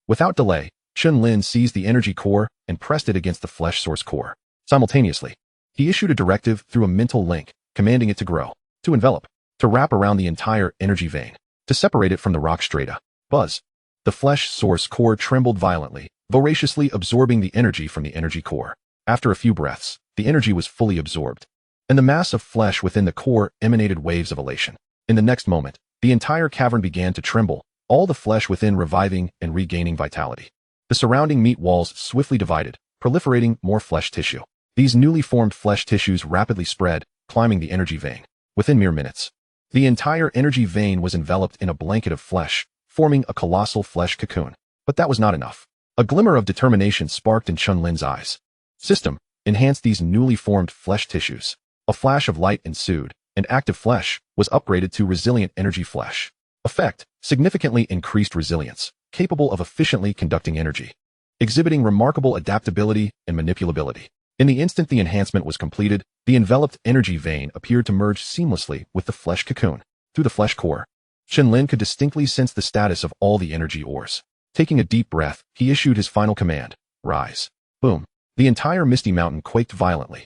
Without delay, Chen Lin seized the energy core and pressed it against the flesh source core. Simultaneously, he issued a directive through a mental link, commanding it to grow, to envelop, to wrap around the entire energy vein, to separate it from the rock strata. Buzz. The flesh source core trembled violently, voraciously absorbing the energy from the energy core. After a few breaths, the energy was fully absorbed, and the mass of flesh within the core emanated waves of elation. In the next moment, the entire cavern began to tremble, all the flesh within reviving and regaining vitality. The surrounding meat walls swiftly divided, proliferating more flesh tissue. These newly formed flesh tissues rapidly spread, climbing the energy vein. Within mere minutes, the entire energy vein was enveloped in a blanket of flesh, forming a colossal flesh cocoon. But that was not enough. A glimmer of determination sparked in Chen Lin's eyes. System, enhance these newly formed flesh tissues. A flash of light ensued, and active flesh was upgraded to resilient energy flesh. Effect, significantly increased resilience, capable of efficiently conducting energy, exhibiting remarkable adaptability and manipulability. In the instant the enhancement was completed, the enveloped energy vein appeared to merge seamlessly with the flesh cocoon. Through the flesh core, Chen Lin could distinctly sense the status of all the energy ores. Taking a deep breath, he issued his final command, rise. Boom. The entire misty mountain quaked violently.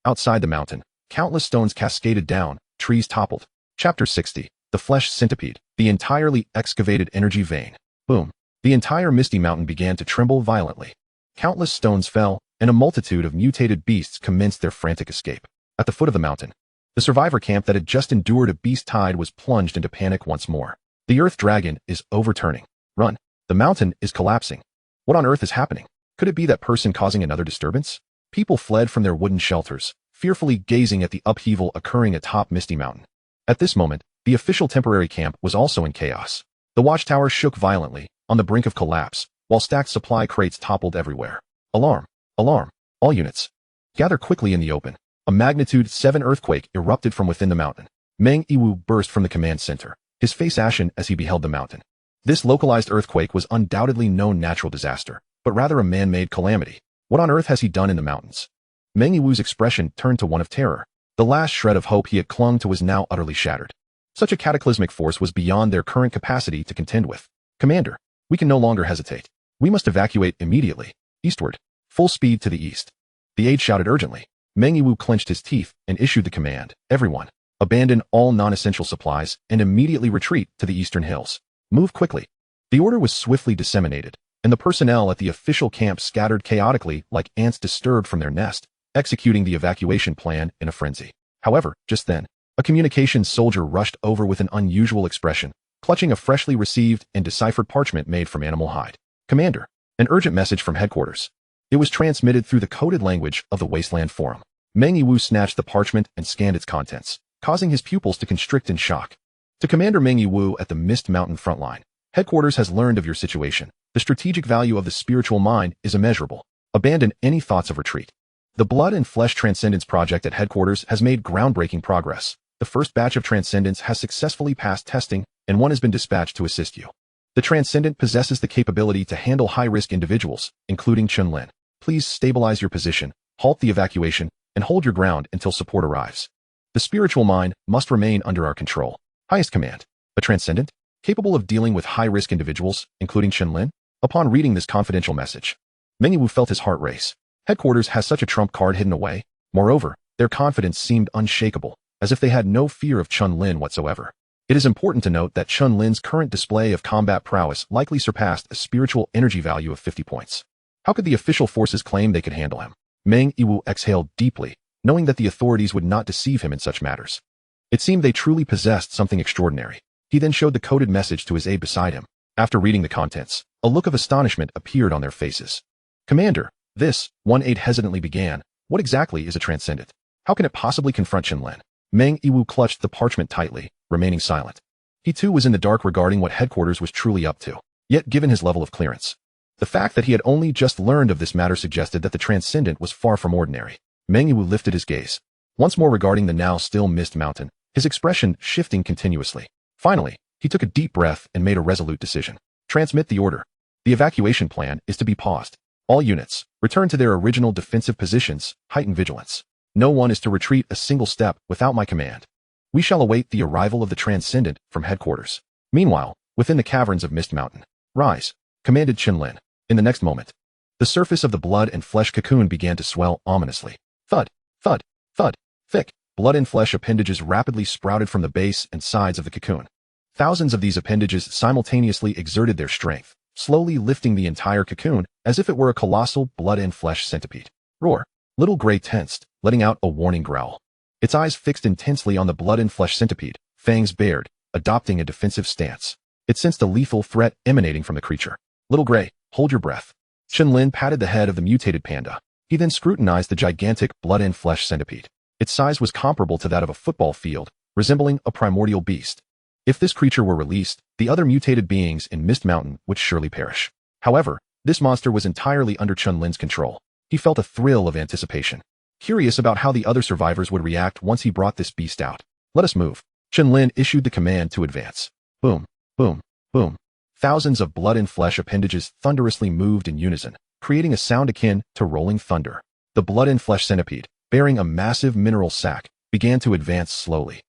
Outside the mountain, countless stones cascaded down, trees toppled. Chapter 60. The Flesh Centipede. The entirely excavated energy vein. Boom. The entire misty mountain began to tremble violently. Countless stones fell, and a multitude of mutated beasts commenced their frantic escape. At the foot of the mountain, the survivor camp that had just endured a beast tide was plunged into panic once more. The earth dragon is overturning. Run. The mountain is collapsing. What on earth is happening? Could it be that person causing another disturbance? People fled from their wooden shelters, fearfully gazing at the upheaval occurring atop Misty Mountain. At this moment, the official temporary camp was also in chaos. The watchtower shook violently, on the brink of collapse, while stacked supply crates toppled everywhere. Alarm! Alarm! All units, gather quickly in the open. A magnitude 7 earthquake erupted from within the mountain. Meng Yiwu burst from the command center, his face ashen as he beheld the mountain. This localized earthquake was undoubtedly no natural disaster, but rather a man-made calamity. What on earth has he done in the mountains? Meng Yiwu's expression turned to one of terror. The last shred of hope he had clung to was now utterly shattered. Such a cataclysmic force was beyond their current capacity to contend with. Commander, we can no longer hesitate. We must evacuate immediately. Eastward. Full speed to the east. The aide shouted urgently. Meng Yiwu clenched his teeth and issued the command. Everyone, abandon all non-essential supplies and immediately retreat to the eastern hills. Move quickly. The order was swiftly disseminated, and the personnel at the official camp scattered chaotically like ants disturbed from their nest, executing the evacuation plan in a frenzy. However, just then, a communications soldier rushed over with an unusual expression, clutching a freshly received and deciphered parchment made from animal hide. Commander, an urgent message from headquarters. It was transmitted through the coded language of the Wasteland Forum. Meng Yiwu snatched the parchment and scanned its contents, causing his pupils to constrict in shock. To Commander Meng Yiwu at the Mist Mountain frontline, headquarters has learned of your situation. The strategic value of the spiritual mind is immeasurable. Abandon any thoughts of retreat. The Blood and Flesh Transcendence Project at headquarters has made groundbreaking progress. The first batch of Transcendence has successfully passed testing, and one has been dispatched to assist you. The Transcendent possesses the capability to handle high-risk individuals, including Chen Lin. Please stabilize your position, halt the evacuation, and hold your ground until support arrives. The spiritual mind must remain under our control. Highest command. A Transcendent, capable of dealing with high-risk individuals, including Chen Lin? Upon reading this confidential message, Meng Yiwu felt his heart race. Headquarters has such a trump card hidden away. Moreover, their confidence seemed unshakable, as if they had no fear of Chen Lin whatsoever. It is important to note that Chen Lin's current display of combat prowess likely surpassed a spiritual energy value of 50 points. How could the official forces claim they could handle him? Meng Yiwu exhaled deeply, knowing that the authorities would not deceive him in such matters. It seemed they truly possessed something extraordinary. He then showed the coded message to his aide beside him. After reading the contents, a look of astonishment appeared on their faces. Commander, this, one aide hesitantly began. What exactly is a Transcendent? How can it possibly confront Chen Lin? Meng Yiwu clutched the parchment tightly, remaining silent. He too was in the dark regarding what headquarters was truly up to. Yet given his level of clearance, the fact that he had only just learned of this matter suggested that the Transcendent was far from ordinary. Meng Yiwu lifted his gaze, once more regarding the now still Mist Mountain, his expression shifting continuously. Finally, He took a deep breath and made a resolute decision. Transmit the order. The evacuation plan is to be paused. All units, return to their original defensive positions, heighten vigilance. No one is to retreat a single step without my command. We shall await the arrival of the Transcendent from headquarters. Meanwhile, within the caverns of Mist Mountain, rise, commanded Chen Lin. In the next moment, the surface of the blood and flesh cocoon began to swell ominously. Thud, thud, thud. Thick, blood and flesh appendages rapidly sprouted from the base and sides of the cocoon. Thousands of these appendages simultaneously exerted their strength, slowly lifting the entire cocoon as if it were a colossal blood and flesh centipede. Roar. Little Gray tensed, letting out a warning growl. Its eyes fixed intensely on the blood and flesh centipede, fangs bared, adopting a defensive stance. It sensed a lethal threat emanating from the creature. Little Gray, hold your breath. Chen Lin patted the head of the mutated panda. He then scrutinized the gigantic blood and flesh centipede. Its size was comparable to that of a football field, resembling a primordial beast. If this creature were released, the other mutated beings in Mist Mountain would surely perish. However, this monster was entirely under Chen Lin's control. He felt a thrill of anticipation, curious about how the other survivors would react once he brought this beast out. Let us move. Chen Lin issued the command to advance. Boom, boom, boom. Thousands of blood and flesh appendages thunderously moved in unison, creating a sound akin to rolling thunder. The blood and flesh centipede, bearing a massive mineral sac, began to advance slowly.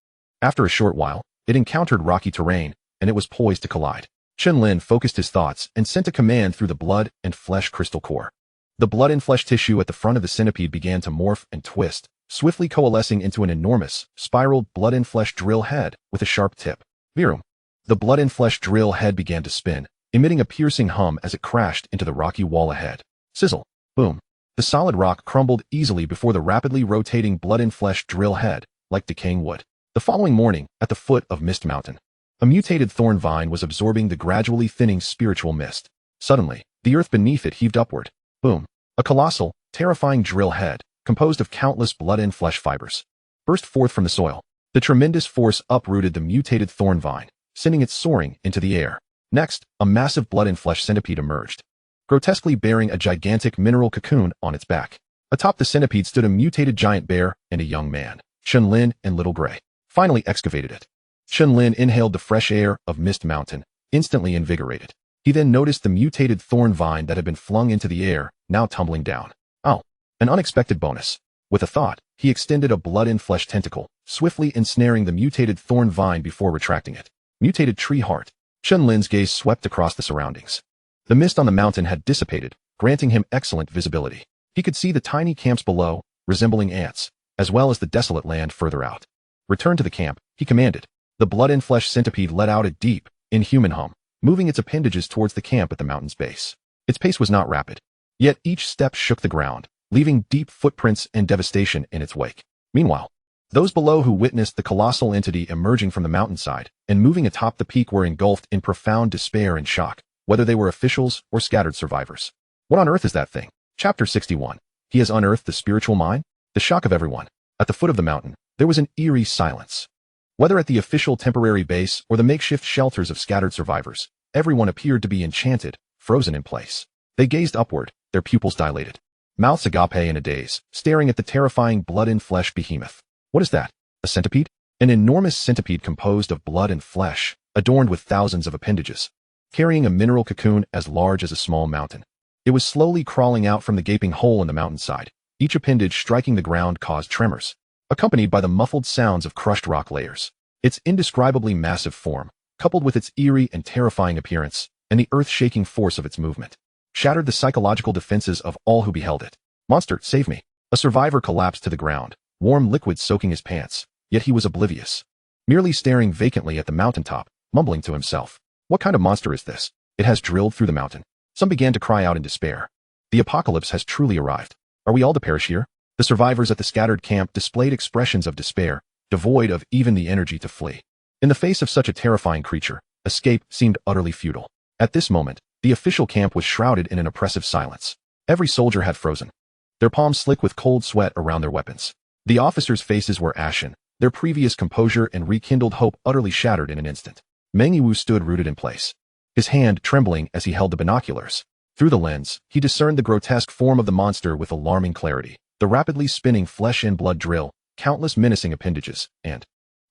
After a short while, it encountered rocky terrain, and it was poised to collide. Chen Lin focused his thoughts and sent a command through the blood and flesh crystal core. The blood and flesh tissue at the front of the centipede began to morph and twist, swiftly coalescing into an enormous, spiraled blood and flesh drill head with a sharp tip. Virum. The blood and flesh drill head began to spin, emitting a piercing hum as it crashed into the rocky wall ahead. Sizzle. Boom. The solid rock crumbled easily before the rapidly rotating blood and flesh drill head, like decaying wood. The following morning, at the foot of Mist Mountain, a mutated thorn vine was absorbing the gradually thinning spiritual mist. Suddenly, the earth beneath it heaved upward. Boom. A colossal, terrifying drill head, composed of countless blood and flesh fibers, burst forth from the soil. The tremendous force uprooted the mutated thorn vine, sending it soaring into the air. Next, a massive blood and flesh centipede emerged, grotesquely bearing a gigantic mineral cocoon on its back. Atop the centipede stood a mutated giant bear and a young man. Chen Lin and Little Gray finally excavated it. Chen Lin inhaled the fresh air of Mist Mountain, instantly invigorated. He then noticed the mutated thorn vine that had been flung into the air, now tumbling down. Oh, an unexpected bonus. With a thought, he extended a blood and flesh tentacle, swiftly ensnaring the mutated thorn vine before retracting it. Mutated tree heart. Chen Lin's gaze swept across the surroundings. The mist on the mountain had dissipated, granting him excellent visibility. He could see the tiny camps below, resembling ants, as well as the desolate land further out. Return to the camp, he commanded. The blood and flesh centipede let out a deep, inhuman hum, moving its appendages towards the camp at the mountain's base. Its pace was not rapid, yet each step shook the ground, leaving deep footprints and devastation in its wake. Meanwhile, those below who witnessed the colossal entity emerging from the mountainside and moving atop the peak were engulfed in profound despair and shock, whether they were officials or scattered survivors. What on earth is that thing? Chapter 61. He has unearthed the spiritual mine? The shock of everyone. At the foot of the mountain, there was an eerie silence. Whether at the official temporary base or the makeshift shelters of scattered survivors, everyone appeared to be enchanted, frozen in place. They gazed upward, their pupils dilated, mouths agape in a daze, staring at the terrifying blood and flesh behemoth. What is that? A centipede? An enormous centipede composed of blood and flesh, adorned with thousands of appendages, carrying a mineral cocoon as large as a small mountain. It was slowly crawling out from the gaping hole in the mountainside. Each appendage striking the ground caused tremors, accompanied by the muffled sounds of crushed rock layers. Its indescribably massive form, coupled with its eerie and terrifying appearance, and the earth-shaking force of its movement, shattered the psychological defenses of all who beheld it. Monster, save me. A survivor collapsed to the ground, warm liquid soaking his pants, yet he was oblivious, merely staring vacantly at the mountaintop, mumbling to himself. What kind of monster is this? It has drilled through the mountain. Some began to cry out in despair. The apocalypse has truly arrived. Are we all to perish here? The survivors at the scattered camp displayed expressions of despair, devoid of even the energy to flee. In the face of such a terrifying creature, escape seemed utterly futile. At this moment, the official camp was shrouded in an oppressive silence. Every soldier had frozen, their palms slick with cold sweat around their weapons. The officers' faces were ashen, their previous composure and rekindled hope utterly shattered in an instant. Manhwaedit stood rooted in place, his hand trembling as he held the binoculars. Through the lens, he discerned the grotesque form of the monster with alarming clarity. The rapidly spinning flesh and blood drill, countless menacing appendages, and,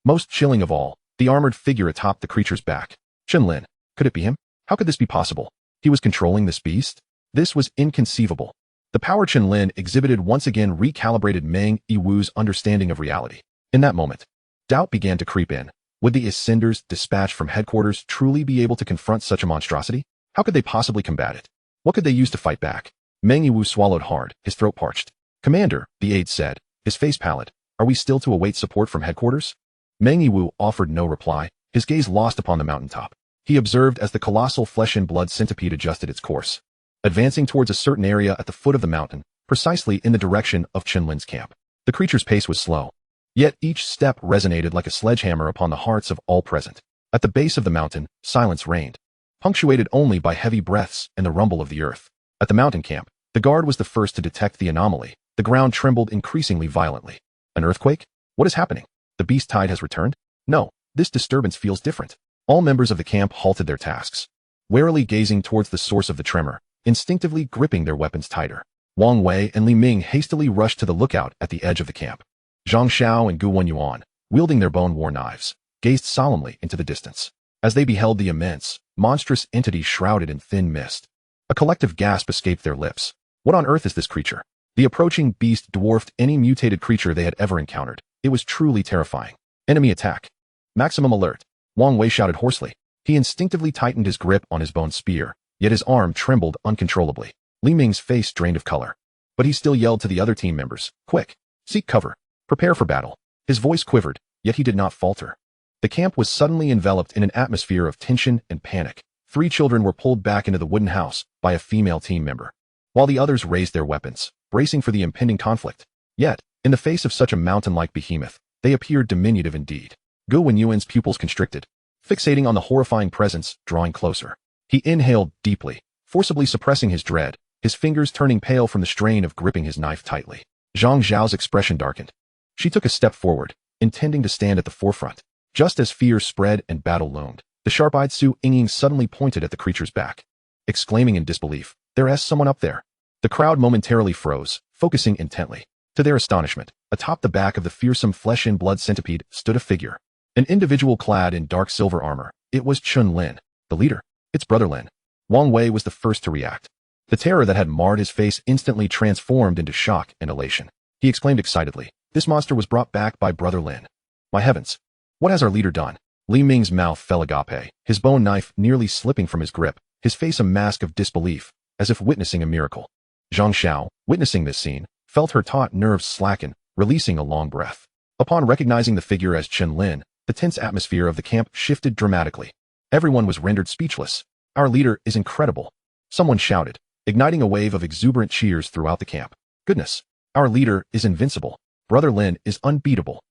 most chilling of all, the armored figure atop the creature's back. Chen Lin. Could it be him? How could this be possible? He was controlling this beast? This was inconceivable. The power Chen Lin exhibited once again recalibrated Meng Yiwu's understanding of reality. In that moment, doubt began to creep in. Would the Ascenders dispatched from headquarters truly be able to confront such a monstrosity? How could they possibly combat it? What could they use to fight back? Meng Yiwu swallowed hard, his throat parched. Commander, the aide said, his face pallid. Are we still to await support from headquarters? Meng Yiwu offered no reply, his gaze lost upon the mountaintop. He observed as the colossal flesh and blood centipede adjusted its course, advancing towards a certain area at the foot of the mountain, precisely in the direction of Chen Lin's camp. The creature's pace was slow, yet each step resonated like a sledgehammer upon the hearts of all present. At the base of the mountain, silence reigned, punctuated only by heavy breaths and the rumble of the earth. At the mountain camp, the guard was the first to detect the anomaly. The ground trembled increasingly violently. An earthquake? What is happening? The beast tide has returned? No, this disturbance feels different. All members of the camp halted their tasks, warily gazing towards the source of the tremor, instinctively gripping their weapons tighter. Wang Wei and Li Ming hastily rushed to the lookout at the edge of the camp. Zhang Xiao and Gu Wenyuan, wielding their bone-war knives, gazed solemnly into the distance. As they beheld the immense, monstrous entity shrouded in thin mist, a collective gasp escaped their lips. What on earth is this creature? The approaching beast dwarfed any mutated creature they had ever encountered. It was truly terrifying. Enemy attack. Maximum alert. Wang Wei shouted hoarsely. He instinctively tightened his grip on his bone spear, yet his arm trembled uncontrollably. Li Ming's face drained of color, but he still yelled to the other team members, "Quick! Seek cover! Prepare for battle!" His voice quivered, yet he did not falter. The camp was suddenly enveloped in an atmosphere of tension and panic. 3 children were pulled back into the wooden house by a female team member, while the others raised their weapons, bracing for the impending conflict. Yet, in the face of such a mountain-like behemoth, they appeared diminutive indeed. Gu Wenyuan's pupils constricted, fixating on the horrifying presence, drawing closer. He inhaled deeply, forcibly suppressing his dread, his fingers turning pale from the strain of gripping his knife tightly. Zhang Zhao's expression darkened. She took a step forward, intending to stand at the forefront. Just as fear spread and battle loomed, the sharp-eyed Su Ying suddenly pointed at the creature's back, exclaiming in disbelief, "There's someone up there." The crowd momentarily froze, focusing intently. To their astonishment, atop the back of the fearsome flesh and blood centipede stood a figure. An individual clad in dark silver armor. It was Chen Lin, the leader. It's Brother Lin. Wang Wei was the first to react. The terror that had marred his face instantly transformed into shock and elation. He exclaimed excitedly, "This monster was brought back by Brother Lin. My heavens! What has our leader done?" Li Ming's mouth fell agape, his bone knife nearly slipping from his grip, his face a mask of disbelief, as if witnessing a miracle. Zhang Xiao, witnessing this scene, felt her taut nerves slacken, releasing a long breath. Upon recognizing the figure as Chen Lin, the tense atmosphere of the camp shifted dramatically. Everyone was rendered speechless. "Our leader is incredible," someone shouted, igniting a wave of exuberant cheers throughout the camp. "Goodness, our leader is invincible. Brother Lin is unbeatable.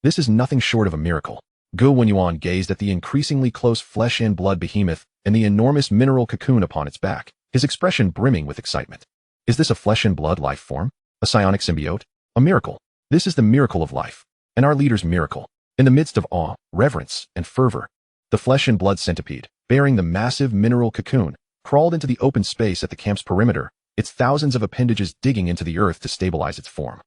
This is nothing short of a miracle." Gu Wenyuan gazed at the increasingly close flesh and blood behemoth and the enormous mineral cocoon upon its back, his expression brimming with excitement. Is this a flesh and blood life form? A psionic symbiote? A miracle? This is the miracle of life, and our leader's miracle. In the midst of awe, reverence, and fervor, the flesh and blood centipede, bearing the massive mineral cocoon, crawled into the open space at the camp's perimeter, its thousands of appendages digging into the earth to stabilize its form.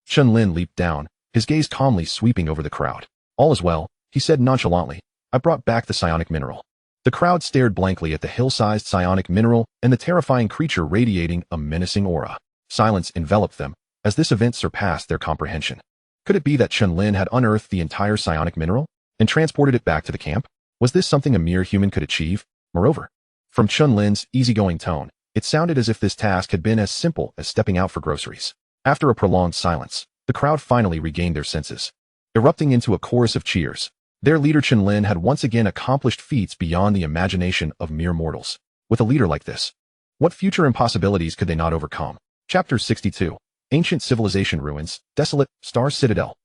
Chen Lin leaped down, his gaze calmly sweeping over the crowd. "All is well," he said nonchalantly. "I brought back the psionic mineral." The crowd stared blankly at the hill-sized psionic mineral and the terrifying creature radiating a menacing aura. Silence enveloped them, as this event surpassed their comprehension. Could it be that Chen Lin had unearthed the entire psionic mineral and transported it back to the camp? Was this something a mere human could achieve? Moreover, from Chen Lin's easygoing tone, it sounded as if this task had been as simple as stepping out for groceries. After a prolonged silence, the crowd finally regained their senses, erupting into a chorus of cheers. Their leader Chen Lin had once again accomplished feats beyond the imagination of mere mortals. With a leader like this, what future impossibilities could they not overcome? Chapter 62. Ancient Civilization Ruins, Desolate, Star Citadel.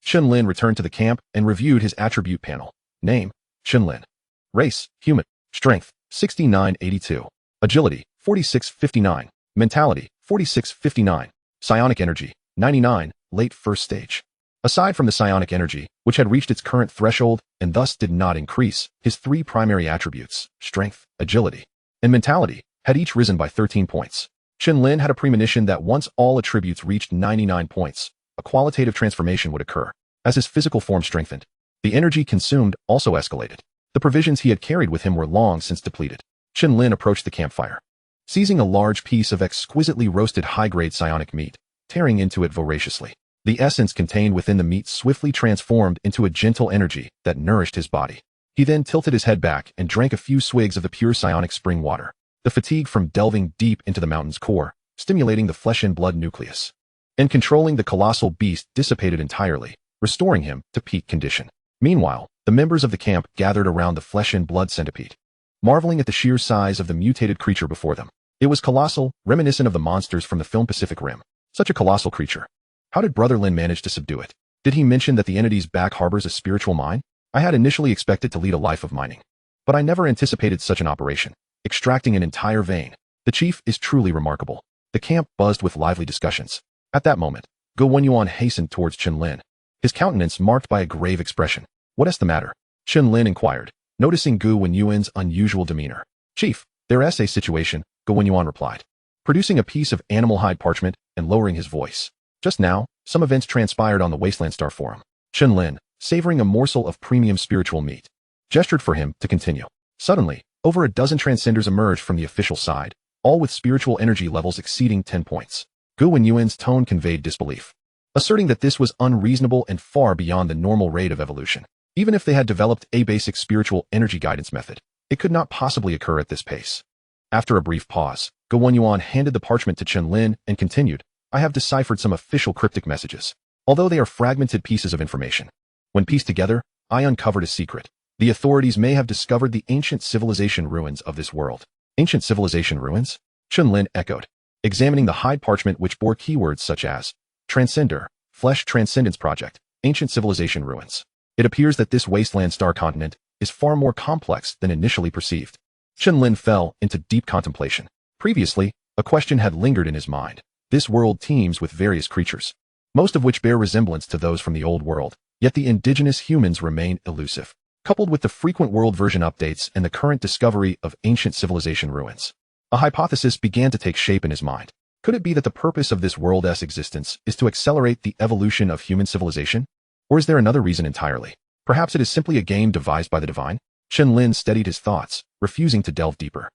Chen Lin returned to the camp and reviewed his attribute panel. Name, Chen Lin. Race, human. Strength, 6982. Agility, 4659. Mentality, 4659. Psionic energy, 99, late first stage. Aside from the psionic energy, which had reached its current threshold and thus did not increase, his 3 primary attributes, strength, agility, and mentality, had each risen by 13 points. Chen Lin had a premonition that once all attributes reached 99 points, a qualitative transformation would occur. As his physical form strengthened, The energy consumed also escalated. The provisions he had carried with him were long since depleted. Chen Lin approached the campfire, seizing a large piece of exquisitely roasted high-grade psionic meat, tearing into it voraciously. The essence contained within the meat swiftly transformed into a gentle energy that nourished his body. He then tilted his head back and drank a few swigs of the pure psionic spring water, the fatigue from delving deep into the mountain's core, stimulating the flesh and blood nucleus. And controlling the colossal beast dissipated entirely, restoring him to peak condition. Meanwhile, the members of the camp gathered around the flesh and blood centipede, marveling at the sheer size of the mutated creature before them. It was colossal, reminiscent of the monsters from the film Pacific Rim. Such a colossal creature. How did Brother Lin manage to subdue it? Did he mention that the entity's back harbors a spiritual mind? I had initially expected to lead a life of mining, but I never anticipated such an operation. Extracting an entire vein. The chief is truly remarkable. The camp buzzed with lively discussions. At that moment, Go Wenyuan hastened towards Chen Lin, his countenance marked by a grave expression. What is the matter? Chen Lin inquired, noticing Gu Wenyuan's unusual demeanor. Chief, there is a situation, Go Wenyuan replied, producing a piece of animal hide parchment and lowering his voice. Just now, some events transpired on the Wasteland Star Forum. Chen Lin, savoring a morsel of premium spiritual meat, gestured for him to continue. Suddenly, over a dozen transcenders emerged from the official side, all with spiritual energy levels exceeding 10 points. Gu Wenyuan's tone conveyed disbelief, asserting that this was unreasonable and far beyond the normal rate of evolution. Even if they had developed a basic spiritual energy guidance method, it could not possibly occur at this pace. After a brief pause, Gu Wenyuan handed the parchment to Chen Lin and continued, I have deciphered some official cryptic messages, although they are fragmented pieces of information. When pieced together, I uncovered a secret. The authorities may have discovered the ancient civilization ruins of this world. Ancient civilization ruins? Chen Lin echoed, examining the hide parchment which bore keywords such as Transcender, Flesh Transcendence Project, Ancient Civilization Ruins. It appears that this wasteland star continent is far more complex than initially perceived. Chen Lin fell into deep contemplation. Previously, a question had lingered in his mind. This world teems with various creatures, most of which bear resemblance to those from the old world, yet the indigenous humans remain elusive. Coupled with the frequent world version updates and the current discovery of ancient civilization ruins, a hypothesis began to take shape in his mind. Could it be that the purpose of this world's existence is to accelerate the evolution of human civilization? Or is there another reason entirely? Perhaps it is simply a game devised by the divine? Chen Lin steadied his thoughts, refusing to delve deeper.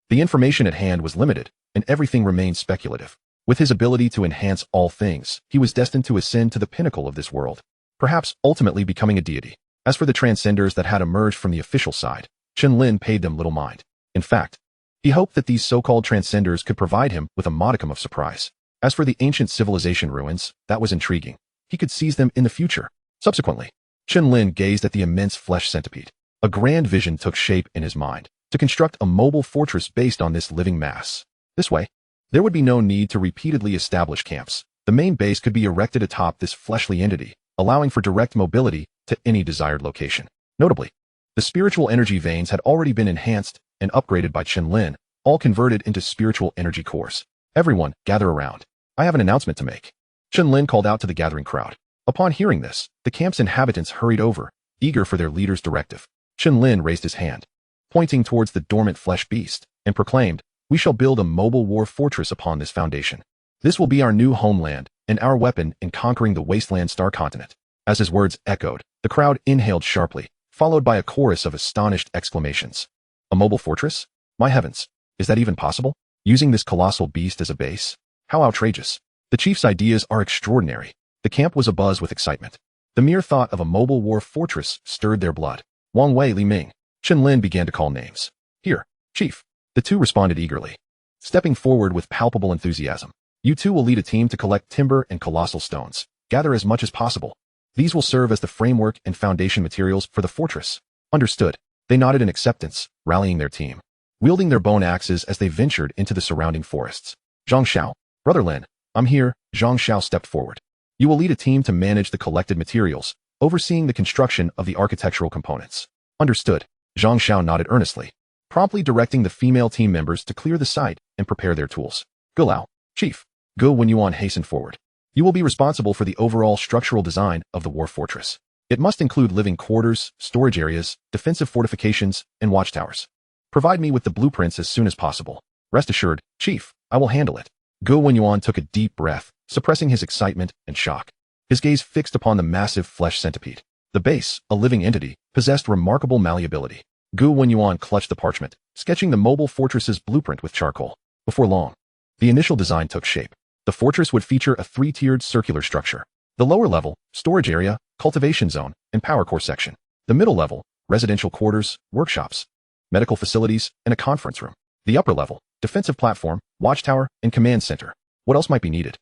The information at hand was limited, and everything remained speculative. With his ability to enhance all things, he was destined to ascend to the pinnacle of this world, perhaps ultimately becoming a deity. As for the transcenders that had emerged from the official side, Chen Lin paid them little mind. In fact, he hoped that these so-called transcenders could provide him with a modicum of surprise. As for the ancient civilization ruins, that was intriguing. He could seize them in the future. Subsequently, Chen Lin gazed at the immense flesh centipede. A grand vision took shape in his mind, to construct a mobile fortress based on this living mass. This way, there would be no need to repeatedly establish camps. The main base could be erected atop this fleshly entity, allowing for direct mobility to any desired location. Notably, the spiritual energy veins had already been enhanced and upgraded by Chen Lin, all converted into spiritual energy cores. Everyone, gather around. I have an announcement to make. Chen Lin called out to the gathering crowd. Upon hearing this, the camp's inhabitants hurried over, eager for their leader's directive. Chen Lin raised his hand, pointing towards the dormant flesh beast, and proclaimed, we shall build a mobile war fortress upon this foundation. This will be our new homeland, and our weapon in conquering the wasteland star continent. As his words echoed, the crowd inhaled sharply, followed by a chorus of astonished exclamations. A mobile fortress? My heavens, is that even possible? Using this colossal beast as a base? How outrageous. The chief's ideas are extraordinary. The camp was abuzz with excitement. The mere thought of a mobile war fortress stirred their blood. Wang Wei, Li Ming. Chen Lin began to call names. Here, chief. The two responded eagerly, stepping forward with palpable enthusiasm. You two will lead a team to collect timber and colossal stones. Gather as much as possible. These will serve as the framework and foundation materials for the fortress. Understood. They nodded in acceptance, rallying their team, wielding their bone axes as they ventured into the surrounding forests. Zhang Xiao, Brother Lin, I'm here. Zhang Xiao stepped forward. You will lead a team to manage the collected materials, overseeing the construction of the architectural components. Understood. Zhang Xiao nodded earnestly, promptly directing the female team members to clear the site and prepare their tools. Gulao, Chief. Gu Wenyuan hastened forward. You will be responsible for the overall structural design of the war fortress. It must include living quarters, storage areas, defensive fortifications, and watchtowers. Provide me with the blueprints as soon as possible. Rest assured, Chief, I will handle it. Gu Wenyuan took a deep breath, suppressing his excitement and shock. His gaze fixed upon the massive flesh centipede. The base, a living entity, possessed remarkable malleability. Gu Wenyuan clutched the parchment, sketching the mobile fortress's blueprint with charcoal. Before long, the initial design took shape. The fortress would feature a three-tiered circular structure. The lower level, storage area, cultivation zone, and power core section. The middle level, residential quarters, workshops, medical facilities, and a conference room. The upper level, defensive platform, watchtower, and command center. What else might be needed?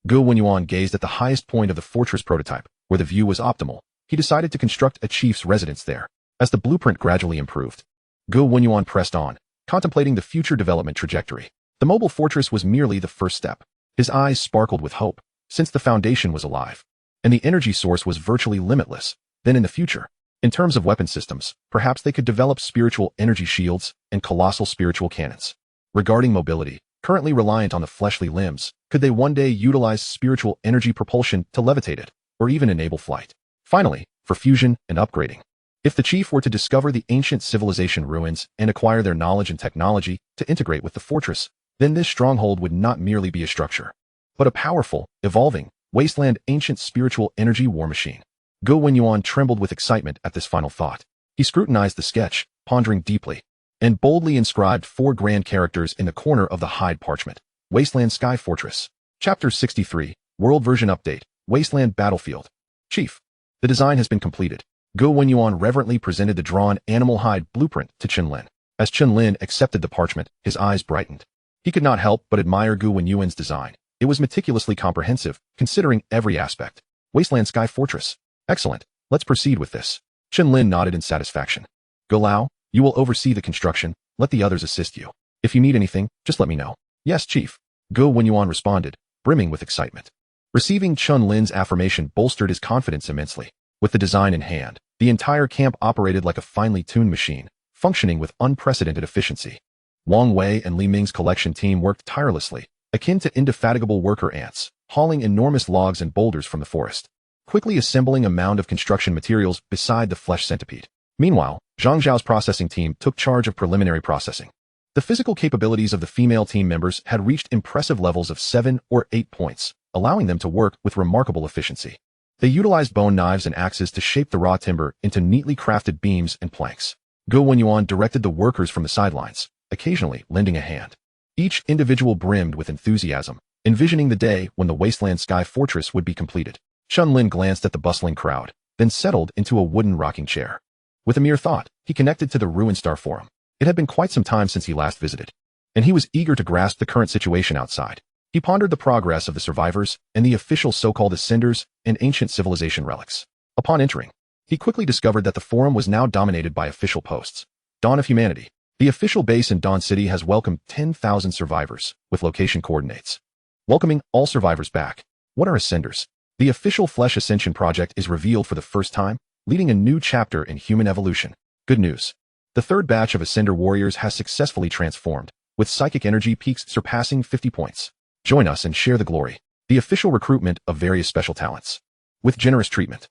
Gu Wenyuan gazed at the highest point of the fortress prototype, where the view was optimal. He decided to construct a chief's residence there. As the blueprint gradually improved, Gu Wenyuan pressed on, contemplating the future development trajectory. The mobile fortress was merely the first step. His eyes sparkled with hope, since the foundation was alive, and the energy source was virtually limitless. Then in the future, in terms of weapon systems, perhaps they could develop spiritual energy shields and colossal spiritual cannons. Regarding mobility, currently reliant on the fleshly limbs, could they one day utilize spiritual energy propulsion to levitate it, or even enable flight? Finally, for fusion and upgrading. If the chief were to discover the ancient civilization ruins and acquire their knowledge and technology to integrate with the fortress, then this stronghold would not merely be a structure, but a powerful, evolving, wasteland ancient spiritual energy war machine. Gu Wenyuan trembled with excitement at this final thought. He scrutinized the sketch, pondering deeply, and boldly inscribed 4 grand characters in the corner of the hide parchment. Wasteland Sky Fortress. Chapter 63, World Version Update, Wasteland Battlefield. Chief, the design has been completed. Gu Wenyuan reverently presented the drawn animal hide blueprint to Chen Lin. As Chen Lin accepted the parchment, his eyes brightened. He could not help but admire Gu Wenyuan's design. It was meticulously comprehensive, considering every aspect. Wasteland Sky Fortress. Excellent. Let's proceed with this. Chen Lin nodded in satisfaction. Gu Lao, you will oversee the construction. Let the others assist you. If you need anything, just let me know. Yes, Chief. Gu Wenyuan responded, brimming with excitement. Receiving Chen Lin's affirmation bolstered his confidence immensely. With the design in hand, the entire camp operated like a finely tuned machine, functioning with unprecedented efficiency. Wang Wei and Li Ming's collection team worked tirelessly, akin to indefatigable worker ants, hauling enormous logs and boulders from the forest, quickly assembling a mound of construction materials beside the flesh centipede. Meanwhile, Zhang Zhao's processing team took charge of preliminary processing. The physical capabilities of the female team members had reached impressive levels of 7 or 8 points, allowing them to work with remarkable efficiency. They utilized bone knives and axes to shape the raw timber into neatly crafted beams and planks. Gu Wenyuan directed the workers from the sidelines, occasionally lending a hand. Each individual brimmed with enthusiasm, envisioning the day when the Wasteland Sky Fortress would be completed. Chen Lin glanced at the bustling crowd, then settled into a wooden rocking chair. With a mere thought, he connected to the Ruin Star Forum. It had been quite some time since he last visited, and he was eager to grasp the current situation outside. He pondered the progress of the survivors and the official so-called ascenders and ancient civilization relics. Upon entering, he quickly discovered that the forum was now dominated by official posts. Dawn of Humanity. The official base in Dawn City has welcomed 10,000 survivors with location coordinates. Welcoming all survivors back. What are ascenders? The official Flesh Ascension project is revealed for the first time, leading a new chapter in human evolution. Good news. The third batch of Ascender warriors has successfully transformed, with psychic energy peaks surpassing 50 points. Join us and share the glory. The official recruitment of various special talents. With generous treatment.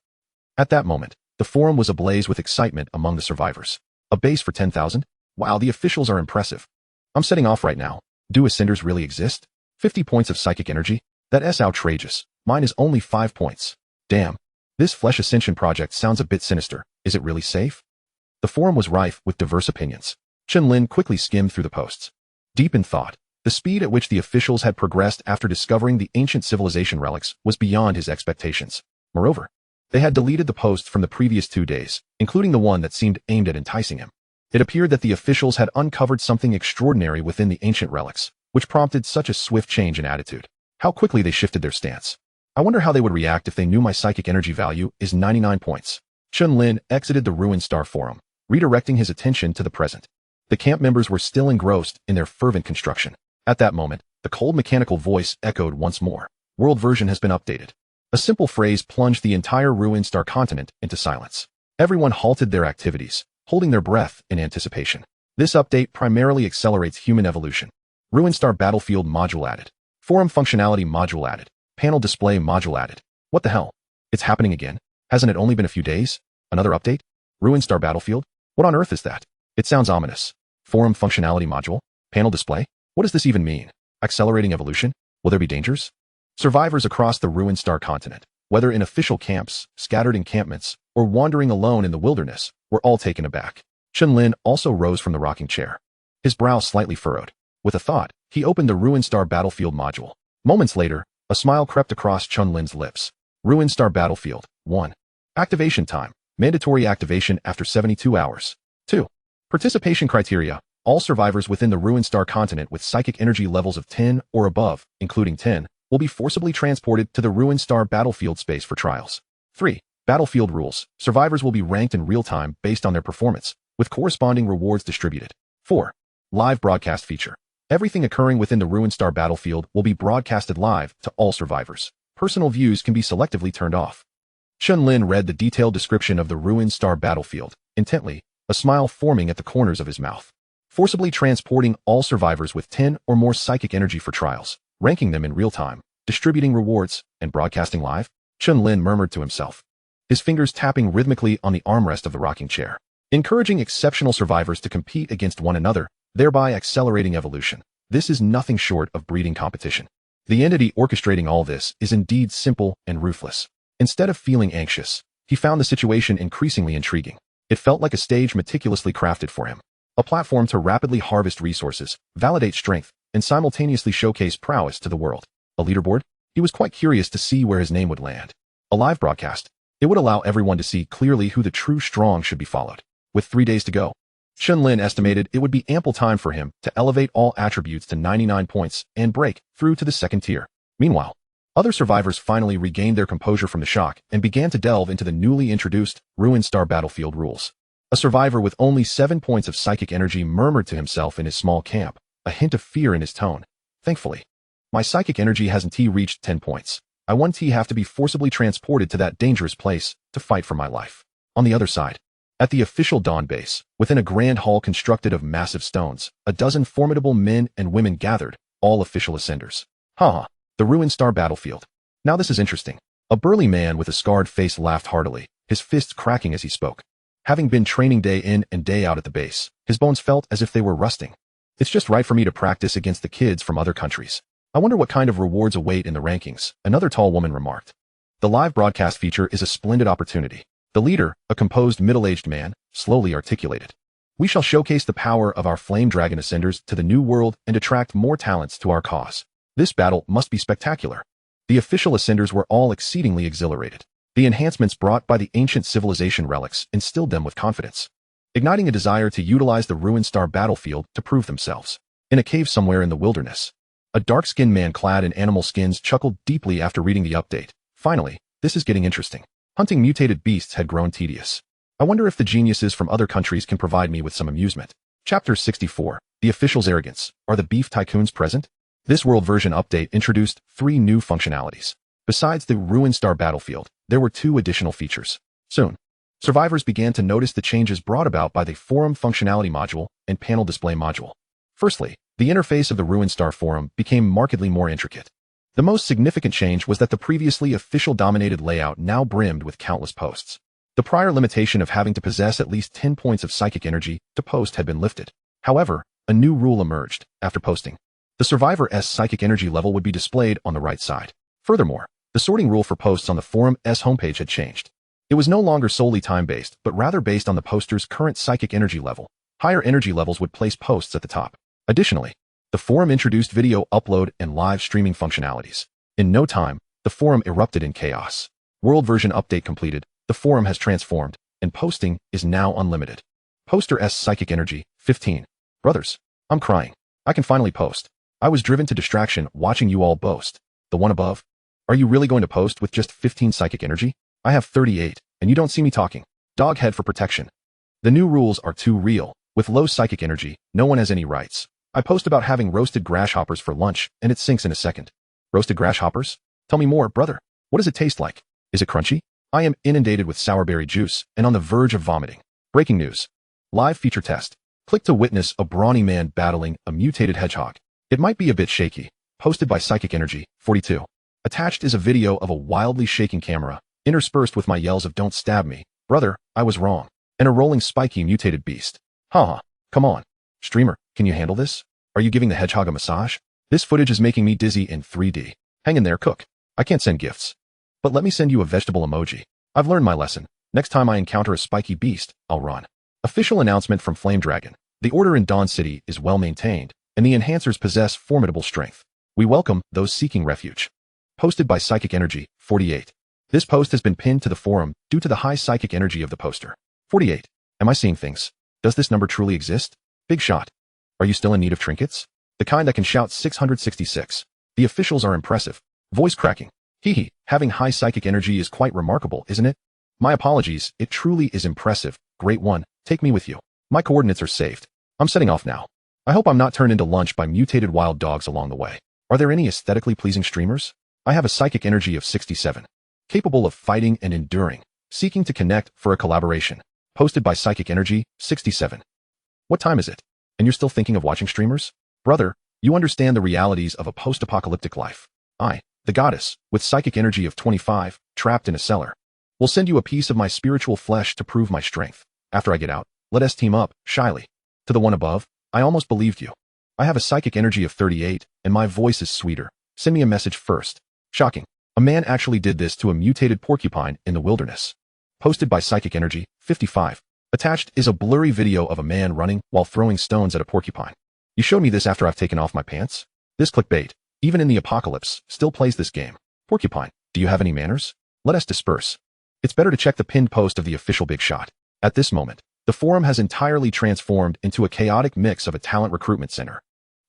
At that moment, the forum was ablaze with excitement among the survivors. A base for 10,000? Wow, the officials are impressive. I'm setting off right now. Do Ascenders really exist? 50 points of psychic energy? That's outrageous. Mine is only 5 points. Damn. This Flesh Ascension project sounds a bit sinister. Is it really safe? The forum was rife with diverse opinions. Chen Lin quickly skimmed through the posts. Deep in thought, the speed at which the officials had progressed after discovering the ancient civilization relics was beyond his expectations. Moreover, they had deleted the post from the previous 2 days, including the one that seemed aimed at enticing him. It appeared that the officials had uncovered something extraordinary within the ancient relics, which prompted such a swift change in attitude. How quickly they shifted their stance. I wonder how they would react if they knew my psychic energy value is 99 points. Chen Lin exited the Ruin Star Forum, redirecting his attention to the present. The camp members were still engrossed in their fervent construction. At that moment, the cold mechanical voice echoed once more. World version has been updated. A simple phrase plunged the entire Ruin Star continent into silence. Everyone halted their activities, holding their breath in anticipation. This update primarily accelerates human evolution. Ruin Star Battlefield module added. Forum functionality module added. Panel display module added. What the hell? It's happening again? Hasn't it only been a few days? Another update? Ruin Star Battlefield? What on earth is that? It sounds ominous. Forum functionality module? Panel display? What does this even mean? Accelerating evolution? Will there be dangers? Survivors across the Ruin Star continent, whether in official camps, scattered encampments, or wandering alone in the wilderness, were all taken aback. Chen Lin also rose from the rocking chair, his brow slightly furrowed. With a thought, he opened the Ruin Star Battlefield module. Moments later, a smile crept across Chen Lin's lips. Ruin Star Battlefield 1. Activation time. Mandatory activation after 72 hours. 2. Participation criteria. All survivors within the Ruin Star continent with psychic energy levels of 10 or above, including 10, will be forcibly transported to the Ruin Star Battlefield space for trials. 3. Battlefield rules. Survivors will be ranked in real time based on their performance, with corresponding rewards distributed. 4. Live broadcast feature. Everything occurring within the Ruin Star Battlefield will be broadcasted live to all survivors. Personal views can be selectively turned off. Chen Lin read the detailed description of the Ruin Star Battlefield intently, a smile forming at the corners of his mouth. Forcibly transporting all survivors with 10 or more psychic energy for trials, ranking them in real time, distributing rewards, and broadcasting live? Chen Lin murmured to himself, his fingers tapping rhythmically on the armrest of the rocking chair, encouraging exceptional survivors to compete against one another, thereby accelerating evolution. This is nothing short of breeding competition. The entity orchestrating all this is indeed simple and ruthless. Instead of feeling anxious, he found the situation increasingly intriguing. It felt like a stage meticulously crafted for him. A platform to rapidly harvest resources, validate strength, and simultaneously showcase prowess to the world. A leaderboard? He was quite curious to see where his name would land. A live broadcast? It would allow everyone to see clearly who the true strong should be followed. With 3 days to go, Chen Lin estimated it would be ample time for him to elevate all attributes to 99 points and break through to the second tier. Meanwhile, other survivors finally regained their composure from the shock and began to delve into the newly introduced Ruin Star Battlefield rules. A survivor with only 7 points of psychic energy murmured to himself in his small camp, a hint of fear in his tone. Thankfully, my psychic energy hasn't reached 10 points. I won't have to be forcibly transported to that dangerous place to fight for my life. On the other side, at the official Dawn base, within a grand hall constructed of massive stones, a dozen formidable men and women gathered, all official ascenders. The Ruin Star Battlefield. Now this is interesting. A burly man with a scarred face laughed heartily, his fists cracking as he spoke. Having been training day in and day out at the base, his bones felt as if they were rusting. It's just right for me to practice against the kids from other countries. I wonder what kind of rewards await in the rankings, another tall woman remarked. The live broadcast feature is a splendid opportunity. The leader, a composed middle-aged man, slowly articulated. We shall showcase the power of our Flame Dragon Ascenders to the new world and attract more talents to our cause. This battle must be spectacular. The official Ascenders were all exceedingly exhilarated. The enhancements brought by the ancient civilization relics instilled them with confidence, igniting a desire to utilize the Ruin Star Battlefield to prove themselves. In a cave somewhere in the wilderness, a dark-skinned man clad in animal skins chuckled deeply after reading the update. Finally, this is getting interesting. Hunting mutated beasts had grown tedious. I wonder if the geniuses from other countries can provide me with some amusement. Chapter 64. The Official's Arrogance. Are the beef tycoons present? This world version update introduced 3 new functionalities. Besides the Ruin Star Battlefield, there were 2 additional features. Soon, survivors began to notice the changes brought about by the Forum Functionality Module and Panel Display Module. Firstly, the interface of the Ruin Star Forum became markedly more intricate. The most significant change was that the previously official-dominated layout now brimmed with countless posts. The prior limitation of having to possess at least 10 points of psychic energy to post had been lifted. However, a new rule emerged after posting. The survivor's psychic energy level would be displayed on the right side. Furthermore, the sorting rule for posts on the forum's homepage had changed. It was no longer solely time-based, but rather based on the poster's current psychic energy level. Higher energy levels would place posts at the top. Additionally, the forum introduced video upload and live streaming functionalities. In no time, the forum erupted in chaos. World version update completed, the forum has transformed, and posting is now unlimited. Poster's psychic energy, 15. Brothers, I'm crying. I can finally post. I was driven to distraction watching you all boast. The one above? Are you really going to post with just 15 psychic energy? I have 38, and you don't see me talking. Doghead for protection. The new rules are too real. With low psychic energy, no one has any rights. I post about having roasted grasshoppers for lunch, and it sinks in a second. Roasted grasshoppers? Tell me more, brother. What does it taste like? Is it crunchy? I am inundated with sourberry juice and on the verge of vomiting. Breaking news. Live feature test. Click to witness a brawny man battling a mutated hedgehog. It might be a bit shaky. Posted by Psychic Energy, 42. Attached is a video of a wildly shaking camera, interspersed with my yells of "Don't stab me, brother, I was wrong," and a rolling spiky mutated beast. Come on. Streamer, can you handle this? Are you giving the hedgehog a massage? This footage is making me dizzy in 3D. Hang in there, cook. I can't send gifts. But let me send you a vegetable emoji. I've learned my lesson. Next time I encounter a spiky beast, I'll run. Official announcement from Flame Dragon. The order in Dawn City is well maintained, and the enhancers possess formidable strength. We welcome those seeking refuge. Posted by Psychic Energy, 48. This post has been pinned to the forum due to the high psychic energy of the poster. 48. Am I seeing things? Does this number truly exist? Big shot. Are you still in need of trinkets? The kind that can shout 666. The officials are impressive. Voice cracking. Hee, having high psychic energy is quite remarkable, isn't it? My apologies, it truly is impressive. Great one, take me with you. My coordinates are saved. I'm setting off now. I hope I'm not turned into lunch by mutated wild dogs along the way. Are there any aesthetically pleasing streamers? I have a psychic energy of 67. Capable of fighting and enduring, seeking to connect for a collaboration. Posted by Psychic Energy, 67. What time is it? And you're still thinking of watching streamers? Brother, you understand the realities of a post-apocalyptic life. I, the goddess, with psychic energy of 25, trapped in a cellar, will send you a piece of my spiritual flesh to prove my strength. After I get out, let us team up, shyly. To the one above, I almost believed you. I have a psychic energy of 38, and my voice is sweeter. Send me a message first. Shocking. A man actually did this to a mutated porcupine in the wilderness. Posted by Psychic Energy, 55. Attached is a blurry video of a man running while throwing stones at a porcupine. You showed me this after I've taken off my pants? This clickbait, even in the apocalypse, still plays this game. Porcupine, do you have any manners? Let us disperse. It's better to check the pinned post of the official Big Shot. At this moment, the forum has entirely transformed into a chaotic mix of a talent recruitment center,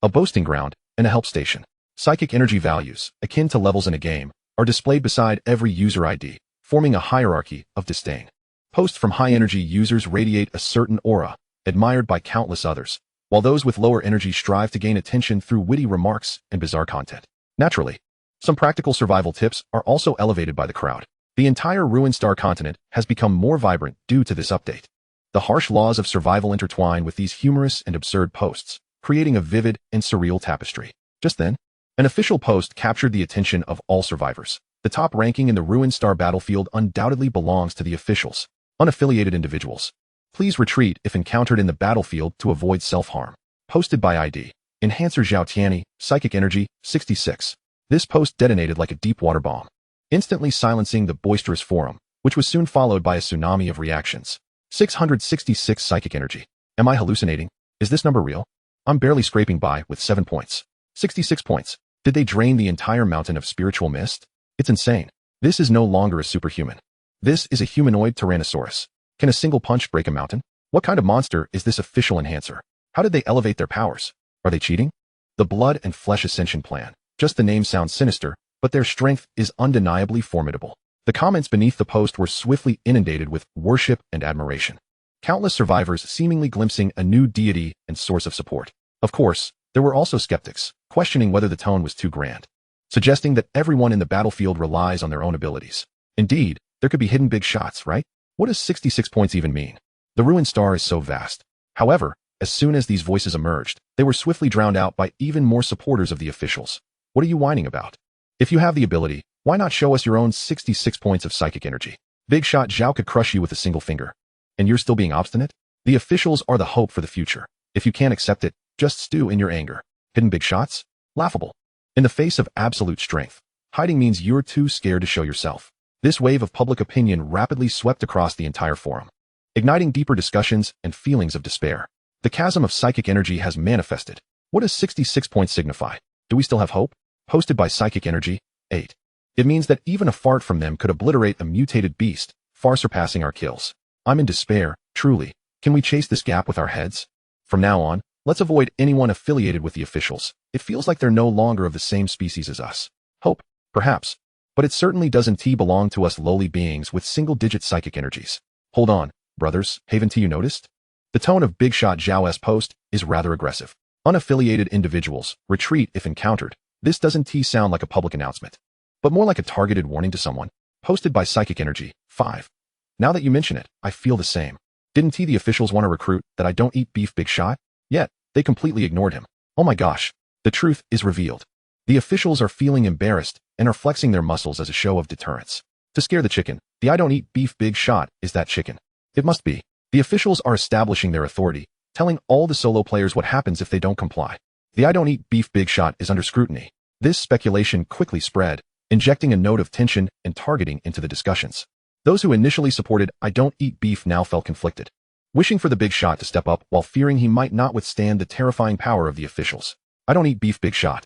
a boasting ground, and a help station. Psychic energy values, akin to levels in a game, are displayed beside every user ID, forming a hierarchy of disdain. Posts from high-energy users radiate a certain aura, admired by countless others, while those with lower energy strive to gain attention through witty remarks and bizarre content. Naturally, some practical survival tips are also elevated by the crowd. The entire Ruined Star continent has become more vibrant due to this update. The harsh laws of survival intertwine with these humorous and absurd posts, creating a vivid and surreal tapestry. Just then, an official post captured the attention of all survivors. The top ranking in the Ruined Star battlefield undoubtedly belongs to the officials, unaffiliated individuals. Please retreat if encountered in the battlefield to avoid self-harm. Posted by ID. Enhancer Zhao Tianyi, Psychic Energy, 66. This post detonated like a deep water bomb, instantly silencing the boisterous forum, which was soon followed by a tsunami of reactions. 666 Psychic Energy. Am I hallucinating? Is this number real? I'm barely scraping by with 7 points. 66 points. Did they drain the entire mountain of spiritual mist? It's insane. This is no longer a superhuman. This is a humanoid Tyrannosaurus. Can a single punch break a mountain? What kind of monster is this official enhancer? How did they elevate their powers? Are they cheating? The Blood and Flesh Ascension Plan. Just the name sounds sinister, but their strength is undeniably formidable. The comments beneath the post were swiftly inundated with worship and admiration. Countless survivors seemingly glimpsing a new deity and source of support. Of course, there were also skeptics, questioning whether the tone was too grand, suggesting that everyone in the battlefield relies on their own abilities. Indeed, there could be hidden big shots, right? What does 66 points even mean? The Ruined Star is so vast. However, as soon as these voices emerged, they were swiftly drowned out by even more supporters of the officials. What are you whining about? If you have the ability, why not show us your own 66 points of psychic energy? Big Shot Zhao could crush you with a single finger. And you're still being obstinate? The officials are the hope for the future. If you can't accept it, just stew in your anger. Hidden big shots? Laughable. In the face of absolute strength, hiding means you're too scared to show yourself. This wave of public opinion rapidly swept across the entire forum, igniting deeper discussions and feelings of despair. The chasm of psychic energy has manifested. What does 66 points signify? Do we still have hope? Posted by Psychic Energy, 8. It means that even a fart from them could obliterate a mutated beast, far surpassing our kills. I'm in despair, truly. Can we chase this gap with our heads? From now on, let's avoid anyone affiliated with the officials. It feels like they're no longer of the same species as us. Hope, perhaps. But it certainly doesn't belong to us lowly beings with single-digit psychic energies. Hold on, brothers, haven't you noticed? The tone of Big Shot Zhao's post is rather aggressive. Unaffiliated individuals, retreat if encountered. This doesn't sound like a public announcement, but more like a targeted warning to someone. Posted by Psychic Energy, 5. Now that you mention it, I feel the same. Didn't the officials want to recruit that I don't eat beef Big Shot? Yet, they completely ignored him. Oh my gosh. The truth is revealed. The officials are feeling embarrassed and are flexing their muscles as a show of deterrence. To scare the chicken, the I don't eat beef Big Shot is that chicken. It must be. The officials are establishing their authority, telling all the solo players what happens if they don't comply. The I don't eat beef Big Shot is under scrutiny. This speculation quickly spread, injecting a note of tension and targeting into the discussions. Those who initially supported "I don't eat beef" now felt conflicted, wishing for the big shot to step up while fearing he might not withstand the terrifying power of the officials. "I don't eat beef, big shot.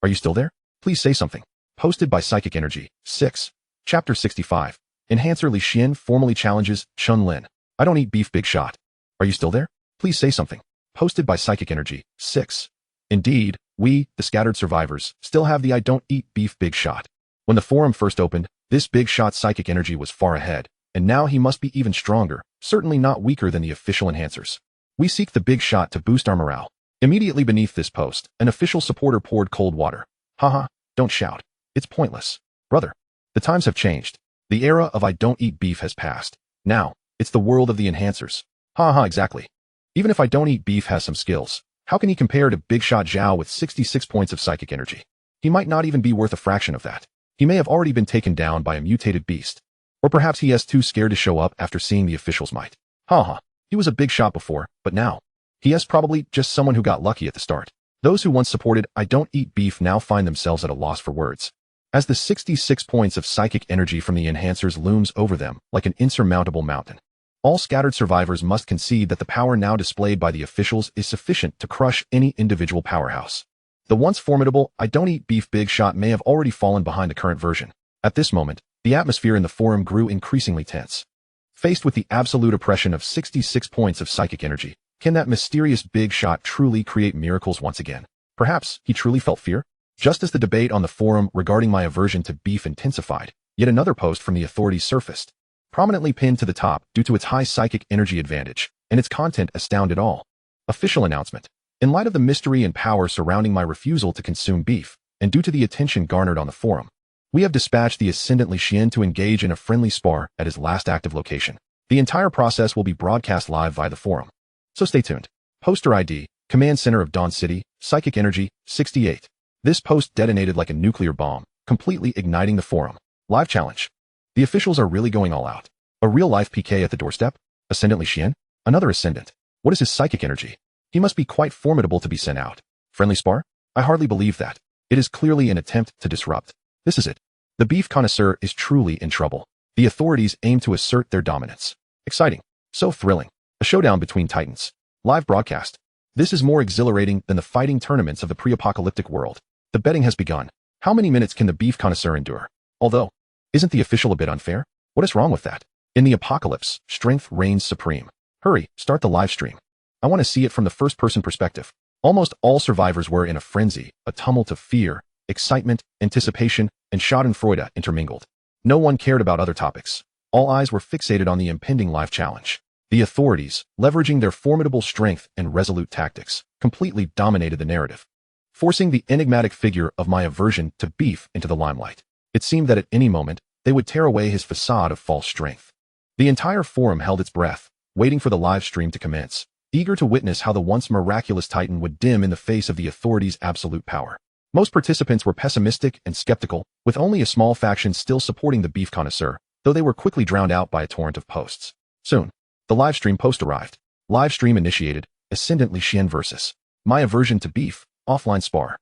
Are you still there? Please say something." Posted by Psychic Energy, 6. Chapter 65. Enhancer Li Xian formally challenges Chen Lin. "I don't eat beef, big shot. Are you still there? Please say something." Posted by Psychic Energy, 6. Indeed, we, the scattered survivors, still have the "I don't eat beef" big shot. When the forum first opened, this big shot's psychic energy was far ahead, and now he must be even stronger, certainly not weaker than the official enhancers. "We seek the big shot to boost our morale." Immediately beneath this post, an official supporter poured cold water. "Haha, don't shout. It's pointless. Brother, the times have changed. The era of "I don't eat beef" has passed. Now, it's the world of the enhancers. Haha, exactly. Even if "I don't eat beef" has some skills, how can he compare to Big Shot Zhao with 66 points of psychic energy? He might not even be worth a fraction of that. He may have already been taken down by a mutated beast. Or perhaps he is too scared to show up after seeing the official's might. Haha, he was a big shot before, but now, he is probably just someone who got lucky at the start. Those who once supported "I don't eat beef" now find themselves at a loss for words, as the 66 points of psychic energy from the enhancers looms over them like an insurmountable mountain. All scattered survivors must concede that the power now displayed by the officials is sufficient to crush any individual powerhouse. The once formidable "I don't eat beef" big shot may have already fallen behind the current version. At this moment, the atmosphere in the forum grew increasingly tense. Faced with the absolute oppression of 66 points of psychic energy, can that mysterious big shot truly create miracles once again? Perhaps he truly felt fear? Just as the debate on the forum regarding my aversion to beef intensified, yet another post from the authorities surfaced, prominently pinned to the top due to its high psychic energy advantage, and its content astounded all. Official announcement. In light of the mystery and power surrounding my refusal to consume beef, and due to the attention garnered on the forum, we have dispatched the Ascendant Li Xian to engage in a friendly spar at his last active location. The entire process will be broadcast live via the forum, so stay tuned. Poster ID, Command Center of Dawn City, Psychic Energy, 68. This post detonated like a nuclear bomb, completely igniting the forum. Live challenge. The officials are really going all out. A real-life PK at the doorstep? Ascendant Li Xian? Another Ascendant. What is his psychic energy? He must be quite formidable to be sent out. Friendly spar? I hardly believe that. It is clearly an attempt to disrupt. This is it. The beef connoisseur is truly in trouble. The authorities aim to assert their dominance. Exciting. So thrilling. A showdown between titans. Live broadcast. This is more exhilarating than the fighting tournaments of the pre-apocalyptic world. The betting has begun. How many minutes can the beef connoisseur endure? Although, isn't the official a bit unfair? What is wrong with that? In the apocalypse, strength reigns supreme. Hurry, start the live stream. I want to see it from the first-person perspective. Almost all survivors were in a frenzy, a tumult of fear, excitement, anticipation, and schadenfreude intermingled. No one cared about other topics. All eyes were fixated on the impending live challenge. The authorities, leveraging their formidable strength and resolute tactics, completely dominated the narrative, forcing the enigmatic figure of my aversion to beef into the limelight. It seemed that at any moment, they would tear away his facade of false strength. The entire forum held its breath, waiting for the live stream to commence, eager to witness how the once miraculous titan would dim in the face of the authorities' absolute power. Most participants were pessimistic and skeptical, with only a small faction still supporting the beef connoisseur, though they were quickly drowned out by a torrent of posts. Soon, the live stream post arrived. Live stream initiated. Ascendant Li Xian versus my aversion to beef. Offline spar.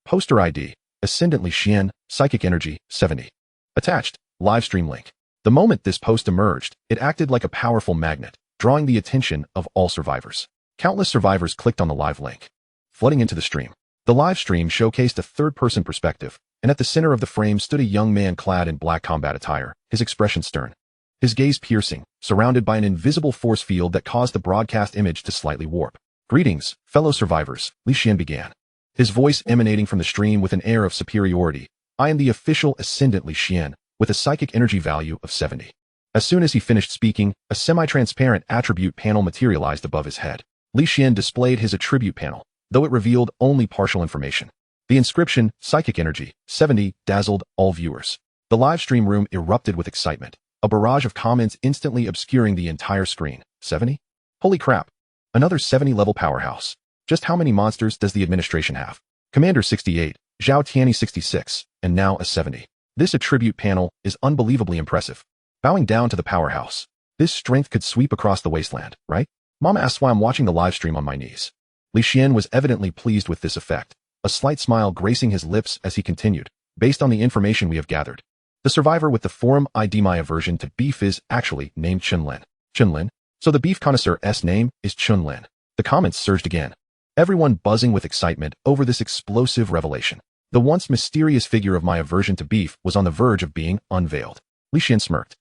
Poster ID. Ascendant Li Xian. Psychic Energy. 70. Attached. Live stream link. The moment this post emerged, it acted like a powerful magnet, drawing the attention of all survivors. Countless survivors clicked on the live link, flooding into the stream. The live stream showcased a third-person perspective, and at the center of the frame stood a young man clad in black combat attire, his expression stern, his gaze piercing, surrounded by an invisible force field that caused the broadcast image to slightly warp. "Greetings, fellow survivors," Li Xian began, his voice emanating from the stream with an air of superiority. "I am the official Ascendant Li Xian, with a psychic energy value of 70. As soon as he finished speaking, a semi-transparent attribute panel materialized above his head. Li Xian displayed his attribute panel, though it revealed only partial information. The inscription, Psychic Energy, 70, dazzled all viewers. The live stream room erupted with excitement, a barrage of comments instantly obscuring the entire screen. 70? Holy crap. Another 70-level powerhouse. Just how many monsters does the administration have? Commander 68, Zhao Tianyi 66, and now a 70. This attribute panel is unbelievably impressive. Bowing down to the powerhouse. This strength could sweep across the wasteland, right? Mom asks why I'm watching the live stream on my knees. Li Xian was evidently pleased with this effect, a slight smile gracing his lips as he continued. based on the information we have gathered. The survivor with the forum ID my aversion to beef is actually named Chen Lin. Chen Lin? So the beef connoisseur's name is Chen Lin. The comments surged again. Everyone buzzing with excitement over this explosive revelation. The once mysterious figure of my aversion to beef was on the verge of being unveiled. Li Xian smirked.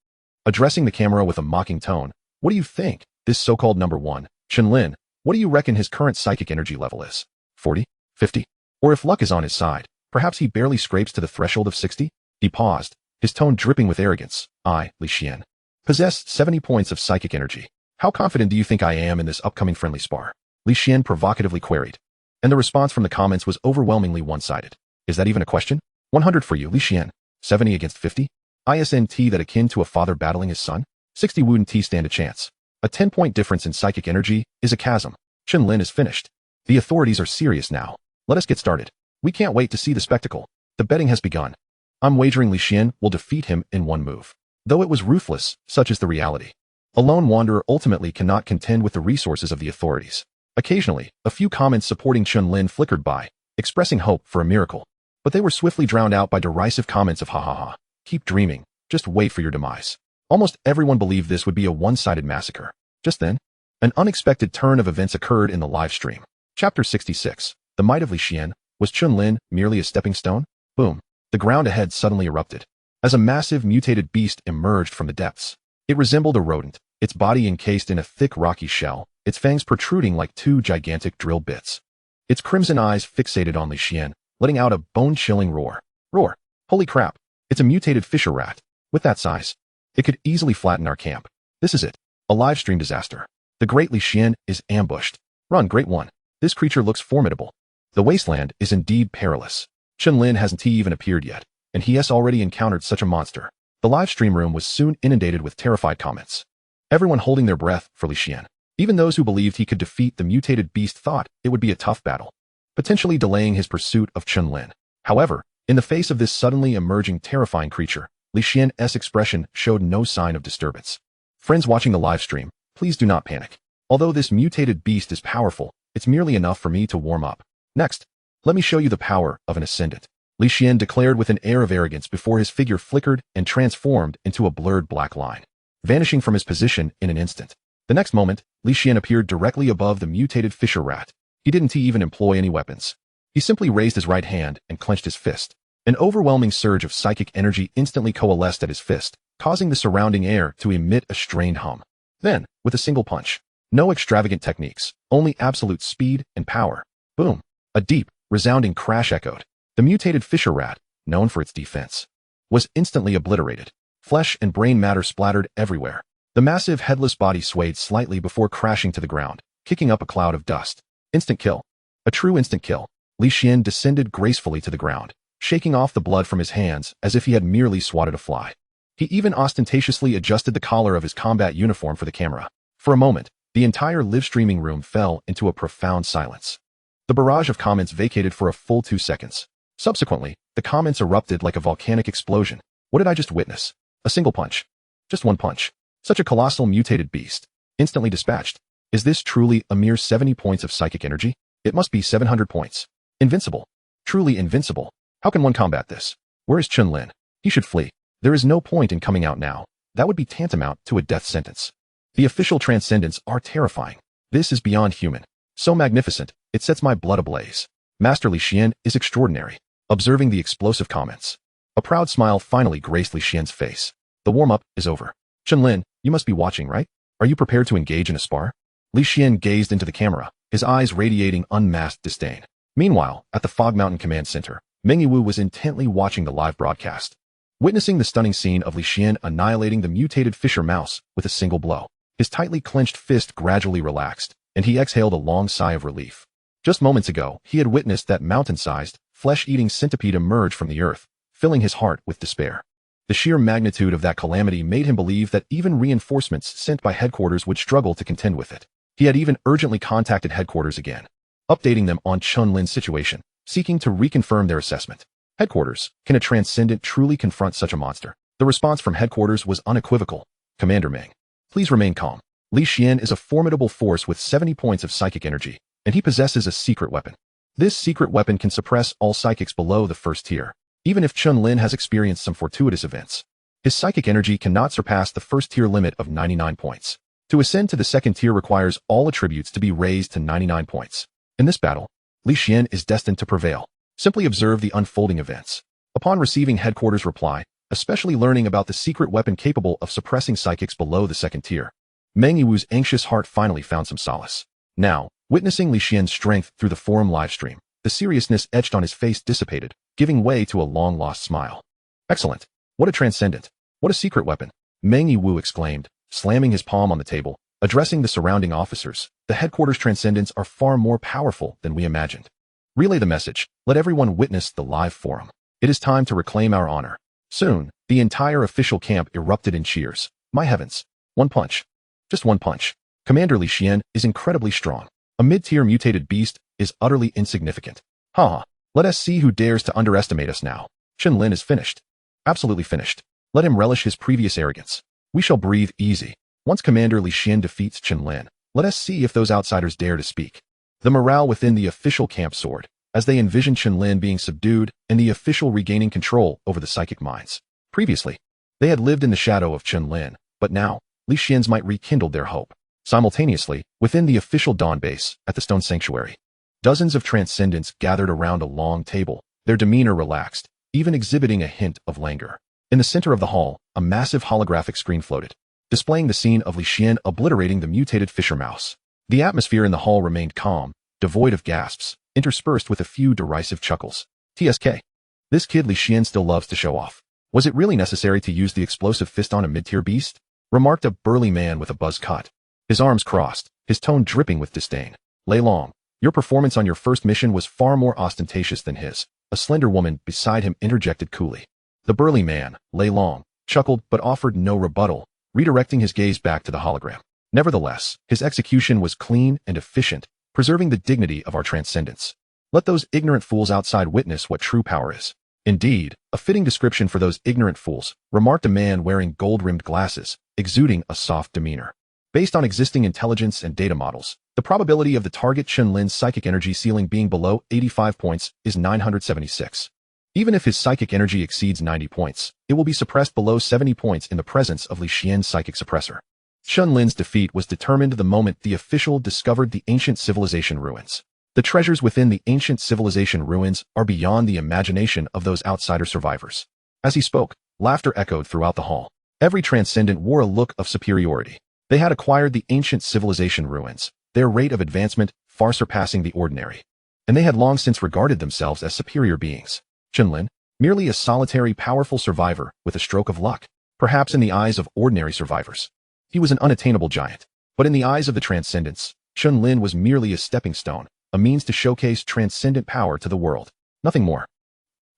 Addressing the camera with a mocking tone, "What do you think, this so-called number one, Chen Lin, what do you reckon his current psychic energy level is? 40? 50? Or if luck is on his side, perhaps he barely scrapes to the threshold of 60? He paused, his tone dripping with arrogance. I, Li Xian, possess 70 points of psychic energy. How confident do you think I am in this upcoming friendly spar? Li Xian provocatively queried. And the response from the comments was overwhelmingly one-sided. Is that even a question? 100 for you, Li Xian. 70 against 50? ISNT that akin to a father battling his son? 60 wouldn't stand a chance. A 10-point difference in psychic energy is a chasm. Chen Lin is finished. The authorities are serious now. Let us get started. We can't wait to see the spectacle. The betting has begun. I'm wagering Li Xian will defeat him in one move. Though it was ruthless, such is the reality. A lone wanderer ultimately cannot contend with the resources of the authorities. Occasionally, a few comments supporting Chen Lin flickered by, expressing hope for a miracle. But they were swiftly drowned out by derisive comments of ha ha ha. Keep dreaming. Just wait for your demise. Almost everyone believed this would be a one-sided massacre. Just then, an unexpected turn of events occurred in the live stream. Chapter 66. The Might of Li Xian. Was Chen Lin merely a stepping stone? Boom. The ground ahead suddenly erupted. As a massive mutated beast emerged from the depths. It resembled a rodent, its body encased in a thick rocky shell, its fangs protruding like two gigantic drill bits. Its crimson eyes fixated on Li Xian, letting out a bone-chilling roar. Roar. Holy crap. It's a mutated fisher rat. With that size, it could easily flatten our camp. This is it. A live stream disaster. The great Li Xian is ambushed. Run, great one. This creature looks formidable. The wasteland is indeed perilous. Chen Lin hasn't even appeared yet, and he has already encountered such a monster. The live stream room was soon inundated with terrified comments. Everyone holding their breath for Li Xian. Even those who believed he could defeat the mutated beast thought it would be a tough battle, potentially delaying his pursuit of Chen Lin. However, in the face of this suddenly emerging terrifying creature, Li Xian's expression showed no sign of disturbance. Friends watching the live stream, please do not panic. Although this mutated beast is powerful, it's merely enough for me to warm up. Next, let me show you the power of an ascendant. Li Xian declared with an air of arrogance before his figure flickered and transformed into a blurred black line, vanishing from his position in an instant. The next moment, Li Xian appeared directly above the mutated fisher rat. He didn't even employ any weapons. He simply raised his right hand and clenched his fist. An overwhelming surge of psychic energy instantly coalesced at his fist, causing the surrounding air to emit a strained hum. Then, with a single punch, no extravagant techniques, only absolute speed and power. Boom! A deep, resounding crash echoed. The mutated fisher rat, known for its defense, was instantly obliterated. Flesh and brain matter splattered everywhere. The massive headless body swayed slightly before crashing to the ground, kicking up a cloud of dust. Instant kill. A true instant kill. Li Xian descended gracefully to the ground, shaking off the blood from his hands as if he had merely swatted a fly. He even ostentatiously adjusted the collar of his combat uniform for the camera. For a moment, the entire live-streaming room fell into a profound silence. The barrage of comments vacated for a full 2 seconds. Subsequently, the comments erupted like a volcanic explosion. What did I just witness? A single punch. Just one punch. Such a colossal mutated beast. Instantly dispatched. Is this truly a mere 70 points of psychic energy? It must be 700 points. Invincible. Truly invincible. How can one combat this? Where is Chen Lin? He should flee. There is no point in coming out now. That would be tantamount to a death sentence. The official transcendents are terrifying. This is beyond human. So magnificent, it sets my blood ablaze. Master Li Xian is extraordinary. Observing the explosive comments, a proud smile finally graced Li Xian's face. The warm-up is over. Chen Lin, you must be watching, right? Are you prepared to engage in a spar? Li Xian gazed into the camera, his eyes radiating unmasked disdain. Meanwhile, at the Fog Mountain Command Center, Meng Yiwu was intently watching the live broadcast. Witnessing the stunning scene of Li Xian annihilating the mutated fisher mouse with a single blow, his tightly clenched fist gradually relaxed, and he exhaled a long sigh of relief. Just moments ago, he had witnessed that mountain-sized, flesh-eating centipede emerge from the earth, filling his heart with despair. The sheer magnitude of that calamity made him believe that even reinforcements sent by headquarters would struggle to contend with it. He had even urgently contacted headquarters again, updating them on Chen Lin's situation, seeking to reconfirm their assessment. Headquarters, can a transcendent truly confront such a monster? The response from headquarters was unequivocal. Commander Meng, please remain calm. Li Xian is a formidable force with 70 points of psychic energy, and he possesses a secret weapon. This secret weapon can suppress all psychics below the first tier. Even if Chen Lin has experienced some fortuitous events, his psychic energy cannot surpass the first tier limit of 99 points. To ascend to the second tier requires all attributes to be raised to 99 points. In this battle, Li Xian is destined to prevail. Simply observe the unfolding events. Upon receiving headquarters reply, especially learning about the secret weapon capable of suppressing psychics below the second tier, Meng Yiwu's anxious heart finally found some solace. Now, witnessing Li Xian's strength through the forum livestream, the seriousness etched on his face dissipated, giving way to a long-lost smile. Excellent. What a transcendent. What a secret weapon. Meng Yiwu exclaimed, slamming his palm on the table, addressing the surrounding officers. The headquarters transcendents are far more powerful than we imagined. Relay the message. Let everyone witness the live forum. It is time to reclaim our honor. Soon, the entire official camp erupted in cheers. My heavens. One punch. Just one punch. Commander Li Xian is incredibly strong. A mid-tier mutated beast is utterly insignificant. Ha! Let us see who dares to underestimate us now. Chen Lin is finished. Absolutely finished. Let him relish his previous arrogance. We shall breathe easy. Once Commander Li Xian defeats Chen Lin, let us see if those outsiders dare to speak. The morale within the official camp soared, as they envisioned Chen Lin being subdued and the official regaining control over the psychic minds. Previously, they had lived in the shadow of Chen Lin, but now, Li Xian's might rekindled their hope. Simultaneously, within the official dawn base, at the stone sanctuary, dozens of transcendents gathered around a long table, their demeanor relaxed, even exhibiting a hint of languor. In the center of the hall, a massive holographic screen floated, displaying the scene of Li Xian obliterating the mutated fisher mouse. The atmosphere in the hall remained calm, devoid of gasps, interspersed with a few derisive chuckles. TSK. This kid Li Xian still loves to show off. Was it really necessary to use the explosive fist on a mid-tier beast? Remarked a burly man with a buzz cut. His arms crossed, his tone dripping with disdain. Lei Long, your performance on your first mission was far more ostentatious than his. A slender woman beside him interjected coolly. The burly man, Lei Long, chuckled but offered no rebuttal, redirecting his gaze back to the hologram. Nevertheless, his execution was clean and efficient, preserving the dignity of our transcendence. Let those ignorant fools outside witness what true power is. Indeed, a fitting description for those ignorant fools, remarked a man wearing gold-rimmed glasses, exuding a soft demeanor. Based on existing intelligence and data models, the probability of the target Chen Lin's psychic energy ceiling being below 85 points is 976. Even if his psychic energy exceeds 90 points, it will be suppressed below 70 points in the presence of Li Xian's psychic suppressor. Chen Lin's defeat was determined the moment the official discovered the ancient civilization ruins. The treasures within the ancient civilization ruins are beyond the imagination of those outsider survivors. As he spoke, laughter echoed throughout the hall. Every transcendent wore a look of superiority. They had acquired the ancient civilization ruins, their rate of advancement far surpassing the ordinary. And they had long since regarded themselves as superior beings. Chen Lin, merely a solitary powerful survivor with a stroke of luck, perhaps in the eyes of ordinary survivors. He was an unattainable giant, but in the eyes of the transcendents, Chen Lin was merely a stepping stone, a means to showcase transcendent power to the world. Nothing more.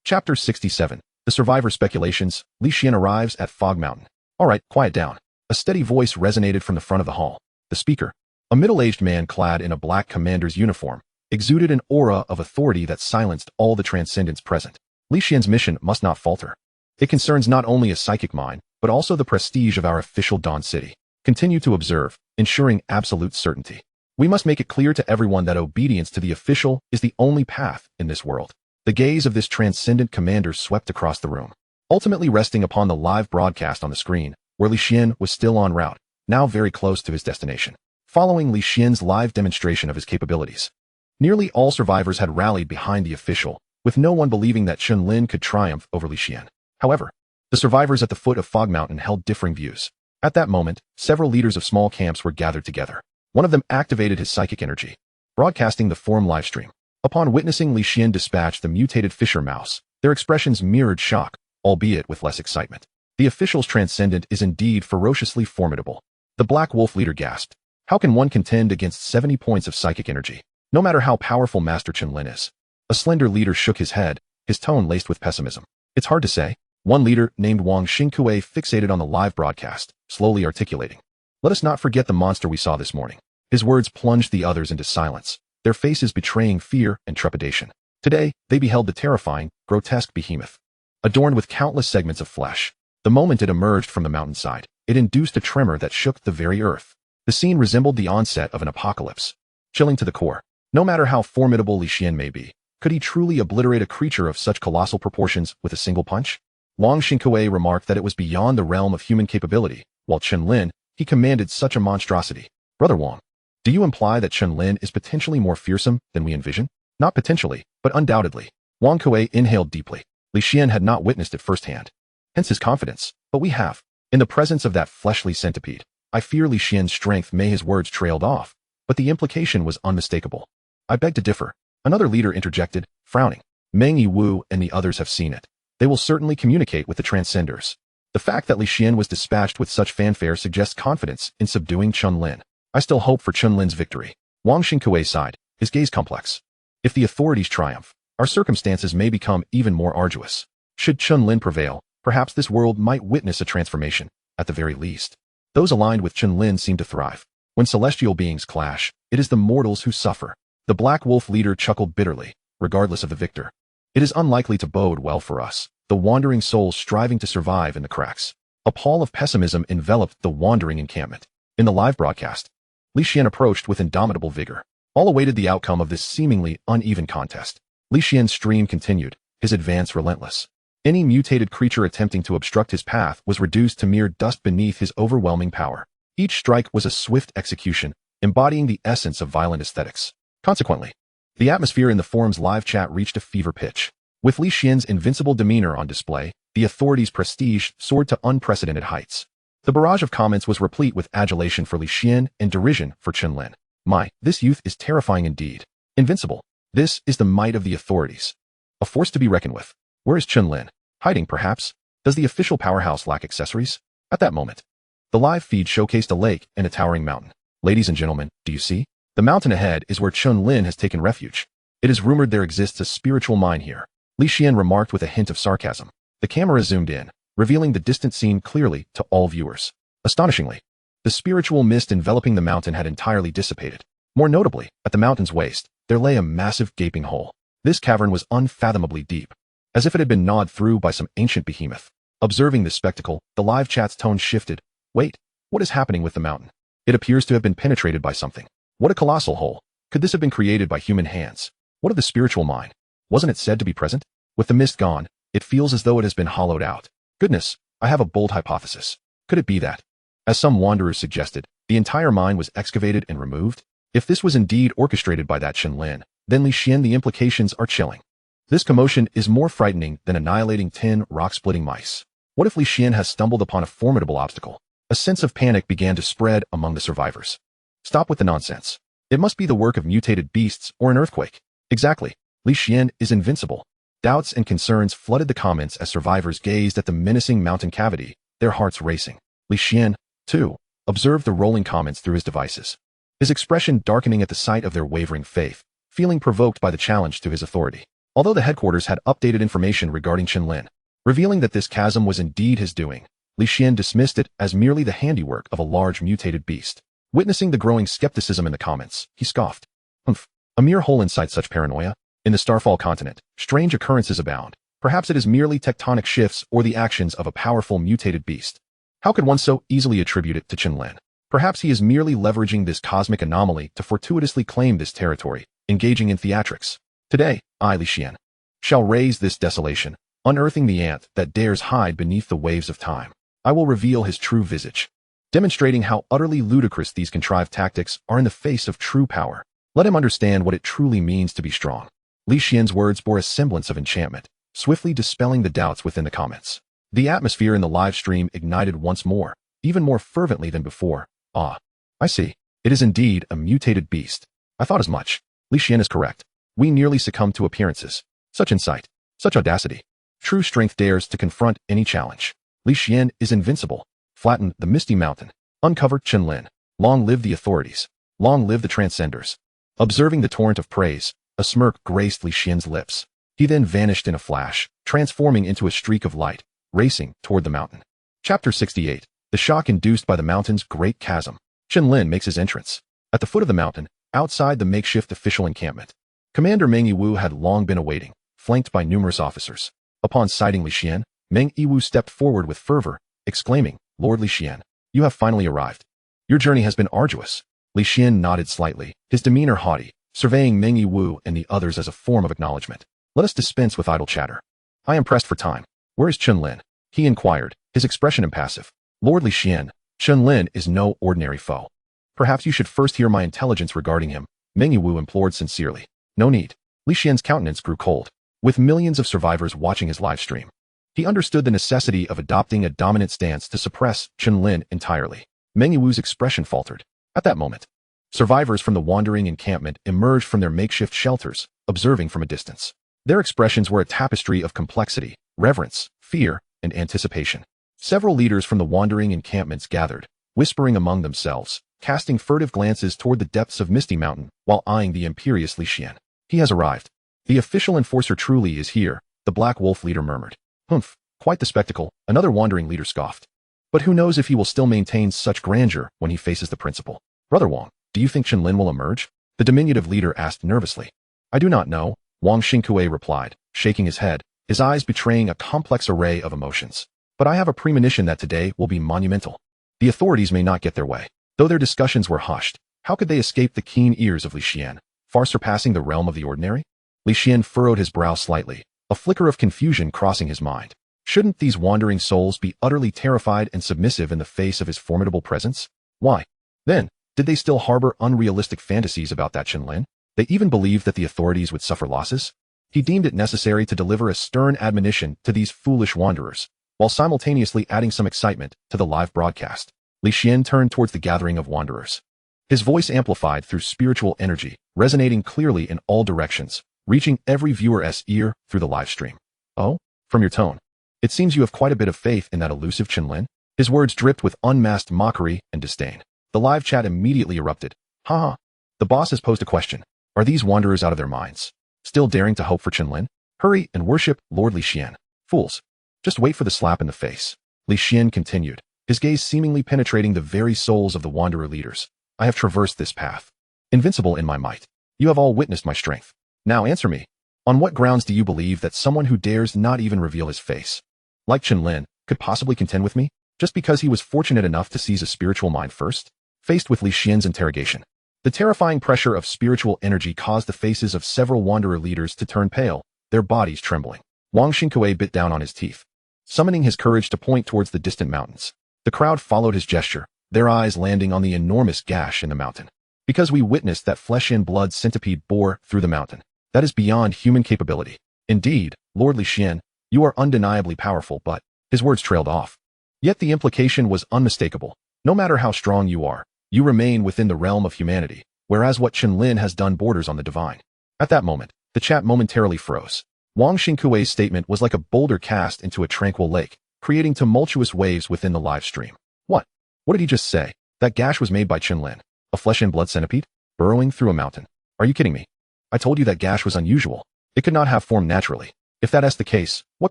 Chapter 67. The Survivor Speculations. Li Xian arrives at Fog Mountain. All right, quiet down. A steady voice resonated from the front of the hall. The speaker, a middle-aged man clad in a black commander's uniform, exuded an aura of authority that silenced all the transcendents present. Li Xian's mission must not falter. It concerns not only a psychic mind, but also the prestige of our official Dawn City. Continue to observe, ensuring absolute certainty. We must make it clear to everyone that obedience to the official is the only path in this world. The gaze of this transcendent commander swept across the room, ultimately resting upon the live broadcast on the screen, where Li Xian was still en route, now very close to his destination. Following Li Xian's live demonstration of his capabilities, nearly all survivors had rallied behind the official, with no one believing that Chen Lin could triumph over Li Xian. However, the survivors at the foot of Fog Mountain held differing views. At that moment, several leaders of small camps were gathered together. One of them activated his psychic energy, broadcasting the forum livestream. Upon witnessing Li Xian dispatch the mutated fisher mouse, their expressions mirrored shock, albeit with less excitement. The official's transcendent is indeed ferociously formidable. The Black Wolf leader gasped. How can one contend against 70 points of psychic energy, no matter how powerful Master Chen Lin is? A slender leader shook his head, his tone laced with pessimism. It's hard to say. One leader, named Wang Xingkue, fixated on the live broadcast, slowly articulating. Let us not forget the monster we saw this morning. His words plunged the others into silence, their faces betraying fear and trepidation. Today, they beheld the terrifying, grotesque behemoth, adorned with countless segments of flesh. The moment it emerged from the mountainside, it induced a tremor that shook the very earth. The scene resembled the onset of an apocalypse, chilling to the core. No matter how formidable Li Xian may be, Could he truly obliterate a creature of such colossal proportions with a single punch? Wang Xingkue remarked that it was beyond the realm of human capability, while Chen Lin, he commanded such a monstrosity. Brother Wang, do you imply that Chen Lin is potentially more fearsome than we envision? Not potentially, but undoubtedly. Wang Kue inhaled deeply. Li Xian had not witnessed it firsthand. Hence his confidence, but we have. In the presence of that fleshly centipede, I fear Li Xian's strength may. His words trailed off, but the implication was unmistakable. I beg to differ. Another leader interjected, frowning. Meng Yiwu and the others have seen it. They will certainly communicate with the Transcenders. The fact that Li Xian was dispatched with such fanfare suggests confidence in subduing Chen Lin. I still hope for Chen Lin's victory. Wang Xingkue sighed, his gaze complex. If the authorities triumph, our circumstances may become even more arduous. Should Chen Lin prevail, perhaps this world might witness a transformation, at the very least. Those aligned with Chen Lin seem to thrive. When celestial beings clash, it is the mortals who suffer. The Black Wolf leader chuckled bitterly, regardless of the victor. It is unlikely to bode well for us, the wandering souls striving to survive in the cracks. A pall of pessimism enveloped the wandering encampment. In the live broadcast, Li Xian approached with indomitable vigor. All awaited the outcome of this seemingly uneven contest. Li Xian's stream continued, his advance relentless. Any mutated creature attempting to obstruct his path was reduced to mere dust beneath his overwhelming power. Each strike was a swift execution, embodying the essence of violent aesthetics. Consequently, the atmosphere in the forum's live chat reached a fever pitch. With Li Xian's invincible demeanor on display, the authorities' prestige soared to unprecedented heights. The barrage of comments was replete with adulation for Li Xian and derision for Chen Lin. My, this youth is terrifying indeed. Invincible. This is the might of the authorities. A force to be reckoned with. Where is Chen Lin? Hiding, perhaps? Does the official powerhouse lack accessories? At that moment, the live feed showcased a lake and a towering mountain. Ladies and gentlemen, do you see? The mountain ahead is where Chen Lin has taken refuge. It is rumored there exists a spiritual mine here. Li Xian remarked with a hint of sarcasm. The camera zoomed in, revealing the distant scene clearly to all viewers. Astonishingly, the spiritual mist enveloping the mountain had entirely dissipated. More notably, at the mountain's waist, there lay a massive gaping hole. This cavern was unfathomably deep, as if it had been gnawed through by some ancient behemoth. Observing this spectacle, the live chat's tone shifted. Wait, what is happening with the mountain? It appears to have been penetrated by something. What a colossal hole. Could this have been created by human hands? What of the spiritual mine? Wasn't it said to be present? With the mist gone, it feels as though it has been hollowed out. Goodness, I have a bold hypothesis. Could it be that, as some wanderers suggested, the entire mine was excavated and removed? If this was indeed orchestrated by that Chen Lin, then Li Xian, the implications are chilling. This commotion is more frightening than annihilating 10 rock-splitting mice. What if Li Xian has stumbled upon a formidable obstacle? A sense of panic began to spread among the survivors. Stop with the nonsense. It must be the work of mutated beasts or an earthquake. Exactly. Li Xian is invincible. Doubts and concerns flooded the comments as survivors gazed at the menacing mountain cavity, their hearts racing. Li Xian, too, observed the rolling comments through his devices, his expression darkening at the sight of their wavering faith, feeling provoked by the challenge to his authority. Although the headquarters had updated information regarding Chen Lin, revealing that this chasm was indeed his doing, Li Xian dismissed it as merely the handiwork of a large mutated beast. Witnessing the growing skepticism in the comments, he scoffed. Humph, a mere hole inside such paranoia? In the Starfall continent, strange occurrences abound. Perhaps it is merely tectonic shifts or the actions of a powerful mutated beast. How could one so easily attribute it to Chen Lin? Perhaps he is merely leveraging this cosmic anomaly to fortuitously claim this territory, engaging in theatrics. Today, I, Li Xian, shall raise this desolation, unearthing the ant that dares hide beneath the waves of time. I will reveal his true visage, demonstrating how utterly ludicrous these contrived tactics are in the face of true power. Let him understand what it truly means to be strong. Li Xian's words bore a semblance of enchantment, swiftly dispelling the doubts within the comments. The atmosphere in the live stream ignited once more, even more fervently than before. Ah, I see. It is indeed a mutated beast. I thought as much. Li Xian is correct. We nearly succumbed to appearances. Such insight, such audacity. True strength dares to confront any challenge. Li Xian is invincible. Flatten the misty mountain. Uncover Chen Lin. Long live the authorities. Long live the Transcenders. Observing the torrent of praise, a smirk graced Li Xian's lips. He then vanished in a flash, transforming into a streak of light, racing toward the mountain. Chapter 68. The shock induced by the mountain's great chasm. Chen Lin makes his entrance. At the foot of the mountain, outside the makeshift official encampment, Commander Meng Yiwu had long been awaiting, flanked by numerous officers. Upon sighting Li Xian, Meng Yiwu stepped forward with fervor, exclaiming, Lord Li Xian, you have finally arrived. Your journey has been arduous. Li Xian nodded slightly, his demeanor haughty, surveying Meng Yiwu and the others as a form of acknowledgement. Let us dispense with idle chatter. I am pressed for time. Where is Chen Lin? He inquired, his expression impassive. Lord Li Xian, Chen Lin is no ordinary foe. Perhaps you should first hear my intelligence regarding him, Meng Yiwu implored sincerely. No need. Li Xian's countenance grew cold, with millions of survivors watching his live stream. He understood the necessity of adopting a dominant stance to suppress Chen Lin entirely. Meng Yiwu's expression faltered. At that moment, survivors from the wandering encampment emerged from their makeshift shelters, observing from a distance. Their expressions were a tapestry of complexity, reverence, fear, and anticipation. Several leaders from the wandering encampments gathered, whispering among themselves, casting furtive glances toward the depths of Misty Mountain while eyeing the imperious Li Xian. He has arrived. The official enforcer truly is here, the Black Wolf leader murmured. Humph, quite the spectacle, another wandering leader scoffed. But who knows if he will still maintain such grandeur when he faces the principal. Brother Wang, do you think Chen Lin will emerge? The diminutive leader asked nervously. I do not know, Wang Xingkue replied, shaking his head, his eyes betraying a complex array of emotions. But I have a premonition that today will be monumental. The authorities may not get their way. Though their discussions were hushed, how could they escape the keen ears of Li Xian, far surpassing the realm of the ordinary? Li Xian furrowed his brow slightly, a flicker of confusion crossing his mind. Shouldn't these wandering souls be utterly terrified and submissive in the face of his formidable presence? Why, then, did they still harbor unrealistic fantasies about that Chen Lin? They even believed that the authorities would suffer losses? He deemed it necessary to deliver a stern admonition to these foolish wanderers, while simultaneously adding some excitement to the live broadcast. Li Xian turned towards the gathering of wanderers. His voice amplified through spiritual energy, resonating clearly in all directions, reaching every viewer's ear through the live stream. Oh, from your tone, it seems you have quite a bit of faith in that elusive Chen Lin. His words dripped with unmasked mockery and disdain. The live chat immediately erupted. Ha! The boss has posed a question. Are these wanderers out of their minds, still daring to hope for Chen Lin? Hurry and worship Lord Li Xian. Fools. Just wait for the slap in the face. Li Xian continued, his gaze seemingly penetrating the very souls of the wanderer leaders. I have traversed this path, invincible in my might. You have all witnessed my strength. Now answer me. On what grounds do you believe that someone who dares not even reveal his face, like Chen Lin, could possibly contend with me, just because he was fortunate enough to seize a spiritual mind first? Faced with Li Xian's interrogation, the terrifying pressure of spiritual energy caused the faces of several wanderer leaders to turn pale, their bodies trembling. Wang Xingkue bit down on his teeth, summoning his courage to point towards the distant mountains. The crowd followed his gesture, their eyes landing on the enormous gash in the mountain. Because we witnessed that flesh and blood centipede bore through the mountain. That is beyond human capability. Indeed, Lord Li Xian, you are undeniably powerful, but his words trailed off. Yet the implication was unmistakable. No matter how strong you are, you remain within the realm of humanity, whereas what Chen Lin has done borders on the divine. At that moment, the chat momentarily froze. Wang Xingkue's statement was like a boulder cast into a tranquil lake, creating tumultuous waves within the live stream. What? What did he just say? That gash was made by Chen Lin, a flesh and blood centipede, burrowing through a mountain. Are you kidding me? I told you that gash was unusual. It could not have formed naturally. If that is the case, what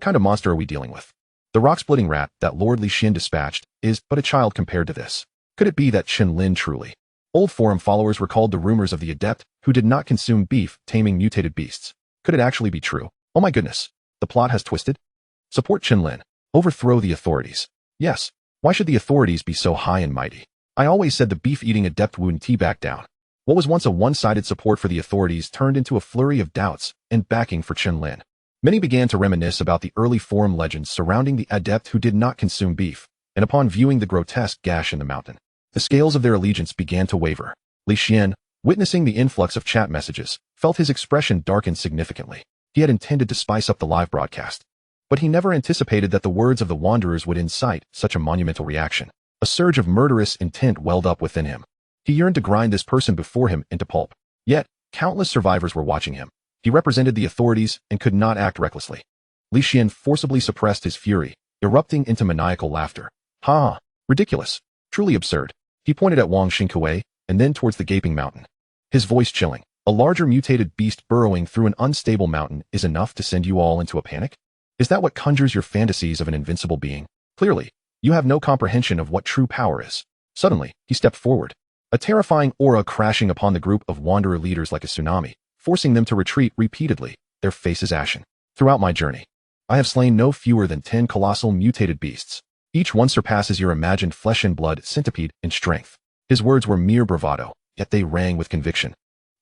kind of monster are we dealing with? The rock-splitting rat that Lord Li Xian dispatched is but a child compared to this. Could it be that Chen Lin truly? Old forum followers recalled the rumors of the adept who did not consume beef taming mutated beasts. Could it actually be true? Oh my goodness. The plot has twisted? Support Chen Lin. Overthrow the authorities. Yes. Why should the authorities be so high and mighty? I always said the beef-eating adept wouldn't back down. What was once a one-sided support for the authorities turned into a flurry of doubts and backing for Chen Lin. Many began to reminisce about the early forum legends surrounding the adept who did not consume beef, and upon viewing the grotesque gash in the mountain, the scales of their allegiance began to waver. Li Xian, witnessing the influx of chat messages, felt his expression darken significantly. He had intended to spice up the live broadcast, but he never anticipated that the words of the wanderers would incite such a monumental reaction. A surge of murderous intent welled up within him. He yearned to grind this person before him into pulp. Yet, countless survivors were watching him. He represented the authorities and could not act recklessly. Li Xian forcibly suppressed his fury, erupting into maniacal laughter. Ha! Ridiculous. Truly absurd. He pointed at Wang Xingkue, and then towards the gaping mountain. His voice chilling. A larger mutated beast burrowing through an unstable mountain is enough to send you all into a panic? Is that what conjures your fantasies of an invincible being? Clearly, you have no comprehension of what true power is. Suddenly, he stepped forward, a terrifying aura crashing upon the group of wanderer leaders like a tsunami, forcing them to retreat repeatedly, their faces ashen. Throughout my journey, I have slain no fewer than 10 colossal mutated beasts. Each one surpasses your imagined flesh and blood centipede in strength. His words were mere bravado, yet they rang with conviction.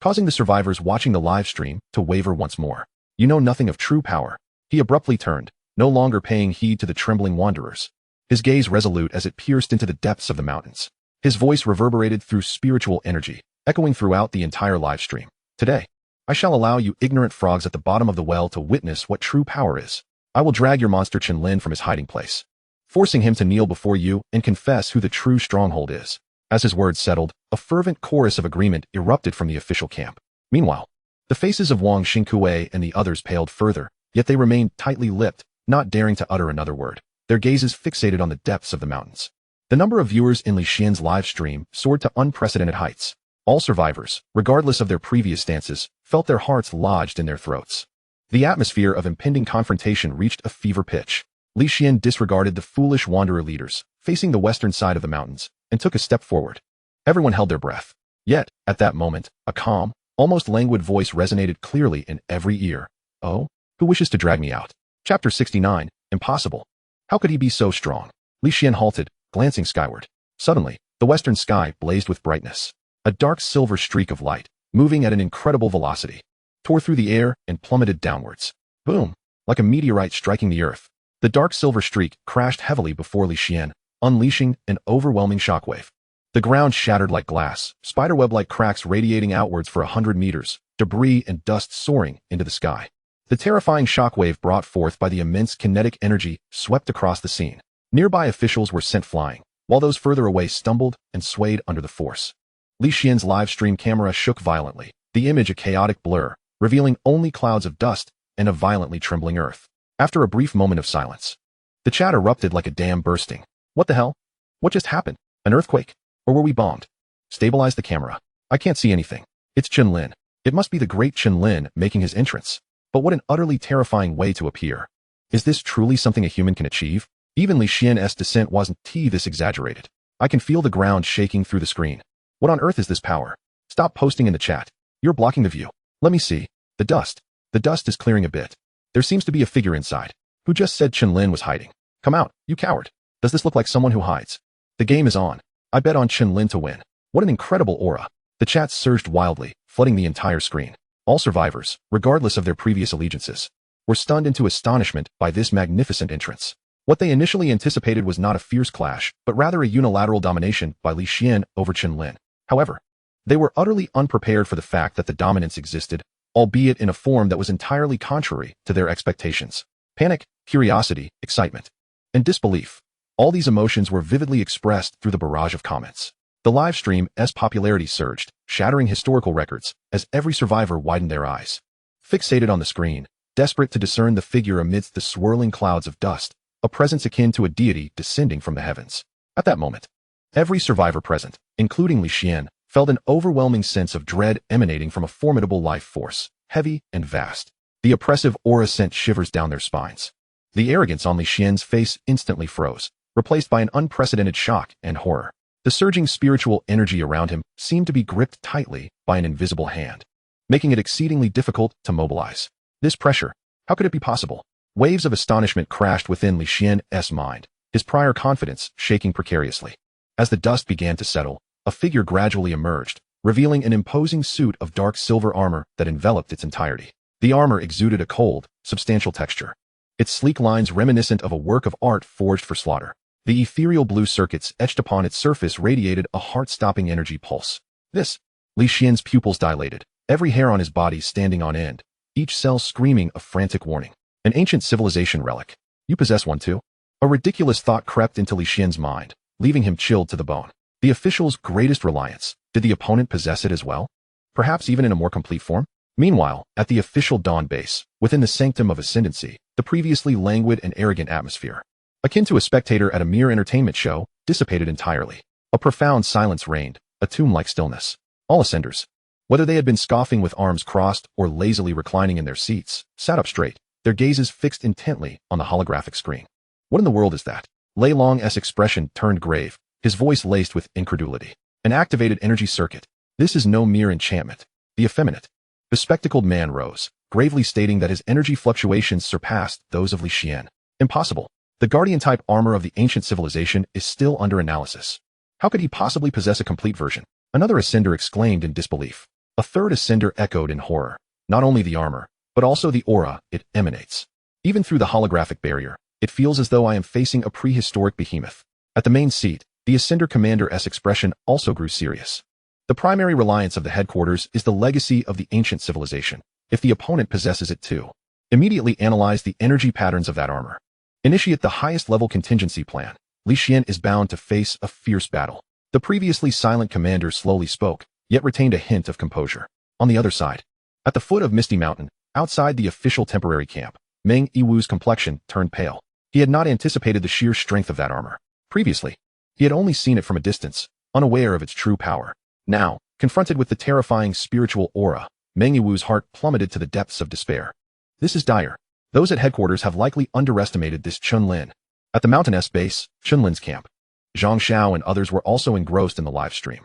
causing the survivors watching the live stream to waver once more. You know nothing of true power. He abruptly turned, no longer paying heed to the trembling wanderers. His gaze resolute as it pierced into the depths of the mountains. His voice reverberated through spiritual energy, echoing throughout the entire live stream. Today, I shall allow you ignorant frogs at the bottom of the well to witness what true power is. I will drag your monster Chen Lin from his hiding place, forcing him to kneel before you and confess who the true stronghold is. As his words settled, a fervent chorus of agreement erupted from the official camp. Meanwhile, the faces of Wang Xingkue and the others paled further, yet they remained tightly lipped, not daring to utter another word, their gazes fixated on the depths of the mountains. The number of viewers in Li Xian's live stream soared to unprecedented heights. All survivors, regardless of their previous stances, felt their hearts lodged in their throats. The atmosphere of impending confrontation reached a fever pitch. Li Xian disregarded the foolish wanderer leaders, facing the western side of the mountains, and took a step forward. Everyone held their breath. Yet, at that moment, a calm, almost languid voice resonated clearly in every ear. Oh? Who wishes to drag me out? Chapter 69, Impossible. How could he be so strong? Li Xian halted, glancing skyward. Suddenly, the western sky blazed with brightness. A dark silver streak of light, moving at an incredible velocity, tore through the air and plummeted downwards. Boom! Like a meteorite striking the earth. The dark silver streak crashed heavily before Li Xian, unleashing an overwhelming shockwave. The ground shattered like glass, spiderweb-like cracks radiating outwards for 100 meters, debris and dust soaring into the sky. The terrifying shockwave brought forth by the immense kinetic energy swept across the scene. Nearby officials were sent flying, while those further away stumbled and swayed under the force. Li Xian's live stream camera shook violently, the image a chaotic blur, revealing only clouds of dust and a violently trembling earth. After a brief moment of silence, the chat erupted like a dam bursting. What the hell? What just happened? An earthquake? Or were we bombed? Stabilize the camera. I can't see anything. It's Chen Lin. It must be the great Chen Lin making his entrance. But what an utterly terrifying way to appear. Is this truly something a human can achieve? Even Li Xian's descent wasn't this exaggerated. I can feel the ground shaking through the screen. What on earth is this power? Stop posting in the chat. You're blocking the view. Let me see. The dust. The dust is clearing a bit. There seems to be a figure inside. Who just said Chen Lin was hiding? Come out, you coward. Does this look like someone who hides? The game is on. I bet on Chen Lin to win. What an incredible aura. The chat surged wildly, flooding the entire screen. All survivors, regardless of their previous allegiances, were stunned into astonishment by this magnificent entrance. What they initially anticipated was not a fierce clash, but rather a unilateral domination by Li Xian over Chen Lin. However, they were utterly unprepared for the fact that the dominance existed, albeit in a form that was entirely contrary to their expectations. Panic, curiosity, excitement, and disbelief. All these emotions were vividly expressed through the barrage of comments. The live stream's popularity surged, shattering historical records, as every survivor widened their eyes. Fixated on the screen, desperate to discern the figure amidst the swirling clouds of dust, a presence akin to a deity descending from the heavens. At that moment, every survivor present, including Li Xian, felt an overwhelming sense of dread emanating from a formidable life force, heavy and vast. The oppressive aura sent shivers down their spines. The arrogance on Li Xian's face instantly froze, replaced by an unprecedented shock and horror. The surging spiritual energy around him seemed to be gripped tightly by an invisible hand, making it exceedingly difficult to mobilize. This pressure, how could it be possible? Waves of astonishment crashed within Li Xian's mind, his prior confidence shaking precariously. As the dust began to settle, a figure gradually emerged, revealing an imposing suit of dark silver armor that enveloped its entirety. The armor exuded a cold, substantial texture, its sleek lines reminiscent of a work of art forged for slaughter. The ethereal blue circuits etched upon its surface radiated a heart-stopping energy pulse. Li Xian's pupils dilated, every hair on his body standing on end, each cell screaming a frantic warning. An ancient civilization relic. You possess one too? A ridiculous thought crept into Li Xian's mind, leaving him chilled to the bone. The official's greatest reliance. Did the opponent possess it as well? Perhaps even in a more complete form? Meanwhile, at the official Dawn base, within the sanctum of ascendancy, the previously languid and arrogant atmosphere, akin to a spectator at a mere entertainment show, dissipated entirely. A profound silence reigned, a tomb-like stillness. All ascenders, whether they had been scoffing with arms crossed or lazily reclining in their seats, sat up straight, their gazes fixed intently on the holographic screen. What in the world is that? Lei Long's expression turned grave, his voice laced with incredulity. An activated energy circuit. This is no mere enchantment. The effeminate, bespectacled man rose, gravely stating that his energy fluctuations surpassed those of Li Xian. Impossible. The Guardian-type armor of the ancient civilization is still under analysis. How could he possibly possess a complete version? Another ascender exclaimed in disbelief. A third ascender echoed in horror. Not only the armor, but also the aura it emanates. Even through the holographic barrier, it feels as though I am facing a prehistoric behemoth. At the main seat, the ascender commander's expression also grew serious. The primary reliance of the headquarters is the legacy of the ancient civilization. If the opponent possesses it too, immediately analyze the energy patterns of that armor. Initiate the highest level contingency plan. Li Xian is bound to face a fierce battle. The previously silent commander slowly spoke, yet retained a hint of composure. On the other side, at the foot of Misty Mountain, outside the official temporary camp, Meng Yiwu's complexion turned pale. He had not anticipated the sheer strength of that armor. Previously, he had only seen it from a distance, unaware of its true power. Now, confronted with the terrifying spiritual aura, Meng Yiwu's heart plummeted to the depths of despair. This is dire. Those at headquarters have likely underestimated this Chen Lin. At the mountainous base, Chen Lin's camp, Zhang Xiao and others were also engrossed in the live stream.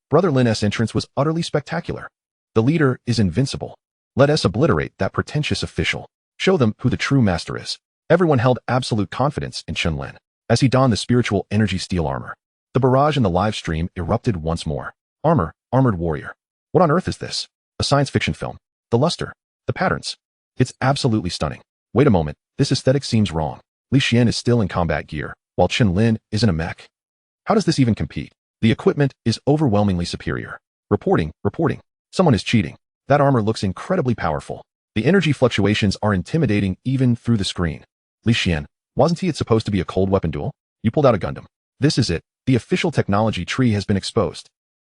Brother Lin's entrance was utterly spectacular. The leader is invincible. Let us obliterate that pretentious official. Show them who the true master is. Everyone held absolute confidence in Chen Lin as he donned the spiritual energy steel armor. The barrage in the live stream erupted once more. Armored warrior. What on earth is this? A science fiction film. The luster. The patterns. It's absolutely stunning. Wait a moment, this aesthetic seems wrong. Li Xian is still in combat gear, while Chen Lin is in a mech. How does this even compete? The equipment is overwhelmingly superior. Reporting. Someone is cheating. That armor looks incredibly powerful. The energy fluctuations are intimidating even through the screen. Li Xian, wasn't it supposed to be a cold weapon duel? You pulled out a Gundam. This is it. The official technology tree has been exposed.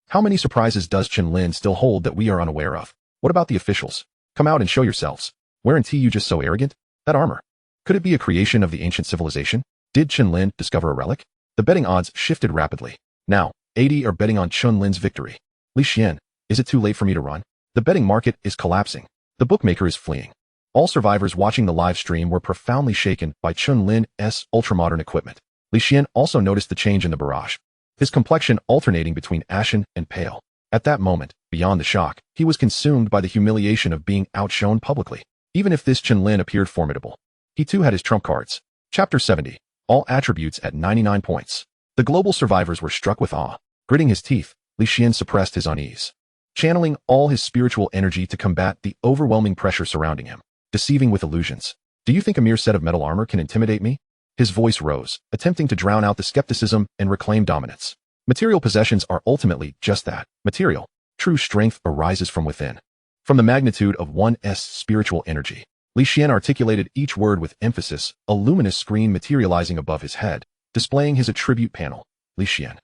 How many surprises does Chen Lin still hold that we are unaware of? What about the officials? Come out and show yourselves. Weren't you just so arrogant? That armor. Could it be a creation of the ancient civilization? Did Chen Lin discover a relic? The betting odds shifted rapidly. Now, 80 are betting on Chen Lin's victory. Li Xian, is it too late for me to run? The betting market is collapsing. The bookmaker is fleeing. All survivors watching the live stream were profoundly shaken by Chen Lin's ultramodern equipment. Li Xian also noticed the change in the barrage, his complexion alternating between ashen and pale. At that moment, beyond the shock, he was consumed by the humiliation of being outshone publicly. Even if this Chen Lin appeared formidable, he too had his trump cards. Chapter 70. All attributes at 99 points. The global survivors were struck with awe. Gritting his teeth, Li Xian suppressed his unease, channeling all his spiritual energy to combat the overwhelming pressure surrounding him, deceiving with illusions. Do you think a mere set of metal armor can intimidate me? His voice rose, attempting to drown out the skepticism and reclaim dominance. Material possessions are ultimately just that, material. True strength arises from within. From the magnitude of one's spiritual energy, Li Xian articulated each word with emphasis, a luminous screen materializing above his head, displaying his attribute panel. Li Xian.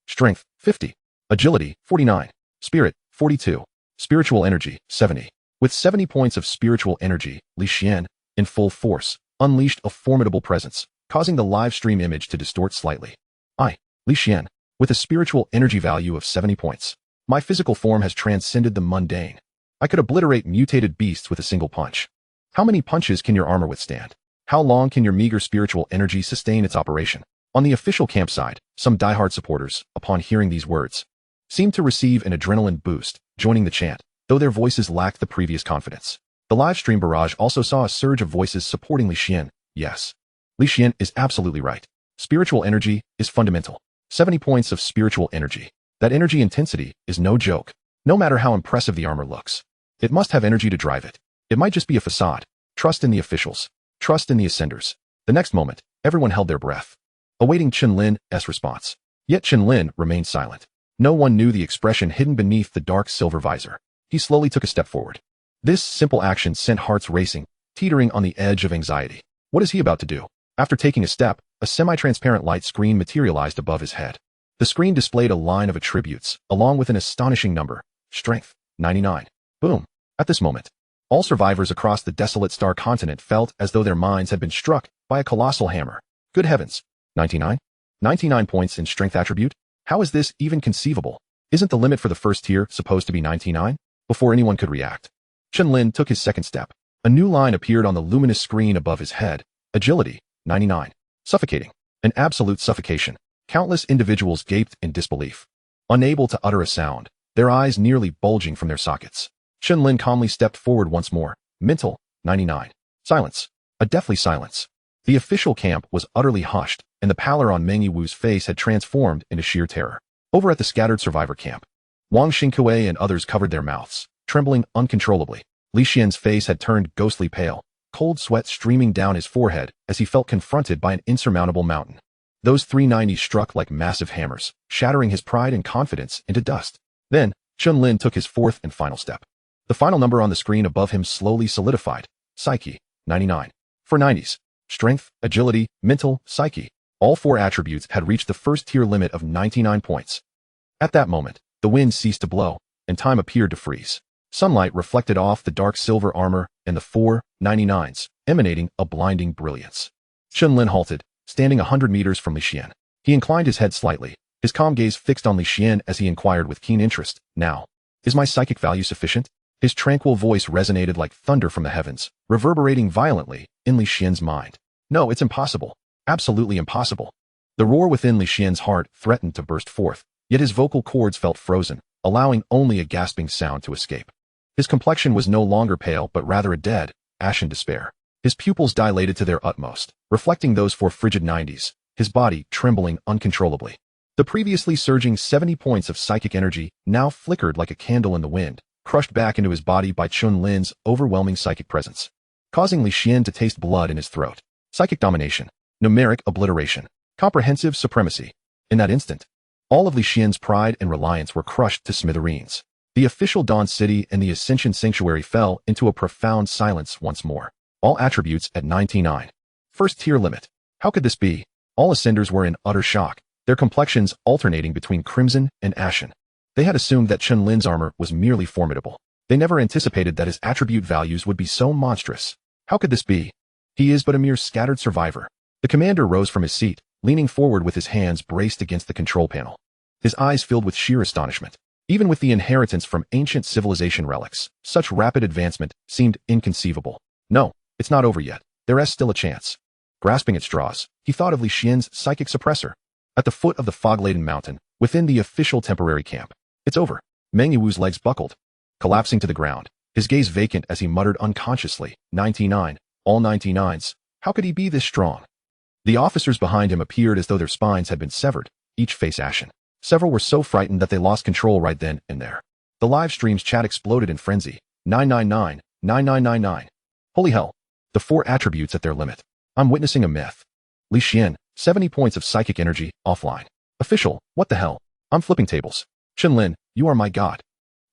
Strength, 50. Agility, 49. Spirit, 42. Spiritual energy, 70. With 70 points of spiritual energy, Li Xian, in full force, unleashed a formidable presence, causing the live stream image to distort slightly. Li Xian, with a spiritual energy value of 70 points. My physical form has transcended the mundane. I could obliterate mutated beasts with a single punch. How many punches can your armor withstand? How long can your meager spiritual energy sustain its operation? On the official campsite, some diehard supporters, upon hearing these words, seemed to receive an adrenaline boost, joining the chant, though their voices lacked the previous confidence. The live stream barrage also saw a surge of voices supporting Li Xian. Yes, Li Xian is absolutely right. Spiritual energy is fundamental. 70 points of spiritual energy. That energy intensity is no joke. No matter how impressive the armor looks, it must have energy to drive it. It might just be a facade. Trust in the officials. Trust in the ascenders. The next moment, everyone held their breath, awaiting Chen Lin's response. Yet Chen Lin remained silent. No one knew the expression hidden beneath the dark silver visor. He slowly took a step forward. This simple action sent hearts racing, teetering on the edge of anxiety. What is he about to do? After taking a step, a semi-transparent light screen materialized above his head. The screen displayed a line of attributes, along with an astonishing number. Strength, 99. Boom. At this moment, all survivors across the desolate star continent felt as though their minds had been struck by a colossal hammer. Good heavens. 99? 99 points in strength attribute? How is this even conceivable? Isn't the limit for the first tier supposed to be 99? Before anyone could react, Chen Lin took his second step. A new line appeared on the luminous screen above his head. Agility, 99. Suffocating. An absolute suffocation. Countless individuals gaped in disbelief, unable to utter a sound, their eyes nearly bulging from their sockets. Chen Lin calmly stepped forward once more. Mental, 99. Silence. A deathly silence. The official camp was utterly hushed, and the pallor on Meng Yiwu's face had transformed into sheer terror. Over at the scattered survivor camp, Wang Xingkue and others covered their mouths, trembling uncontrollably. Li Xian's face had turned ghostly pale, cold sweat streaming down his forehead as he felt confronted by an insurmountable mountain. Those 390s struck like massive hammers, shattering his pride and confidence into dust. Then, Chen Lin took his fourth and final step. The final number on the screen above him slowly solidified. Psyche, 99. For 90s. Strength, agility, mental, psyche. All 4 attributes had reached the first tier limit of 99 points. At that moment, the wind ceased to blow, and time appeared to freeze. Sunlight reflected off the dark silver armor and the 4 99s, emanating a blinding brilliance. Chen Lin halted, standing 100 meters from Li Xian. He inclined his head slightly, his calm gaze fixed on Li Xian as he inquired with keen interest, "Now, is my psychic value sufficient?" His tranquil voice resonated like thunder from the heavens, reverberating violently in Li Xian's mind. "No, it's impossible. Absolutely impossible." The roar within Li Xian's heart threatened to burst forth, yet his vocal cords felt frozen, allowing only a gasping sound to escape. His complexion was no longer pale but rather a dead, ashen despair. His pupils dilated to their utmost, reflecting those 4 frigid 90s, his body trembling uncontrollably. The previously surging 70 points of psychic energy now flickered like a candle in the wind, crushed back into his body by Chen Lin's overwhelming psychic presence, causing Li Xian to taste blood in his throat. Psychic domination, numeric obliteration, comprehensive supremacy. In that instant, all of Li Xian's pride and reliance were crushed to smithereens. The official Dawn City and the Ascension Sanctuary fell into a profound silence once more. All attributes at 99. First tier limit. How could this be? All ascenders were in utter shock, their complexions alternating between crimson and ashen. They had assumed that Chen Lin's armor was merely formidable. They never anticipated that his attribute values would be so monstrous. How could this be? He is but a mere scattered survivor. The commander rose from his seat, leaning forward with his hands braced against the control panel. His eyes filled with sheer astonishment. Even with the inheritance from ancient civilization relics, such rapid advancement seemed inconceivable. No, it's not over yet. There is still a chance. Grasping at straws, he thought of Li Xian's psychic suppressor. At the foot of the fog-laden mountain, within the official temporary camp. It's over. Meng Yiwu's legs buckled, collapsing to the ground, his gaze vacant as he muttered unconsciously, 99, all 99s. How could he be this strong? The officers behind him appeared as though their spines had been severed, each face ashen. Several were so frightened that they lost control right then and there. The live stream's chat exploded in frenzy. 999, 9999. Holy hell. The 4 attributes at their limit. I'm witnessing a myth. Li Xian, 70 points of psychic energy, offline. Official, what the hell? I'm flipping tables. Chen Lin, you are my god.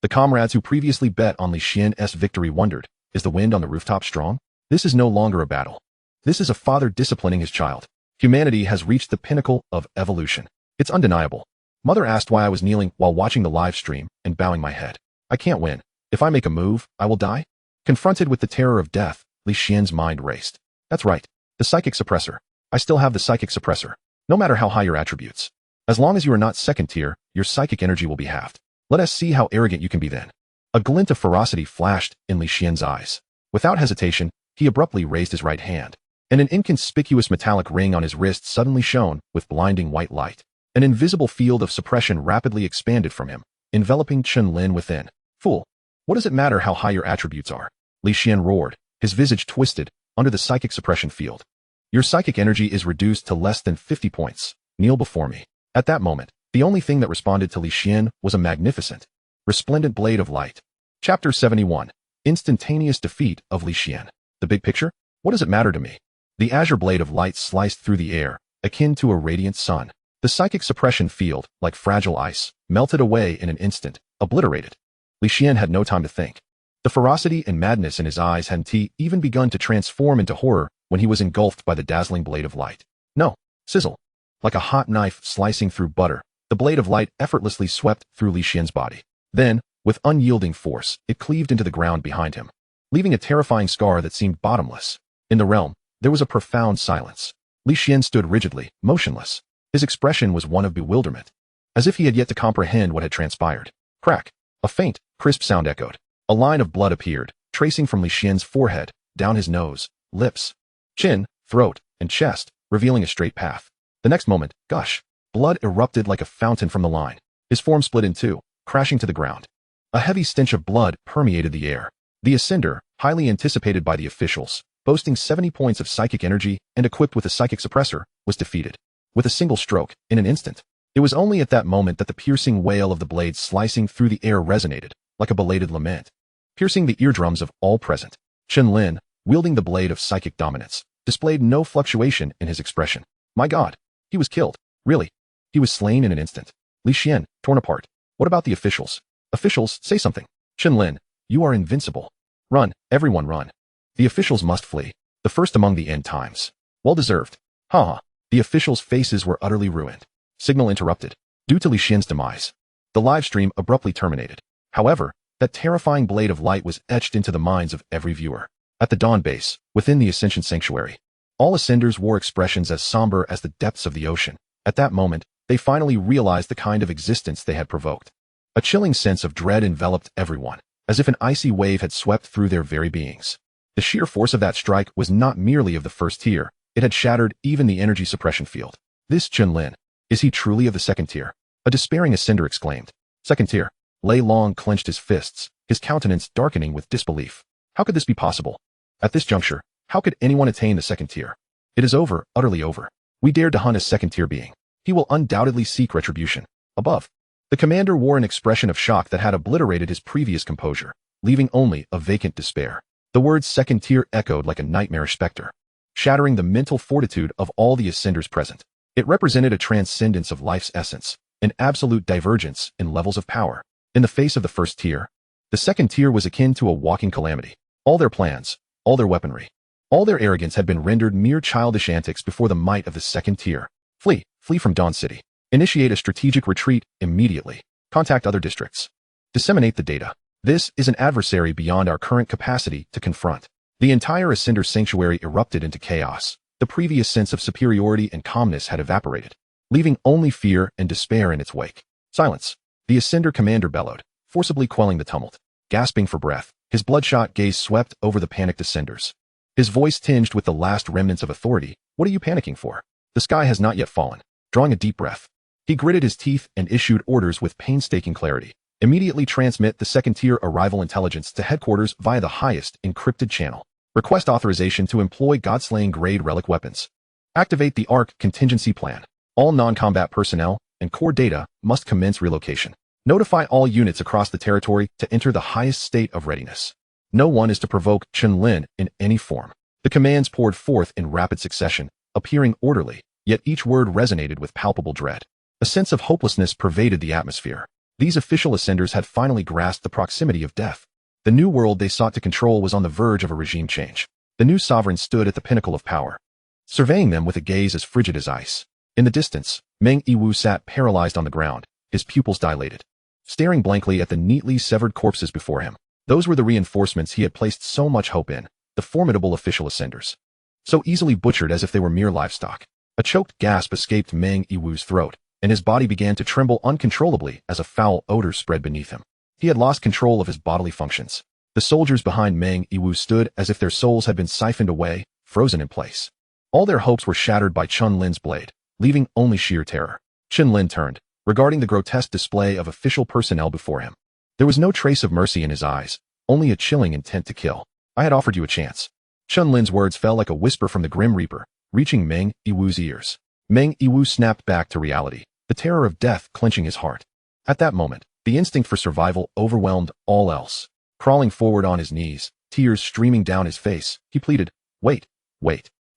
The comrades who previously bet on Li Xian's victory wondered, is the wind on the rooftop strong? This is no longer a battle. This is a father disciplining his child. Humanity has reached the pinnacle of evolution. It's undeniable. Mother asked why I was kneeling while watching the live stream and bowing my head. I can't win. If I make a move, I will die? Confronted with the terror of death, Li Xian's mind raced. That's right. The psychic suppressor. I still have the psychic suppressor. No matter how high your attributes. As long as you are not second tier, your psychic energy will be halved. Let us see how arrogant you can be then. A glint of ferocity flashed in Li Xian's eyes. Without hesitation, he abruptly raised his right hand, and an inconspicuous metallic ring on his wrist suddenly shone with blinding white light. An invisible field of suppression rapidly expanded from him, enveloping Chen Lin within. Fool! What does it matter how high your attributes are? Li Xian roared, his visage twisted, under the psychic suppression field. Your psychic energy is reduced to less than 50 points. Kneel before me. At that moment, the only thing that responded to Li Xian was a magnificent, resplendent blade of light. Chapter 71. Instantaneous defeat of Li Xian. The big picture? What does it matter to me? The azure blade of light sliced through the air, akin to a radiant sun. The psychic suppression field, like fragile ice, melted away in an instant, obliterated. Li Xian had no time to think. The ferocity and madness in his eyes hadn't even begun to transform into horror when he was engulfed by the dazzling blade of light. No, sizzle. Like a hot knife slicing through butter, the blade of light effortlessly swept through Li Xian's body. Then, with unyielding force, it cleaved into the ground behind him, leaving a terrifying scar that seemed bottomless. In the realm, there was a profound silence. Li Xian stood rigidly, motionless. His expression was one of bewilderment, as if he had yet to comprehend what had transpired. Crack! A faint, crisp sound echoed. A line of blood appeared, tracing from Li Xian's forehead, down his nose, lips, chin, throat, and chest, revealing a straight path. The next moment, gush! Blood erupted like a fountain from the line. His form split in two, crashing to the ground. A heavy stench of blood permeated the air. The Ascender, highly anticipated by the officials, boasting 70 points of psychic energy and equipped with a psychic suppressor, was defeated. With a single stroke, in an instant. It was only at that moment that the piercing wail of the blade slicing through the air resonated, like a belated lament, piercing the eardrums of all present. Chen Lin, wielding the blade of psychic dominance, displayed no fluctuation in his expression. My God, he was killed. Really? He was slain in an instant. Li Xian, torn apart. What about the officials? Officials, say something. Chen Lin, you are invincible. Run, everyone run. The officials must flee. The first among the end times. Well deserved. Ha. The officials' faces were utterly ruined. Signal interrupted. Due to Li Xian's demise, the live stream abruptly terminated. However, that terrifying blade of light was etched into the minds of every viewer. At the Dawn Base, within the Ascension Sanctuary, all Ascenders wore expressions as somber as the depths of the ocean. At that moment, they finally realized the kind of existence they had provoked. A chilling sense of dread enveloped everyone, as if an icy wave had swept through their very beings. The sheer force of that strike was not merely of the first tier, it had shattered even the energy suppression field. This Chen Lin, is he truly of the second tier? A despairing Ascender exclaimed. Second tier. Lei Long clenched his fists, his countenance darkening with disbelief. How could this be possible? At this juncture, how could anyone attain the second tier? It is over, utterly over. We dared to hunt a second tier being. He will undoubtedly seek retribution. Above. The commander wore an expression of shock that had obliterated his previous composure, leaving only a vacant despair. The words second tier echoed like a nightmarish specter, shattering the mental fortitude of all the Ascenders present. It represented a transcendence of life's essence, an absolute divergence in levels of power. In the face of the first tier, the second tier was akin to a walking calamity. All their plans, all their weaponry, all their arrogance had been rendered mere childish antics before the might of the second tier. Flee from Dawn City. Initiate a strategic retreat immediately. Contact other districts. Disseminate the data. This is an adversary beyond our current capacity to confront. The entire Ascender Sanctuary erupted into chaos. The previous sense of superiority and calmness had evaporated, leaving only fear and despair in its wake. Silence. The Ascender commander bellowed, forcibly quelling the tumult. Gasping for breath, his bloodshot gaze swept over the panicked Ascenders. His voice tinged with the last remnants of authority. What are you panicking for? The sky has not yet fallen. Drawing a deep breath, he gritted his teeth and issued orders with painstaking clarity. Immediately transmit the second-tier arrival intelligence to headquarters via the highest encrypted channel. Request authorization to employ God-slaying grade relic weapons. Activate the ARC contingency plan. All non-combat personnel and core data must commence relocation. Notify all units across the territory to enter the highest state of readiness. No one is to provoke Chen Lin in any form. The commands poured forth in rapid succession, appearing orderly, yet each word resonated with palpable dread. A sense of hopelessness pervaded the atmosphere. These official Ascenders had finally grasped the proximity of death. The new world they sought to control was on the verge of a regime change. The new sovereign stood at the pinnacle of power, surveying them with a gaze as frigid as ice. In the distance, Meng Yiwu sat paralyzed on the ground, his pupils dilated, staring blankly at the neatly severed corpses before him. Those were the reinforcements he had placed so much hope in, the formidable official Ascenders, so easily butchered as if they were mere livestock. A choked gasp escaped Meng Yiwu's throat, and his body began to tremble uncontrollably as a foul odor spread beneath him. He had lost control of his bodily functions. The soldiers behind Meng Yiwu stood as if their souls had been siphoned away, frozen in place. All their hopes were shattered by Chen Lin's blade, leaving only sheer terror. Chen Lin turned, regarding the grotesque display of official personnel before him. There was no trace of mercy in his eyes, only a chilling intent to kill. I had offered you a chance. Chen Lin's words fell like a whisper from the Grim Reaper, reaching Meng Yiwu's ears. Meng Yiwu snapped back to reality, the terror of death clenching his heart. At that moment, the instinct for survival overwhelmed all else. Crawling forward on his knees, tears streaming down his face, he pleaded, Wait.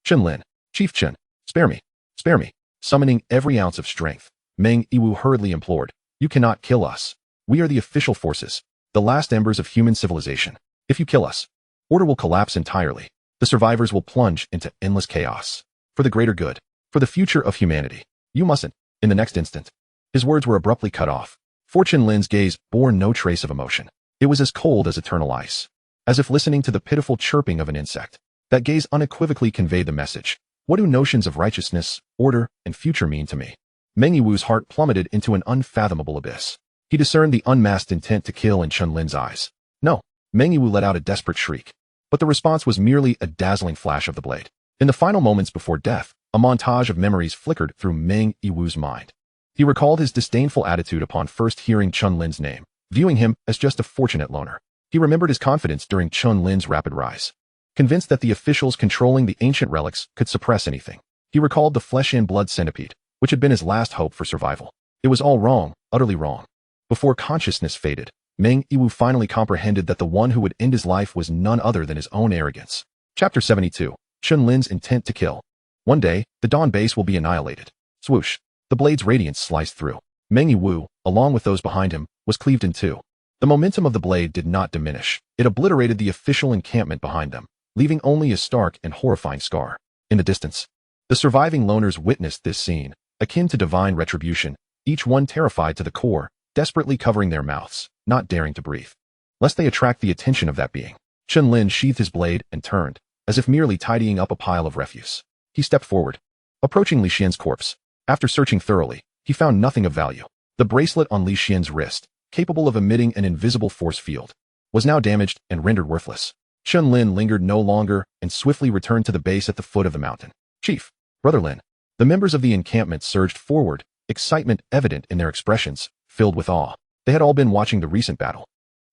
Chen Lin, Chief Chen, spare me. Summoning every ounce of strength, Meng Yiwu hurriedly implored, You cannot kill us. We are the official forces, the last embers of human civilization. If you kill us, order will collapse entirely. The survivors will plunge into endless chaos. For the greater good, for the future of humanity. You mustn't. In the next instant, his words were abruptly cut off. For Chen Lin's gaze bore no trace of emotion. It was as cold as eternal ice, as if listening to the pitiful chirping of an insect. That gaze unequivocally conveyed the message. What do notions of righteousness, order, and future mean to me? Meng Yiwu's heart plummeted into an unfathomable abyss. He discerned the unmasked intent to kill in Chen Lin's eyes. No. Meng Yiwu let out a desperate shriek, but the response was merely a dazzling flash of the blade. In the final moments before death, a montage of memories flickered through Meng Yiwu's mind. He recalled his disdainful attitude upon first hearing Chen Lin's name, viewing him as just a fortunate loner. He remembered his confidence during Chen Lin's rapid rise, convinced that the officials controlling the ancient relics could suppress anything. He recalled the flesh and blood centipede, which had been his last hope for survival. It was all wrong, utterly wrong. Before consciousness faded, Meng Yiwu finally comprehended that the one who would end his life was none other than his own arrogance. Chapter 72. Chen Lin's intent to kill. One day, the Dawn base will be annihilated. Swoosh. The blade's radiance sliced through. Meng Yiwu, along with those behind him, was cleaved in two. The momentum of the blade did not diminish. It obliterated the official encampment behind them, leaving only a stark and horrifying scar. In the distance, the surviving loners witnessed this scene, akin to divine retribution, each one terrified to the core, desperately covering their mouths, not daring to breathe, lest they attract the attention of that being. Chen Lin sheathed his blade and turned, as if merely tidying up a pile of refuse. He stepped forward, approaching Li Xian's corpse. After searching thoroughly, he found nothing of value. The bracelet on Li Xian's wrist, capable of emitting an invisible force field, was now damaged and rendered worthless. Chen Lin lingered no longer and swiftly returned to the base at the foot of the mountain. Chief, Brother Lin. The members of the encampment surged forward, excitement evident in their expressions, filled with awe. They had all been watching the recent battle.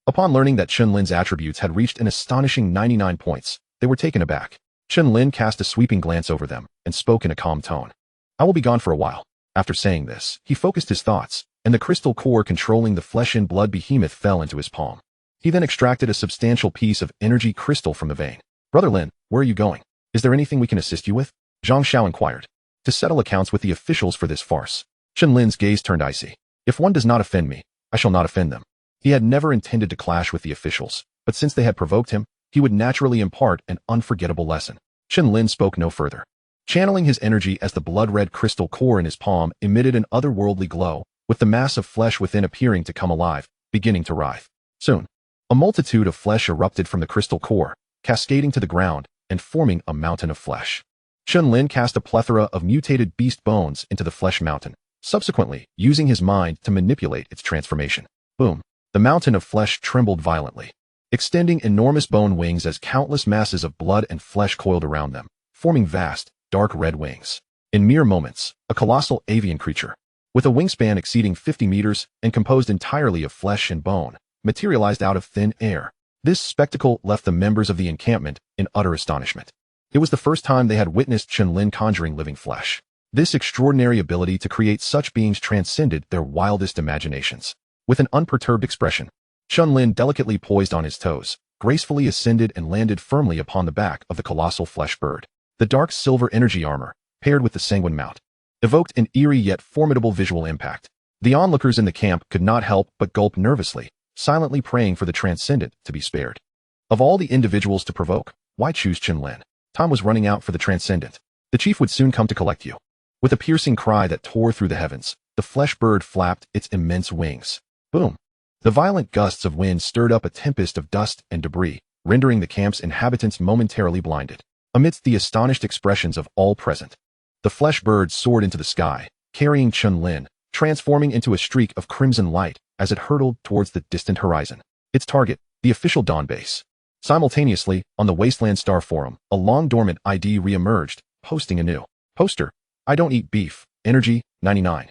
Upon learning that Chen Lin's attributes had reached an astonishing 99 points, they were taken aback. Chen Lin cast a sweeping glance over them and spoke in a calm tone. I will be gone for a while. After saying this, he focused his thoughts, and the crystal core controlling the flesh and blood behemoth fell into his palm. He then extracted a substantial piece of energy crystal from the vein. Brother Lin, where are you going? Is there anything we can assist you with? Zhang Xiao inquired. To settle accounts with the officials for this farce. Chen Lin's gaze turned icy. If one does not offend me, I shall not offend them. He had never intended to clash with the officials, but since they had provoked him, he would naturally impart an unforgettable lesson. Chen Lin spoke no further. Channeling his energy as the blood-red crystal core in his palm emitted an otherworldly glow, with the mass of flesh within appearing to come alive, beginning to writhe. Soon, a multitude of flesh erupted from the crystal core, cascading to the ground and forming a mountain of flesh. Chen Lin cast a plethora of mutated beast bones into the flesh mountain, subsequently using his mind to manipulate its transformation. Boom. The mountain of flesh trembled violently, extending enormous bone wings as countless masses of blood and flesh coiled around them, forming vast, dark red wings. In mere moments, a colossal avian creature, with a wingspan exceeding 50 meters and composed entirely of flesh and bone, materialized out of thin air. This spectacle left the members of the encampment in utter astonishment. It was the first time they had witnessed Chen Lin conjuring living flesh. This extraordinary ability to create such beings transcended their wildest imaginations. With an unperturbed expression, Chen Lin delicately poised on his toes, gracefully ascended and landed firmly upon the back of the colossal flesh bird. The dark silver energy armor, paired with the sanguine mount, evoked an eerie yet formidable visual impact. The onlookers in the camp could not help but gulp nervously, silently praying for the transcendent to be spared. Of all the individuals to provoke, why choose Chen Lin? Time was running out for the transcendent. The chief would soon come to collect you. With a piercing cry that tore through the heavens, the flesh bird flapped its immense wings. Boom! The violent gusts of wind stirred up a tempest of dust and debris, rendering the camp's inhabitants momentarily blinded. Amidst the astonished expressions of all present, the flesh bird soared into the sky, carrying Chen Lin, transforming into a streak of crimson light as it hurtled towards the distant horizon. Its target, the official Dawn base. Simultaneously, on the Wasteland Star Forum, a long-dormant ID re-emerged, posting a new poster. I don't eat beef. Energy, 99.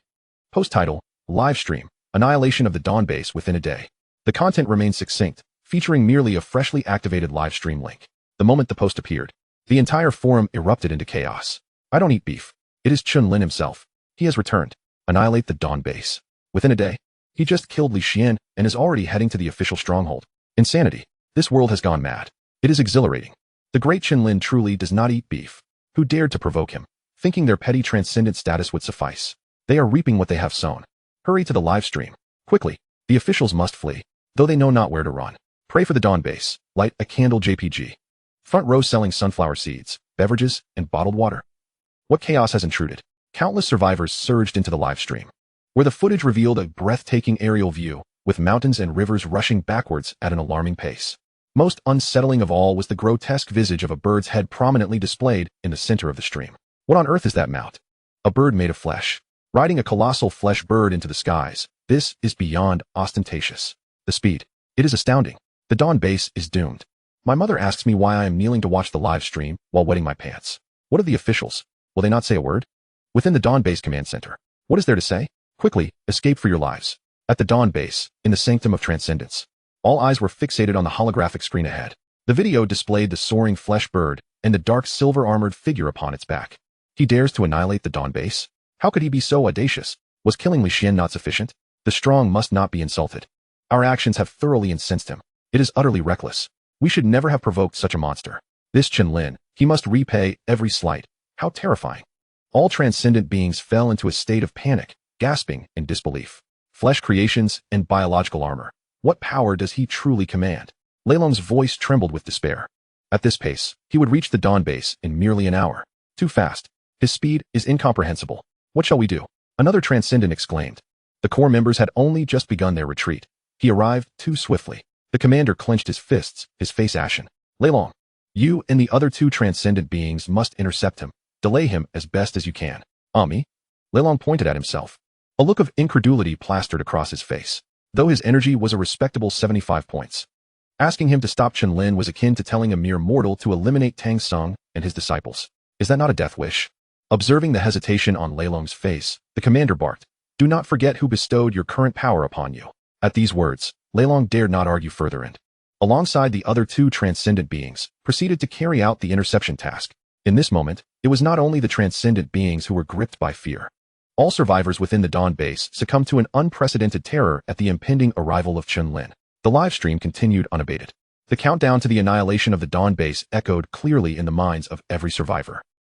Post title, Livestream. Annihilation of the Dawn base within a day. The content remained succinct, featuring merely a freshly activated livestream link. The moment the post appeared, the entire forum erupted into chaos. I don't eat beef. It is Chen Lin himself. He has returned. Annihilate the Dawn base. Within a day, he just killed Li Xian and is already heading to the official stronghold. Insanity. This world has gone mad. It is exhilarating. The great Chen Lin truly does not eat beef. Who dared to provoke him, thinking their petty transcendent status would suffice? They are reaping what they have sown. Hurry to the live stream. Quickly, the officials must flee, though they know not where to run. Pray for the Dawn base. Light a candle JPG. Front row selling sunflower seeds, beverages, and bottled water. What chaos has intruded? Countless survivors surged into the live stream, where the footage revealed a breathtaking aerial view, with mountains and rivers rushing backwards at an alarming pace. Most unsettling of all was the grotesque visage of a bird's head prominently displayed in the center of the stream. What on earth is that mount? A bird made of flesh, riding a colossal flesh bird into the skies. This is beyond ostentatious. The speed. It is astounding. The Dawn base is doomed. My mother asks me why I am kneeling to watch the live stream while wetting my pants. What of the officials? Will they not say a word? Within the Dawn base command center, what is there to say? Quickly, escape for your lives. At the Dawn base, in the sanctum of transcendence, all eyes were fixated on the holographic screen ahead. The video displayed the soaring flesh bird and the dark silver-armored figure upon its back. He dares to annihilate the Dawn base? How could he be so audacious? Was killing Li Xian not sufficient? The strong must not be insulted. Our actions have thoroughly incensed him. It is utterly reckless. We should never have provoked such a monster. This Chen Lin, he must repay every slight. How terrifying. All transcendent beings fell into a state of panic, gasping in disbelief. Flesh creations and biological armor. What power does he truly command? Lei Long's voice trembled with despair. At this pace, he would reach the dawn base in merely an hour. Too fast. His speed is incomprehensible. What shall we do? Another transcendent exclaimed. The core members had only just begun their retreat. He arrived too swiftly. The commander clenched his fists, his face ashen. Lei Long, you and the other two transcendent beings must intercept him. Delay him as best as you can. Me? Lei Long pointed at himself. A look of incredulity plastered across his face, though his energy was a respectable 75 points. Asking him to stop Chen Lin was akin to telling a mere mortal to eliminate Tang Sung and his disciples. Is that not a death wish? Observing the hesitation on Lei Long's face, the commander barked, "Do not forget who bestowed your current power upon you." At these words, Lei Long dared not argue further and, alongside the other two transcendent beings, proceeded to carry out the interception task. In this moment, it was not only the transcendent beings who were gripped by fear. All survivors within the Dawn base succumbed to an unprecedented terror at the impending arrival of Chen Lin. The live stream continued unabated. The countdown to the annihilation of the Dawn base echoed clearly in the minds of every survivor.